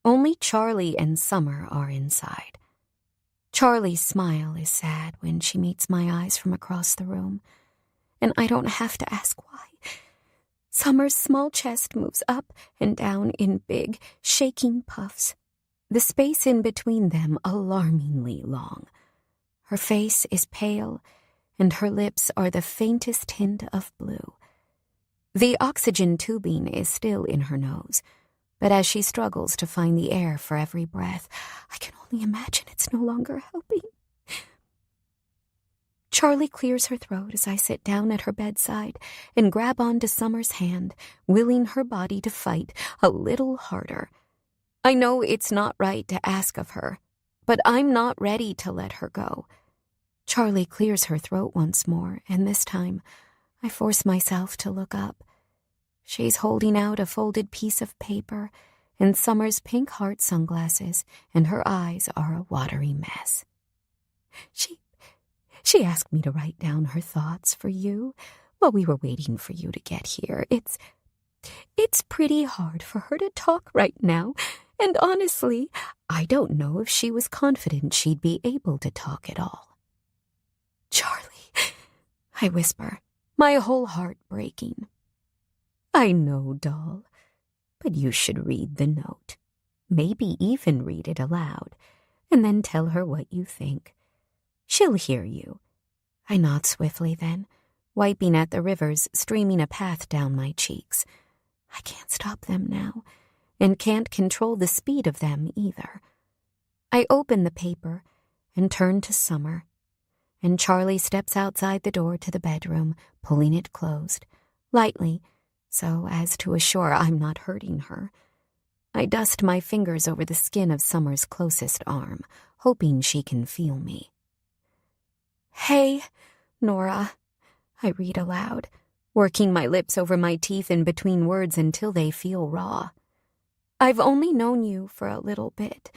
only Charlie and Summer are inside. Charlie's smile is sad when she meets my eyes from across the room, and I don't have to ask why. Summer's small chest moves up and down in big, shaking puffs, the space in between them alarmingly long. Her face is pale, and her lips are the faintest hint of blue. The oxygen tubing is still in her nose, but as she struggles to find the air for every breath, I can only imagine it's no longer helping. Charlie clears her throat as I sit down at her bedside and grab onto Summer's hand, willing her body to fight a little harder. I know it's not right to ask of her, but I'm not ready to let her go. Charlie clears her throat once more, and this time I force myself to look up. She's holding out a folded piece of paper and Summer's pink heart sunglasses, and her eyes are a watery mess. She asked me to write down her thoughts for you while we were waiting for you to get here. It's pretty hard for her to talk right now, and honestly, I don't know if she was confident she'd be able to talk at all. Charlie, I whisper, my whole heart breaking. I know, doll, but you should read the note. Maybe even read it aloud, and then tell her what you think. She'll hear you. I nod swiftly then, wiping at the rivers streaming a path down my cheeks. I can't stop them now, and can't control the speed of them either. I open the paper and turn to Summer, and Charlie steps outside the door to the bedroom, pulling it closed, lightly, so as to assure I'm not hurting her. I dust my fingers over the skin of Summer's closest arm, hoping she can feel me. Hey, Nora, I read aloud, working my lips over my teeth in between words until they feel raw. I've only known you for a little bit,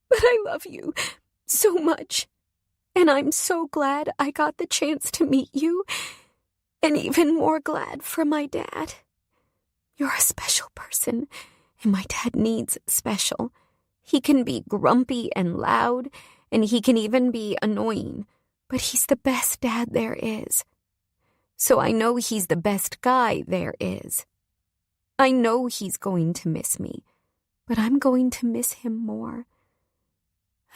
but I love you so much, and I'm so glad I got the chance to meet you, and even more glad for my dad. You're a special person, and my dad needs special. He can be grumpy and loud, and he can even be annoying, but he's the best dad there is. So I know he's the best guy there is. I know he's going to miss me, but I'm going to miss him more.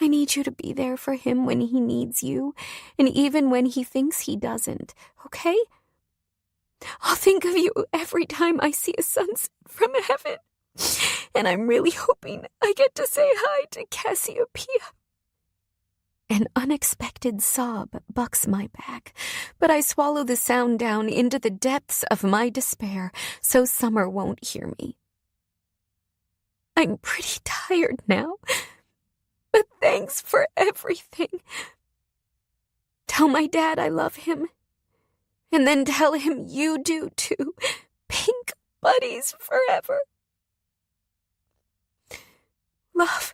I need you to be there for him when he needs you, and even when he thinks he doesn't, okay? I'll think of you every time I see a sunset from heaven, and I'm really hoping I get to say hi to Cassiopeia. An unexpected sob bucks my back, but I swallow the sound down into the depths of my despair so Summer won't hear me. I'm pretty tired now, but thanks for everything. Tell my dad I love him, and then tell him you do too. Pink buddies forever. Love,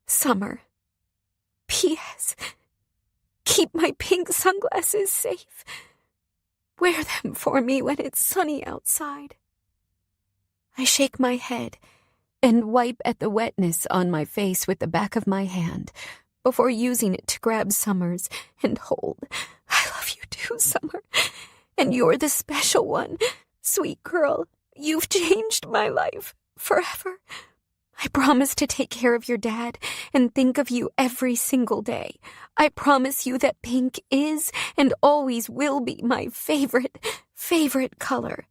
Summer. P.S. Keep my pink sunglasses safe. Wear them for me when it's sunny outside. I shake my head and wipe at the wetness on my face with the back of my hand before using it to grab Summer's and hold. I love you too, Summer, and you're the special one. Sweet girl, you've changed my life forever. I promise to take care of your dad and think of you every single day. I promise you that pink is and always will be my favorite color.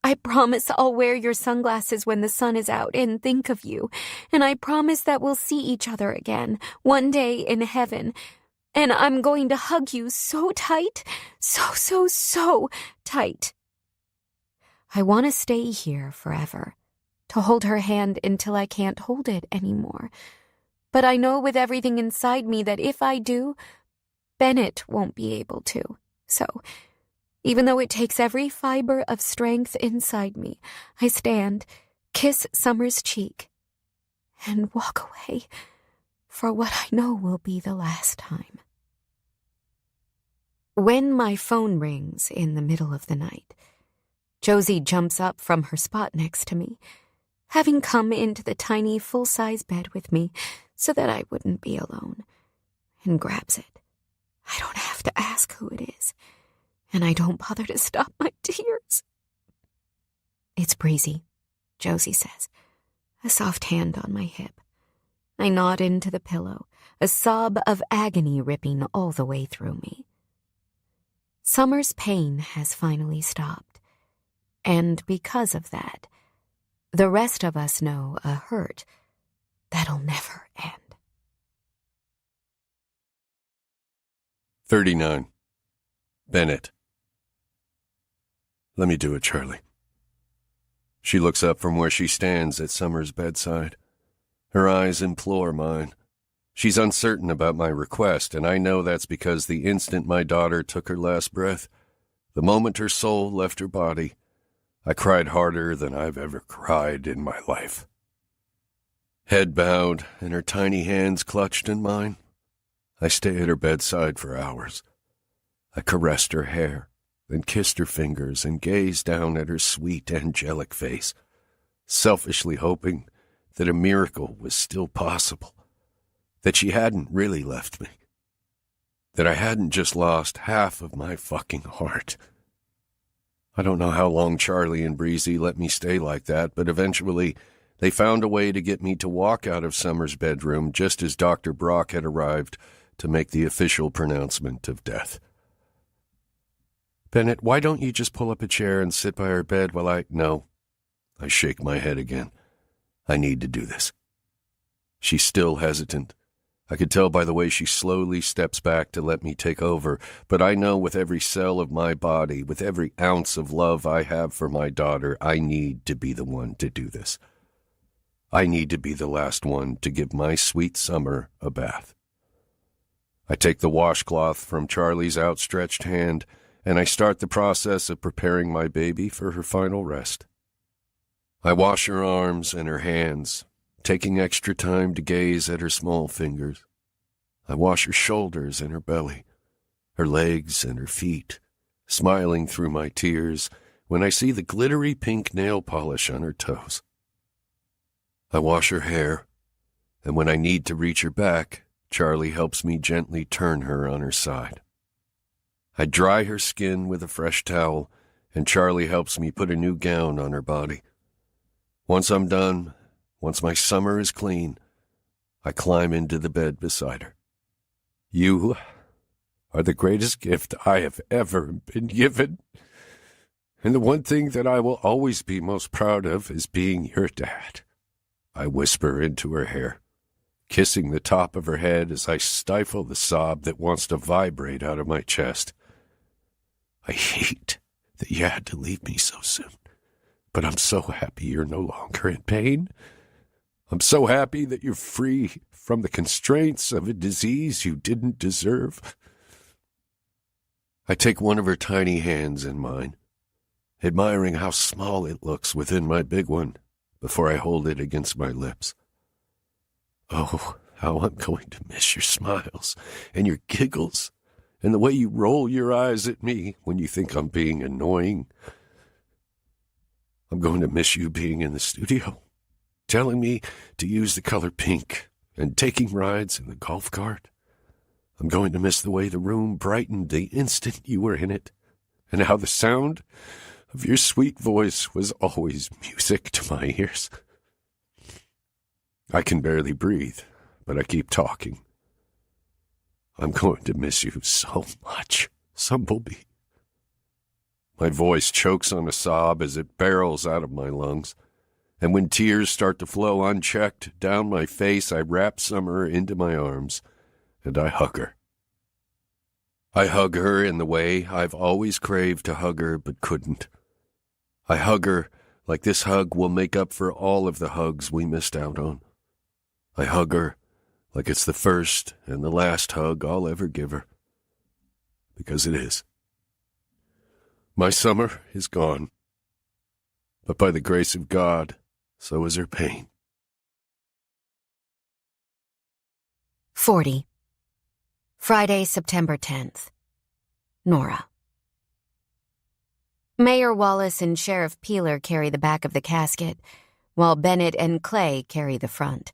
I promise I'll wear your sunglasses when the sun is out and think of you. And I promise that we'll see each other again one day in heaven. And I'm going to hug you so tight, so tight. I want to stay here forever, to hold her hand until I can't hold it anymore. But I know with everything inside me that if I do, Bennett won't be able to. So, even though it takes every fiber of strength inside me, I stand, kiss Summer's cheek, and walk away for what I know will be the last time. When my phone rings in the middle of the night, Josie jumps up from her spot next to me, having come into the tiny full-size bed with me so that I wouldn't be alone, and grabs it. I don't have to ask who it is, and I don't bother to stop my tears. It's Breezy, Josie says, a soft hand on my hip. I nod into the pillow, a sob of agony ripping all the way through me. Summer's pain has finally stopped, and because of that, the rest of us know a hurt that'll never end.
39. Bennett. Let me do it, Charlie. She looks up from where she stands at Summer's bedside. Her eyes implore mine. She's uncertain about my request, and I know that's because the instant my daughter took her last breath, the moment her soul left her body, I cried harder than I've ever cried in my life. Head bowed and her tiny hands clutched in mine, I stay at her bedside for hours. I caressed her hair, then kissed her fingers and gazed down at her sweet, angelic face, selfishly hoping that a miracle was still possible, that she hadn't really left me, that I hadn't just lost half of my fucking heart. I don't know how long Charlie and Breezy let me stay like that, but eventually they found a way to get me to walk out of Summer's bedroom just as Dr. Brock had arrived to make the official pronouncement of death.
Bennett, why don't you just pull up a chair and sit by her bed while I...
No. I shake my head again. I need to do this. She's still hesitant. I could tell by the way she slowly steps back to let me take over, but I know with every cell of my body, with every ounce of love I have for my daughter, I need to be the one to do this. I need to be the last one to give my sweet Summer a bath. I take the washcloth from Charlie's outstretched hand, and I start the process of preparing my baby for her final rest. I wash her arms and her hands, taking extra time to gaze at her small fingers. I wash her shoulders and her belly, her legs and her feet, smiling through my tears when I see the glittery pink nail polish on her toes. I wash her hair, and when I need to reach her back, Charlie helps me gently turn her on her side. I dry her skin with a fresh towel, and Charlie helps me put a new gown on her body. Once I'm done, once my Summer is clean, I climb into the bed beside her. You are the greatest gift I have ever been given, and the one thing that I will always be most proud of is being your dad. I whisper into her hair, kissing the top of her head as I stifle the sob that wants to vibrate out of my chest. I hate that you had to leave me so soon, but I'm so happy you're no longer in pain. I'm so happy that you're free from the constraints of a disease you didn't deserve. I take one of her tiny hands in mine, admiring how small it looks within my big one, before I hold it against my lips. Oh, how I'm going to miss your smiles and your giggles and the way you roll your eyes at me when you think I'm being annoying. I'm going to miss you being in the studio, telling me to use the color pink and taking rides in the golf cart. I'm going to miss the way the room brightened the instant you were in it, and how the sound of your sweet voice was always music to my ears. I can barely breathe, but I keep talking. I'm going to miss you so much, Sumblebee. My voice chokes on a sob as it barrels out of my lungs, and when tears start to flow unchecked down my face, I wrap Summer into my arms, and I hug her. I hug her in the way I've always craved to hug her but couldn't. I hug her like this hug will make up for all of the hugs we missed out on. I hug her like it's the first and the last hug I'll ever give her. Because it is. My Summer is gone. But by the grace of God, so is her pain.
40. Friday, September 10th. Nora. Mayor Wallace and Sheriff Peeler carry the back of the casket, while Bennett and Clay carry the front.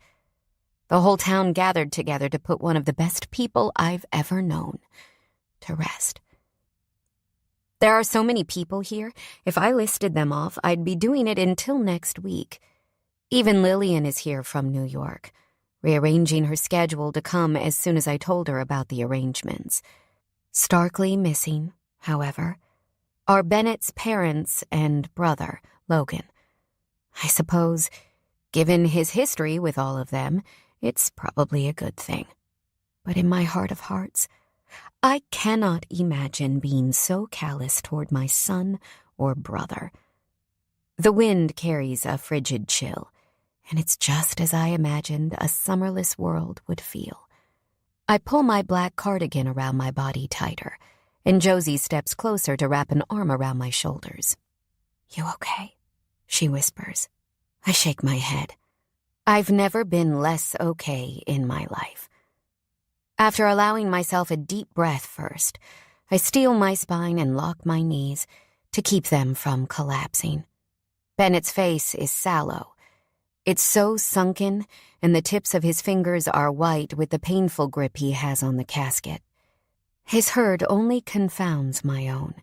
The whole town gathered together to put one of the best people I've ever known to rest. There are so many people here, if I listed them off, I'd be doing it until next week. Even Lillian is here from New York, rearranging her schedule to come as soon as I told her about the arrangements. Starkly missing, however, are Bennett's parents and brother, Logan. I suppose, given his history with all of them, it's probably a good thing. But in my heart of hearts, I cannot imagine being so callous toward my son or brother. The wind carries a frigid chill, and it's just as I imagined a summerless world would feel. I pull my black cardigan around my body tighter, and Josie steps closer to wrap an arm around my shoulders. "You okay?" she whispers. I shake my head. I've never been less okay in my life. After allowing myself a deep breath first, I steel my spine and lock my knees to keep them from collapsing. Bennett's face is sallow. It's so sunken, and the tips of his fingers are white with the painful grip he has on the casket. His hurt only confounds my own,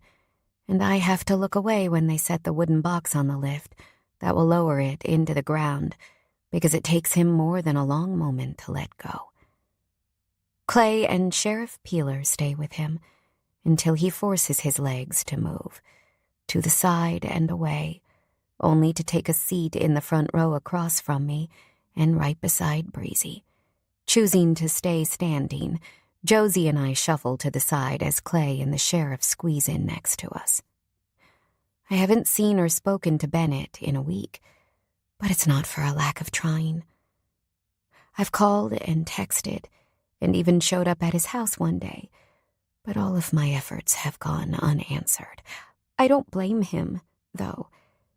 and I have to look away when they set the wooden box on the lift that will lower it into the ground, because it takes him more than a long moment to let go. Clay and Sheriff Peeler stay with him until he forces his legs to move, to the side and away, only to take a seat in the front row across from me and right beside Breezy. Choosing to stay standing, Josie and I shuffle to the side as Clay and the sheriff squeeze in next to us. I haven't seen or spoken to Bennett in a week, but it's not for a lack of trying. I've called and texted and even showed up at his house one day, but all of my efforts have gone unanswered. I don't blame him, though,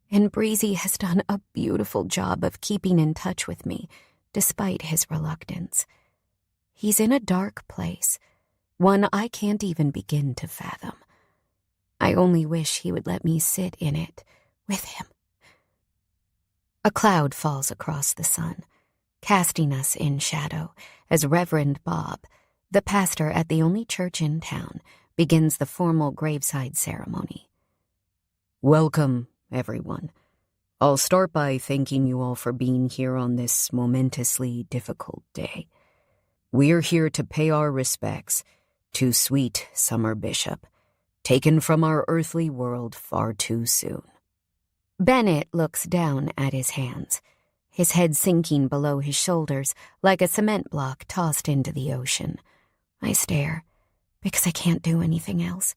and Breezy has done a beautiful job of keeping in touch with me, despite his reluctance. He's in a dark place, one I can't even begin to fathom. I only wish he would let me sit in it with him. A cloud falls across the sun, casting us in shadow as Reverend Bob, the pastor at the only church in town, begins the formal graveside ceremony.
Welcome, everyone. I'll start by thanking you all for being here on this momentously difficult day. We're here to pay our respects to sweet Summer Bishop, taken from our earthly world far too soon.
Bennett looks down at his hands, his head sinking below his shoulders like a cement block tossed into the ocean. I stare, because I can't do anything else,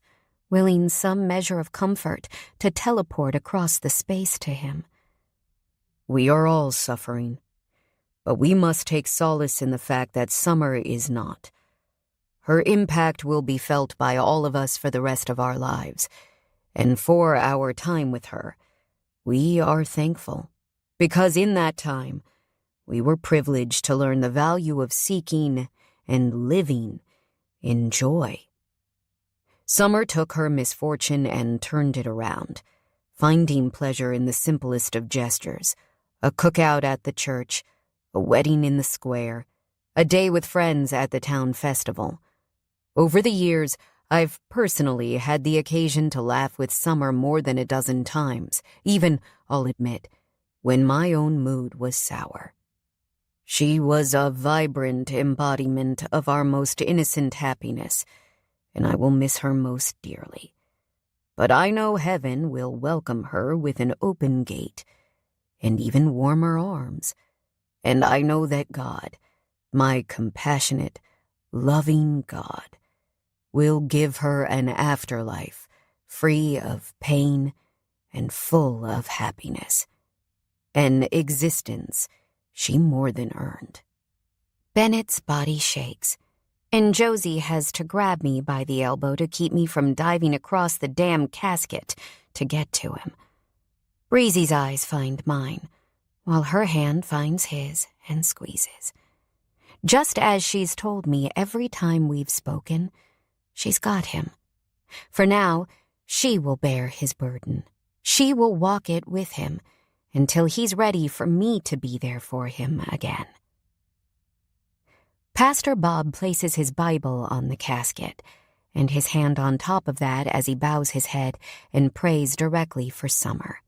willing some measure of comfort to teleport across the space to him.
We are all suffering, but we must take solace in the fact that Summer is not. Her impact will be felt by all of us for the rest of our lives, and for our time with her, we are thankful, because in that time, we were privileged to learn the value of seeking and living in joy. Summer took her misfortune and turned it around, finding pleasure in the simplest of gestures, a cookout at the church, a wedding in the square, a day with friends at the town festival. Over the years, I've personally had the occasion to laugh with Summer more than a dozen times, even, I'll admit, when my own mood was sour. She was a vibrant embodiment of our most innocent happiness, and I will miss her most dearly. But I know heaven will welcome her with an open gate and even warmer arms, and I know that God, my compassionate, loving God, will give her an afterlife free of pain and full of happiness, an existence she more than earned.
Bennett's body shakes, and Josie has to grab me by the elbow to keep me from diving across the damn casket to get to him. Breezy's eyes find mine, while her hand finds his and squeezes. Just as she's told me every time we've spoken, she's got him. For now, she will bear his burden. She will walk it with him until he's ready for me to be there for him again. Pastor Bob places his Bible on the casket, and his hand on top of that as he bows his head and prays directly for Summer.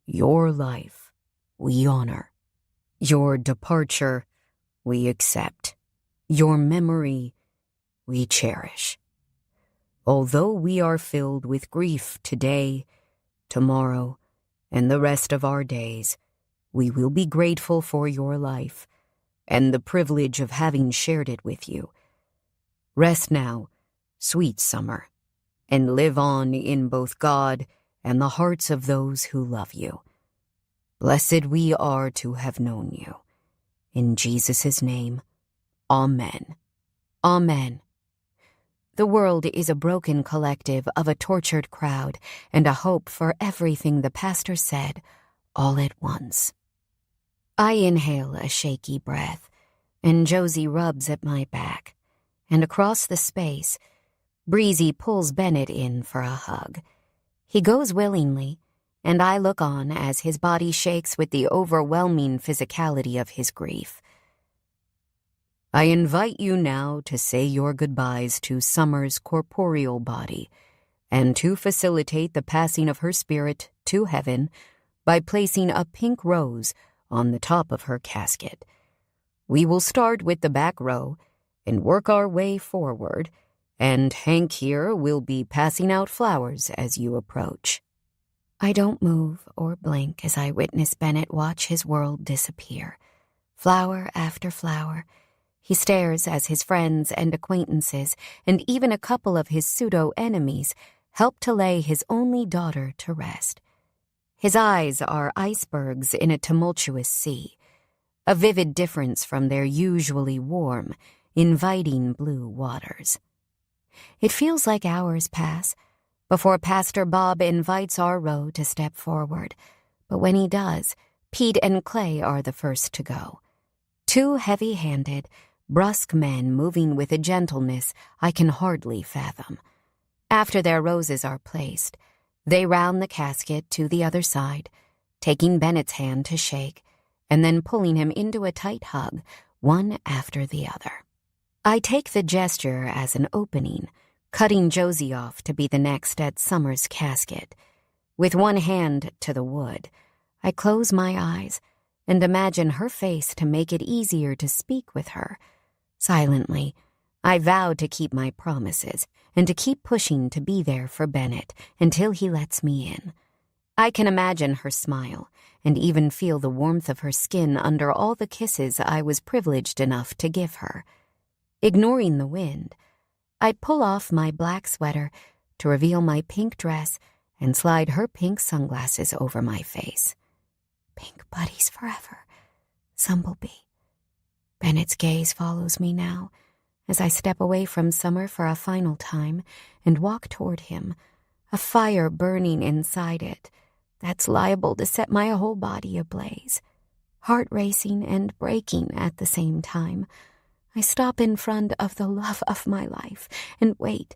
Your life, we honor. Your departure, we accept. Your memory, we cherish. Although we are filled with grief today, tomorrow, and the rest of our days, we will be grateful for your life and the privilege of having shared it with you. Rest now, sweet Summer, and live on in both God and the hearts of those who love you.
Blessed we are to have known you. In Jesus' name, Amen. Amen. The world is a broken collective of a tortured crowd and a hope for everything the pastor said, all at once. I inhale a shaky breath, and Josie rubs at my back, and across the space, Breezy pulls Bennett in for a hug. He goes willingly, and I look on as his body shakes with the overwhelming physicality of his grief. I invite you now to say your goodbyes to Summer's corporeal body, and to facilitate the passing of her spirit to heaven by placing a pink rose on the top of her casket. We will start with the back row and work our way forward, and Hank here will be passing out flowers as you approach. I don't move or blink as I witness Bennett watch his world disappear. Flower after flower, he stares as his friends and acquaintances, and even a couple of his pseudo-enemies, help to lay his only daughter to rest. His eyes are icebergs in a tumultuous sea, a vivid difference from their usually warm, inviting blue waters. It feels like hours pass before Pastor Bob invites our row to step forward, but when he does, Pete and Clay are the first to go. Two heavy-handed, brusque men moving with a gentleness I can hardly fathom. After their roses are placed, they round the casket to the other side, taking Bennett's hand to shake, and then pulling him into a tight hug, one after the other. I take the gesture as an opening, cutting Josie off to be the next at Summer's casket. With one hand to the wood, I close my eyes and imagine her face to make it easier to speak with her. Silently, I vow to keep my promises and to keep pushing to be there for Bennett until he lets me in. I can imagine her smile and even feel the warmth of her skin under all the kisses I was privileged enough to give her. Ignoring the wind, I pull off my black sweater to reveal my pink dress and slide her pink sunglasses over my face. Pink buddies forever, Sumblebee. Bennett's gaze follows me now as I step away from Summer for a final time and walk toward him, a fire burning inside it that's liable to set my whole body ablaze. Heart racing and breaking at the same time, I stop in front of the love of my life and wait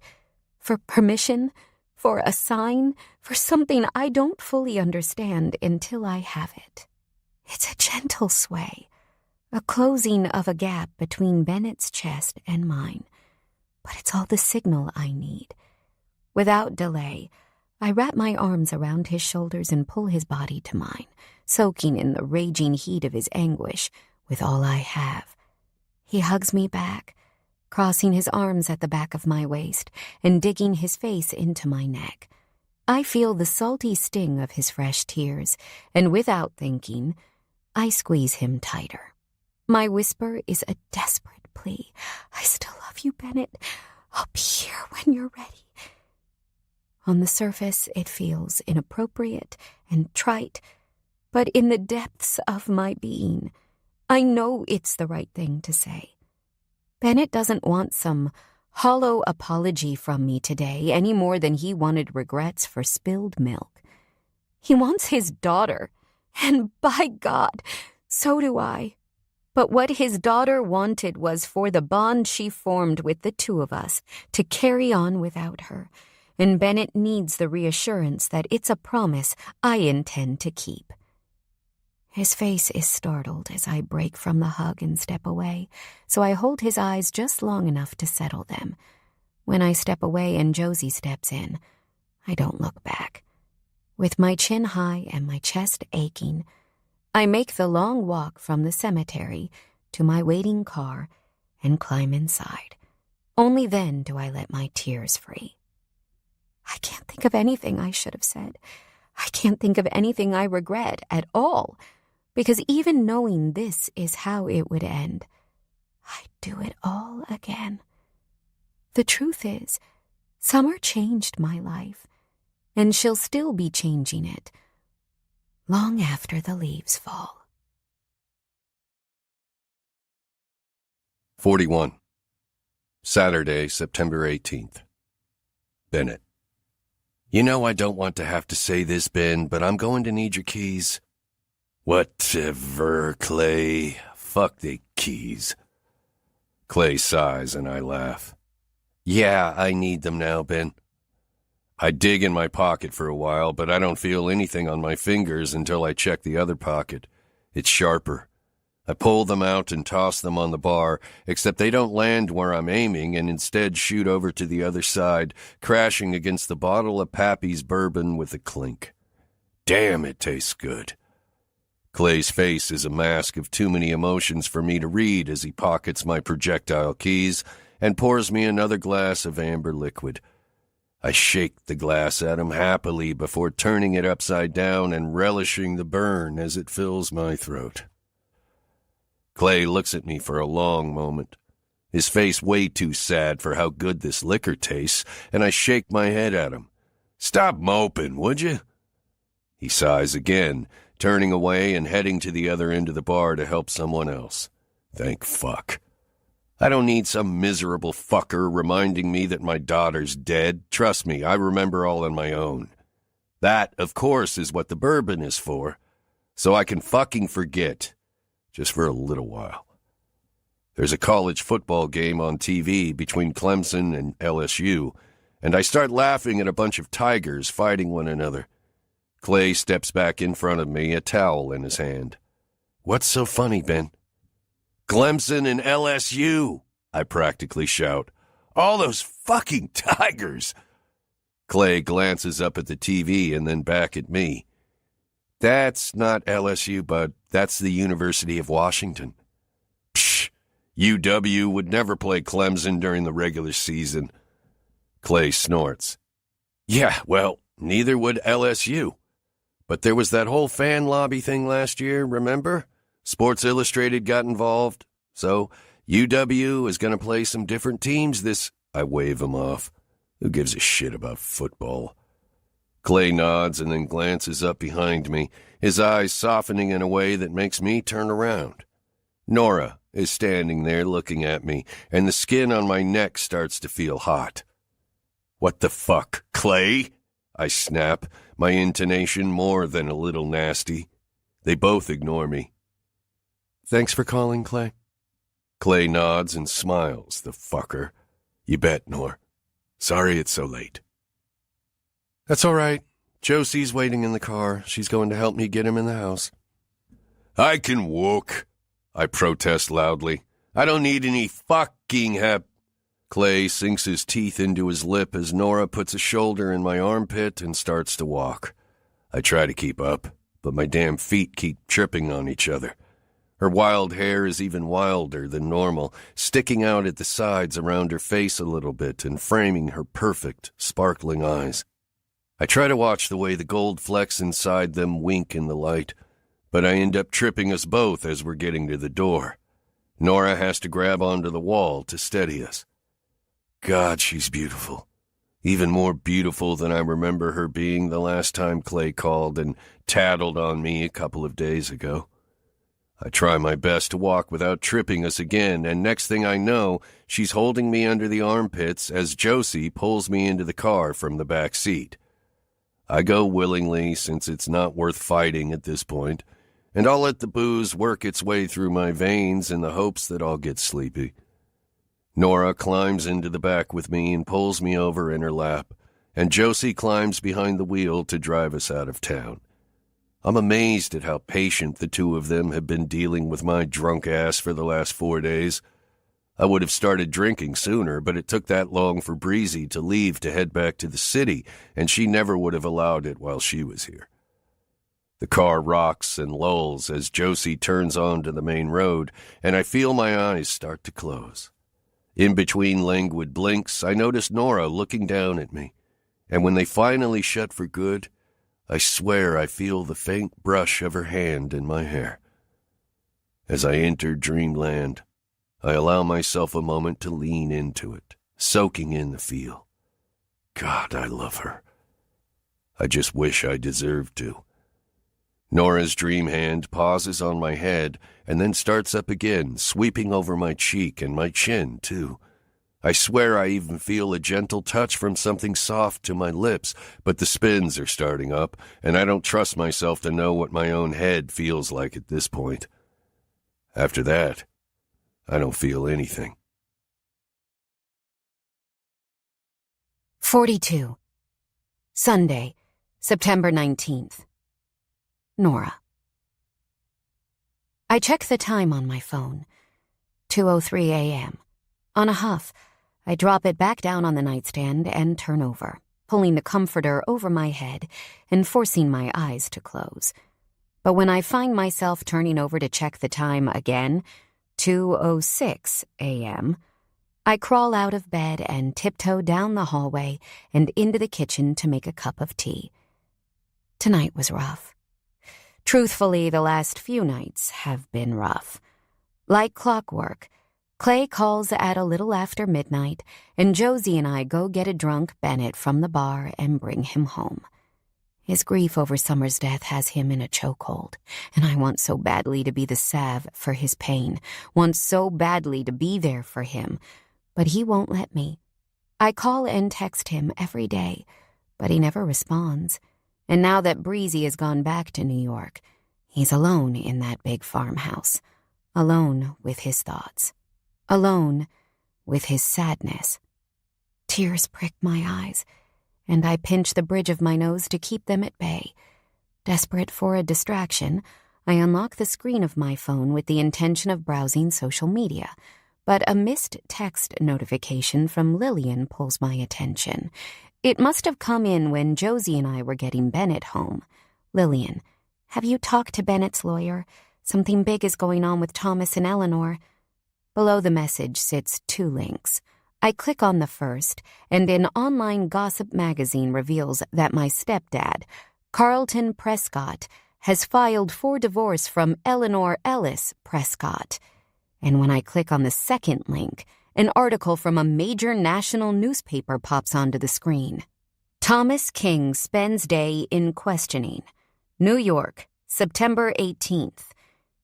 for permission, for a sign, for something I don't fully understand until I have it. It's a gentle sway, a closing of a gap between Bennett's chest and mine, but it's all the signal I need. Without delay, I wrap my arms around his shoulders and pull his body to mine, soaking in the raging heat of his anguish with all I have. He hugs me back, crossing his arms at the back of my waist and digging his face into my neck. I feel the salty sting of his fresh tears, and without thinking, I squeeze him tighter. My whisper is a desperate plea. I still love you, Bennett. I'll be here when you're ready. On the surface, it feels inappropriate and trite, but in the depths of my being, I know it's the right thing to say. Bennett doesn't want some hollow apology from me today any more than he wanted regrets for spilled milk. He wants his daughter, and by God, so do I. But what his daughter wanted was for the bond she formed with the two of us to carry on without her, and Bennett needs the reassurance that it's a promise I intend to keep. His face is startled as I break from the hug and step away, so I hold his eyes just long enough to settle them. When I step away and Josie steps in, I don't look back. With my chin high and my chest aching, I make the long walk from the cemetery to my waiting car and climb inside. Only then do I let my tears free. I can't think of anything I should have said. I can't think of anything I regret at all, because even knowing this is how it would end, I'd do it all again. The truth is, Summer changed my life, and she'll still be changing it.
long after the leaves fall.
41. Saturday, September 18th. Bennett. You know I don't want to have to say this, Ben, but I'm going to need your keys. Whatever, Clay. Fuck the keys. Clay sighs and I laugh. Yeah, I need them now, Ben. I dig in my pocket for a while, but I don't feel anything on my fingers until I check the other pocket. It's sharper. I pull them out and toss them on the bar, except they don't land where I'm aiming and instead shoot over to the other side, crashing against the bottle of Pappy's bourbon with a clink. Damn, it tastes good. Clay's face is a mask of too many emotions for me to read as he pockets my projectile keys and pours me another glass of amber liquid. I shake the glass at him happily before turning it upside down and relishing the burn as it fills my throat. Clay looks at me for a long moment, his face way too sad for how good this liquor tastes, and I shake my head at him. Stop moping, would you? He sighs again, turning away and heading to the other end of the bar to help someone else. Thank fuck. I don't need some miserable fucker reminding me that my daughter's dead. Trust me, I remember all on my own. That, of course, is what the bourbon is for, so I can fucking forget. Just for a little while. There's a college football game on TV between Clemson and LSU, and I start laughing at a bunch of tigers fighting one another. Clay steps back in front of me, a towel in his hand. What's so funny, Ben? Clemson and LSU, I practically shout. All those fucking tigers! Clay glances up at the TV and then back at me. That's not LSU, bud. That's the University of Washington. Psh, UW would never play Clemson during the regular season. Clay snorts. Yeah, well, neither would LSU. But there was that whole fan lobby thing last year, remember? Sports Illustrated got involved. So UW is going to play some different teams this... I wave him off. Who gives a shit about football? Clay nods and then glances up behind me, his eyes softening in a way that makes me turn around. Nora is standing there looking at me, and the skin on my neck starts to feel hot. What the fuck, Clay? I snap, my intonation more than a little nasty. They both ignore me. Thanks for calling, Clay. Clay nods and smiles, the fucker. You bet, Nor. Sorry it's so late. That's all right. Josie's waiting in the car. She's going to help me get him in the house. I can walk, I protest loudly. I don't need any fucking help. Clay sinks his teeth into his lip as Nora puts a shoulder in my armpit and starts to walk. I try to keep up, but my damn feet keep tripping on each other. Her wild hair is even wilder than normal, sticking out at the sides around her face a little bit and framing her perfect, sparkling eyes. I try to watch the way the gold flecks inside them wink in the light, but I end up tripping us both as we're getting to the door. Nora has to grab onto the wall to steady us. God, she's beautiful. Even more beautiful than I remember her being the last time Clay called and tattled on me a couple of days ago. I try my best to walk without tripping us again, and next thing I know, she's holding me under the armpits as Josie pulls me into the car from the back seat. I go willingly since it's not worth fighting at this point, and I'll let the booze work its way through my veins in the hopes that I'll get sleepy. Nora climbs into the back with me and pulls me over in her lap, and Josie climbs behind the wheel to drive us out of town. I'm amazed at how patient the two of them have been dealing with my drunk ass for the last 4 days. I would have started drinking sooner, but it took that long for Breezy to leave to head back to the city, and she never would have allowed it while she was here. The car rocks and lulls as Josie turns onto the main road, and I feel my eyes start to close. In between languid blinks, I notice Nora looking down at me, and when they finally shut for good, I swear I feel the faint brush of her hand in my hair. As I enter dreamland, I allow myself a moment to lean into it, soaking in the feel. God, I love her. I just wish I deserved to. Nora's dream hand pauses on my head and then starts up again, sweeping over my cheek and my chin, too. I swear I even feel a gentle touch from something soft to my lips, but the spins are starting up, and I don't trust myself to know what my own head feels like at this point. After that, I don't feel anything.
42. Sunday, September 19th. Nora. I check the time on my phone. 2:03 a.m. On a huff, I drop it back down on the nightstand and turn over, pulling the comforter over my head and forcing my eyes to close. But when I find myself turning over to check the time again, 2:06 a.m., I crawl out of bed and tiptoe down the hallway and into the kitchen to make a cup of tea. Tonight was rough. Truthfully, the last few nights have been rough. Like clockwork, Clay calls at a little after midnight, and Josie and I go get a drunk Bennett from the bar and bring him home. His grief over Summer's death has him in a chokehold, and I want so badly to be the salve for his pain, want so badly to be there for him, but he won't let me. I call and text him every day, but he never responds. And now that Breezy has gone back to New York, he's alone in that big farmhouse, alone with his thoughts, alone with his sadness. Tears prick my eyes, and I pinch the bridge of my nose to keep them at bay. Desperate for a distraction, I unlock the screen of my phone with the intention of browsing social media, but a missed text notification from Lillian pulls my attention. It must have come in when Josie and I were getting Bennett home. Lillian, have you talked to Bennett's lawyer? Something big is going on with Thomas and Eleanor. Below the message sits 2 links. I click on the first, and an online gossip magazine reveals that my stepdad, Carlton Prescott, has filed for divorce from Eleanor Ellis Prescott. And when I click on the second link, an article from a major national newspaper pops onto the screen. Thomas King spends day in questioning. New York, September 18th.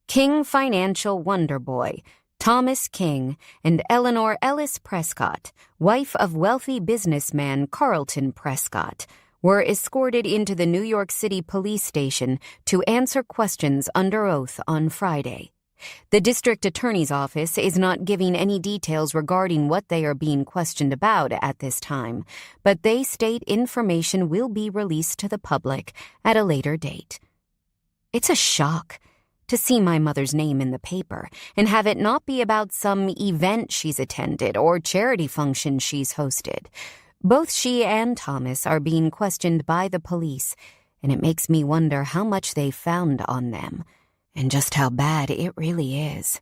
King financial wonder boy, Thomas King, and Eleanor Ellis Prescott, wife of wealthy businessman Carlton Prescott, were escorted into the New York City police station to answer questions under oath on Friday. The district attorney's office is not giving any details regarding what they are being questioned about at this time, but they state information will be released to the public at a later date. It's a shock to see my mother's name in the paper and have it not be about some event she's attended or charity function she's hosted. Both she and Thomas are being questioned by the police, and it makes me wonder how much they found on them. And just how bad it really is.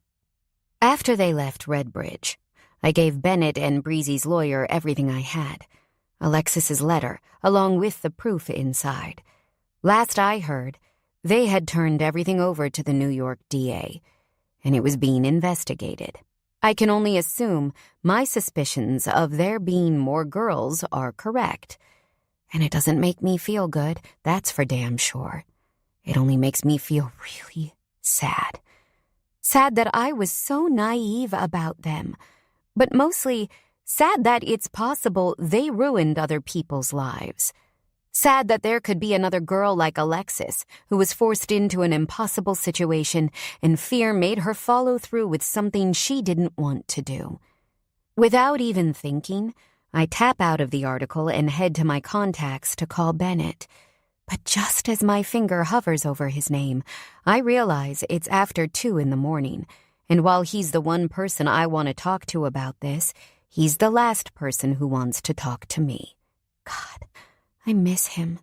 After they left Redbridge, I gave Bennett and Breezy's lawyer everything I had. Alexis's letter, along with the proof inside. Last I heard, they had turned everything over to the New York DA, and it was being investigated. I can only assume my suspicions of there being more girls are correct. And it doesn't make me feel good, that's for damn sure. It only makes me feel really sad. Sad that I was so naive about them, but mostly sad that it's possible they ruined other people's lives. Sad that there could be another girl like Alexis who was forced into an impossible situation and fear made her follow through with something she didn't want to do. Without even thinking, I tap out of the article and head to my contacts to call Bennett. But just as my finger hovers over his name, I realize it's after 2 a.m, and while he's the one person I want to talk to about this, he's the last person who wants to talk to me. God, I miss him.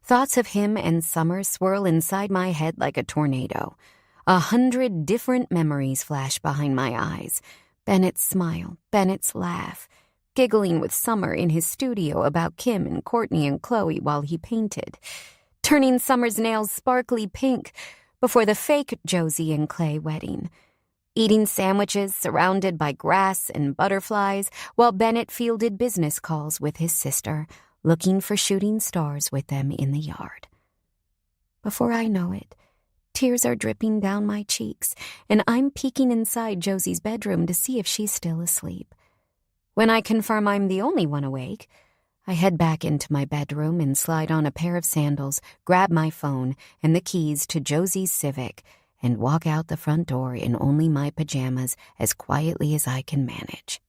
Thoughts of him and Summer swirl inside my head like a tornado. 100 different memories flash behind my eyes. Bennett's smile, Bennett's laugh, giggling with Summer in his studio about Kim and Courtney and Chloe while he painted, turning Summer's nails sparkly pink before the fake Josie and Clay wedding, eating sandwiches surrounded by grass and butterflies while Bennett fielded business calls with his sister, looking for shooting stars with them in the yard. Before I know it, tears are dripping down my cheeks, and I'm peeking inside Josie's bedroom to see if she's still asleep. When I confirm I'm the only one awake, I head back into my bedroom and slide on a pair of sandals, grab my phone and the keys to Josie's Civic, and walk out the front door in only my pajamas as quietly as I can manage.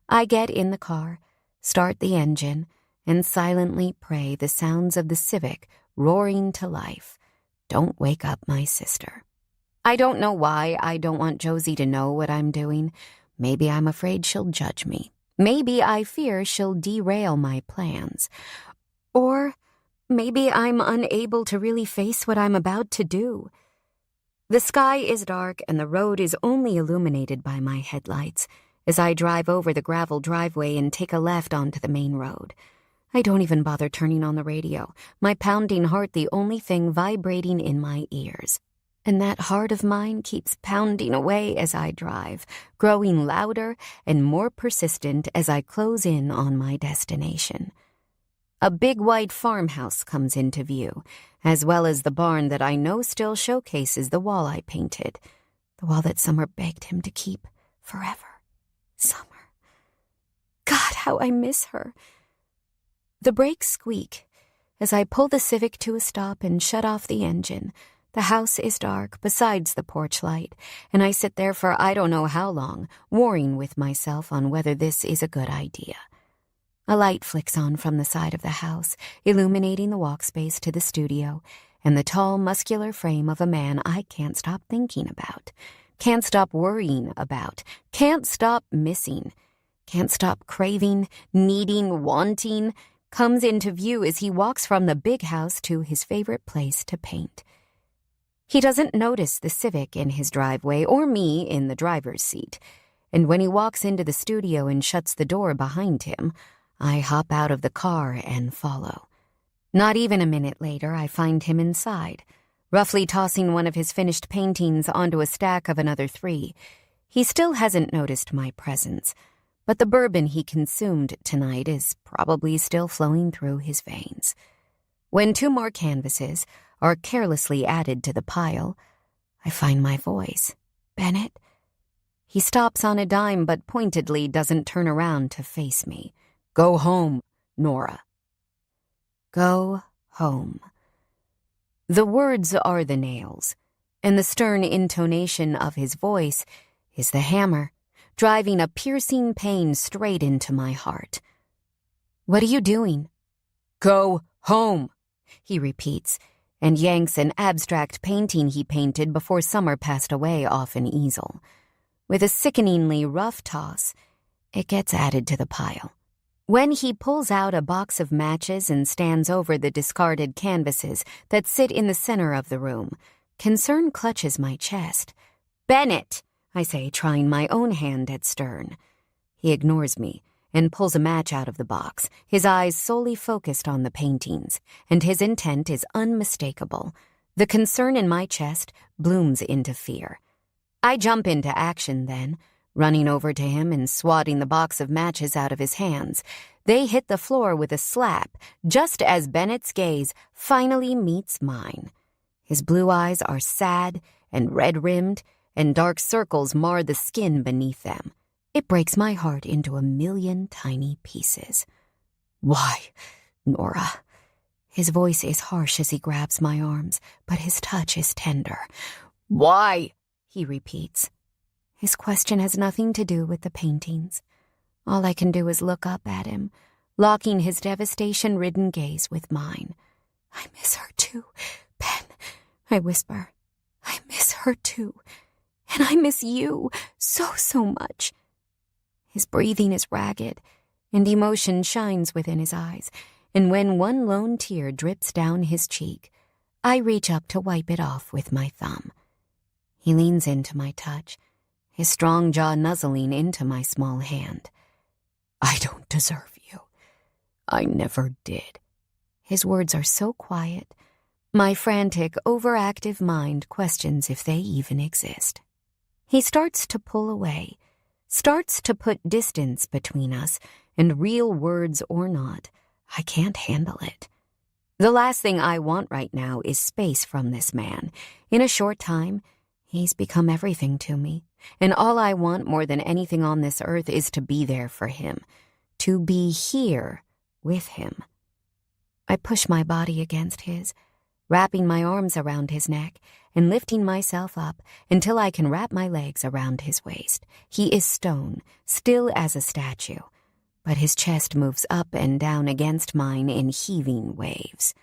I get in the car, start the engine, and silently pray the sounds of the Civic roaring to life don't wake up my sister. I don't know why I don't want Josie to know what I'm doing. Maybe I'm afraid she'll judge me. Maybe I fear she'll derail my plans. Or maybe I'm unable to really face what I'm about to do. The sky is dark and the road is only illuminated by my headlights as I drive over the gravel driveway and take a left onto the main road. I don't even bother turning on the radio, my pounding heart the only thing vibrating in my ears. And that heart of mine keeps pounding away as I drive, growing louder and more persistent as I close in on my destination. A big white farmhouse comes into view, as well as the barn that I know still showcases the wall I painted, the wall that Summer begged him to keep forever. Summer. God, how I miss her. The brakes squeak as I pull the Civic to a stop and shut off the engine. The house is dark besides the porch light, and I sit there for I don't know how long, warring with myself on whether this is a good idea. A light flicks on from the side of the house, illuminating the walk space to the studio and the tall, muscular frame of a man I can't stop thinking about, can't stop worrying about, can't stop missing, can't stop craving, needing, wanting, comes into view as he walks from the big house to his favorite place to paint. He doesn't notice the Civic in his driveway or me in the driver's seat, and when he walks into the studio and shuts the door behind him, I hop out of the car and follow. Not even a minute later, I find him inside, roughly tossing one of his finished paintings onto a stack of another 3. He still hasn't noticed my presence, but the bourbon he consumed tonight is probably still flowing through his veins. When 2 more canvases are carelessly added to the pile, I find my voice. Bennett? He stops on a dime but pointedly doesn't turn around to face me. Go home, Nora. Go home. The words are the nails, and the stern intonation of his voice is the hammer, driving a piercing pain straight into my heart. What are you doing? Go home, he repeats, and yanks an abstract painting he painted before Summer passed away off an easel. With a sickeningly rough toss, it gets added to the pile. When he pulls out a box of matches and stands over the discarded canvases that sit in the center of the room, concern clutches my chest. Bennett, I say, trying my own hand at Stern. He ignores me and pulls a match out of the box, his eyes solely focused on the paintings, and his intent is unmistakable. The concern in my chest blooms into fear. I jump into action then, running over to him and swatting the box of matches out of his hands. They hit the floor with a slap, just as Bennett's gaze finally meets mine. His blue eyes are sad and red-rimmed, and dark circles mar the skin beneath them. It breaks my heart into a million tiny pieces. Why, Nora? His voice is harsh as he grabs my arms, but his touch is tender. Why? He repeats. His question has nothing to do with the paintings. All I can do is look up at him, locking his devastation-ridden gaze with mine. I miss her too, Ben, I whisper. I miss her too, and I miss you so much. His breathing is ragged, and emotion shines within his eyes, and when one lone tear drips down his cheek, I reach up to wipe it off with my thumb. He leans into my touch, his strong jaw nuzzling into my small hand. I don't deserve you. I never did. His words are so quiet, my frantic, overactive mind questions if they even exist. He starts to pull away, starts to put distance between us, and real words or not, I can't handle it. The last thing I want right now is space from this man. In a short time, he's become everything to me, and all I want more than anything on this earth is to be there for him, to be here with him. I push my body against his, wrapping my arms around his neck and lifting myself up until I can wrap my legs around his waist. He is stone, still as a statue, but his chest moves up and down against mine in heaving waves.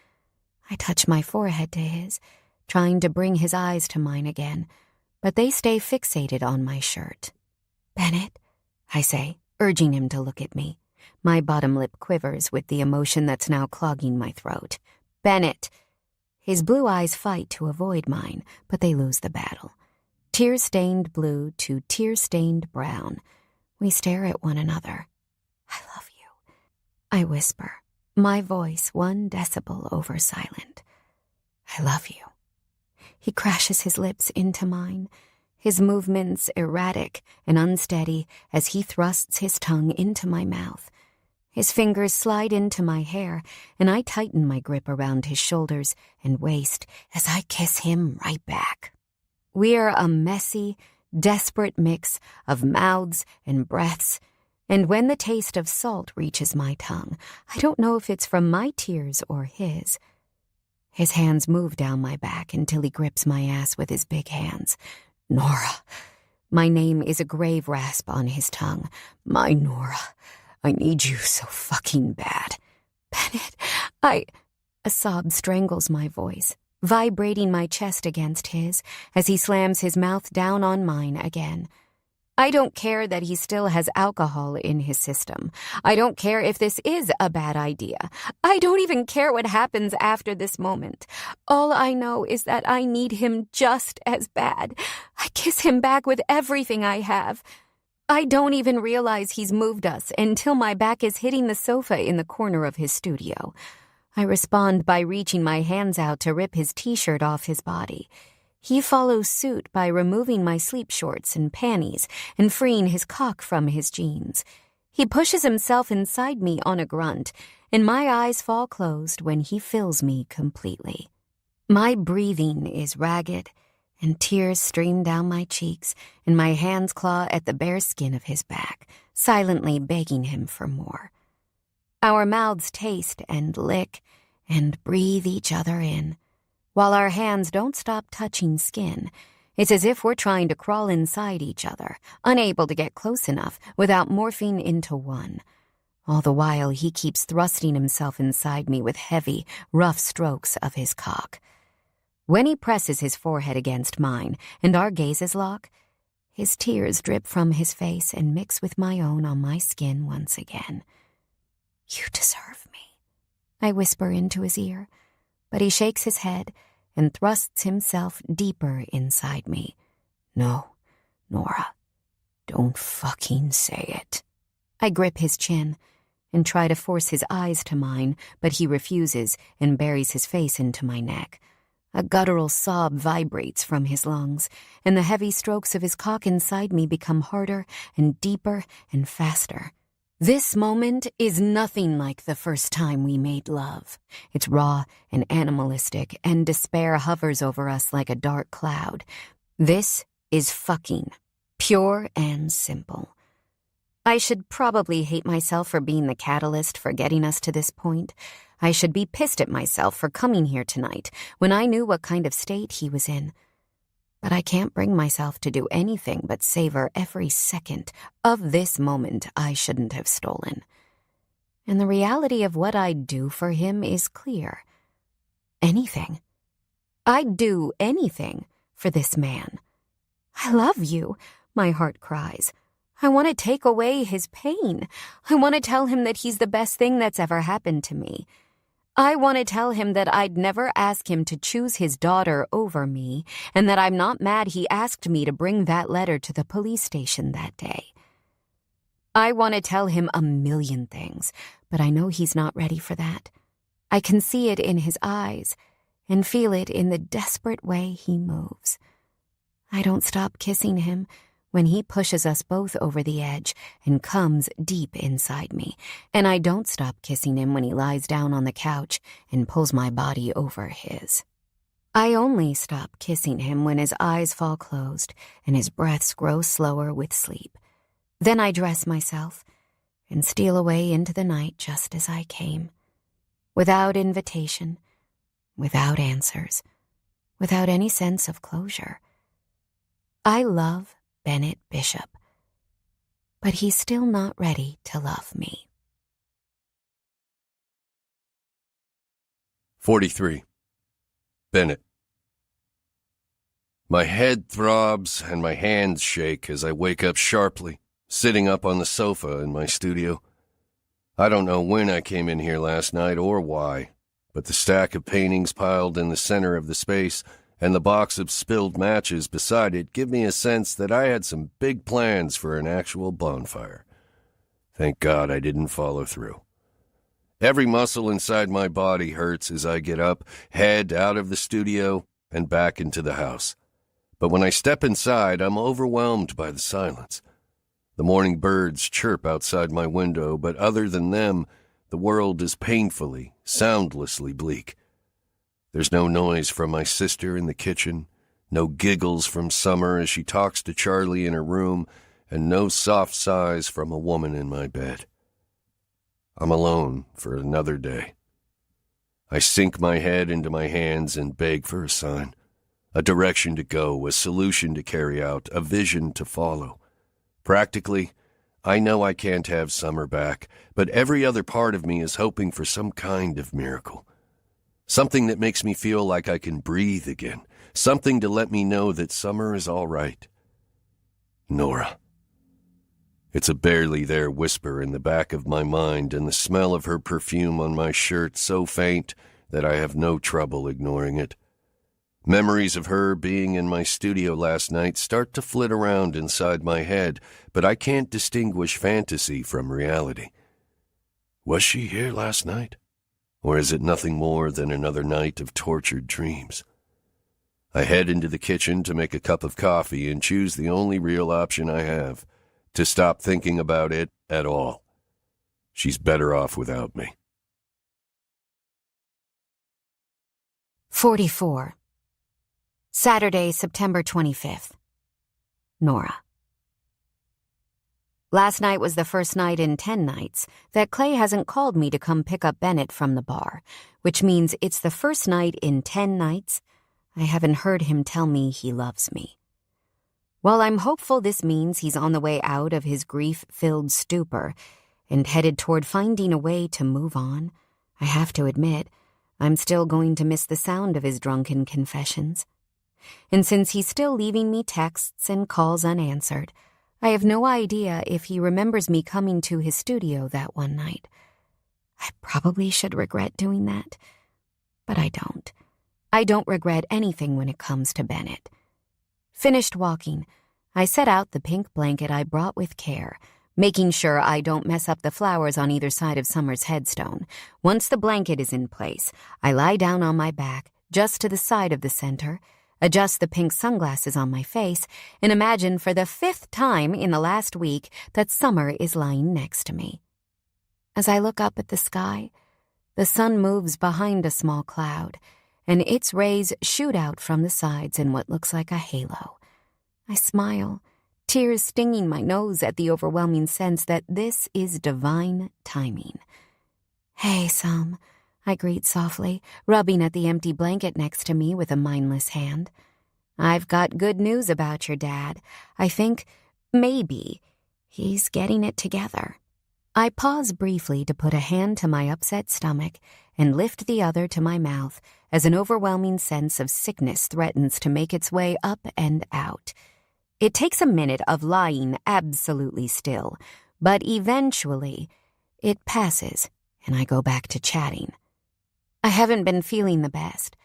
I touch my forehead to his, trying to bring his eyes to mine again, but they stay fixated on my shirt. "Bennett," I say, urging him to look at me. My bottom lip quivers with the emotion that's now clogging my throat. "Bennett." His blue eyes fight to avoid mine, but they lose the battle. Tear-stained blue to tear-stained brown, we stare at one another. "I love you," I whisper, my voice 1 decibel over silent. "I love you." He crashes his lips into mine, his movements erratic and unsteady as he thrusts his tongue into my mouth. His fingers slide into my hair, and I tighten my grip around his shoulders and waist as I kiss him right back. We are a messy, desperate mix of mouths and breaths, and when the taste of salt reaches my tongue, I don't know if it's from my tears or his. His hands move down my back until he grips my ass with his big hands. "Nora." My name is a grave rasp on his tongue. "My Nora. I need you so fucking bad." "Bennett, A sob strangles my voice, vibrating my chest against his as he slams his mouth down on mine again. I don't care that he still has alcohol in his system. I don't care if this is a bad idea. I don't even care what happens after this moment. All I know is that I need him just as bad. I kiss him back with everything I have. I don't even realize he's moved us until my back is hitting the sofa in the corner of his studio. I respond by reaching my hands out to rip his t-shirt off his body. He follows suit by removing my sleep shorts and panties and freeing his cock from his jeans. He pushes himself inside me on a grunt, and my eyes fall closed when he fills me completely. My breathing is ragged, and tears stream down my cheeks, and my hands claw at the bare skin of his back, silently begging him for more. Our mouths taste and lick and breathe each other in. While our hands don't stop touching skin, it's as if we're trying to crawl inside each other, unable to get close enough without morphing into one. All the while, he keeps thrusting himself inside me with heavy, rough strokes of his cock. When he presses his forehead against mine and our gazes lock, his tears drip from his face and mix with my own on my skin once again. "You deserve me," I whisper into his ear, but he shakes his head and thrusts himself deeper inside me. "No, Nora, don't fucking say it." I grip his chin and try to force his eyes to mine, but he refuses and buries his face into my neck. A guttural sob vibrates from his lungs, and the heavy strokes of his cock inside me become harder and deeper and faster. This moment is nothing like the first time we made love. It's raw and animalistic, and despair hovers over us like a dark cloud. This is fucking, pure and simple. I should probably hate myself for being the catalyst for getting us to this point. I should be pissed at myself for coming here tonight when I knew what kind of state he was in. But I can't bring myself to do anything but savor every second of this moment I shouldn't have stolen. And the reality of what I'd do for him is clear. Anything. I'd do anything for this man. "I love you," my heart cries. I want to take away his pain. I want to tell him that he's the best thing that's ever happened to me. I want to tell him that I'd never ask him to choose his daughter over me, and that I'm not mad he asked me to bring that letter to the police station that day. I want to tell him a million things, but I know he's not ready for that. I can see it in his eyes and feel it in the desperate way he moves. I don't stop kissing him when he pushes us both over the edge and comes deep inside me, and I don't stop kissing him when he lies down on the couch and pulls my body over his. I only stop kissing him when his eyes fall closed and his breaths grow slower with sleep. Then I dress myself and steal away into the night just as I came, without invitation, without answers, without any sense of closure. I love Bennett Bishop, but he's still not ready to love me.
43. Bennett. My head throbs and my hands shake as I wake up sharply, sitting up on the sofa in my studio. I don't know when I came in here last night or why, but the stack of paintings piled in the center of the space and the box of spilled matches beside it give me a sense that I had some big plans for an actual bonfire. Thank God I didn't follow through. Every muscle inside my body hurts as I get up, head out of the studio, and back into the house. But when I step inside, I'm overwhelmed by the silence. The morning birds chirp outside my window, but other than them, the world is painfully, soundlessly bleak. There's no noise from my sister in the kitchen, no giggles from Summer as she talks to Charlie in her room, and no soft sighs from a woman in my bed. I'm alone for another day. I sink my head into my hands and beg for a sign, a direction to go, a solution to carry out, a vision to follow. Practically, I know I can't have Summer back, but every other part of me is hoping for some kind of miracle. Something that makes me feel like I can breathe again. Something to let me know that Summer is all right. Nora. It's a barely there whisper in the back of my mind, and the smell of her perfume on my shirt so faint that I have no trouble ignoring it. Memories of her being in my studio last night start to flit around inside my head, but I can't distinguish fantasy from reality. Was she here last night? Or is it nothing more than another night of tortured dreams? I head into the kitchen to make a cup of coffee and choose the only real option I have, to stop thinking about it at all. She's better off without me.
44. Saturday, September 25th. Nora. Last night was the first night in 10 nights that Clay hasn't called me to come pick up Bennett from the bar, which means it's the first night in 10 nights I haven't heard him tell me he loves me. While I'm hopeful this means he's on the way out of his grief-filled stupor and headed toward finding a way to move on, I have to admit, I'm still going to miss the sound of his drunken confessions. And since he's still leaving me texts and calls unanswered, I have no idea if he remembers me coming to his studio that one night. I probably should regret doing that, but I don't. I don't regret anything when it comes to Bennett. Finished walking, I set out the pink blanket I brought with care, making sure I don't mess up the flowers on either side of Summer's headstone. Once the blanket is in place, I lie down on my back, just to the side of the center, adjust the pink sunglasses on my face, and imagine for the 5th time in the last week that Summer is lying next to me. As I look up at the sky, the sun moves behind a small cloud, and its rays shoot out from the sides in what looks like a halo. I smile, tears stinging my nose at the overwhelming sense that this is divine timing. "Hey, Sum," I greet softly, rubbing at the empty blanket next to me with a mindless hand. "I've got good news about your dad. I think, maybe, he's getting it together." I pause briefly to put a hand to my upset stomach and lift the other to my mouth as an overwhelming sense of sickness threatens to make its way up and out. It takes a minute of lying absolutely still, but eventually it passes and I go back to chatting. I haven't been feeling the best,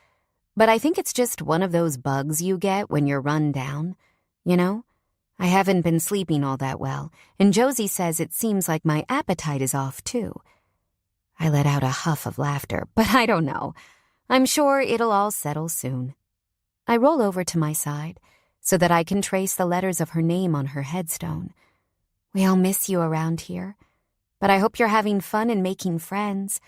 but I think it's just one of those bugs you get when you're run down. You know, I haven't been sleeping all that well, and Josie says it seems like my appetite is off too. I let out a huff of laughter, but I don't know. I'm sure it'll all settle soon. I roll over to my side, so that I can trace the letters of her name on her headstone. We all miss you around here, but I hope you're having fun and making friends.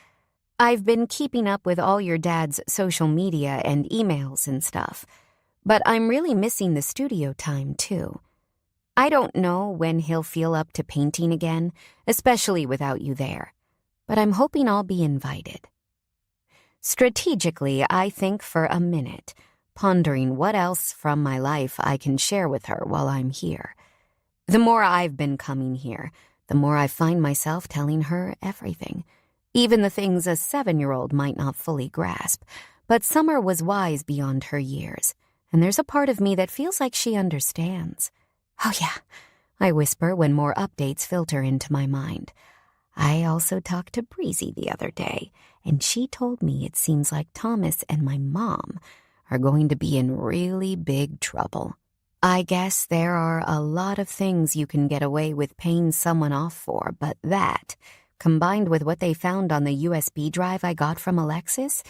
I've been keeping up with all your dad's social media and emails and stuff, but I'm really missing the studio time, too. I don't know when he'll feel up to painting again, especially without you there, but I'm hoping I'll be invited. Strategically, I think for a minute, pondering what else from my life I can share with her while I'm here. The more I've been coming here, the more I find myself telling her everything, even the things a 7-year-old might not fully grasp. But Summer was wise beyond her years, and there's a part of me that feels like she understands. Oh yeah, I whisper when more updates filter into my mind. I also talked to Breezy the other day, and she told me it seems like Thomas and my mom are going to be in really big trouble. I guess there are a lot of things you can get away with paying someone off for, but that, combined with what they found on the USB drive I got from Alexis,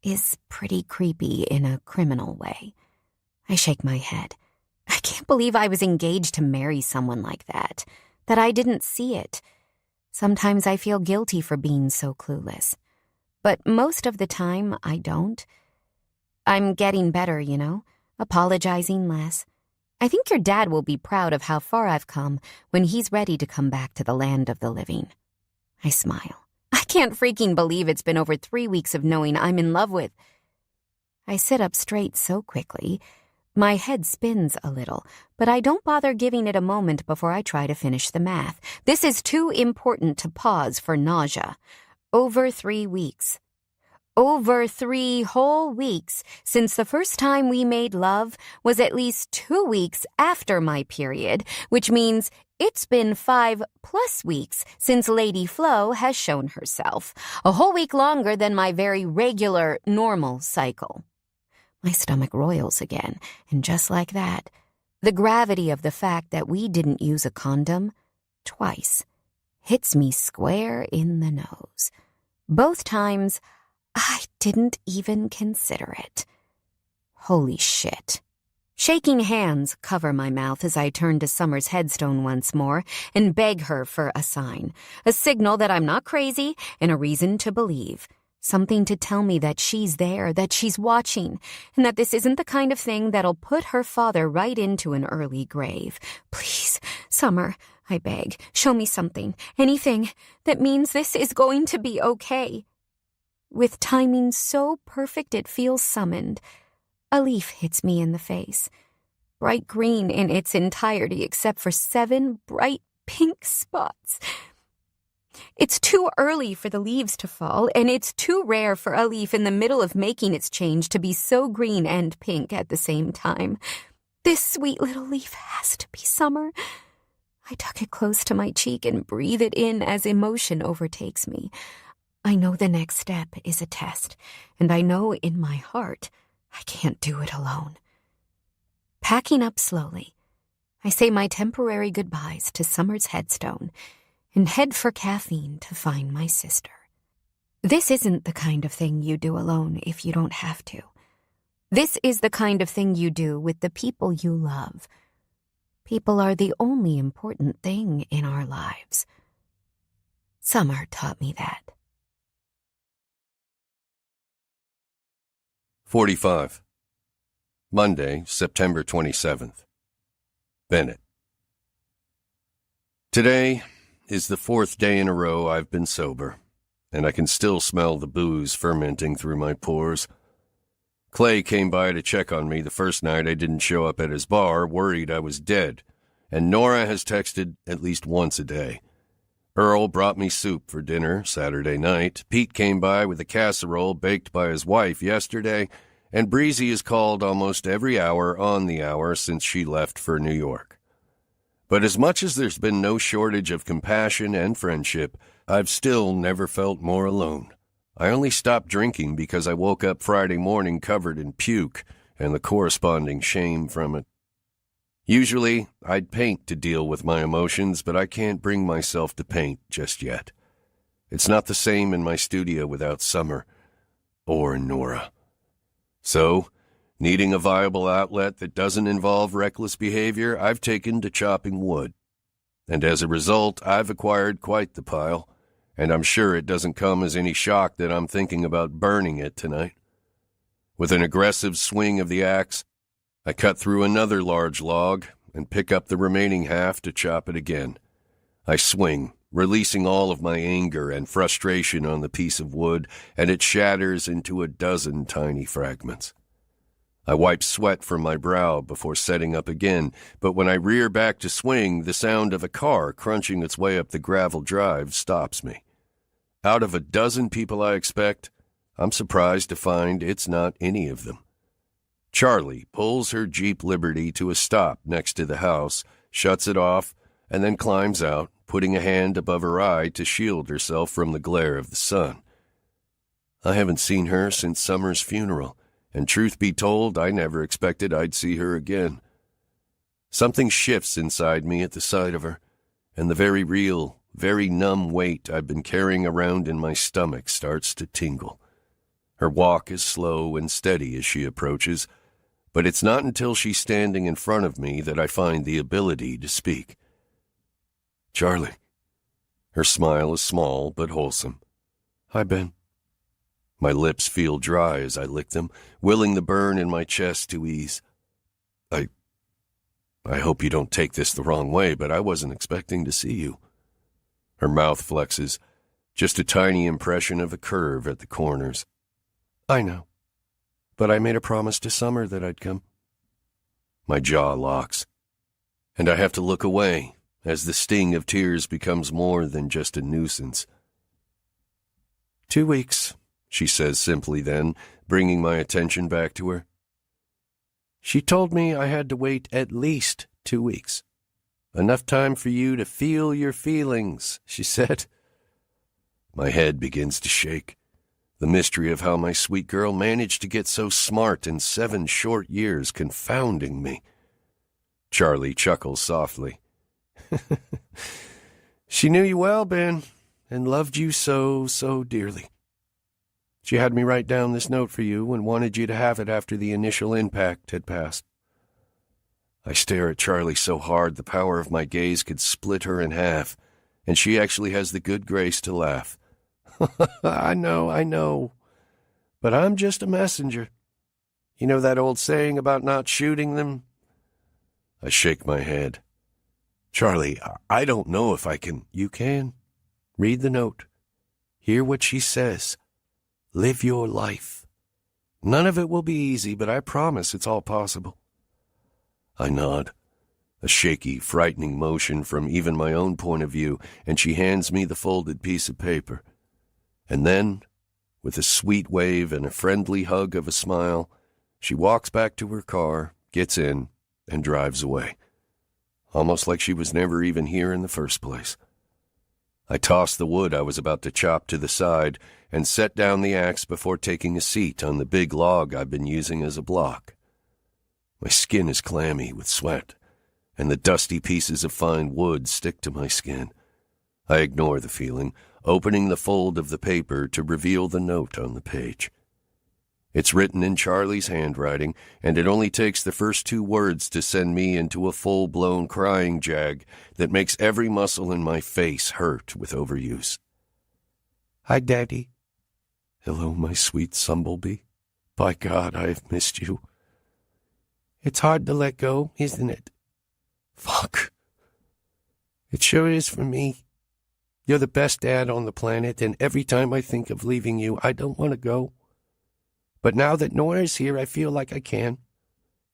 is pretty creepy in a criminal way. I shake my head. I can't believe I was engaged to marry someone like that I didn't see it. Sometimes I feel guilty for being so clueless, but most of the time I don't. I'm getting better, apologizing less. I think your dad will be proud of how far I've come when he's ready to come back to the land of the living. I smile. I can't freaking believe it's been over 3 weeks of knowing I'm in love with. I sit up straight so quickly. My head spins a little, but I don't bother giving it a moment before I try to finish the math. This is too important to pause for nausea. Over 3 weeks. Over 3 whole weeks since the first time we made love was at least 2 weeks after my period, which means it's been 5+ weeks since Lady Flo has shown herself, a whole week longer than my very regular, normal cycle. My stomach roils again, and just like that, the gravity of the fact that we didn't use a condom twice hits me square in the nose. Both times, I didn't even consider it. Holy shit. Shaking hands cover my mouth as I turn to Summer's headstone once more and beg her for a sign, a signal that I'm not crazy and a reason to believe. Something to tell me that she's there, that she's watching, and that this isn't the kind of thing that'll put her father right into an early grave. Please, Summer, I beg, show me something, anything that means this is going to be okay. With timing so perfect it feels summoned, a leaf hits me in the face, bright green in its entirety except for 7 bright pink spots. It's too early for the leaves to fall, and it's too rare for a leaf in the middle of making its change to be so green and pink at the same time. This sweet little leaf has to be Summer. I tuck it close to my cheek and breathe it in as emotion overtakes me. I know the next step is a test, and I know in my heart I can't do it alone. Packing up slowly, I say my temporary goodbyes to Summer's headstone and head for caffeine to find my sister. This isn't the kind of thing you do alone if you don't have to. This is the kind of thing you do with the people you love. People are the only important thing in our lives. Summer taught me that.
45. Monday, September 27th. Bennett. Today is the 4th day in a row I've been sober, and I can still smell the booze fermenting through my pores. Clay came by to check on me the first night I didn't show up at his bar, worried I was dead, and Nora has texted at least once a day. Earl brought me soup for dinner Saturday night. Pete came by with a casserole baked by his wife yesterday, and Breezy has called almost every hour on the hour since she left for New York. But as much as there's been no shortage of compassion and friendship, I've still never felt more alone. I only stopped drinking because I woke up Friday morning covered in puke and the corresponding shame from it. Usually, I'd paint to deal with my emotions, but I can't bring myself to paint just yet. It's not the same in my studio without Summer or Nora. So, Needing a viable outlet that doesn't involve reckless behavior, I've taken to chopping wood. And as a result, I've acquired quite the pile, and I'm sure it doesn't come as any shock that I'm thinking about burning it tonight. With an aggressive swing of the axe, I cut through another large log and pick up the remaining half to chop it again. I swing, releasing all of my anger and frustration on the piece of wood, and it shatters into a dozen tiny fragments. I wipe sweat from my brow before setting up again, but when I rear back to swing, the sound of a car crunching its way up the gravel drive stops me. Out of a dozen people I expect, I'm surprised to find it's not any of them. Charlie pulls her Jeep Liberty to a stop next to the house, shuts it off, and then climbs out, putting a hand above her eye to shield herself from the glare of the sun. I haven't seen her since Summer's funeral, and truth be told, I never expected I'd see her again. Something shifts inside me at the sight of her, and the very real, very numb weight I've been carrying around in my stomach starts to tingle. Her walk is slow and steady as she approaches, but it's not until she's standing in front of me that I find the ability to speak. Charlie. Her smile is small but wholesome. Hi, Ben. My lips feel dry as I lick them, willing the burn in my chest to ease. I hope you don't take this the wrong way, but I wasn't expecting to see you. Her mouth flexes, just a tiny impression of a curve at the corners. I know, but I made a promise to Summer that I'd come. My jaw locks, and I have to look away as the sting of tears becomes more than just a nuisance. 2 weeks, she says simply then, bringing my attention back to her. She told me I had to wait at least 2 weeks. Enough time for you to feel your feelings, she said. My head begins to shake. The mystery of how my sweet girl managed to get so smart in 7 short years confounding me. Charlie chuckles softly. She knew you well, Ben, and loved you so, so dearly. She had me write down this note for you and wanted you to have it after the initial impact had passed. I stare at Charlie so hard the power of my gaze could split her in half, and she actually has the good grace to laugh. I know. But I'm just a messenger. You know that old saying about not shooting them? I shake my head. Charlie, I don't know if I can. You can. Read the note. Hear what she says. Live your life. None of it will be easy, but I promise it's all possible. I nod, a shaky, frightening motion from even my own point of view, and she hands me the folded piece of paper. And then, with a sweet wave and a friendly hug of a smile, she walks back to her car, gets in, and drives away. Almost like she was never even here in the first place. I toss the wood I was about to chop to the side and set down the axe before taking a seat on the big log I've been using as a block. My skin is clammy with sweat, and the dusty pieces of fine wood stick to my skin. I ignore the feeling, opening the fold of the paper to reveal the note on the page. It's written in Charlie's handwriting, and it only takes the first 2 words to send me into a full-blown crying jag that makes every muscle in my face hurt with overuse. Hi, Daddy. Hello, my sweet Sumblebee. By God, I have missed you. It's hard to let go, isn't it? Fuck. It sure is for me. You're the best dad on the planet, and every time I think of leaving you, I don't want to go. But now that Nora's here, I feel like I can.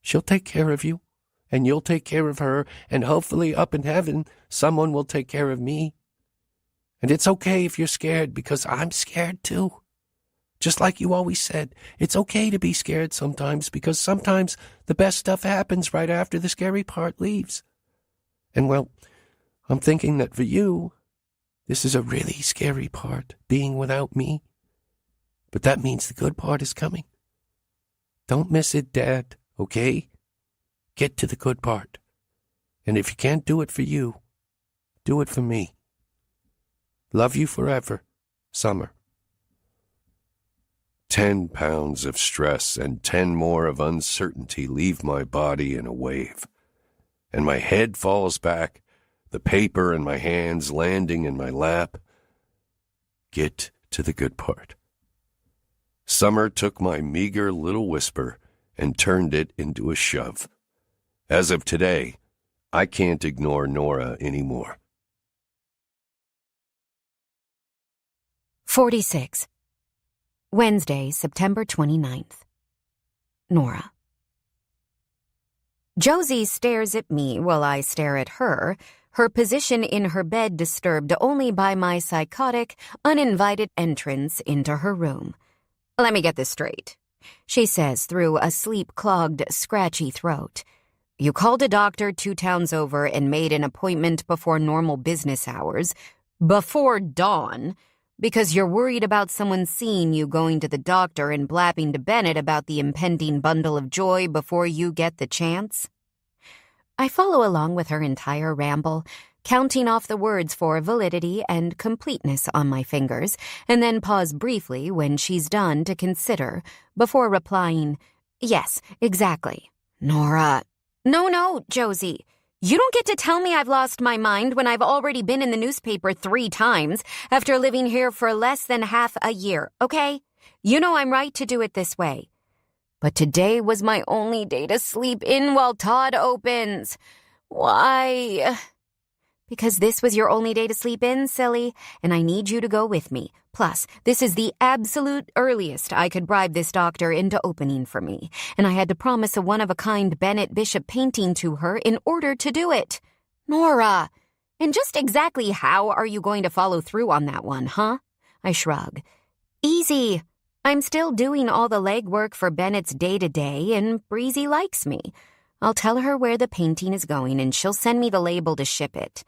She'll take care of you, and you'll take care of her, and hopefully up in heaven, someone will take care of me. And it's okay if you're scared, because I'm scared too. Just like you always said, it's okay to be scared sometimes, because sometimes the best stuff happens right after the scary part leaves. And well, I'm thinking that for you, this is a really scary part, being without me. But that means the good part is coming. Don't miss it, Dad, okay? Get to the good part. And if you can't do it for you, do it for me. Love you forever, Summer. 10 pounds of stress and 10 more of uncertainty leave my body in a wave. And my head falls back, the paper in my hands landing in my lap. Get to the good part. Summer took my meager little whisper and turned it into a shove. As of today, I can't ignore Nora anymore.
46. Wednesday, September 29th. Nora. Josie stares at me while I stare at her, her position in her bed disturbed only by my psychotic, uninvited entrance into her room. Let me get this straight, she says through a sleep-clogged, scratchy throat. You called a doctor 2 towns over and made an appointment before normal business hours, before dawn, because you're worried about someone seeing you going to the doctor and blabbing to Bennett about the impending bundle of joy before you get the chance? I follow along with her entire ramble, counting off the words for validity and completeness on my fingers, and then pause briefly when she's done to consider, before replying, yes, exactly. Nora. No, Josie. You don't get to tell me I've lost my mind when I've already been in the newspaper 3 times after living here for less than half a year, okay? You know I'm right to do it this way. But today was my only day to sleep in while Todd opens. Why? Because this was your only day to sleep in, silly, and I need you to go with me. Plus, this is the absolute earliest I could bribe this doctor into opening for me, and I had to promise a one-of-a-kind Bennett Bishop painting to her in order to do it. Nora! And just exactly how are you going to follow through on that one, huh? I shrug. Easy. I'm still doing all the legwork for Bennett's day-to-day, and Breezy likes me. I'll tell her where the painting is going, and she'll send me the label to ship it.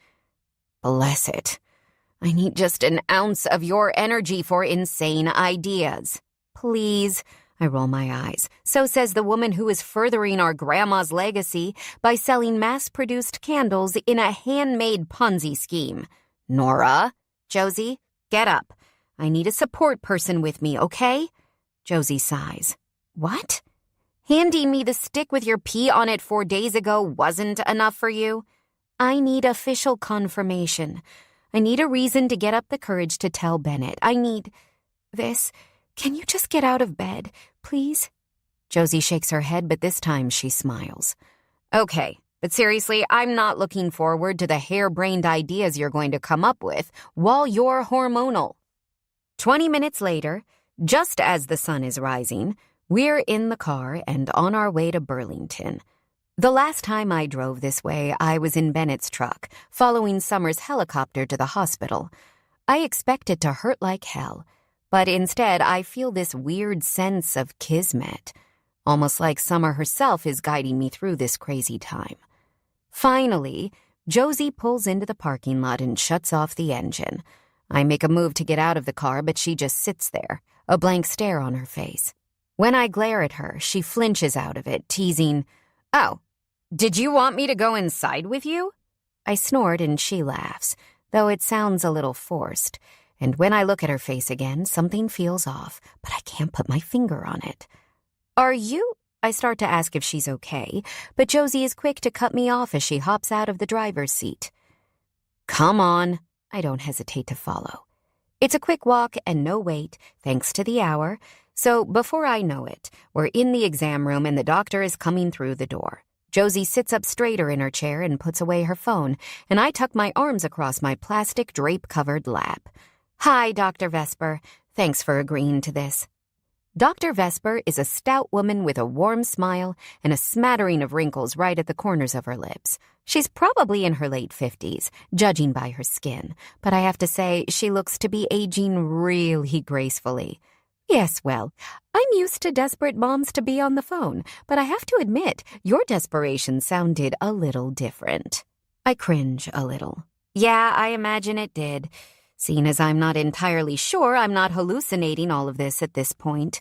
Bless it. I need just an ounce of your energy for insane ideas. Please. I roll my eyes. So says the woman who is furthering our grandma's legacy by selling mass-produced candles in a handmade Ponzi scheme. Nora. Josie, get up. I need a support person with me, okay? Josie sighs. What? Handing me the stick with your pee on it 4 days ago wasn't enough for you? I need official confirmation. I need a reason to get up the courage to tell Bennett. I need this. Can you just get out of bed, please? Josie shakes her head, but this time she smiles. Okay, but seriously, I'm not looking forward to the harebrained ideas you're going to come up with while you're hormonal. 20 minutes later, just as the sun is rising, we're in the car and on our way to Burlington. The last time I drove this way, I was in Bennett's truck, following Summer's helicopter to the hospital. I expect it to hurt like hell, but instead I feel this weird sense of kismet, almost like Summer herself is guiding me through this crazy time. Finally, Josie pulls into the parking lot and shuts off the engine. I make a move to get out of the car, but she just sits there, a blank stare on her face. When I glare at her, she flinches out of it, teasing, "Oh, did you want me to go inside with you?" I snort and she laughs, though it sounds a little forced. And when I look at her face again, something feels off, but I can't put my finger on it. Are you? I start to ask if she's okay, but Josie is quick to cut me off as she hops out of the driver's seat. Come on. I don't hesitate to follow. It's a quick walk and no wait, thanks to the hour. So before I know it, we're in the exam room and the doctor is coming through the door. Josie sits up straighter in her chair and puts away her phone, and I tuck my arms across my plastic drape-covered lap. Hi, Dr. Vesper. Thanks for agreeing to this. Dr. Vesper is a stout woman with a warm smile and a smattering of wrinkles right at the corners of her lips. She's probably in her late 50s, judging by her skin, but I have to say she looks to be aging really gracefully. Yes, well, I'm used to desperate moms to be on the phone, but I have to admit, your desperation sounded a little different. I cringe a little. Yeah, I imagine it did. Seeing as I'm not entirely sure I'm not hallucinating all of this at this point.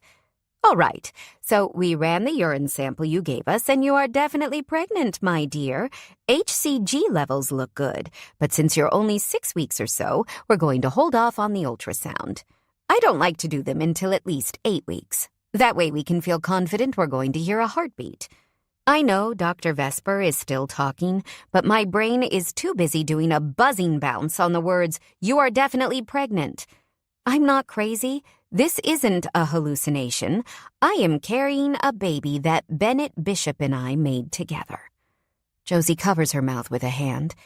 All right, so we ran the urine sample you gave us, and you are definitely pregnant, my dear. HCG levels look good, but since you're only 6 weeks or so, we're going to hold off on the ultrasound. I don't like to do them until at least 8 weeks. That way we can feel confident we're going to hear a heartbeat. I know Dr. Vesper is still talking, but my brain is too busy doing a buzzing bounce on the words, "You are definitely pregnant." I'm not crazy. This isn't a hallucination. I am carrying a baby that Bennett Bishop and I made together. Josie covers her mouth with a hand,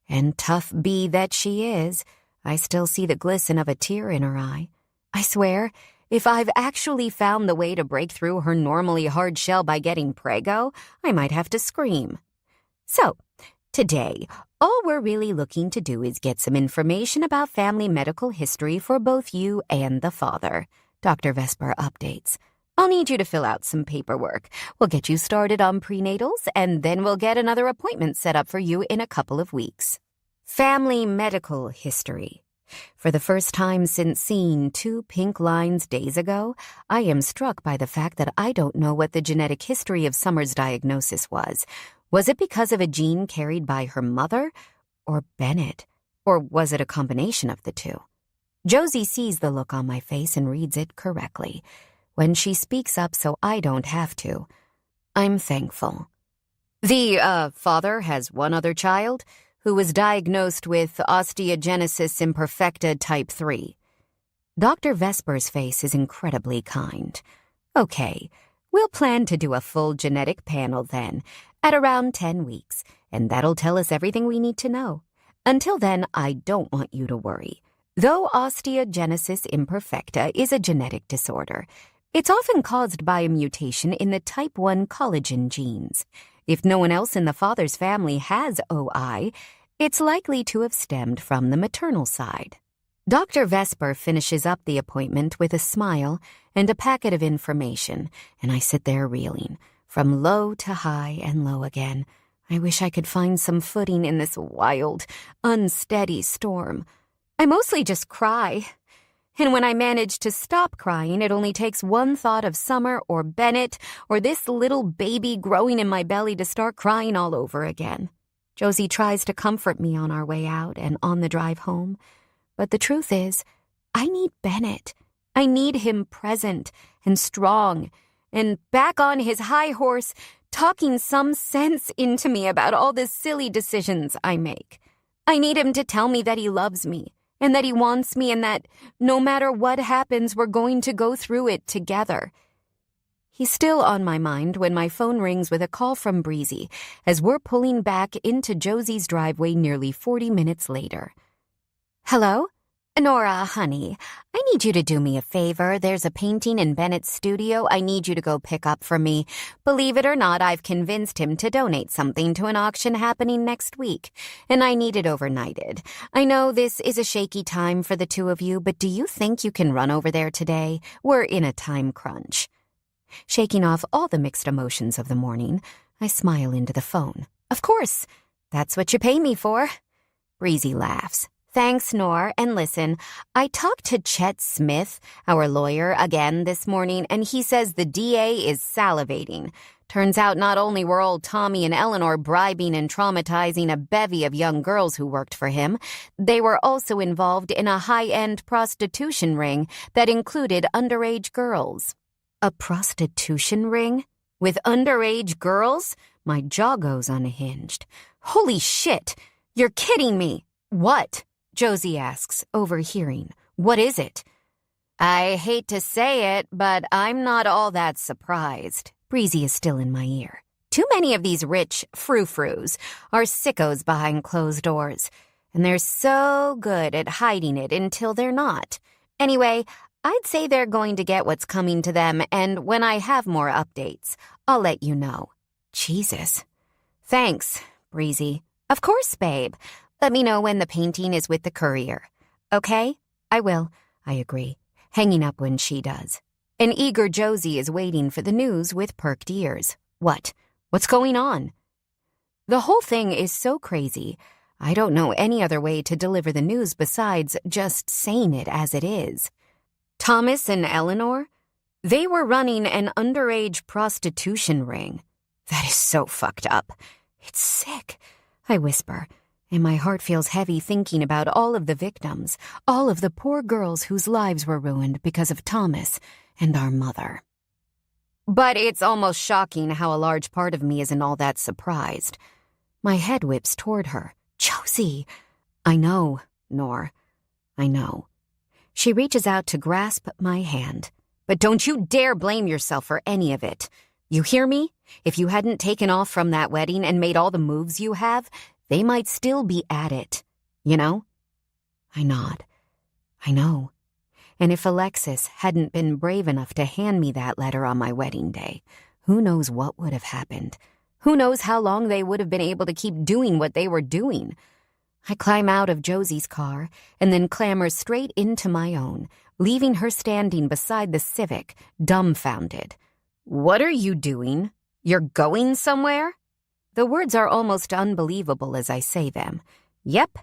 and tough bee that she is, I still see the glisten of a tear in her eye. I swear, if I've actually found the way to break through her normally hard shell by getting prego, I might have to scream. So, today, all we're really looking to do is get some information about family medical history for both you and the father. Dr. Vesper updates. I'll need you to fill out some paperwork. We'll get you started on prenatals, and then we'll get another appointment set up for you in a couple of weeks. Family medical history. For the first time since seeing 2 pink lines days ago, I am struck by the fact that I don't know what the genetic history of Summer's diagnosis was. Was it because of a gene carried by her mother or Bennett? Or was it a combination of the two? Josie sees the look on my face and reads it correctly. When she speaks up so I don't have to, I'm thankful. The father has one other child who was diagnosed with osteogenesis imperfecta type 3. Dr. Vesper's face is incredibly kind. Okay, we'll plan to do a full genetic panel then, at around 10 weeks, and that'll tell us everything we need to know. Until then, I don't want you to worry. Though osteogenesis imperfecta is a genetic disorder, it's often caused by a mutation in the type 1 collagen genes. If no one else in the father's family has OI, it's likely to have stemmed from the maternal side. Dr. Vesper finishes up the appointment with a smile and a packet of information, and I sit there reeling, from low to high and low again. I wish I could find some footing in this wild, unsteady storm. I mostly just cry. And when I manage to stop crying, it only takes one thought of Summer or Bennett or this little baby growing in my belly to start crying all over again. Josie tries to comfort me on our way out and on the drive home. But the truth is, I need Bennett. I need him present and strong and back on his high horse, talking some sense into me about all the silly decisions I make. I need him to tell me that he loves me, and that he wants me, and that no matter what happens, we're going to go through it together. He's still on my mind when my phone rings with a call from Breezy as we're pulling back into Josie's driveway nearly 40 minutes later. Hello? Nora, honey, I need you to do me a favor. There's a painting in Bennett's studio I need you to go pick up for me. Believe it or not, I've convinced him to donate something to an auction happening next week, and I need it overnighted. I know this is a shaky time for the two of you, but do you think you can run over there today? We're in a time crunch. Shaking off all the mixed emotions of the morning, I smile into the phone. Of course, that's what you pay me for. Breezy laughs. Thanks, Nor. And listen, I talked to Chet Smith, our lawyer, again this morning, and he says the DA is salivating. Turns out not only were old Tommy and Eleanor bribing and traumatizing a bevy of young girls who worked for him, they were also involved in a high-end prostitution ring that included underage girls. A prostitution ring? With underage girls? My jaw goes unhinged. Holy shit! You're kidding me! What? Josie asks, overhearing. What is it? I hate to say it, but I'm not all that surprised. Breezy is still in my ear. Too many of these rich frou-frous are sickos behind closed doors, and they're so good at hiding it until they're not. Anyway, I'd say they're going to get what's coming to them, and when I have more updates, I'll let you know. Jesus. Thanks, Breezy. Of course, babe. Let me know when the painting is with the courier. Okay? I will, I agree, hanging up when she does. An eager Josie is waiting for the news with perked ears. What? What's going on? The whole thing is so crazy. I don't know any other way to deliver the news besides just saying it as it is. Thomas and Eleanor? They were running an underage prostitution ring. That is so fucked up. It's sick, I whisper, and my heart feels heavy thinking about all of the victims, all of the poor girls whose lives were ruined because of Thomas and our mother. But it's almost shocking how a large part of me isn't all that surprised. My head whips toward her. Josie! I know, Nor. I know. She reaches out to grasp my hand. But don't you dare blame yourself for any of it. You hear me? If you hadn't taken off from that wedding and made all the moves you have, they might still be at it. You know? I nod. I know. And if Alexis hadn't been brave enough to hand me that letter on my wedding day, who knows what would have happened? Who knows how long they would have been able to keep doing what they were doing? I climb out of Josie's car and then clamber straight into my own, leaving her standing beside the Civic, dumbfounded. What are you doing? You're going somewhere? The words are almost unbelievable as I say them. Yep,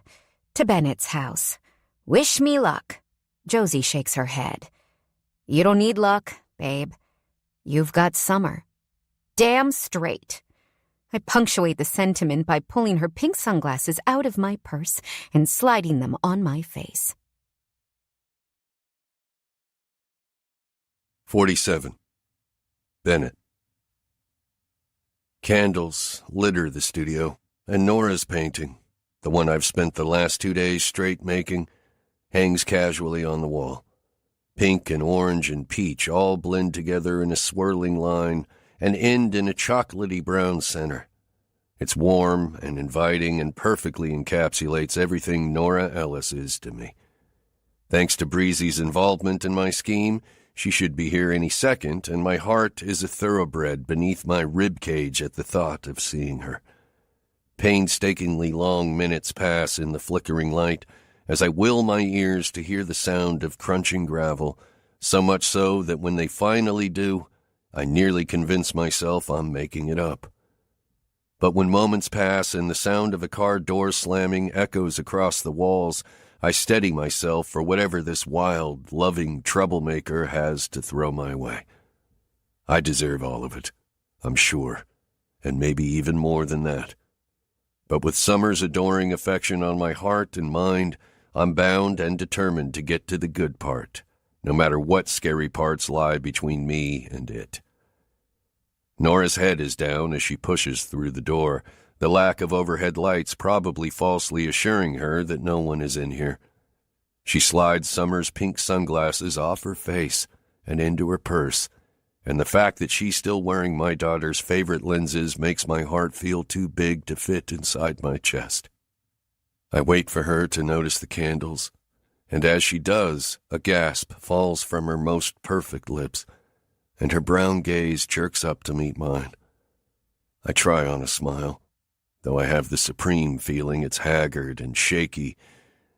to Bennett's house. Wish me luck. Josie shakes her head. You don't need luck, babe. You've got Summer. Damn straight. I punctuate the sentiment by pulling her pink sunglasses out of my purse and sliding them on my face.
47. Bennett. Candles litter the studio, and Nora's painting, the one I've spent the last 2 days straight making, hangs casually on the wall. Pink and orange and peach all blend together in a swirling line and end in a chocolatey brown center. It's warm and inviting and perfectly encapsulates everything Nora Ellis is to me. Thanks to Breezy's involvement in my scheme, she should be here any second, and my heart is a thoroughbred beneath my rib cage at the thought of seeing her. Painstakingly long minutes pass in the flickering light as I will my ears to hear the sound of crunching gravel, so much so that when they finally do, I nearly convince myself I'm making it up. But when moments pass and the sound of a car door slamming echoes across the walls, I steady myself for whatever this wild, loving troublemaker has to throw my way. I deserve all of it, I'm sure, and maybe even more than that. But with Summer's adoring affection on my heart and mind, I'm bound and determined to get to the good part, no matter what scary parts lie between me and it. Nora's head is down as she pushes through the door, the lack of overhead lights probably falsely assuring her that no one is in here. She slides Summer's pink sunglasses off her face and into her purse, and the fact that she's still wearing my daughter's favorite lenses makes my heart feel too big to fit inside my chest. I wait for her to notice the candles, and as she does, a gasp falls from her most perfect lips, and her brown gaze jerks up to meet mine. I try on a smile, though I have the supreme feeling it's haggard and shaky,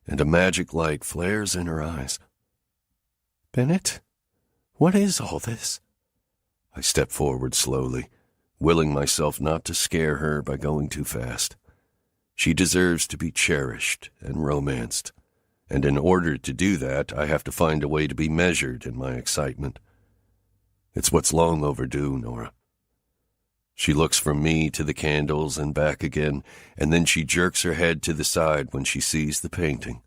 and a magic light flares in her eyes.
Bennett, what is all this?
I step forward slowly, willing myself not to scare her by going too fast. She deserves to be cherished and romanced, and in order to do that, I have to find a way to be measured in my excitement. It's what's long overdue, Nora. She looks from me to the candles and back again, and then she jerks her head to the side when she sees the painting.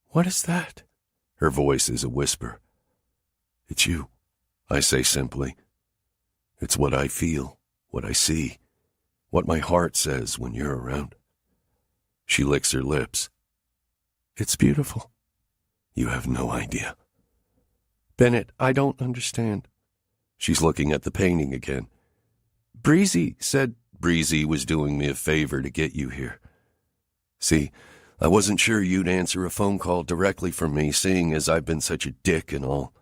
What is that?
Her voice is a whisper. It's you, I say simply. It's what I feel, what I see, what my heart says when you're around. She licks her lips.
It's beautiful.
You have no idea.
Bennett, I don't understand.
She's looking at the painting again.
Breezy said
Breezy was doing me a favor to get you here. See, I wasn't sure you'd answer a phone call directly from me, seeing as I've been such a dick and all.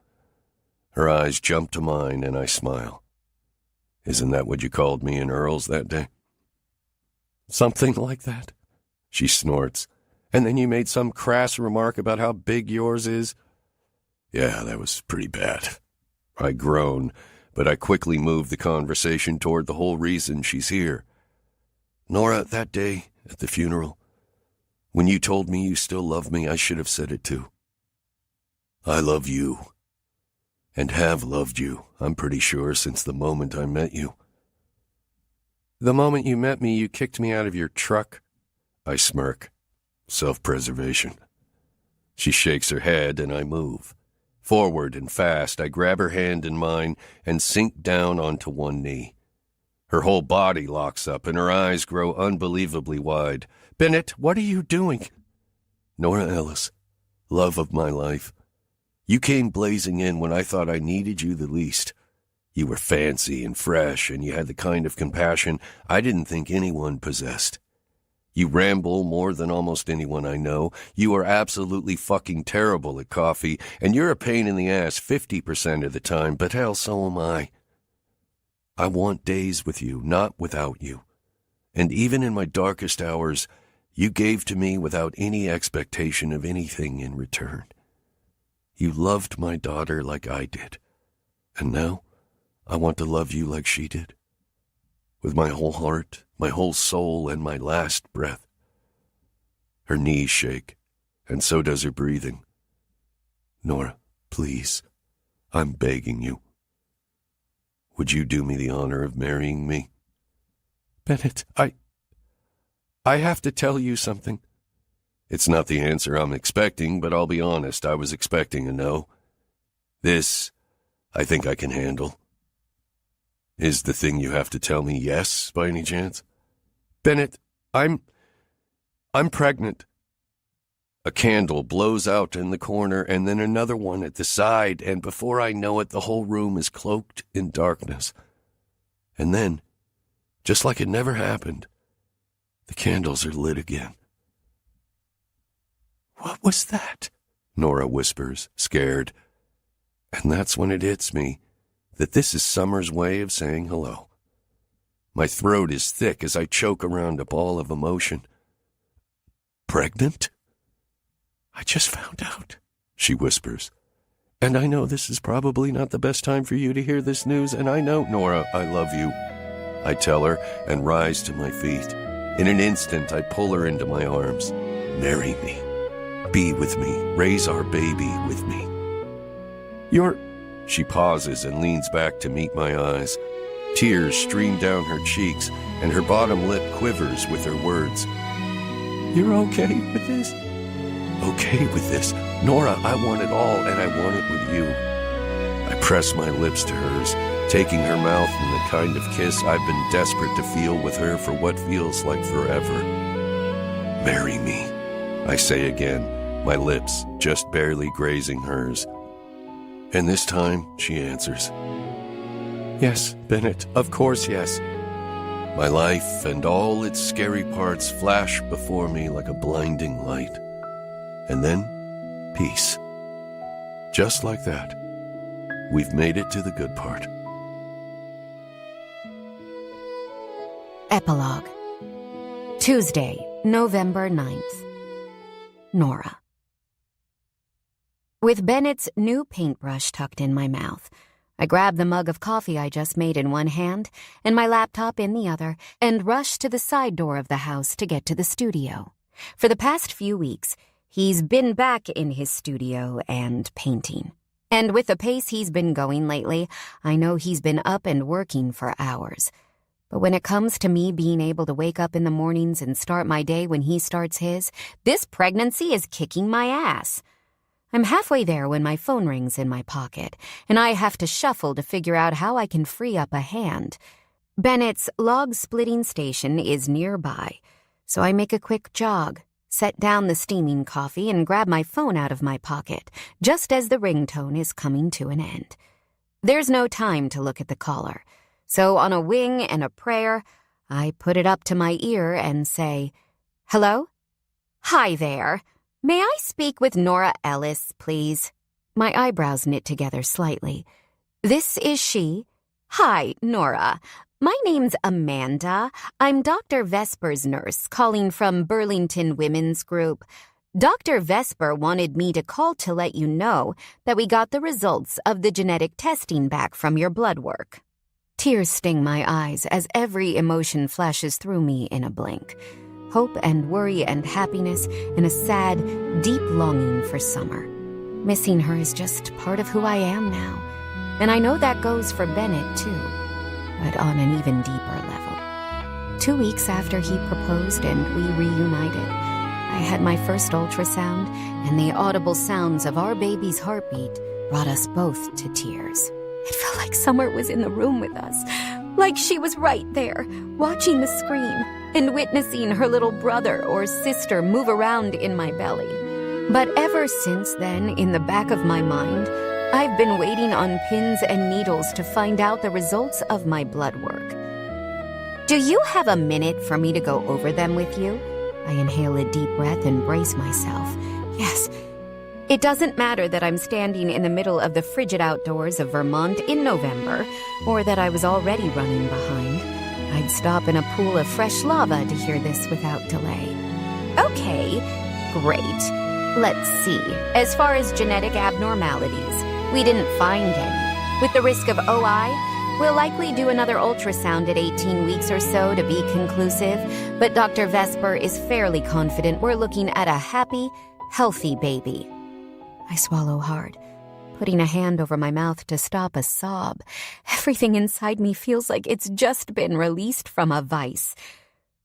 Her eyes jump to mine, and I smile. Isn't that what you called me in Earl's that day?
Something like that. She snorts. And then you made some crass remark about how big yours is.
Yeah, that was pretty bad. I groan, but I quickly move the conversation toward the whole reason she's here. Nora, that day at the funeral, when you told me you still love me, I should have said it too. I love you, and have loved you, I'm pretty sure, since the moment I met you.
The moment you met me, you kicked me out of your truck.
I smirk. Self-preservation. She shakes her head and I move. Forward and fast, I grab her hand in mine and sink down onto one knee. Her whole body locks up and her eyes grow unbelievably wide.
Bennett, what are you doing?
Nora Ellis, love of my life. You came blazing in when I thought I needed you the least. You were fancy and fresh, and you had the kind of compassion I didn't think anyone possessed. You ramble more than almost anyone I know. You are absolutely fucking terrible at coffee, and you're a pain in the ass 50% of the time, but hell, so am I. I want days with you, not without you. And even in my darkest hours, you gave to me without any expectation of anything in return. You loved my daughter like I did. And now, I want to love you like she did. With my whole heart, my whole soul, and my last breath. Her knees shake, and so does her breathing. Nora, please, I'm begging you. Would you do me the honor of marrying me?
Bennett, I have to tell you something.
It's not the answer I'm expecting, but I'll be honest, I was expecting a no. This, I think I can handle. Is the thing you have to tell me yes, by any chance?
Bennett, I'm pregnant.
A candle blows out in the corner and then another one at the side, and before I know it, the whole room is cloaked in darkness. And then, just like it never happened, the candles are lit again.
What was that?
Nora whispers, scared. And that's when it hits me that this is Summer's way of saying hello. My throat is thick as I choke around a ball of emotion. Pregnant?
I just found out,
she whispers.
And I know this is probably not the best time for you to hear this news, and I know...
Nora, I love you, I tell her and rise to my feet. In an instant, I pull her into my arms. Marry me. Be with me. Raise our baby with me. She pauses and leans back to meet my eyes. Tears stream down her cheeks, and her bottom lip quivers with her words.
You're okay with this?
Okay with this? Nora, I want it all, and I want it with you. I press my lips to hers, taking her mouth in the kind of kiss I've been desperate to feel with her for what feels like forever. Marry me, I say again, my lips just barely grazing hers. And this time, she answers.
Yes, Bennett, of course, yes.
My life and all its scary parts flash before me like a blinding light. And then, peace. Just like that, we've made it to the good part.
Epilogue. Tuesday, November 9th. Nora. With Bennett's new paintbrush tucked in my mouth, I grab the mug of coffee I just made in one hand and my laptop in the other and rush to the side door of the house to get to the studio. For the past few weeks, he's been back in his studio and painting. And with the pace he's been going lately, I know he's been up and working for hours. But when it comes to me being able to wake up in the mornings and start my day when he starts his, this pregnancy is kicking my ass. I'm halfway there when my phone rings in my pocket, and I have to shuffle to figure out how I can free up a hand. Bennett's log-splitting station is nearby, so I make a quick jog, set down the steaming coffee, and grab my phone out of my pocket, just as the ringtone is coming to an end. There's no time to look at the caller, so on a wing and a prayer, I put it up to my ear and say, "Hello? Hi there. May I speak with Nora Ellis, please?" My eyebrows knit together slightly. "This is she." "Hi, Nora. My name's Amanda. I'm Dr. Vesper's nurse, calling from Burlington Women's Group. Dr. Vesper wanted me to call to let you know that we got the results of the genetic testing back from your blood work." Tears sting my eyes as every emotion flashes through me in a blink. Hope and worry and happiness and a sad, deep longing for Summer. Missing her is just part of who I am now. And I know that goes for Bennett, too, but on an even deeper level. 2 weeks after he proposed and we reunited, I had my first ultrasound, and the audible sounds of our baby's heartbeat brought us both to tears. It felt like Summer was in the room with us, like she was right there, watching the screen and witnessing her little brother or sister move around in my belly. But ever since then, in the back of my mind, I've been waiting on pins and needles to find out the results of my blood work. Do you have a minute for me to go over them with you? I inhale a deep breath and brace myself. Yes. It doesn't matter that I'm standing in the middle of the frigid outdoors of Vermont in November, or that I was already running behind. I'd stop in a pool of fresh lava to hear this without delay. Okay, great. Let's see. As far as genetic abnormalities, we didn't find any. With the risk of OI, we'll likely do another ultrasound at 18 weeks or so to be conclusive, but Dr. Vesper is fairly confident we're looking at a happy, healthy baby. I swallow hard, putting a hand over my mouth to stop a sob. Everything inside me feels like it's just been released from a vice.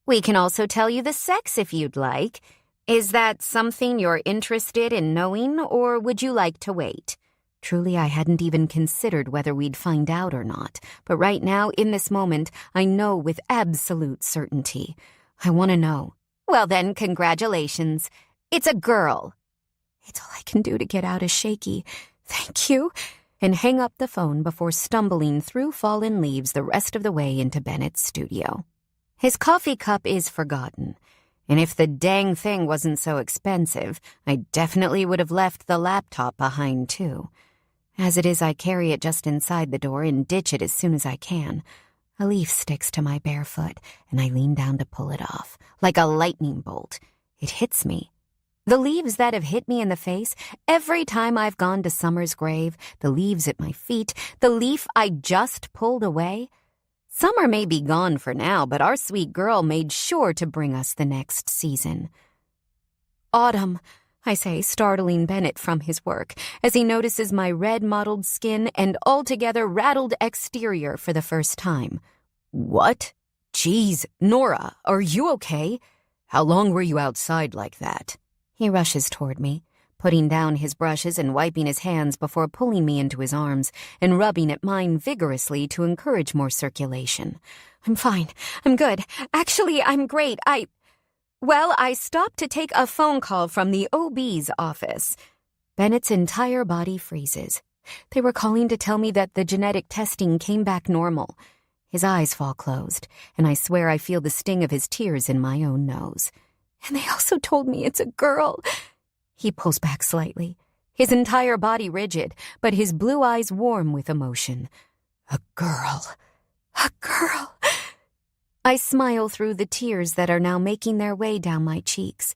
We can also tell you the sex if you'd like. Is that something you're interested in knowing, or would you like to wait? Truly, I hadn't even considered whether we'd find out or not, but right now, in this moment, I know with absolute certainty. I want to know. Well then, congratulations. It's a girl. It's all I can do to get out a shaky, "Thank you," and hang up the phone before stumbling through fallen leaves the rest of the way into Bennett's studio. His coffee cup is forgotten, and if the dang thing wasn't so expensive, I definitely would have left the laptop behind too. As it is, I carry it just inside the door and ditch it as soon as I can. A leaf sticks to my bare foot, and I lean down to pull it off. Like a lightning bolt, it hits me. The leaves that have hit me in the face every time I've gone to Summer's grave, the leaves at my feet, the leaf I just pulled away. Summer may be gone for now, but our sweet girl made sure to bring us the next season. "Autumn," I say, startling Bennett from his work, as he notices my red-mottled skin and altogether rattled exterior for the first time. "What? Geez, Nora, are you okay? How long were you outside like that?" He rushes toward me, putting down his brushes and wiping his hands before pulling me into his arms and rubbing at mine vigorously to encourage more circulation. "I'm fine. I'm good. Actually, I'm great. I stopped to take a phone call from the OB's office." Bennett's entire body freezes. They were calling to tell me that the genetic testing came back normal. His eyes fall closed, and I swear I feel the sting of his tears in my own nose. "And they also told me it's a girl." He pulls back slightly, his entire body rigid, but his blue eyes warm with emotion. "A girl. A girl." I smile through the tears that are now making their way down my cheeks.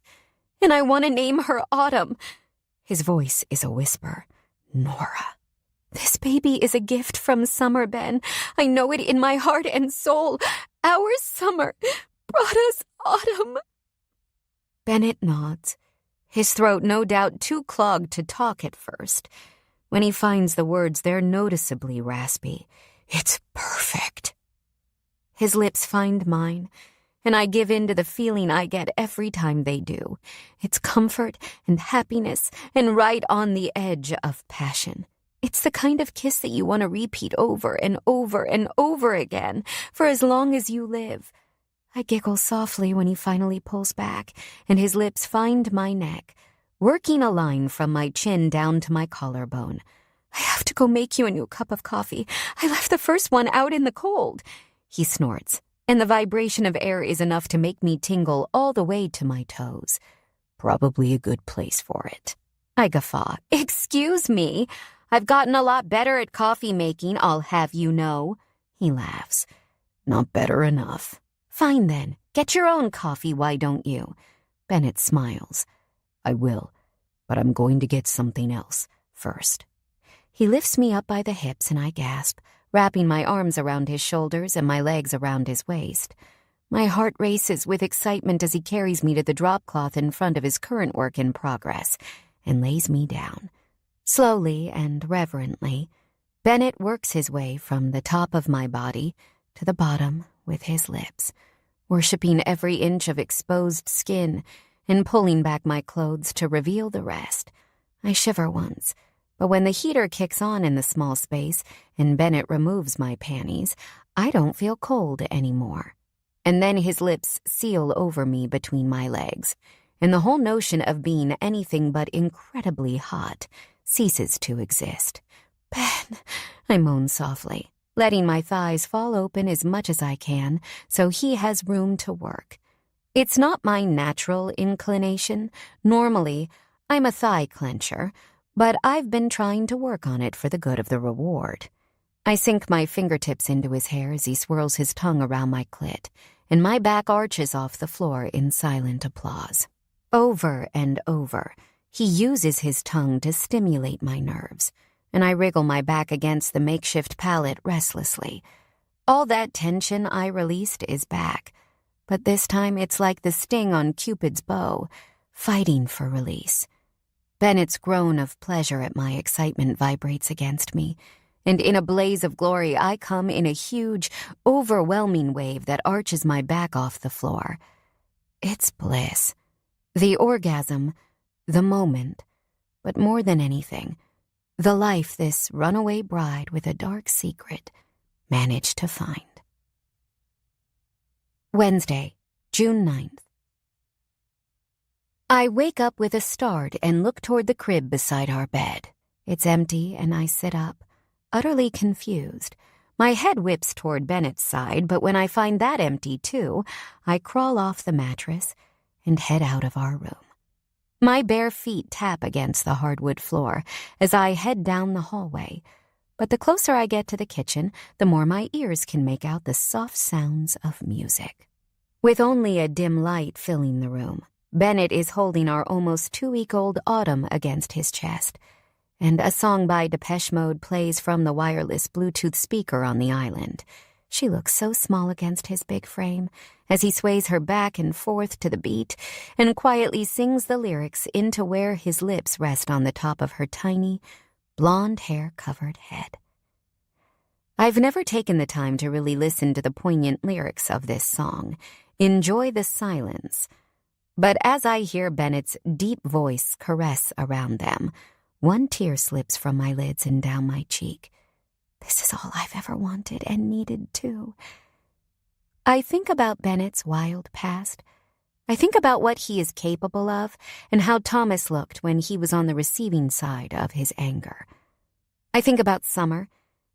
"And I want to name her Autumn." His voice is a whisper. "Nora. This baby is a gift from Summer, Ben. I know it in my heart and soul. Our Summer brought us Autumn." Bennett nods, his throat no doubt too clogged to talk at first. When he finds the words, they're noticeably raspy. "It's perfect." His lips find mine, and I give in to the feeling I get every time they do. It's comfort and happiness and right on the edge of passion. It's the kind of kiss that you want to repeat over and over and over again for as long as you live. I giggle softly when he finally pulls back, and his lips find my neck, working a line from my chin down to my collarbone. "I have to go make you a new cup of coffee. I left the first one out in the cold." He snorts, and the vibration of air is enough to make me tingle all the way to my toes. "Probably a good place for it." I guffaw. "Excuse me. I've gotten a lot better at coffee making, I'll have you know." He laughs. "Not better enough." "Fine then. Get your own coffee, why don't you?" Bennett smiles. "I will, but I'm going to get something else first." He lifts me up by the hips and I gasp, wrapping my arms around his shoulders and my legs around his waist. My heart races with excitement as he carries me to the drop cloth in front of his current work in progress and lays me down. Slowly and reverently, Bennett works his way from the top of my body to the bottom with his lips, worshipping every inch of exposed skin and pulling back my clothes to reveal the rest. I shiver once, but when the heater kicks on in the small space and Bennett removes my panties, I don't feel cold anymore. And then his lips seal over me between my legs, and the whole notion of being anything but incredibly hot ceases to exist. Ben, I moan softly, letting my thighs fall open as much as I can so he has room to work. It's not my natural inclination. Normally, I'm a thigh clencher, but I've been trying to work on it for the good of the reward. I sink my fingertips into his hair as he swirls his tongue around my clit, and my back arches off the floor in silent applause. Over and over, he uses his tongue to stimulate my nerves, and I wriggle my back against the makeshift pallet restlessly. All that tension I released is back, but this time it's like the sting on Cupid's bow, fighting for release. Bennett's groan of pleasure at my excitement vibrates against me, and in a blaze of glory I come in a huge, overwhelming wave that arches my back off the floor. It's bliss. The orgasm, the moment, but more than anything, the life this runaway bride with a dark secret managed to find. Wednesday, June 9th. I wake up with a start and look toward the crib beside our bed. It's empty and I sit up, utterly confused. My head whips toward Bennett's side, but when I find that empty too, I crawl off the mattress and head out of our room. My bare feet tap against the hardwood floor as I head down the hallway, but the closer I get to the kitchen, the more my ears can make out the soft sounds of music. With only a dim light filling the room, Bennett is holding our almost 2-week-old Autumn against his chest, and a song by Depeche Mode plays from the wireless Bluetooth speaker on the island. She looks so small against his big frame as he sways her back and forth to the beat and quietly sings the lyrics into where his lips rest on the top of her tiny, blonde hair-covered head. I've never taken the time to really listen to the poignant lyrics of this song, enjoy the silence, but as I hear Bennett's deep voice caress around them, one tear slips from my lids and down my cheek. This is all I've ever wanted and needed, too. I think about Bennett's wild past. I think about what he is capable of and how Thomas looked when he was on the receiving side of his anger. I think about Summer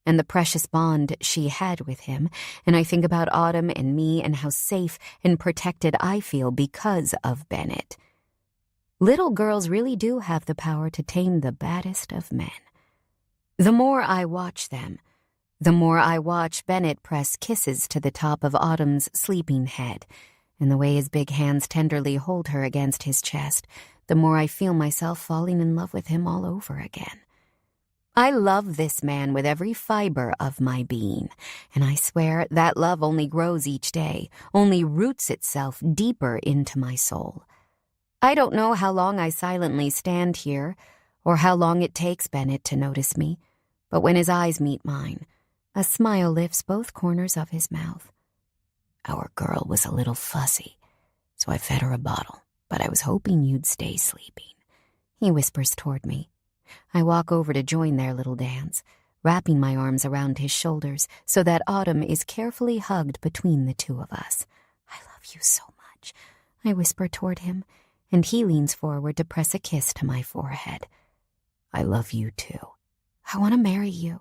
and the precious bond she had with him, and I think about Autumn and me and how safe and protected I feel because of Bennett. Little girls really do have the power to tame the baddest of men. The more I watch them, the more I watch Bennett press kisses to the top of Autumn's sleeping head, and the way his big hands tenderly hold her against his chest, the more I feel myself falling in love with him all over again. I love this man with every fiber of my being, and I swear that love only grows each day, only roots itself deeper into my soul. I don't know how long I silently stand here, or how long it takes Bennett to notice me, but when his eyes meet mine, a smile lifts both corners of his mouth. Our girl was a little fussy, so I fed her a bottle, but I was hoping you'd stay sleeping. He whispers toward me. I walk over to join their little dance, wrapping my arms around his shoulders so that Autumn is carefully hugged between the two of us. I love you so much, I whisper toward him, and he leans forward to press a kiss to my forehead. I love you too. I want to marry you.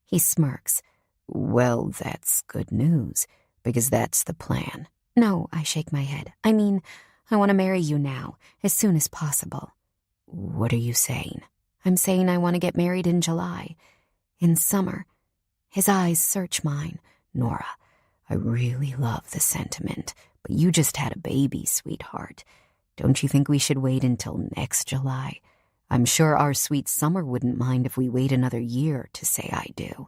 He smirks. Well, that's good news, because that's the plan. No, I shake my head. I mean, I want to marry you now, as soon as possible. What are you saying? I'm saying I want to get married in July, in summer. His eyes search mine. Nora, I really love the sentiment, but you just had a baby, sweetheart. Don't you think we should wait until next July? I'm sure our sweet Summer wouldn't mind if we wait another year to say I do.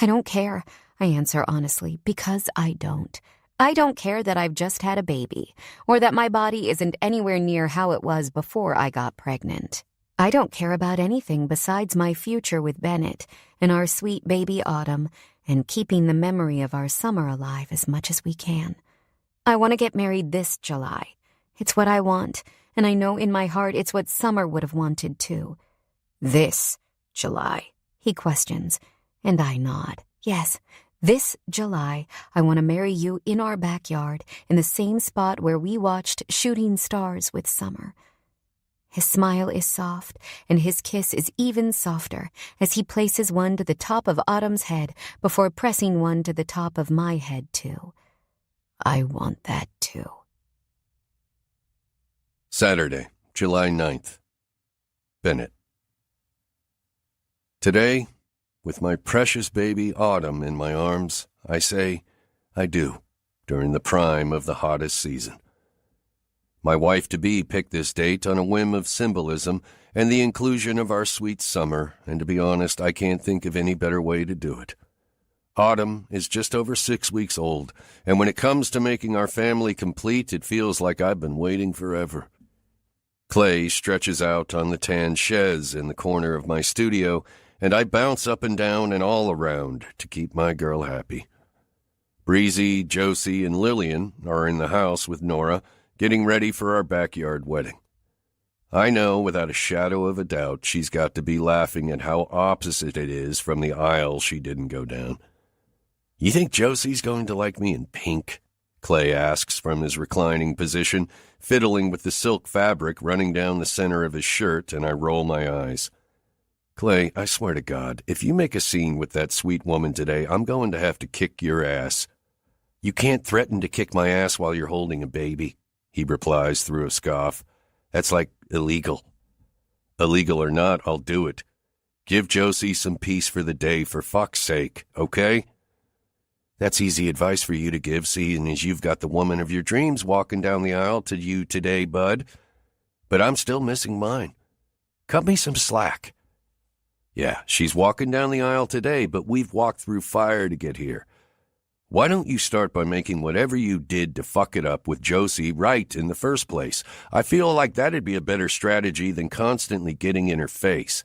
I don't care, I answer honestly, because I don't. I don't care that I've just had a baby, or that my body isn't anywhere near how it was before I got pregnant. I don't care about anything besides my future with Bennett and our sweet baby Autumn and keeping the memory of our summer alive as much as we can. I want to get married this July. It's what I want, and I know in my heart it's what Summer would have wanted too.
This July,
he questions, and I nod. Yes, this July, I want to marry you in our backyard, in the same spot where we watched shooting stars with Summer. His smile is soft, and his kiss is even softer as he places one to the top of Autumn's head before pressing one to the top of my head too. I want that too.
Saturday, July 9th. Bennett. Today, with my precious baby Autumn in my arms, I say, I do, during the prime of the hottest season. My wife-to-be picked this date on a whim of symbolism and the inclusion of our sweet summer, and to be honest, I can't think of any better way to do it. Autumn is just over 6 weeks old, and when it comes to making our family complete, it feels like I've been waiting forever. Clay stretches out on the tan chaise in the corner of my studio, and I bounce up and down and all around to keep my girl happy. Breezy, Josie, and Lillian are in the house with Nora, getting ready for our backyard wedding. I know without a shadow of a doubt she's got to be laughing at how opposite it is from the aisle she didn't go down. You think Josie's going to like me in pink? Clay asks from his reclining position, fiddling with the silk fabric running down the center of his shirt, and I roll my eyes. Clay, I swear to God, if you make a scene with that sweet woman today, I'm going to have to kick your ass. You can't threaten to kick my ass while you're holding a baby, he replies through a scoff. That's like illegal. Illegal or not, I'll do it. Give Josie some peace for the day, for fuck's sake, okay? That's easy advice for you to give, seeing as you've got the woman of your dreams walking down the aisle to you today, bud. But I'm still missing mine. Cut me some slack. Yeah, she's walking down the aisle today, but we've walked through fire to get here. Why don't you start by making whatever you did to fuck it up with Josie right in the first place? I feel like that'd be a better strategy than constantly getting in her face.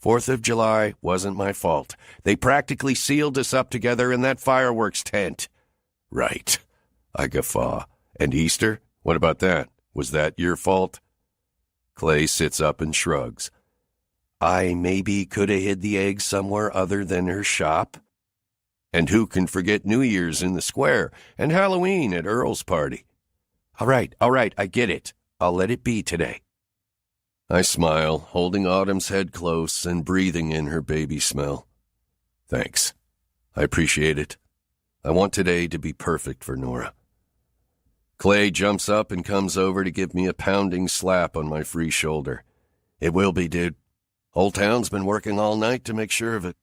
4th of July wasn't my fault. They practically sealed us up together in that fireworks tent. Right, I guffaw. And Easter? What about that? Was that your fault? Clay sits up and shrugs. I maybe could have hid the eggs somewhere other than her shop. And who can forget New Year's in the square and Halloween at Earl's party? All right, I get it. I'll let it be today. I smile, holding Autumn's head close and breathing in her baby smell. Thanks. I appreciate it. I want today to be perfect for Nora. Clay jumps up and comes over to give me a pounding slap on my free shoulder. It will be, dude. Old Town's been working all night to make sure of it.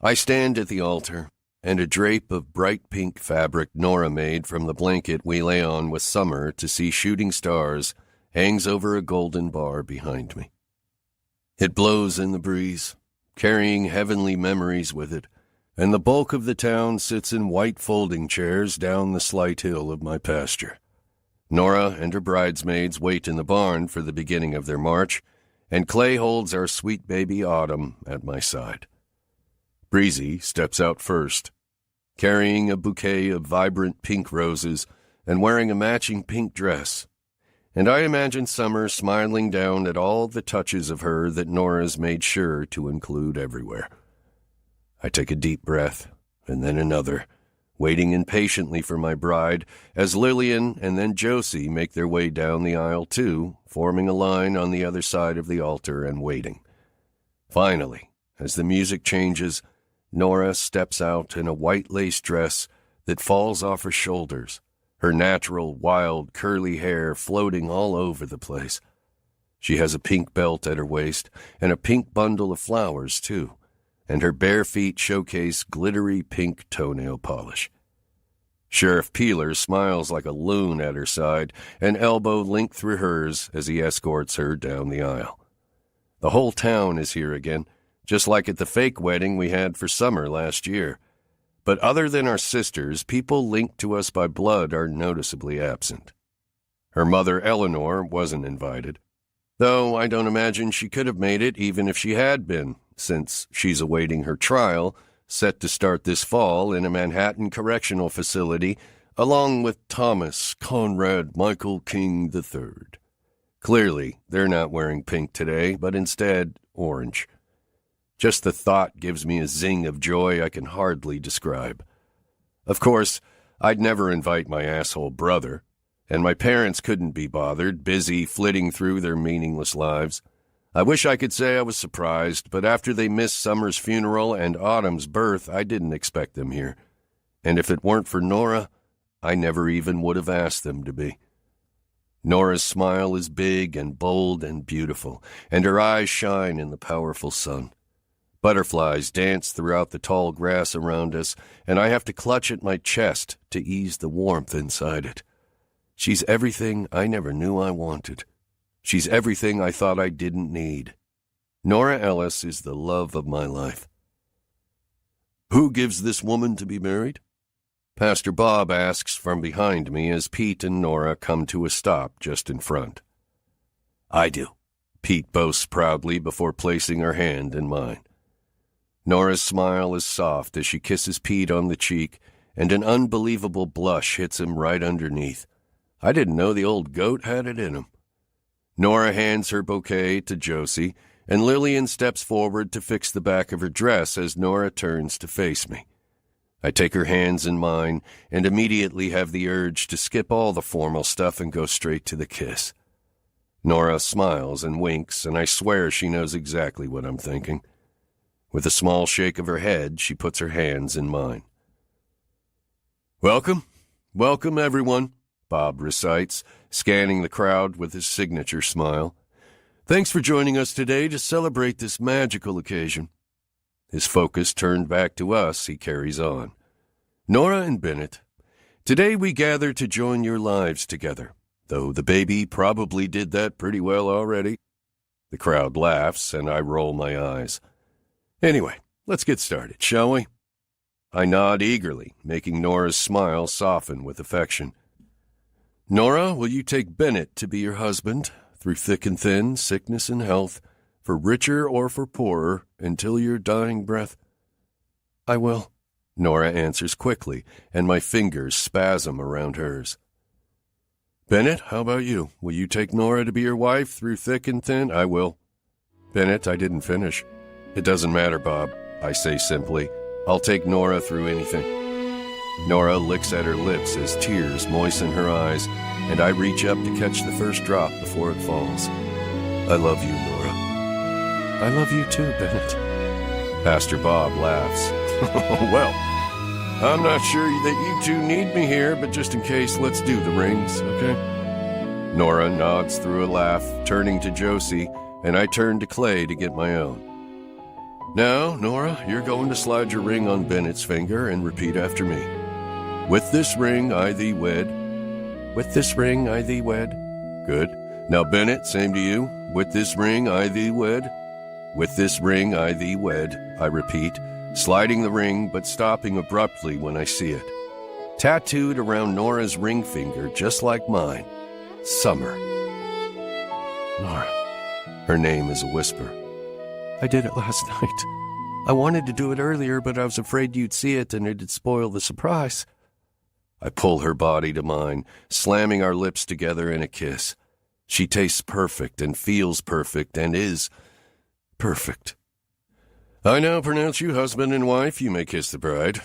I stand at the altar, and a drape of bright pink fabric Nora made from the blanket we lay on with Summer to see shooting stars hangs over a golden bar behind me. It blows in the breeze, carrying heavenly memories with it, and the bulk of the town sits in white folding chairs down the slight hill of my pasture. Nora and her bridesmaids wait in the barn for the beginning of their march, and Clay holds our sweet baby Autumn at my side. Breezy steps out first, carrying a bouquet of vibrant pink roses and wearing a matching pink dress, and I imagine Summer smiling down at all the touches of her that Nora's made sure to include everywhere. I take a deep breath, and then another, waiting impatiently for my bride as Lillian and then Josie make their way down the aisle too, forming a line on the other side of the altar and waiting. Finally, as the music changes, Nora steps out in a white lace dress that falls off her shoulders, her natural, wild, curly hair floating all over the place. She has a pink belt at her waist and a pink bundle of flowers, too, and her bare feet showcase glittery pink toenail polish. Sheriff Peeler smiles like a loon at her side, an elbow linked through hers as he escorts her down the aisle. The whole town is here again, just like at the fake wedding we had for Summer last year. But other than our sisters, people linked to us by blood are noticeably absent. Her mother, Eleanor, wasn't invited, though I don't imagine she could have made it even if she had been, since she's awaiting her trial, set to start this fall in a Manhattan correctional facility, along with Thomas Conrad Michael King III. Clearly, they're not wearing pink today, but instead orange. Just the thought gives me a zing of joy I can hardly describe. Of course, I'd never invite my asshole brother, and my parents couldn't be bothered, busy flitting through their meaningless lives. I wish I could say I was surprised, but after they missed Summer's funeral and Autumn's birth, I didn't expect them here. And if it weren't for Nora, I never even would have asked them to be. Nora's smile is big and bold and beautiful, and her eyes shine in the powerful sun. Butterflies dance throughout the tall grass around us, and I have to clutch at my chest to ease the warmth inside it. She's everything I never knew I wanted. She's everything I thought I didn't need. Nora Ellis is the love of my life. Who gives this woman to be married? Pastor Bob asks from behind me as Pete and Nora come to a stop just in front. I do, Pete boasts proudly before placing her hand in mine. Nora's smile is soft as she kisses Pete on the cheek, and an unbelievable blush hits him right underneath. I didn't know the old goat had it in him. Nora hands her bouquet to Josie, and Lillian steps forward to fix the back of her dress as Nora turns to face me. I take her hands in mine and immediately have the urge to skip all the formal stuff and go straight to the kiss. Nora smiles and winks, and I swear she knows exactly what I'm thinking. With a small shake of her head, she puts her hands in mine. Welcome, welcome everyone, Bob recites, scanning the crowd with his signature smile. Thanks for joining us today to celebrate this magical occasion. His focus turned back to us, he carries on. Nora and Bennett, today we gather to join your lives together, though the baby probably did that pretty well already. The crowd laughs, and I roll my eyes. Anyway, let's get started, shall we? I nod eagerly, making Nora's smile soften with affection. Nora, will you take Bennett to be your husband, through thick and thin, sickness and health, for richer or for poorer, until your dying breath? I will, Nora answers quickly, and my fingers spasm around hers. Bennett, how about you? Will you take Nora to be your wife, through thick and thin? I will. Bennett, I didn't finish. It doesn't matter, Bob, I say simply. I'll take Nora through anything. Nora licks at her lips as tears moisten her eyes, and I reach up to catch the first drop before it falls. I love you, Nora. I love you too, Bennett. Pastor Bob laughs. Well, I'm not sure that you two need me here, but just in case, let's do the rings, okay? Nora nods through a laugh, turning to Josie, and I turn to Clay to get my own. Now, Nora, you're going to slide your ring on Bennett's finger and repeat after me. With this ring I thee wed. With this ring I thee wed. Good. Now, Bennett, same to you. With this ring I thee wed. With this ring I thee wed, I repeat, sliding the ring but stopping abruptly when I see it. Tattooed around Nora's ring finger, just like mine. Summer. Nora. Her name is a whisper. I did it last night. I wanted to do it earlier, but I was afraid you'd see it and it'd spoil the surprise. I pull her body to mine, slamming our lips together in a kiss. She tastes perfect and feels perfect and is perfect. I now pronounce you husband and wife. You may kiss the bride.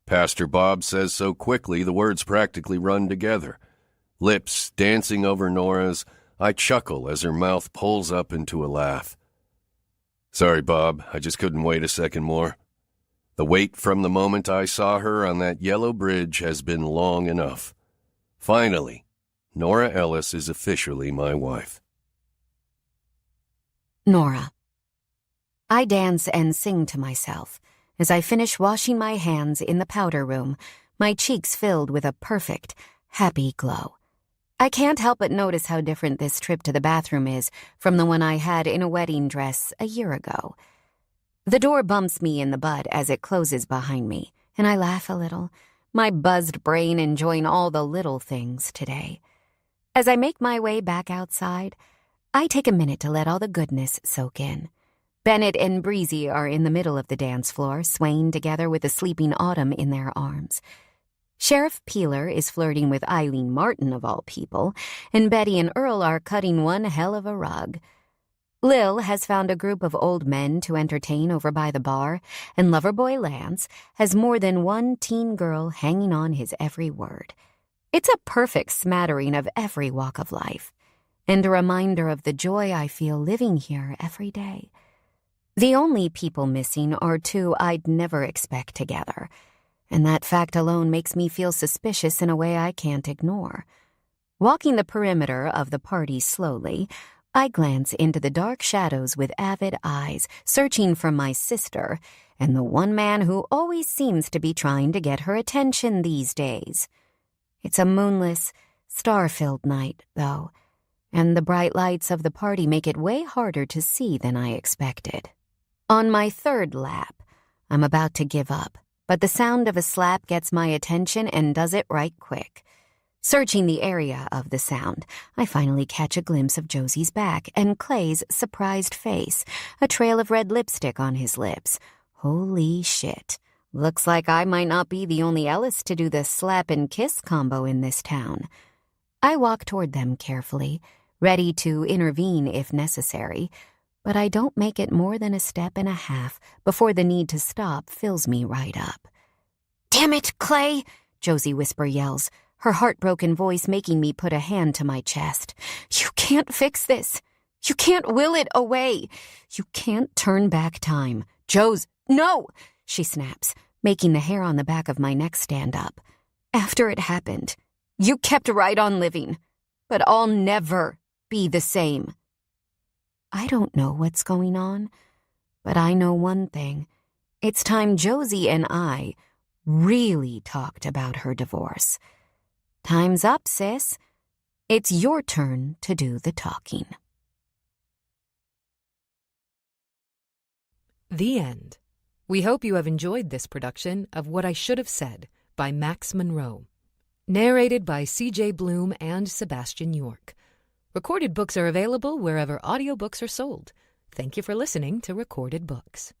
Pastor Bob says so quickly the words practically run together. Lips dancing over Nora's, I chuckle as her mouth pulls up into a laugh. Sorry, Bob, I just couldn't wait a second more. The wait from the moment I saw her on that yellow bridge has been long enough. Finally, Nora Ellis is officially my wife.
Nora. I dance and sing to myself as I finish washing my hands in the powder room, my cheeks filled with a perfect, happy glow. I can't help but notice how different this trip to the bathroom is from the one I had in a wedding dress a year ago. The door bumps me in the butt as it closes behind me, and I laugh a little, my buzzed brain enjoying all the little things today. As I make my way back outside, I take a minute to let all the goodness soak in. Bennett and Breezy are in the middle of the dance floor, swaying together with the sleeping Autumn in their arms. Sheriff Peeler is flirting with Eileen Martin, of all people, and Betty and Earl are cutting one hell of a rug. Lil has found a group of old men to entertain over by the bar, and Loverboy Lance has more than one teen girl hanging on his every word. It's a perfect smattering of every walk of life, and a reminder of the joy I feel living here every day. The only people missing are two I'd never expect together, and that fact alone makes me feel suspicious in a way I can't ignore. Walking the perimeter of the party slowly, I glance into the dark shadows with avid eyes, searching for my sister and the one man who always seems to be trying to get her attention these days. It's a moonless, star-filled night, though, and the bright lights of the party make it way harder to see than I expected. On my third lap, I'm about to give up, but the sound of a slap gets my attention and does it right quick. Searching the area of the sound, I finally catch a glimpse of Josie's back and Clay's surprised face, a trail of red lipstick on his lips. Holy shit. Looks like I might not be the only Ellis to do the slap and kiss combo in this town. I walk toward them carefully, ready to intervene if necessary, but I don't make it more than a step and a half before the need to stop fills me right up. "Damn it, Clay!" Josie Whisper yells, her heartbroken voice making me put a hand to my chest. "You can't fix this. You can't will it away. You can't turn back time. No!" she snaps, making the hair on the back of my neck stand up. "After it happened, you kept right on living, but I'll never be the same." I don't know what's going on, but I know one thing. It's time Josie and I really talked about her divorce. Time's up, sis. It's your turn to do the talking.
The end. We hope you have enjoyed this production of What I Should Have Said by Max Monroe. Narrated by C.J. Bloom and Sebastian York. Recorded books are available wherever audiobooks are sold. Thank you for listening to Recorded Books.